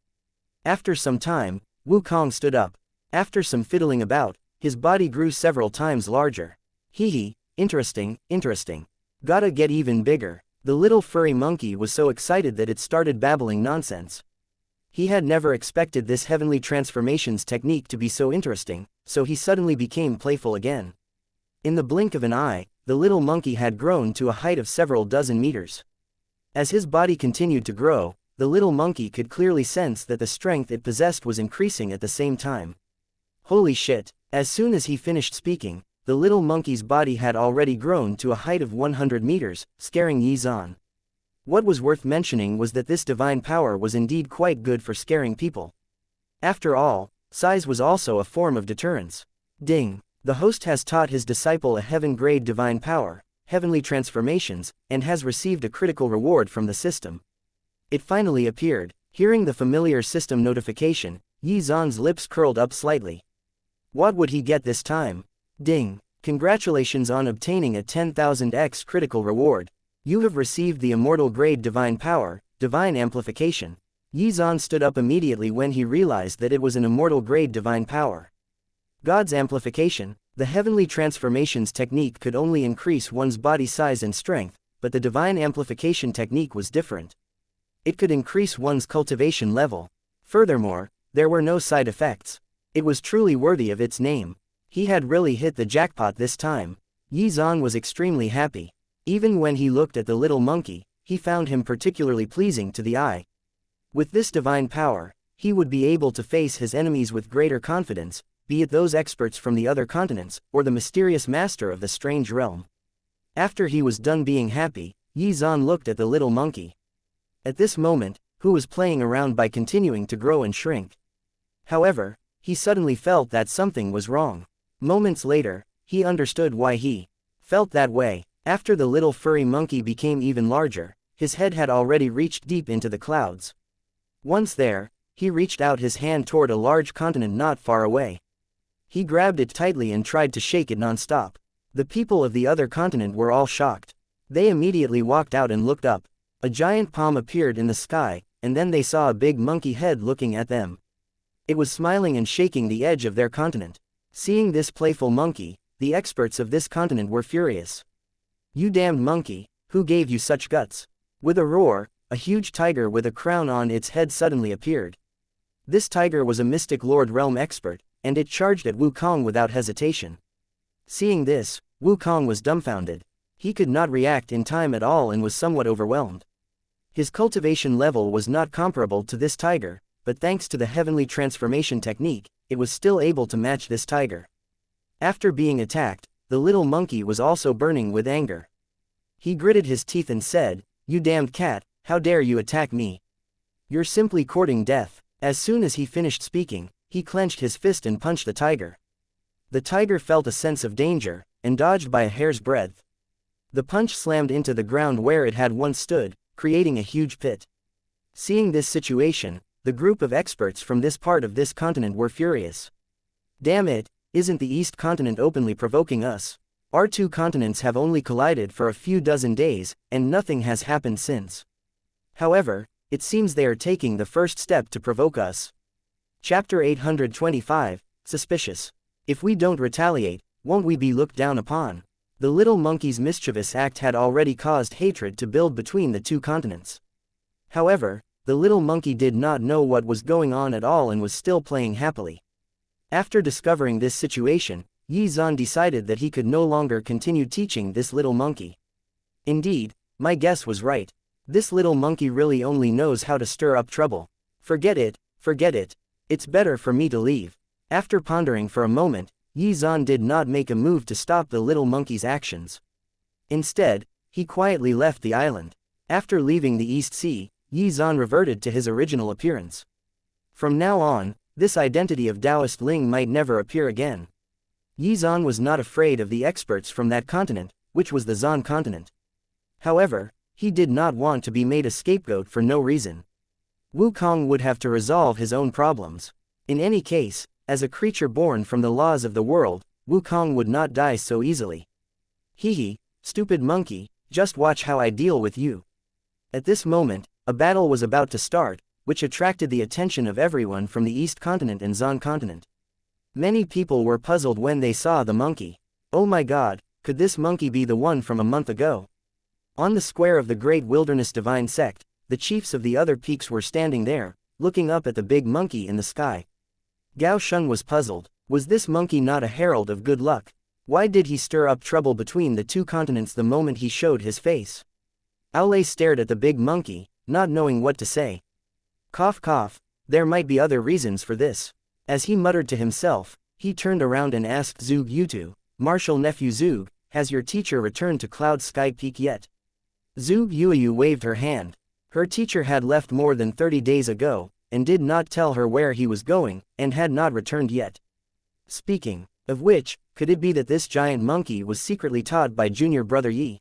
After some time, Wukong stood up. After some fiddling about, his body grew several times larger. Hee, interesting, interesting. Gotta get even bigger. The little furry monkey was so excited that it started babbling nonsense. He had never expected this heavenly transformations technique to be so interesting, so he suddenly became playful again. In the blink of an eye, the little monkey had grown to a height of several dozen meters. As his body continued to grow, the little monkey could clearly sense that the strength it possessed was increasing at the same time. Holy shit! As soon as he finished speaking, the little monkey's body had already grown to a height of 100 meters, scaring Xuan. What was worth mentioning was that this divine power was indeed quite good for scaring people. After all, size was also a form of deterrence. Ding! The host has taught his disciple a heaven-grade divine power, heavenly transformations, and has received a critical reward from the system. It finally appeared. Hearing the familiar system notification, Xuan's lips curled up slightly. What would he get this time? Ding! Congratulations on obtaining a 10,000x critical reward. You have received the immortal grade divine power, divine amplification. Xuan stood up immediately when he realized that it was an immortal grade divine power. God's amplification. The heavenly transformations technique could only increase one's body size and strength, but the divine amplification technique was different. It could increase one's cultivation level. Furthermore, there were no side effects. It was truly worthy of its name. He had really hit the jackpot this time. Xuan was extremely happy. Even when he looked at the little monkey, he found him particularly pleasing to the eye. With this divine power, he would be able to face his enemies with greater confidence, be it those experts from the other continents, or the mysterious master of the strange realm. After he was done being happy, Xuan looked at the little monkey. At this moment, who was playing around by continuing to grow and shrink. However, he suddenly felt that something was wrong. Moments later, he understood why he felt that way. After the little furry monkey became even larger, his head had already reached deep into the clouds. Once there, he reached out his hand toward a large continent not far away. He grabbed it tightly and tried to shake it non-stop. The people of the other continent were all shocked. They immediately walked out and looked up. A giant palm appeared in the sky, and then they saw a big monkey head looking at them. It was smiling and shaking the edge of their continent. Seeing this playful monkey, the experts of this continent were furious. "You damned monkey, who gave you such guts?" With a roar, a huge tiger with a crown on its head suddenly appeared. This tiger was a mystic Lord Realm expert, and it charged at Wukong without hesitation. Seeing this, Wukong was dumbfounded. He could not react in time at all and was somewhat overwhelmed. His cultivation level was not comparable to this tiger, but thanks to the heavenly transformation technique, it was still able to match this tiger. After being attacked, the little monkey was also burning with anger. He gritted his teeth and said, "You damned cat, how dare you attack me? You're simply courting death." As soon as he finished speaking, he clenched his fist and punched the tiger. The tiger felt a sense of danger, and dodged by a hair's breadth. The punch slammed into the ground where it had once stood, creating a huge pit. Seeing this situation, the group of experts from this part of this continent were furious. Damn it, isn't the East continent openly provoking us? Our two continents have only collided for a few dozen days, and nothing has happened since. However, it seems they are taking the first step to provoke us. Chapter 825, Suspicious. If we don't retaliate, won't we be looked down upon? The little monkey's mischievous act had already caused hatred to build between the two continents. However, the little monkey did not know what was going on at all and was still playing happily. After discovering this situation, Xuan decided that he could no longer continue teaching this little monkey. Indeed, my guess was right. This little monkey really only knows how to stir up trouble. Forget it, forget it. It's better for me to leave. After pondering for a moment, Xuan did not make a move to stop the little monkey's actions. Instead, he quietly left the island. After leaving the East Sea, Xuan reverted to his original appearance. From now on, this identity of Taoist Ling might never appear again. Xuan was not afraid of the experts from that continent, which was the Xuan continent. However, he did not want to be made a scapegoat for no reason. Wukong would have to resolve his own problems. In any case, as a creature born from the laws of the world, Wukong would not die so easily. Hee, stupid monkey, just watch how I deal with you. At this moment, a battle was about to start, which attracted the attention of everyone from the East continent and Xuan continent. Many people were puzzled when they saw the monkey. Oh my god, could this monkey be the one from a month ago? On the square of the Great Wilderness Divine Sect, the chiefs of the other peaks were standing there, looking up at the big monkey in the sky. Gao Shun was puzzled. Was this monkey not a herald of good luck? Why did he stir up trouble between the two continents the moment he showed his face? Aulay stared at the big monkey, not knowing what to say. Cough cough, there might be other reasons for this. As he muttered to himself, he turned around and asked Zug Yutu, "Martial nephew Zug, has your teacher returned to Cloud Sky Peak yet?" Zug Yuyu waved her hand. Her teacher had left more than 30 days ago, and did not tell her where he was going, and had not returned yet. Speaking of which, could it be that this giant monkey was secretly taught by junior brother Yi?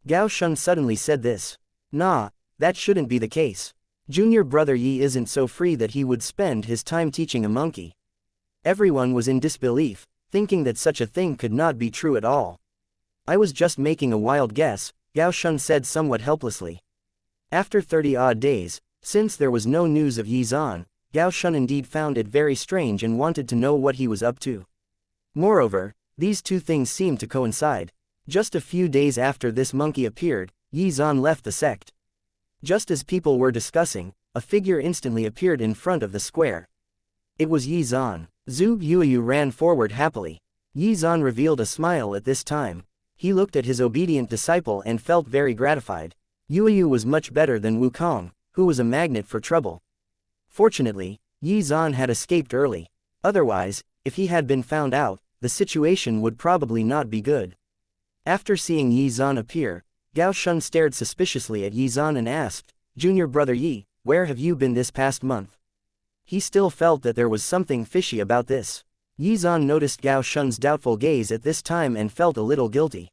Gao Shun suddenly said this. Nah, that shouldn't be the case. Junior brother Yi isn't so free that he would spend his time teaching a monkey. Everyone was in disbelief, thinking that such a thing could not be true at all. I was just making a wild guess, Gao Shun said somewhat helplessly. After 30-odd days, since there was no news of Yi Zan, Gao Shun indeed found it very strange and wanted to know what he was up to. Moreover, these two things seemed to coincide. Just a few days after this monkey appeared, Yi Zan left the sect. Just as people were discussing, a figure instantly appeared in front of the square. It was Yi Zan. Zug Yuyu ran forward happily. Yi Zan revealed a smile at this time. He looked at his obedient disciple and felt very gratified. Yuyu was much better than Wukong, who was a magnet for trouble. Fortunately, Yi Zan had escaped early. Otherwise, if he had been found out, the situation would probably not be good. After seeing Yi Zan appear, Gao Shun stared suspiciously at Yi Zan and asked, "Junior brother Yi, where have you been this past month?" He still felt that there was something fishy about this. Yi Zan noticed Gao Shun's doubtful gaze at this time and felt a little guilty.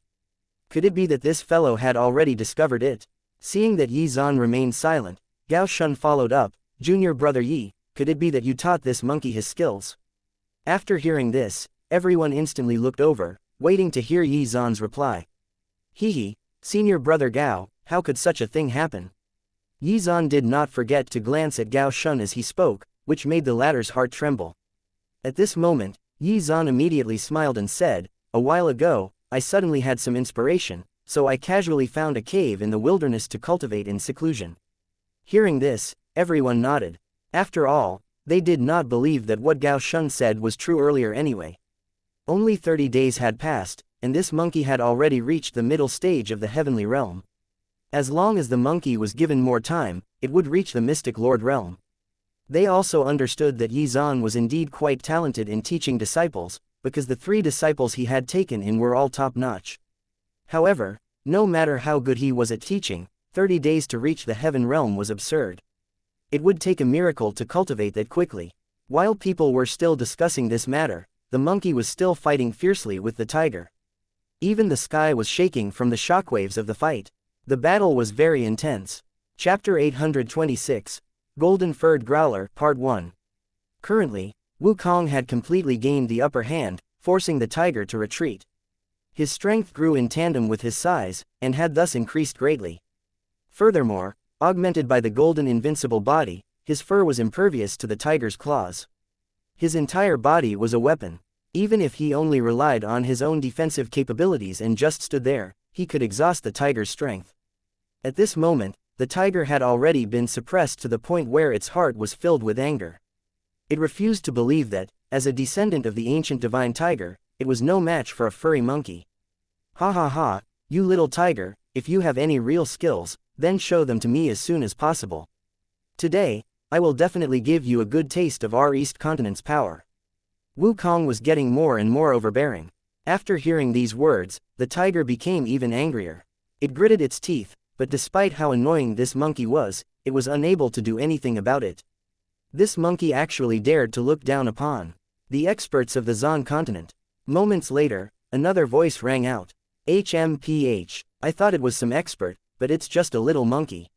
Could it be that this fellow had already discovered it? Seeing that Yi Zan remained silent, Gao Shun followed up, "Junior brother Yi, could it be that you taught this monkey his skills?" After hearing this, everyone instantly looked over, waiting to hear Yi Zan's reply. Hee, senior brother Gao, how could such a thing happen? Yi Zan did not forget to glance at Gao Shun as he spoke, which made the latter's heart tremble. At this moment, Yi Zan immediately smiled and said, "A while ago, I suddenly had some inspiration, so I casually found a cave in the wilderness to cultivate in seclusion." Hearing this, everyone nodded. After all, they did not believe that what Gao Shun said was true earlier anyway. Only 30 days had passed, and this monkey had already reached the middle stage of the heavenly realm. As long as the monkey was given more time, it would reach the mystic lord realm. They also understood that Yi Zan was indeed quite talented in teaching disciples, because the 3 disciples he had taken in were all top-notch. However, No matter how good he was at teaching, 30 days to reach the heaven realm was absurd. It would take a miracle to cultivate that quickly. While people were still discussing this matter, the monkey was still fighting fiercely with the tiger. Even the sky was shaking from the shockwaves of the fight. The battle was very intense. Chapter 826, Golden-Furred Growler, Part 1. Currently, Wukong had completely gained the upper hand, forcing the tiger to retreat. His strength grew in tandem with his size, and had thus increased greatly. Furthermore, augmented by the golden invincible body, his fur was impervious to the tiger's claws. His entire body was a weapon. Even if he only relied on his own defensive capabilities and just stood there, he could exhaust the tiger's strength. At this moment, the tiger had already been suppressed to the point where its heart was filled with anger. It refused to believe that, as a descendant of the ancient divine tiger, it was no match for a furry monkey. Ha ha ha, you little tiger, if you have any real skills, then show them to me as soon as possible. Today, I will definitely give you a good taste of our East Continent's power. Wukong was getting more and more overbearing. After hearing these words, the tiger became even angrier. It gritted its teeth, but despite how annoying this monkey was, it was unable to do anything about it. This monkey actually dared to look down upon the experts of the Xuan continent. Moments later, another voice rang out. HMPH, I thought it was some expert, but it's just a little monkey.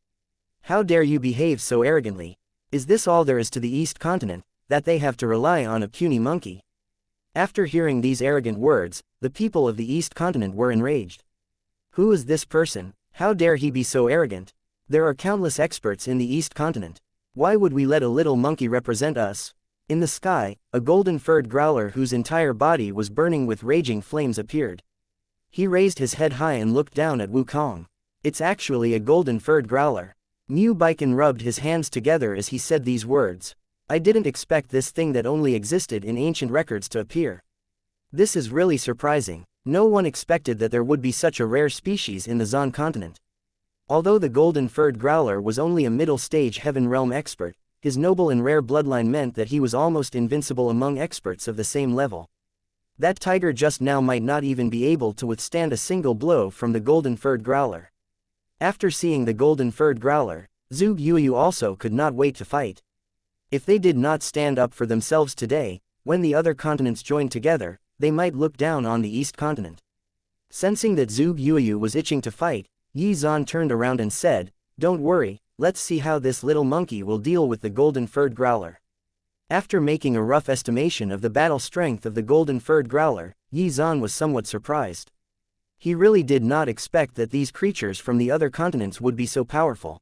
How dare you behave so arrogantly? Is this all there is to the East Continent, that they have to rely on a puny monkey? After hearing these arrogant words, the people of the East Continent were enraged. Who is this person? How dare he be so arrogant? There are countless experts in the East Continent. Why would we let a little monkey represent us? In the sky, a golden-furred growler whose entire body was burning with raging flames appeared. He raised his head high and looked down at Wukong. It's actually a golden-furred growler. Mu Baiken rubbed his hands together as he said these words. I didn't expect this thing that only existed in ancient records to appear. This is really surprising. No one expected that there would be such a rare species in the Xuan continent. Although the golden-furred growler was only a middle-stage heaven realm expert, his noble and rare bloodline meant that he was almost invincible among experts of the same level. That tiger just now might not even be able to withstand a single blow from the golden-furred growler. After seeing the golden-furred growler, Zhuge Yuyu also could not wait to fight. If they did not stand up for themselves today, when the other continents joined together, they might look down on the East Continent. Sensing that Zhuge Yuyu was itching to fight, Yi Zhan turned around and said, Don't worry, let's see how this little monkey will deal with the golden-furred growler. After making a rough estimation of the battle strength of the golden-furred growler, Yi Zhan was somewhat surprised. He really did not expect that these creatures from the other continents would be so powerful.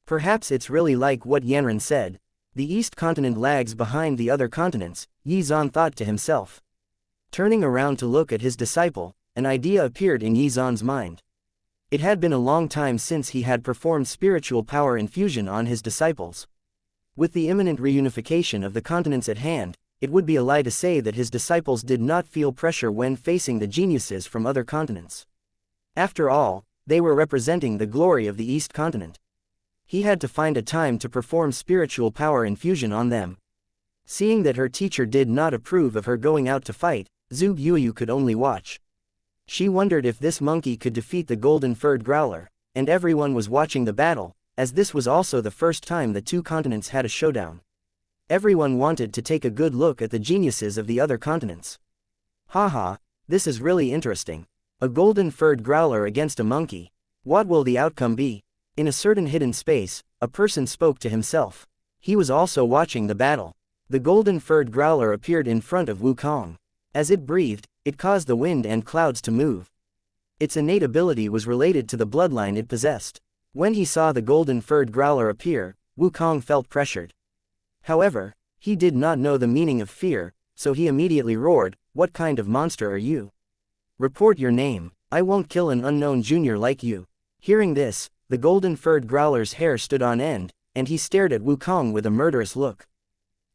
Perhaps it's really like what Yanran said. The East Continent lags behind the other continents, Yi Zhan thought to himself. Turning around to look at his disciple, an idea appeared in Yi Zhan's mind. It had been a long time since he had performed spiritual power infusion on his disciples. With the imminent reunification of the continents at hand, it would be a lie to say that his disciples did not feel pressure when facing the geniuses from other continents. After all, they were representing the glory of the East Continent. He had to find a time to perform spiritual power infusion on them. Seeing that her teacher did not approve of her going out to fight, Zhuge Yuyu could only watch. She wondered if this monkey could defeat the golden-furred growler, and everyone was watching the battle, as this was also the first time the two continents had a showdown. Everyone wanted to take a good look at the geniuses of the other continents. Haha, this is really interesting. A golden-furred growler against a monkey. What will the outcome be? In a certain hidden space, a person spoke to himself. He was also watching the battle. The golden-furred growler appeared in front of Wukong. As it breathed, it caused the wind and clouds to move. Its innate ability was related to the bloodline it possessed. When he saw the golden-furred growler appear, Wukong felt pressured. However, he did not know the meaning of fear, so he immediately roared, What kind of monster are you? Report your name. I won't kill an unknown junior like you. Hearing this, the golden-furred growler's hair stood on end, and he stared at Wukong with a murderous look.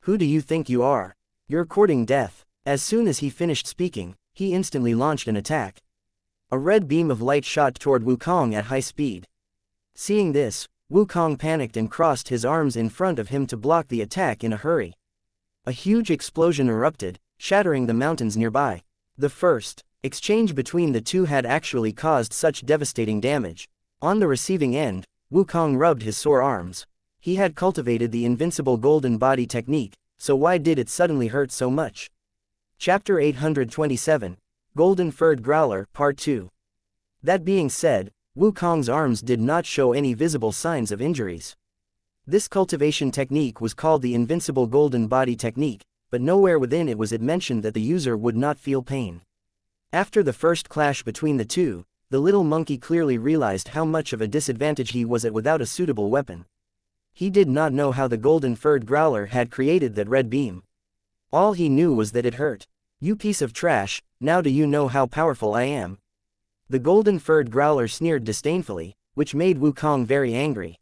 Who do you think you are? You're courting death. As soon as he finished speaking, he instantly launched an attack. A red beam of light shot toward Wukong at high speed. Seeing this, Wukong panicked and crossed his arms in front of him to block the attack in a hurry. A huge explosion erupted, shattering the mountains nearby. The first Exchange between the two had actually caused such devastating damage. On the receiving end, Wukong rubbed his sore arms. He had cultivated the invincible golden body technique, so why did it suddenly hurt so much? Chapter 827, Golden Furred Growler, Part 2. That being said, Wukong's arms did not show any visible signs of injuries. This cultivation technique was called the invincible golden body technique, but nowhere within it was it mentioned that the user would not feel pain. After the first clash between the two, the little monkey clearly realized how much of a disadvantage he was at without a suitable weapon. He did not know how the golden furred growler had created that red beam. All he knew was that it hurt. You piece of trash, now do you know how powerful I am? The golden furred growler sneered disdainfully, which made Wukong very angry.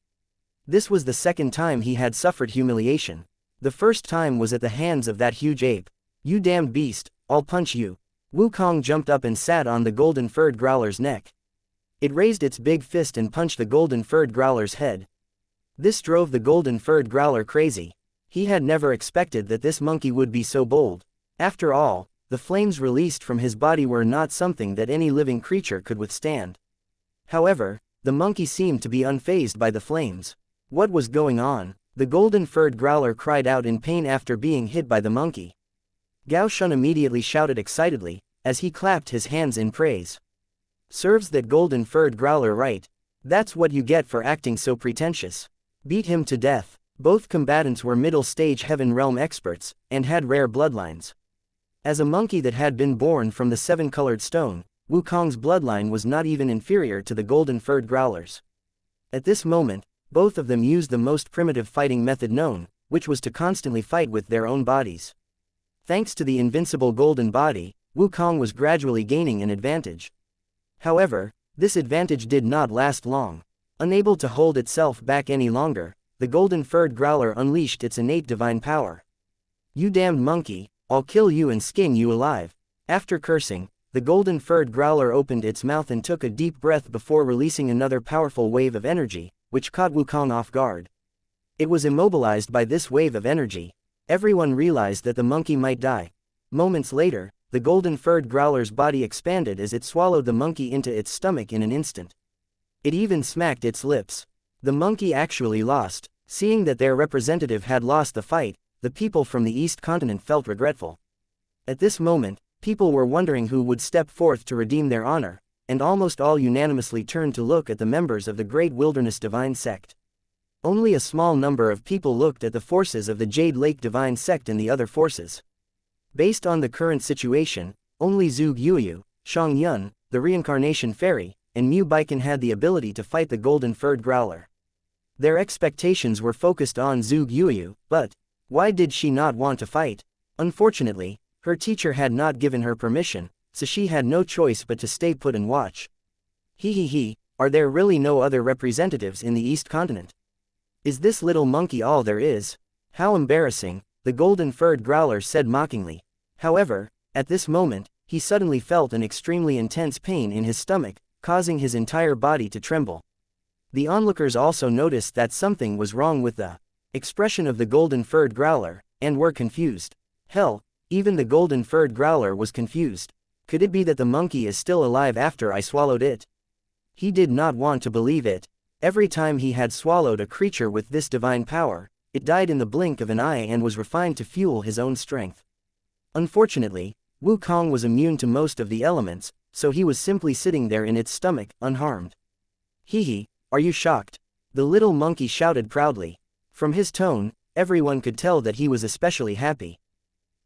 This was the second time he had suffered humiliation. The first time was at the hands of that huge ape. You damned beast, I'll punch you. Wukong jumped up and sat on the golden furred growler's neck. It raised its big fist and punched the golden furred growler's head. This drove the golden furred growler crazy. He had never expected that this monkey would be so bold. After all, the flames released from his body were not something that any living creature could withstand. However, the monkey seemed to be unfazed by the flames. What was going on? The golden furred growler cried out in pain after being hit by the monkey. Gao Shun immediately shouted excitedly, as he clapped his hands in praise. Serves that golden furred growler right. That's what you get for acting so pretentious. Beat him to death. Both combatants were middle-stage Heaven Realm experts, and had rare bloodlines. As a monkey that had been born from the seven-colored stone, Wukong's bloodline was not even inferior to the golden furred growlers. At this moment, both of them used the most primitive fighting method known, which was to constantly fight with their own bodies. Thanks to the invincible golden body, Wukong was gradually gaining an advantage. However, this advantage did not last long. Unable to hold itself back any longer, the golden furred growler unleashed its innate divine power. You damned monkey, I'll kill you and skin you alive. After cursing, the golden furred growler opened its mouth and took a deep breath before releasing another powerful wave of energy, which caught Wukong off guard. It was immobilized by this wave of energy. Everyone realized that the monkey might die. Moments later, the golden furred growler's body expanded as it swallowed the monkey into its stomach in an instant. It even smacked its lips. The monkey actually lost. Seeing that their representative had lost the fight, the people from the East Continent felt regretful. At this moment, people were wondering who would step forth to redeem their honor, and almost all unanimously turned to look at the members of the Great Wilderness Divine Sect. Only a small number of people looked at the forces of the Jade Lake Divine Sect and the other forces. Based on the current situation, only Zhuge Yuyu, Shang Yun, the Reincarnation Fairy, and Mu Baikan had the ability to fight the Golden Furred Growler. Their expectations were focused on Zhuge Yuyu, but why did she not want to fight? Unfortunately, her teacher had not given her permission, so she had no choice but to stay put and watch. Are there really no other representatives in the East Continent? Is this little monkey all there is? How embarrassing, the Golden Furred Growler said mockingly. However, at this moment, he suddenly felt an extremely intense pain in his stomach, causing his entire body to tremble. The onlookers also noticed that something was wrong with the expression of the Golden Furred Growler, and were confused. Hell, even the Golden Furred Growler was confused. Could it be that the monkey is still alive after I swallowed it? He did not want to believe it. Every time he had swallowed a creature with this divine power, it died in the blink of an eye and was refined to fuel his own strength. Unfortunately, Wukong was immune to most of the elements, so he was simply sitting there in its stomach, unharmed. Are you shocked? The little monkey shouted proudly. From his tone, everyone could tell that he was especially happy.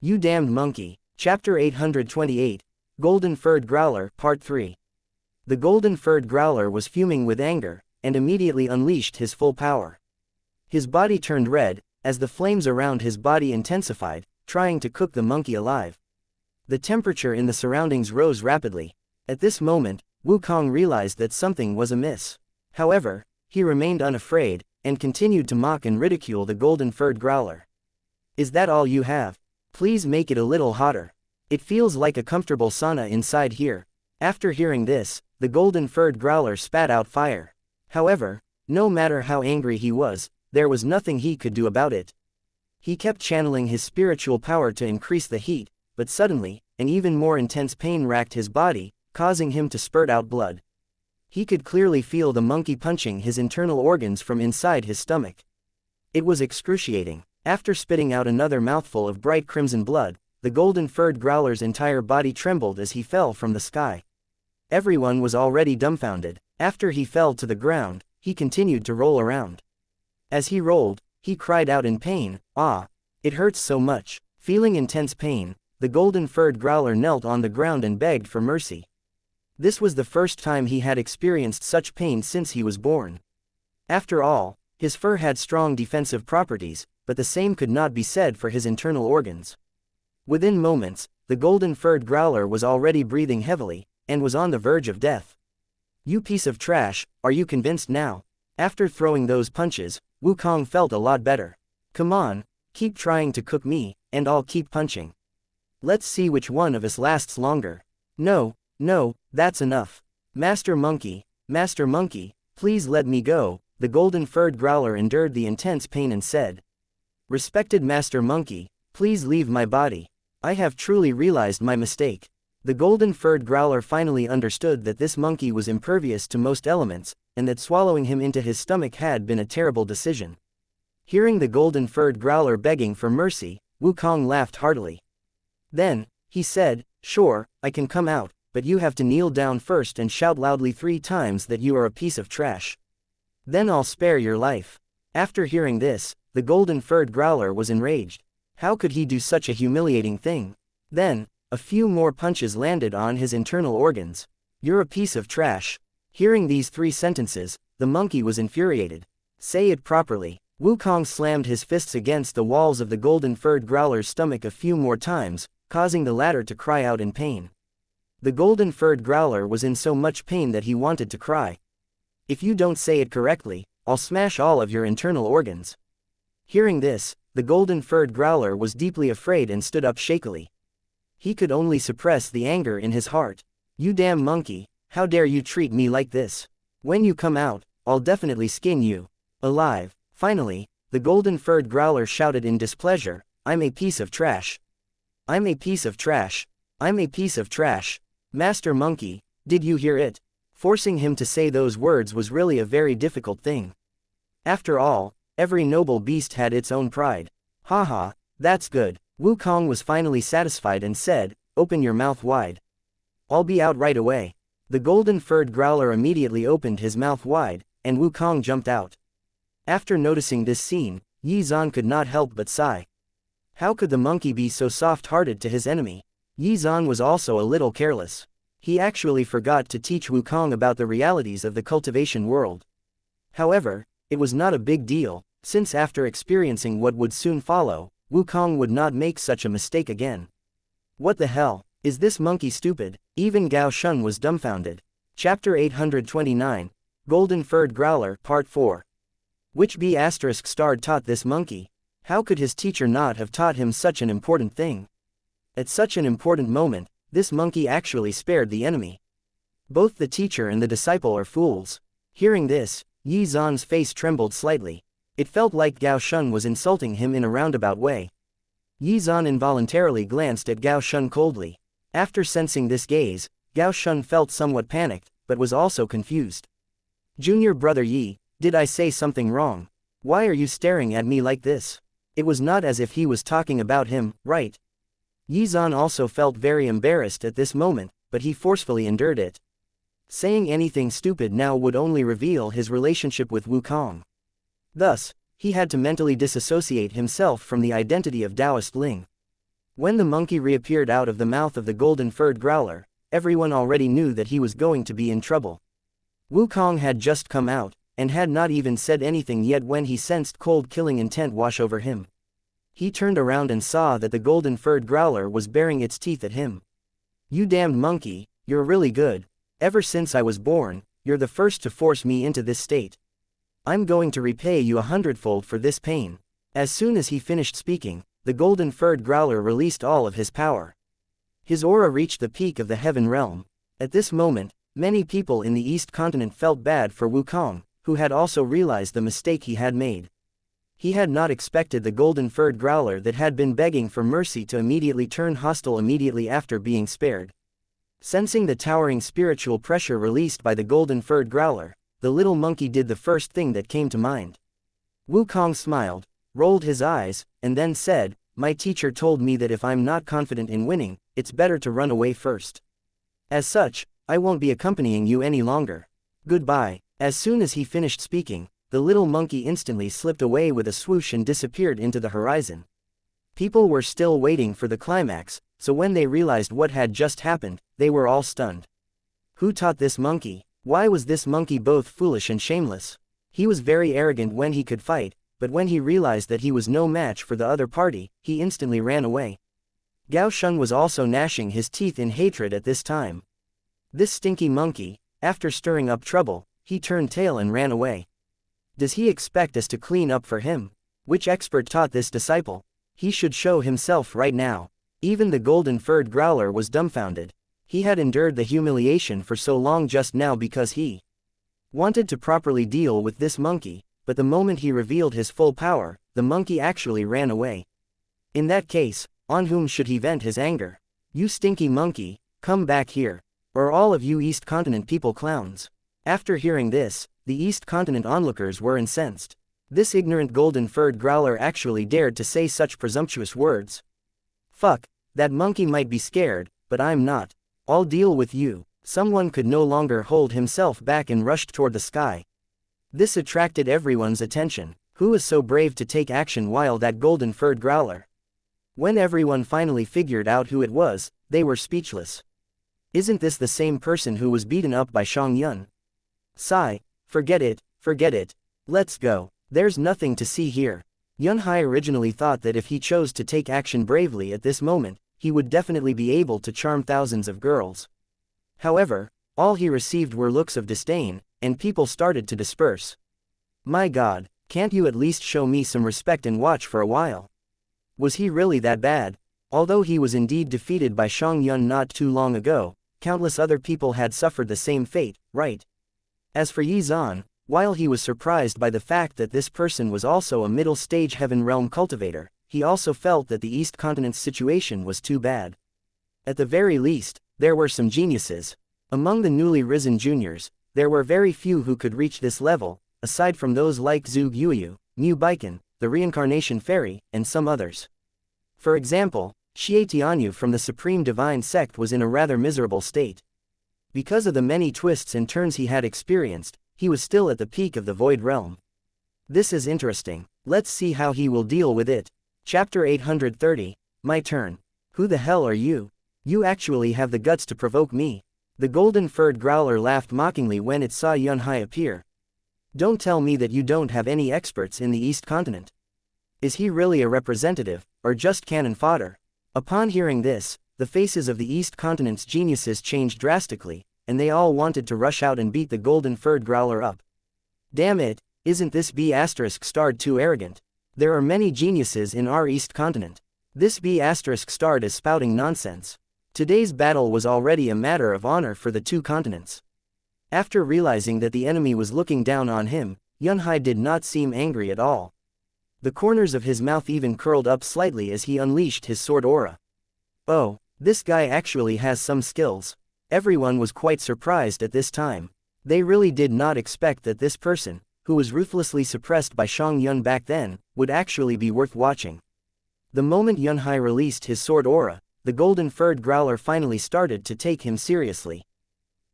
You damned monkey. Chapter 828, Golden Furred Growler, Part 3. The Golden Furred Growler was fuming with anger, and immediately unleashed his full power. His body turned red, as the flames around his body intensified, trying to cook the monkey alive. The temperature in the surroundings rose rapidly. At this moment, Wukong realized that something was amiss. However, he remained unafraid, and continued to mock and ridicule the Golden Furred Growler. Is that all you have? Please make it a little hotter. It feels like a comfortable sauna inside here. After hearing this, the Golden Furred Growler spat out fire. However, no matter how angry he was, there was nothing he could do about it. He kept channeling his spiritual power to increase the heat, but suddenly, and even more intense pain racked his body, causing him to spurt out blood. He could clearly feel the monkey punching his internal organs from inside his stomach. It was excruciating. After spitting out another mouthful of bright crimson blood, the golden-furred growler's entire body trembled as he fell from the sky. Everyone was already dumbfounded. After he fell to the ground, he continued to roll around. As he rolled, he cried out in pain, "Ah! It hurts so much." Feeling intense pain, the golden-furred growler knelt on the ground and begged for mercy. This was the first time he had experienced such pain since he was born. After all, his fur had strong defensive properties, but the same could not be said for his internal organs. Within moments, the golden-furred growler was already breathing heavily, and was on the verge of death. "You piece of trash, are you convinced now?" After throwing those punches, Wukong felt a lot better. "Come on, keep trying to cook me, and I'll keep punching. Let's see which one of us lasts longer." No, that's enough. Master Monkey, please let me go." The golden-furred growler endured the intense pain and said, "Respected Master Monkey, please leave my body. I have truly realized my mistake." The golden-furred growler finally understood that this monkey was impervious to most elements, and that swallowing him into his stomach had been a terrible decision. Hearing the golden-furred growler begging for mercy, Wukong laughed heartily. Then, he said, "Sure, I can come out, but you have to kneel down first and shout loudly 3 times that you are a piece of trash. Then I'll spare your life." After hearing this, the golden-furred growler was enraged. How could he do such a humiliating thing? Then, a few more punches landed on his internal organs. "You're a piece of trash." Hearing these 3 sentences, the monkey was infuriated. "Say it properly." Wukong slammed his fists against the walls of the golden-furred growler's stomach a few more times, causing the latter to cry out in pain. The golden-furred growler was in so much pain that he wanted to cry. "If you don't say it correctly, I'll smash all of your internal organs." Hearing this, the golden-furred growler was deeply afraid and stood up shakily. He could only suppress the anger in his heart. "You damn monkey, how dare you treat me like this? When you come out, I'll definitely skin you alive." Finally, the golden-furred growler shouted in displeasure, "I'm a piece of trash. I'm a piece of trash. I'm a piece of trash. Master Monkey, did you hear it?" Forcing him to say those words was really a very difficult thing. After all, every noble beast had its own pride. "Haha, that's good." Wukong was finally satisfied and said, "Open your mouth wide. I'll be out right away." The golden-furred growler immediately opened his mouth wide, and Wukong jumped out. After noticing this scene, Yi Zhan could not help but sigh. How could the monkey be so soft-hearted to his enemy? Yi Zhan was also a little careless. He actually forgot to teach Wukong about the realities of the cultivation world. However, it was not a big deal, since after experiencing what would soon follow, Wukong would not make such a mistake again. What the hell? Is this monkey stupid? Even Gao Shun was dumbfounded. Chapter 829, Golden-Furred Growler, Part 4. Which B** taught this monkey? How could his teacher not have taught him such an important thing? At such an important moment, this monkey actually spared the enemy. Both the teacher and the disciple are fools. Hearing this, Yi Zhan's face trembled slightly. It felt like Gao Shun was insulting him in a roundabout way. Yi Zhan involuntarily glanced at Gao Shun coldly. After sensing this gaze, Gao Shun felt somewhat panicked, but was also confused. "Junior brother Yi, did I say something wrong? Why are you staring at me like this?" It was not as if he was talking about him, right? Yi Zhan also felt very embarrassed at this moment, but he forcefully endured it. Saying anything stupid now would only reveal his relationship with Wukong. Thus, he had to mentally disassociate himself from the identity of Taoist Ling. When the monkey reappeared out of the mouth of the golden-furred growler, everyone already knew that he was going to be in trouble. Wukong had just come out, and had not even said anything yet when he sensed cold killing intent wash over him. He turned around and saw that the golden-furred growler was baring its teeth at him. "You damned monkey, you're really good. Ever since I was born, you're the first to force me into this state. I'm going to repay you 100-fold for this pain." As soon as he finished speaking, the golden-furred growler released all of his power. His aura reached the peak of the heaven realm. At this moment, many people in the East continent felt bad for Wukong, who had also realized the mistake he had made. He had not expected the golden-furred growler that had been begging for mercy to immediately turn hostile immediately after being spared. Sensing the towering spiritual pressure released by the golden-furred growler, the little monkey did the first thing that came to mind. Wukong smiled, rolled his eyes, and then said, "My teacher told me that if I'm not confident in winning, it's better to run away first. As such, I won't be accompanying you any longer. Goodbye." As soon as he finished speaking, the little monkey instantly slipped away with a swoosh and disappeared into the horizon. People were still waiting for the climax, so when they realized what had just happened, they were all stunned. Who taught this monkey? Why was this monkey both foolish and shameless? He was very arrogant when he could fight, but when he realized that he was no match for the other party, he instantly ran away. Gao Sheng was also gnashing his teeth in hatred at this time. This stinky monkey, after stirring up trouble, he turned tail and ran away. Does he expect us to clean up for him? Which expert taught this disciple? He should show himself right now. Even the golden-furred growler was dumbfounded. He had endured the humiliation for so long just now because he wanted to properly deal with this monkey, but the moment he revealed his full power, the monkey actually ran away. In that case, on whom should he vent his anger? You stinky monkey, come back here. Or all of you East Continent people clowns. After hearing this, the East Continent onlookers were incensed. This ignorant golden-furred growler actually dared to say such presumptuous words. Fuck, that monkey might be scared, but I'm not. I'll deal with you. Someone could no longer hold himself back and rushed toward the sky. This attracted everyone's attention. Who was so brave to take action while that golden-furred growler? When everyone finally figured out who it was, they were speechless. Isn't this the same person who was beaten up by Xianxia? Sigh, forget it, let's go. There's nothing to see here. Yunhai originally thought that if he chose to take action bravely at this moment, he would definitely be able to charm thousands of girls. However, all he received were looks of disdain, and people started to disperse. My god, can't you at least show me some respect and watch for a while? Was he really that bad? Although he was indeed defeated by Xianxia not too long ago, countless other people had suffered the same fate, right? As for Yi Zhan, while he was surprised by the fact that this person was also a middle-stage heaven realm cultivator, he also felt that the East Continent's situation was too bad. At the very least, there were some geniuses. Among the newly risen juniors, there were very few who could reach this level, aside from those like Zhuge Yuyu, Mu Baikan, the Reincarnation Fairy, and some others. For example, Xie Tianyu from the Supreme Divine Sect was in a rather miserable state. Because of the many twists and turns he had experienced, he was still at the peak of the Void Realm. This is interesting. Let's see how he will deal with it. Chapter 830, My Turn. Who the hell are you? You actually have the guts to provoke me. The golden-furred growler laughed mockingly when it saw Yunhai appear. Don't tell me that you don't have any experts in the East Continent. Is he really a representative, or just cannon fodder? Upon hearing this, the faces of the East Continent's geniuses changed drastically, and they all wanted to rush out and beat the golden-furred growler up. Damn it, isn't this B***starred too arrogant? There are many geniuses in our East Continent. This B***starred is spouting nonsense. Today's battle was already a matter of honor for the two continents. After realizing that the enemy was looking down on him, Yunhai did not seem angry at all. The corners of his mouth even curled up slightly as he unleashed his sword aura. Oh, this guy actually has some skills. Everyone was quite surprised at this time. They really did not expect that this person, who was ruthlessly suppressed by Xianxia back then, would actually be worth watching. The moment Yunhai released his sword aura, the golden-furred growler finally started to take him seriously.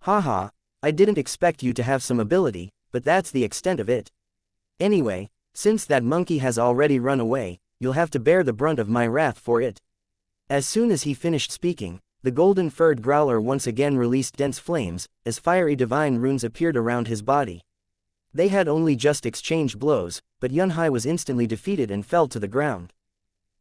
Haha, I didn't expect you to have some ability, but that's the extent of it. Anyway, since that monkey has already run away, you'll have to bear the brunt of my wrath for it. As soon as he finished speaking, the golden-furred growler once again released dense flames, as fiery divine runes appeared around his body. They had only just exchanged blows, but Yunhai was instantly defeated and fell to the ground.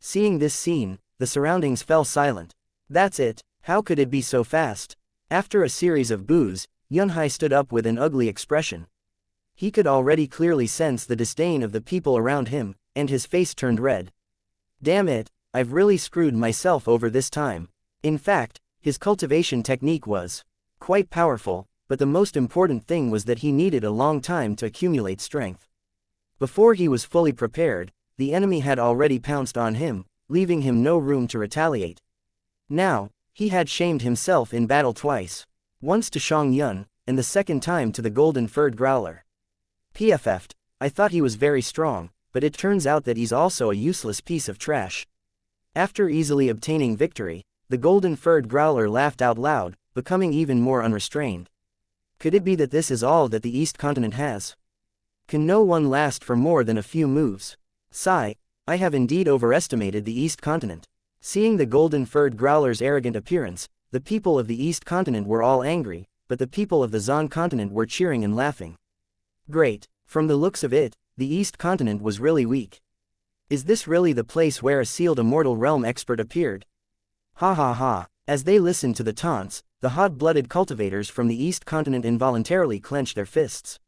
Seeing this scene, the surroundings fell silent. That's it, how could it be so fast? After a series of boos, Yunhai stood up with an ugly expression. He could already clearly sense the disdain of the people around him, and his face turned red. Damn it, I've really screwed myself over this time. In fact, his cultivation technique was quite powerful, but the most important thing was that he needed a long time to accumulate strength. Before he was fully prepared, the enemy had already pounced on him, leaving him no room to retaliate. Now, he had shamed himself in battle twice. Once to Xianxia, and the second time to the golden-furred growler. PFF'd, I thought he was very strong, but it turns out that he's also a useless piece of trash. After easily obtaining victory, the golden-furred growler laughed out loud, becoming even more unrestrained. Could it be that this is all that the East Continent has? Can no one last for more than a few moves? Sigh, I have indeed overestimated the East Continent. Seeing the golden-furred growler's arrogant appearance, the people of the East Continent were all angry, but the people of the Xuan Continent were cheering and laughing. Great, from the looks of it, the East Continent was really weak. Is this really the place where a sealed immortal realm expert appeared? Ha ha ha. As they listened to the taunts, the hot-blooded cultivators from the East Continent involuntarily clenched their fists.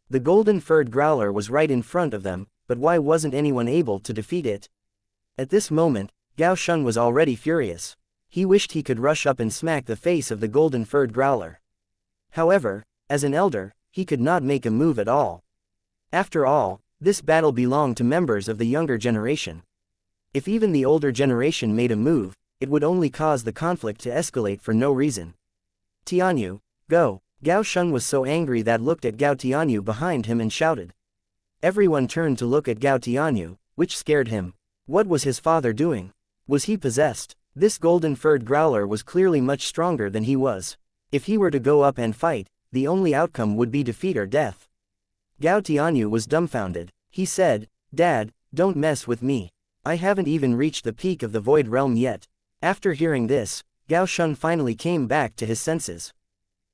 The golden-furred growler was right in front of them, but why wasn't anyone able to defeat it? At this moment, Xuan was already furious. He wished he could rush up and smack the face of the golden-furred growler. However, as an elder, he could not make a move at all. After all, this battle belonged to members of the younger generation. If even the older generation made a move, it would only cause the conflict to escalate for no reason. Tianyu, go! Xuan was so angry that looked at Gao Tianyu behind him and shouted. Everyone turned to look at Gao Tianyu, which scared him. What was his father doing? Was he possessed? This golden-furred growler was clearly much stronger than he was. If he were to go up and fight, the only outcome would be defeat or death. Gao Tianyu was dumbfounded. He said, Dad, don't mess with me. I haven't even reached the peak of the Void Realm yet. After hearing this, Xuan finally came back to his senses.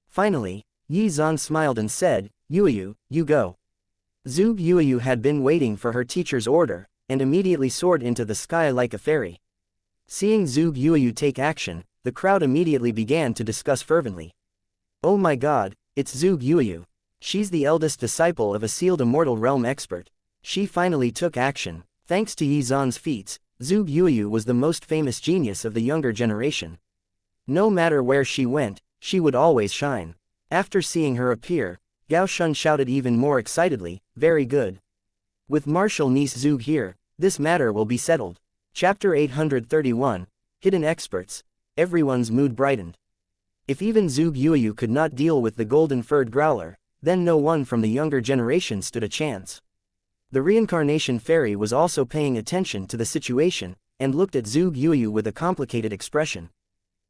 Finally, Yi Zan smiled and said, Yuyu, you go. Zhuge Yuyu had been waiting for her teacher's order, and immediately soared into the sky like a fairy. Seeing Zhuge Yuyu take action, the crowd immediately began to discuss fervently. Oh my god, it's Zhuge Yuyu. She's the eldest disciple of a sealed immortal realm expert. She finally took action. Thanks to Yi Zan's feats, Zhuge Yuyu was the most famous genius of the younger generation. No matter where she went, she would always shine. After seeing her appear, Xuan shouted even more excitedly, very good. With martial niece Zhuge here, this matter will be settled. Chapter 831, Hidden Experts. Everyone's mood brightened. If even Zhuge Yuyu could not deal with the golden-furred growler, then no one from the younger generation stood a chance. The reincarnation fairy was also paying attention to the situation, and looked at Zhuge Yuyu with a complicated expression.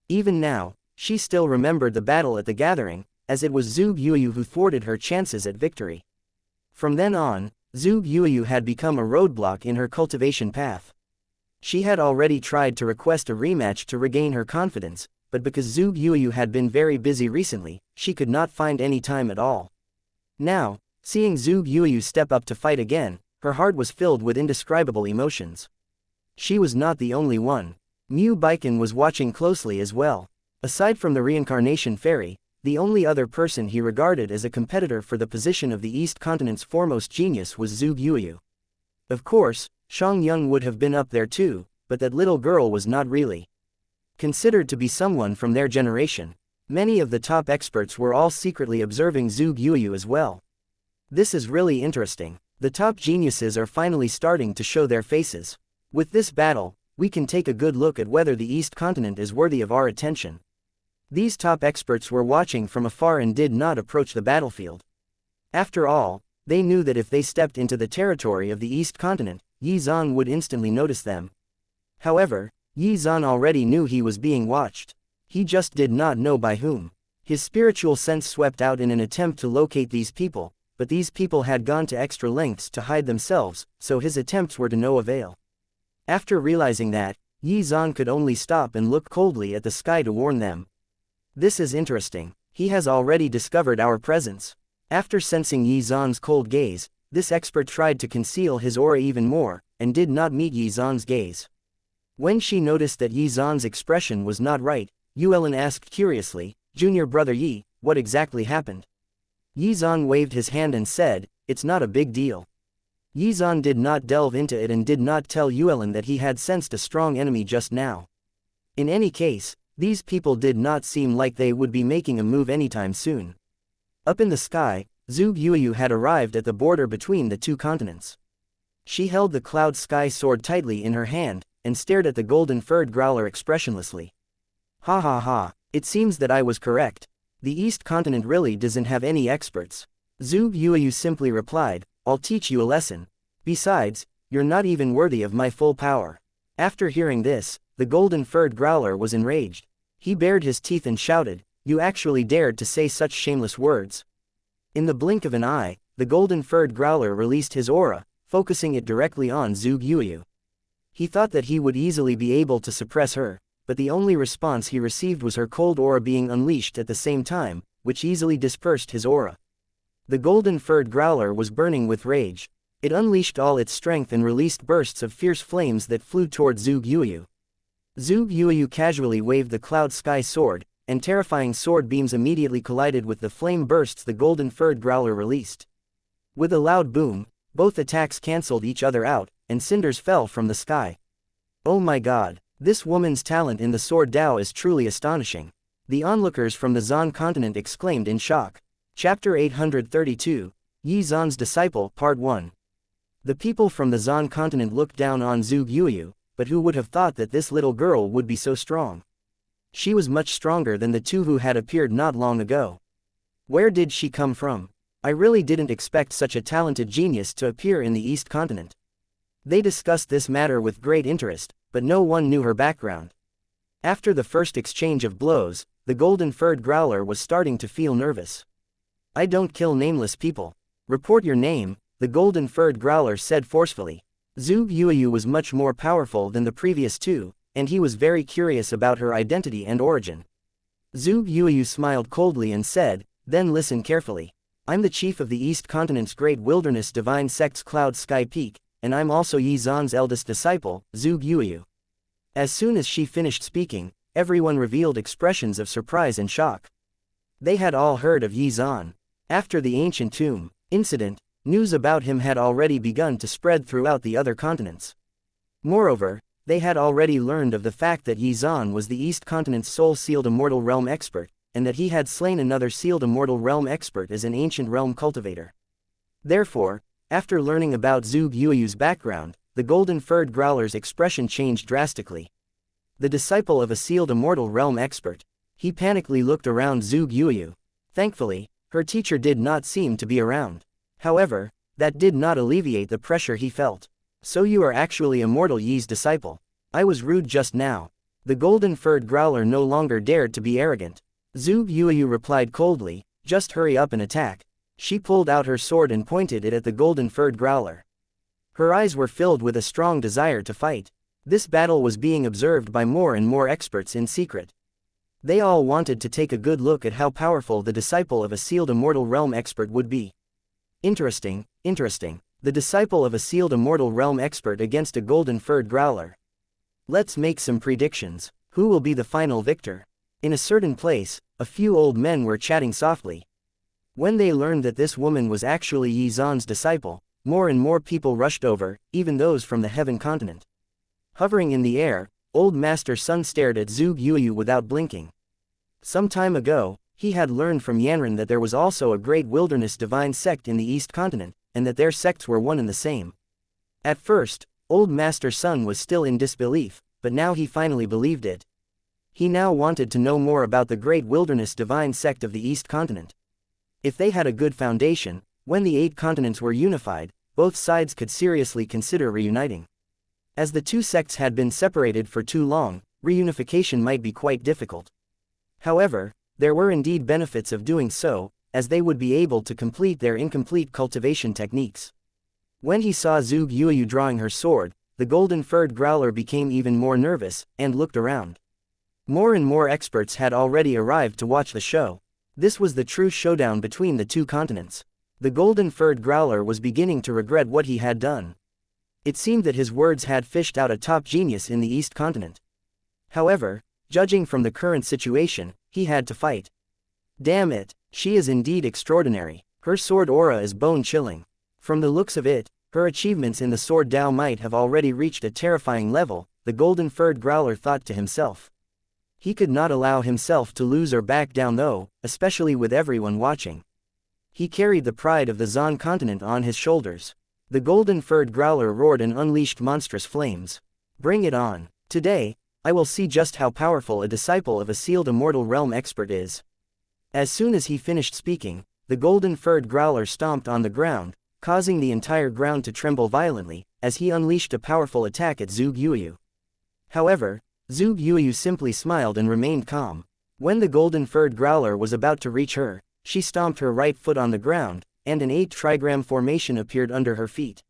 Even now, she still remembered the battle at the gathering, as it was Zhuge Yuyu who thwarted her chances at victory. From then on, Zhuge Yuyu had become a roadblock in her cultivation path. She had already tried to request a rematch to regain her confidence, but because Zhuge Yuyu had been very busy recently, she could not find any time at all. Now, seeing Zhuge Yuyu step up to fight again, her heart was filled with indescribable emotions. She was not the only one. Mu Baiken was watching closely as well. Aside from the reincarnation fairy, the only other person he regarded as a competitor for the position of the East Continent's foremost genius was Zhuge Yuyu. Of course, Xianxia would have been up there too, but that little girl was not really considered to be someone from their generation. Many of the top experts were all secretly observing Zhuge Yuyu as well. This is really interesting. The top geniuses are finally starting to show their faces. With this battle, we can take a good look at whether the East Continent is worthy of our attention. These top experts were watching from afar and did not approach the battlefield. After all, they knew that if they stepped into the territory of the East Continent, Yi Zan would instantly notice them. However, Yi Zan already knew he was being watched. He just did not know by whom. His spiritual sense swept out in an attempt to locate these people, but these people had gone to extra lengths to hide themselves, so his attempts were to no avail. After realizing that, Yi Zan could only stop and look coldly at the sky to warn them. This is interesting. He has already discovered our presence. After sensing Yi Zan's cold gaze, this expert tried to conceal his aura even more, and did not meet Yi Zan's gaze. When she noticed that Yi Zan's expression was not right, Yuelin asked curiously, Junior brother Yi, what exactly happened? Yi Zan waved his hand and said, it's not a big deal. Yi Zan did not delve into it and did not tell Yuelin that he had sensed a strong enemy just now. In any case, these people did not seem like they would be making a move anytime soon. Up in the sky, Zhuge Yuyu had arrived at the border between the two continents. She held the cloud sky sword tightly in her hand, and stared at the golden-furred growler expressionlessly. Ha ha ha, it seems that I was correct. The East Continent really doesn't have any experts. Zhuge Yuyu simply replied, I'll teach you a lesson. Besides, you're not even worthy of my full power. After hearing this, the golden-furred growler was enraged. He bared his teeth and shouted, You actually dared to say such shameless words. In the blink of an eye, the golden-furred growler released his aura, focusing it directly on Zhuge Yuyu. He thought that he would easily be able to suppress her, but the only response he received was her cold aura being unleashed at the same time, which easily dispersed his aura. The golden-furred growler was burning with rage. It unleashed all its strength and released bursts of fierce flames that flew toward Zhuge Yuyu. Zhuge Yuyu casually waved the cloud sky sword, and terrifying sword beams immediately collided with the flame bursts the golden-furred growler released. With a loud boom, both attacks cancelled each other out, and cinders fell from the sky. Oh my god, this woman's talent in the sword Dao is truly astonishing. The onlookers from the Xuan continent exclaimed in shock. Chapter 832, Yi Xuan's Disciple, Part 1. The people from the Xuan continent looked down on Zhuge Yuyu, but who would have thought that this little girl would be so strong? She was much stronger than the two who had appeared not long ago. Where did she come from? I really didn't expect such a talented genius to appear in the East Continent. They discussed this matter with great interest, but no one knew her background. After the first exchange of blows, the golden-furred growler was starting to feel nervous. I don't kill nameless people. Report your name, the golden-furred growler said forcefully. Zhuge Yuyu was much more powerful than the previous two, and he was very curious about her identity and origin. Zhuge Yuyu smiled coldly and said, Then listen carefully. I'm the chief of the East Continent's Great Wilderness Divine Sect's Cloud Sky Peak, and I'm also Yi Xuan's eldest disciple, Zhuge Yuyu. As soon as she finished speaking, everyone revealed expressions of surprise and shock. They had all heard of Yi Xuan. After the ancient tomb incident, news about him had already begun to spread throughout the other continents. Moreover, they had already learned of the fact that Yi Xuan was the East Continent's sole sealed immortal realm expert, and that he had slain another sealed immortal realm expert as an ancient realm cultivator. Therefore, after learning about Zhuge Yuyu's background, the golden-furred growler's expression changed drastically. The disciple of a sealed immortal realm expert. He panically looked around Zhuge Yuyu. Thankfully, her teacher did not seem to be around. However, that did not alleviate the pressure he felt. So you are actually immortal Yi's disciple. I was rude just now. The golden-furred growler no longer dared to be arrogant. Zhuge Yuyu replied coldly, Just hurry up and attack. She pulled out her sword and pointed it at the golden-furred growler. Her eyes were filled with a strong desire to fight. This battle was being observed by more and more experts in secret. They all wanted to take a good look at how powerful the disciple of a sealed immortal realm expert would be. Interesting, interesting. The disciple of a sealed immortal realm expert against a golden-furred growler. Let's make some predictions. Who will be the final victor? In a certain place, a few old men were chatting softly. When they learned that this woman was actually Yi Xuan's disciple, more and more people rushed over, even those from the Heaven continent. Hovering in the air, old Master Sun stared at Zhuge Yuyu without blinking. Some time ago, he had learned from Yanran that there was also a great wilderness divine sect in the East continent, and that their sects were one and the same. At first, old Master Sun was still in disbelief, but now he finally believed it. He now wanted to know more about the great wilderness divine sect of the East continent. If they had a good foundation, when the 8 continents were unified, both sides could seriously consider reuniting. As the two sects had been separated for too long, reunification might be quite difficult. However, there were indeed benefits of doing so, as they would be able to complete their incomplete cultivation techniques. When he saw Zhuge Yuyu drawing her sword, the golden-furred growler became even more nervous, and looked around. More and more experts had already arrived to watch the show. This was the true showdown between the two continents. The golden-furred growler was beginning to regret what he had done. It seemed that his words had fished out a top genius in the East continent. However, judging from the current situation, he had to fight. Damn it, she is indeed extraordinary. Her sword aura is bone-chilling. From the looks of it, her achievements in the sword Dao might have already reached a terrifying level, the golden-furred growler thought to himself. He could not allow himself to lose or back down though, especially with everyone watching. He carried the pride of the Xuan continent on his shoulders. The golden-furred growler roared and unleashed monstrous flames. Bring it on. Today, I will see just how powerful a disciple of a sealed immortal realm expert is. As soon as he finished speaking, the golden-furred growler stomped on the ground, causing the entire ground to tremble violently, as he unleashed a powerful attack at Zhuge Yuyu. However, Zhuge Yuyu simply smiled and remained calm. When the golden-furred growler was about to reach her, she stomped her right foot on the ground, and an 8-trigram formation appeared under her feet.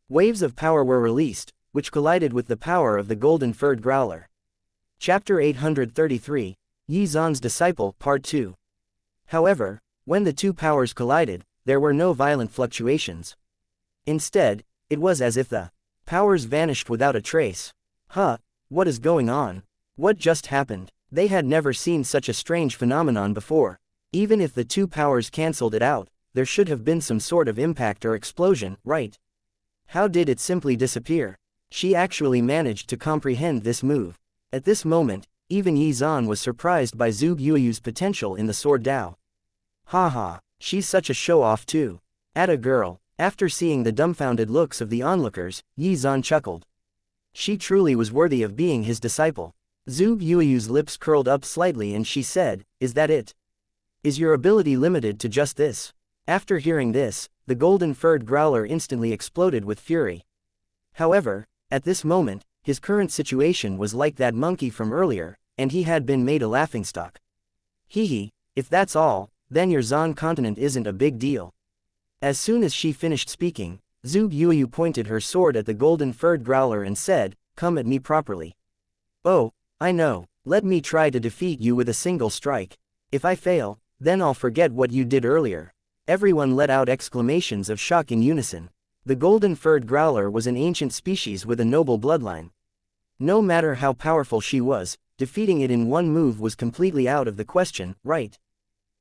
Waves of power were released, which collided with the power of the golden-furred growler. Chapter 833, Yi Zan's Disciple, Part 2. However, when the two powers collided, there were no violent fluctuations. Instead, it was as if the powers vanished without a trace. What is going on? What just happened? They had never seen such a strange phenomenon before. Even if the two powers cancelled it out, there should have been some sort of impact or explosion, right? How did it simply disappear? She actually managed to comprehend this move. At this moment, even Yi Zan was surprised by Zhuge Yuyu's potential in the sword Dao. Haha, she's such a show-off too. Atta girl. After seeing the dumbfounded looks of the onlookers, Yi Zan chuckled. She truly was worthy of being his disciple. Zhuge Yuyu's lips curled up slightly and she said, "Is that it? Is your ability limited to just this?" After hearing this, the golden-furred growler instantly exploded with fury. However, at this moment, his current situation was like that monkey from earlier, and he had been made a laughingstock. Hehe, if that's all, then your Xuan continent isn't a big deal. As soon as she finished speaking, Zhuge Yuyu pointed her sword at the golden-furred growler and said, "Come at me properly." "Oh, I know, let me try to defeat you with a single strike. If I fail, then I'll forget what you did earlier." Everyone let out exclamations of shock in unison. The golden-furred growler was an ancient species with a noble bloodline. No matter how powerful she was, defeating it in one move was completely out of the question, right?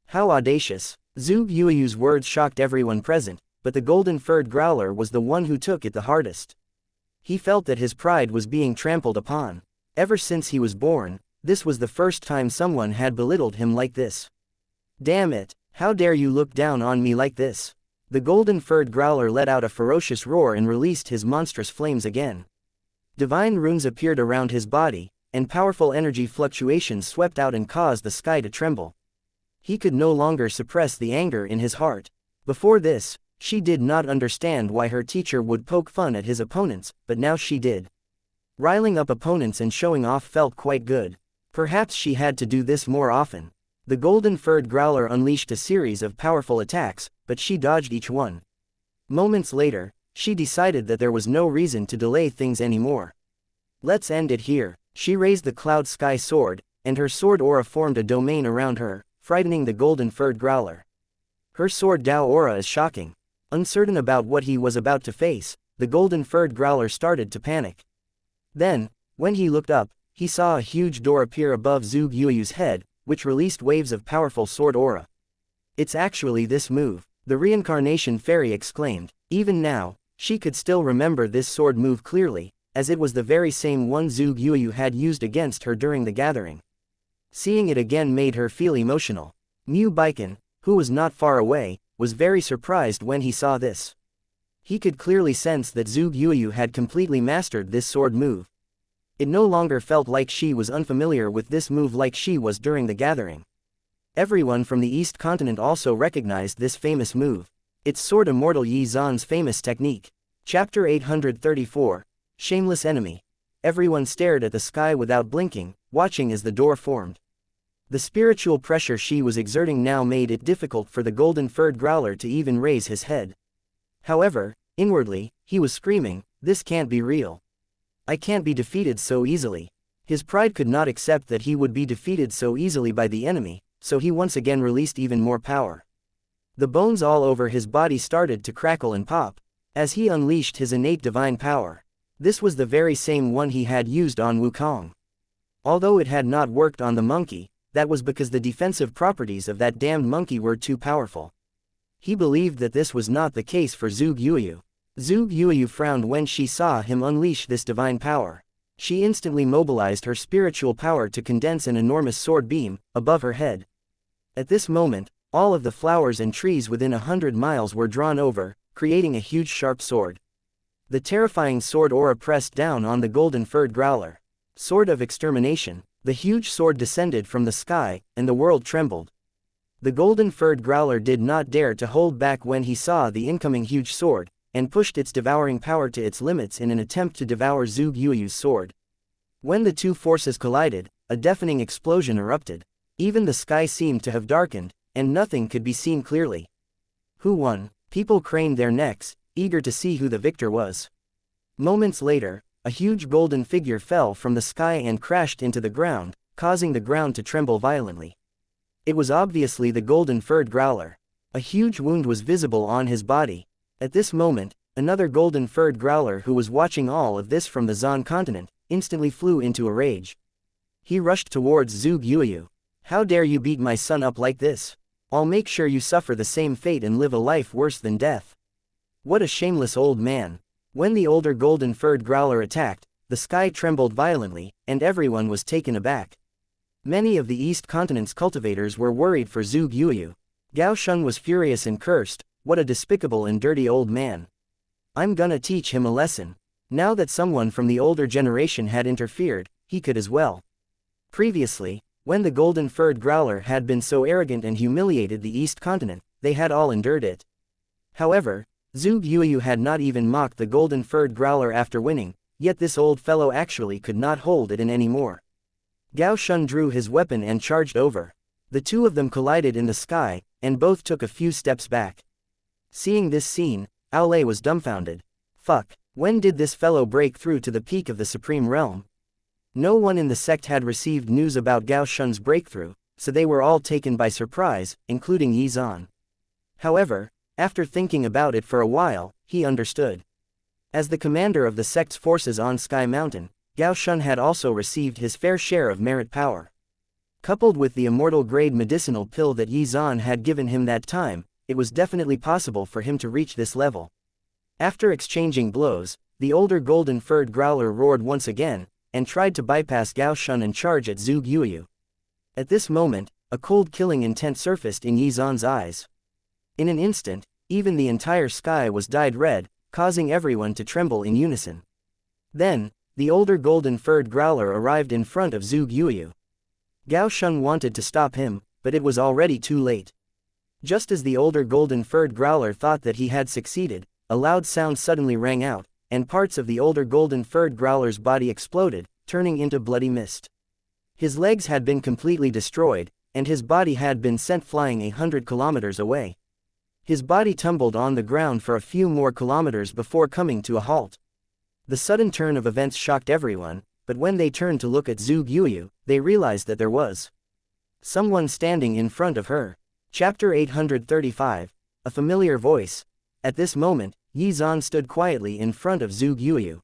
How audacious. Zhuge Yuyu's words shocked everyone present, but the golden-furred growler was the one who took it the hardest. He felt that his pride was being trampled upon. Ever since he was born, this was the first time someone had belittled him like this. "Damn it, how dare you look down on me like this?" The golden-furred growler let out a ferocious roar and released his monstrous flames again. Divine runes appeared around his body, and powerful energy fluctuations swept out and caused the sky to tremble. He could no longer suppress the anger in his heart. Before this, she did not understand why her teacher would poke fun at his opponents, but now she did. Riling up opponents and showing off felt quite good. Perhaps she had to do this more often. The golden-furred growler unleashed a series of powerful attacks, but she dodged each one. Moments later, she decided that there was no reason to delay things anymore. "Let's end it here." She raised the cloud sky sword, and her sword aura formed a domain around her, frightening the golden-furred growler. Her sword Dao aura is shocking. Uncertain about what he was about to face, the golden-furred growler started to panic. Then, when he looked up, he saw a huge door appear above Zhuge Yuyu's head, which released waves of powerful sword aura. "It's actually this move," the reincarnation fairy exclaimed. Even now, she could still remember this sword move clearly, as it was the very same one Zhuge Yuyu had used against her during the gathering. Seeing it again made her feel emotional. Mu Baiken, who was not far away, was very surprised when he saw this. He could clearly sense that Zhuge Yuyu had completely mastered this sword move. It no longer felt like she was unfamiliar with this move like she was during the gathering. Everyone from the East Continent also recognized this famous move. It's Sword Immortal Yi Zan's famous technique. Chapter 834, Shameless Enemy. Everyone stared at the sky without blinking, watching as the door formed. The spiritual pressure she was exerting now made it difficult for the golden-furred growler to even raise his head. However, inwardly, he was screaming, "This can't be real. I can't be defeated so easily." His pride could not accept that he would be defeated so easily by the enemy, so he once again released even more power. The bones all over his body started to crackle and pop, as he unleashed his innate divine power. This was the very same one he had used on Wukong. Although it had not worked on the monkey, that was because the defensive properties of that damned monkey were too powerful. He believed that this was not the case for Zhuge Yuyu. Zhuge Yuyu frowned when she saw him unleash this divine power. She instantly mobilized her spiritual power to condense an enormous sword beam above her head. At this moment, All of the flowers and trees within 100 miles were drawn over, creating a huge sharp sword. The terrifying sword aura pressed down on the golden-furred growler. Sword of extermination. The huge sword descended from the sky, and the world trembled. The golden-furred growler did not dare to hold back when he saw the incoming huge sword, and pushed its devouring power to its limits in an attempt to devour Zhuge Yuyu's sword. When the two forces collided, a deafening explosion erupted. Even the sky seemed to have darkened, and nothing could be seen clearly. Who won? People craned their necks, eager to see who the victor was. Moments later, a huge golden figure fell from the sky and crashed into the ground, causing the ground to tremble violently. It was obviously the golden-furred growler. A huge wound was visible on his body. At this moment, another golden-furred growler who was watching all of this from the Xuan continent, instantly flew into a rage. He rushed towards Zhuge Yuyu. How dare you beat my son up like this? I'll make sure you suffer the same fate and live a life worse than death. What a shameless old man. When the older golden-furred growler attacked, the sky trembled violently, and everyone was taken aback. Many of the East Continent's cultivators were worried for Zhuge Yuyu. Gao Sheng was furious and cursed, what a despicable and dirty old man. I'm gonna teach him a lesson. Now that someone from the older generation had interfered, he could as well. Previously, when the golden-furred growler had been so arrogant and humiliated the East Continent, they had all endured it. However, Zhuge Yuyu had not even mocked the golden-furred growler after winning, yet this old fellow actually could not hold it in anymore. Gao Shun drew his weapon and charged over. The two of them collided in the sky, and both took a few steps back. Seeing this scene, Aolei was dumbfounded. Fuck, when did this fellow break through to the peak of the Supreme Realm? No one in the sect had received news about Gao Shun's breakthrough, so they were all taken by surprise, including Yi Zan. However, after thinking about it for a while, he understood. As the commander of the sect's forces on Sky Mountain, Gao Shun had also received his fair share of merit power. Coupled with the immortal-grade medicinal pill that Yi Zan had given him that time, it was definitely possible for him to reach this level. After exchanging blows, the older golden-furred growler roared once again, and tried to bypass Gao Shun and charge at Zhuge Yuyu. At this moment, a cold killing intent surfaced in Yi Zan's eyes. In an instant, even the entire sky was dyed red, causing everyone to tremble in unison. Then, the older golden-furred growler arrived in front of Zhuge Yuyu. Gao Shun wanted to stop him, but it was already too late. Just as the older golden-furred growler thought that he had succeeded, a loud sound suddenly rang out, and parts of the older golden-furred growler's body exploded, turning into bloody mist. His legs had been completely destroyed, and his body had been sent flying 100 kilometers away. His body tumbled on the ground for a few more kilometers before coming to a halt. The sudden turn of events shocked everyone, but when they turned to look at Zhuge Yuyu, they realized that there was someone standing in front of her. Chapter 835. A familiar voice. At this moment, Yi Zan stood quietly in front of Zhuge Yuyu.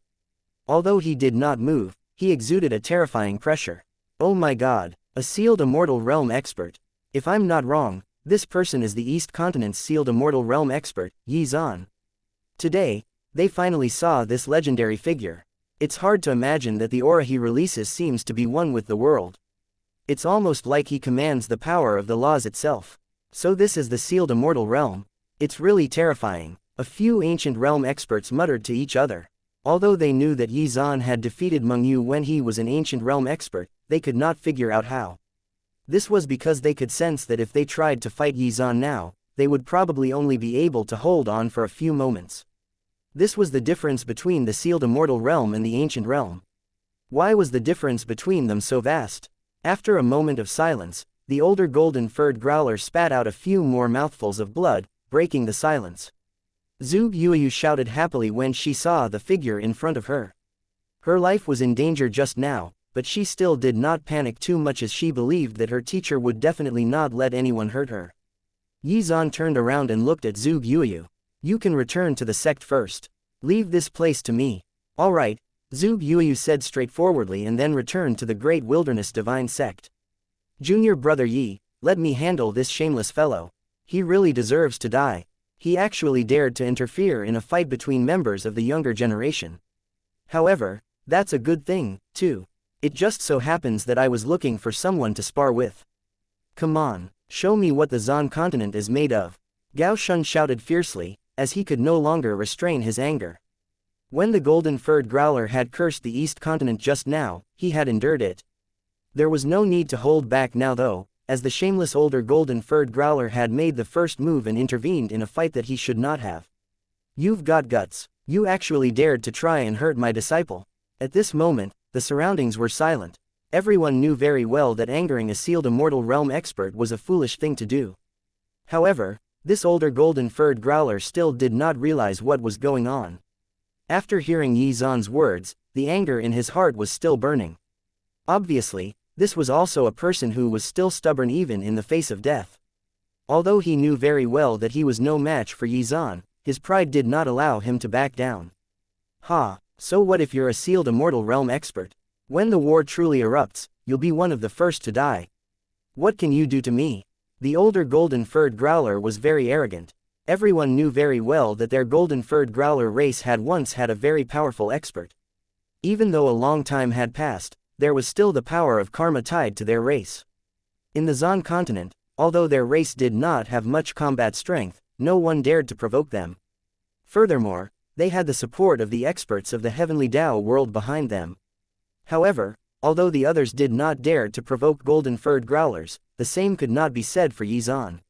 Although he did not move, he exuded a terrifying pressure. Oh my god, a sealed immortal realm expert. If I'm not wrong, this person is the East Continent's sealed immortal realm expert, Yi Zan. Today, they finally saw this legendary figure. It's hard to imagine that the aura he releases seems to be one with the world. It's almost like he commands the power of the laws itself. So this is the sealed immortal realm. It's really terrifying. A few ancient realm experts muttered to each other. Although they knew that Yi Zan had defeated Meng Yu when he was an ancient realm expert, they could not figure out how. This was because they could sense that if they tried to fight Yi Zan now, they would probably only be able to hold on for a few moments. This was the difference between the sealed immortal realm and the ancient realm. Why was the difference between them so vast? After a moment of silence, the older golden-furred growler spat out a few more mouthfuls of blood, breaking the silence. Zhuge Yuyu shouted happily when she saw the figure in front of her. Her life was in danger just now, but she still did not panic too much as she believed that her teacher would definitely not let anyone hurt her. Yi Zan turned around and looked at Zhuge Yuyu. You can return to the sect first. Leave this place to me. Alright, Zhuge Yuyu said straightforwardly and then returned to the Great Wilderness Divine Sect. Junior brother Yi, let me handle this shameless fellow. He really deserves to die. He actually dared to interfere in a fight between members of the younger generation. However, that's a good thing, too. It just so happens that I was looking for someone to spar with. Come on, Show me what the Xuan continent is made of. Gao Shun shouted fiercely, as he could no longer restrain his anger. When the golden-furred growler had cursed the East continent just now, he had endured it. There was no need to hold back now though, as the shameless older golden-furred growler had made the first move and intervened in a fight that he should not have. You've got guts. You actually dared to try and hurt my disciple. At this moment, the surroundings were silent. Everyone knew very well that angering a sealed immortal realm expert was a foolish thing to do. However, this older golden-furred growler still did not realize what was going on. After hearing Yi Xuan's words, the anger in his heart was still burning. Obviously, this was also a person who was still stubborn even in the face of death. Although he knew very well that he was no match for Yi Xuan, his pride did not allow him to back down. Ha, so what if you're a sealed immortal realm expert? When the war truly erupts, you'll be one of the first to die. What can you do to me? The older golden-furred growler was very arrogant. Everyone knew very well that their golden-furred growler race had once had a very powerful expert. Even though a long time had passed, there was still the power of karma tied to their race. In the Xuan continent, although their race did not have much combat strength, no one dared to provoke them. Furthermore, they had the support of the experts of the heavenly Tao world behind them. However, although the others did not dare to provoke golden-furred growlers, the same could not be said for Yi Xuan.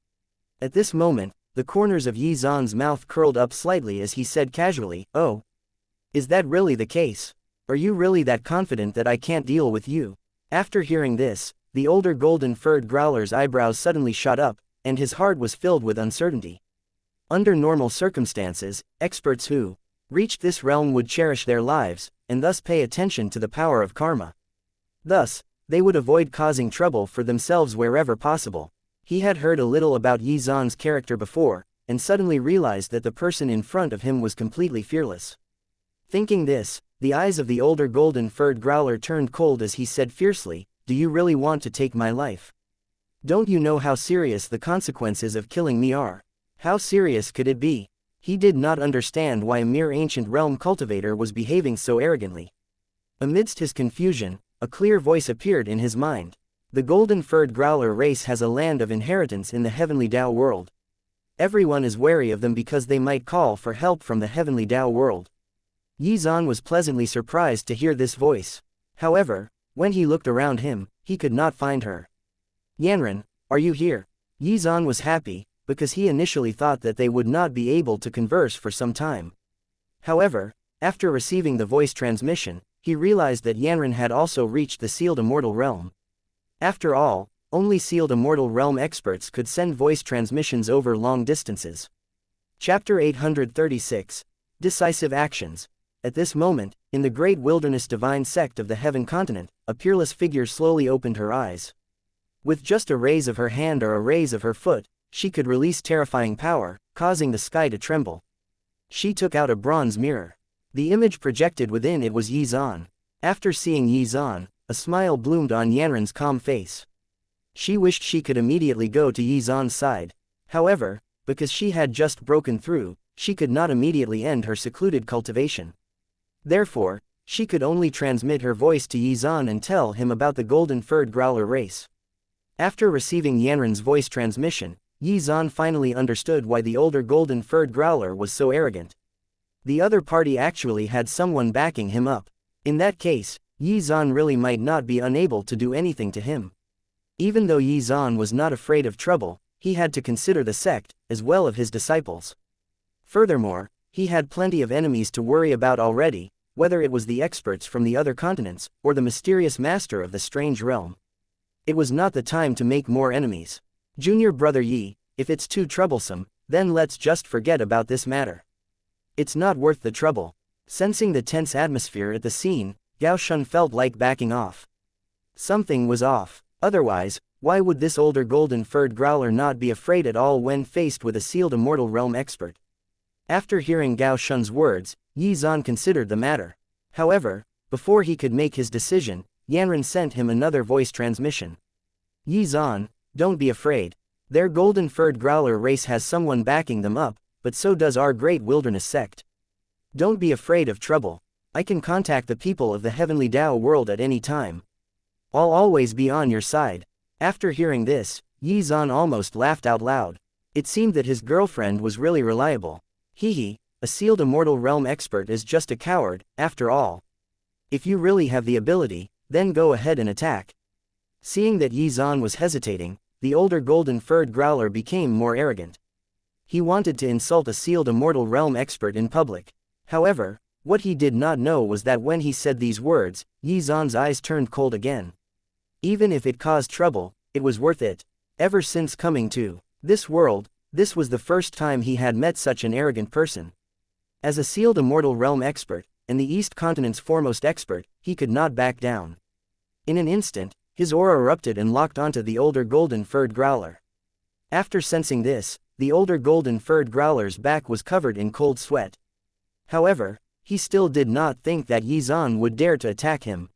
At this moment, the corners of Yi Xuan's mouth curled up slightly as he said casually, "Oh. Is that really the case? Are you really that confident that I can't deal with you?" After hearing this, the older golden-furred growler's eyebrows suddenly shot up, and his heart was filled with uncertainty. Under normal circumstances, experts who reached this realm would cherish their lives, and thus pay attention to the power of karma. Thus, they would avoid causing trouble for themselves wherever possible. He had heard a little about Yi Xuan's character before, and suddenly realized that the person in front of him was completely fearless. Thinking this, the eyes of the older golden-furred growler turned cold as he said fiercely, "Do you really want to take my life? Don't you know how serious the consequences of killing me are? How serious could it be?" He did not understand why a mere ancient realm cultivator was behaving so arrogantly. Amidst his confusion, a clear voice appeared in his mind. The golden-furred growler race has a land of inheritance in the heavenly Tao world. Everyone is wary of them because they might call for help from the heavenly Tao world. Yi Xuan was pleasantly surprised to hear this voice. However, when he looked around him, he could not find her. "Yanran, are you here?" Yi Xuan was happy, because he initially thought that they would not be able to converse for some time. However, after receiving the voice transmission, he realized that Yanran had also reached the sealed immortal realm. After all, only sealed immortal realm experts could send voice transmissions over long distances. Chapter 836. Decisive Actions. At this moment, in the great wilderness divine sect of the Heaven continent, a peerless figure slowly opened her eyes. With just a raise of her hand or a raise of her foot, she could release terrifying power, causing the sky to tremble. She took out a bronze mirror. The image projected within it was Yi Xuan. After seeing Yi Xuan, a smile bloomed on Yanran's calm face. She wished she could immediately go to Yi Xuan's side. However, because she had just broken through, she could not immediately end her secluded cultivation. Therefore, she could only transmit her voice to Yi Xuan and tell him about the golden-furred growler race. After receiving Yanran's voice transmission, Yi Xuan finally understood why the older golden-furred growler was so arrogant. The other party actually had someone backing him up. In that case, Yi Xuan really might not be unable to do anything to him. Even though Yi Xuan was not afraid of trouble, he had to consider the sect, as well as his disciples. Furthermore, he had plenty of enemies to worry about already, whether it was the experts from the other continents, or the mysterious master of the strange realm. It was not the time to make more enemies. "Junior brother Yi, if it's too troublesome, then let's just forget about this matter. It's not worth the trouble." Sensing the tense atmosphere at the scene, Gao Shun felt like backing off. Something was off. Otherwise, why would this older golden-furred growler not be afraid at all when faced with a sealed immortal realm expert? After hearing Gao Shun's words, Yi Xuan considered the matter. However, before he could make his decision, Yanran sent him another voice transmission. "Yi Xuan, don't be afraid. Their golden-furred growler race has someone backing them up, but so does our great wilderness sect. Don't be afraid of trouble. I can contact the people of the heavenly Tao world at any time. I'll always be on your side." After hearing this, Yi Zan almost laughed out loud. It seemed that his girlfriend was really reliable. Hee, a sealed immortal realm expert is just a coward, after all. If you really have the ability, then go ahead and attack. Seeing that Yi Zan was hesitating, the older golden-furred growler became more arrogant. He wanted to insult a sealed immortal realm expert in public. However, what he did not know was that when he said these words, Yi Zan's eyes turned cold again. Even if it caused trouble, it was worth it. Ever since coming to this world, this was the first time he had met such an arrogant person. As a sealed immortal realm expert, and the East Continent's foremost expert, he could not back down. In an instant, his aura erupted and locked onto the older golden-furred growler. After sensing this, the older golden-furred growler's back was covered in cold sweat. However, he still did not think that Yi Zan would dare to attack him.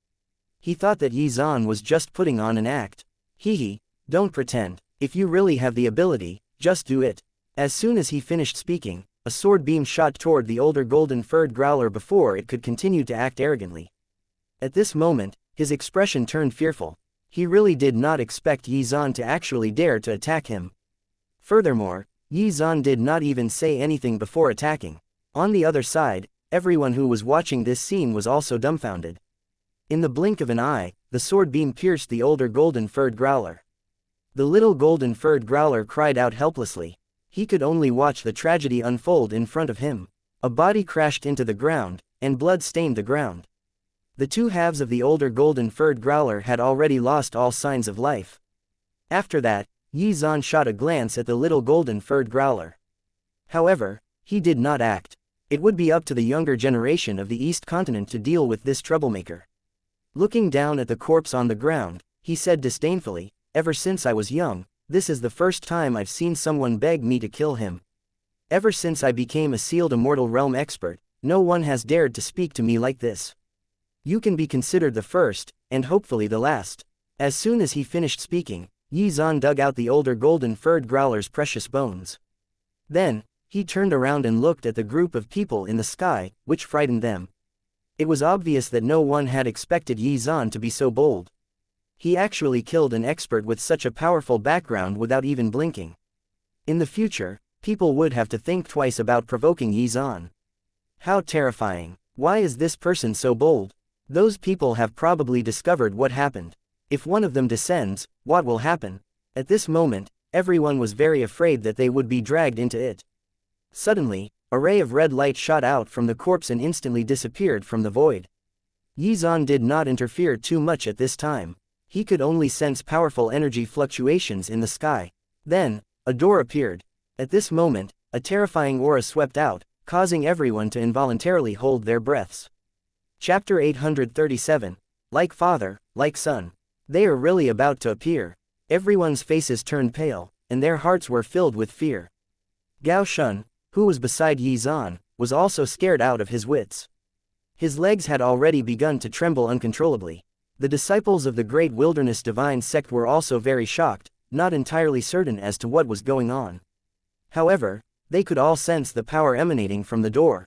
He thought that Yi Zan was just putting on an act. Don't pretend. If you really have the ability, just do it. As soon as he finished speaking, a sword beam shot toward the older golden-furred growler before it could continue to act arrogantly. At this moment, his expression turned fearful. He really did not expect Yi Zan to actually dare to attack him. Furthermore, Yi Zan did not even say anything before attacking. On the other side, everyone who was watching this scene was also dumbfounded. In the blink of an eye, the sword beam pierced the older golden-furred growler. The little golden-furred growler cried out helplessly. He could only watch the tragedy unfold in front of him. A body crashed into the ground, and blood stained the ground. The two halves of the older golden-furred growler had already lost all signs of life. After that, Yi Zan shot a glance at the little golden-furred growler. However, he did not act. It would be up to the younger generation of the East Continent to deal with this troublemaker. Looking down at the corpse on the ground, he said disdainfully, "Ever since I was young, this is the first time I've seen someone beg me to kill him. Ever since I became a sealed immortal realm expert, no one has dared to speak to me like this. You can be considered the first, and hopefully the last." As soon as he finished speaking, Yi Zan dug out the older golden-furred growler's precious bones. Then, he turned around and looked at the group of people in the sky, which frightened them. It was obvious that no one had expected Yi Zan to be so bold. He actually killed an expert with such a powerful background without even blinking. In the future, people would have to think twice about provoking Yi Zan. How terrifying. Why is this person so bold? Those people have probably discovered what happened. If one of them descends, what will happen? At this moment, everyone was very afraid that they would be dragged into it. Suddenly, a ray of red light shot out from the corpse and instantly disappeared from the void. Yi Zan did not interfere too much at this time. He could only sense powerful energy fluctuations in the sky. Then, a door appeared. At this moment, a terrifying aura swept out, causing everyone to involuntarily hold their breaths. Chapter 837. Like father, like son. They are really about to appear. Everyone's faces turned pale, and their hearts were filled with fear. Gao Shun, who was beside Yi Zan, was also scared out of his wits. His legs had already begun to tremble uncontrollably. The disciples of the Great Wilderness Divine Sect were also very shocked, not entirely certain as to what was going on. However, they could all sense the power emanating from the door.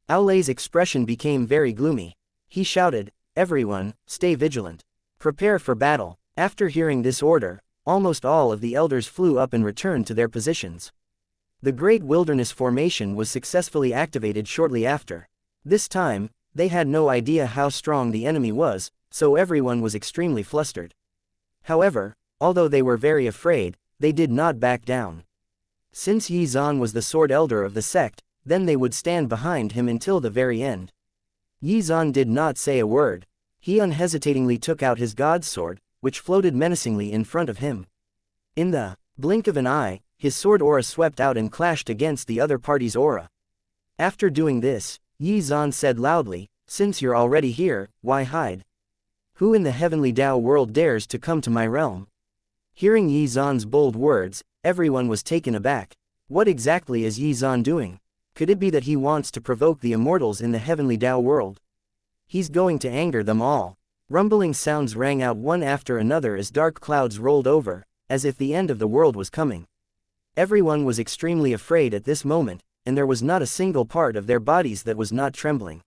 Aolei's expression became very gloomy. He shouted, "Everyone, stay vigilant. Prepare for battle." After hearing this order, almost all of the elders flew up and returned to their positions. The Great Wilderness Formation was successfully activated shortly after. This time, they had no idea how strong the enemy was, so everyone was extremely flustered. However, although they were very afraid, they did not back down. Since Yi Zan was the sword elder of the sect, then they would stand behind him until the very end. Yi Zan did not say a word. He unhesitatingly took out his god's sword, which floated menacingly in front of him. In the blink of an eye, his sword aura swept out and clashed against the other party's aura. After doing this, Yi Zan said loudly, "Since you're already here, why hide? Who in the heavenly Tao world dares to come to my realm?" Hearing Yi Zan's bold words, everyone was taken aback. What exactly is Yi Zan doing? Could it be that he wants to provoke the immortals in the heavenly Tao world? He's going to anger them all. Rumbling sounds rang out one after another as dark clouds rolled over, as if the end of the world was coming. Everyone was extremely afraid at this moment, and there was not a single part of their bodies that was not trembling.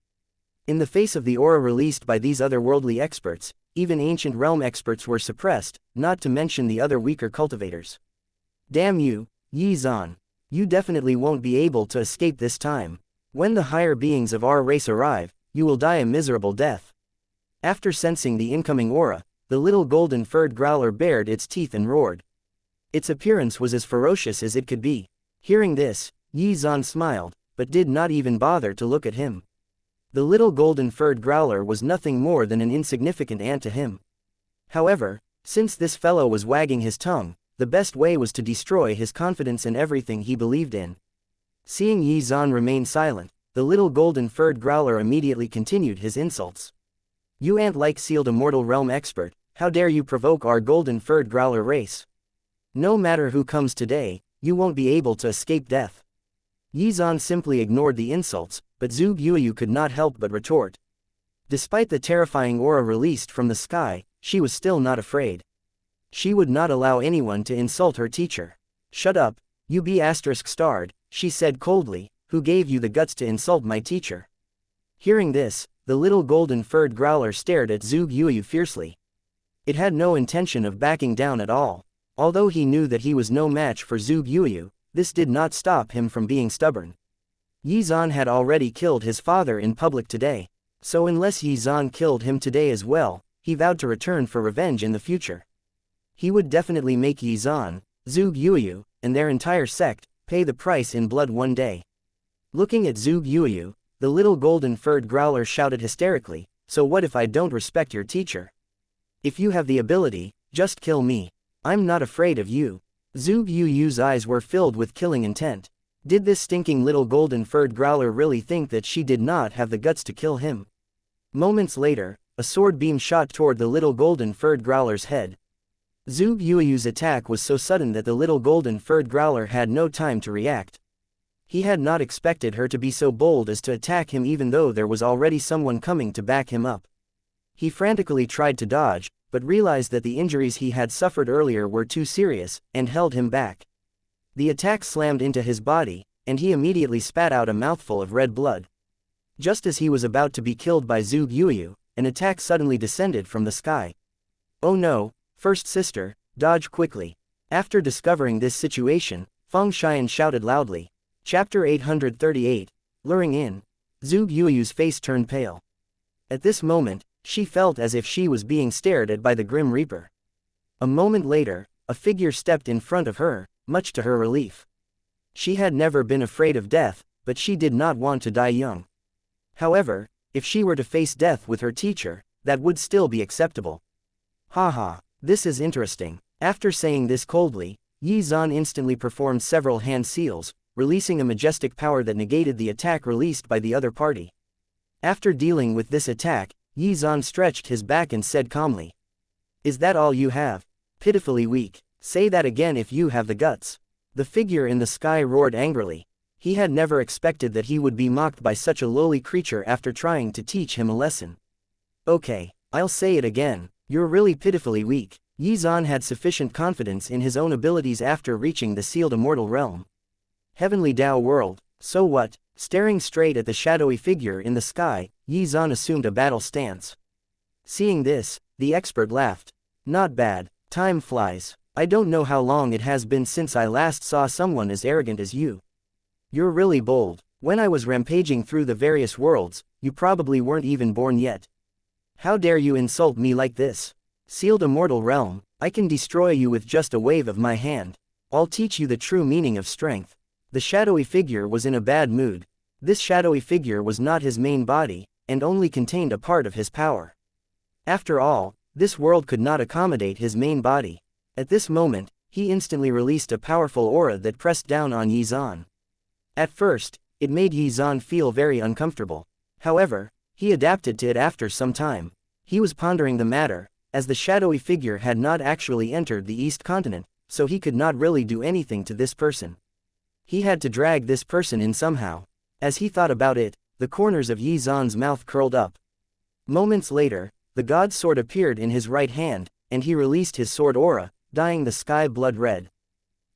In the face of the aura released by these otherworldly experts, even ancient realm experts were suppressed, not to mention the other weaker cultivators. Damn you, Yi Zan. You definitely won't be able to escape this time. When the higher beings of our race arrive, you will die a miserable death. After sensing the incoming aura, the little golden-furred growler bared its teeth and roared. Its appearance was as ferocious as it could be. Hearing this, Yi Zan smiled, but did not even bother to look at him. The little golden-furred growler was nothing more than an insignificant ant to him. However, since this fellow was wagging his tongue, the best way was to destroy his confidence in everything he believed in. Seeing Yi Zan remain silent, the little golden-furred growler immediately continued his insults. You ant-like sealed immortal realm expert, how dare you provoke our golden-furred growler race? No matter who comes today, you won't be able to escape death. Yi Zan simply ignored the insults, but Zhuge Yuyu could not help but retort. Despite the terrifying aura released from the sky, she was still not afraid. She would not allow anyone to insult her teacher. Shut up, you B***starred, she said coldly, who gave you the guts to insult my teacher? Hearing this, the little golden-furred growler stared at Zhuge Yuyu fiercely. It had no intention of backing down at all. Although he knew that he was no match for Zhuge Yuyu, this did not stop him from being stubborn. Yi Zan had already killed his father in public today, so unless Yi Zan killed him today as well, he vowed to return for revenge in the future. He would definitely make Yi Zan, Zhuge Yuyu, and their entire sect, pay the price in blood one day. Looking at Zhuge Yuyu, the little golden-furred growler shouted hysterically, so what if I don't respect your teacher? If you have the ability, just kill me. I'm not afraid of you. Zhuge Yuyu's eyes were filled with killing intent. Did this stinking little golden-furred growler really think that she did not have the guts to kill him? Moments later, a sword beam shot toward the little golden-furred growler's head. Zhuge Yuyu's attack was so sudden that the little golden-furred growler had no time to react. He had not expected her to be so bold as to attack him even though there was already someone coming to back him up. He frantically tried to dodge, but realized that the injuries he had suffered earlier were too serious, and held him back. The attack slammed into his body, and he immediately spat out a mouthful of red blood. Just as he was about to be killed by Zhuge Yuyu, an attack suddenly descended from the sky. Oh no, first sister, dodge quickly. After discovering this situation, Feng Xian shouted loudly. Chapter 838, Luring In. Zhuge Yuyu's face turned pale. At this moment, she felt as if she was being stared at by the Grim Reaper. A moment later, a figure stepped in front of her, much to her relief. She had never been afraid of death, but she did not want to die young. However, if she were to face death with her teacher, that would still be acceptable. Haha, this is interesting. After saying this coldly, Yi Zan instantly performed several hand seals, releasing a majestic power that negated the attack released by the other party. After dealing with this attack, Yi Zan stretched his back and said calmly. Is that all you have? Pitifully weak. Say that again if you have the guts. The figure in the sky roared angrily. He had never expected that he would be mocked by such a lowly creature after trying to teach him a lesson. Okay, I'll say it again, you're really pitifully weak. Yi Zan had sufficient confidence in his own abilities after reaching the sealed immortal realm. Heavenly Tao world, so what? Staring straight at the shadowy figure in the sky, Yi Zan assumed a battle stance. Seeing this, the expert laughed. Not bad, time flies. I don't know how long it has been since I last saw someone as arrogant as you. You're really bold. When I was rampaging through the various worlds, you probably weren't even born yet. How dare you insult me like this? Sealed immortal realm, I can destroy you with just a wave of my hand. I'll teach you the true meaning of strength. The shadowy figure was in a bad mood. This shadowy figure was not his main body, and only contained a part of his power. After all, this world could not accommodate his main body. At this moment, he instantly released a powerful aura that pressed down on Yi Zan. At first, it made Yi Zan feel very uncomfortable. However, he adapted to it after some time. He was pondering the matter, as the shadowy figure had not actually entered the East Continent, so he could not really do anything to this person. He had to drag this person in somehow. As he thought about it, the corners of Yi Zan's mouth curled up. Moments later, the god's sword appeared in his right hand, and he released his sword aura, dyeing the sky blood red.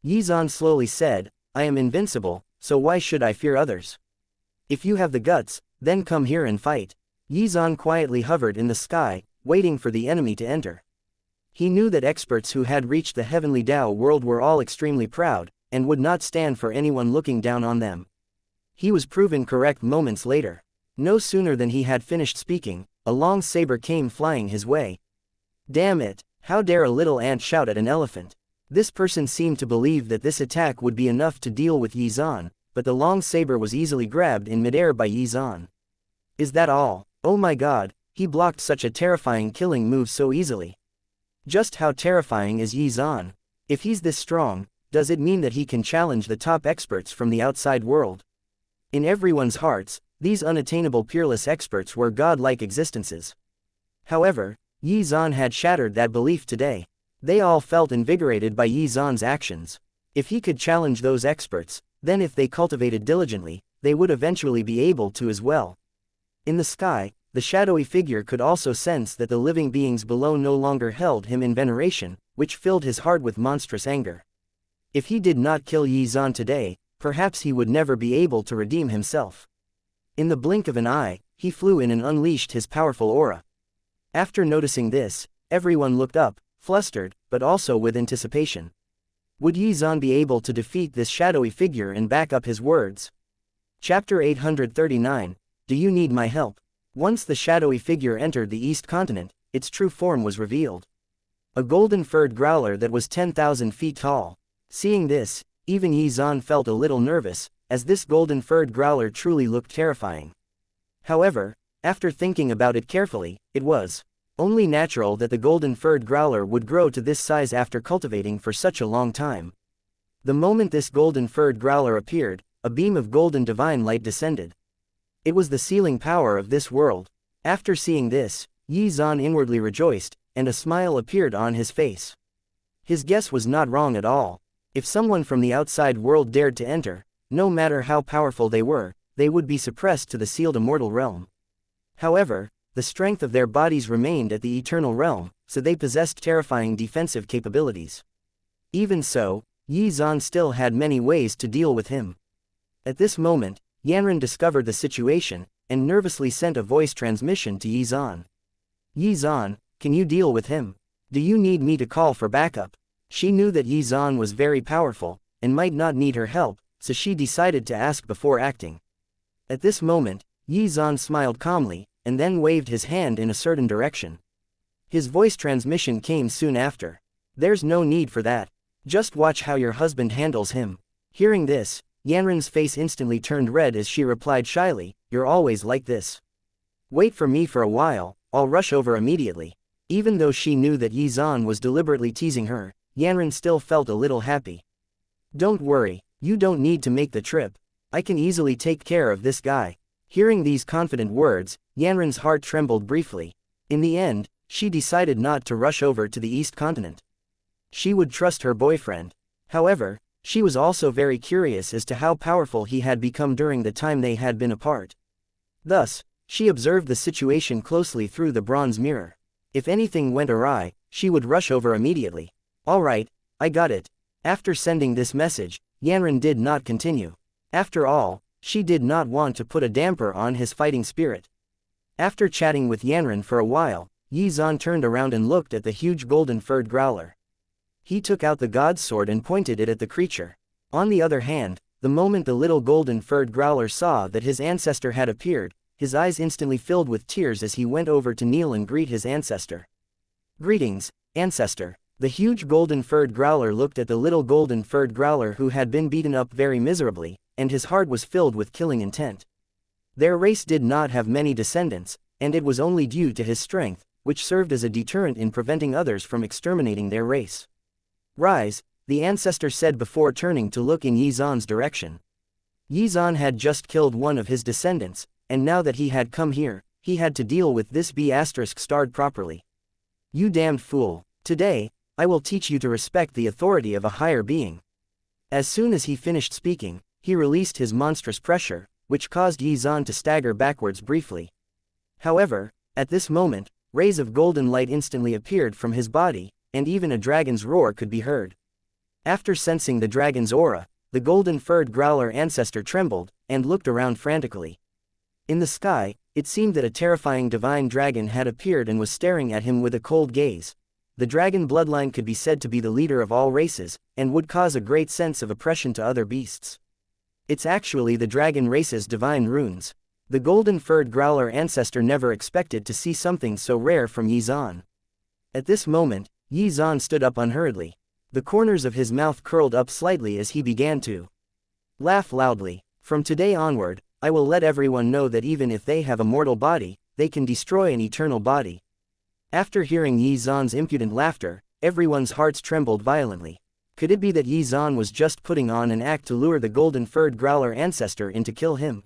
Yi Zan slowly said, I am invincible, so why should I fear others? If you have the guts, then come here and fight. Yi Zan quietly hovered in the sky, waiting for the enemy to enter. He knew that experts who had reached the heavenly Tao world were all extremely proud, and would not stand for anyone looking down on them. He was proven correct moments later. No sooner than he had finished speaking, a long saber came flying his way. Damn it, how dare a little ant shout at an elephant? This person seemed to believe that this attack would be enough to deal with Yi Zhan, but the long saber was easily grabbed in midair by Yi Zhan. Is that all? Oh my god, he blocked such a terrifying killing move so easily. Just how terrifying is Yi Zhan? If he's this strong, does it mean that he can challenge the top experts from the outside world? In everyone's hearts, these unattainable peerless experts were godlike existences. However, Yi Zhan had shattered that belief today. They all felt invigorated by Yi Zhan's actions. If he could challenge those experts, then if they cultivated diligently, they would eventually be able to as well. In the sky, the shadowy figure could also sense that the living beings below no longer held him in veneration, which filled his heart with monstrous anger. If he did not kill Yi Zhan today, perhaps he would never be able to redeem himself. In the blink of an eye, he flew in and unleashed his powerful aura. After noticing this, everyone looked up, flustered, but also with anticipation. Would Yi Zhan be able to defeat this shadowy figure and back up his words? Chapter 839, Do You Need My Help? Once the shadowy figure entered the East Continent, its true form was revealed. A golden-furred growler that was 10,000 feet tall. Seeing this, even Yi Zhan felt a little nervous, as this golden-furred growler truly looked terrifying. However, after thinking about it carefully, it was only natural that the golden-furred growler would grow to this size after cultivating for such a long time. The moment this golden-furred growler appeared, a beam of golden divine light descended. It was the sealing power of this world. After seeing this, Yi Zhan inwardly rejoiced, and a smile appeared on his face. His guess was not wrong at all. If someone from the outside world dared to enter, no matter how powerful they were, they would be suppressed to the sealed immortal realm. However, the strength of their bodies remained at the eternal realm, so they possessed terrifying defensive capabilities. Even so, Yi Zhan still had many ways to deal with him. At this moment, Yanran discovered the situation, and nervously sent a voice transmission to Yi Zhan. Yi Zhan, can you deal with him? Do you need me to call for backup? She knew that Yi Zhan was very powerful, and might not need her help, so she decided to ask before acting. At this moment, Yi Zhan smiled calmly, and then waved his hand in a certain direction. His voice transmission came soon after. There's no need for that. Just watch how your husband handles him. Hearing this, Yanran's face instantly turned red as she replied shyly, You're always like this. Wait for me for a while, I'll rush over immediately. Even though she knew that Yi Zhan was deliberately teasing her, Yanran still felt a little happy. Don't worry, you don't need to make the trip. I can easily take care of this guy. Hearing these confident words, Yanran's heart trembled briefly. In the end, she decided not to rush over to the East Continent. She would trust her boyfriend. However, she was also very curious as to how powerful he had become during the time they had been apart. Thus, she observed the situation closely through the bronze mirror. If anything went awry, she would rush over immediately. Alright, I got it. After sending this message, Yanran did not continue. After all, she did not want to put a damper on his fighting spirit. After chatting with Yanran for a while, Yi Zhan turned around and looked at the huge golden-furred growler. He took out the god's sword and pointed it at the creature. On the other hand, the moment the little golden-furred growler saw that his ancestor had appeared, his eyes instantly filled with tears as he went over to kneel and greet his ancestor. Greetings, ancestor. The huge golden-furred growler looked at the little golden-furred growler who had been beaten up very miserably, and his heart was filled with killing intent. Their race did not have many descendants, and it was only due to his strength, which served as a deterrent in preventing others from exterminating their race. Rise, the ancestor said before turning to look in Yi Zhan's direction. Yi Zhan had just killed one of his descendants, and now that he had come here, he had to deal with this B***** properly. You damned fool, today, I will teach you to respect the authority of a higher being. As soon as he finished speaking, he released his monstrous pressure, which caused Yi Zhan to stagger backwards briefly. However, at this moment, rays of golden light instantly appeared from his body, and even a dragon's roar could be heard. After sensing the dragon's aura, the golden-furred growler ancestor trembled, and looked around frantically. In the sky, it seemed that a terrifying divine dragon had appeared and was staring at him with a cold gaze. The dragon bloodline could be said to be the leader of all races, and would cause a great sense of oppression to other beasts. It's actually the dragon race's divine runes. The golden-furred growler ancestor never expected to see something so rare from Xuan. At this moment, Xuan stood up unhurriedly. The corners of his mouth curled up slightly as he began to laugh loudly. From today onward, I will let everyone know that even if they have a mortal body, they can destroy an eternal body. After hearing Xuan's impudent laughter, everyone's hearts trembled violently. Could it be that Xuan was just putting on an act to lure the golden-furred growler ancestor in to kill him?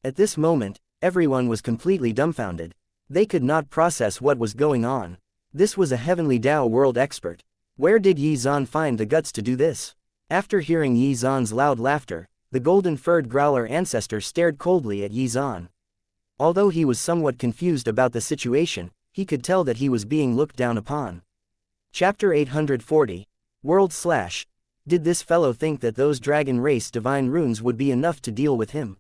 At this moment, everyone was completely dumbfounded. They could not process what was going on. This was a heavenly Tao world expert. Where did Xuan find the guts to do this? After hearing Xuan's loud laughter, the golden-furred growler ancestor stared coldly at Xuan. Although he was somewhat confused about the situation, he could tell that he was being looked down upon. Chapter 840. World Slash. Did this fellow think that those dragon race divine runes would be enough to deal with him?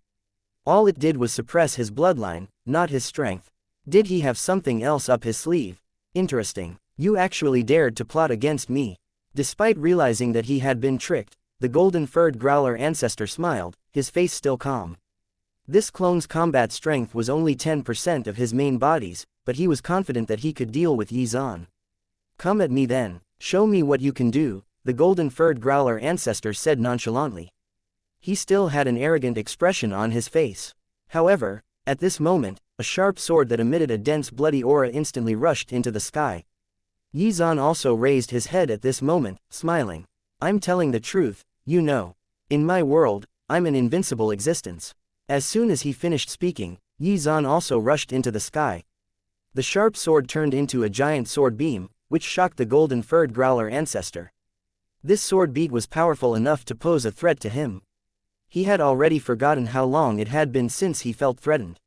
All it did was suppress his bloodline, not his strength. Did he have something else up his sleeve? Interesting. You actually dared to plot against me. Despite realizing that he had been tricked, the golden-furred growler ancestor smiled, his face still calm. This clone's combat strength was only 10% of his main body's, but he was confident that he could deal with Xuan. Come at me then, show me what you can do, the golden-furred growler ancestor said nonchalantly. He still had an arrogant expression on his face. However, at this moment, a sharp sword that emitted a dense bloody aura instantly rushed into the sky. Xuan also raised his head at this moment, smiling. I'm telling the truth, you know. In my world, I'm an invincible existence. As soon as he finished speaking, Xuan also rushed into the sky. The sharp sword turned into a giant sword beam, which shocked the golden-furred growler ancestor. This sword beat was powerful enough to pose a threat to him. He had already forgotten how long it had been since he felt threatened.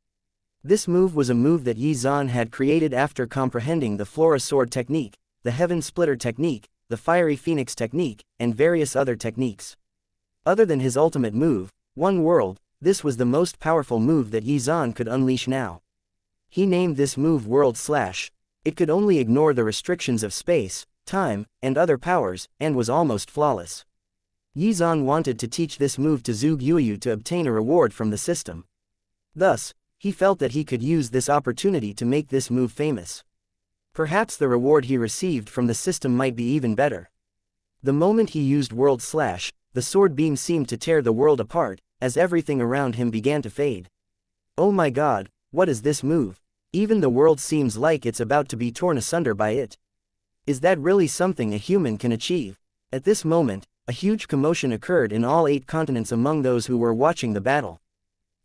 This move was a move that Xuan had created after comprehending the Flora Sword technique, the Heaven Splitter technique, the Fiery Phoenix technique, and various other techniques. Other than his ultimate move, One World, this was the most powerful move that Xuan could unleash now. He named this move World Slash. It could only ignore the restrictions of space, time, and other powers, and was almost flawless. Xuan wanted to teach this move to Zhu Guoyu to obtain a reward from the system. Thus, he felt that he could use this opportunity to make this move famous. Perhaps the reward he received from the system might be even better. The moment he used World Slash, the sword beam seemed to tear the world apart, as everything around him began to fade. Oh my god, what is this move? Even the world seems like it's about to be torn asunder by it. Is that really something a human can achieve? At this moment, a huge commotion occurred in all 8 continents among those who were watching the battle.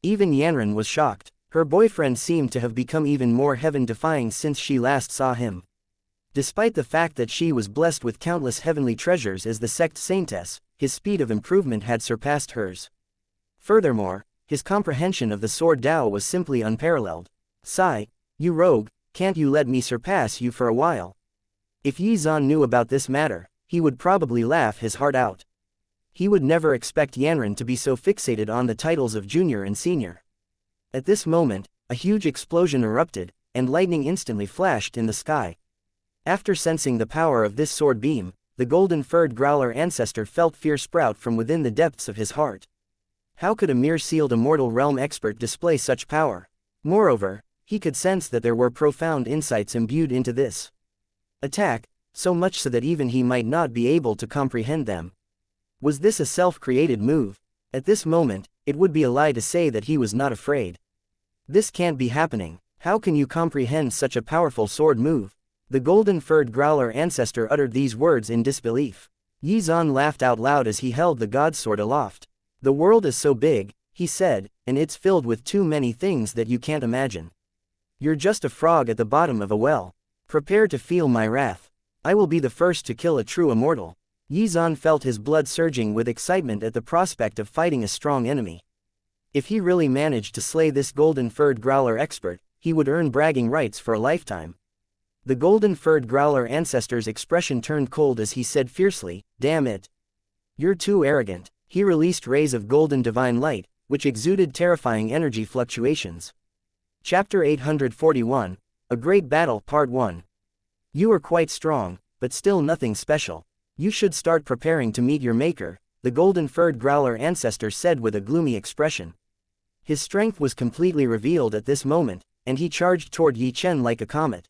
Even Yanran was shocked. Her boyfriend seemed to have become even more heaven-defying since she last saw him. Despite the fact that she was blessed with countless heavenly treasures as the sect saintess, his speed of improvement had surpassed hers. Furthermore, his comprehension of the sword Tao was simply unparalleled. Sigh, you rogue, can't you let me surpass you for a while? If Xuan knew about this matter, he would probably laugh his heart out. He would never expect Yanran to be so fixated on the titles of junior and senior. At this moment, a huge explosion erupted, and lightning instantly flashed in the sky. After sensing the power of this sword beam, the golden-furred growler ancestor felt fear sprout from within the depths of his heart. How could a mere sealed immortal realm expert display such power? Moreover, he could sense that there were profound insights imbued into this attack, so much so that even he might not be able to comprehend them. Was this a self-created move? At this moment, it would be a lie to say that he was not afraid. This can't be happening. How can you comprehend such a powerful sword move? The golden-furred growler ancestor uttered these words in disbelief. Xuan laughed out loud as he held the god sword aloft. The world is so big, he said, and it's filled with too many things that you can't imagine. You're just a frog at the bottom of a well. Prepare to feel my wrath. I will be the first to kill a true immortal. Xuan felt his blood surging with excitement at the prospect of fighting a strong enemy. If he really managed to slay this golden-furred growler expert, he would earn bragging rights for a lifetime. The golden-furred growler ancestor's expression turned cold as he said fiercely, "Damn it. You're too arrogant." He released rays of golden divine light, which exuded terrifying energy fluctuations. Chapter 841, A Great Battle Part 1. You are quite strong, but still nothing special. You should start preparing to meet your maker, the golden-furred growler ancestor said with a gloomy expression. His strength was completely revealed at this moment, and he charged toward Yi Chen like a comet.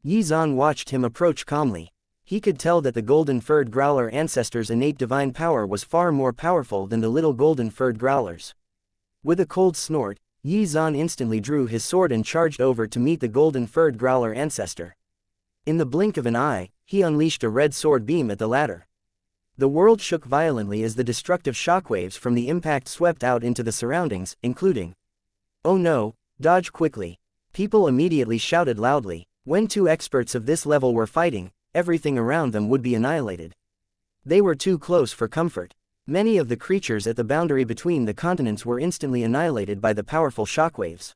Yi Zan watched him approach calmly. He could tell that the golden-furred growler ancestor's innate divine power was far more powerful than the little golden-furred growlers. With a cold snort, Yi Zan instantly drew his sword and charged over to meet the golden-furred growler ancestor. In the blink of an eye, he unleashed a red sword beam at the latter. The world shook violently as the destructive shockwaves from the impact swept out into the surroundings, including, "Oh no, dodge quickly." People immediately shouted loudly. When two experts of this level were fighting, everything around them would be annihilated. They were too close for comfort. Many of the creatures at the boundary between the continents were instantly annihilated by the powerful shockwaves.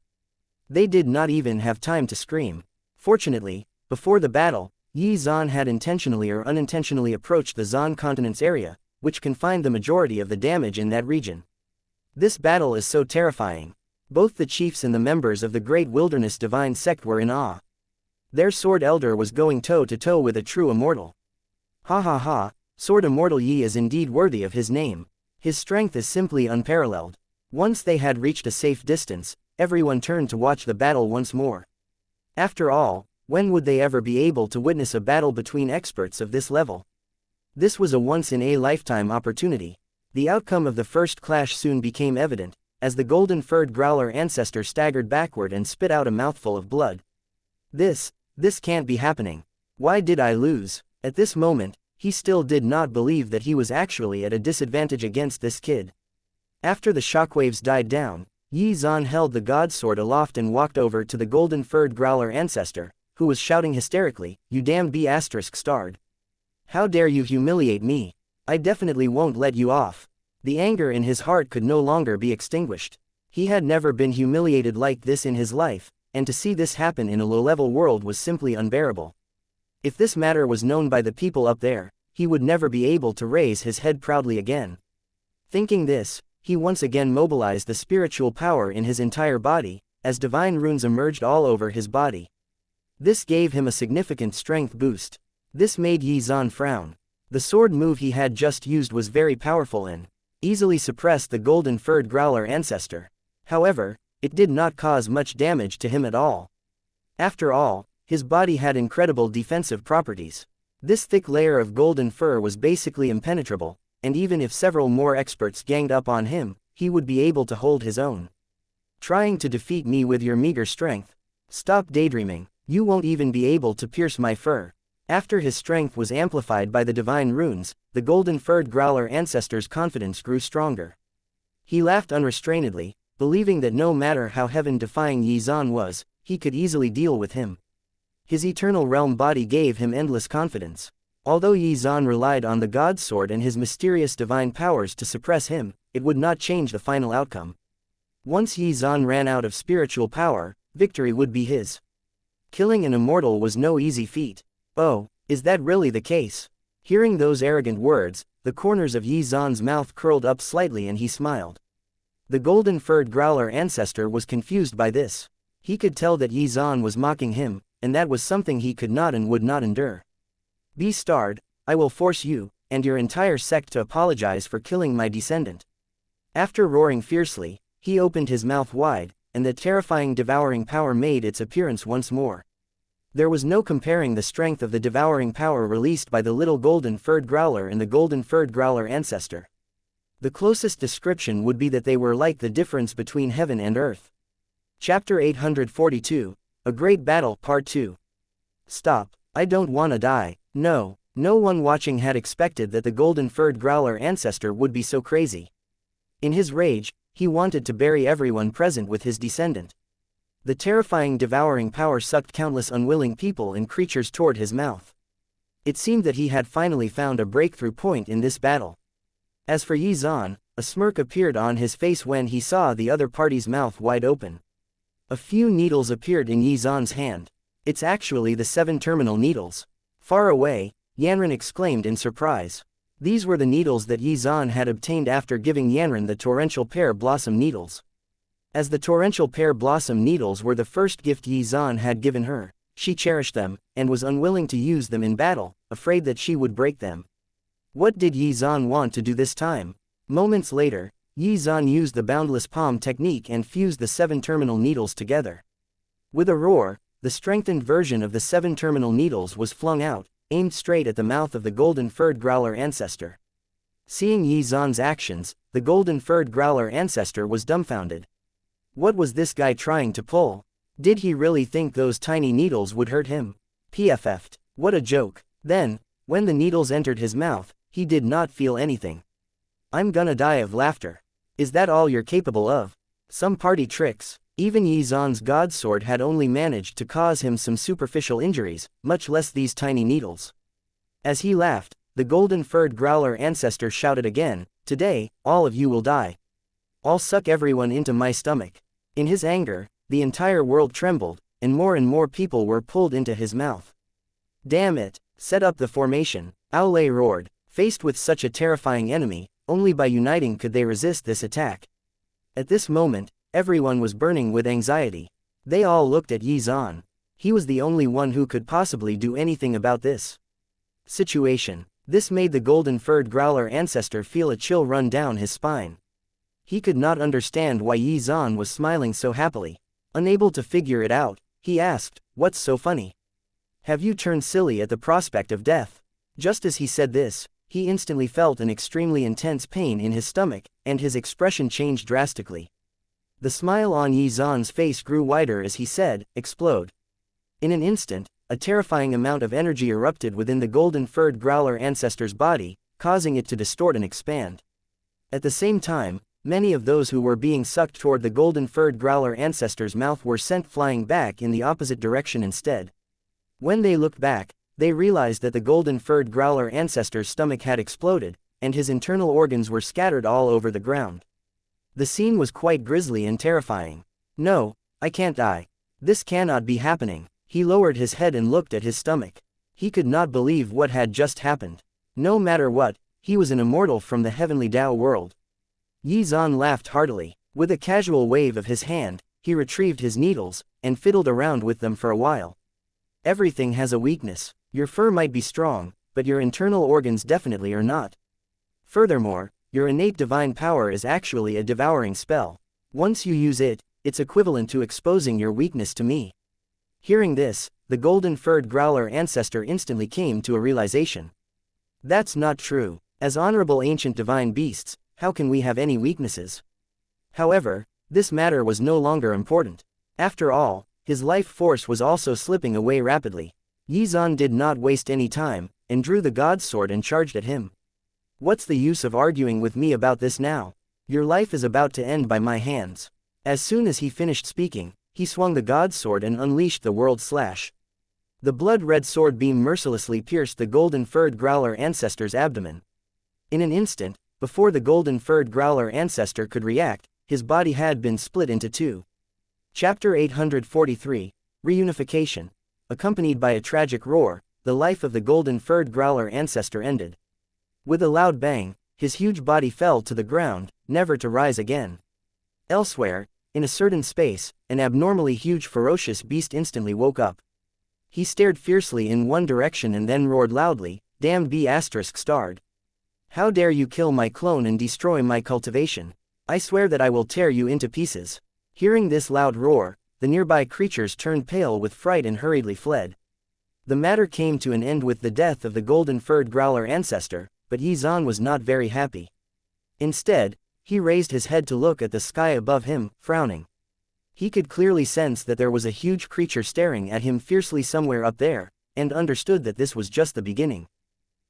They did not even have time to scream. Fortunately, before the battle, Yi Zan had intentionally or unintentionally approached the Zan continent's area, which confined the majority of the damage in that region. This battle is so terrifying. Both the chiefs and the members of the Great Wilderness Divine Sect were in awe. Their Sword Elder was going toe-to-toe with a true immortal. Ha ha ha, Sword Immortal Yi is indeed worthy of his name. His strength is simply unparalleled. Once they had reached a safe distance, everyone turned to watch the battle once more. After all, when would they ever be able to witness a battle between experts of this level? This was a once-in-a-lifetime opportunity. The outcome of the first clash soon became evident, as the golden-furred growler ancestor staggered backward and spit out a mouthful of blood. This can't be happening. Why did I lose? At this moment, he still did not believe that he was actually at a disadvantage against this kid. After the shockwaves died down, Yi Zan held the god sword aloft and walked over to the golden-furred growler ancestor, who was shouting hysterically, "You damned B*****starred. How dare you humiliate me? I definitely won't let you off." The anger in his heart could no longer be extinguished. He had never been humiliated like this in his life, and to see this happen in a low-level world was simply unbearable. If this matter was known by the people up there, he would never be able to raise his head proudly again. Thinking this, he once again mobilized the spiritual power in his entire body, as divine runes emerged all over his body. This gave him a significant strength boost. This made Yi Zan frown. The sword move he had just used was very powerful and easily suppressed the golden-furred growler ancestor. However, it did not cause much damage to him at all. After all, his body had incredible defensive properties. This thick layer of golden fur was basically impenetrable, and even if several more experts ganged up on him, he would be able to hold his own. Trying to defeat me with your meager strength? Stop daydreaming. You won't even be able to pierce my fur. After his strength was amplified by the divine runes, the golden-furred growler ancestor's confidence grew stronger. He laughed unrestrainedly, believing that no matter how heaven-defying Yi Zan was, he could easily deal with him. His eternal realm body gave him endless confidence. Although Yi Zan relied on the god sword and his mysterious divine powers to suppress him, it would not change the final outcome. Once Yi Zan ran out of spiritual power, victory would be his. Killing an immortal was no easy feat. Oh, is that really the case? Hearing those arrogant words, the corners of Yi Zan's mouth curled up slightly and he smiled. The golden-furred growler ancestor was confused by this. He could tell that Yi Zan was mocking him, and that was something he could not and would not endure. "Bestowed, I will force you, and your entire sect to apologize for killing my descendant." After roaring fiercely, he opened his mouth wide, and the terrifying devouring power made its appearance once more. There was no comparing the strength of the devouring power released by the little golden-furred growler and the golden-furred growler ancestor. The closest description would be that they were like the difference between heaven and earth. Chapter 842, A Great Battle Part 2. Stop, I don't wanna die. No one watching had expected that the golden-furred growler ancestor would be so crazy. In his rage, he wanted to bury everyone present with his descendant. The terrifying devouring power sucked countless unwilling people and creatures toward his mouth. It seemed that he had finally found a breakthrough point in this battle. As for Yi Zan, a smirk appeared on his face when he saw the other party's mouth wide open. A few needles appeared in Yi Zan's hand. It's actually the 7 terminal needles. Far away, Yanran exclaimed in surprise. These were the needles that Xuan had obtained after giving Yanran the torrential pear blossom needles. As the torrential pear blossom needles were the first gift Xuan had given her, she cherished them, and was unwilling to use them in battle, afraid that she would break them. What did Xuan want to do this time? Moments later, Xuan used the boundless palm technique and fused the 7 terminal needles together. With a roar, the strengthened version of the 7 terminal needles was flung out, aimed straight at the mouth of the golden-furred growler ancestor. Seeing Xuan's actions, the golden-furred growler ancestor was dumbfounded. What was this guy trying to pull? Did he really think those tiny needles would hurt him? PFF'd. What a joke. Then, when the needles entered his mouth, he did not feel anything. I'm gonna die of laughter. Is that all you're capable of? Some party tricks. Even Xuan's godsword had only managed to cause him some superficial injuries, much less these tiny needles. As he laughed, the golden-furred growler ancestor shouted again, "Today, all of you will die. I'll suck everyone into my stomach." In his anger, the entire world trembled, and more people were pulled into his mouth. Damn it! Set up the formation, Aule roared. Faced with such a terrifying enemy, only by uniting could they resist this attack. At this moment, everyone was burning with anxiety. They all looked at Xuan. He was the only one who could possibly do anything about this situation. This made the golden-furred growler ancestor feel a chill run down his spine. He could not understand why Xuan was smiling so happily. Unable to figure it out, he asked, "What's so funny? Have you turned silly at the prospect of death?" Just as he said this, he instantly felt an extremely intense pain in his stomach, and his expression changed drastically. The smile on Xuan's face grew wider as he said, "Explode." In an instant, a terrifying amount of energy erupted within the golden-furred growler ancestor's body, causing it to distort and expand. At the same time, many of those who were being sucked toward the golden-furred growler ancestor's mouth were sent flying back in the opposite direction instead. When they looked back, they realized that the golden-furred growler ancestor's stomach had exploded, and his internal organs were scattered all over the ground. The scene was quite grisly and terrifying. "No, I can't die. This cannot be happening." He lowered his head and looked at his stomach. He could not believe what had just happened. No matter what, he was an immortal from the heavenly Tao world. Xuan laughed heartily. With a casual wave of his hand, he retrieved his needles, and fiddled around with them for a while. Everything has a weakness. Your fur might be strong, but your internal organs definitely are not. Furthermore, your innate divine power is actually a devouring spell. Once you use it, it's equivalent to exposing your weakness to me. Hearing this, the golden-furred growler ancestor instantly came to a realization. That's not true. As honorable ancient divine beasts, how can we have any weaknesses? However, this matter was no longer important. After all, his life force was also slipping away rapidly. Xuan did not waste any time, and drew the god's sword and charged at him. "What's the use of arguing with me about this now? Your life is about to end by my hands." As soon as he finished speaking, he swung the god's sword and unleashed the world slash. The blood-red sword beam mercilessly pierced the golden-furred growler ancestor's abdomen. In an instant, before the golden-furred growler ancestor could react, his body had been split into two. Chapter 843, Reunification. Accompanied by a tragic roar, the life of the golden-furred growler ancestor ended. With a loud bang, his huge body fell to the ground, never to rise again. Elsewhere, in a certain space, an abnormally huge ferocious beast instantly woke up. He stared fiercely in one direction and then roared loudly, "Damned be *****. How dare you kill my clone and destroy my cultivation? I swear that I will tear you into pieces." Hearing this loud roar, the nearby creatures turned pale with fright and hurriedly fled. The matter came to an end with the death of the golden-furred growler ancestor, but Xuan was not very happy. Instead, he raised his head to look at the sky above him, frowning. He could clearly sense that there was a huge creature staring at him fiercely somewhere up there, and understood that this was just the beginning.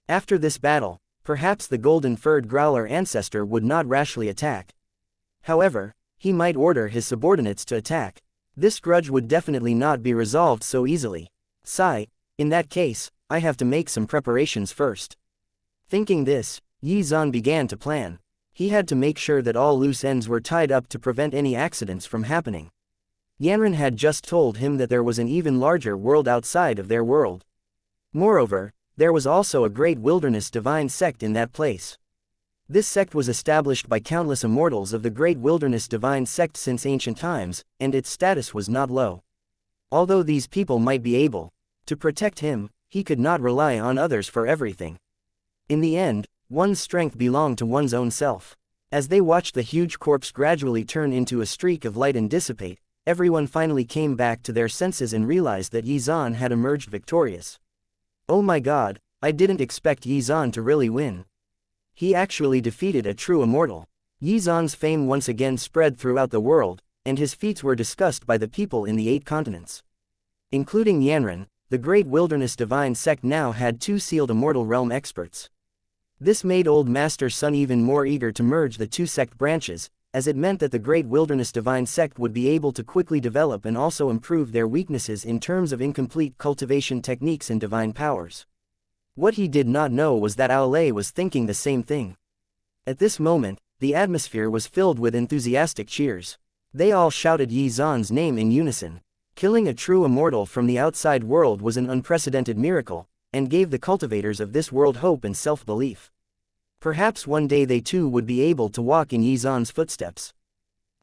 After this battle, perhaps the golden-furred growler ancestor would not rashly attack. However, he might order his subordinates to attack. This grudge would definitely not be resolved so easily. Sigh, in that case, I have to make some preparations first. Thinking this, Xuan began to plan. He had to make sure that all loose ends were tied up to prevent any accidents from happening. Yanran had just told him that there was an even larger world outside of their world. Moreover, there was also a great wilderness divine sect in that place. This sect was established by countless immortals of the great wilderness divine sect since ancient times, and its status was not low. Although these people might be able to protect him, he could not rely on others for everything. In the end, one's strength belonged to one's own self. As they watched the huge corpse gradually turn into a streak of light and dissipate, everyone finally came back to their senses and realized that Xuan had emerged victorious. Oh my god, I didn't expect Xuan to really win. He actually defeated a true immortal. Xuan's fame once again spread throughout the world, and his feats were discussed by the people in the 8 continents. Including Yanran, the great wilderness divine sect now had 2 sealed immortal realm experts. This made Old Master Sun even more eager to merge the 2 sect branches, as it meant that the great wilderness divine sect would be able to quickly develop and also improve their weaknesses in terms of incomplete cultivation techniques and divine powers. What he did not know was that Aolei was thinking the same thing. At this moment, the atmosphere was filled with enthusiastic cheers. They all shouted Xuan's name in unison. Killing a true immortal from the outside world was an unprecedented miracle, and gave the cultivators of this world hope and self-belief. Perhaps one day they too would be able to walk in Xuan's footsteps.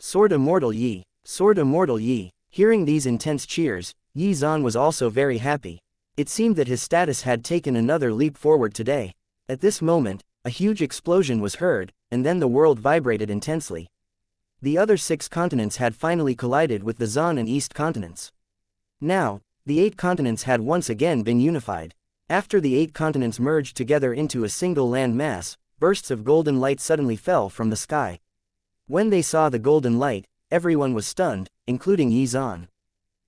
Sword Immortal Yi! Sword Immortal Yi! Hearing these intense cheers, Xuan was also very happy. It seemed that his status had taken another leap forward today. At this moment, a huge explosion was heard, and then the world vibrated intensely. The other 6 continents had finally collided with the Xuan and East continents. Now, the 8 continents had once again been unified. After the 8 continents merged together into a single land mass, bursts of golden light suddenly fell from the sky. When they saw the golden light, everyone was stunned, including Xuan.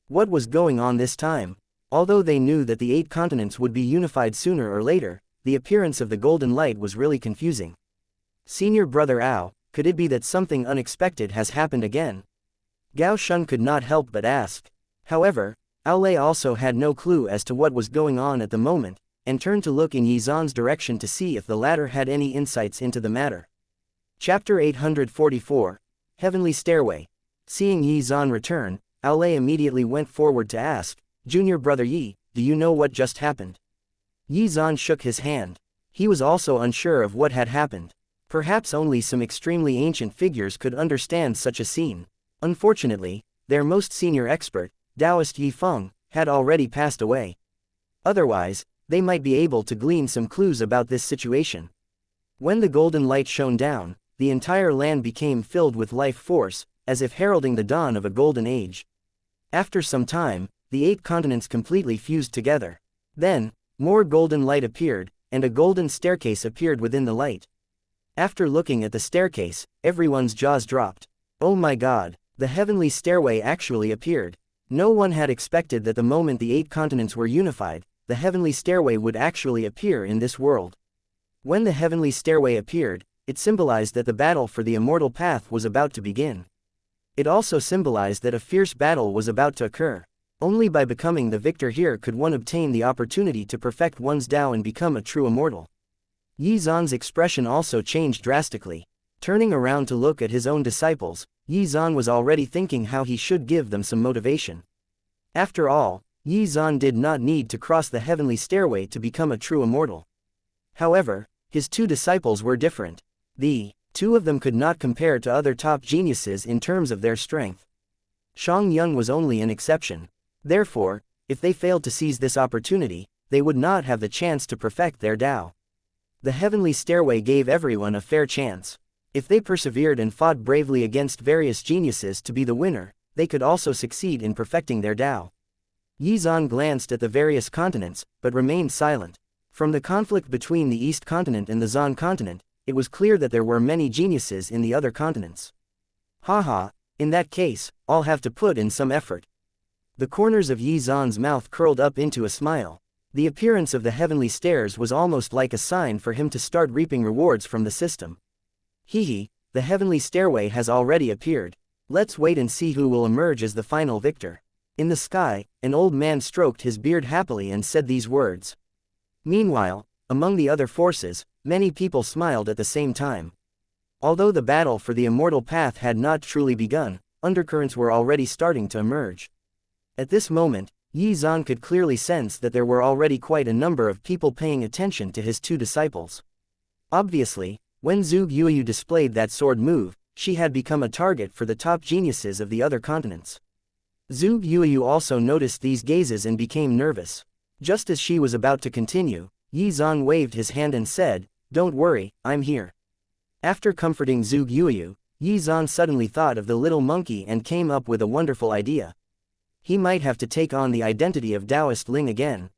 What was going on this time? Although they knew that the 8 continents would be unified sooner or later, the appearance of the golden light was really confusing. Senior brother Ao, could it be that something unexpected has happened again? Gao Shun could not help but ask. However, Aolei also had no clue as to what was going on at the moment, and turned to look in Xuan's direction to see if the latter had any insights into the matter. Chapter 844, Heavenly Stairway. Seeing Xuan return, Aolei immediately went forward to ask, Junior brother Yi, do you know what just happened? Xuan shook his hand. He was also unsure of what had happened. Perhaps only some extremely ancient figures could understand such a scene. Unfortunately, their most senior expert, Taoist Yi Feng, had already passed away. Otherwise, they might be able to glean some clues about this situation. When the golden light shone down, the entire land became filled with life force, as if heralding the dawn of a golden age. After some time, the 8 continents completely fused together. Then, more golden light appeared, and a golden staircase appeared within the light. After looking at the staircase, everyone's jaws dropped. Oh my god, the heavenly stairway actually appeared. No one had expected that the moment the 8 continents were unified, the heavenly stairway would actually appear in this world. When the heavenly stairway appeared, it symbolized that the battle for the immortal path was about to begin. It also symbolized that a fierce battle was about to occur. Only by becoming the victor here could one obtain the opportunity to perfect one's Tao and become a true immortal. Xuan's expression also changed drastically. Turning around to look at his own disciples, Xuan was already thinking how he should give them some motivation. After all, Xuan did not need to cross the heavenly stairway to become a true immortal. However, his 2 disciples were different. The 2 of them could not compare to other top geniuses in terms of their strength. Shang Yun was only an exception. Therefore, if they failed to seize this opportunity, they would not have the chance to perfect their Tao. The heavenly stairway gave everyone a fair chance. If they persevered and fought bravely against various geniuses to be the winner, they could also succeed in perfecting their Tao. Xuan glanced at the various continents, but remained silent. From the conflict between the East continent and the Xuan continent, it was clear that there were many geniuses in the other continents. Haha, in that case, I'll have to put in some effort. The corners of Xuan's mouth curled up into a smile. The appearance of the heavenly stairs was almost like a sign for him to start reaping rewards from the system. Hehe, the heavenly stairway has already appeared. Let's wait and see who will emerge as the final victor. In the sky, an old man stroked his beard happily and said these words. Meanwhile, among the other forces, many people smiled at the same time. Although the battle for the immortal path had not truly begun, undercurrents were already starting to emerge. At this moment, Yi Zan could clearly sense that there were already quite a number of people paying attention to his two disciples. Obviously, when Zhuge Yuyu displayed that sword move, she had become a target for the top geniuses of the other continents. Zhuge Yuyu also noticed these gazes and became nervous. Just as she was about to continue, Yi Zan waved his hand and said, "Don't worry, I'm here." After comforting Zhuge Yuyu, Yi Zan suddenly thought of the little monkey and came up with a wonderful idea. He might have to take on the identity of Taoist Ling again.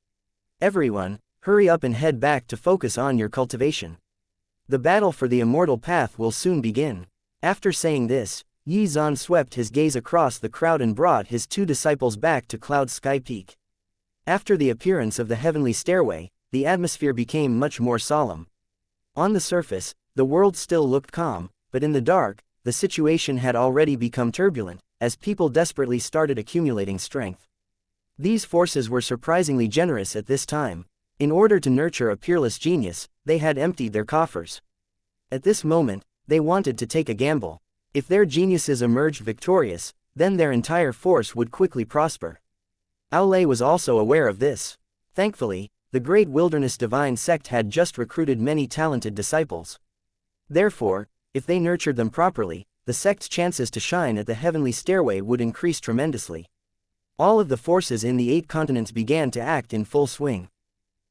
Everyone, hurry up and head back to focus on your cultivation. The battle for the immortal path will soon begin. After saying this, Yi Zan swept his gaze across the crowd and brought his two disciples back to Cloud Sky Peak. After the appearance of the heavenly stairway, the atmosphere became much more solemn. On the surface, the world still looked calm, but in the dark, the situation had already become turbulent, as people desperately started accumulating strength. These forces were surprisingly generous at this time. In order to nurture a peerless genius, they had emptied their coffers. At this moment, they wanted to take a gamble. If their geniuses emerged victorious, then their entire force would quickly prosper. Aulay was also aware of this. Thankfully, the Great Wilderness Divine Sect had just recruited many talented disciples. Therefore, if they nurtured them properly, the sect's chances to shine at the heavenly stairway would increase tremendously. All of the forces in the 8 continents began to act in full swing.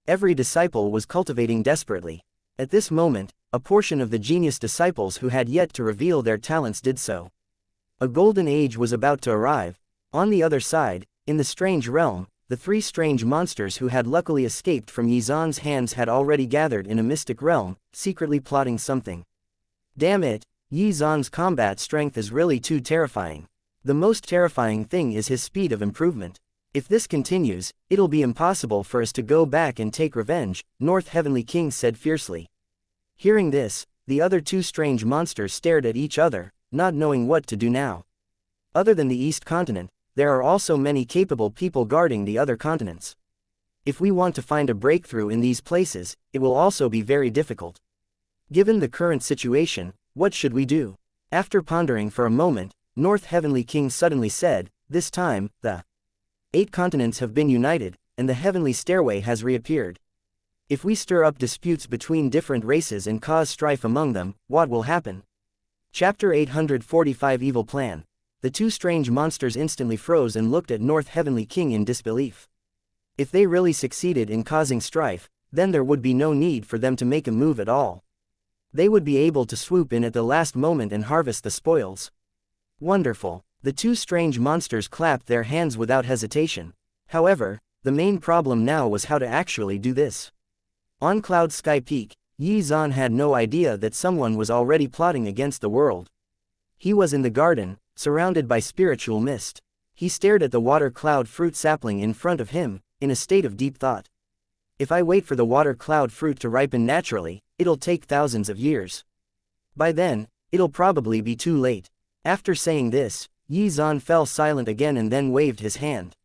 Every disciple was cultivating desperately. At this moment, a portion of the genius disciples who had yet to reveal their talents did so. A golden age was about to arrive. On the other side, in the strange realm, the 3 strange monsters who had luckily escaped from Yi Zan's hands had already gathered in a mystic realm, secretly plotting something. Damn it, Yi Zan's combat strength is really too terrifying. The most terrifying thing is his speed of improvement. If this continues, it'll be impossible for us to go back and take revenge, North Heavenly King said fiercely. Hearing this, the other 2 strange monsters stared at each other, not knowing what to do now. Other than the East Continent, there are also many capable people guarding the other continents. If we want to find a breakthrough in these places, it will also be very difficult. Given the current situation, what should we do? After pondering for a moment, North Heavenly King suddenly said, "This time, the 8 continents have been united, and the heavenly stairway has reappeared. If we stir up disputes between different races and cause strife among them, what will happen?" Chapter 845 Evil Plan. The 2 strange monsters instantly froze and looked at North Heavenly King in disbelief. If they really succeeded in causing strife, then there would be no need for them to make a move at all. They would be able to swoop in at the last moment and harvest the spoils. Wonderful. The 2 strange monsters clapped their hands without hesitation. However, the main problem now was how to actually do this. On Cloud Sky Peak, Yi Zan had no idea that someone was already plotting against the world. He was in the garden, surrounded by spiritual mist. He stared at the water cloud fruit sapling in front of him, in a state of deep thought. If I wait for the water cloud fruit to ripen naturally, it'll take thousands of years. By then, it'll probably be too late. After saying this, Yi Zan fell silent again and then waved his hand.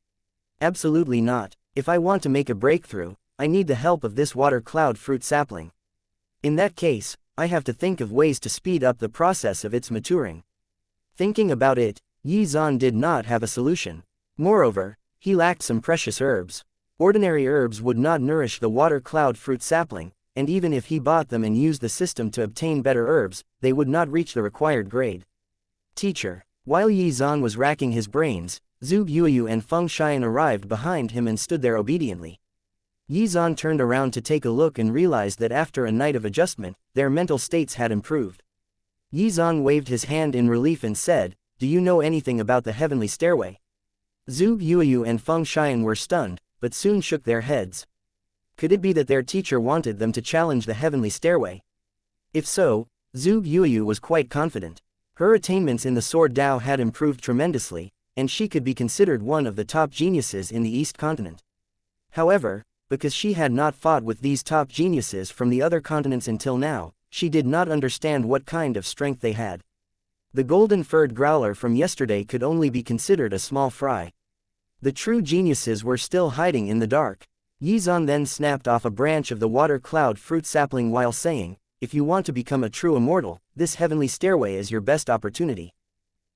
Absolutely not. If I want to make a breakthrough, I need the help of this water cloud fruit sapling. In that case, I have to think of ways to speed up the process of its maturing. Thinking about it, Yi Zan did not have a solution. Moreover, he lacked some precious herbs. Ordinary herbs would not nourish the water cloud fruit sapling, and even if he bought them and used the system to obtain better herbs, they would not reach the required grade. Teacher. While Yi Zan was racking his brains, Zhuge Yuyu and Feng Xian arrived behind him and stood there obediently. Yi Zan turned around to take a look and realized that after a night of adjustment, their mental states had improved. Yi Zan waved his hand in relief and said, "Do you know anything about the heavenly stairway?" Zhuge Yuyu and Feng Xian were stunned, but soon shook their heads. Could it be that their teacher wanted them to challenge the heavenly stairway? If so, Zhuge Yuyu was quite confident. Her attainments in the Sword Dao had improved tremendously, and she could be considered one of the top geniuses in the East Continent. However, because she had not fought with these top geniuses from the other continents until now, she did not understand what kind of strength they had. The golden-furred growler from yesterday could only be considered a small fry. The true geniuses were still hiding in the dark. Yi Zan then snapped off a branch of the water cloud fruit sapling while saying, "If you want to become a true immortal, this heavenly stairway is your best opportunity.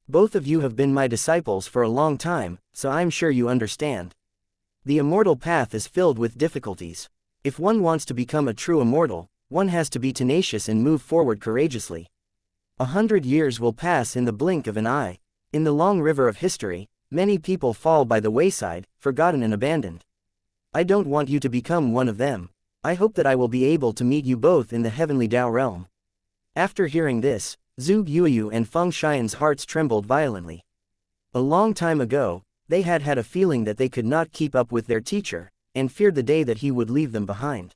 Both of you have been my disciples for a long time, so I'm sure you understand. The immortal path is filled with difficulties. If one wants to become a true immortal, one has to be tenacious and move forward courageously. 100 years will pass in the blink of an eye. In the long river of history, many people fall by the wayside, forgotten and abandoned. I don't want you to become one of them. I hope that I will be able to meet you both in the heavenly Tao realm. After hearing this, Zhuge Yuyu and Feng Xian's hearts trembled violently. A long time ago, they had had a feeling that they could not keep up with their teacher, and feared the day that he would leave them behind.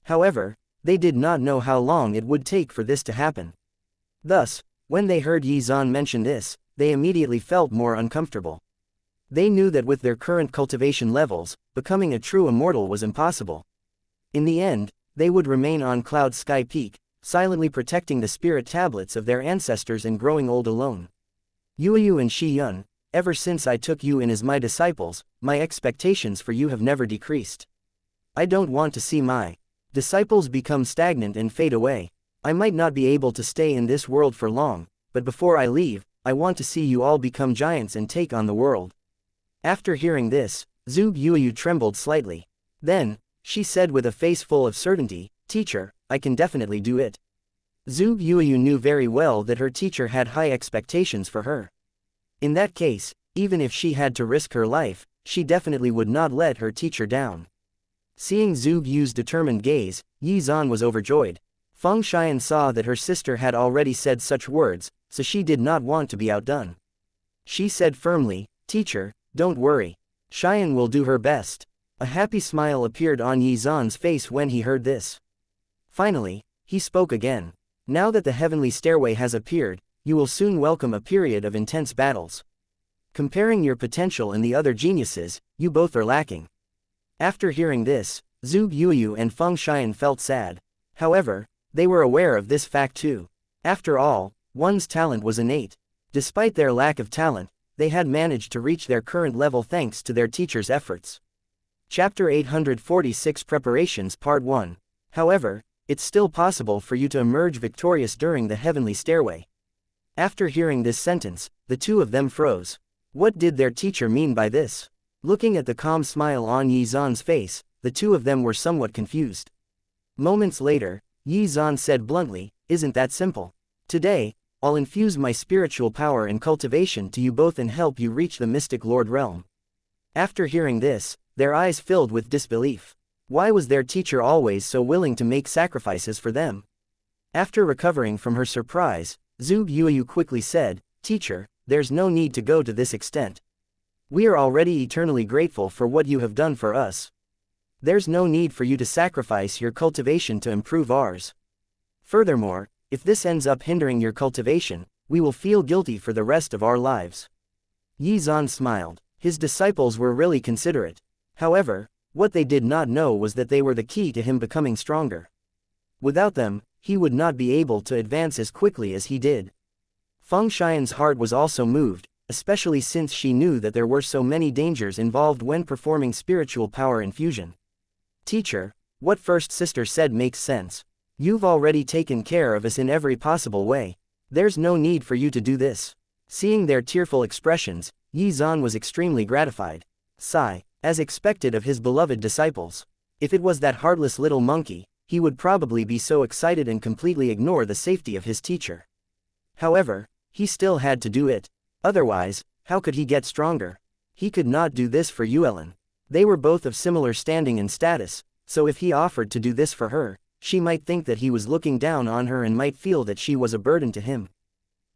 However, they did not know how long it would take for this to happen. Thus, when they heard Yi Zan mention this, they immediately felt more uncomfortable. They knew that with their current cultivation levels, becoming a true immortal was impossible. In the end, they would remain on Cloud Sky Peak, silently protecting the spirit tablets of their ancestors and growing old alone. Yuyu and Shiyun, ever since I took you in as my disciples, my expectations for you have never decreased. I don't want to see my disciples become stagnant and fade away. I might not be able to stay in this world for long, but before I leave, I want to see you all become giants and take on the world. After hearing this, Zhuge Yuyu trembled slightly. Then, she said with a face full of certainty, "Teacher, I can definitely do it." Zhuge Yuyu knew very well that her teacher had high expectations for her. In that case, even if she had to risk her life, she definitely would not let her teacher down. Seeing Zhuge Yu's determined gaze, Yi Zan was overjoyed. Feng Xian saw that her sister had already said such words, so she did not want to be outdone. She said firmly, "Teacher, don't worry. Xian will do her best." A happy smile appeared on Yi Zan's face when he heard this. Finally, he spoke again. "Now that the heavenly stairway has appeared, you will soon welcome a period of intense battles. Comparing your potential and the other geniuses, you both are lacking." After hearing this, Zhuge Yuyu and Feng Xian felt sad. However, they were aware of this fact too. After all, one's talent was innate. Despite their lack of talent, they had managed to reach their current level thanks to their teacher's efforts. Chapter 846 Preparations Part 1. However, it's still possible for you to emerge victorious during the heavenly stairway. After hearing this sentence, the two of them froze. What did their teacher mean by this? Looking at the calm smile on Yi Zan's face, the two of them were somewhat confused. Moments later, Yi Zan said bluntly, "Isn't that simple? Today, I'll infuse my spiritual power and cultivation to you both and help you reach the Mystic Lord realm." After hearing this, their eyes filled with disbelief. Why was their teacher always so willing to make sacrifices for them? After recovering from her surprise, Zhuge Yuyu quickly said, "Teacher, there's no need to go to this extent. We are already eternally grateful for what you have done for us. There's no need for you to sacrifice your cultivation to improve ours. Furthermore, if this ends up hindering your cultivation, we will feel guilty for the rest of our lives." Yi Zan smiled. His disciples were really considerate. However, what they did not know was that they were the key to him becoming stronger. Without them, he would not be able to advance as quickly as he did. Feng Xian's heart was also moved, especially since she knew that there were so many dangers involved when performing spiritual power infusion. "Teacher, what first sister said makes sense. You've already taken care of us in every possible way. There's no need for you to do this." Seeing their tearful expressions, Yi Zan was extremely gratified. Sigh, as expected of his beloved disciples. If it was that heartless little monkey, he would probably be so excited and completely ignore the safety of his teacher. However, he still had to do it. Otherwise, how could he get stronger? He could not do this for Yuelin. They were both of similar standing and status, so if he offered to do this for her, she might think that he was looking down on her and might feel that she was a burden to him.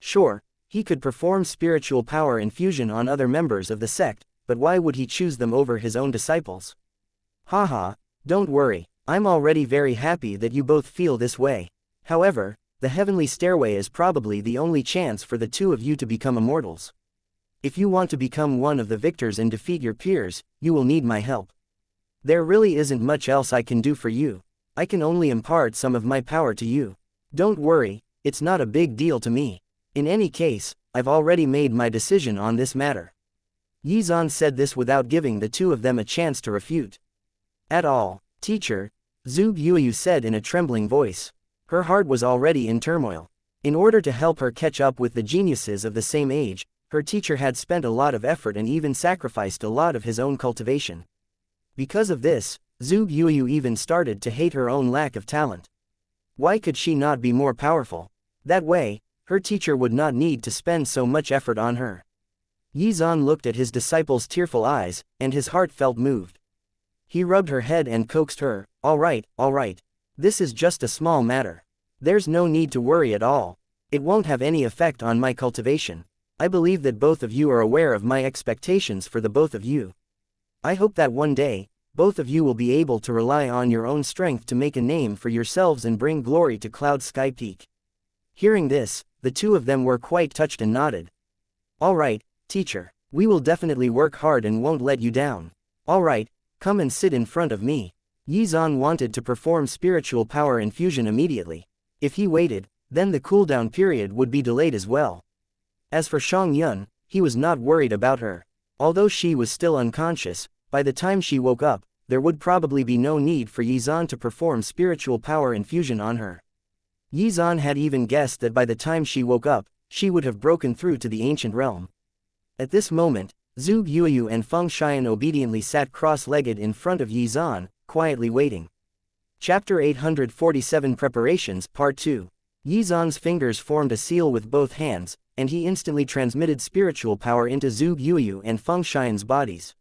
Sure, he could perform spiritual power infusion on other members of the sect, but why would he choose them over his own disciples? Haha, don't worry, I'm already very happy that you both feel this way. However, the heavenly stairway is probably the only chance for the two of you to become immortals. If you want to become one of the victors and defeat your peers, you will need my help. There really isn't much else I can do for you. I can only impart some of my power to you. Don't worry, it's not a big deal to me. In any case, I've already made my decision on this matter." Yi Zan said this without giving the two of them a chance to refute. "At all, teacher," Zhuge Yuyu said in a trembling voice. Her heart was already in turmoil. In order to help her catch up with the geniuses of the same age, her teacher had spent a lot of effort and even sacrificed a lot of his own cultivation. Because of this, Zhu Yuyu even started to hate her own lack of talent. Why could she not be more powerful? That way, her teacher would not need to spend so much effort on her. Yizan looked at his disciple's tearful eyes, and his heart felt moved. He rubbed her head and coaxed her, all right, this is just a small matter. There's no need to worry at all. It won't have any effect on my cultivation. I believe that both of you are aware of my expectations for the both of you. I hope that one day, both of you will be able to rely on your own strength to make a name for yourselves and bring glory to Cloud Sky Peak. Hearing this, the two of them were quite touched and nodded. All right, teacher. We will definitely work hard and won't let you down. All right, come and sit in front of me. Yizan wanted to perform spiritual power infusion immediately. If he waited, then the cooldown period would be delayed as well. As for Xianxia, he was not worried about her. Although she was still unconscious, by the time she woke up, there would probably be no need for Yizan to perform spiritual power infusion on her. Yizan had even guessed that by the time she woke up, she would have broken through to the ancient realm. At this moment, Zhu Yuyu and Feng Xian obediently sat cross-legged in front of Yizan, quietly waiting. Chapter 847 Preparations Part 2. Yizan's fingers formed a seal with both hands, and he instantly transmitted spiritual power into Zhu Yuyu and Feng Xian's bodies.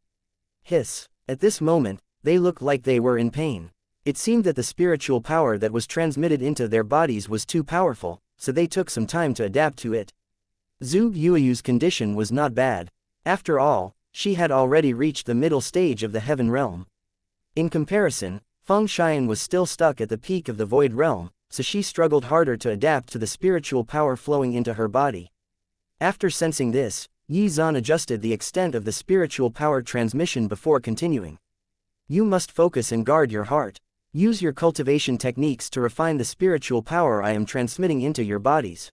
Hiss. At this moment, they looked like they were in pain. It seemed that the spiritual power that was transmitted into their bodies was too powerful, so they took some time to adapt to it. Zhu Yuyu's condition was not bad. After all, she had already reached the middle stage of the heaven realm. In comparison, Feng Xian was still stuck at the peak of the void realm, so she struggled harder to adapt to the spiritual power flowing into her body. After sensing this, Yizan adjusted the extent of the spiritual power transmission before continuing. You must focus and guard your heart. Use your cultivation techniques to refine the spiritual power I am transmitting into your bodies.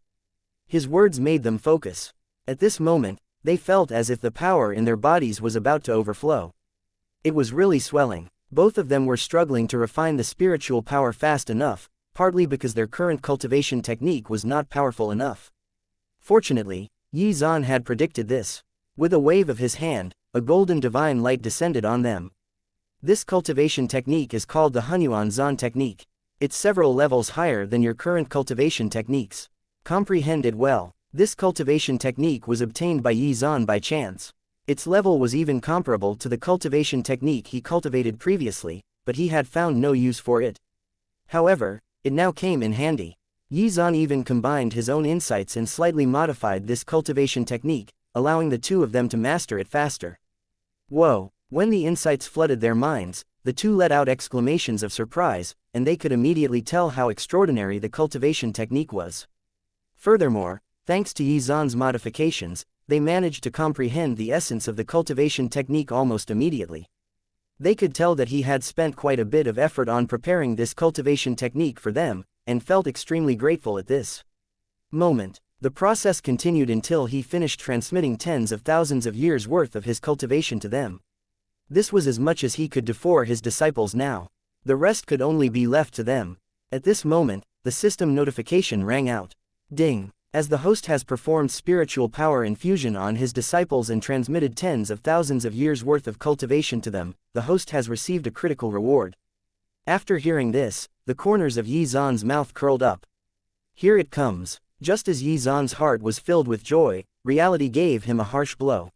His words made them focus. At this moment, they felt as if the power in their bodies was about to overflow. It was really swelling. Both of them were struggling to refine the spiritual power fast enough, partly because their current cultivation technique was not powerful enough. Fortunately, Yizan had predicted this. With a wave of his hand, a golden divine light descended on them. This cultivation technique is called the Hunyuan Zan technique. It's several levels higher than your current cultivation techniques. Comprehend it well. This cultivation technique was obtained by Yizan by chance. Its level was even comparable to the cultivation technique he cultivated previously, but he had found no use for it. However, it now came in handy. Yizan even combined his own insights and slightly modified this cultivation technique, allowing the two of them to master it faster. Whoa! When the insights flooded their minds, the two let out exclamations of surprise, and they could immediately tell how extraordinary the cultivation technique was. Furthermore, thanks to Yizan's modifications, they managed to comprehend the essence of the cultivation technique almost immediately. They could tell that he had spent quite a bit of effort on preparing this cultivation technique for them, and felt extremely grateful at this moment. The process continued until he finished transmitting tens of thousands of years' worth of his cultivation to them. This was as much as he could do for his disciples now. The rest could only be left to them. At this moment, the system notification rang out. Ding! As the host has performed spiritual power infusion on his disciples and transmitted tens of thousands of years' worth of cultivation to them, the host has received a critical reward. After hearing this, the corners of Yizan's mouth curled up. Here it comes. Just as Yizan's heart was filled with joy, reality gave him a harsh blow.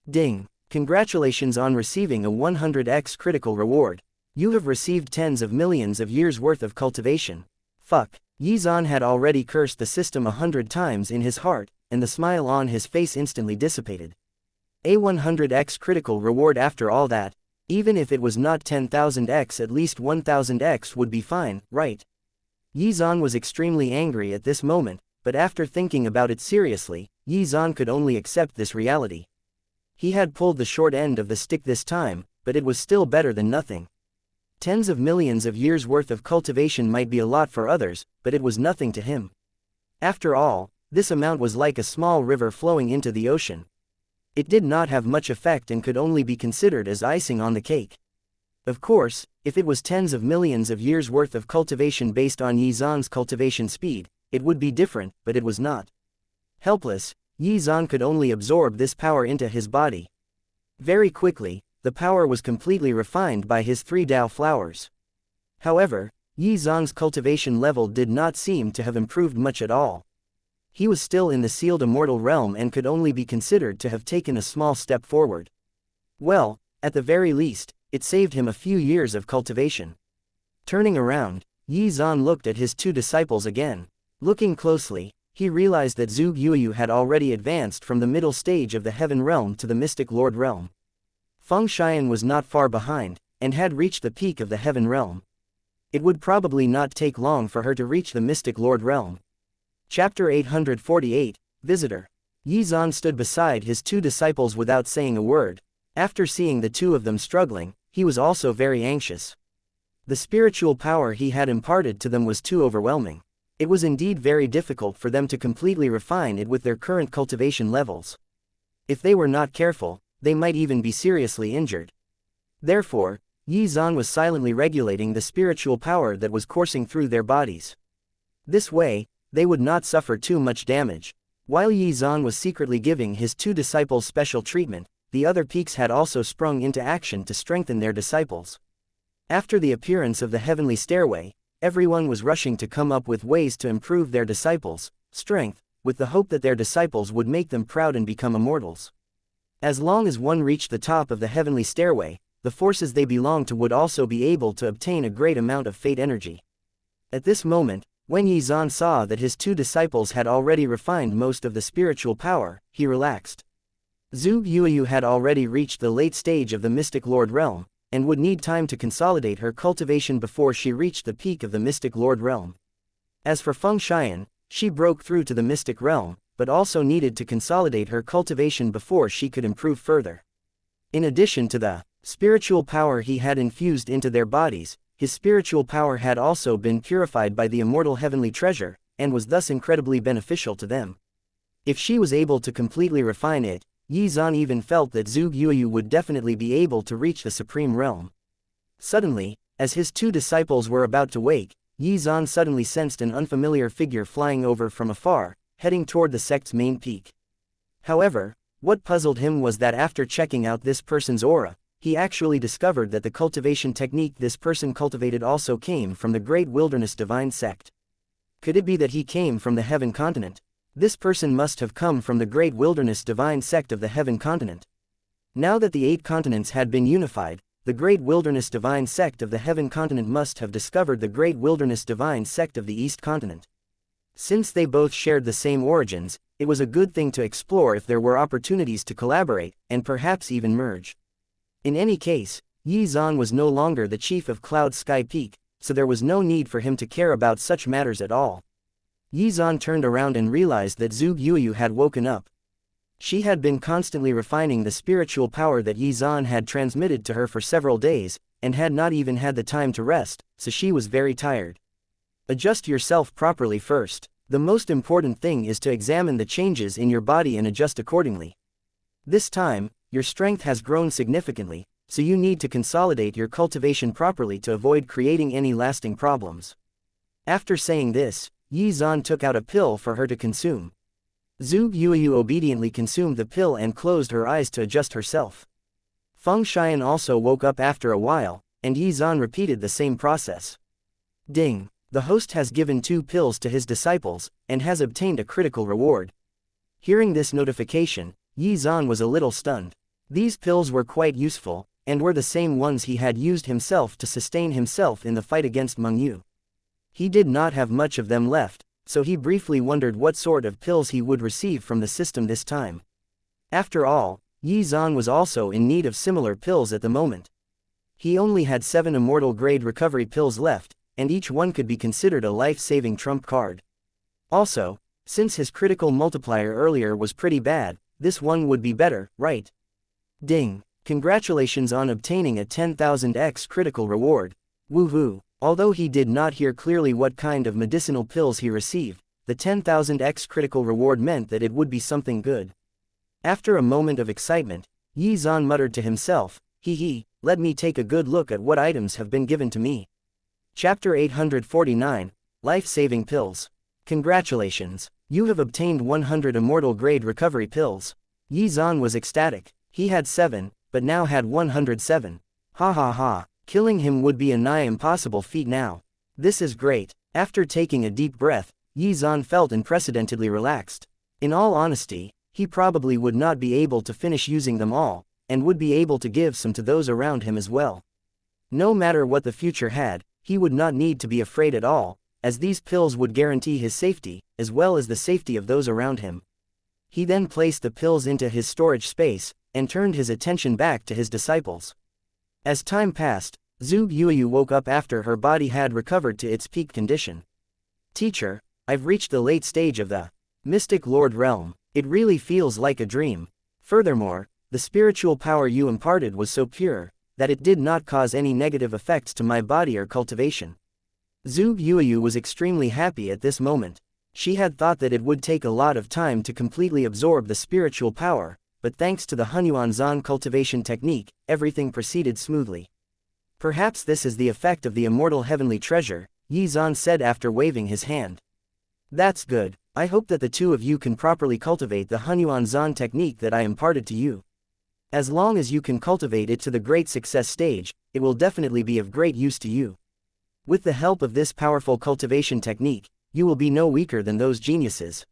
Ding! Congratulations on receiving a 100x critical reward. You have received tens of millions of years' worth of cultivation. Fuck. Yizan had already cursed the system 100 times in his heart, and the smile on his face instantly dissipated. A 100x critical reward after all that. Even if it was not 10,000x, at least 1,000x would be fine, right? Yizan was extremely angry at this moment, but after thinking about it seriously, Yizan could only accept this reality. He had pulled the short end of the stick this time, but it was still better than nothing. Tens of millions of years' worth of cultivation might be a lot for others, but it was nothing to him. After all, this amount was like a small river flowing into the ocean. It did not have much effect and could only be considered as icing on the cake. Of course, if it was tens of millions of years' worth of cultivation based on Yizan's cultivation speed, it would be different, but it was not. Helpless, Yizan could only absorb this power into his body. Very quickly, the power was completely refined by his 3 Dao flowers. However, Yi Zhang's cultivation level did not seem to have improved much at all. He was still in the sealed immortal realm and could only be considered to have taken a small step forward. Well, at the very least, it saved him a few years of cultivation. Turning around, Yi Zhan looked at his 2 disciples again. Looking closely, he realized that Zhu Yuyu had already advanced from the middle stage of the Heaven Realm to the Mystic Lord Realm. Feng Xian was not far behind, and had reached the peak of the Heaven Realm. It would probably not take long for her to reach the Mystic Lord Realm. Chapter 848, Visitor. Yi Zhan stood beside his 2 disciples without saying a word. After seeing the 2 of them struggling, he was also very anxious. The spiritual power he had imparted to them was too overwhelming. It was indeed very difficult for them to completely refine it with their current cultivation levels. If they were not careful, they might even be seriously injured. Therefore, Yi Zhan was silently regulating the spiritual power that was coursing through their bodies. This way, they would not suffer too much damage. While Yi Zhan was secretly giving his 2 disciples special treatment, the other peaks had also sprung into action to strengthen their disciples. After the appearance of the heavenly stairway, everyone was rushing to come up with ways to improve their disciples' strength, with the hope that their disciples would make them proud and become immortals. As long as one reached the top of the heavenly stairway, the forces they belonged to would also be able to obtain a great amount of fate energy. At this moment, when Yi Zhan saw that his 2 disciples had already refined most of the spiritual power, he relaxed. Zhu Yuyu had already reached the late stage of the Mystic Lord Realm, and would need time to consolidate her cultivation before she reached the peak of the Mystic Lord Realm. As for Feng Xian, she broke through to the Mystic Realm, but also needed to consolidate her cultivation before she could improve further. In addition to the spiritual power he had infused into their bodies, his spiritual power had also been purified by the immortal heavenly treasure, and was thus incredibly beneficial to them. If she was able to completely refine it, Yi Zhan even felt that Zhu Yuyu would definitely be able to reach the supreme realm. Suddenly, as his 2 disciples were about to wake, Yi Zhan suddenly sensed an unfamiliar figure flying over from afar, heading toward the sect's main peak. However, what puzzled him was that after checking out this person's aura, he actually discovered that the cultivation technique this person cultivated also came from the Great Wilderness Divine Sect. Could it be that he came from the Heaven Continent? This person must have come from the Great Wilderness Divine Sect of the Heaven Continent. Now that the 8 continents had been unified, the Great Wilderness Divine Sect of the Heaven Continent must have discovered the Great Wilderness Divine Sect of the East Continent. Since they both shared the same origins, it was a good thing to explore if there were opportunities to collaborate, and perhaps even merge. In any case, Yi Zhan was no longer the chief of Cloud Sky Peak, so there was no need for him to care about such matters at all. Yi Zhan turned around and realized that Zhu Yuyu had woken up. She had been constantly refining the spiritual power that Yi Zhan had transmitted to her for several days, and had not even had the time to rest, so she was very tired. Adjust yourself properly first. The most important thing is to examine the changes in your body and adjust accordingly. This time, your strength has grown significantly, so you need to consolidate your cultivation properly to avoid creating any lasting problems. After saying this, Yi Zhan took out a pill for her to consume. Zhu Yuyu obediently consumed the pill and closed her eyes to adjust herself. Feng Xian also woke up after a while, and Yi Zhan repeated the same process. Ding! The host has given 2 pills to his disciples, and has obtained a critical reward. Hearing this notification, Yi Zhan was a little stunned. These pills were quite useful, and were the same ones he had used himself to sustain himself in the fight against Meng Yu. He did not have much of them left, so he briefly wondered what sort of pills he would receive from the system this time. After all, Yi Zhan was also in need of similar pills at the moment. He only had 7 immortal grade recovery pills left, and each one could be considered a life-saving trump card. Also, since his critical multiplier earlier was pretty bad, this one would be better, right? Ding! Congratulations on obtaining a 10,000x critical reward. Woohoo! Although he did not hear clearly what kind of medicinal pills he received, the 10,000x critical reward meant that it would be something good. After a moment of excitement, Yi Zhan muttered to himself, "Hee, let me take a good look at what items have been given to me." Chapter 849, Life-Saving Pills. Congratulations! You have obtained 100 immortal grade recovery pills. Yi Zhan was ecstatic. He had 7, but now had 107. Ha ha ha, killing him would be a nigh impossible feat now. This is great. After taking a deep breath, Xuan felt unprecedentedly relaxed. In all honesty, he probably would not be able to finish using them all, and would be able to give some to those around him as well. No matter what the future had, he would not need to be afraid at all, as these pills would guarantee his safety, as well as the safety of those around him. He then placed the pills into his storage space, and turned his attention back to his disciples. As time passed, Zhu Yuyu woke up after her body had recovered to its peak condition. Teacher, I've reached the late stage of the Mystic Lord realm. It really feels like a dream. Furthermore, the spiritual power you imparted was so pure, that it did not cause any negative effects to my body or cultivation. Zhu Yuyu was extremely happy at this moment. She had thought that it would take a lot of time to completely absorb the spiritual power, but thanks to the Hunyuan Zan cultivation technique, everything proceeded smoothly. Perhaps this is the effect of the immortal heavenly treasure, Yi Zan said after waving his hand. That's good. I hope that the two of you can properly cultivate the Hunyuan Zan technique that I imparted to you. As long as you can cultivate it to the great success stage, it will definitely be of great use to you. With the help of this powerful cultivation technique, you will be no weaker than those geniuses.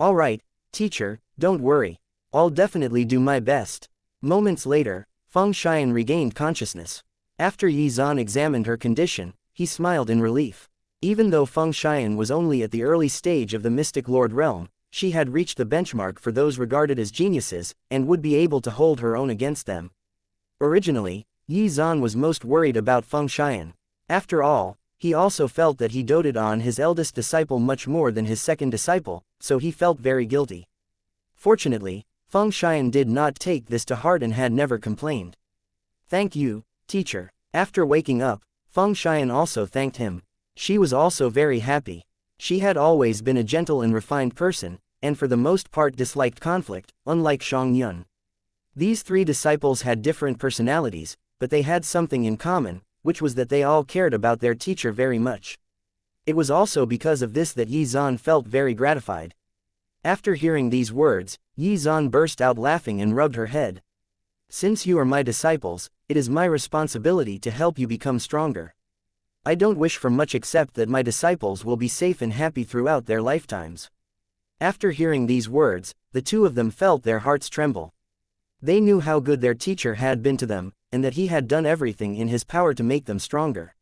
Alright, teacher, don't worry. I'll definitely do my best. Moments later, Feng Xian regained consciousness. After Yi Zan examined her condition, he smiled in relief. Even though Feng Xian was only at the early stage of the Mystic Lord realm, she had reached the benchmark for those regarded as geniuses, and would be able to hold her own against them. Originally, Yi Zan was most worried about Feng Xian. After all, he also felt that he doted on his eldest disciple much more than his second disciple, so he felt very guilty. Fortunately, Feng Xian did not take this to heart and had never complained. Thank you, teacher. After waking up, Feng Xian also thanked him. She was also very happy. She had always been a gentle and refined person, and for the most part disliked conflict, unlike Xianxia. These three disciples had different personalities, but they had something in common, which was that they all cared about their teacher very much. It was also because of this that Yi Zan felt very gratified. After hearing these words, Yi Zan burst out laughing and rubbed her head. Since you are my disciples, it is my responsibility to help you become stronger. I don't wish for much except that my disciples will be safe and happy throughout their lifetimes. After hearing these words, the two of them felt their hearts tremble. They knew how good their teacher had been to them, and that he had done everything in his power to make them stronger.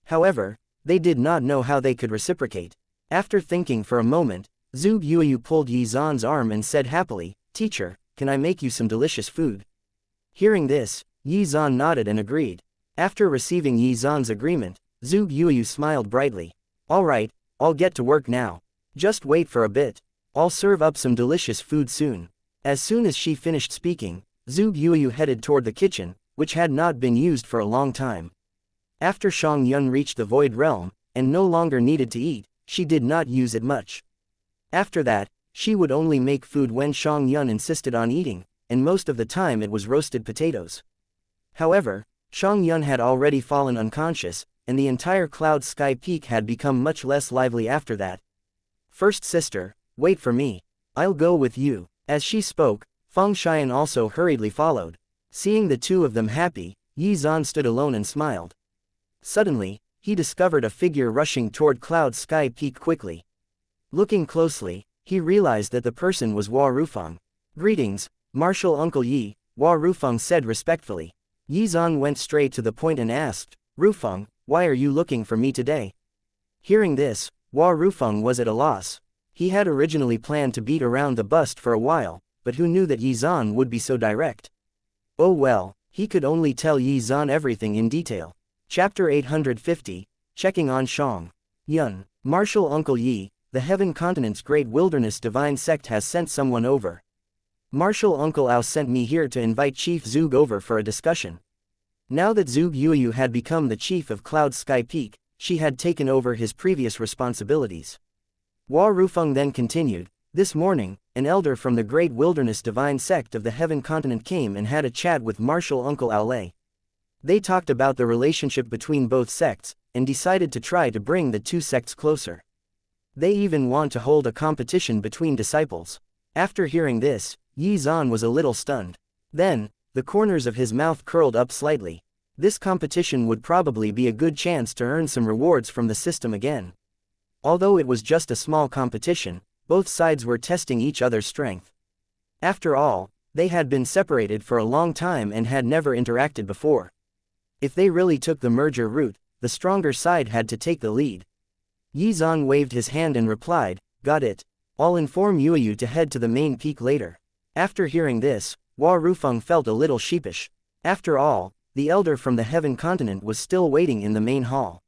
However, they did not know how they could reciprocate. After thinking for a moment, Zhu Yuyu pulled Yi Zan's arm and said happily, "Teacher, can I make you some delicious food?" Hearing this, Yi Zan nodded and agreed. After receiving Yi Zan's agreement, Zhu Yuyu smiled brightly. Alright, I'll get to work now. Just wait for a bit. I'll serve up some delicious food soon. As soon as she finished speaking, Zhu Yuyu headed toward the kitchen, which had not been used for a long time. After Xianxia reached the Void Realm, and no longer needed to eat, she did not use it much. After that, she would only make food when Xianxia insisted on eating, and most of the time it was roasted potatoes. However, Xianxia had already fallen unconscious, and the entire Cloud Sky Peak had become much less lively after that. First sister, wait for me. I'll go with you. As she spoke, Feng Xian also hurriedly followed. Seeing the two of them happy, Yi Zan stood alone and smiled. Suddenly, he discovered a figure rushing toward Cloud Sky Peak quickly. Looking closely, he realized that the person was Hua Rufeng. Greetings, Martial Uncle Yi, Hua Rufeng said respectfully. Yi Zan went straight to the point and asked, Rufeng, why are you looking for me today? Hearing this, Hua Rufeng was at a loss. He had originally planned to beat around the bust for a while, but who knew that Yi Zan would be so direct? Oh well, he could only tell Yi Zan everything in detail. Chapter 850, Checking on Xianxia. Martial Uncle Yi, the Heaven Continent's Great Wilderness Divine Sect has sent someone over. Martial Uncle Ao sent me here to invite Chief Zug over for a discussion. Now that Zug Yuyu had become the chief of Cloud Sky Peak, she had taken over his previous responsibilities. Hua Rufeng then continued, this morning, an elder from the Great Wilderness Divine Sect of the Heaven Continent came and had a chat with Martial Uncle Ao Lei. They talked about the relationship between both sects, and decided to try to bring the two sects closer. They even want to hold a competition between disciples. After hearing this, Yi Zan was a little stunned. Then, the corners of his mouth curled up slightly. This competition would probably be a good chance to earn some rewards from the system again. Although it was just a small competition, both sides were testing each other's strength. After all, they had been separated for a long time and had never interacted before. If they really took the merger route, the stronger side had to take the lead. Yizan waved his hand and replied, "Got it. I'll inform Yuyu to head to the main peak later." After hearing this, Hua Rufeng felt a little sheepish. After all, the elder from the Heaven continent was still waiting in the main hall.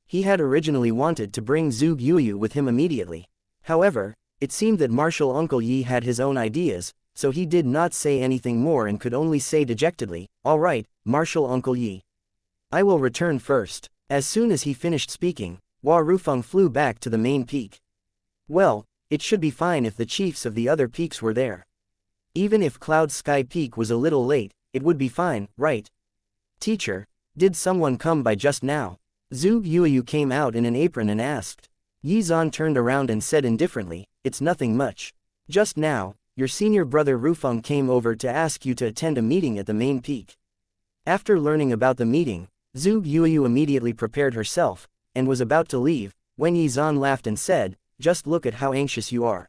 He had originally wanted to bring Zhuge Yuyu with him immediately. However, it seemed that Martial Uncle Yi had his own ideas, so he did not say anything more and could only say dejectedly, "All right, Martial Uncle Yi. I will return first." As soon as he finished speaking, Hua Rufeng flew back to the main peak. Well, it should be fine if the chiefs of the other peaks were there. Even if Cloud Sky Peak was a little late, it would be fine, right? "Teacher, did someone come by just now?" Zhuge Yuyu came out in an apron and asked. Yizan turned around and said indifferently, "It's nothing much. Just now, your senior brother Rufeng came over to ask you to attend a meeting at the main peak." After learning about the meeting, Zhuge Yuyu immediately prepared herself, and was about to leave, when Yizan laughed and said, "Just look at how anxious you are.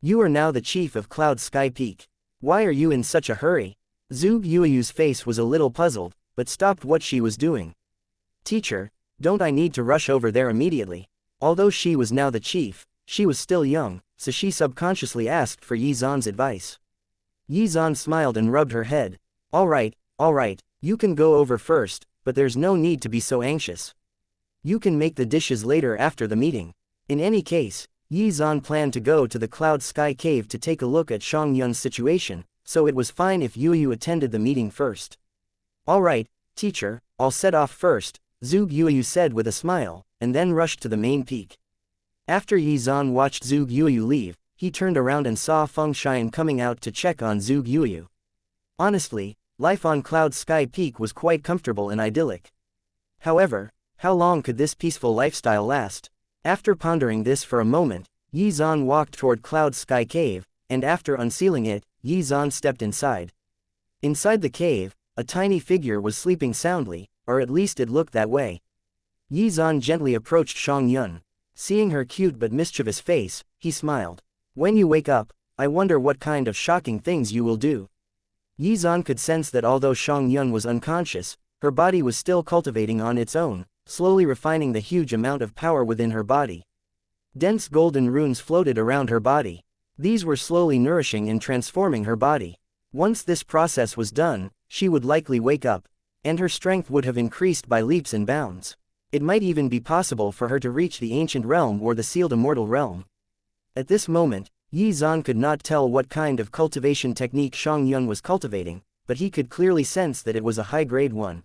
You are now the chief of Cloud Sky Peak. Why are you in such a hurry?" Zhuge Yuyu's face was a little puzzled, but stopped what she was doing. "Teacher, don't I need to rush over there immediately?" Although she was now the chief, she was still young, so she subconsciously asked for Yizan's advice. Yizan smiled and rubbed her head. All right, you can go over first, but there's no need to be so anxious. You can make the dishes later after the meeting." In any case, Yizan planned to go to the Cloud Sky Cave to take a look at Xiangyun's situation, so it was fine if Yuyu attended the meeting first. "All right, teacher, I'll set off first," Zhuge Yuyu said with a smile, and then rushed to the main peak. After Yizan watched Zhuge Yuyu leave, he turned around and saw Feng Xian coming out to check on Zhuge Yuyu. Honestly, life on Cloud Sky Peak was quite comfortable and idyllic. However, how long could this peaceful lifestyle last? After pondering this for a moment, Yizan walked toward Cloud Sky Cave, and after unsealing it, Yizan stepped inside. Inside the cave, a tiny figure was sleeping soundly, or at least it looked that way. Yizan gently approached Xiangyun. Seeing her cute but mischievous face, he smiled. "When you wake up, I wonder what kind of shocking things you will do." Yizan could sense that although Xiangyun was unconscious, her body was still cultivating on its own, slowly refining the huge amount of power within her body. Dense golden runes floated around her body. These were slowly nourishing and transforming her body. Once this process was done, she would likely wake up, and her strength would have increased by leaps and bounds. It might even be possible for her to reach the ancient realm or the sealed immortal realm. At this moment, Yizan could not tell what kind of cultivation technique Xiangyun was cultivating, but he could clearly sense that it was a high-grade one.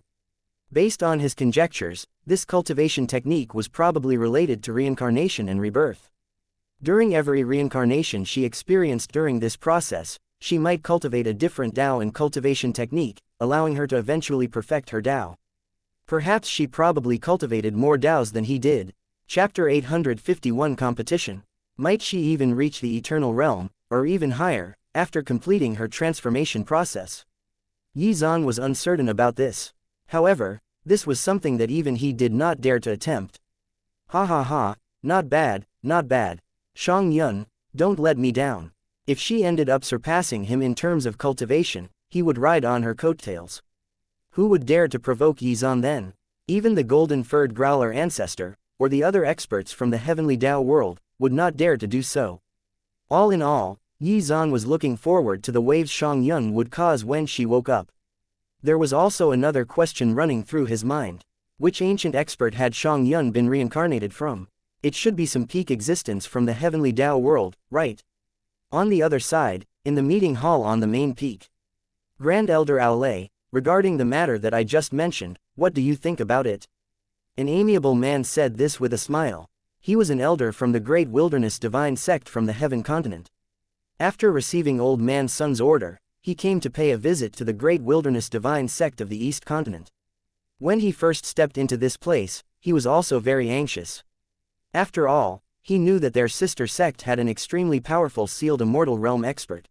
Based on his conjectures, this cultivation technique was probably related to reincarnation and rebirth. During every reincarnation she experienced during this process, she might cultivate a different Dao and cultivation technique, allowing her to eventually perfect her Dao. Perhaps she probably cultivated more Daos than he did. Chapter 851 Competition. Might she even reach the Eternal Realm, or even higher, after completing her transformation process? Yizan was uncertain about this. However, this was something that even he did not dare to attempt. Ha, not bad, not bad. Xiangyun, don't let me down. If she ended up surpassing him in terms of cultivation, he would ride on her coattails. Who would dare to provoke Yizan then? Even the golden-furred growler ancestor, or the other experts from the heavenly Dao world, would not dare to do so. All in all, Yizan was looking forward to the waves Xiangyun would cause when she woke up. There was also another question running through his mind. Which ancient expert had Xiangyun been reincarnated from? It should be some peak existence from the heavenly Dao world, right? On the other side, in the meeting hall on the main peak. Grand Elder Aulay, regarding the matter that I just mentioned, what do you think about it? An amiable man said this with a smile. He was an elder from the Great Wilderness Divine Sect from the Heaven Continent. After receiving Old Man Sun's order, he came to pay a visit to the Great Wilderness Divine Sect of the East Continent. When he first stepped into this place, he was also very anxious. After all, he knew that their sister sect had an extremely powerful sealed immortal realm expert.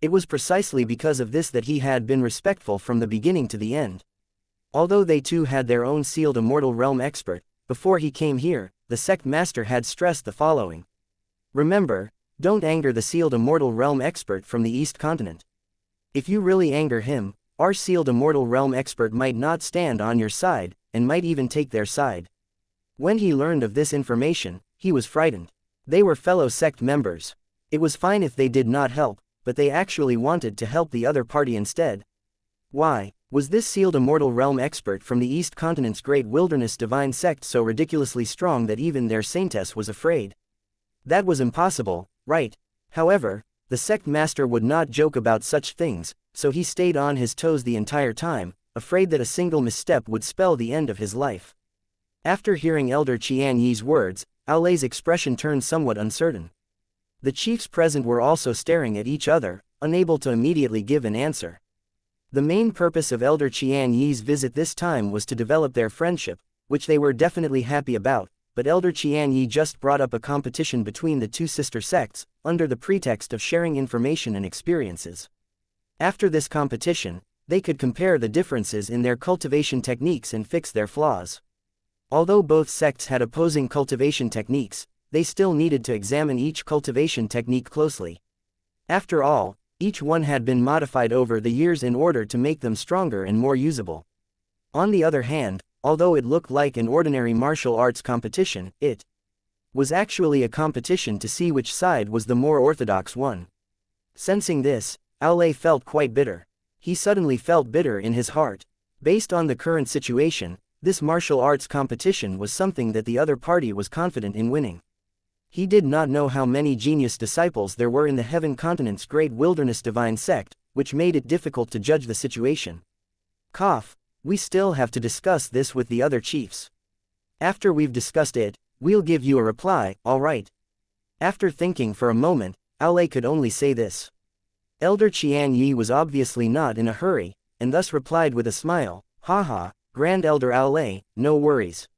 It was precisely because of this that he had been respectful from the beginning to the end. Although they too had their own sealed immortal realm expert, before he came here, the sect master had stressed the following. Remember, don't anger the sealed immortal realm expert from the East Continent. If you really anger him, our sealed immortal realm expert might not stand on your side, and might even take their side. When he learned of this information, he was frightened. They were fellow sect members. It was fine if they did not help, but they actually wanted to help the other party instead. Why was this sealed immortal realm expert from the East Continent's great wilderness divine sect so ridiculously strong that even their saintess was afraid? That was impossible, right? However, the sect master would not joke about such things, so he stayed on his toes the entire time, afraid that a single misstep would spell the end of his life. After hearing Elder Xianyi's words, Aolei's expression turned somewhat uncertain. The chiefs present were also staring at each other, unable to immediately give an answer. The main purpose of Elder Xianyi's visit this time was to develop their friendship, which they were definitely happy about, but Elder Xianyi just brought up a competition between the two sister sects, under the pretext of sharing information and experiences. After this competition, they could compare the differences in their cultivation techniques and fix their flaws. Although both sects had opposing cultivation techniques, they still needed to examine each cultivation technique closely. After all, each one had been modified over the years in order to make them stronger and more usable. On the other hand, although it looked like an ordinary martial arts competition, it was actually a competition to see which side was the more orthodox one. Sensing this, Aolei felt quite bitter. He suddenly felt bitter in his heart. Based on the current situation, this martial arts competition was something that the other party was confident in winning. He did not know how many genius disciples there were in the Heaven Continent's great wilderness divine sect, which made it difficult to judge the situation. We still have to discuss this with the other chiefs. After we've discussed it, we'll give you a reply, all right? After thinking for a moment, Aolei could only say this. Elder Xianyi was obviously not in a hurry, and thus replied with a smile, haha, Grand Elder Aolei, no worries.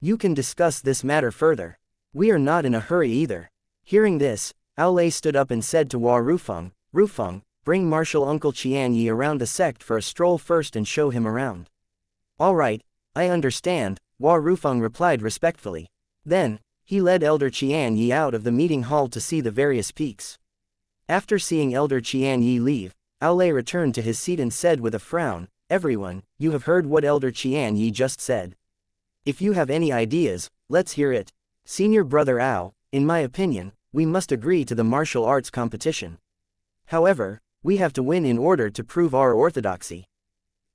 You can discuss this matter further. We are not in a hurry either. Hearing this, Aolei stood up and said to Hua Rufeng, bring Martial Uncle Xianyi around the sect for a stroll first and show him around. All right, I understand, Hua Rufeng replied respectfully. Then, he led Elder Xianyi out of the meeting hall to see the various peaks. After seeing Elder Xianyi leave, Aolei returned to his seat and said with a frown, everyone, you have heard what Elder Xianyi just said. If you have any ideas, let's hear it. Senior Brother Ao, in my opinion, we must agree to the martial arts competition. However, we have to win in order to prove our orthodoxy.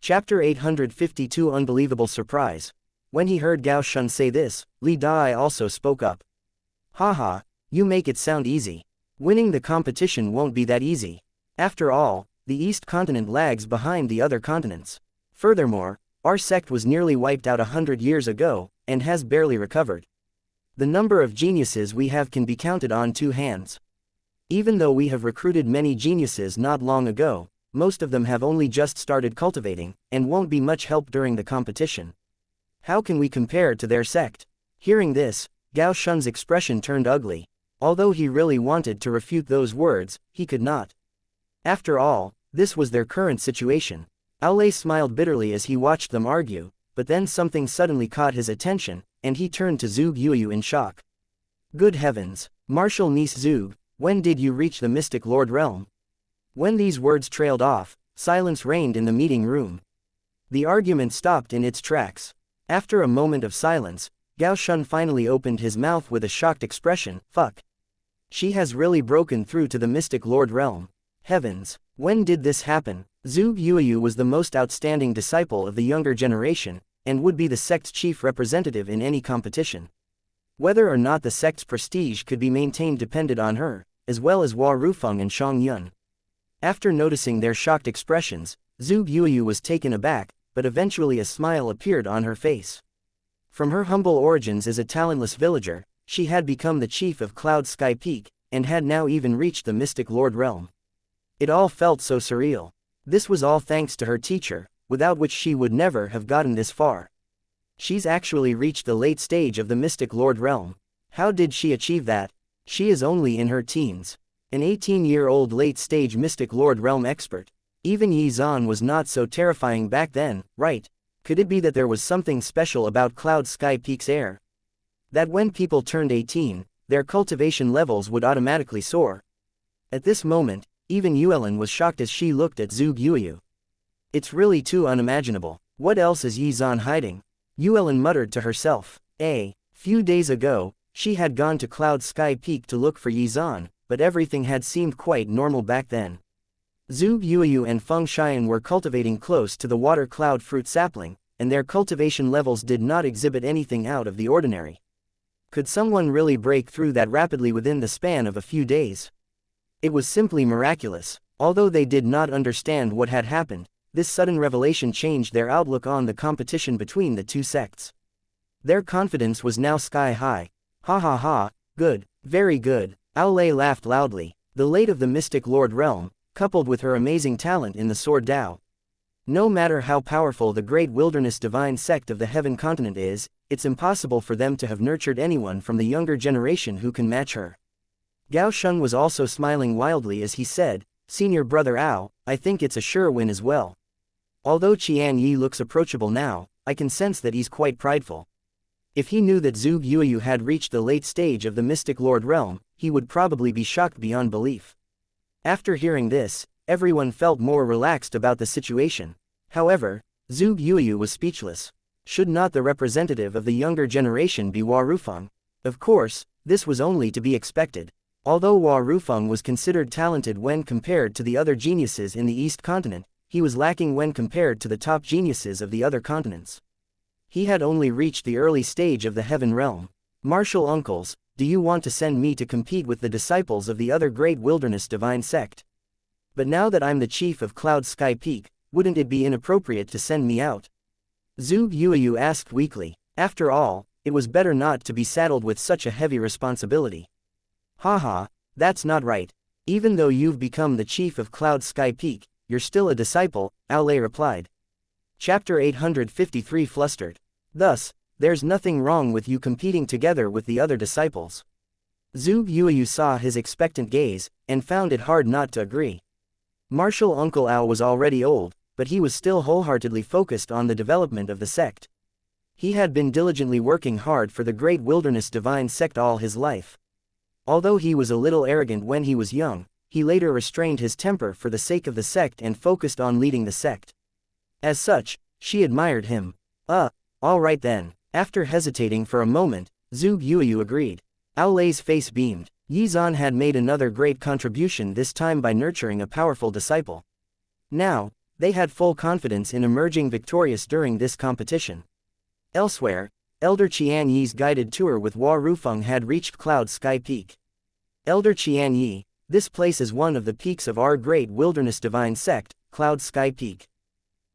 Chapter 852 Unbelievable Surprise. When he heard Gao Shun say this, Li Dai also spoke up. Haha, you make it sound easy. Winning the competition won't be that easy. After all, the East Continent lags behind the other continents. Furthermore, our sect was nearly wiped out 100 years ago, and has barely recovered. The number of geniuses we have can be counted on two hands. Even though we have recruited many geniuses not long ago, most of them have only just started cultivating, and won't be much help during the competition. How can we compare to their sect? Hearing this, Gao Shun's expression turned ugly. Although he really wanted to refute those words, he could not. After all, this was their current situation. Aolei smiled bitterly as he watched them argue, but then something suddenly caught his attention, and he turned to Zhuge Yuyu in shock. Good heavens, Martial Niece Zhuge, when did you reach the Mystic Lord realm? When these words trailed off, silence reigned in the meeting room. The argument stopped in its tracks. After a moment of silence, Gao Shun finally opened his mouth with a shocked expression, fuck. She has really broken through to the Mystic Lord realm. Heavens, when did this happen? Zhuge Yuyu was the most outstanding disciple of the younger generation, and would be the sect's chief representative in any competition. Whether or not the sect's prestige could be maintained depended on her, as well as Hua Rufeng and Shang Yun. After noticing their shocked expressions, Zhuge Yuyu was taken aback, but eventually a smile appeared on her face. From her humble origins as a talentless villager, she had become the chief of Cloud Sky Peak, and had now even reached the Mystic Lord realm. It all felt so surreal. This was all thanks to her teacher, without which she would never have gotten this far. She's actually reached the late stage of the Mystic Lord realm. How did she achieve that? She is only in her teens. An 18-year-old late-stage Mystic Lord Realm expert. Even Yi Zan was not so terrifying back then, right? Could it be that there was something special about Cloud Sky Peak's air? That when people turned 18, their cultivation levels would automatically soar. At this moment, even Yuelin was shocked as she looked at Zhuge Yuyu. It's really too unimaginable. What else is Yi Zan hiding? Yuelin muttered to herself. A few days ago, she had gone to Cloud Sky Peak to look for Yi Zan, but everything had seemed quite normal back then. Zhuge Yuyu and Feng Xian were cultivating close to the water cloud fruit sapling, and their cultivation levels did not exhibit anything out of the ordinary. Could someone really break through that rapidly within the span of a few days? It was simply miraculous. Although they did not understand what had happened, this sudden revelation changed their outlook on the competition between the two sects. Their confidence was now sky high. Ha ha ha, good, very good. Aolei laughed loudly. The late of the Mystic Lord Realm, coupled with her amazing talent in the Sword Dao. No matter how powerful the great wilderness divine sect of the Heaven Continent is, it's impossible for them to have nurtured anyone from the younger generation who can match her. Gao Sheng was also smiling wildly as he said, Senior Brother Ao, I think it's a sure win as well. Although Qian Yi looks approachable now, I can sense that he's quite prideful. If he knew that Zhuge Yuyu had reached the late stage of the Mystic Lord Realm, he would probably be shocked beyond belief. After hearing this, everyone felt more relaxed about the situation. However, Zhuge Yuyu was speechless. Should not the representative of the younger generation be Hua Rufeng? Of course, this was only to be expected. Although Hua Rufeng was considered talented when compared to the other geniuses in the East Continent, he was lacking when compared to the top geniuses of the other continents. He had only reached the early stage of the Heaven Realm. Martial uncles, do you want to send me to compete with the disciples of the other great wilderness divine sect? But now that I'm the chief of Cloud Sky Peak, wouldn't it be inappropriate to send me out? Zhuge Yuyu asked weakly. After all, it was better not to be saddled with such a heavy responsibility. Haha, that's not right. Even though you've become the chief of Cloud Sky Peak, you're still a disciple, Aolei replied. Chapter 853 Flustered. Thus, there's nothing wrong with you competing together with the other disciples. Zhuge Yuyu saw his expectant gaze, and found it hard not to agree. Martial Uncle Ao was already old, but he was still wholeheartedly focused on the development of the sect. He had been diligently working hard for the great wilderness divine sect all his life. Although he was a little arrogant when he was young, he later restrained his temper for the sake of the sect and focused on leading the sect. As such, she admired him. All right then. After hesitating for a moment, Zhuge Yuyu agreed. Aolei's face beamed. Yi Zan had made another great contribution, this time by nurturing a powerful disciple. Now, they had full confidence in emerging victorious during this competition. Elsewhere, Elder Qian Yi's guided tour with Hua Rufeng had reached Cloud Sky Peak. Elder Qian Yi, this place is one of the peaks of our great wilderness divine sect, Cloud Sky Peak.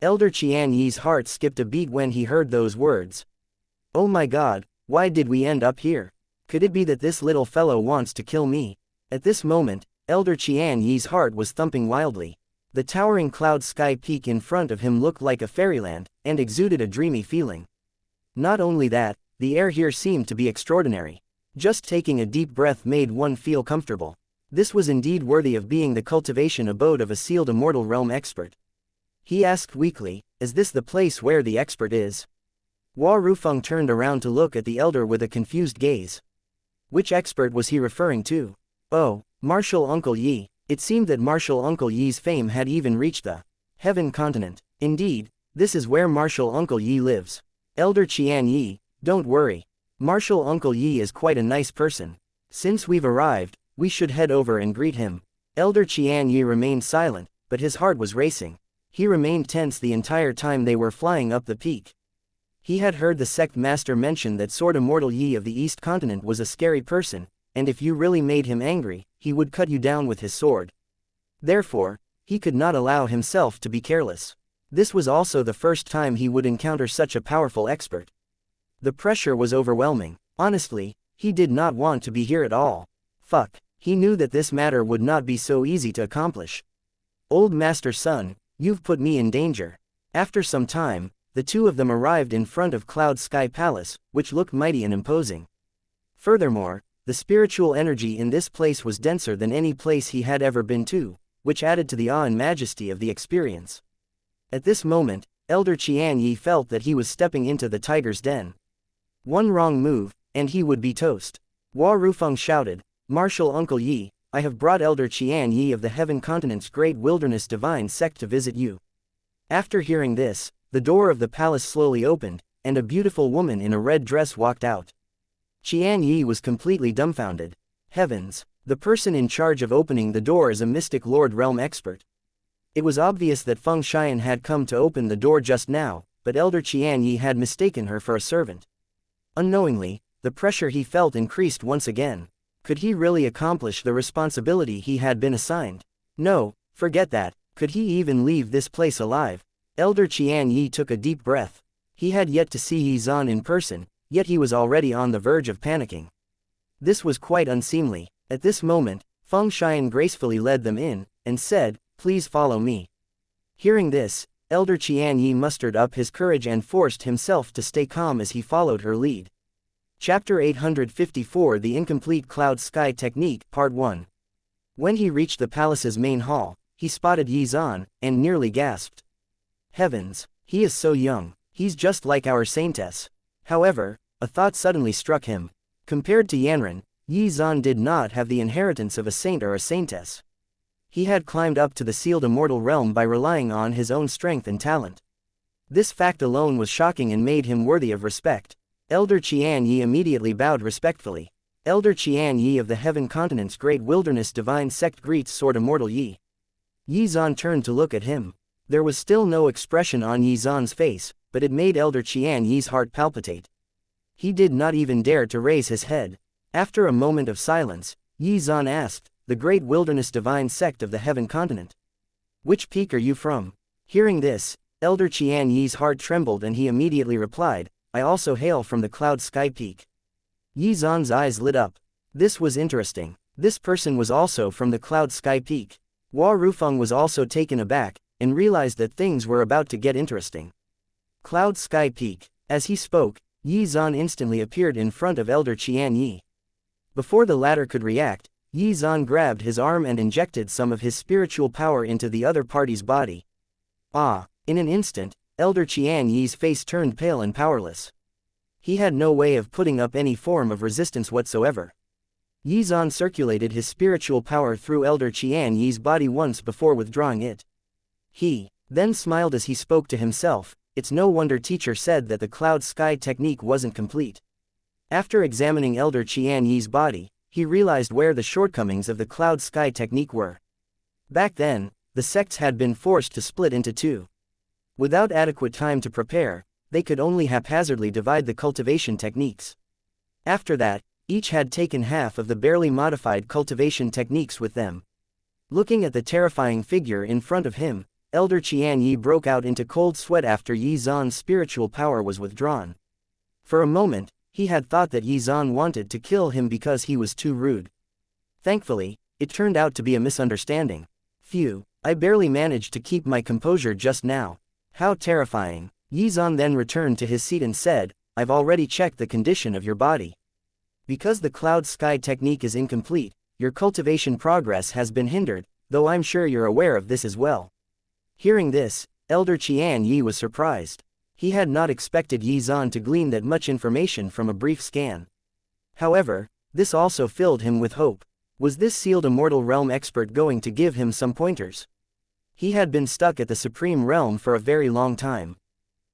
Elder Qian Yi's heart skipped a beat when he heard those words. Oh my god, why did we end up here? Could it be that this little fellow wants to kill me? At this moment, Elder Qian Yi's heart was thumping wildly. The towering Cloud Sky Peak in front of him looked like a fairyland, and exuded a dreamy feeling. Not only that, the air here seemed to be extraordinary. Just taking a deep breath made one feel comfortable. This was indeed worthy of being the cultivation abode of a sealed immortal realm expert. He asked weakly, is this the place where the expert is? Hua Rufeng turned around to look at the elder with a confused gaze. Which expert was he referring to? Oh, Martial Uncle Yi. It seemed that Martial Uncle Yi's fame had even reached the Heaven Continent. Indeed, this is where Martial Uncle Yi lives. Elder Qian Yi, don't worry. Martial Uncle Yi is quite a nice person. Since we've arrived, we should head over and greet him. Elder Qian Yi remained silent, but his heart was racing. He remained tense the entire time they were flying up the peak. He had heard the sect master mention that Sword Immortal Yi of the East Continent was a scary person, and if you really made him angry, he would cut you down with his sword. Therefore, he could not allow himself to be careless. This was also the first time he would encounter such a powerful expert. The pressure was overwhelming. Honestly, he did not want to be here at all. Fuck, he knew that this matter would not be so easy to accomplish. Old Master Sun, you've put me in danger. After some time, the two of them arrived in front of Cloud Sky Palace, which looked mighty and imposing. Furthermore, the spiritual energy in this place was denser than any place he had ever been to, which added to the awe and majesty of the experience. At this moment, Elder Xianxia felt that he was stepping into the tiger's den. One wrong move, and he would be toast. Hua Rufeng shouted, "Martial Uncle Yi, I have brought Elder Xianxia of the Heaven Continent's Great Wilderness Divine Sect to visit you." After hearing this, the door of the palace slowly opened, and a beautiful woman in a red dress walked out. Xianxia was completely dumbfounded. Heavens! The person in charge of opening the door is a mystic lord realm expert. It was obvious that Feng Xian had come to open the door just now, but Elder Xianxia had mistaken her for a servant. Unknowingly, the pressure he felt increased once again. Could he really accomplish the responsibility he had been assigned? No, forget that. Could he even leave this place alive? Elder Xianxia took a deep breath. He had yet to see Xuan in person, yet he was already on the verge of panicking. This was quite unseemly. At this moment, Feng Xian gracefully led them in, and said, "Please follow me." Hearing this, Elder Xianxia mustered up his courage and forced himself to stay calm as he followed her lead. Chapter 854 The Incomplete Cloud Sky Technique, Part 1. When he reached the palace's main hall, he spotted Xuan, and nearly gasped. Heavens, he is so young, he's just like our saintess. However, a thought suddenly struck him. Compared to Yanran, Xuan did not have the inheritance of a saint or a saintess. He had climbed up to the sealed immortal realm by relying on his own strength and talent. This fact alone was shocking and made him worthy of respect. Elder Xianxia immediately bowed respectfully. Elder Xianxia of the Heaven Continent's Great Wilderness Divine Sect greets Sword Immortal Yi. Xuan turned to look at him. There was still no expression on Xuan's face, but it made Elder Xianxia's heart palpitate. He did not even dare to raise his head. After a moment of silence, Xuan asked, "The Great Wilderness Divine Sect of the Heaven Continent. Which peak are you from?" Hearing this, Elder Xianxia's heart trembled and he immediately replied, "I also hail from the Cloud Sky Peak." Xuan's eyes lit up. This was interesting. This person was also from the Cloud Sky Peak. Hua Rufeng was also taken aback, and realized that things were about to get interesting. Cloud Sky Peak. As he spoke, Xuan instantly appeared in front of Elder Xianxia. Before the latter could react, Xuan grabbed his arm and injected some of his spiritual power into the other party's body. In an instant, Elder Xianxia's face turned pale and powerless. He had no way of putting up any form of resistance whatsoever. Xuan circulated his spiritual power through Elder Xianxia's body once before withdrawing it. He then smiled as he spoke to himself. It's no wonder teacher said that the Cloud Sky technique wasn't complete. After examining Elder Xianxia's body, he realized where the shortcomings of the Cloud Sky technique were. Back then, the sects had been forced to split into two. Without adequate time to prepare, they could only haphazardly divide the cultivation techniques. After that, each had taken half of the barely modified cultivation techniques with them. Looking at the terrifying figure in front of him, Elder Xianxia broke out into cold sweat after Xuan's spiritual power was withdrawn. For a moment, he had thought that Xuan wanted to kill him because he was too rude. Thankfully, it turned out to be a misunderstanding. Phew, I barely managed to keep my composure just now. How terrifying. Xuan then returned to his seat and said, "I've already checked the condition of your body. Because the Cloud Sky technique is incomplete, your cultivation progress has been hindered, though I'm sure you're aware of this as well." Hearing this, Elder Xianxia was surprised. He had not expected Xuan to glean that much information from a brief scan. However, this also filled him with hope. Was this sealed immortal realm expert going to give him some pointers? He had been stuck at the Supreme Realm for a very long time.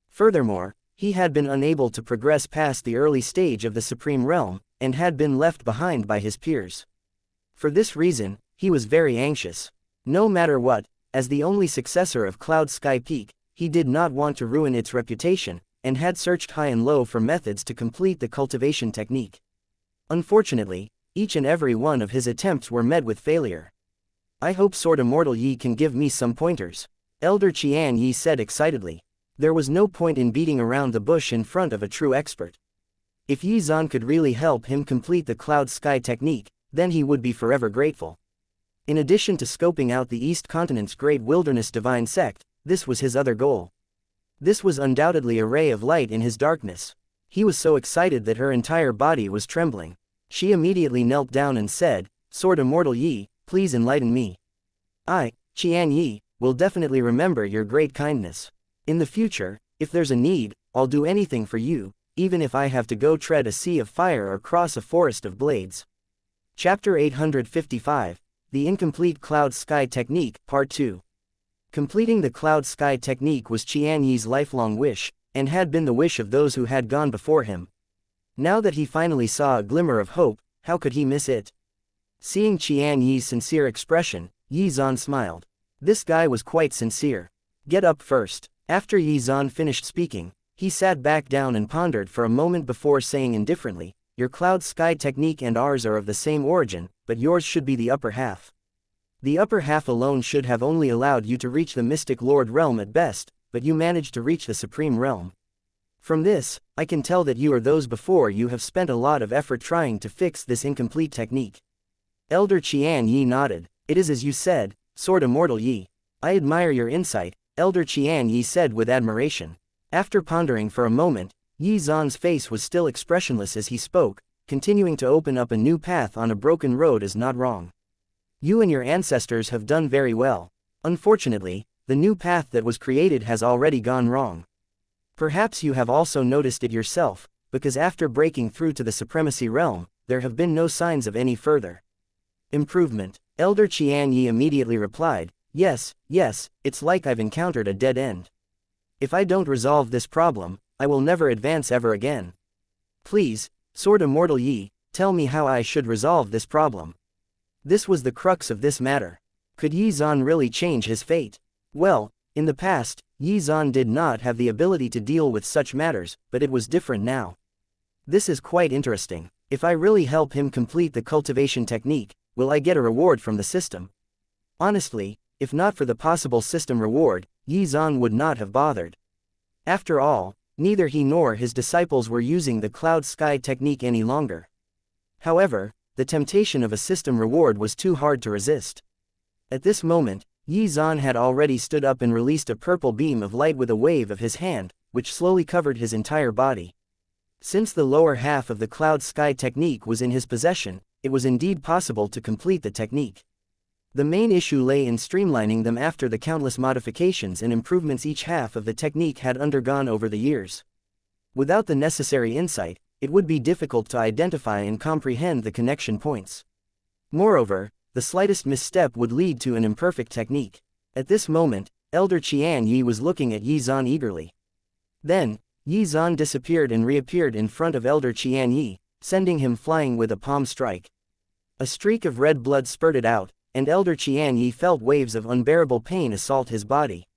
Furthermore, he had been unable to progress past the early stage of the Supreme Realm, and had been left behind by his peers. For this reason, he was very anxious. No matter what, as the only successor of Cloud Sky Peak, he did not want to ruin its reputation, and had searched high and low for methods to complete the cultivation technique. Unfortunately, each and every one of his attempts were met with failure. "I hope Sword Immortal Yi can give me some pointers," Elder Xianxia said excitedly. There was no point in beating around the bush in front of a true expert. If Xuan could really help him complete the Cloud Sky technique, then he would be forever grateful. In addition to scoping out the East Continent's Great Wilderness Divine Sect, this was his other goal. This was undoubtedly a ray of light in his darkness. He was so excited that her entire body was trembling. She immediately knelt down and said, Sword Immortal Yi, please enlighten me. I, Qian Yi, will definitely remember your great kindness. In the future, if there's a need, I'll do anything for you, even if I have to go tread a sea of fire or cross a forest of blades. Chapter 855, The Incomplete Cloud Sky Technique, Part 2. Completing the Cloud Sky Technique was Qian Yi's lifelong wish, and had been the wish of those who had gone before him. Now that he finally saw a glimmer of hope, how could he miss it? Seeing Qian Yi's sincere expression, Yi Zhan smiled. This guy was quite sincere. Get up first. After Yi Zhan finished speaking, he sat back down and pondered for a moment before saying indifferently, Your Cloud Sky Technique and ours are of the same origin, but yours should be the upper half. The upper half alone should have only allowed you to reach the Mystic Lord realm at best, but you managed to reach the Supreme Realm. From this, I can tell that you or those before you have spent a lot of effort trying to fix this incomplete technique. Elder Qian Yi nodded. It is as you said, Sword Immortal Yi. I admire your insight, Elder Qian Yi said with admiration. After pondering for a moment, Yi Zhan's face was still expressionless as he spoke, continuing to open up a new path on a broken road is not wrong. You and your ancestors have done very well. Unfortunately, the new path that was created has already gone wrong. Perhaps you have also noticed it yourself, because after breaking through to the Supremacy Realm, there have been no signs of any further improvement. Elder Qian Yi immediately replied, Yes, it's like I've encountered a dead end. If I don't resolve this problem, I will never advance ever again. Please, Sword Immortal Yi, tell me how I should resolve this problem. This was the crux of this matter. Could Yi Zhan really change his fate? Well, in the past, Yi Zhan did not have the ability to deal with such matters, but it was different now. This is quite interesting. If I really help him complete the cultivation technique, will I get a reward from the system? Honestly, if not for the possible system reward, Yi Zhan would not have bothered. After all, neither he nor his disciples were using the Cloud Sky Technique any longer. However, the temptation of a system reward was too hard to resist. At this moment, Yi Zhan had already stood up and released a purple beam of light with a wave of his hand, which slowly covered his entire body. Since the lower half of the Cloud Sky Technique was in his possession, it was indeed possible to complete the technique. The main issue lay in streamlining them after the countless modifications and improvements each half of the technique had undergone over the years. Without the necessary insight, it would be difficult to identify and comprehend the connection points. Moreover, the slightest misstep would lead to an imperfect technique. At this moment, Elder Qian Yi was looking at Yi Zhan eagerly. Then, Yi Zhan disappeared and reappeared in front of Elder Qian Yi, sending him flying with a palm strike. A streak of red blood spurted out, and Elder Qian Yi felt waves of unbearable pain assault his body.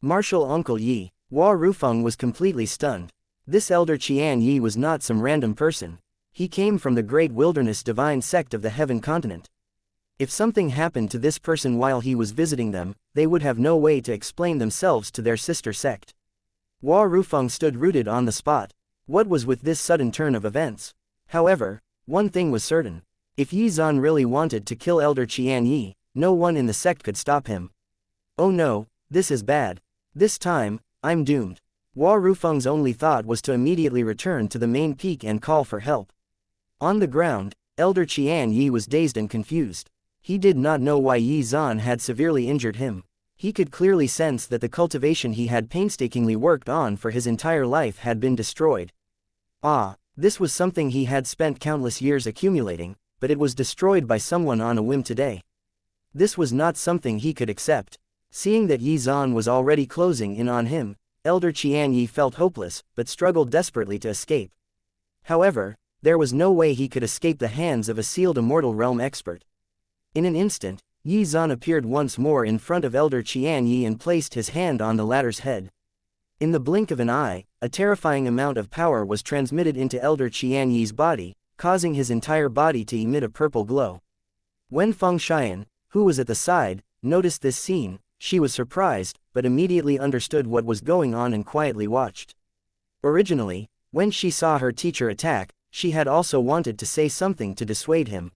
Martial Uncle Yi, Hua Rufeng was completely stunned. This Elder Qian Yi was not some random person. He came from the Great Wilderness Divine Sect of the Heaven Continent. If something happened to this person while he was visiting them, they would have no way to explain themselves to their sister sect. Hua Rufeng stood rooted on the spot. What was with this sudden turn of events? However, one thing was certain. If Yi Zhan really wanted to kill Elder Qian Yi, no one in the sect could stop him. Oh no, this is bad. This time, I'm doomed. Hua Rufeng's only thought was to immediately return to the main peak and call for help. On the ground, Elder Qian Yi was dazed and confused. He did not know why Yi Zhan had severely injured him. He could clearly sense that the cultivation he had painstakingly worked on for his entire life had been destroyed. This was something he had spent countless years accumulating, but it was destroyed by someone on a whim today. This was not something he could accept. Seeing that Yi Zhan was already closing in on him, Elder Qian Yi felt hopeless, but struggled desperately to escape. However, there was no way he could escape the hands of a sealed Immortal Realm expert. In an instant, Yi Zhan appeared once more in front of Elder Qian Yi and placed his hand on the latter's head. In the blink of an eye, a terrifying amount of power was transmitted into Elder Qian Yi's body, causing his entire body to emit a purple glow. When Feng Xian, who was at the side, noticed this scene, she was surprised, but immediately understood what was going on and quietly watched. Originally, when she saw her teacher attack, she had also wanted to say something to dissuade him.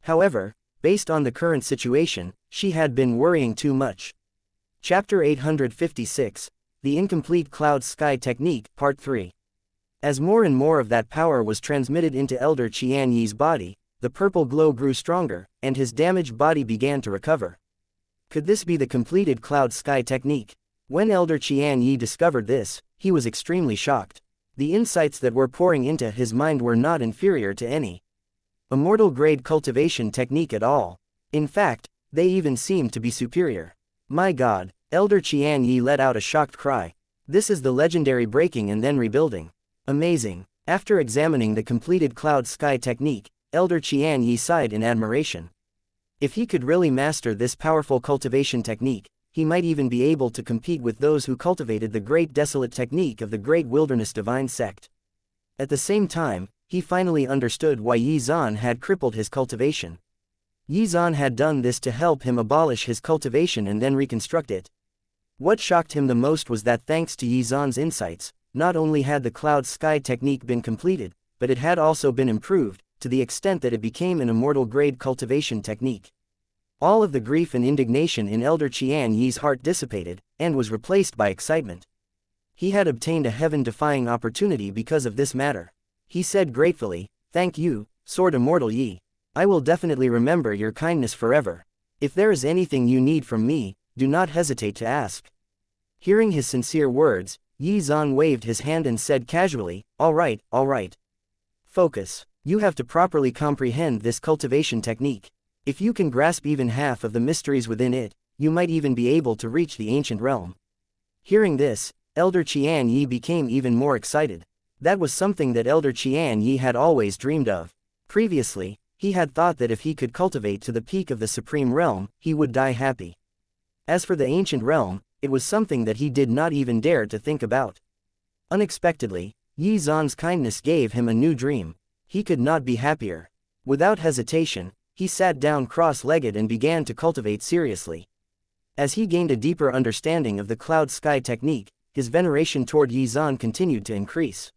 However, based on the current situation, she had been worrying too much. Chapter 856, The Incomplete Cloud Sky Technique, Part 3. As more and more of that power was transmitted into Elder Qianyi's body, the purple glow grew stronger, and his damaged body began to recover. Could this be the completed cloud sky technique? When Elder Qianyi discovered this, he was extremely shocked. The insights that were pouring into his mind were not inferior to any immortal grade cultivation technique at all. In fact, they even seemed to be superior. My God, Elder Qianyi let out a shocked cry. This is the legendary breaking and then rebuilding. Amazing. After examining the completed cloud sky technique, Elder Qianyi sighed in admiration. If he could really master this powerful cultivation technique, he might even be able to compete with those who cultivated the great desolate technique of the great wilderness divine sect. At the same time, he finally understood why Yi Zan had crippled his cultivation. Yi Zan had done this to help him abolish his cultivation and then reconstruct it. What shocked him the most was that thanks to Yi Zan's insights, not only had the cloud sky technique been completed, but it had also been improved, to the extent that it became an immortal grade cultivation technique. All of the grief and indignation in Elder Qianyi's heart dissipated, and was replaced by excitement. He had obtained a heaven-defying opportunity because of this matter. He said gratefully, "Thank you, Sword Immortal Yi. I will definitely remember your kindness forever. If there is anything you need from me, do not hesitate to ask." Hearing his sincere words, Yi Zan waved his hand and said casually, all right. Focus. You have to properly comprehend this cultivation technique. If you can grasp even half of the mysteries within it, you might even be able to reach the ancient realm." Hearing this, Elder Qianyi became even more excited. That was something that Elder Qianyi had always dreamed of. Previously, he had thought that if he could cultivate to the peak of the supreme realm, he would die happy. As for the ancient realm, it was something that he did not even dare to think about. Unexpectedly, Yi Zan's kindness gave him a new dream. He could not be happier. Without hesitation, he sat down cross-legged and began to cultivate seriously. As he gained a deeper understanding of the cloud sky technique, his veneration toward Yi Zan continued to increase.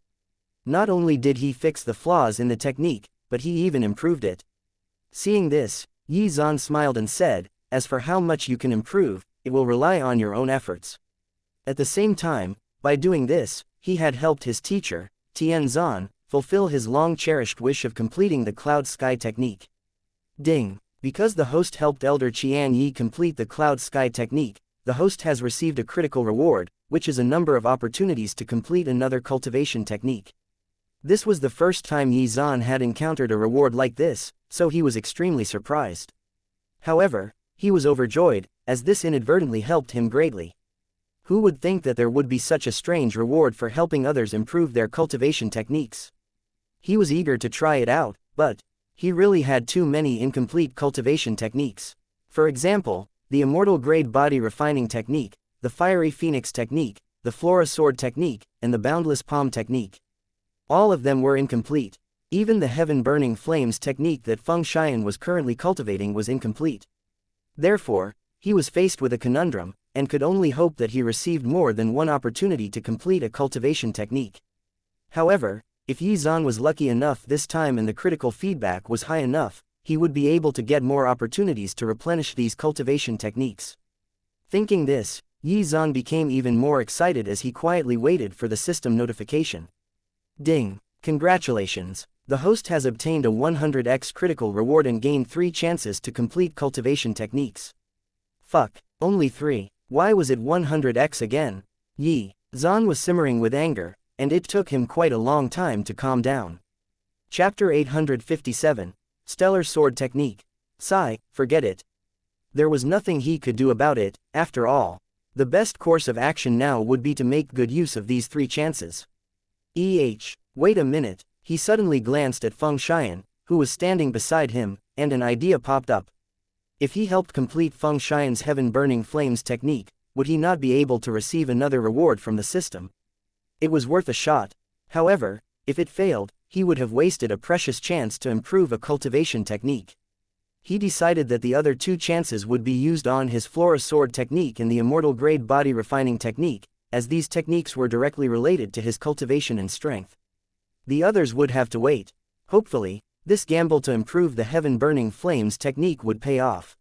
Not only did he fix the flaws in the technique, but he even improved it. Seeing this, Yi Zan smiled and said, "As for how much you can improve, it will rely on your own efforts." At the same time, by doing this, he had helped his teacher, Tian Zan, fulfill his long-cherished wish of completing the cloud sky technique. Ding! Because the host helped Elder Qianyi complete the cloud sky technique, the host has received a critical reward, which is a number of opportunities to complete another cultivation technique. This was the first time Yi Zan had encountered a reward like this, so he was extremely surprised. However, he was overjoyed, as this inadvertently helped him greatly. Who would think that there would be such a strange reward for helping others improve their cultivation techniques? He was eager to try it out, but he really had too many incomplete cultivation techniques. For example, the immortal grade body refining technique, the fiery phoenix technique, the flora sword technique, and the boundless palm technique. All of them were incomplete. Even the heaven burning flames technique that Feng Xian was currently cultivating was incomplete. Therefore, he was faced with a conundrum, and could only hope that he received more than one opportunity to complete a cultivation technique. However, if Yi Zan was lucky enough this time and the critical feedback was high enough, he would be able to get more opportunities to replenish these cultivation techniques. Thinking this, Yi Zan became even more excited as he quietly waited for the system notification. Ding! Congratulations! The host has obtained a 100x critical reward and gained 3 chances to complete cultivation techniques. Fuck, only 3. Why was it 100x again? Yi Zan was simmering with anger, and it took him quite a long time to calm down. Chapter 857, Stellar Sword Technique. Sigh, forget it. There was nothing he could do about it, after all. The best course of action now would be to make good use of these 3 chances. Wait a minute, he suddenly glanced at Feng Xian, who was standing beside him, and an idea popped up. If he helped complete Feng Xian's Heaven Burning Flames technique, would he not be able to receive another reward from the system? It was worth a shot. However, if it failed, he would have wasted a precious chance to improve a cultivation technique. He decided that the other 2 chances would be used on his Flora Sword technique and the Immortal Grade Body Refining technique, as these techniques were directly related to his cultivation and strength. The others would have to wait. Hopefully, this gamble to improve the Heaven Burning Flames technique would pay off.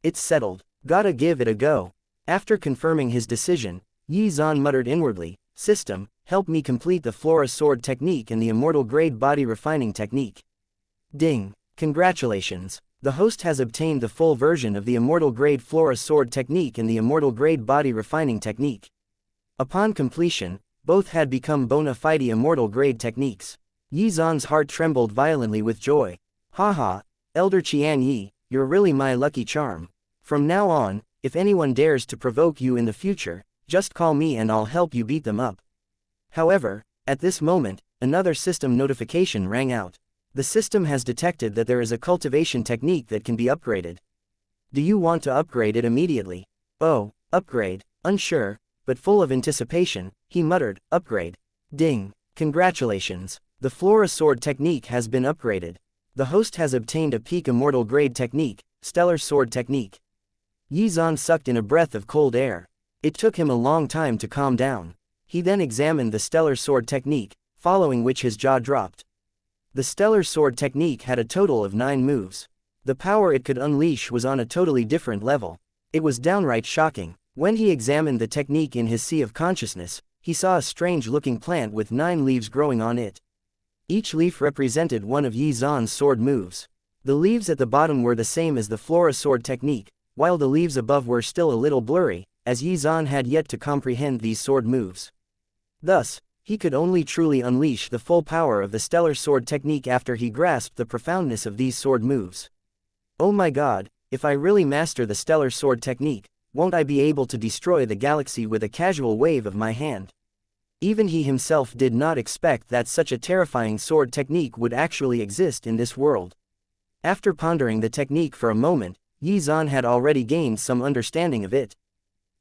It's settled. Gotta give it a go. After confirming his decision, Yi Zan muttered inwardly, "System, Help me complete the Flora Sword Technique and the Immortal Grade Body Refining Technique. Ding! Congratulations! The host has obtained the full version of the Immortal Grade Flora Sword Technique and the Immortal Grade Body Refining Technique. Upon completion, both had become bona fide Immortal Grade techniques. Yi Zan's heart trembled violently with joy. Haha, Elder Qian Yi, you're really my lucky charm. From now on, if anyone dares to provoke you in the future, just call me and I'll help you beat them up. However, at this moment, another system notification rang out. The system has detected that there is a cultivation technique that can be upgraded. Do you want to upgrade it immediately? Oh, upgrade, unsure, but full of anticipation, he muttered, upgrade. Ding! Congratulations! The Flora Sword Technique has been upgraded. The host has obtained a peak Immortal Grade Technique, Stellar Sword Technique. Yi Zan sucked in a breath of cold air. It took him a long time to calm down. He then examined the Stellar Sword Technique, following which his jaw dropped. The Stellar Sword Technique had a total of 9 moves. The power it could unleash was on a totally different level. It was downright shocking. When he examined the technique in his sea of consciousness, he saw a strange-looking plant with 9 leaves growing on it. Each leaf represented one of Yi Zan's sword moves. The leaves at the bottom were the same as the Flora Sword Technique, while the leaves above were still a little blurry, as Yi Zan had yet to comprehend these sword moves. Thus, he could only truly unleash the full power of the Stellar Sword Technique after he grasped the profoundness of these sword moves. Oh my god, if I really master the Stellar Sword Technique, won't I be able to destroy the galaxy with a casual wave of my hand? Even he himself did not expect that such a terrifying sword technique would actually exist in this world. After pondering the technique for a moment, Yi Zan had already gained some understanding of it.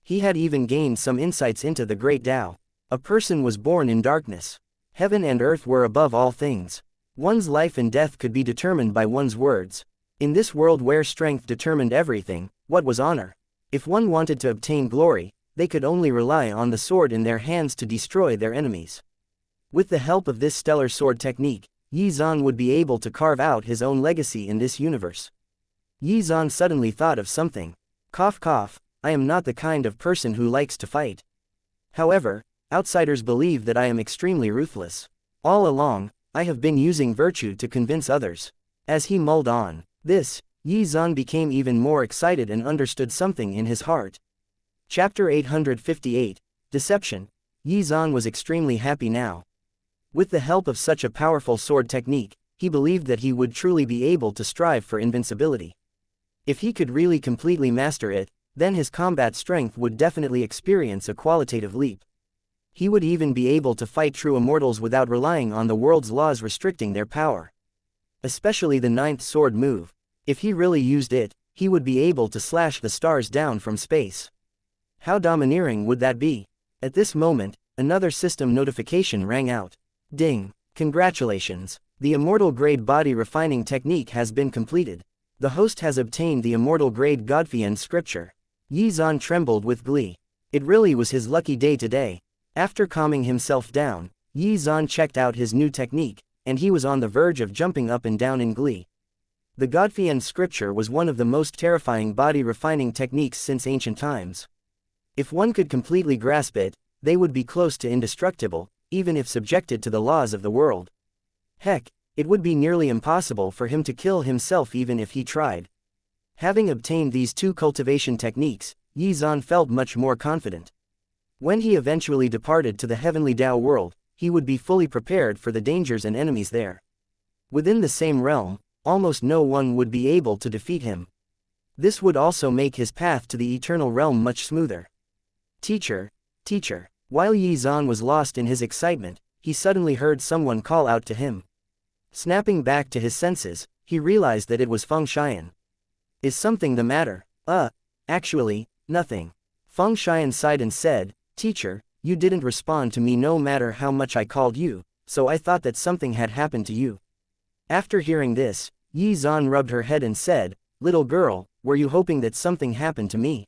He had even gained some insights into the Great Tao. A person was born in darkness. Heaven and earth were above all things. One's life and death could be determined by one's words. In this world where strength determined everything, what was honor? If one wanted to obtain glory, they could only rely on the sword in their hands to destroy their enemies. With the help of this Stellar Sword Technique, Yi Zan would be able to carve out his own legacy in this universe. Yi Zan suddenly thought of something. Cough cough, I am not the kind of person who likes to fight. However, outsiders believe that I am extremely ruthless. All along, I have been using virtue to convince others. As he mulled on this, Yi Zan became even more excited and understood something in his heart. Chapter 858, Deception. Yi Zan was extremely happy now. With the help of such a powerful sword technique, he believed that he would truly be able to strive for invincibility. If he could really completely master it, then his combat strength would definitely experience a qualitative leap. He would even be able to fight true immortals without relying on the world's laws restricting their power. Especially the 9th sword move. If he really used it, he would be able to slash the stars down from space. How domineering would that be? At this moment, another system notification rang out. Ding! Congratulations! The Immortal Grade Body Refining Technique has been completed. The host has obtained the Immortal Grade Godfian Scripture. Yi Zan trembled with glee. It really was his lucky day today. After calming himself down, Yi Zan checked out his new technique, and he was on the verge of jumping up and down in glee. The Godfian Scripture was one of the most terrifying body refining techniques since ancient times. If one could completely grasp it, they would be close to indestructible, even if subjected to the laws of the world. Heck, it would be nearly impossible for him to kill himself even if he tried. Having obtained these 2 cultivation techniques, Yi Zan felt much more confident. When he eventually departed to the heavenly Tao world, he would be fully prepared for the dangers and enemies there. Within the same realm, almost no one would be able to defeat him. This would also make his path to the eternal realm much smoother. Teacher, teacher. While Yi Zan was lost in his excitement, he suddenly heard someone call out to him. Snapping back to his senses, he realized that it was Feng Xian. Is something the matter? Actually, nothing. Feng Xian sighed and said, Teacher, you didn't respond to me no matter how much I called you, so I thought that something had happened to you. After hearing this, Yi Zan rubbed her head and said, Little girl, were you hoping that something happened to me?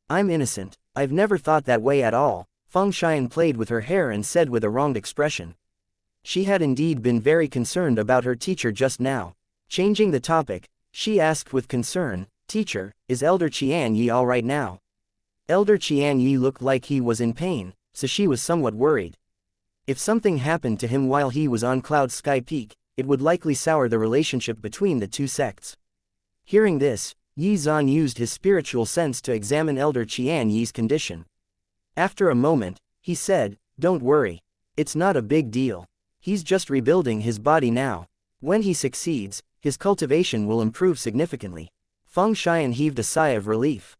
I'm innocent. I've never thought that way at all. Feng Xian played with her hair and said with a wronged expression. She had indeed been very concerned about her teacher just now. Changing the topic, she asked with concern, Teacher, is Elder Qian Yi all right now? Elder Qian Yi looked like he was in pain, so she was somewhat worried. If something happened to him while he was on Cloud Sky Peak, it would likely sour the relationship between the two sects. Hearing this, Yi Zhan used his spiritual sense to examine Elder Qian Yi's condition. After a moment, he said, "Don't worry. It's not a big deal. He's just rebuilding his body now. When he succeeds, his cultivation will improve significantly." Feng Xian heaved a sigh of relief.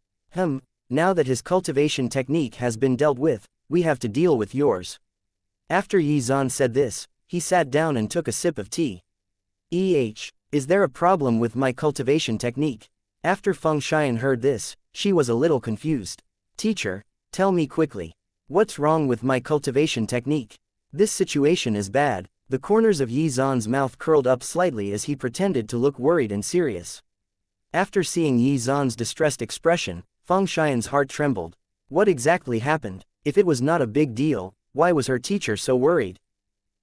Now that his cultivation technique has been dealt with, we have to deal with yours." After Yi Zhan said this, he sat down and took a sip of tea. Is there a problem with my cultivation technique? After Feng Xian heard this, she was a little confused. "Teacher, tell me quickly. What's wrong with my cultivation technique? This situation is bad." The corners of Yi Zhan's mouth curled up slightly as he pretended to look worried and serious. After seeing Yi Zhan's distressed expression, Feng Xian's heart trembled. What exactly happened? If it was not a big deal, why was her teacher so worried?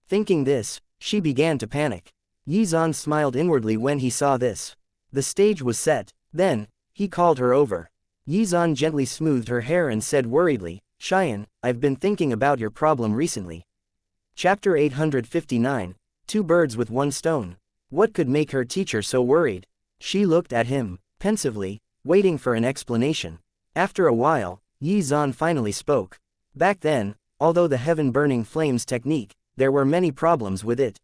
Thinking this, she began to panic. Yi Zhan smiled inwardly when he saw this. The stage was set. Then, he called her over. Yi Zhan gently smoothed her hair and said worriedly, "Xian, I've been thinking about your problem recently." Chapter 859, Two Birds with One Stone. What could make her teacher so worried? She looked at him, pensively, waiting for an explanation. After a while, Yi Zhan finally spoke. Back then, although the heaven-burning flames technique, there were many problems with it.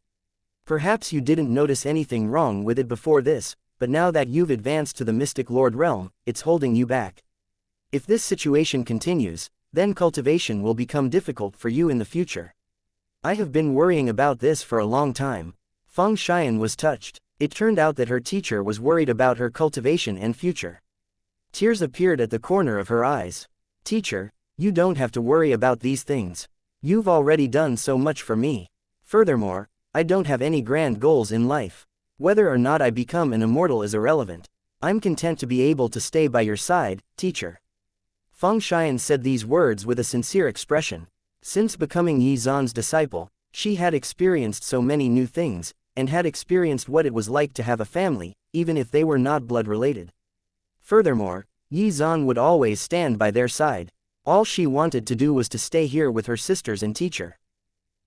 Perhaps you didn't notice anything wrong with it before this, but now that you've advanced to the Mystic Lord realm, it's holding you back. If this situation continues, then cultivation will become difficult for you in the future. I have been worrying about this for a long time. Feng Xian was touched. It turned out that her teacher was worried about her cultivation and future. Tears appeared at the corner of her eyes. "Teacher, you don't have to worry about these things. You've already done so much for me. Furthermore, I don't have any grand goals in life. Whether or not I become an immortal is irrelevant. I'm content to be able to stay by your side, teacher." Feng Xian said these words with a sincere expression. Since becoming Yi Zhan's disciple, she had experienced so many new things, and had experienced what it was like to have a family, even if they were not blood-related. Furthermore, Yi Zhan would always stand by their side. All she wanted to do was to stay here with her sisters and teacher.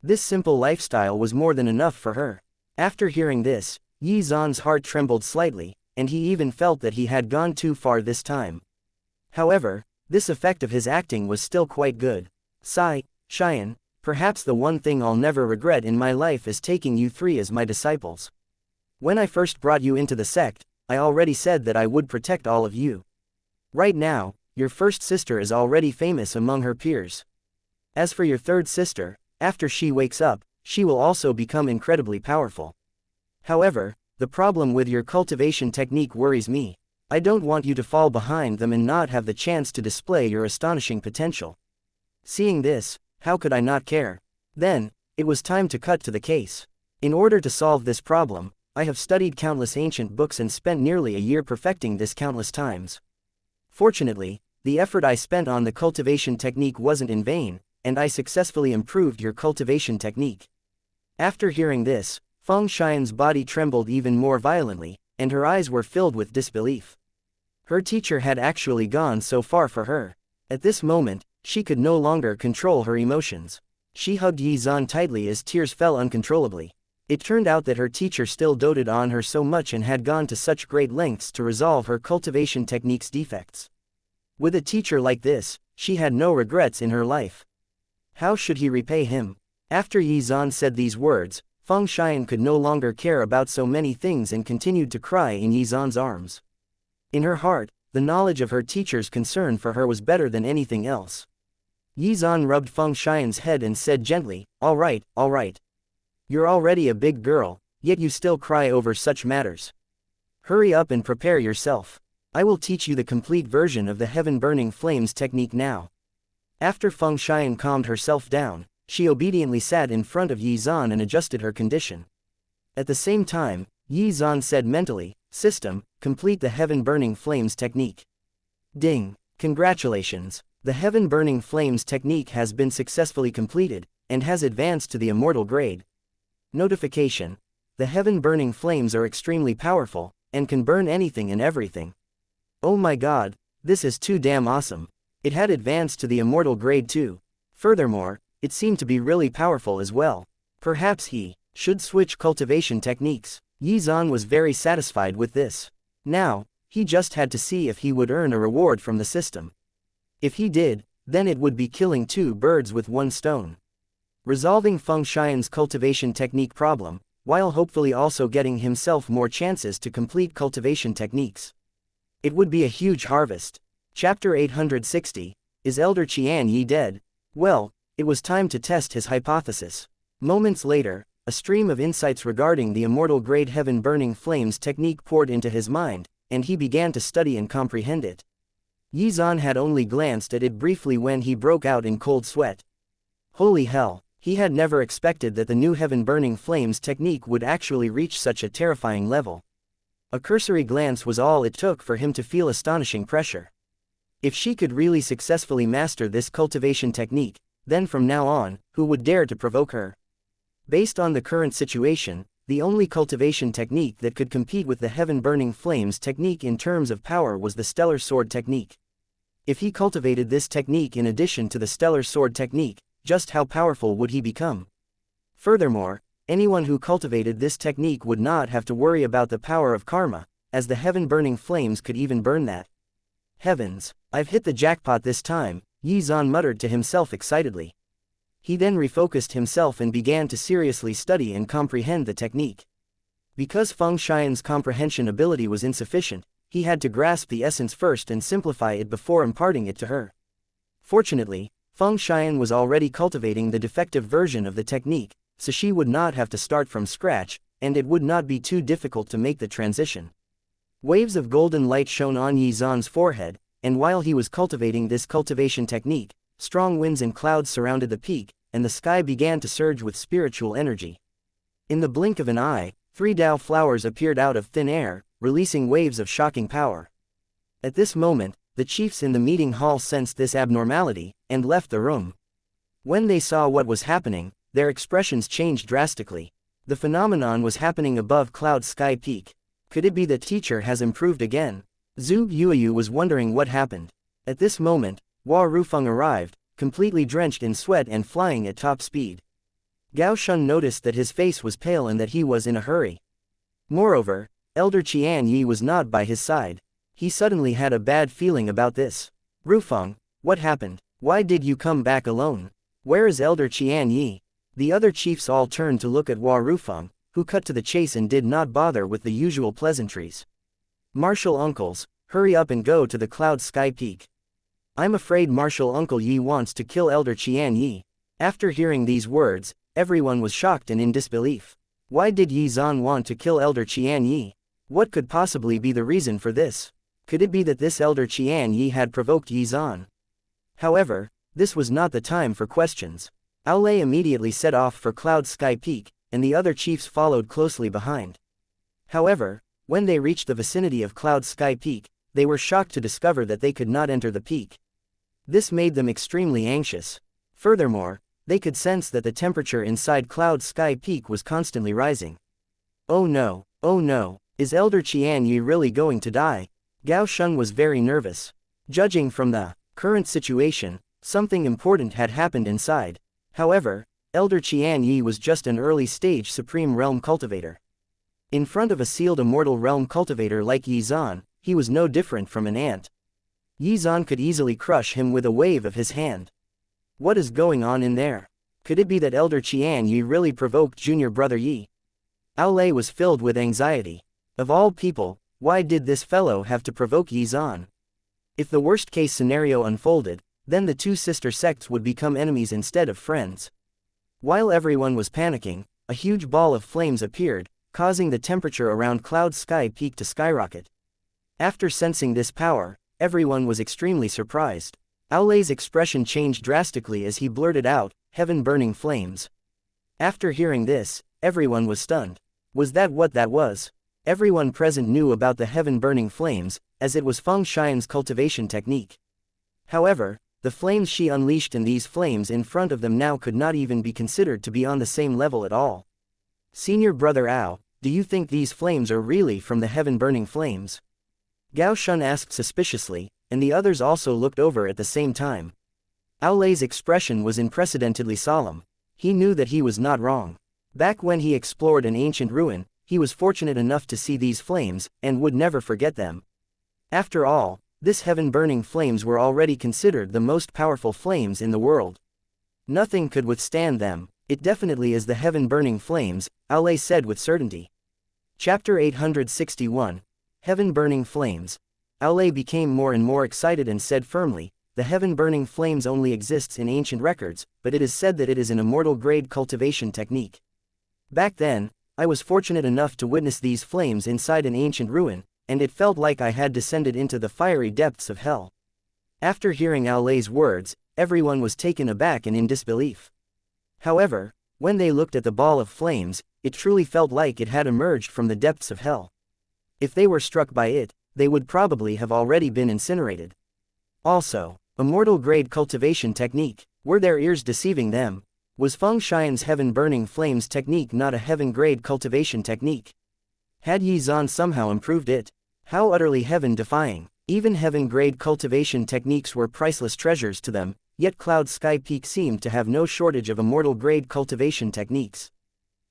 This simple lifestyle was more than enough for her. After hearing this, Yi Zhan's heart trembled slightly, and he even felt that he had gone too far this time. However, this effect of his acting was still quite good. Xian, perhaps the one thing I'll never regret in my life is taking you three as my disciples. When I first brought you into the sect, I already said that I would protect all of you. Right now, your first sister is already famous among her peers. As for your third sister, after she wakes up, she will also become incredibly powerful. However, the problem with your cultivation technique worries me. I don't want you to fall behind them and not have the chance to display your astonishing potential." Seeing this, how could I not care? Then, it was time to cut to the case. In order to solve this problem, I have studied countless ancient books and spent nearly a year perfecting this countless times. Fortunately, the effort I spent on the cultivation technique wasn't in vain, and I successfully improved your cultivation technique. After hearing this, Feng Xian's body trembled even more violently, and her eyes were filled with disbelief. Her teacher had actually gone so far for her. At this moment, she could no longer control her emotions. She hugged Yi Zhan tightly as tears fell uncontrollably. It turned out that her teacher still doted on her so much and had gone to such great lengths to resolve her cultivation technique's defects. With a teacher like this, she had no regrets in her life. How should he repay him? After Yi Zhan said these words, Feng Xian could no longer care about so many things and continued to cry in Yi Zhan's arms. In her heart, the knowledge of her teacher's concern for her was better than anything else. Yi Zhan rubbed Feng Xian's head and said gently, all right. You're already a big girl, yet you still cry over such matters. Hurry up and prepare yourself. I will teach you the complete version of the heaven-burning flames technique now." After Feng Xian calmed herself down, she obediently sat in front of Yi Zhan and adjusted her condition. At the same time, Yi Zhan said mentally, "System, complete the heaven-burning flames technique." Ding! Congratulations! The heaven-burning flames technique has been successfully completed, and has advanced to the immortal grade. Notification: the heaven-burning flames are extremely powerful, and can burn anything and everything. Oh my god, this is too damn awesome. It had advanced to the immortal grade too. Furthermore, it seemed to be really powerful as well. Perhaps he should switch cultivation techniques. Xuan was very satisfied with this. Now, he just had to see if he would earn a reward from the system. If he did, then it would be killing two birds with one stone. Resolving Feng Xian's cultivation technique problem, while hopefully also getting himself more chances to complete cultivation techniques. It would be a huge harvest. Chapter 860, Is Elder Xianyi dead? Well, it was time to test his hypothesis. Moments later, a stream of insights regarding the immortal grade heaven burning flames technique poured into his mind, and he began to study and comprehend it. Xuan had only glanced at it briefly when he broke out in cold sweat. Holy hell, he had never expected that the new heaven burning flames technique would actually reach such a terrifying level. A cursory glance was all it took for him to feel astonishing pressure. If she could really successfully master this cultivation technique, then from now on, who would dare to provoke her? Based on the current situation, the only cultivation technique that could compete with the heaven burning flames technique in terms of power was the stellar sword technique. If he cultivated this technique in addition to the stellar sword technique, just how powerful would he become? Furthermore, anyone who cultivated this technique would not have to worry about the power of karma, as the heaven burning flames could even burn that. Heavens, I've hit the jackpot this time, Xuan muttered to himself excitedly. He then refocused himself and began to seriously study and comprehend the technique. Because Feng Xian's comprehension ability was insufficient, he had to grasp the essence first and simplify it before imparting it to her. Fortunately, Feng Xian was already cultivating the defective version of the technique, so she would not have to start from scratch, and it would not be too difficult to make the transition. Waves of golden light shone on Xuan's forehead, and while he was cultivating this cultivation technique, strong winds and clouds surrounded the peak, and the sky began to surge with spiritual energy. In the blink of an eye, 3 Dao flowers appeared out of thin air, releasing waves of shocking power. At this moment, the chiefs in the meeting hall sensed this abnormality, and left the room. When they saw what was happening, their expressions changed drastically. The phenomenon was happening above Cloud Sky Peak. Could it be that teacher has improved again? Zhu Yuyu was wondering what happened. At this moment, Hua Rufeng arrived, completely drenched in sweat and flying at top speed. Gao Shun noticed that his face was pale and that he was in a hurry. Moreover, Elder Qianyi was not by his side. He suddenly had a bad feeling about this. Rufeng, what happened? Why did you come back alone? Where is Elder Qianyi? The other chiefs all turned to look at Hua Rufeng, who cut to the chase and did not bother with the usual pleasantries. Martial uncles, hurry up and go to the Cloud Sky Peak. I'm afraid Martial Uncle Yi wants to kill Elder Qianyi. After hearing these words, everyone was shocked and in disbelief. Why did Xuan want to kill Elder Qianyi? What could possibly be the reason for this? Could it be that this Elder Qianyi had provoked Xuan? However, this was not the time for questions. Aolei immediately set off for Cloud Sky Peak, and the other chiefs followed closely behind. However, when they reached the vicinity of Cloud Sky Peak, they were shocked to discover that they could not enter the peak. This made them extremely anxious. Furthermore, they could sense that the temperature inside Cloud Sky Peak was constantly rising. Oh no, is Elder Qianyi really going to die? Gao Shun was very nervous. Judging from the current situation, something important had happened inside. However, Elder Qianyi was just an early-stage Supreme Realm cultivator. In front of a sealed Immortal Realm cultivator like Xuan, he was no different from an ant. Xuan could easily crush him with a wave of his hand. What is going on in there? Could it be that Elder Qianyi really provoked Junior Brother Yi? Aolei was filled with anxiety. Of all people, why did this fellow have to provoke Xuan? If the worst-case scenario unfolded, then the two sister sects would become enemies instead of friends. While everyone was panicking, a huge ball of flames appeared, causing the temperature around Cloud Sky Peak to skyrocket. After sensing this power, everyone was extremely surprised. Aolei's expression changed drastically as he blurted out, "Heaven-burning flames." After hearing this, everyone was stunned. Was that what that was? Everyone present knew about the heaven-burning flames, as it was Feng Xian's cultivation technique. However, the flames she unleashed and these flames in front of them now could not even be considered to be on the same level at all. Senior Brother Ao, do you think these flames are really from the heaven-burning flames? Gao Shun asked suspiciously, and the others also looked over at the same time. Aolei's expression was unprecedentedly solemn. He knew that he was not wrong. Back when he explored an ancient ruin, he was fortunate enough to see these flames, and would never forget them. After all, this heaven-burning flames were already considered the most powerful flames in the world. Nothing could withstand them. It definitely is the heaven-burning flames, Aolei said with certainty. Chapter 861. Heaven-burning flames. Aolei became more and more excited and said firmly, the heaven-burning flames only exists in ancient records, but it is said that it is an immortal-grade cultivation technique. Back then, I was fortunate enough to witness these flames inside an ancient ruin, and it felt like I had descended into the fiery depths of hell. After hearing Aolei's words, everyone was taken aback and in disbelief. However, when they looked at the ball of flames, it truly felt like it had emerged from the depths of hell. If they were struck by it, they would probably have already been incinerated. Also, immortal-grade cultivation technique, were their ears deceiving them? Was Feng Xian's heaven-burning flames technique not a heaven-grade cultivation technique? Had Yi Zhan somehow improved it? How utterly heaven-defying! Even heaven-grade cultivation techniques were priceless treasures to them, yet Cloud Sky Peak seemed to have no shortage of immortal-grade cultivation techniques.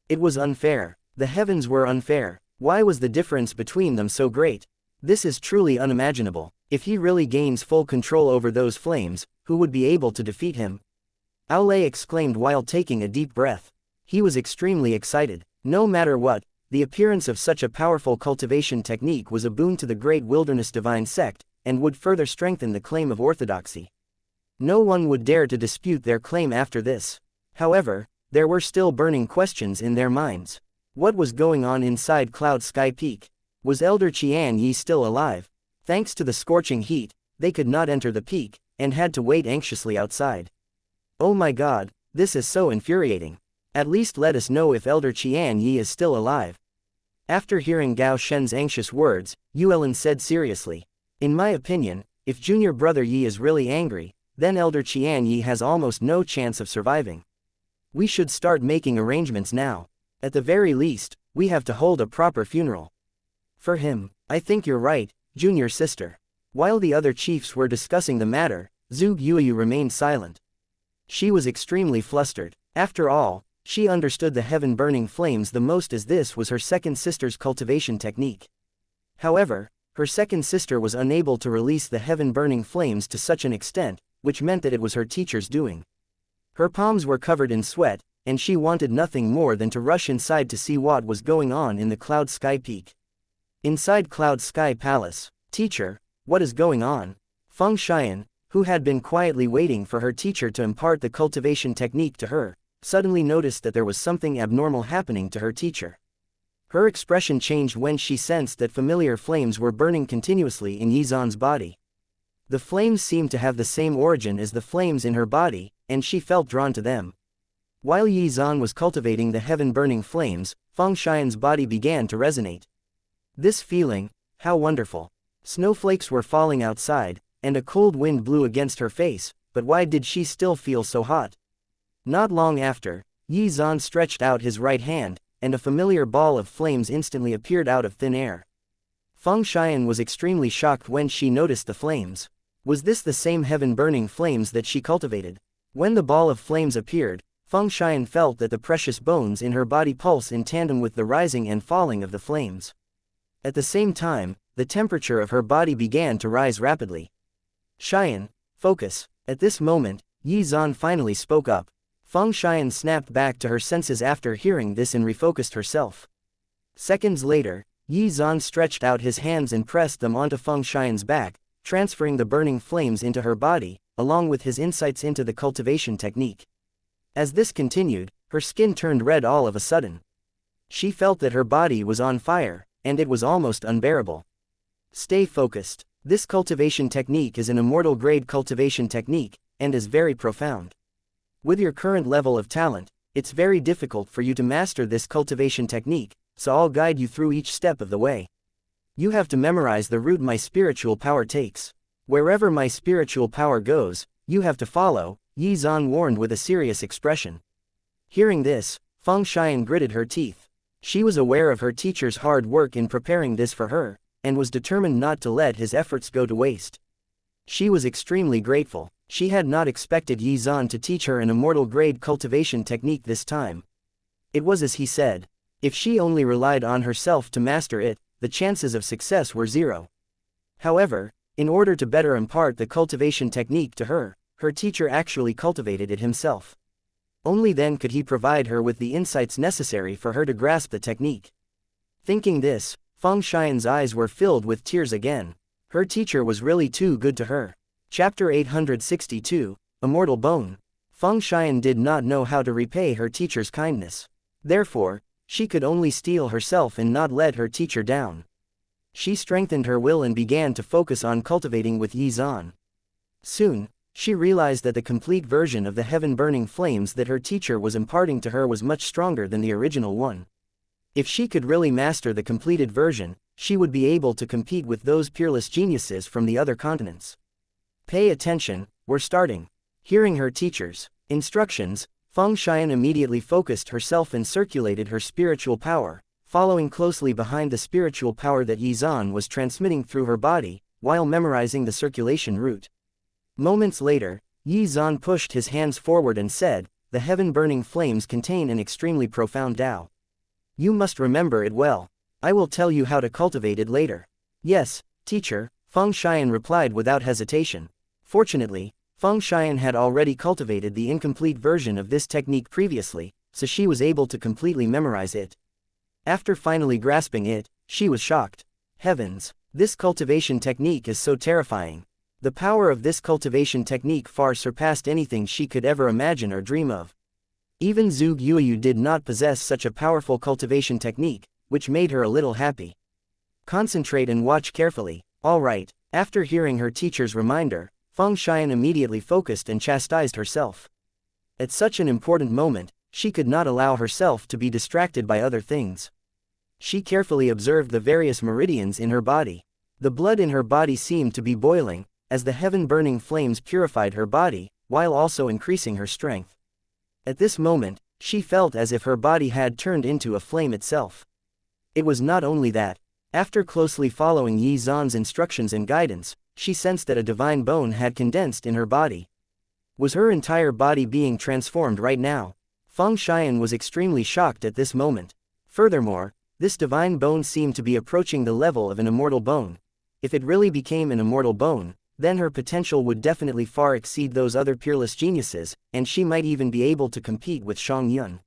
It was unfair. The heavens were unfair. Why was the difference between them so great? This is truly unimaginable. If he really gains full control over those flames, who would be able to defeat him? Aolei exclaimed while taking a deep breath. He was extremely excited. No matter what, the appearance of such a powerful cultivation technique was a boon to the great wilderness divine sect, and would further strengthen the claim of orthodoxy. No one would dare to dispute their claim after this. However, there were still burning questions in their minds. What was going on inside Cloud Sky Peak? Was Elder Qianyi still alive? Thanks to the scorching heat, they could not enter the peak, and had to wait anxiously outside. Oh my god, this is so infuriating. At least let us know if Elder Qianyi is still alive. After hearing Gao Shen's anxious words, Yuelin said seriously. In my opinion, if junior brother Yi is really angry, then Elder Qianyi has almost no chance of surviving. We should start making arrangements now. At the very least, we have to hold a proper funeral. For him, I think you're right, junior sister. While the other chiefs were discussing the matter, Zhuge Yuyu remained silent. She was extremely flustered. After all, she understood the heaven-burning flames the most, as this was her second sister's cultivation technique. However, her second sister was unable to release the heaven-burning flames to such an extent, which meant that it was her teacher's doing. Her palms were covered in sweat, and she wanted nothing more than to rush inside to see what was going on in the Cloud Sky Peak. Inside Cloud Sky Palace, teacher, what is going on? Feng Xian, who had been quietly waiting for her teacher to impart the cultivation technique to her, suddenly noticed that there was something abnormal happening to her teacher. Her expression changed when she sensed that familiar flames were burning continuously in Yi Zhan's body. The flames seemed to have the same origin as the flames in her body, and she felt drawn to them. While Yi Zhan was cultivating the heaven-burning flames, Feng Xian's body began to resonate. This feeling, how wonderful! Snowflakes were falling outside, and a cold wind blew against her face, but why did she still feel so hot? Not long after, Yi Zhan stretched out his right hand, and a familiar ball of flames instantly appeared out of thin air. Feng Xian was extremely shocked when she noticed the flames. Was this the same heaven-burning flames that she cultivated? When the ball of flames appeared, Feng Xian felt that the precious bones in her body pulse in tandem with the rising and falling of the flames. At the same time, the temperature of her body began to rise rapidly. Xian, focus. At this moment, Yi Zhan finally spoke up. Feng Xian snapped back to her senses after hearing this and refocused herself. Seconds later, Yi Zhan stretched out his hands and pressed them onto Feng Xian's back, transferring the burning flames into her body, along with his insights into the cultivation technique. As this continued, her skin turned red all of a sudden. She felt that her body was on fire, and it was almost unbearable. Stay focused. This cultivation technique is an immortal-grade cultivation technique, and is very profound. With your current level of talent, it's very difficult for you to master this cultivation technique, so I'll guide you through each step of the way. You have to memorize the route my spiritual power takes. Wherever my spiritual power goes, you have to follow, Yi Zhan warned with a serious expression. Hearing this, Feng Xian gritted her teeth. She was aware of her teacher's hard work in preparing this for her, and was determined not to let his efforts go to waste. She was extremely grateful. She had not expected Yi Zan to teach her an immortal-grade cultivation technique this time. It was as he said. If she only relied on herself to master it, the chances of success were zero. However, in order to better impart the cultivation technique to her, her teacher actually cultivated it himself. Only then could he provide her with the insights necessary for her to grasp the technique. Thinking this, Feng Xian's eyes were filled with tears again. Her teacher was really too good to her. Chapter 862, Immortal Bone. Feng Xian did not know how to repay her teacher's kindness. Therefore, she could only steel herself and not let her teacher down. She strengthened her will and began to focus on cultivating with Yi Zan. Soon, she realized that the complete version of the heaven-burning flames that her teacher was imparting to her was much stronger than the original one. If she could really master the completed version, she would be able to compete with those peerless geniuses from the other continents. Pay attention, we're starting. Hearing her teacher's instructions, Feng Xian immediately focused herself and circulated her spiritual power, following closely behind the spiritual power that Yi Zan was transmitting through her body, while memorizing the circulation route. Moments later, Yi Zan pushed his hands forward and said, "The heaven-burning flames contain an extremely profound Tao. You must remember it well. I will tell you how to cultivate it later." "Yes, teacher," Feng Xian replied without hesitation. Fortunately, Feng Xian had already cultivated the incomplete version of this technique previously, so she was able to completely memorize it. After finally grasping it, she was shocked. Heavens, this cultivation technique is so terrifying. The power of this cultivation technique far surpassed anything she could ever imagine or dream of. Even Zhuge Yuyu did not possess such a powerful cultivation technique, which made her a little happy. Concentrate and watch carefully. All right. After hearing her teacher's reminder, Feng Xian immediately focused and chastised herself. At such an important moment, she could not allow herself to be distracted by other things. She carefully observed the various meridians in her body. The blood in her body seemed to be boiling, as the heaven-burning flames purified her body, while also increasing her strength. At this moment, she felt as if her body had turned into a flame itself. It was not only that. After closely following Yi Zan's instructions and guidance, she sensed that a divine bone had condensed in her body. Was her entire body being transformed right now? Feng Xian was extremely shocked at this moment. Furthermore, this divine bone seemed to be approaching the level of an immortal bone. If it really became an immortal bone, then her potential would definitely far exceed those other peerless geniuses, and she might even be able to compete with Xianxia.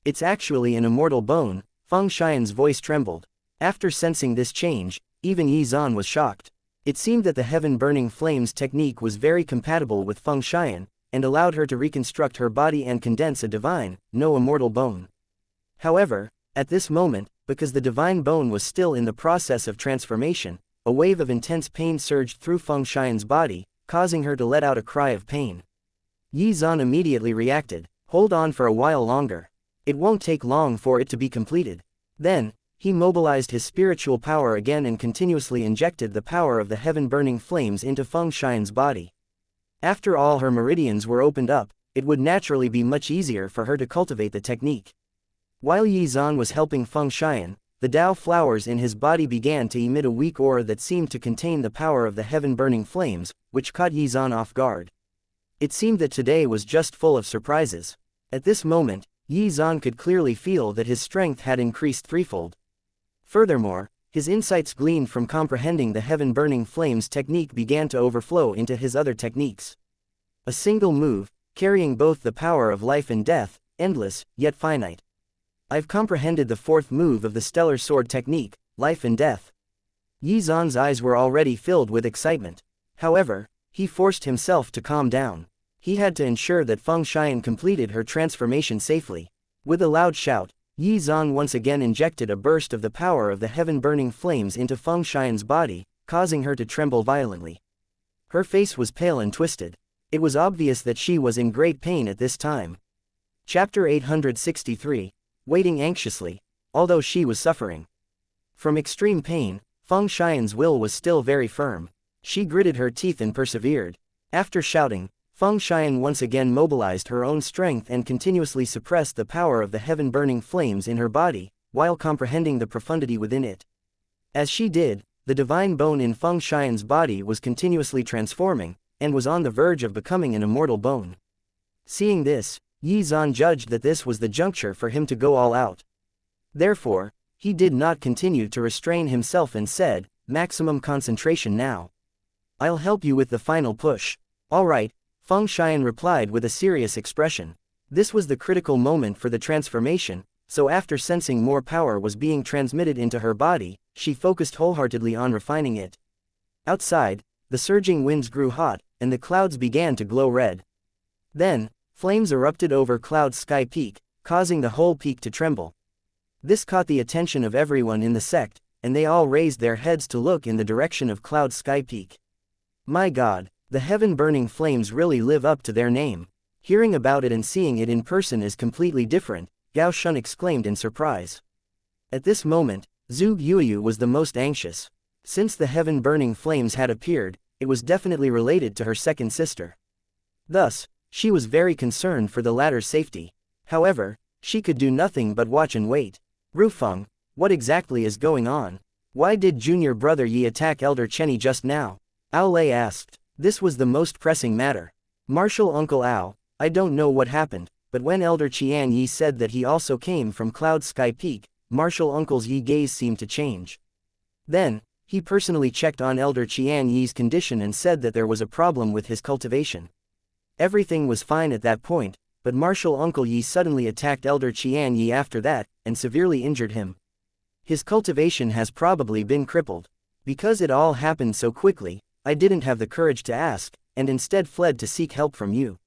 "It's actually an immortal bone," Feng Xian's voice trembled. After sensing this change, even Yi Zan was shocked. It seemed that the heaven-burning flames technique was very compatible with Feng Xian, and allowed her to reconstruct her body and condense a divine, no immortal bone. However, at this moment, because the divine bone was still in the process of transformation, a wave of intense pain surged through Feng Xian's body, causing her to let out a cry of pain. Yi Zan immediately reacted, "Hold on for a while longer. It won't take long for it to be completed." Then, he mobilized his spiritual power again and continuously injected the power of the heaven-burning flames into Feng Xian's body. After all her meridians were opened up, it would naturally be much easier for her to cultivate the technique. While Yi Zan was helping Feng Xian, the Tao flowers in his body began to emit a weak aura that seemed to contain the power of the heaven-burning flames, which caught Yi Zan off guard. It seemed that today was just full of surprises. At this moment, Yi Zan could clearly feel that his strength had increased threefold. Furthermore, his insights gleaned from comprehending the heaven-burning flames technique began to overflow into his other techniques. A single move, carrying both the power of life and death, endless, yet finite. I've comprehended the fourth move of the stellar sword technique, life and death. Yi Zan's eyes were already filled with excitement. However, he forced himself to calm down. He had to ensure that Feng Xian completed her transformation safely. With a loud shout, Yi Zan once again injected a burst of the power of the heaven-burning flames into Feng Xian's body, causing her to tremble violently. Her face was pale and twisted. It was obvious that she was in great pain at this time. Chapter 863, Waiting anxiously, although she was suffering from extreme pain, Feng Xian's will was still very firm. She gritted her teeth and persevered. After shouting, Feng Xian once again mobilized her own strength and continuously suppressed the power of the heaven-burning flames in her body, while comprehending the profundity within it. As she did, the divine bone in Feng Xian's body was continuously transforming, and was on the verge of becoming an immortal bone. Seeing this, Yi Zan judged that this was the juncture for him to go all out. Therefore, he did not continue to restrain himself and said, "Maximum concentration now. I'll help you with the final push." "All right," Feng Xian replied with a serious expression. This was the critical moment for the transformation, so after sensing more power was being transmitted into her body, she focused wholeheartedly on refining it. Outside, the surging winds grew hot, and the clouds began to glow red. Then, flames erupted over Cloud Sky Peak, causing the whole peak to tremble. This caught the attention of everyone in the sect, and they all raised their heads to look in the direction of Cloud Sky Peak. My God, the heaven-burning flames really live up to their name. Hearing about it and seeing it in person is completely different, Gao Shun exclaimed in surprise. At this moment, Zhu Yuyu was the most anxious. Since the heaven-burning flames had appeared, it was definitely related to her second sister. Thus, she was very concerned for the latter's safety. However, she could do nothing but watch and wait. "Rufeng, what exactly is going on? Why did junior brother Yi attack elder Chenny just now?" Ao Lei asked. This was the most pressing matter. "Martial Uncle Ao, I don't know what happened, but when elder Qian Yi said that he also came from Cloud Sky Peak, Martial Uncle's Yi gaze seemed to change. Then, he personally checked on elder Qian Yi's condition and said that there was a problem with his cultivation. Everything was fine at that point, but Martial Uncle Yi suddenly attacked elder Qian Yi after that, and severely injured him. His cultivation has probably been crippled. Because it all happened so quickly, I didn't have the courage to ask, and instead fled to seek help from you."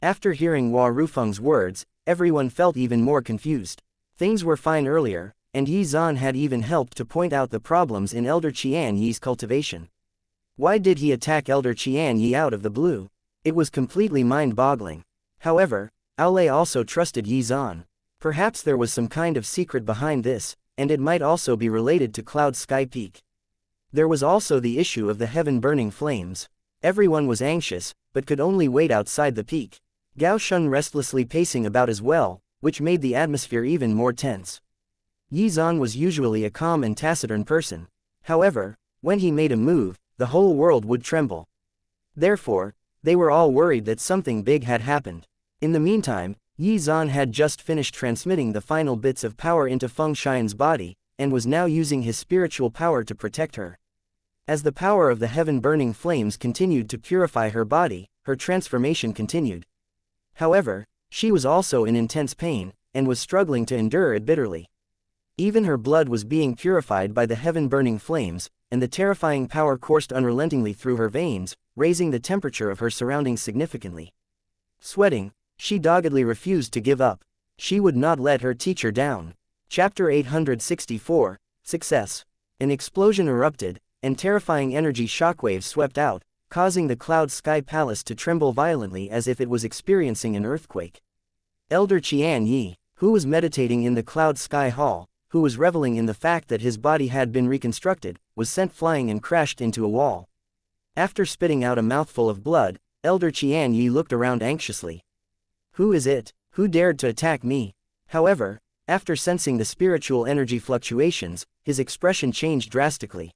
After hearing Hua Rufeng's words, everyone felt even more confused. Things were fine earlier, and Yi Zan had even helped to point out the problems in elder Qian Yi's cultivation. Why did he attack elder Qian Yi out of the blue? It was completely mind-boggling. However, Ao Lei also trusted Yi Zan. Perhaps there was some kind of secret behind this, and it might also be related to Cloud Sky Peak. There was also the issue of the heaven-burning flames. Everyone was anxious, but could only wait outside the peak. Gao Shun restlessly pacing about as well, which made the atmosphere even more tense. Yi Zan was usually a calm and taciturn person. However, when he made a move, the whole world would tremble. Therefore, they were all worried that something big had happened. In the meantime, Yi Zan had just finished transmitting the final bits of power into Feng Xian's body, and was now using his spiritual power to protect her. As the power of the heaven-burning flames continued to purify her body, her transformation continued. However, she was also in intense pain, and was struggling to endure it bitterly. Even her blood was being purified by the heaven-burning flames, and the terrifying power coursed unrelentingly through her veins, raising the temperature of her surroundings significantly. Sweating, she doggedly refused to give up. She would not let her teacher down. Chapter 864, Success. An explosion erupted, and terrifying energy shockwaves swept out, causing the Cloud Sky Palace to tremble violently as if it was experiencing an earthquake. Elder Qian Yi, who was meditating in the Cloud Sky Hall, who was reveling in the fact that his body had been reconstructed, was sent flying and crashed into a wall. After spitting out a mouthful of blood, Elder Qian Yi looked around anxiously. "Who is it? Who dared to attack me?" However, after sensing the spiritual energy fluctuations, his expression changed drastically.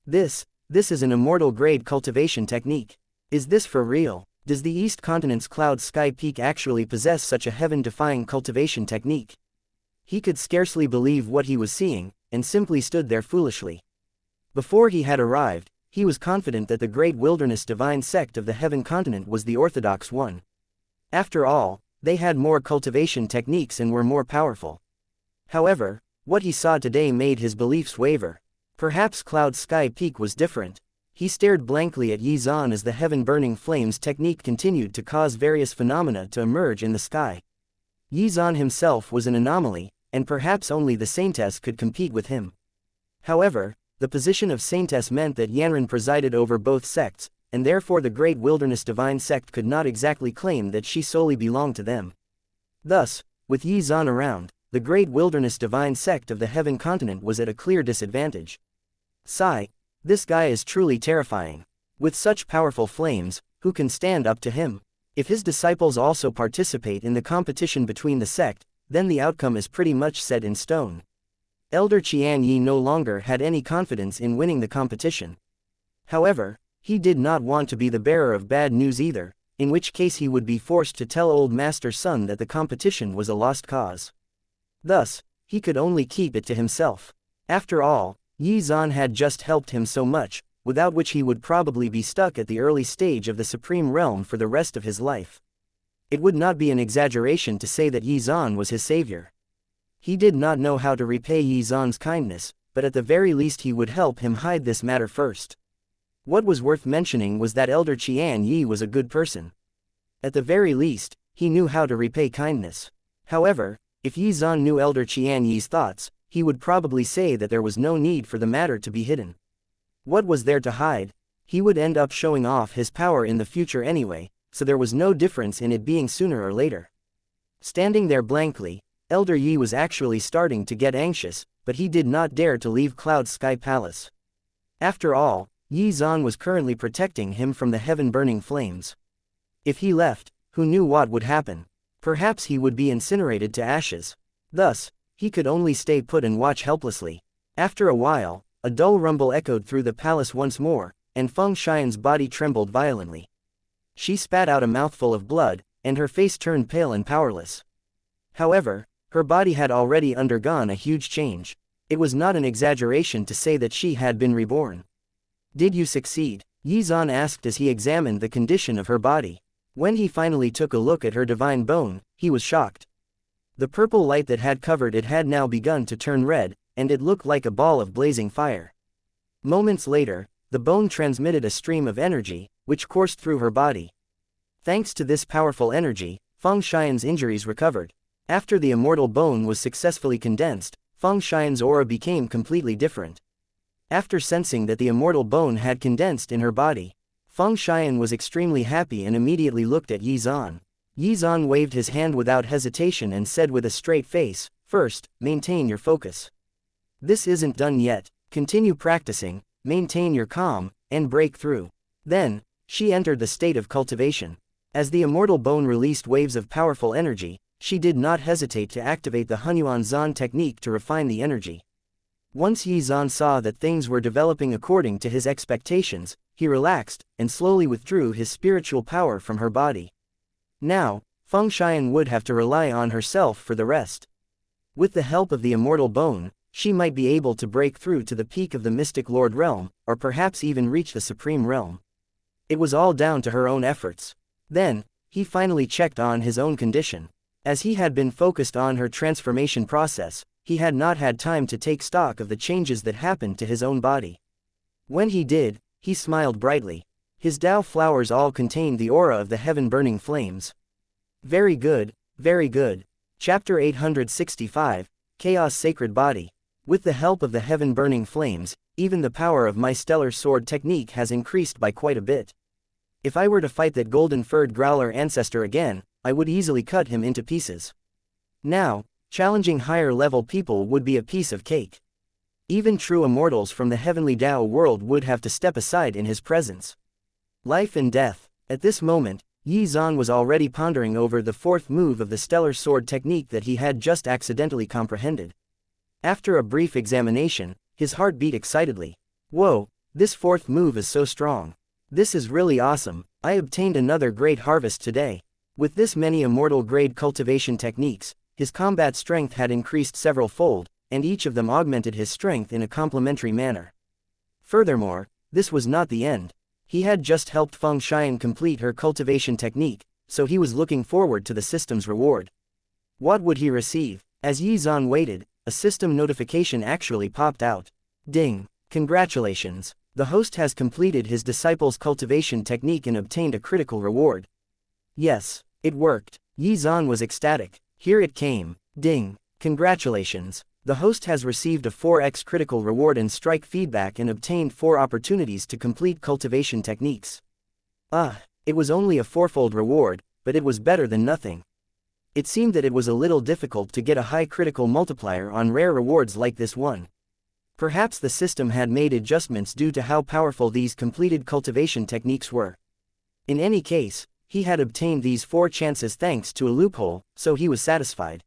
This is an immortal-grade cultivation technique. Is this for real? Does the East Continent's Cloud Sky Peak actually possess such a heaven-defying cultivation technique? He could scarcely believe what he was seeing, and simply stood there foolishly. Before he had arrived, he was confident that the Great Wilderness Divine Sect of the Heaven Continent was the orthodox one. After all, they had more cultivation techniques and were more powerful. However, what he saw today made his beliefs waver. Perhaps Cloud Sky Peak was different. He stared blankly at Yi Zan as the heaven-burning flames technique continued to cause various phenomena to emerge in the sky. Yi Zan himself was an anomaly, and perhaps only the Saintess could compete with him. However, the position of Saintess meant that Yanran presided over both sects, and therefore the Great Wilderness Divine Sect could not exactly claim that she solely belonged to them. Thus, with Yi Zan around, the Great Wilderness Divine Sect of the Heaven Continent was at a clear disadvantage. Sigh, this guy is truly terrifying. With such powerful flames, who can stand up to him? If his disciples also participate in the competition between the sect, then the outcome is pretty much set in stone. Elder Qian Yi no longer had any confidence in winning the competition. However, He did not want to be the bearer of bad news either, in which case he would be forced to tell old Master Sun that the competition was a lost cause. Thus, he could only keep it to himself. After all, Yi Zan had just helped him so much, without which he would probably be stuck at the early stage of the Supreme Realm for the rest of his life. It would not be an exaggeration to say that Yi Zan was his savior. He did not know how to repay Yi Zan's kindness, but at the very least he would help him hide this matter first. What was worth mentioning was that Elder Qian Yi was a good person. At the very least, he knew how to repay kindness. However, if Yi Zan knew Elder Qian Yi's thoughts, he would probably say that there was no need for the matter to be hidden. What was there to hide? He would end up showing off his power in the future anyway, so there was no difference in it being sooner or later. Standing there blankly, Elder Yi was actually starting to get anxious, but he did not dare to leave Cloud Sky Palace. After all, Yi Zan was currently protecting him from the heaven-burning flames. If he left, who knew what would happen? Perhaps he would be incinerated to ashes. Thus, he could only stay put and watch helplessly. After a while, a dull rumble echoed through the palace once more, and Feng Xian's body trembled violently. She spat out a mouthful of blood, and her face turned pale and powerless. However, her body had already undergone a huge change. It was not an exaggeration to say that she had been reborn. "Did you succeed?" Yi Zan asked as he examined the condition of her body. When he finally took a look at her divine bone, he was shocked. The purple light that had covered it had now begun to turn red, and it looked like a ball of blazing fire. Moments later, the bone transmitted a stream of energy, which coursed through her body. Thanks to this powerful energy, Feng Xian's injuries recovered. After the immortal bone was successfully condensed, Feng Xian's aura became completely different. After sensing that the immortal bone had condensed in her body, Feng Xian was extremely happy and immediately looked at Yi Zan. Yi Zan waved his hand without hesitation and said with a straight face, "First, maintain your focus. This isn't done yet, continue practicing, maintain your calm, and break through." Then, she entered the state of cultivation. As the immortal bone released waves of powerful energy, she did not hesitate to activate the Hunyuan Zan technique to refine the energy. Once Yi Zan saw that things were developing according to his expectations, he relaxed, and slowly withdrew his spiritual power from her body. Now, Feng Xian would have to rely on herself for the rest. With the help of the immortal bone, she might be able to break through to the peak of the Mystic Lord realm, or perhaps even reach the Supreme Realm. It was all down to her own efforts. Then, he finally checked on his own condition. As he had been focused on her transformation process, he had not had time to take stock of the changes that happened to his own body. When he did, he smiled brightly. His Dao flowers all contained the aura of the heaven-burning flames. Very good, very good. Chapter 865, Chaos Sacred Body. With the help of the heaven-burning flames, even the power of my stellar sword technique has increased by quite a bit. If I were to fight that golden-furred growler ancestor again, I would easily cut him into pieces. Now, challenging higher-level people would be a piece of cake. Even true immortals from the heavenly Dao world would have to step aside in his presence. Life and death. At this moment, Yi Zan was already pondering over the fourth move of the stellar sword technique that he had just accidentally comprehended. After a brief examination, his heart beat excitedly. Whoa, this fourth move is so strong. This is really awesome. I obtained another great harvest today. With this many immortal-grade cultivation techniques, his combat strength had increased several-fold, and each of them augmented his strength in a complementary manner. Furthermore, this was not the end. He had just helped Feng Xian complete her cultivation technique, so he was looking forward to the system's reward. What would he receive? As Yi Zan waited, a system notification actually popped out. Ding! Congratulations! The host has completed his disciple's cultivation technique and obtained a critical reward. Yes, it worked. Yi Zan was ecstatic. Here it came. Ding! Congratulations! The host has received a 4x critical reward and strike feedback and obtained 4 opportunities to complete cultivation techniques. It was only a 4-fold reward, but it was better than nothing. It seemed that it was a little difficult to get a high critical multiplier on rare rewards like this one. Perhaps the system had made adjustments due to how powerful these completed cultivation techniques were. In any case, he had obtained these 4 chances thanks to a loophole, so he was satisfied.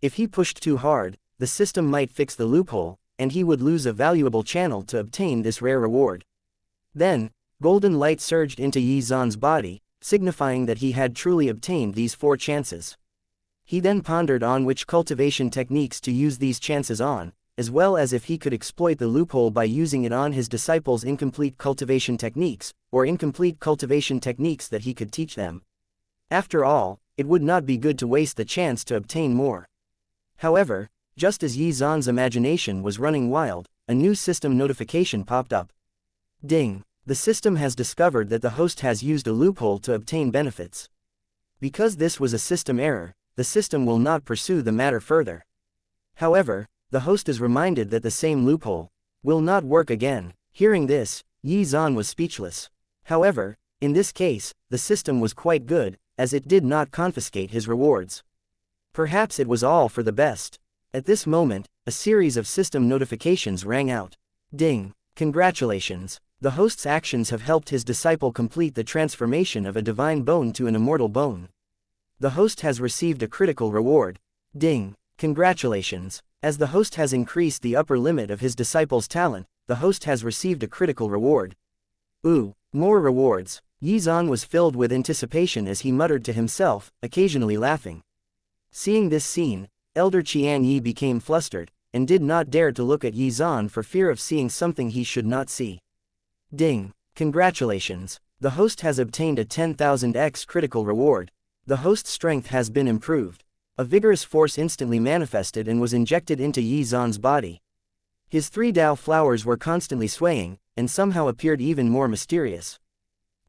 If he pushed too hard, the system might fix the loophole, and he would lose a valuable channel to obtain this rare reward. Then, Golden light surged into Yi Zan's body, signifying that he had truly obtained these 4 chances. He then pondered on which cultivation techniques to use these chances on, as well as if he could exploit the loophole by using it on his disciples' incomplete cultivation techniques, or incomplete cultivation techniques that he could teach them. After all, it would not be good to waste the chance to obtain more. However, just as Yi Zan's imagination was running wild, a new system notification popped up. Ding! The system has discovered that the host has used a loophole to obtain benefits. Because this was a system error, the system will not pursue the matter further. However, the host is reminded that the same loophole will not work again. Hearing this, Yi Zan was speechless. However, in this case, the system was quite good, as it did not confiscate his rewards. Perhaps it was all for the best. At this moment, a series of system notifications rang out. Ding! Congratulations! The host's actions have helped his disciple complete the transformation of a divine bone to an immortal bone. The host has received a critical reward. Ding! Congratulations! As the host has increased the upper limit of his disciple's talent, the host has received a critical reward. Ooh, more rewards! Yi Zan was filled with anticipation as he muttered to himself, occasionally laughing. Seeing this scene, Elder Qianyi became flustered, and did not dare to look at Yi Zan for fear of seeing something he should not see. Ding! Congratulations! The host has obtained a 10,000x critical reward. The host's strength has been improved. A vigorous force instantly manifested and was injected into Yi Zan's body. His 3 Dao flowers were constantly swaying, and somehow appeared even more mysterious.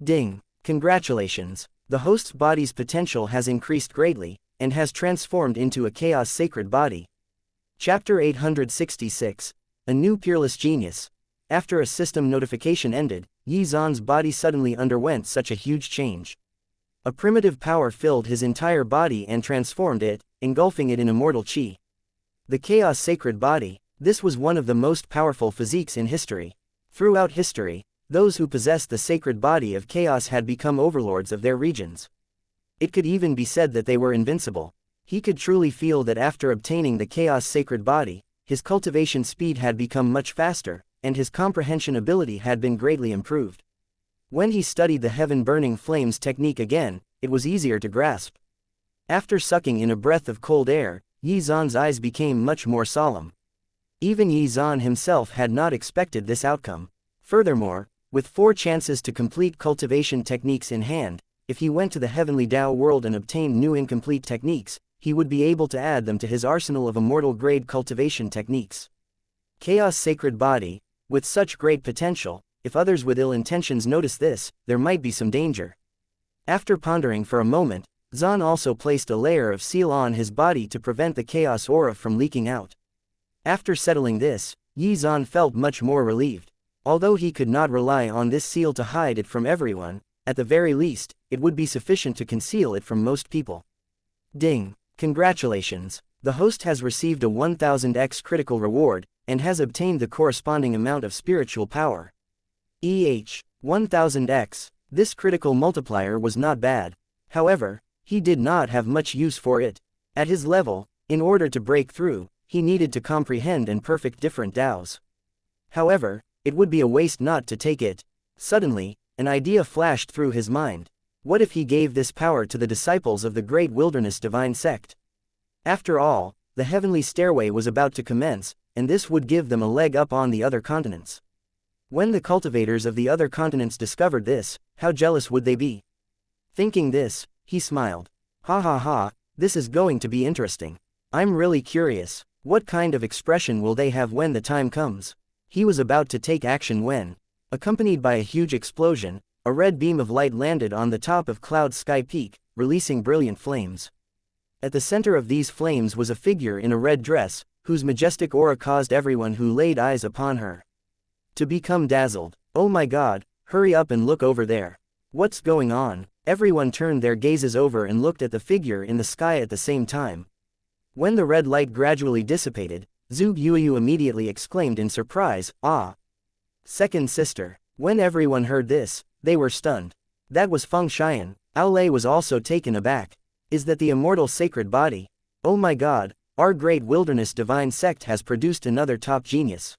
Ding! Congratulations! The host's body's potential has increased greatly, and has transformed into a chaos sacred body. Chapter 866. A New Peerless Genius. After a system notification ended, Yi Zan's body suddenly underwent such a huge change. A primitive power filled his entire body and transformed it, engulfing it in immortal qi. The chaos sacred body, this was one of the most powerful physiques in history. Throughout history, those who possessed the sacred body of chaos had become overlords of their regions. It could even be said that they were invincible. He could truly feel that after obtaining the chaos sacred body, his cultivation speed had become much faster, and his comprehension ability had been greatly improved. When he studied the heaven-burning flames technique again, it was easier to grasp. After sucking in a breath of cold air, Yi Zan's eyes became much more solemn. Even Yi Zan himself had not expected this outcome. Furthermore, with 4 chances to complete cultivation techniques in hand, if he went to the heavenly Dao world and obtained new incomplete techniques, he would be able to add them to his arsenal of immortal-grade cultivation techniques. Chaos Sacred Body, with such great potential, if others with ill intentions notice this, there might be some danger. After pondering for a moment, Xuan also placed a layer of seal on his body to prevent the chaos aura from leaking out. After settling this, Yi Zan felt much more relieved. Although he could not rely on this seal to hide it from everyone, at the very least, it would be sufficient to conceal it from most people. Ding! Congratulations! The host has received a 1000x critical reward, and has obtained the corresponding amount of spiritual power. 1000x. This critical multiplier was not bad. However, he did not have much use for it. At his level, in order to break through, he needed to comprehend and perfect different Daos. However, it would be a waste not to take it. Suddenly, an idea flashed through his mind. What if he gave this power to the disciples of the Great Wilderness Divine Sect? After all, the heavenly stairway was about to commence, and this would give them a leg up on the other continents. When the cultivators of the other continents discovered this, how jealous would they be? Thinking this, he smiled. Ha ha ha, this is going to be interesting. I'm really curious, what kind of expression will they have when the time comes? He was about to take action when, accompanied by a huge explosion, a red beam of light landed on the top of Cloud Sky Peak, releasing brilliant flames. At the center of these flames was a figure in a red dress, whose majestic aura caused everyone who laid eyes upon her to become dazzled. Oh my god, hurry up and look over there. What's going on? Everyone turned their gazes over and looked at the figure in the sky at the same time. When the red light gradually dissipated, Zhu Yuyu immediately exclaimed in surprise, "Ah!" Second sister. When everyone heard this, they were stunned. That was Feng Xian. Aolei was also taken aback. Is that the immortal sacred body? Oh my god, our Great Wilderness Divine Sect has produced another top genius.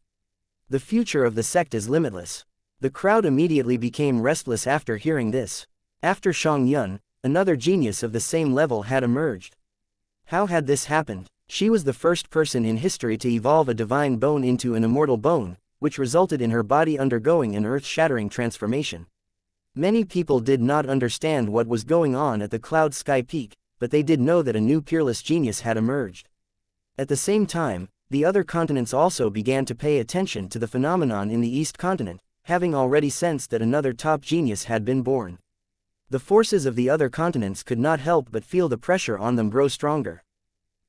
The future of the sect is limitless. The crowd immediately became restless after hearing this. After Shang Yun, another genius of the same level had emerged. How had this happened? She was the first person in history to evolve a divine bone into an immortal bone, which resulted in her body undergoing an earth-shattering transformation. Many people did not understand what was going on at the Cloud Sky Peak, but they did know that a new peerless genius had emerged. At the same time, the other continents also began to pay attention to the phenomenon in the East continent, having already sensed that another top genius had been born. The forces of the other continents could not help but feel the pressure on them grow stronger.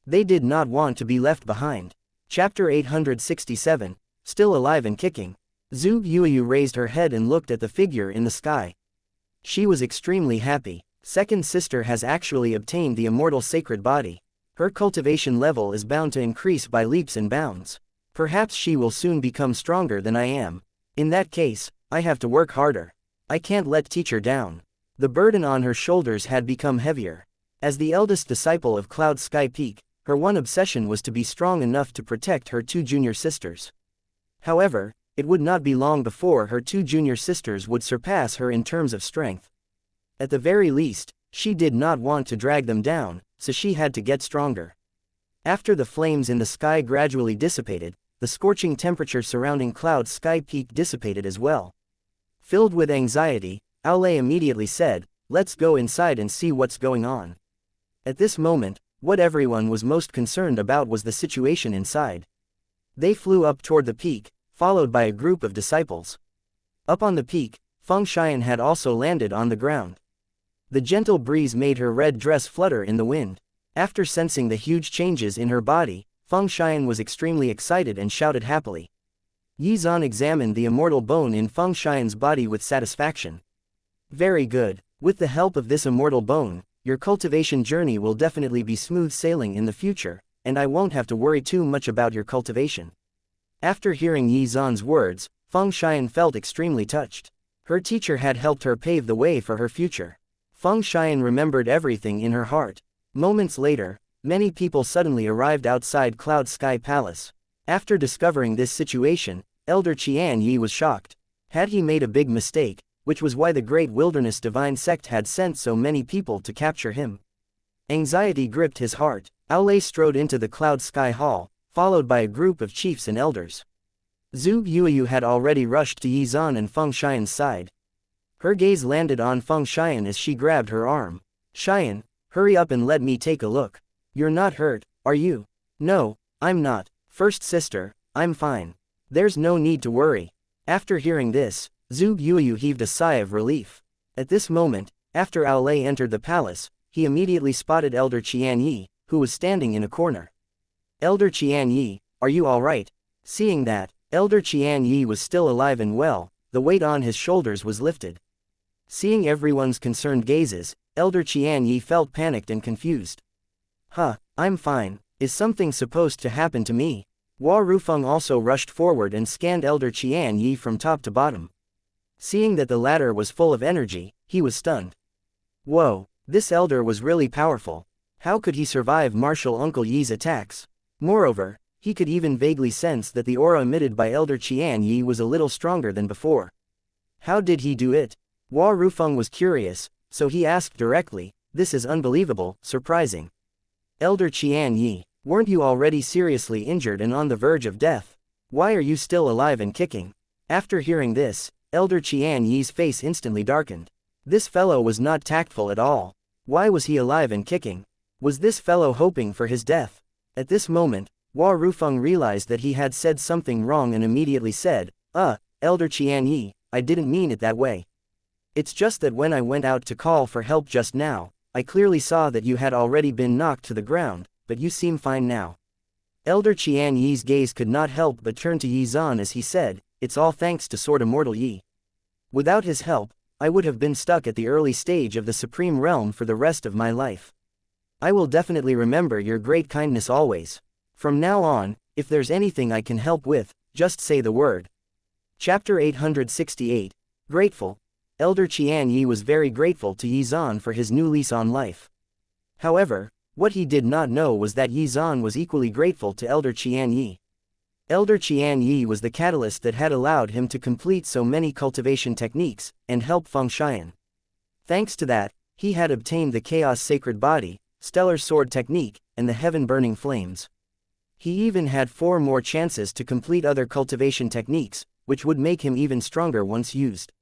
They did not want to be left behind. Chapter 867, Still Alive and Kicking. Zhu Yuyu raised her head and looked at the figure in the sky. She was extremely happy. Second sister has actually obtained the immortal sacred body. Her cultivation level is bound to increase by leaps and bounds. Perhaps she will soon become stronger than I am. In that case, I have to work harder. I can't let teacher down. The burden on her shoulders had become heavier. As the eldest disciple of Cloud Sky Peak, her one obsession was to be strong enough to protect her two junior sisters. However, it would not be long before her two junior sisters would surpass her in terms of strength. At the very least, she did not want to drag them down, so she had to get stronger. After the flames in the sky gradually dissipated, the scorching temperature surrounding Cloud Sky Peak dissipated as well. Filled with anxiety, Aulay immediately said, "Let's go inside and see what's going on." At this moment, what everyone was most concerned about was the situation inside. They flew up toward the peak, followed by a group of disciples. Up on the peak, Feng Xian had also landed on the ground. The gentle breeze made her red dress flutter in the wind. After sensing the huge changes in her body, Feng Xian was extremely excited and shouted happily. Yi Zan examined the immortal bone in Feng Xian's body with satisfaction. Very good. With the help of this immortal bone, your cultivation journey will definitely be smooth sailing in the future, and I won't have to worry too much about your cultivation. After hearing Yi Zan's words, Feng Xian felt extremely touched. Her teacher had helped her pave the way for her future. Feng Xian remembered everything in her heart. Moments later, many people suddenly arrived outside Cloud Sky Palace. After discovering this situation, Elder Qian Yi was shocked. Had he made a big mistake, which was why the Great Wilderness Divine Sect had sent so many people to capture him? Anxiety gripped his heart. Aulay strode into the Cloud Sky Hall, followed by a group of chiefs and elders. Zhu Yuyu had already rushed to Yi Zan and Feng Xian's side. Her gaze landed on Feng Xian as she grabbed her arm. "Xian, hurry up and let me take a look. You're not hurt, are you?" "No, I'm not, first sister, I'm fine. There's no need to worry." After hearing this, Zhu Yuyu heaved a sigh of relief. At this moment, after Aulay entered the palace, he immediately spotted Elder Qian Yi, who was standing in a corner. "Elder Qian Yi, are you alright?" Seeing that, Elder Qian Yi was still alive and well, the weight on his shoulders was lifted. Seeing everyone's concerned gazes, Elder Qian Yi felt panicked and confused. I'm fine. Is something supposed to happen to me?" Hua Rufeng also rushed forward and scanned Elder Qian Yi from top to bottom. Seeing that the latter was full of energy, he was stunned. Whoa, this elder was really powerful. How could he survive Martial Uncle Yi's attacks? Moreover, he could even vaguely sense that the aura emitted by Elder Qian Yi was a little stronger than before. How did he do it? Hua Rufeng was curious, so he asked directly. "This is unbelievable, surprising. Elder Qian Yi, weren't you already seriously injured and on the verge of death? Why are you still alive and kicking?" After hearing this, Elder Qian Yi's face instantly darkened. This fellow was not tactful at all. Why was he alive and kicking? Was this fellow hoping for his death? At this moment, Hua Rufeng realized that he had said something wrong and immediately said, Elder Qian Yi, I didn't mean it that way. It's just that when I went out to call for help just now, I clearly saw that you had already been knocked to the ground, but you seem fine now." Elder Qian Yi's gaze could not help but turn to Yi Zan as he said, "It's all thanks to Sword Immortal Yi. Without his help, I would have been stuck at the early stage of the Supreme Realm for the rest of my life. I will definitely remember your great kindness always. From now on, if there's anything I can help with, just say the word." Chapter 868, Grateful. Elder Qian Yi was very grateful to Yi Zan for his new lease on life. However, what he did not know was that Yi Zan was equally grateful to Elder Qian Yi. Elder Qian Yi was the catalyst that had allowed him to complete so many cultivation techniques, and help Feng Xian. Thanks to that, he had obtained the Chaos Sacred Body, Stellar Sword Technique, and the Heaven-Burning Flames. He even had 4 more chances to complete other cultivation techniques, which would make him even stronger once used.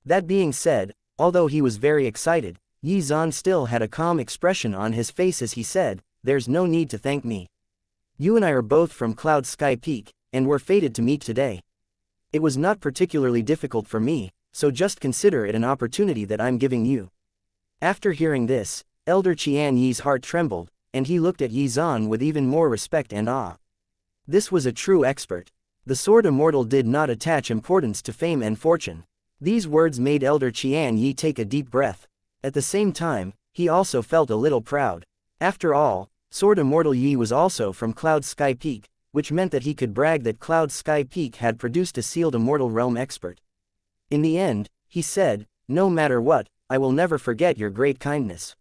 That being said, although he was very excited, Yi Zhan still had a calm expression on his face as he said, "There's no need to thank me. You and I are both from Cloud Sky Peak, and we're fated to meet today. It was not particularly difficult for me, so just consider it an opportunity that I'm giving you." After hearing this, Elder Qian Yi's heart trembled, and he looked at Yi Zhan with even more respect and awe. This was a true expert. The Sword Immortal did not attach importance to fame and fortune. These words made Elder Qian Yi take a deep breath. At the same time, he also felt a little proud. After all, Sword Immortal Yi was also from Cloud Sky Peak, which meant that he could brag that Cloud Sky Peak had produced a sealed Immortal Realm expert. In the end, he said, "No matter what, I will never forget your great kindness.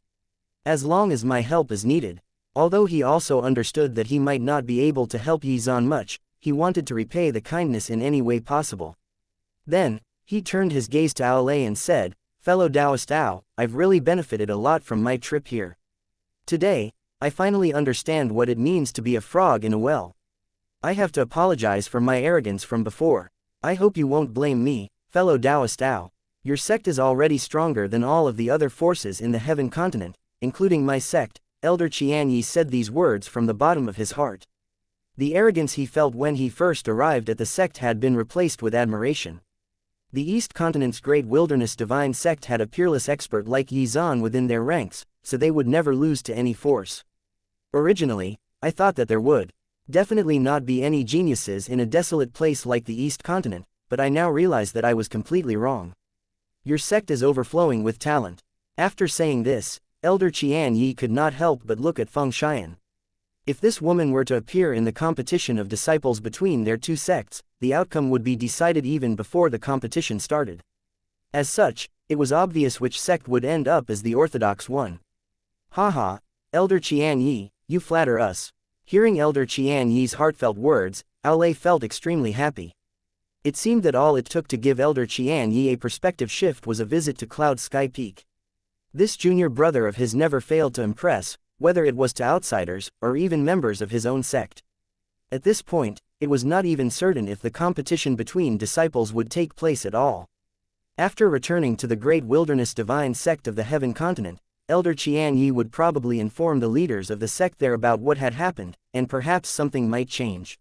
As long as my help is needed." Although he also understood that he might not be able to help Yi Zhan much, he wanted to repay the kindness in any way possible. Then, he turned his gaze to Ao Lei and said, "Fellow Taoist Ao, I've really benefited a lot from my trip here. Today, I finally understand what it means to be a frog in a well. I have to apologize for my arrogance from before. I hope you won't blame me, fellow Taoist Ao. Your sect is already stronger than all of the other forces in the Heaven continent, including my sect." Elder Qian Yi said these words from the bottom of his heart. The arrogance he felt when he first arrived at the sect had been replaced with admiration. The East Continent's Great Wilderness Divine Sect had a peerless expert like Yi Zhan within their ranks, so they would never lose to any force. Originally, I thought that there would definitely not be any geniuses in a desolate place like the East Continent, but I now realize that I was completely wrong. Your sect is overflowing with talent. After saying this, Elder Qian Yi could not help but look at Feng Xian. If this woman were to appear in the competition of disciples between their two sects, the outcome would be decided even before the competition started. As such, it was obvious which sect would end up as the orthodox one. Haha, Elder Qian Yi, you flatter us. Hearing Elder Qian Yi's heartfelt words, Ao Lei felt extremely happy. It seemed that all it took to give Elder Qian Yi a perspective shift was a visit to Cloud Sky Peak. This junior brother of his never failed to impress, whether it was to outsiders, or even members of his own sect. At this point, it was not even certain if the competition between disciples would take place at all. After returning to the Great Wilderness Divine Sect of the Heaven Continent, Elder Qian Yi would probably inform the leaders of the sect there about what had happened, and perhaps something might change.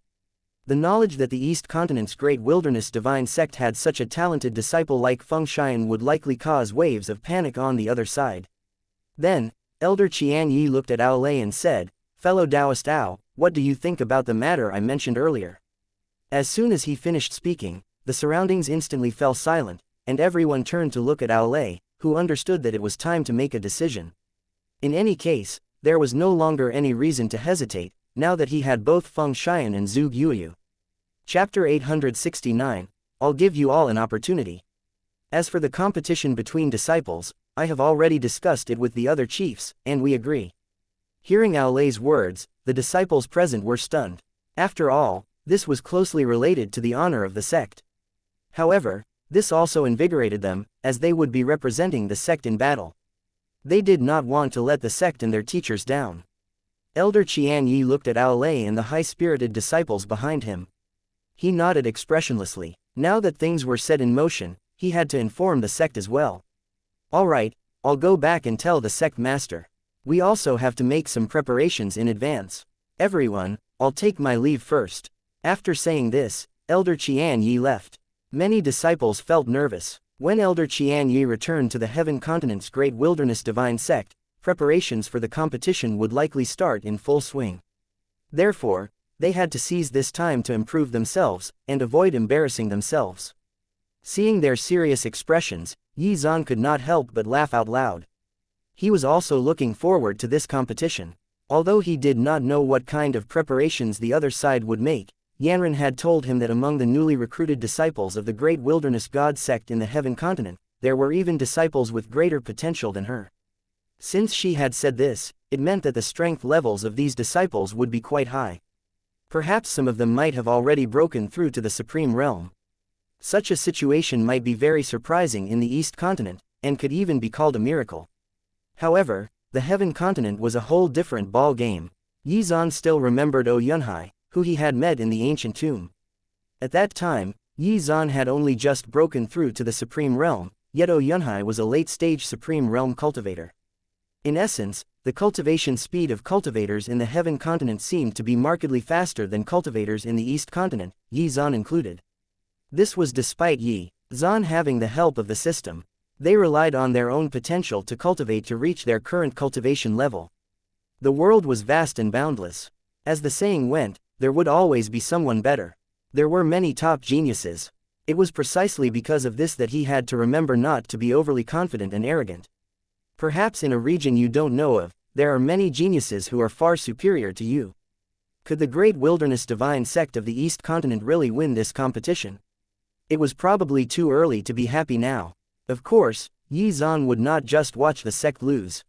The knowledge that the East Continent's Great Wilderness Divine Sect had such a talented disciple like Feng Xian would likely cause waves of panic on the other side. Then, Elder Qian Yi looked at Ao Lei and said, "Fellow Taoist Ao, what do you think about the matter I mentioned earlier?" As soon as he finished speaking, the surroundings instantly fell silent, and everyone turned to look at Ao Lei, who understood that it was time to make a decision. In any case, there was no longer any reason to hesitate, now that he had both Feng Xian and Zhuge Yuyu. Chapter 869, I'll give you all an opportunity. As for the competition between disciples, I have already discussed it with the other chiefs, and we agree. Hearing Ao Lei's words, the disciples present were stunned. After all, this was closely related to the honor of the sect. However, this also invigorated them, as they would be representing the sect in battle. They did not want to let the sect and their teachers down. Elder Qian Yi looked at Ao Lei and the high-spirited disciples behind him. He nodded expressionlessly. Now that things were set in motion, he had to inform the sect as well. "All right, I'll go back and tell the sect master. We also have to make some preparations in advance. Everyone, I'll take my leave first." After saying this, Elder Qian Yi left. Many disciples felt nervous. When Elder Qian Yi returned to the Heaven Continent's Great Wilderness Divine Sect, preparations for the competition would likely start in full swing. Therefore, they had to seize this time to improve themselves, and avoid embarrassing themselves. Seeing their serious expressions, Yi Zhan could not help but laugh out loud. He was also looking forward to this competition. Although he did not know what kind of preparations the other side would make, Yanran had told him that among the newly recruited disciples of the Great Wilderness God Sect in the Heaven Continent, there were even disciples with greater potential than her. Since she had said this, it meant that the strength levels of these disciples would be quite high. Perhaps some of them might have already broken through to the Supreme Realm. Such a situation might be very surprising in the East Continent, and could even be called a miracle. However, the Heaven Continent was a whole different ball game. Yi Zan still remembered Yunhai, who he had met in the ancient tomb. At that time, Yi Zan had only just broken through to the Supreme Realm, yet Yunhai was a late-stage Supreme Realm cultivator. In essence, the cultivation speed of cultivators in the Heaven Continent seemed to be markedly faster than cultivators in the East Continent, Yi Zan included. This was despite Yi Zan having the help of the system. They relied on their own potential to cultivate to reach their current cultivation level. The world was vast and boundless. As the saying went, there would always be someone better. There were many top geniuses. It was precisely because of this that he had to remember not to be overly confident and arrogant. Perhaps in a region you don't know of, there are many geniuses who are far superior to you. Could the Great Wilderness Divine Sect of the East Continent really win this competition? It was probably too early to be happy now. Of course, Yi Zan would not just watch the sect lose.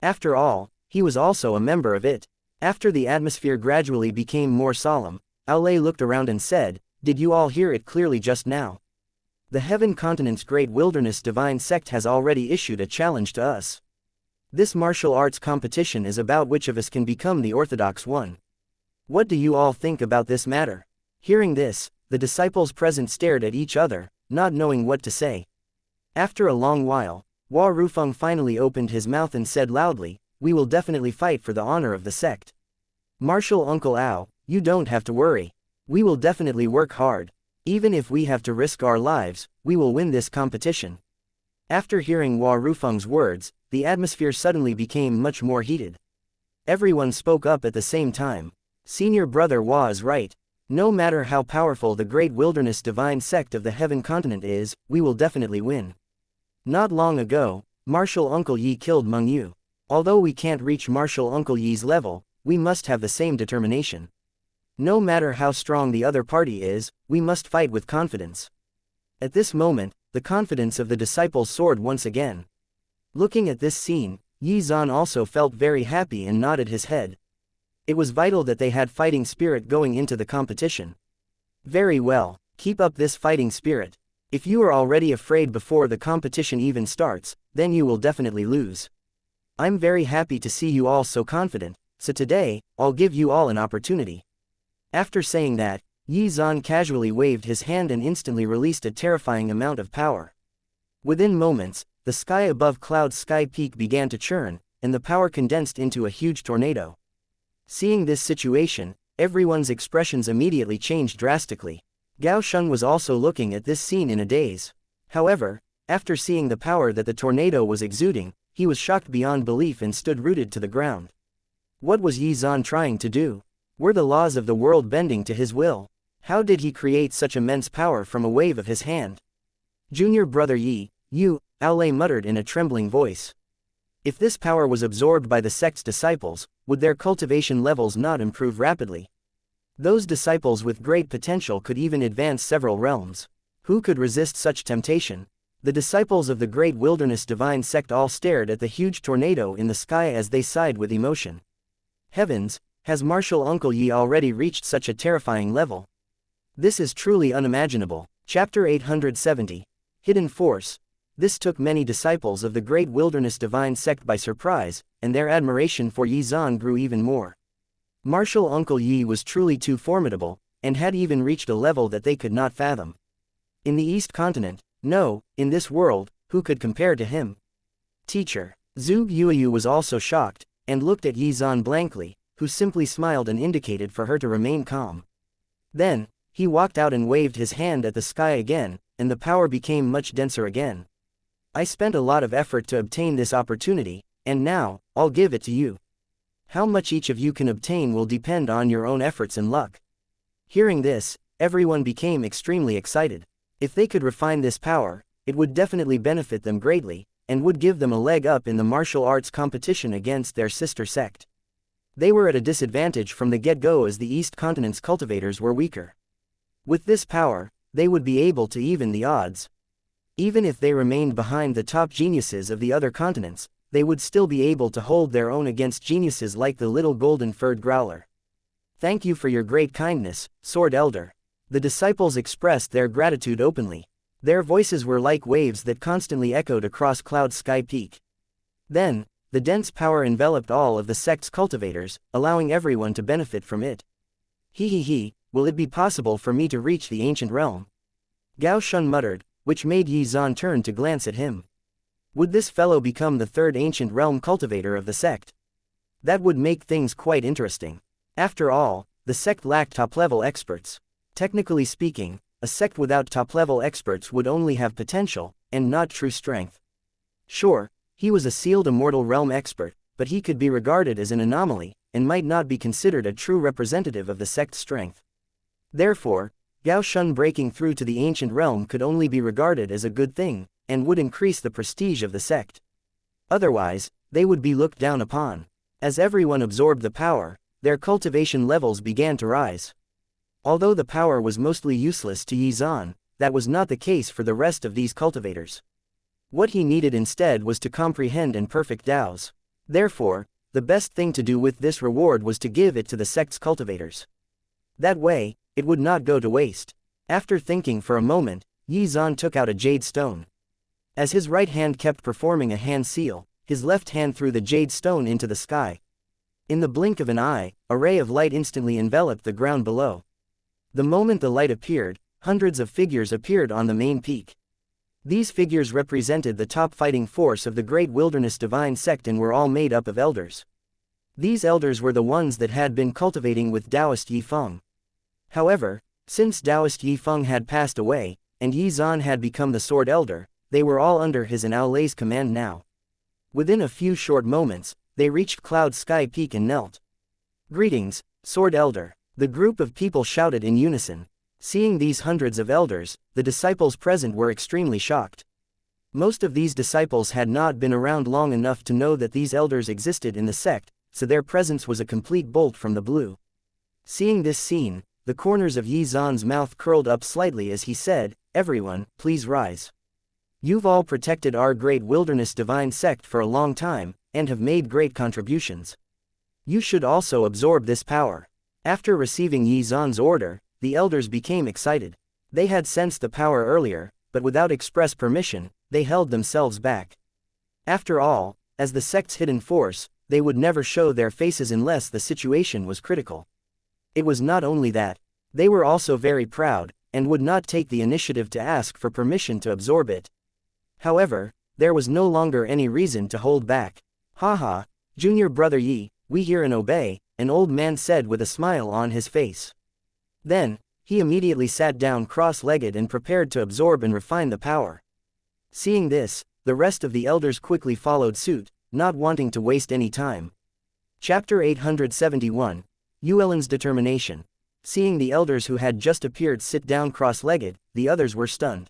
After all, he was also a member of it. After the atmosphere gradually became more solemn, Aulay looked around and said, "Did you all hear it clearly just now? The Heaven Continent's Great Wilderness Divine Sect has already issued a challenge to us. This martial arts competition is about which of us can become the orthodox one. What do you all think about this matter?" Hearing this, the disciples present stared at each other, not knowing what to say. After a long while, Hua Rufeng finally opened his mouth and said loudly, "We will definitely fight for the honor of the sect. Martial Uncle Ao, you don't have to worry. We will definitely work hard. Even if we have to risk our lives, we will win this competition." After hearing Hua Rufeng's words, the atmosphere suddenly became much more heated. Everyone spoke up at the same time. Senior brother Hua is right. No matter how powerful the Great Wilderness Divine Sect of the Heaven Continent is, we will definitely win. Not long ago, Martial Uncle Yi killed Meng Yu. Although we can't reach Martial Uncle Yi's level, we must have the same determination. No matter how strong the other party is, we must fight with confidence. At this moment, the confidence of the disciples soared once again. Looking at this scene, Yi Zan also felt very happy and nodded his head. It was vital that they had fighting spirit going into the competition. Very well, keep up this fighting spirit. If you are already afraid before the competition even starts, then you will definitely lose. I'm very happy to see you all so confident, so today, I'll give you all an opportunity. After saying that, Yi Zan casually waved his hand and instantly released a terrifying amount of power. Within moments, the sky above Cloud Sky Peak began to churn, and the power condensed into a huge tornado. Seeing this situation, everyone's expressions immediately changed drastically. Gao Shun was also looking at this scene in a daze. However, after seeing the power that the tornado was exuding, he was shocked beyond belief and stood rooted to the ground. What was Yi Zan trying to do? Were the laws of the world bending to his will? How did he create such immense power from a wave of his hand? Junior brother Yi, you, Aulay muttered in a trembling voice. If this power was absorbed by the sect's disciples, would their cultivation levels not improve rapidly? Those disciples with great potential could even advance several realms. Who could resist such temptation? The disciples of the Great Wilderness Divine Sect all stared at the huge tornado in the sky as they sighed with emotion. Heavens, has Martial Uncle Yi already reached such a terrifying level? This is truly unimaginable. Chapter 870. Hidden Force. This took many disciples of the Great Wilderness Divine Sect by surprise, and their admiration for Yi Zan grew even more. Martial Uncle Yi was truly too formidable, and had even reached a level that they could not fathom. In the East Continent, no, in this world, who could compare to him? Teacher. Zhu Yuyu was also shocked, and looked at Yi Zan blankly, who simply smiled and indicated for her to remain calm. Then, he walked out and waved his hand at the sky again, and the power became much denser again. I spent a lot of effort to obtain this opportunity, and now, I'll give it to you. How much each of you can obtain will depend on your own efforts and luck. Hearing this, everyone became extremely excited. If they could refine this power, it would definitely benefit them greatly, and would give them a leg up in the martial arts competition against their sister sect. They were at a disadvantage from the get-go as the East Continent's cultivators were weaker. With this power, they would be able to even the odds. Even if they remained behind the top geniuses of the other continents, they would still be able to hold their own against geniuses like the little golden-furred growler. Thank you for your great kindness, Sword Elder. The disciples expressed their gratitude openly. Their voices were like waves that constantly echoed across Cloud Sky Peak. Then, the dense power enveloped all of the sect's cultivators, allowing everyone to benefit from it. Will it be possible for me to reach the ancient realm? Gao Shun muttered, which made Yi Zan turn to glance at him. Would this fellow become the third ancient realm cultivator of the sect? That would make things quite interesting. After all, the sect lacked top-level experts. Technically speaking, a sect without top-level experts would only have potential, and not true strength. Sure, he was a sealed immortal realm expert, but he could be regarded as an anomaly, and might not be considered a true representative of the sect's strength. Therefore, Gao Shun breaking through to the ancient realm could only be regarded as a good thing, and would increase the prestige of the sect. Otherwise, they would be looked down upon. As everyone absorbed the power, their cultivation levels began to rise. Although the power was mostly useless to Yi Zan, that was not the case for the rest of these cultivators. What he needed instead was to comprehend and perfect Daos. Therefore, the best thing to do with this reward was to give it to the sect's cultivators. That way, it would not go to waste. After thinking for a moment, Yi Zan took out a jade stone. As his right hand kept performing a hand seal, his left hand threw the jade stone into the sky. In the blink of an eye, a ray of light instantly enveloped the ground below. The moment the light appeared, hundreds of figures appeared on the main peak. These figures represented the top fighting force of the Great Wilderness Divine Sect and were all made up of elders. These elders were the ones that had been cultivating with Taoist Yi Feng. However, since Taoist Yi Feng had passed away, and Yi Zan had become the Sword Elder, they were all under his and Aolei's command now. Within a few short moments, they reached Cloud Sky Peak and knelt. Greetings, Sword Elder. The group of people shouted in unison. Seeing these hundreds of elders, the disciples present were extremely shocked. Most of these disciples had not been around long enough to know that these elders existed in the sect, so their presence was a complete bolt from the blue. Seeing this scene, the corners of Yi Zan's mouth curled up slightly as he said, "Everyone, please rise. You've all protected our Great Wilderness Divine Sect for a long time, and have made great contributions. You should also absorb this power." After receiving Yi Zan's order, the elders became excited. They had sensed the power earlier, but without express permission, they held themselves back. After all, as the sect's hidden force, they would never show their faces unless the situation was critical. It was not only that, they were also very proud, and would not take the initiative to ask for permission to absorb it. However, there was no longer any reason to hold back. "Haha, Junior Brother Yi, we hear and obey," an old man said with a smile on his face. Then, he immediately sat down cross-legged and prepared to absorb and refine the power. Seeing this, the rest of the elders quickly followed suit, not wanting to waste any time. Chapter 871, Yuelin's Determination. Seeing the elders who had just appeared sit down cross-legged, the others were stunned.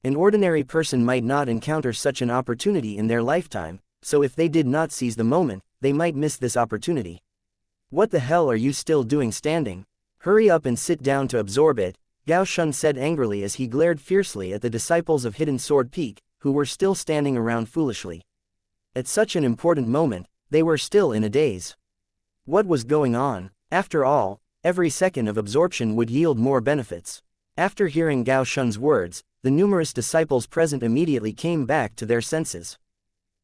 An ordinary person might not encounter such an opportunity in their lifetime, so if they did not seize the moment, they might miss this opportunity. "What the hell are you still doing standing? Hurry up and sit down to absorb it," Gao Shun said angrily as he glared fiercely at the disciples of Hidden Sword Peak, who were still standing around foolishly. At such an important moment, they were still in a daze. What was going on? After all, every second of absorption would yield more benefits. After hearing Gao Shun's words, the numerous disciples present immediately came back to their senses.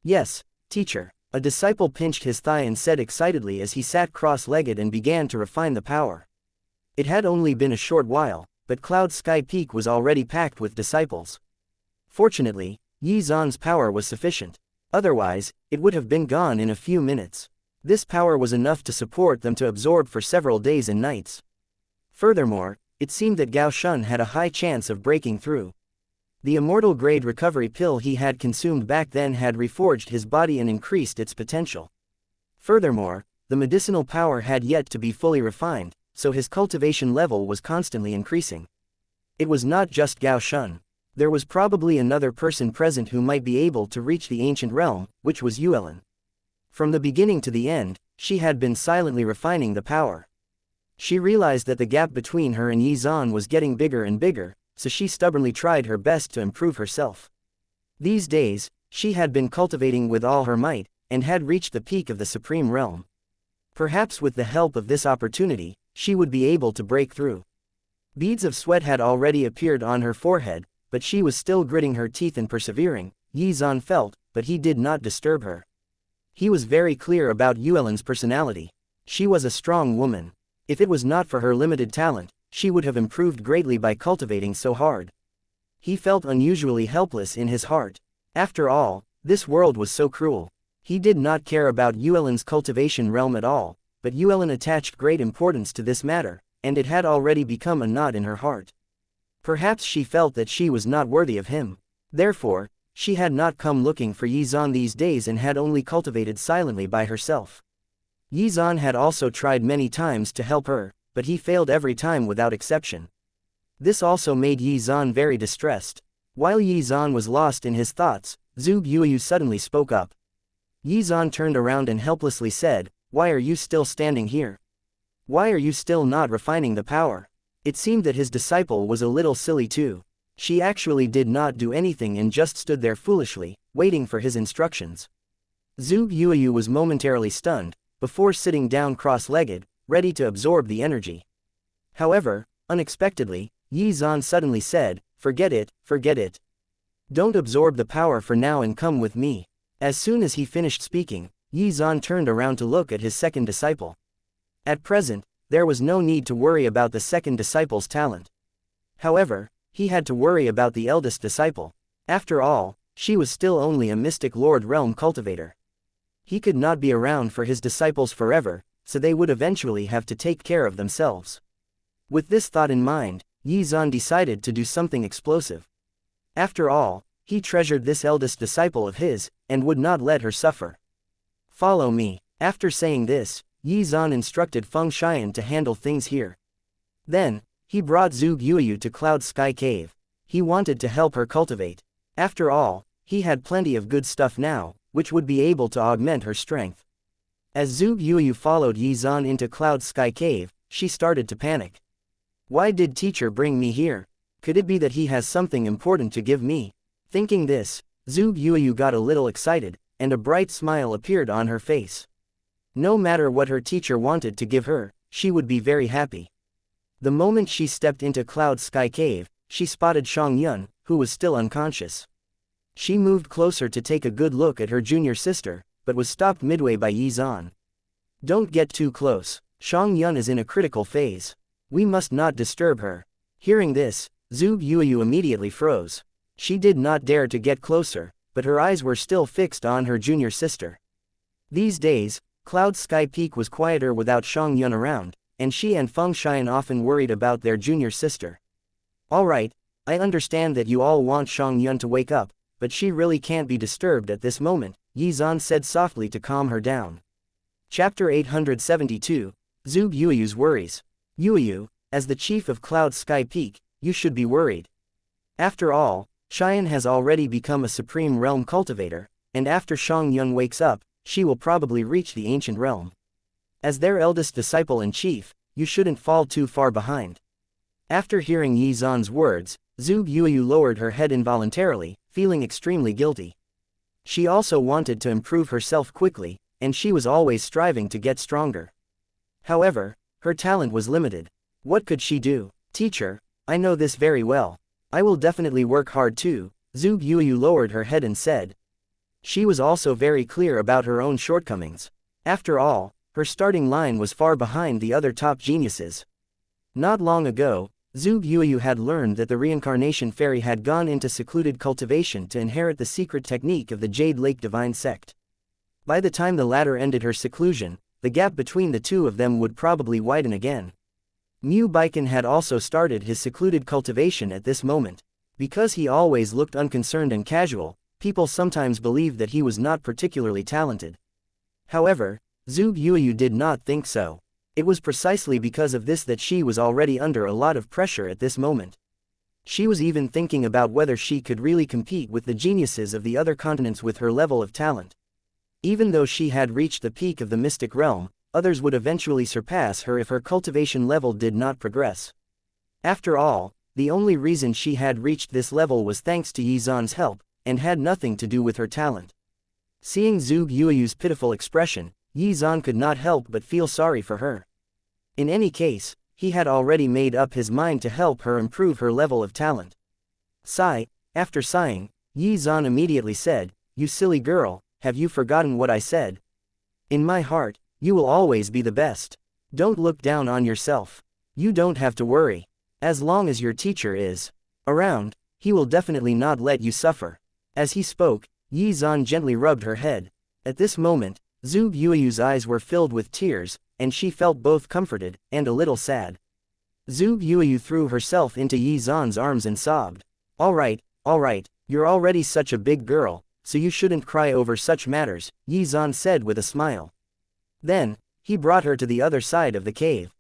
"Yes, teacher," a disciple pinched his thigh and said excitedly as he sat cross-legged and began to refine the power. It had only been a short while, but Cloud Sky Peak was already packed with disciples. Fortunately, Yi Zan's power was sufficient. Otherwise, it would have been gone in a few minutes. This power was enough to support them to absorb for several days and nights. Furthermore, it seemed that Gao Shun had a high chance of breaking through. The immortal grade recovery pill he had consumed back then had reforged his body and increased its potential. Furthermore, the medicinal power had yet to be fully refined, so his cultivation level was constantly increasing. It was not just Gao Shun. There was probably another person present who might be able to reach the ancient realm, which was Yuelin. From the beginning to the end, she had been silently refining the power. She realized that the gap between her and Yi Zan was getting bigger and bigger, so she stubbornly tried her best to improve herself. These days, she had been cultivating with all her might, and had reached the peak of the supreme realm. Perhaps with the help of this opportunity, she would be able to break through. Beads of sweat had already appeared on her forehead, but she was still gritting her teeth and persevering. Xuan felt, but he did not disturb her. He was very clear about Yuelin's personality. She was a strong woman. If it was not for her limited talent, she would have improved greatly by cultivating so hard. He felt unusually helpless in his heart. After all, this world was so cruel. He did not care about Yuelin's cultivation realm at all, but Yuelin attached great importance to this matter, and it had already become a knot in her heart. Perhaps she felt that she was not worthy of him. Therefore, she had not come looking for Xuan these days and had only cultivated silently by herself. Xuan had also tried many times to help her, but he failed every time without exception. This also made Xuan very distressed. While Xuan was lost in his thoughts, Zhuge Yuyu suddenly spoke up. Xuan turned around and helplessly said, "Why are you still standing here? Why are you still not refining the power?" It seemed that his disciple was a little silly too. She actually did not do anything and just stood there foolishly, waiting for his instructions. Zhuge Yuyu was momentarily stunned, before sitting down cross-legged, ready to absorb the energy. However, unexpectedly, Xuan suddenly said, forget it. Don't absorb the power for now and come with me." As soon as he finished speaking, Xuan turned around to look at his second disciple. At present, there was no need to worry about the second disciple's talent. However, he had to worry about the eldest disciple. After all, she was still only a mystic lord realm cultivator. He could not be around for his disciples forever, so they would eventually have to take care of themselves. With this thought in mind, Xuan decided to do something explosive. After all, he treasured this eldest disciple of his, and would not let her suffer. "Follow me." After saying this, Xuan instructed Feng Xian to handle things here. Then, he brought Zhuge Yuyu to Cloud Sky Cave. He wanted to help her cultivate. After all, he had plenty of good stuff now, which would be able to augment her strength. As Zhuge Yuyu followed Xuan into Cloud Sky Cave, she started to panic. Why did teacher bring me here? Could it be that he has something important to give me? Thinking this, Zhuge Yuyu got a little excited, and a bright smile appeared on her face. No matter what her teacher wanted to give her, she would be very happy. The moment she stepped into Cloud Sky Cave, she spotted Xianxia, who was still unconscious. She moved closer to take a good look at her junior sister, but was stopped midway by Xuan. "Don't get too close. Xianxia is in a critical phase. We must not disturb her." Hearing this, Zhuge Yuyu immediately froze. She did not dare to get closer, but her eyes were still fixed on her junior sister. These days, Cloud Sky Peak was quieter without Xianxia around, and she and Feng Xian often worried about their junior sister. "Alright, I understand that you all want Xianxia to wake up, but she really can't be disturbed at this moment," Xuan said softly to calm her down. Chapter 872, Zhuge Yuyu's Worries. Yuyu, as the chief of Cloud Sky Peak, you should be worried. After all, Xian has already become a supreme realm cultivator, and after Xianxia wakes up, she will probably reach the ancient realm. As their eldest disciple and chief, you shouldn't fall too far behind. After hearing Xuan's words, Zhuge Yuyu lowered her head involuntarily, feeling extremely guilty. She also wanted to improve herself quickly, and she was always striving to get stronger. However, her talent was limited. What could she do? "Teacher, I know this very well. I will definitely work hard too," Zhuge Yuyu lowered her head and said. She was also very clear about her own shortcomings. After all, her starting line was far behind the other top geniuses. Not long ago, Zhuge Yuyu had learned that the reincarnation fairy had gone into secluded cultivation to inherit the secret technique of the Jade Lake Divine Sect. By the time the latter ended her seclusion, the gap between the two of them would probably widen again. Mu Baiken had also started his secluded cultivation at this moment. Because he always looked unconcerned and casual, people sometimes believed that he was not particularly talented. However, Zhuge Yuyu did not think so. It was precisely because of this that she was already under a lot of pressure at this moment. She was even thinking about whether she could really compete with the geniuses of the other continents with her level of talent. Even though she had reached the peak of the mystic realm, others would eventually surpass her if her cultivation level did not progress. After all, the only reason she had reached this level was thanks to Xuan's help, and had nothing to do with her talent. Seeing Zhuge Yuyu's pitiful expression, Xuan could not help but feel sorry for her. In any case, he had already made up his mind to help her improve her level of talent. After sighing, Yi Zan immediately said, "You silly girl, have you forgotten what I said? In my heart, you will always be the best. Don't look down on yourself. You don't have to worry. As long as your teacher is around, he will definitely not let you suffer." As he spoke, Yi Zan gently rubbed her head. At this moment, Zhu Yueyu's eyes were filled with tears, and she felt both comforted and a little sad. Zhu Yueyu threw herself into Yi Zan's arms and sobbed. All right, you're already such a big girl, so you shouldn't cry over such matters," Yi Zan said with a smile. Then, he brought her to the other side of the cave.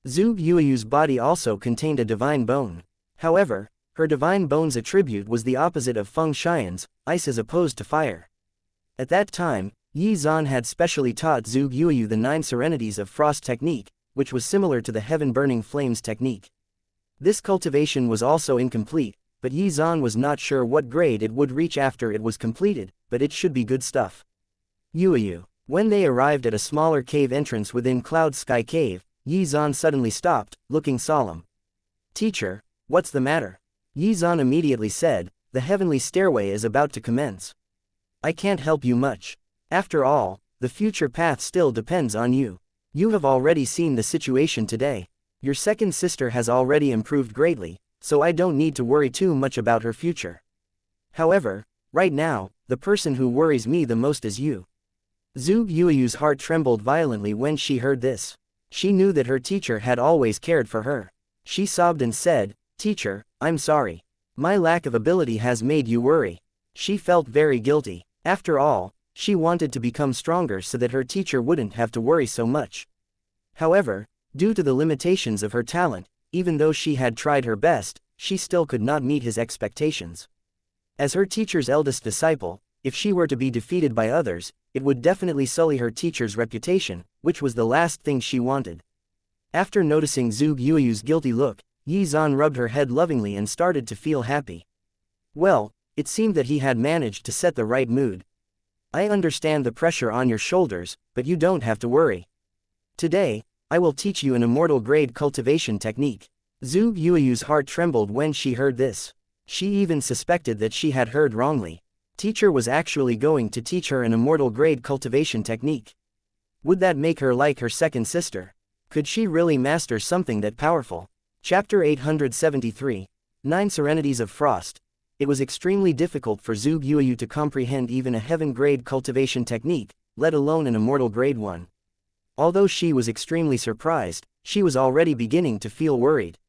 Zhu Yueyu's body also contained a divine bone. However, her divine bone's attribute was the opposite of Feng Xian's, ice as opposed to fire. At that time, Yi Zan had specially taught Zhu Yueyu the 9 serenities of frost technique, which was similar to the heaven-burning flames technique. This cultivation was also incomplete, but Yi Zan was not sure what grade it would reach after it was completed, but it should be good stuff. Yueyu. When they arrived at a smaller cave entrance within Cloud Sky Cave, Yi Zan suddenly stopped, looking solemn. "Teacher, what's the matter?" Yi Zan immediately said, "The heavenly stairway is about to commence. I can't help you much. After all, the future path still depends on you. You have already seen the situation today. Your second sister has already improved greatly, so I don't need to worry too much about her future. However, right now, the person who worries me the most is you." Zhu Yueyu's heart trembled violently when she heard this. She knew that her teacher had always cared for her. She sobbed and said, "Teacher, I'm sorry. My lack of ability has made you worry." She felt very guilty. After all, she wanted to become stronger so that her teacher wouldn't have to worry so much. However, due to the limitations of her talent, even though she had tried her best, she still could not meet his expectations. As her teacher's eldest disciple, if she were to be defeated by others, it would definitely sully her teacher's reputation, which was the last thing she wanted. After noticing Zhu Yueyu's guilty look, Yi Zan rubbed her head lovingly and started to feel happy. Well, it seemed that he had managed to set the right mood. "I understand the pressure on your shoulders, but you don't have to worry. Today, I will teach you an immortal grade cultivation technique." Zhu Yueyu's heart trembled when she heard this. She even suspected that she had heard wrongly. Teacher was actually going to teach her an immortal grade cultivation technique. Would that make her like her second sister? Could she really master something that powerful? Chapter 873. 9 Serenities of Frost. It was extremely difficult for Zhu Yueyu to comprehend even a heaven-grade cultivation technique, let alone an immortal grade one. Although she was extremely surprised, she was already beginning to feel worried.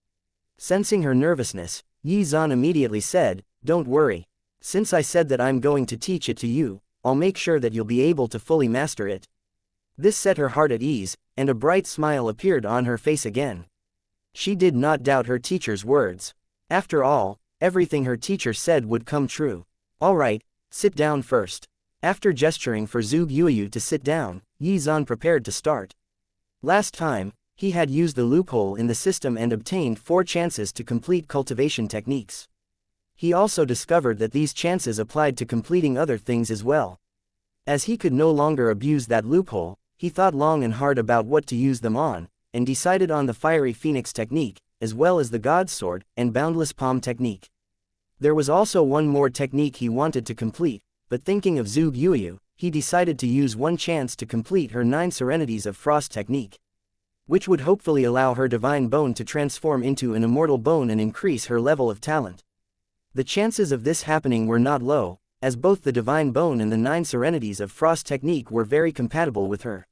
Sensing her nervousness, Yi Zan immediately said, "Don't worry. Since I said that I'm going to teach it to you, I'll make sure that you'll be able to fully master it." This set her heart at ease, and a bright smile appeared on her face again. She did not doubt her teacher's words. After all, everything her teacher said would come true. "All right, sit down first." After gesturing for Zhu Yueyu to sit down, Yi Zan prepared to start. Last time, he had used the loophole in the system and obtained 4 chances to complete cultivation techniques. He also discovered that these chances applied to completing other things as well. As he could no longer abuse that loophole, he thought long and hard about what to use them on, and decided on the Fiery Phoenix technique, as well as the God's Sword and Boundless Palm technique. There was also one more technique he wanted to complete, but thinking of Zhu Yueyu, he decided to use one chance to complete her 9 Serenities of Frost technique, which would hopefully allow her divine bone to transform into an immortal bone and increase her level of talent. The chances of this happening were not low, as both the divine bone and the 9 Serenities of Frost technique were very compatible with her.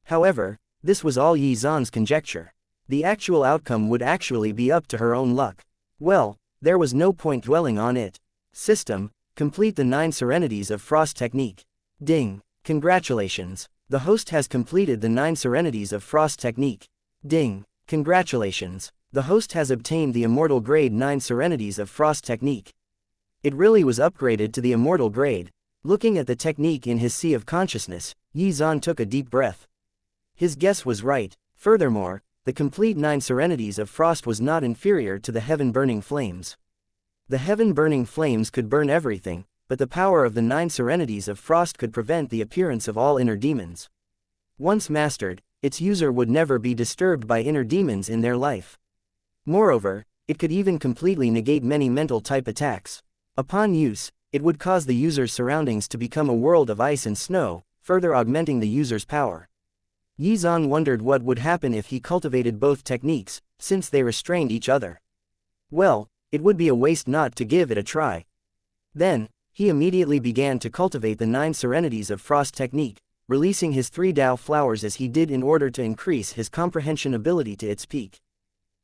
However, this was all Yi Zan's conjecture. The actual outcome would actually be up to her own luck. Well, there was no point dwelling on it. System, complete the 9 Serenities of Frost technique. Ding. Congratulations. The host has completed the 9 Serenities of Frost technique. Ding. Congratulations. The host has obtained the immortal grade 9 Serenities of Frost technique. It really was upgraded to the immortal grade. Looking at the technique in his sea of consciousness, Yi Zan took a deep breath. His guess was right. Furthermore, the complete 9 Serenities of Frost was not inferior to the heaven-burning flames. The heaven-burning flames could burn everything, but the power of the 9 Serenities of Frost could prevent the appearance of all inner demons. Once mastered, its user would never be disturbed by inner demons in their life. Moreover, it could even completely negate many mental type attacks. Upon use, it would cause the user's surroundings to become a world of ice and snow, further augmenting the user's power. Xuan wondered what would happen if he cultivated both techniques, since they restrained each other. Well, it would be a waste not to give it a try. Then, he immediately began to cultivate the 9 Serenities of Frost technique, releasing his 3 Tao flowers as he did in order to increase his comprehension ability to its peak.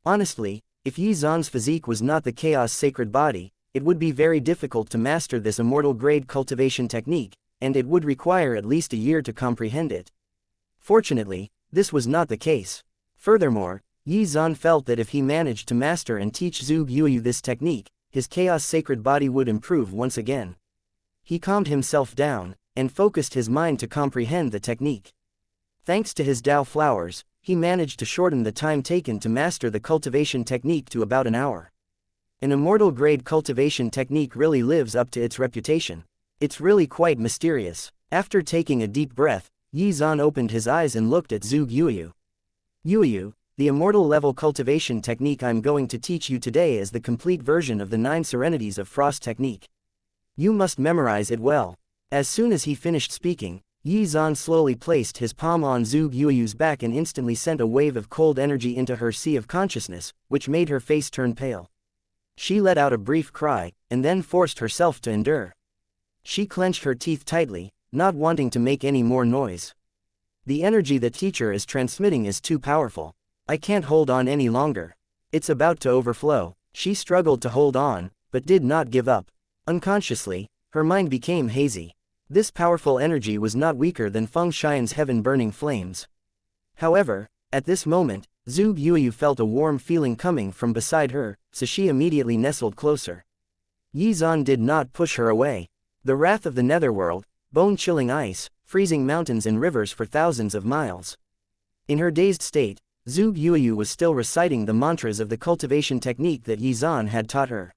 Honestly, if Xuan's physique was not the chaos sacred body, it would be very difficult to master this immortal grade cultivation technique, and it would require at least a year to comprehend it. Fortunately, this was not the case. Furthermore, Xuan felt that if he managed to master and teach Zhu Guoyu this technique, his chaos sacred body would improve once again. He calmed himself down, and focused his mind to comprehend the technique. Thanks to his Tao flowers, he managed to shorten the time taken to master the cultivation technique to about an hour. An immortal grade cultivation technique really lives up to its reputation. It's really quite mysterious. After taking a deep breath, Xuan opened his eyes and looked at Zhu Guoyu. Guoyu, the immortal level cultivation technique I'm going to teach you today is the complete version of the 9 Serenities of Frost technique. You must memorize it well. As soon as he finished speaking, Xuan slowly placed his palm on Zhu Guoyu's back and instantly sent a wave of cold energy into her sea of consciousness, which made her face turn pale. She let out a brief cry, and then forced herself to endure. She clenched her teeth tightly, not wanting to make any more noise. The energy the teacher is transmitting is too powerful. I can't hold on any longer. It's about to overflow. She struggled to hold on, but did not give up. Unconsciously, her mind became hazy. This powerful energy was not weaker than Feng Xian's heaven-burning flames. However, at this moment, Zhu Guoyu felt a warm feeling coming from beside her, so she immediately nestled closer. Xuan did not push her away. The wrath of the netherworld, bone-chilling ice, freezing mountains and rivers for thousands of miles. In her dazed state, Zhu Guoyu was still reciting the mantras of the cultivation technique that Xuan had taught her.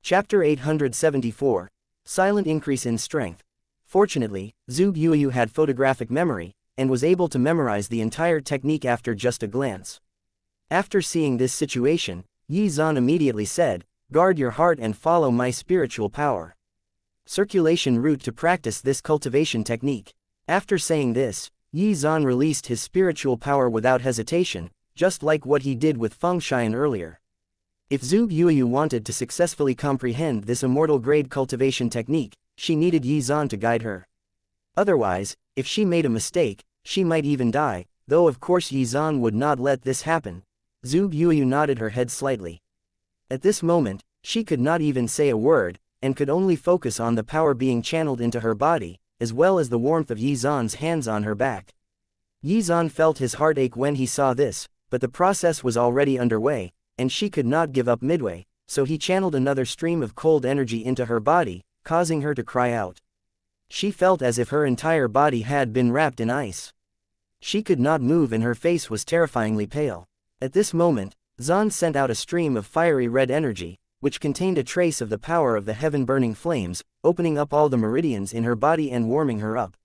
Chapter 874. Silent Increase in Strength. Fortunately, Zhu Guoyu had photographic memory, and was able to memorize the entire technique after just a glance. After seeing this situation, Xuan immediately said, "Guard your heart and follow my spiritual power." Circulation route to practice this cultivation technique. After saying this, Xuan released his spiritual power without hesitation, just like what he did with Feng Xian earlier. If Zhu Guoyu wanted to successfully comprehend this immortal grade cultivation technique, she needed Xuan to guide her. Otherwise, if she made a mistake, she might even die, though of course Xuan would not let this happen. Zhu Guoyu nodded her head slightly. At this moment, she could not even say a word, and could only focus on the power being channeled into her body, as well as the warmth of Xuan's hands on her back. Xuan felt his heart ache when he saw this, but the process was already underway, and she could not give up midway, so he channeled another stream of cold energy into her body, causing her to cry out. She felt as if her entire body had been wrapped in ice. She could not move and her face was terrifyingly pale. At this moment, Xuan sent out a stream of fiery red energy, which contained a trace of the power of the heaven-burning flames, opening up all the meridians in her body and warming her up.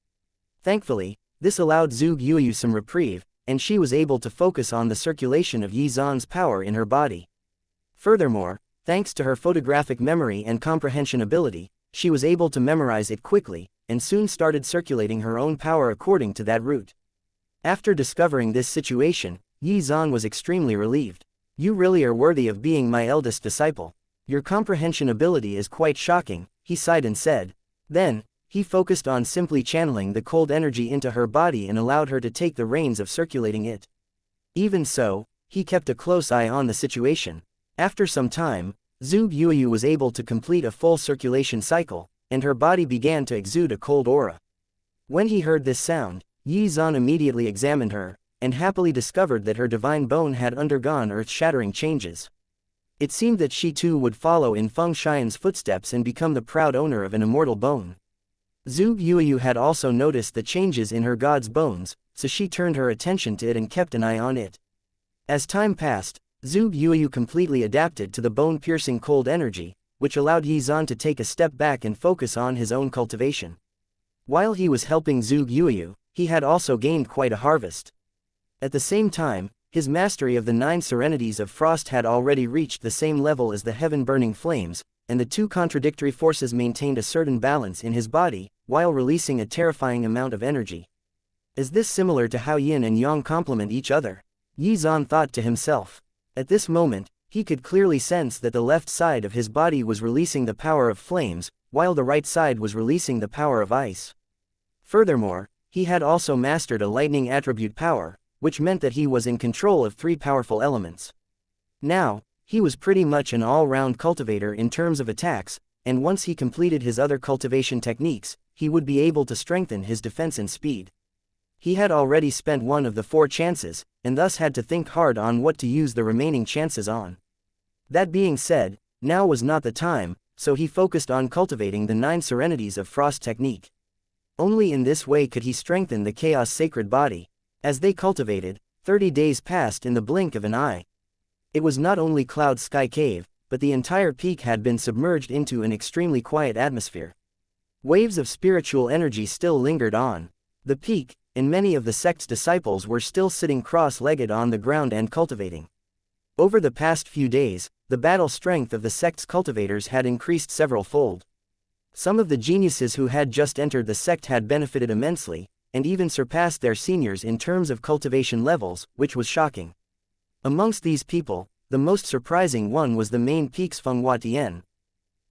Thankfully, this allowed Zhu Guoyu some reprieve, and she was able to focus on the circulation of Xuan's power in her body. Furthermore, thanks to her photographic memory and comprehension ability, she was able to memorize it quickly, and soon started circulating her own power according to that route. After discovering this situation, Xuan was extremely relieved. "You really are worthy of being my eldest disciple. Your comprehension ability is quite shocking," he sighed and said. Then, he focused on simply channeling the cold energy into her body and allowed her to take the reins of circulating it. Even so, he kept a close eye on the situation. After some time, Zhu Guoyu was able to complete a full circulation cycle, and her body began to exude a cold aura. When he heard this sound, Xuan immediately examined her, and happily discovered that her divine bone had undergone earth-shattering changes. It seemed that she too would follow in Feng Xian's footsteps and become the proud owner of an immortal bone. Zhu Guoyu had also noticed the changes in her god's bones, so she turned her attention to it and kept an eye on it. As time passed, Zhu Guoyu completely adapted to the bone-piercing cold energy, which allowed Xuan to take a step back and focus on his own cultivation. While he was helping Zhu Guoyu, he had also gained quite a harvest. At the same time, his mastery of the 9 serenities of frost had already reached the same level as the heaven-burning flames, and the two contradictory forces maintained a certain balance in his body, while releasing a terrifying amount of energy. Is this similar to how yin and yang complement each other? Yizan thought to himself. At this moment, he could clearly sense that the left side of his body was releasing the power of flames, while the right side was releasing the power of ice. Furthermore, he had also mastered a lightning attribute power, which meant that he was in control of 3 powerful elements. Now, he was pretty much an all-round cultivator in terms of attacks, and once he completed his other cultivation techniques, he would be able to strengthen his defense and speed. He had already spent one of the 4 chances, and thus had to think hard on what to use the remaining chances on. That being said, now was not the time, so he focused on cultivating the 9 serenities of frost technique. Only in this way could he strengthen the chaos sacred body. As they cultivated, 30 days passed in the blink of an eye. It was not only Cloud Sky Cave, but the entire peak had been submerged into an extremely quiet atmosphere. Waves of spiritual energy still lingered on the peak, and many of the sect's disciples were still sitting cross-legged on the ground and cultivating. Over the past few days, the battle strength of the sect's cultivators had increased several-fold. Some of the geniuses who had just entered the sect had benefited immensely, and even surpassed their seniors in terms of cultivation levels, which was shocking. Amongst these people, the most surprising one was the main peak's Fenghua Tian.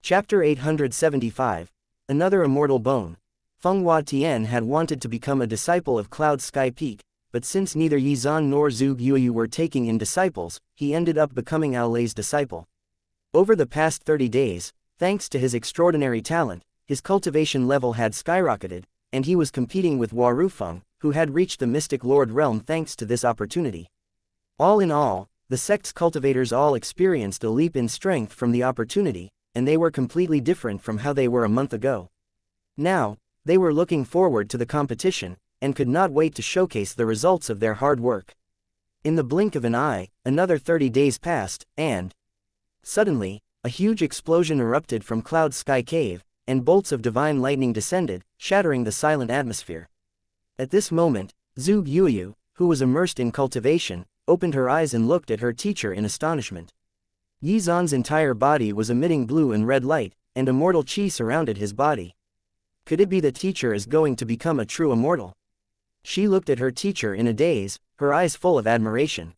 Chapter 875. Another Immortal Bone. Fenghua Tian had wanted to become a disciple of Cloud Sky Peak, but since neither Yizan nor Zhuge Yuyu were taking in disciples, he ended up becoming Aolei's disciple. Over the past 30 days, thanks to his extraordinary talent, his cultivation level had skyrocketed, and he was competing with Warufeng, who had reached the Mystic Lord realm thanks to this opportunity. All in all, the sect's cultivators all experienced a leap in strength from the opportunity, and they were completely different from how they were a month ago. Now, they were looking forward to the competition, and could not wait to showcase the results of their hard work. In the blink of an eye, another 30 days passed, and suddenly, a huge explosion erupted from Cloud Sky Cave, and bolts of divine lightning descended, shattering the silent atmosphere. At this moment, Zhuge Yuyu, who was immersed in cultivation, opened her eyes and looked at her teacher in astonishment. Yizan's entire body was emitting blue and red light, and immortal qi surrounded his body. Could it be the teacher is going to become a true immortal? She looked at her teacher in a daze, her eyes full of admiration.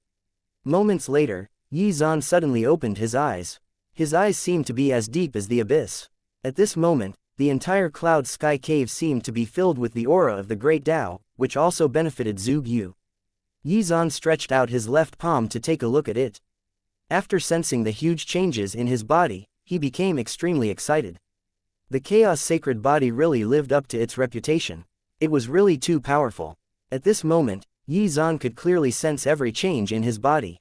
Moments later, Yizan suddenly opened his eyes. His eyes seemed to be as deep as the abyss. At this moment, the entire Cloud Sky Cave seemed to be filled with the aura of the Great Tao, which also benefited Zhuge Yu. Yizan stretched out his left palm to take a look at it. After sensing the huge changes in his body, he became extremely excited. The Chaos Sacred Body really lived up to its reputation. It was really too powerful. At this moment, Yizan could clearly sense every change in his body.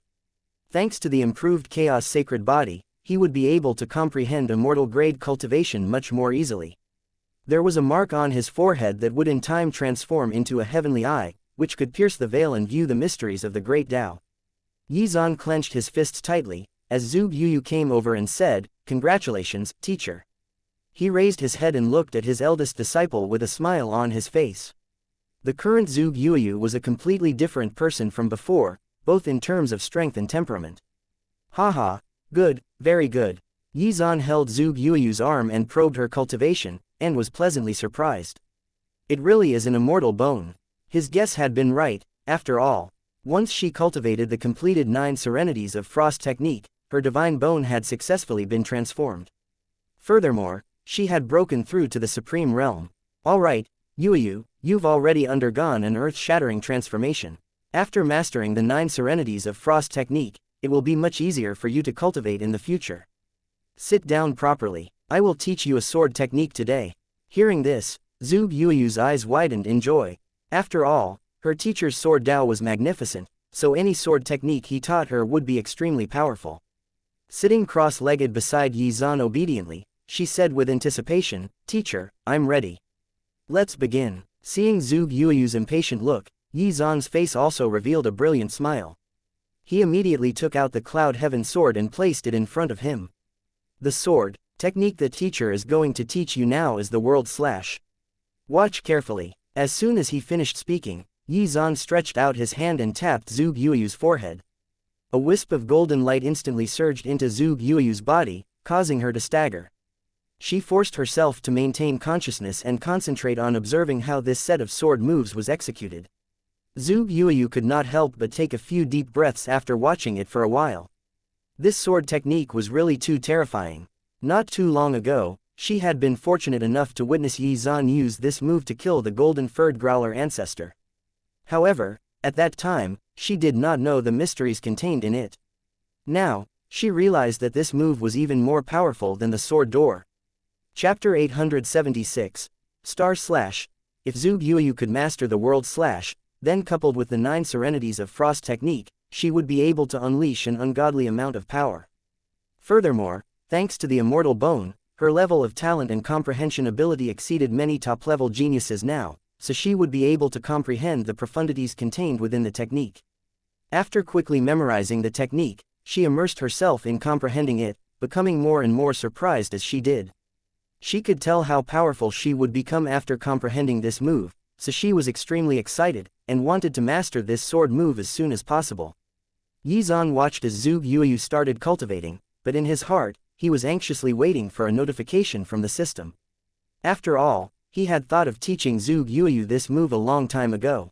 Thanks to the improved Chaos Sacred Body, he would be able to comprehend immortal-grade cultivation much more easily. There was a mark on his forehead that would in time transform into a heavenly eye, which could pierce the veil and view the mysteries of the Great Tao. Yizan clenched his fists tightly, as Zhuge Yuyu came over and said, "Congratulations, teacher." He raised his head and looked at his eldest disciple with a smile on his face. The current Zhuge Yuyu was a completely different person from before, both in terms of strength and temperament. Haha, good, very good. Yizan held Zhuge Yuyu's arm and probed her cultivation, and was pleasantly surprised. It really is an immortal bone. His guess had been right, after all. Once she cultivated the completed 9 serenities of frost technique, her divine bone had successfully been transformed. Furthermore, she had broken through to the supreme realm. Alright, Yuyu, you've already undergone an earth-shattering transformation. After mastering the 9 serenities of frost technique, it will be much easier for you to cultivate in the future. Sit down properly. I will teach you a sword technique today. Hearing this, Zhuge Yuyu's eyes widened in joy. After all, her teacher's sword Dao was magnificent, so any sword technique he taught her would be extremely powerful. Sitting cross-legged beside Yizan obediently, she said with anticipation, "Teacher, I'm ready. Let's begin." Seeing Zhuge Yuyu's impatient look, Yizan's face also revealed a brilliant smile. He immediately took out the Cloud Heaven sword and placed it in front of him. The sword technique the teacher is going to teach you now is the World Slash. Watch carefully. As soon as he finished speaking, Yi Zan stretched out his hand and tapped Zhuge Yueyu's forehead. A wisp of golden light instantly surged into Zhuge Yueyu's body, causing her to stagger. She forced herself to maintain consciousness and concentrate on observing how this set of sword moves was executed. Zhuge Yueyu could not help but take a few deep breaths after watching it for a while. This sword technique was really too terrifying. Not too long ago, she had been fortunate enough to witness Yi Zan use this move to kill the golden-furred growler ancestor. However, at that time, she did not know the mysteries contained in it. Now, she realized that this move was even more powerful than the sword door. Chapter 876. Star Slash. If Zhuge Yueyu could master the world slash, then coupled with the 9 serenities of frost technique, she would be able to unleash an ungodly amount of power. Furthermore, thanks to the immortal bone, her level of talent and comprehension ability exceeded many top-level geniuses now, so she would be able to comprehend the profundities contained within the technique. After quickly memorizing the technique, she immersed herself in comprehending it, becoming more and more surprised as she did. She could tell how powerful she would become after comprehending this move, so she was extremely excited, and wanted to master this sword move as soon as possible. Yi Zan watched as Zhuge Yueyu started cultivating, but in his heart, he was anxiously waiting for a notification from the system. After all, he had thought of teaching Zhuge Yueyu this move a long time ago.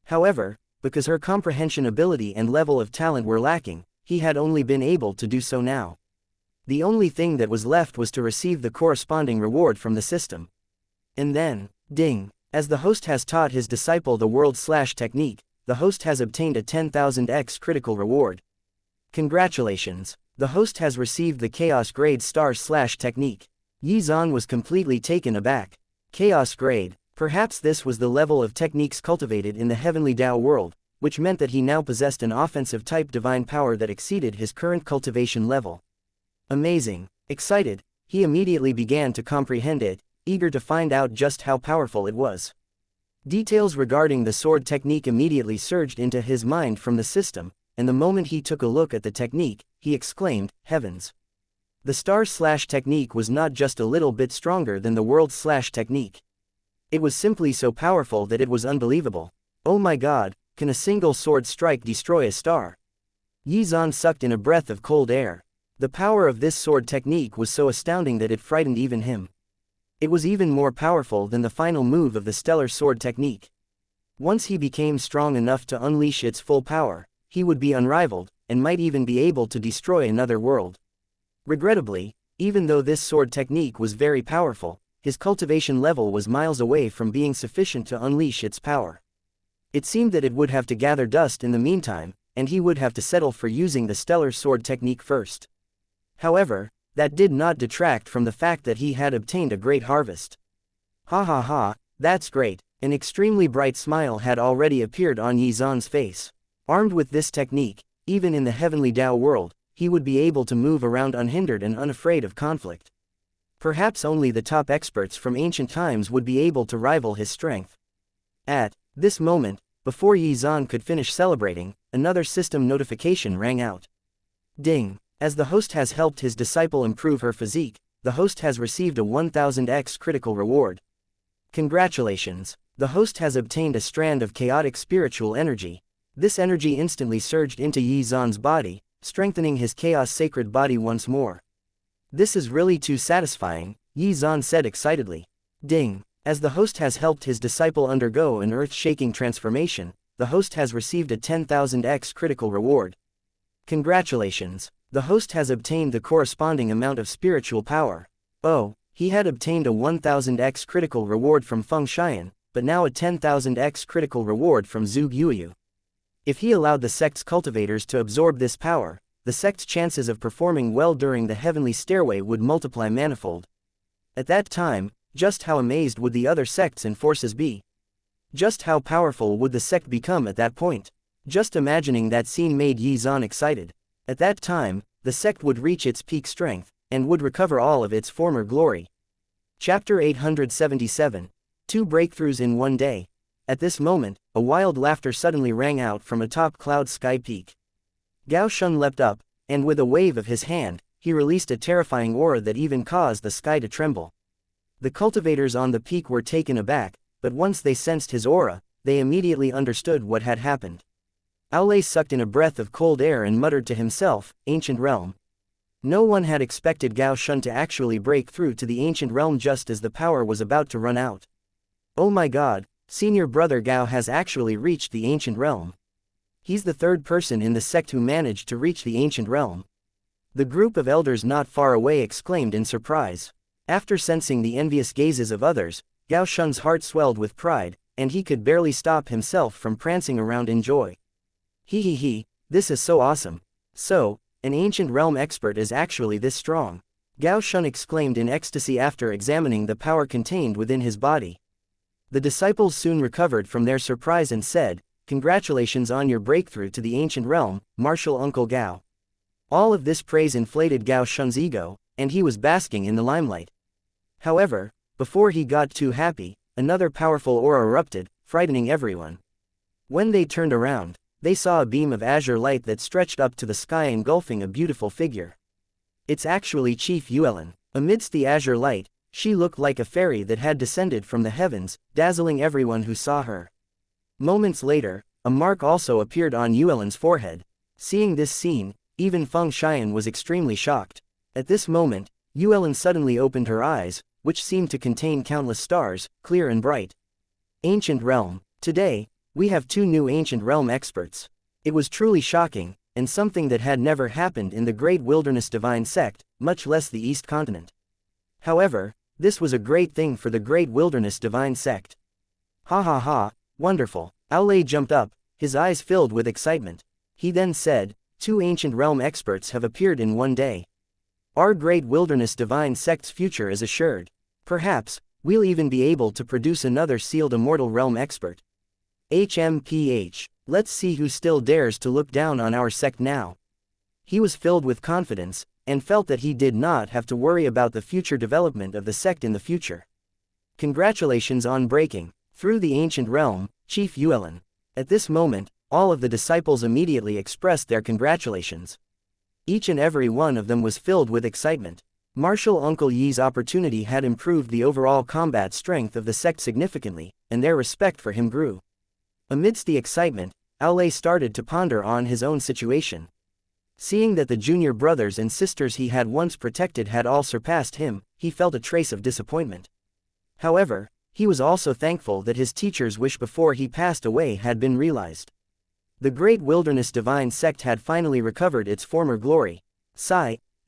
However, because her comprehension ability and level of talent were lacking, he had only been able to do so now. The only thing that was left was to receive the corresponding reward from the system. And then, ding, as the host has taught his disciple the world slash technique, the host has obtained a 10,000x critical reward. Congratulations, the host has received the Chaos Grade Star Slash technique. Yi Zan was completely taken aback. Chaos Grade, perhaps this was the level of techniques cultivated in the heavenly Tao world, which meant that he now possessed an offensive type divine power that exceeded his current cultivation level. Amazing. Excited, he immediately began to comprehend it, eager to find out just how powerful it was. Details regarding the sword technique immediately surged into his mind from the system, and the moment he took a look at the technique, he exclaimed, "Heavens!" The Star Slash technique was not just a little bit stronger than the World Slash technique. It was simply so powerful that it was unbelievable. Oh my god, can a single sword strike destroy a star? Yi Zan sucked in a breath of cold air. The power of this sword technique was so astounding that it frightened even him. It was even more powerful than the final move of the stellar sword technique. Once he became strong enough to unleash its full power, he would be unrivaled, and might even be able to destroy another world. Regrettably, even though this sword technique was very powerful, his cultivation level was miles away from being sufficient to unleash its power. It seemed that it would have to gather dust in the meantime, and he would have to settle for using the stellar sword technique first. However, that did not detract from the fact that he had obtained a great harvest. Ha ha ha, that's great. An extremely bright smile had already appeared on Yi Zan's face. Armed with this technique, even in the heavenly Tao world, he would be able to move around unhindered and unafraid of conflict. Perhaps only the top experts from ancient times would be able to rival his strength. At this moment, before Yi Zan could finish celebrating, another system notification rang out. Ding! As the host has helped his disciple improve her physique, the host has received a 1000x critical reward. Congratulations! The host has obtained a strand of chaotic spiritual energy. This energy instantly surged into Yi Zan's body, strengthening his chaos sacred body once more. This is really too satisfying, Yi Zan said excitedly. Ding! As the host has helped his disciple undergo an earth-shaking transformation, the host has received a 10,000x critical reward. Congratulations! The host has obtained the corresponding amount of spiritual power. Oh, he had obtained a 1000x critical reward from Feng Xian, but now a 10,000x critical reward from Zhuge Yueyu. If he allowed the sect's cultivators to absorb this power, the sect's chances of performing well during the heavenly stairway would multiply manifold. At that time, just how amazed would the other sects and forces be? Just how powerful would the sect become at that point? Just imagining that scene made Yi Zan excited. At that time, the sect would reach its peak strength, and would recover all of its former glory. Chapter 877. 2 breakthroughs in one day. At this moment, a wild laughter suddenly rang out from atop Cloud Sky Peak. Gao Shun leapt up, and with a wave of his hand, he released a terrifying aura that even caused the sky to tremble. The cultivators on the peak were taken aback, but once they sensed his aura, they immediately understood what had happened. Aulay sucked in a breath of cold air and muttered to himself, "Ancient realm." No one had expected Gao Shun to actually break through to the ancient realm just as the power was about to run out. Oh my god, senior brother Gao has actually reached the ancient realm. He's the third person in the sect who managed to reach the ancient realm. The group of elders not far away exclaimed in surprise. After sensing the envious gazes of others, Gao Shun's heart swelled with pride, and he could barely stop himself from prancing around in joy. He, this is so awesome. So, an ancient realm expert is actually this strong. Gao Shun exclaimed in ecstasy after examining the power contained within his body. The disciples soon recovered from their surprise and said, "Congratulations on your breakthrough to the ancient realm, martial Uncle Gao." All of this praise inflated Gao Shun's ego, and he was basking in the limelight. However, before he got too happy, another powerful aura erupted, frightening everyone. When they turned around, they saw a beam of azure light that stretched up to the sky engulfing a beautiful figure. It's actually Chief Yuelin. Amidst the azure light, she looked like a fairy that had descended from the heavens, dazzling everyone who saw her. Moments later, a mark also appeared on Yuelin's forehead. Seeing this scene, even Feng Xian was extremely shocked. At this moment, Yuelin suddenly opened her eyes, which seemed to contain countless stars, clear and bright. Ancient Realm. Today, we have 2 new Ancient Realm experts. It was truly shocking, and something that had never happened in the Great Wilderness Divine Sect, much less the East Continent. However, this was a great thing for the Great Wilderness Divine Sect. Ha ha ha, wonderful. Aulay jumped up, his eyes filled with excitement. He then said, 2 Ancient Realm experts have appeared in one day. Our Great Wilderness Divine Sect's future is assured. Perhaps, we'll even be able to produce another sealed Immortal Realm expert. HMPH. Let's see who still dares to look down on our sect now. He was filled with confidence, and felt that he did not have to worry about the future development of the sect in the future. Congratulations on breaking through the ancient realm, Chief Yuelin. At this moment, all of the disciples immediately expressed their congratulations. Each and every one of them was filled with excitement. Martial Uncle Yi's opportunity had improved the overall combat strength of the sect significantly, and their respect for him grew. Amidst the excitement, Aulay started to ponder on his own situation. Seeing that the junior brothers and sisters he had once protected had all surpassed him, he felt a trace of disappointment. However, he was also thankful that his teacher's wish before he passed away had been realized. The Great Wilderness Divine Sect had finally recovered its former glory.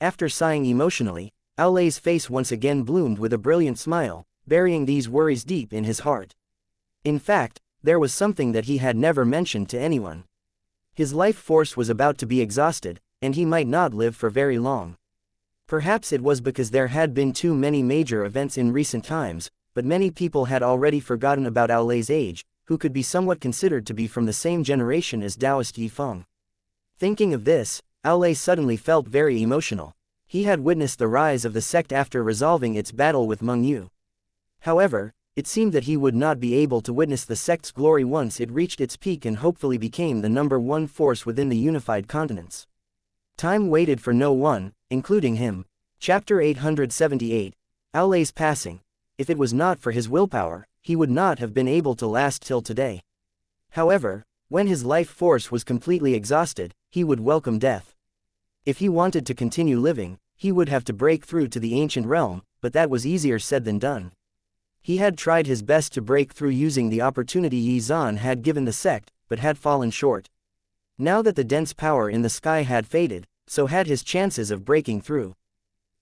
After sighing emotionally, Aulay's face once again bloomed with a brilliant smile, burying these worries deep in his heart. In fact, there was something that he had never mentioned to anyone. His life force was about to be exhausted, and he might not live for very long. Perhaps it was because there had been too many major events in recent times, but many people had already forgotten about Aulay's age, who could be somewhat considered to be from the same generation as Taoist Yifeng. Thinking of this, Aulay suddenly felt very emotional. He had witnessed the rise of the sect after resolving its battle with Meng Yu. However, it seemed that he would not be able to witness the sect's glory once it reached its peak and hopefully became the #1 force within the unified continents. Time waited for no one, including him. Chapter 878. Aulay's passing. If it was not for his willpower, he would not have been able to last till today. However, when his life force was completely exhausted, he would welcome death. If he wanted to continue living, he would have to break through to the ancient realm, but that was easier said than done. He had tried his best to break through using the opportunity Yi Zhan had given the sect, but had fallen short. Now that the dense power in the sky had faded, so had his chances of breaking through.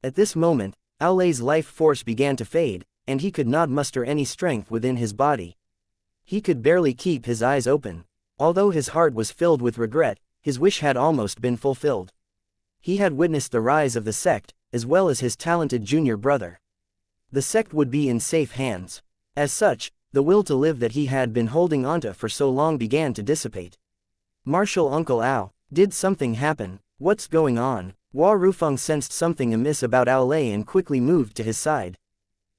At this moment, Aulay's life force began to fade, and he could not muster any strength within his body. He could barely keep his eyes open. Although his heart was filled with regret, his wish had almost been fulfilled. He had witnessed the rise of the sect, as well as his talented junior brother. The sect would be in safe hands. As such, the will to live that he had been holding onto for so long began to dissipate. Martial Uncle Ao, did something happen? What's going on? Hua Rufeng sensed something amiss about Aulay and quickly moved to his side.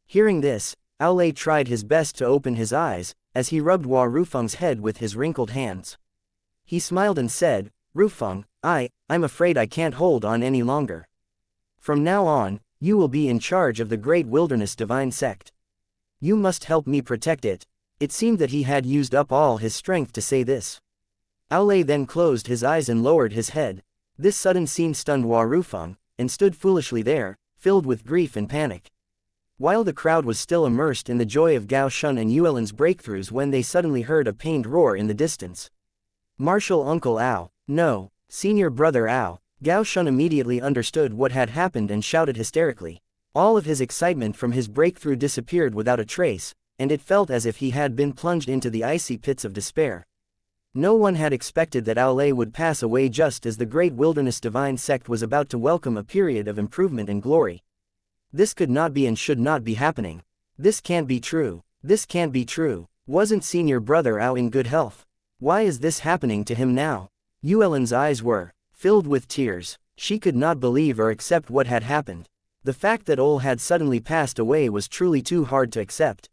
Hearing this, Aulay tried his best to open his eyes, as he rubbed Hua Rufeng's head with his wrinkled hands. He smiled and said, "Rufeng, I'm afraid I can't hold on any longer. From now on, you will be in charge of the Great Wilderness Divine Sect. You must help me protect it. It seemed that he had used up all his strength to say this. Aolei then closed his eyes and lowered his head. This sudden scene stunned Hua Rufeng, and stood foolishly there, filled with grief and panic. While the crowd was still immersed in the joy of Gao Shun and Yuelin's breakthroughs when they suddenly heard a pained roar in the distance. Martial Uncle Ao. No, Senior Brother Ao. Gao Shun immediately understood what had happened and shouted hysterically. All of his excitement from his breakthrough disappeared without a trace, and it felt as if he had been plunged into the icy pits of despair. No one had expected that Aolei would pass away just as the great wilderness divine sect was about to welcome a period of improvement and glory. This could not be and should not be happening. This can't be true. This can't be true. Wasn't Senior Brother Ao in good health? Why is this happening to him now? Yuelin's eyes were filled with tears. She could not believe or accept what had happened. The fact that Ol had suddenly passed away was truly too hard to accept.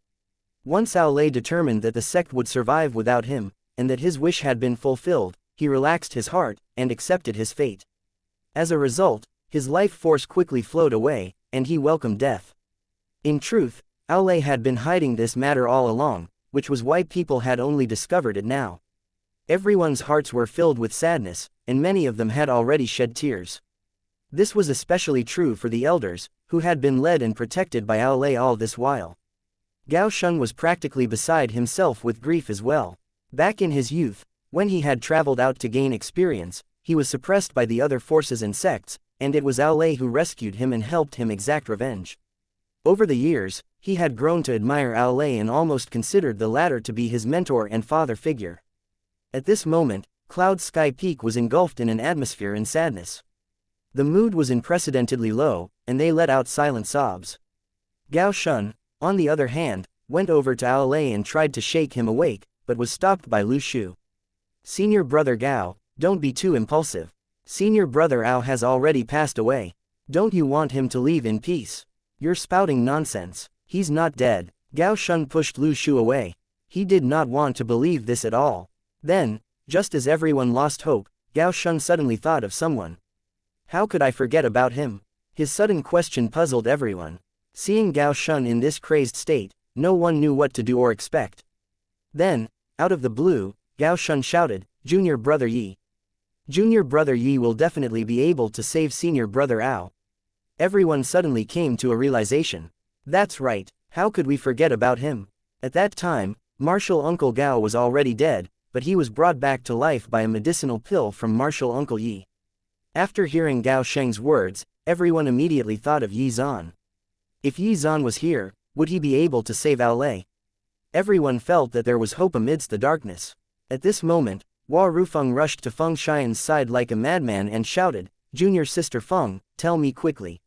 Once Aolei determined that the sect would survive without him, and that his wish had been fulfilled, he relaxed his heart, and accepted his fate. As a result, his life force quickly flowed away, and he welcomed death. In truth, Aolei had been hiding this matter all along, which was why people had only discovered it now. Everyone's hearts were filled with sadness, and many of them had already shed tears. This was especially true for the elders, who had been led and protected by Aolei all this while. Gao Shun was practically beside himself with grief as well. Back in his youth, when he had traveled out to gain experience, he was suppressed by the other forces and sects, and it was Aolei who rescued him and helped him exact revenge. Over the years, he had grown to admire Aolei and almost considered the latter to be his mentor and father figure. At this moment, Cloud Sky Peak was engulfed in an atmosphere in sadness. The mood was unprecedentedly low, and they let out silent sobs. Gao Shun, on the other hand, went over to Aolei and tried to shake him awake, but was stopped by Lu Shu. Senior Brother Gao, don't be too impulsive. Senior Brother Ao has already passed away. Don't you want him to leave in peace? You're spouting nonsense. He's not dead. Gao Shun pushed Lu Shu away. He did not want to believe this at all. Then, just as everyone lost hope, Gao Shun suddenly thought of someone. How could I forget about him? His sudden question puzzled everyone. Seeing Gao Shun in this crazed state, no one knew what to do or expect. Then, out of the blue, Gao Shun shouted, Junior Brother Yi. Junior Brother Yi will definitely be able to save Senior Brother Ao. Everyone suddenly came to a realization. That's right, how could we forget about him? At that time, Martial Uncle Gao was already dead, but he was brought back to life by a medicinal pill from Martial Uncle Yi. After hearing Gao Sheng's words, everyone immediately thought of Yi Zan. If Yi Zan was here, would he be able to save Aolei? Everyone felt that there was hope amidst the darkness. At this moment, Hua Rufeng rushed to Feng Xian's side like a madman and shouted, Junior Sister Feng, tell me quickly.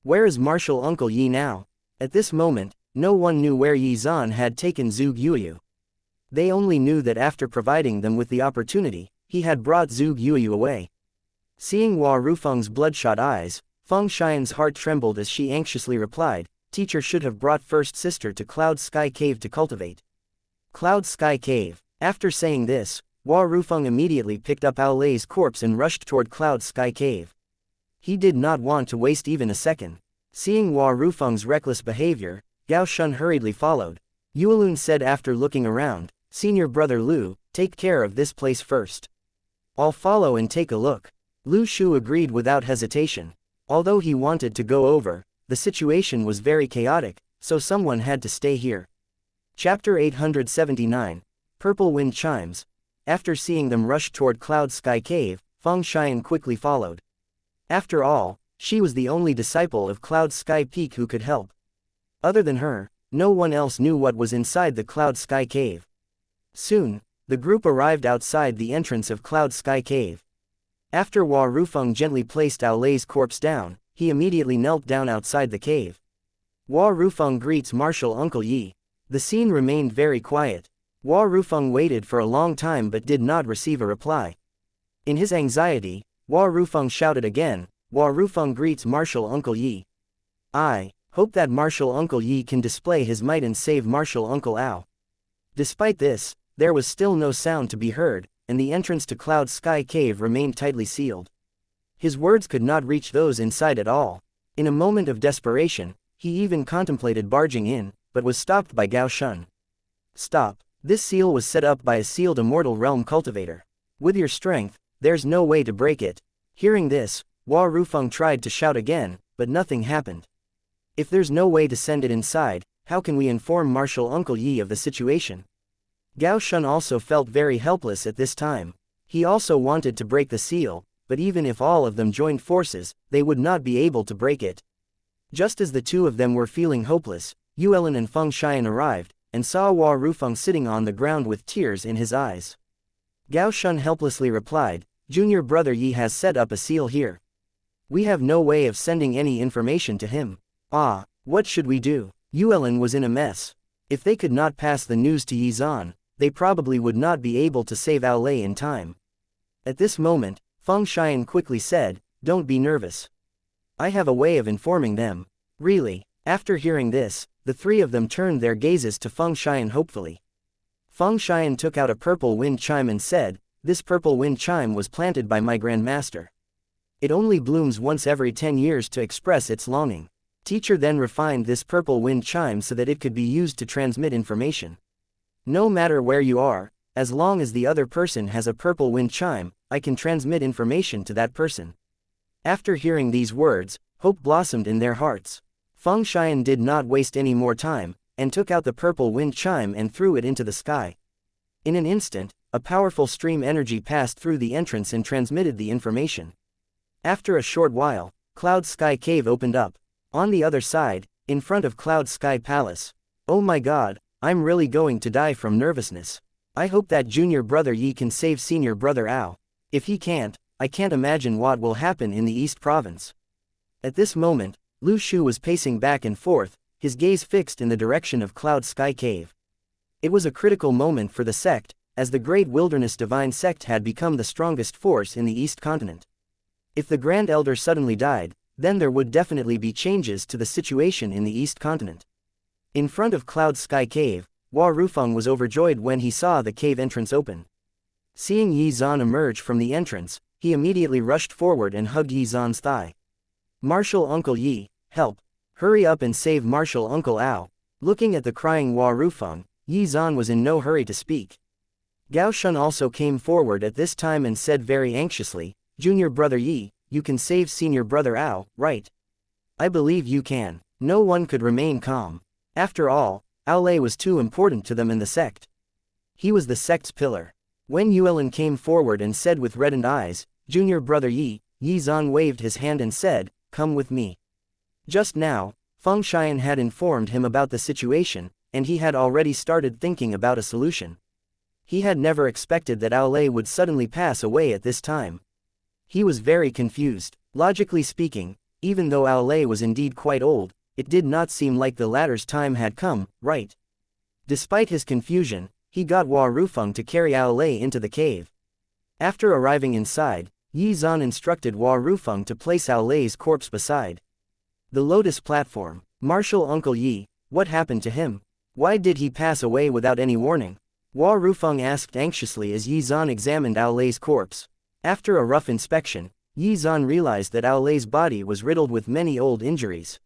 Where is Martial Uncle Yi now? At this moment, no one knew where Yi Zan had taken Zhuge Yuyu. They only knew that after providing them with the opportunity, he had brought Zhuge Yuyu away. Seeing Hua Rufeng's bloodshot eyes, Feng Xian's heart trembled as she anxiously replied, Teacher should have brought First Sister to Cloud Sky Cave to cultivate. Cloud Sky Cave. After saying this, Hua Rufeng immediately picked up Aolei's corpse and rushed toward Cloud Sky Cave. He did not want to waste even a second. Seeing Hua Rufeng's reckless behavior, Gao Shun hurriedly followed. Yuelun said after looking around, Senior Brother Lu, take care of this place first. I'll follow and take a look. Lu Shu agreed without hesitation. Although he wanted to go over, the situation was very chaotic, so someone had to stay here. Chapter 879. Purple Wind Chimes. After seeing them rush toward Cloud Sky Cave, Feng Xian quickly followed. After all, she was the only disciple of Cloud Sky Peak who could help. Other than her, no one else knew what was inside the Cloud Sky Cave. Soon, the group arrived outside the entrance of Cloud Sky Cave. After Hua Rufeng gently placed Aolei's corpse down, he immediately knelt down outside the cave. Hua Rufeng greets Martial Uncle Yi. The scene remained very quiet. Hua Rufeng waited for a long time but did not receive a reply. In his anxiety, Hua Rufeng shouted again, Hua Rufeng greets Martial Uncle Yi. I hope that Martial Uncle Yi can display his might and save Martial Uncle Ao. Despite this, there was still no sound to be heard, and the entrance to Cloud Sky Cave remained tightly sealed. His words could not reach those inside at all. In a moment of desperation, he even contemplated barging in, but was stopped by Gao Shun. Stop. This seal was set up by a sealed immortal realm cultivator. With your strength, there's no way to break it. Hearing this, Hua Rufeng tried to shout again, but nothing happened. If there's no way to send it inside, how can we inform Martial Uncle Yi of the situation? Gao Shun also felt very helpless at this time. He also wanted to break the seal, but even if all of them joined forces, they would not be able to break it. Just as the two of them were feeling hopeless, Yuelin and Feng Xian arrived, and saw Hua Rufeng sitting on the ground with tears in his eyes. Gao Shun helplessly replied, "Junior brother Yi has set up a seal here. We have no way of sending any information to him. Ah, what should we do?" Yuelin was in a mess. If they could not pass the news to Yi Zan, they probably would not be able to save Ao Lei in time. At this moment, Feng Xian quickly said, "Don't be nervous. I have a way of informing them." Really? After hearing this, the three of them turned their gazes to Feng Xian hopefully. Feng Xian took out a purple wind chime and said, "This purple wind chime was planted by my grandmaster. It only blooms once every 10 years to express its longing. Teacher then refined this purple wind chime so that it could be used to transmit information. No matter where you are, as long as the other person has a purple wind chime, I can transmit information to that person." After hearing these words, hope blossomed in their hearts. Feng Xian did not waste any more time, and took out the purple wind chime and threw it into the sky. In an instant, a powerful stream energy passed through the entrance and transmitted the information. After a short while, Cloud Sky Cave opened up. On the other side, in front of Cloud Sky Palace. "Oh my god, I'm really going to die from nervousness. I hope that junior brother Yi can save senior brother Ao. If he can't, I can't imagine what will happen in the East Province." At this moment, Lu Shu was pacing back and forth, his gaze fixed in the direction of Cloud Sky Cave. It was a critical moment for the sect, as the Great Wilderness Divine Sect had become the strongest force in the East Continent. If the Grand Elder suddenly died, then there would definitely be changes to the situation in the East Continent. In front of Cloud Sky Cave, Hua Rufeng was overjoyed when he saw the cave entrance open. Seeing Yi Zan emerge from the entrance, he immediately rushed forward and hugged Yi Zan's thigh. "Martial Uncle Yi, help! Hurry up and save Martial Uncle Ao." Looking at the crying Hua Rufeng, Yi Zan was in no hurry to speak. Gao Shun also came forward at this time and said very anxiously, "Junior brother Yi, you can save senior brother Ao, right? I believe you can." No one could remain calm. After all, Ao Lei was too important to them in the sect. He was the sect's pillar. When Yuelin came forward and said with reddened eyes, "Junior brother Yi," Yi Zan waved his hand and said, "Come with me." Just now, Feng Xian had informed him about the situation, and he had already started thinking about a solution. He had never expected that Ao Lei would suddenly pass away at this time. He was very confused. Logically speaking, even though Ao Lei was indeed quite old, it did not seem like the latter's time had come, right? Despite his confusion, he got Hua Rufeng to carry Ao Lei into the cave. After arriving inside, Yi Zan instructed Hua Rufeng to place Ao Lei's corpse beside the lotus platform. "Martial Uncle Yi, what happened to him? Why did he pass away without any warning?" Hua Rufeng asked anxiously as Yi Zan examined Ao Lei's corpse. After a rough inspection, Yi Zan realized that Ao Lei's body was riddled with many old injuries.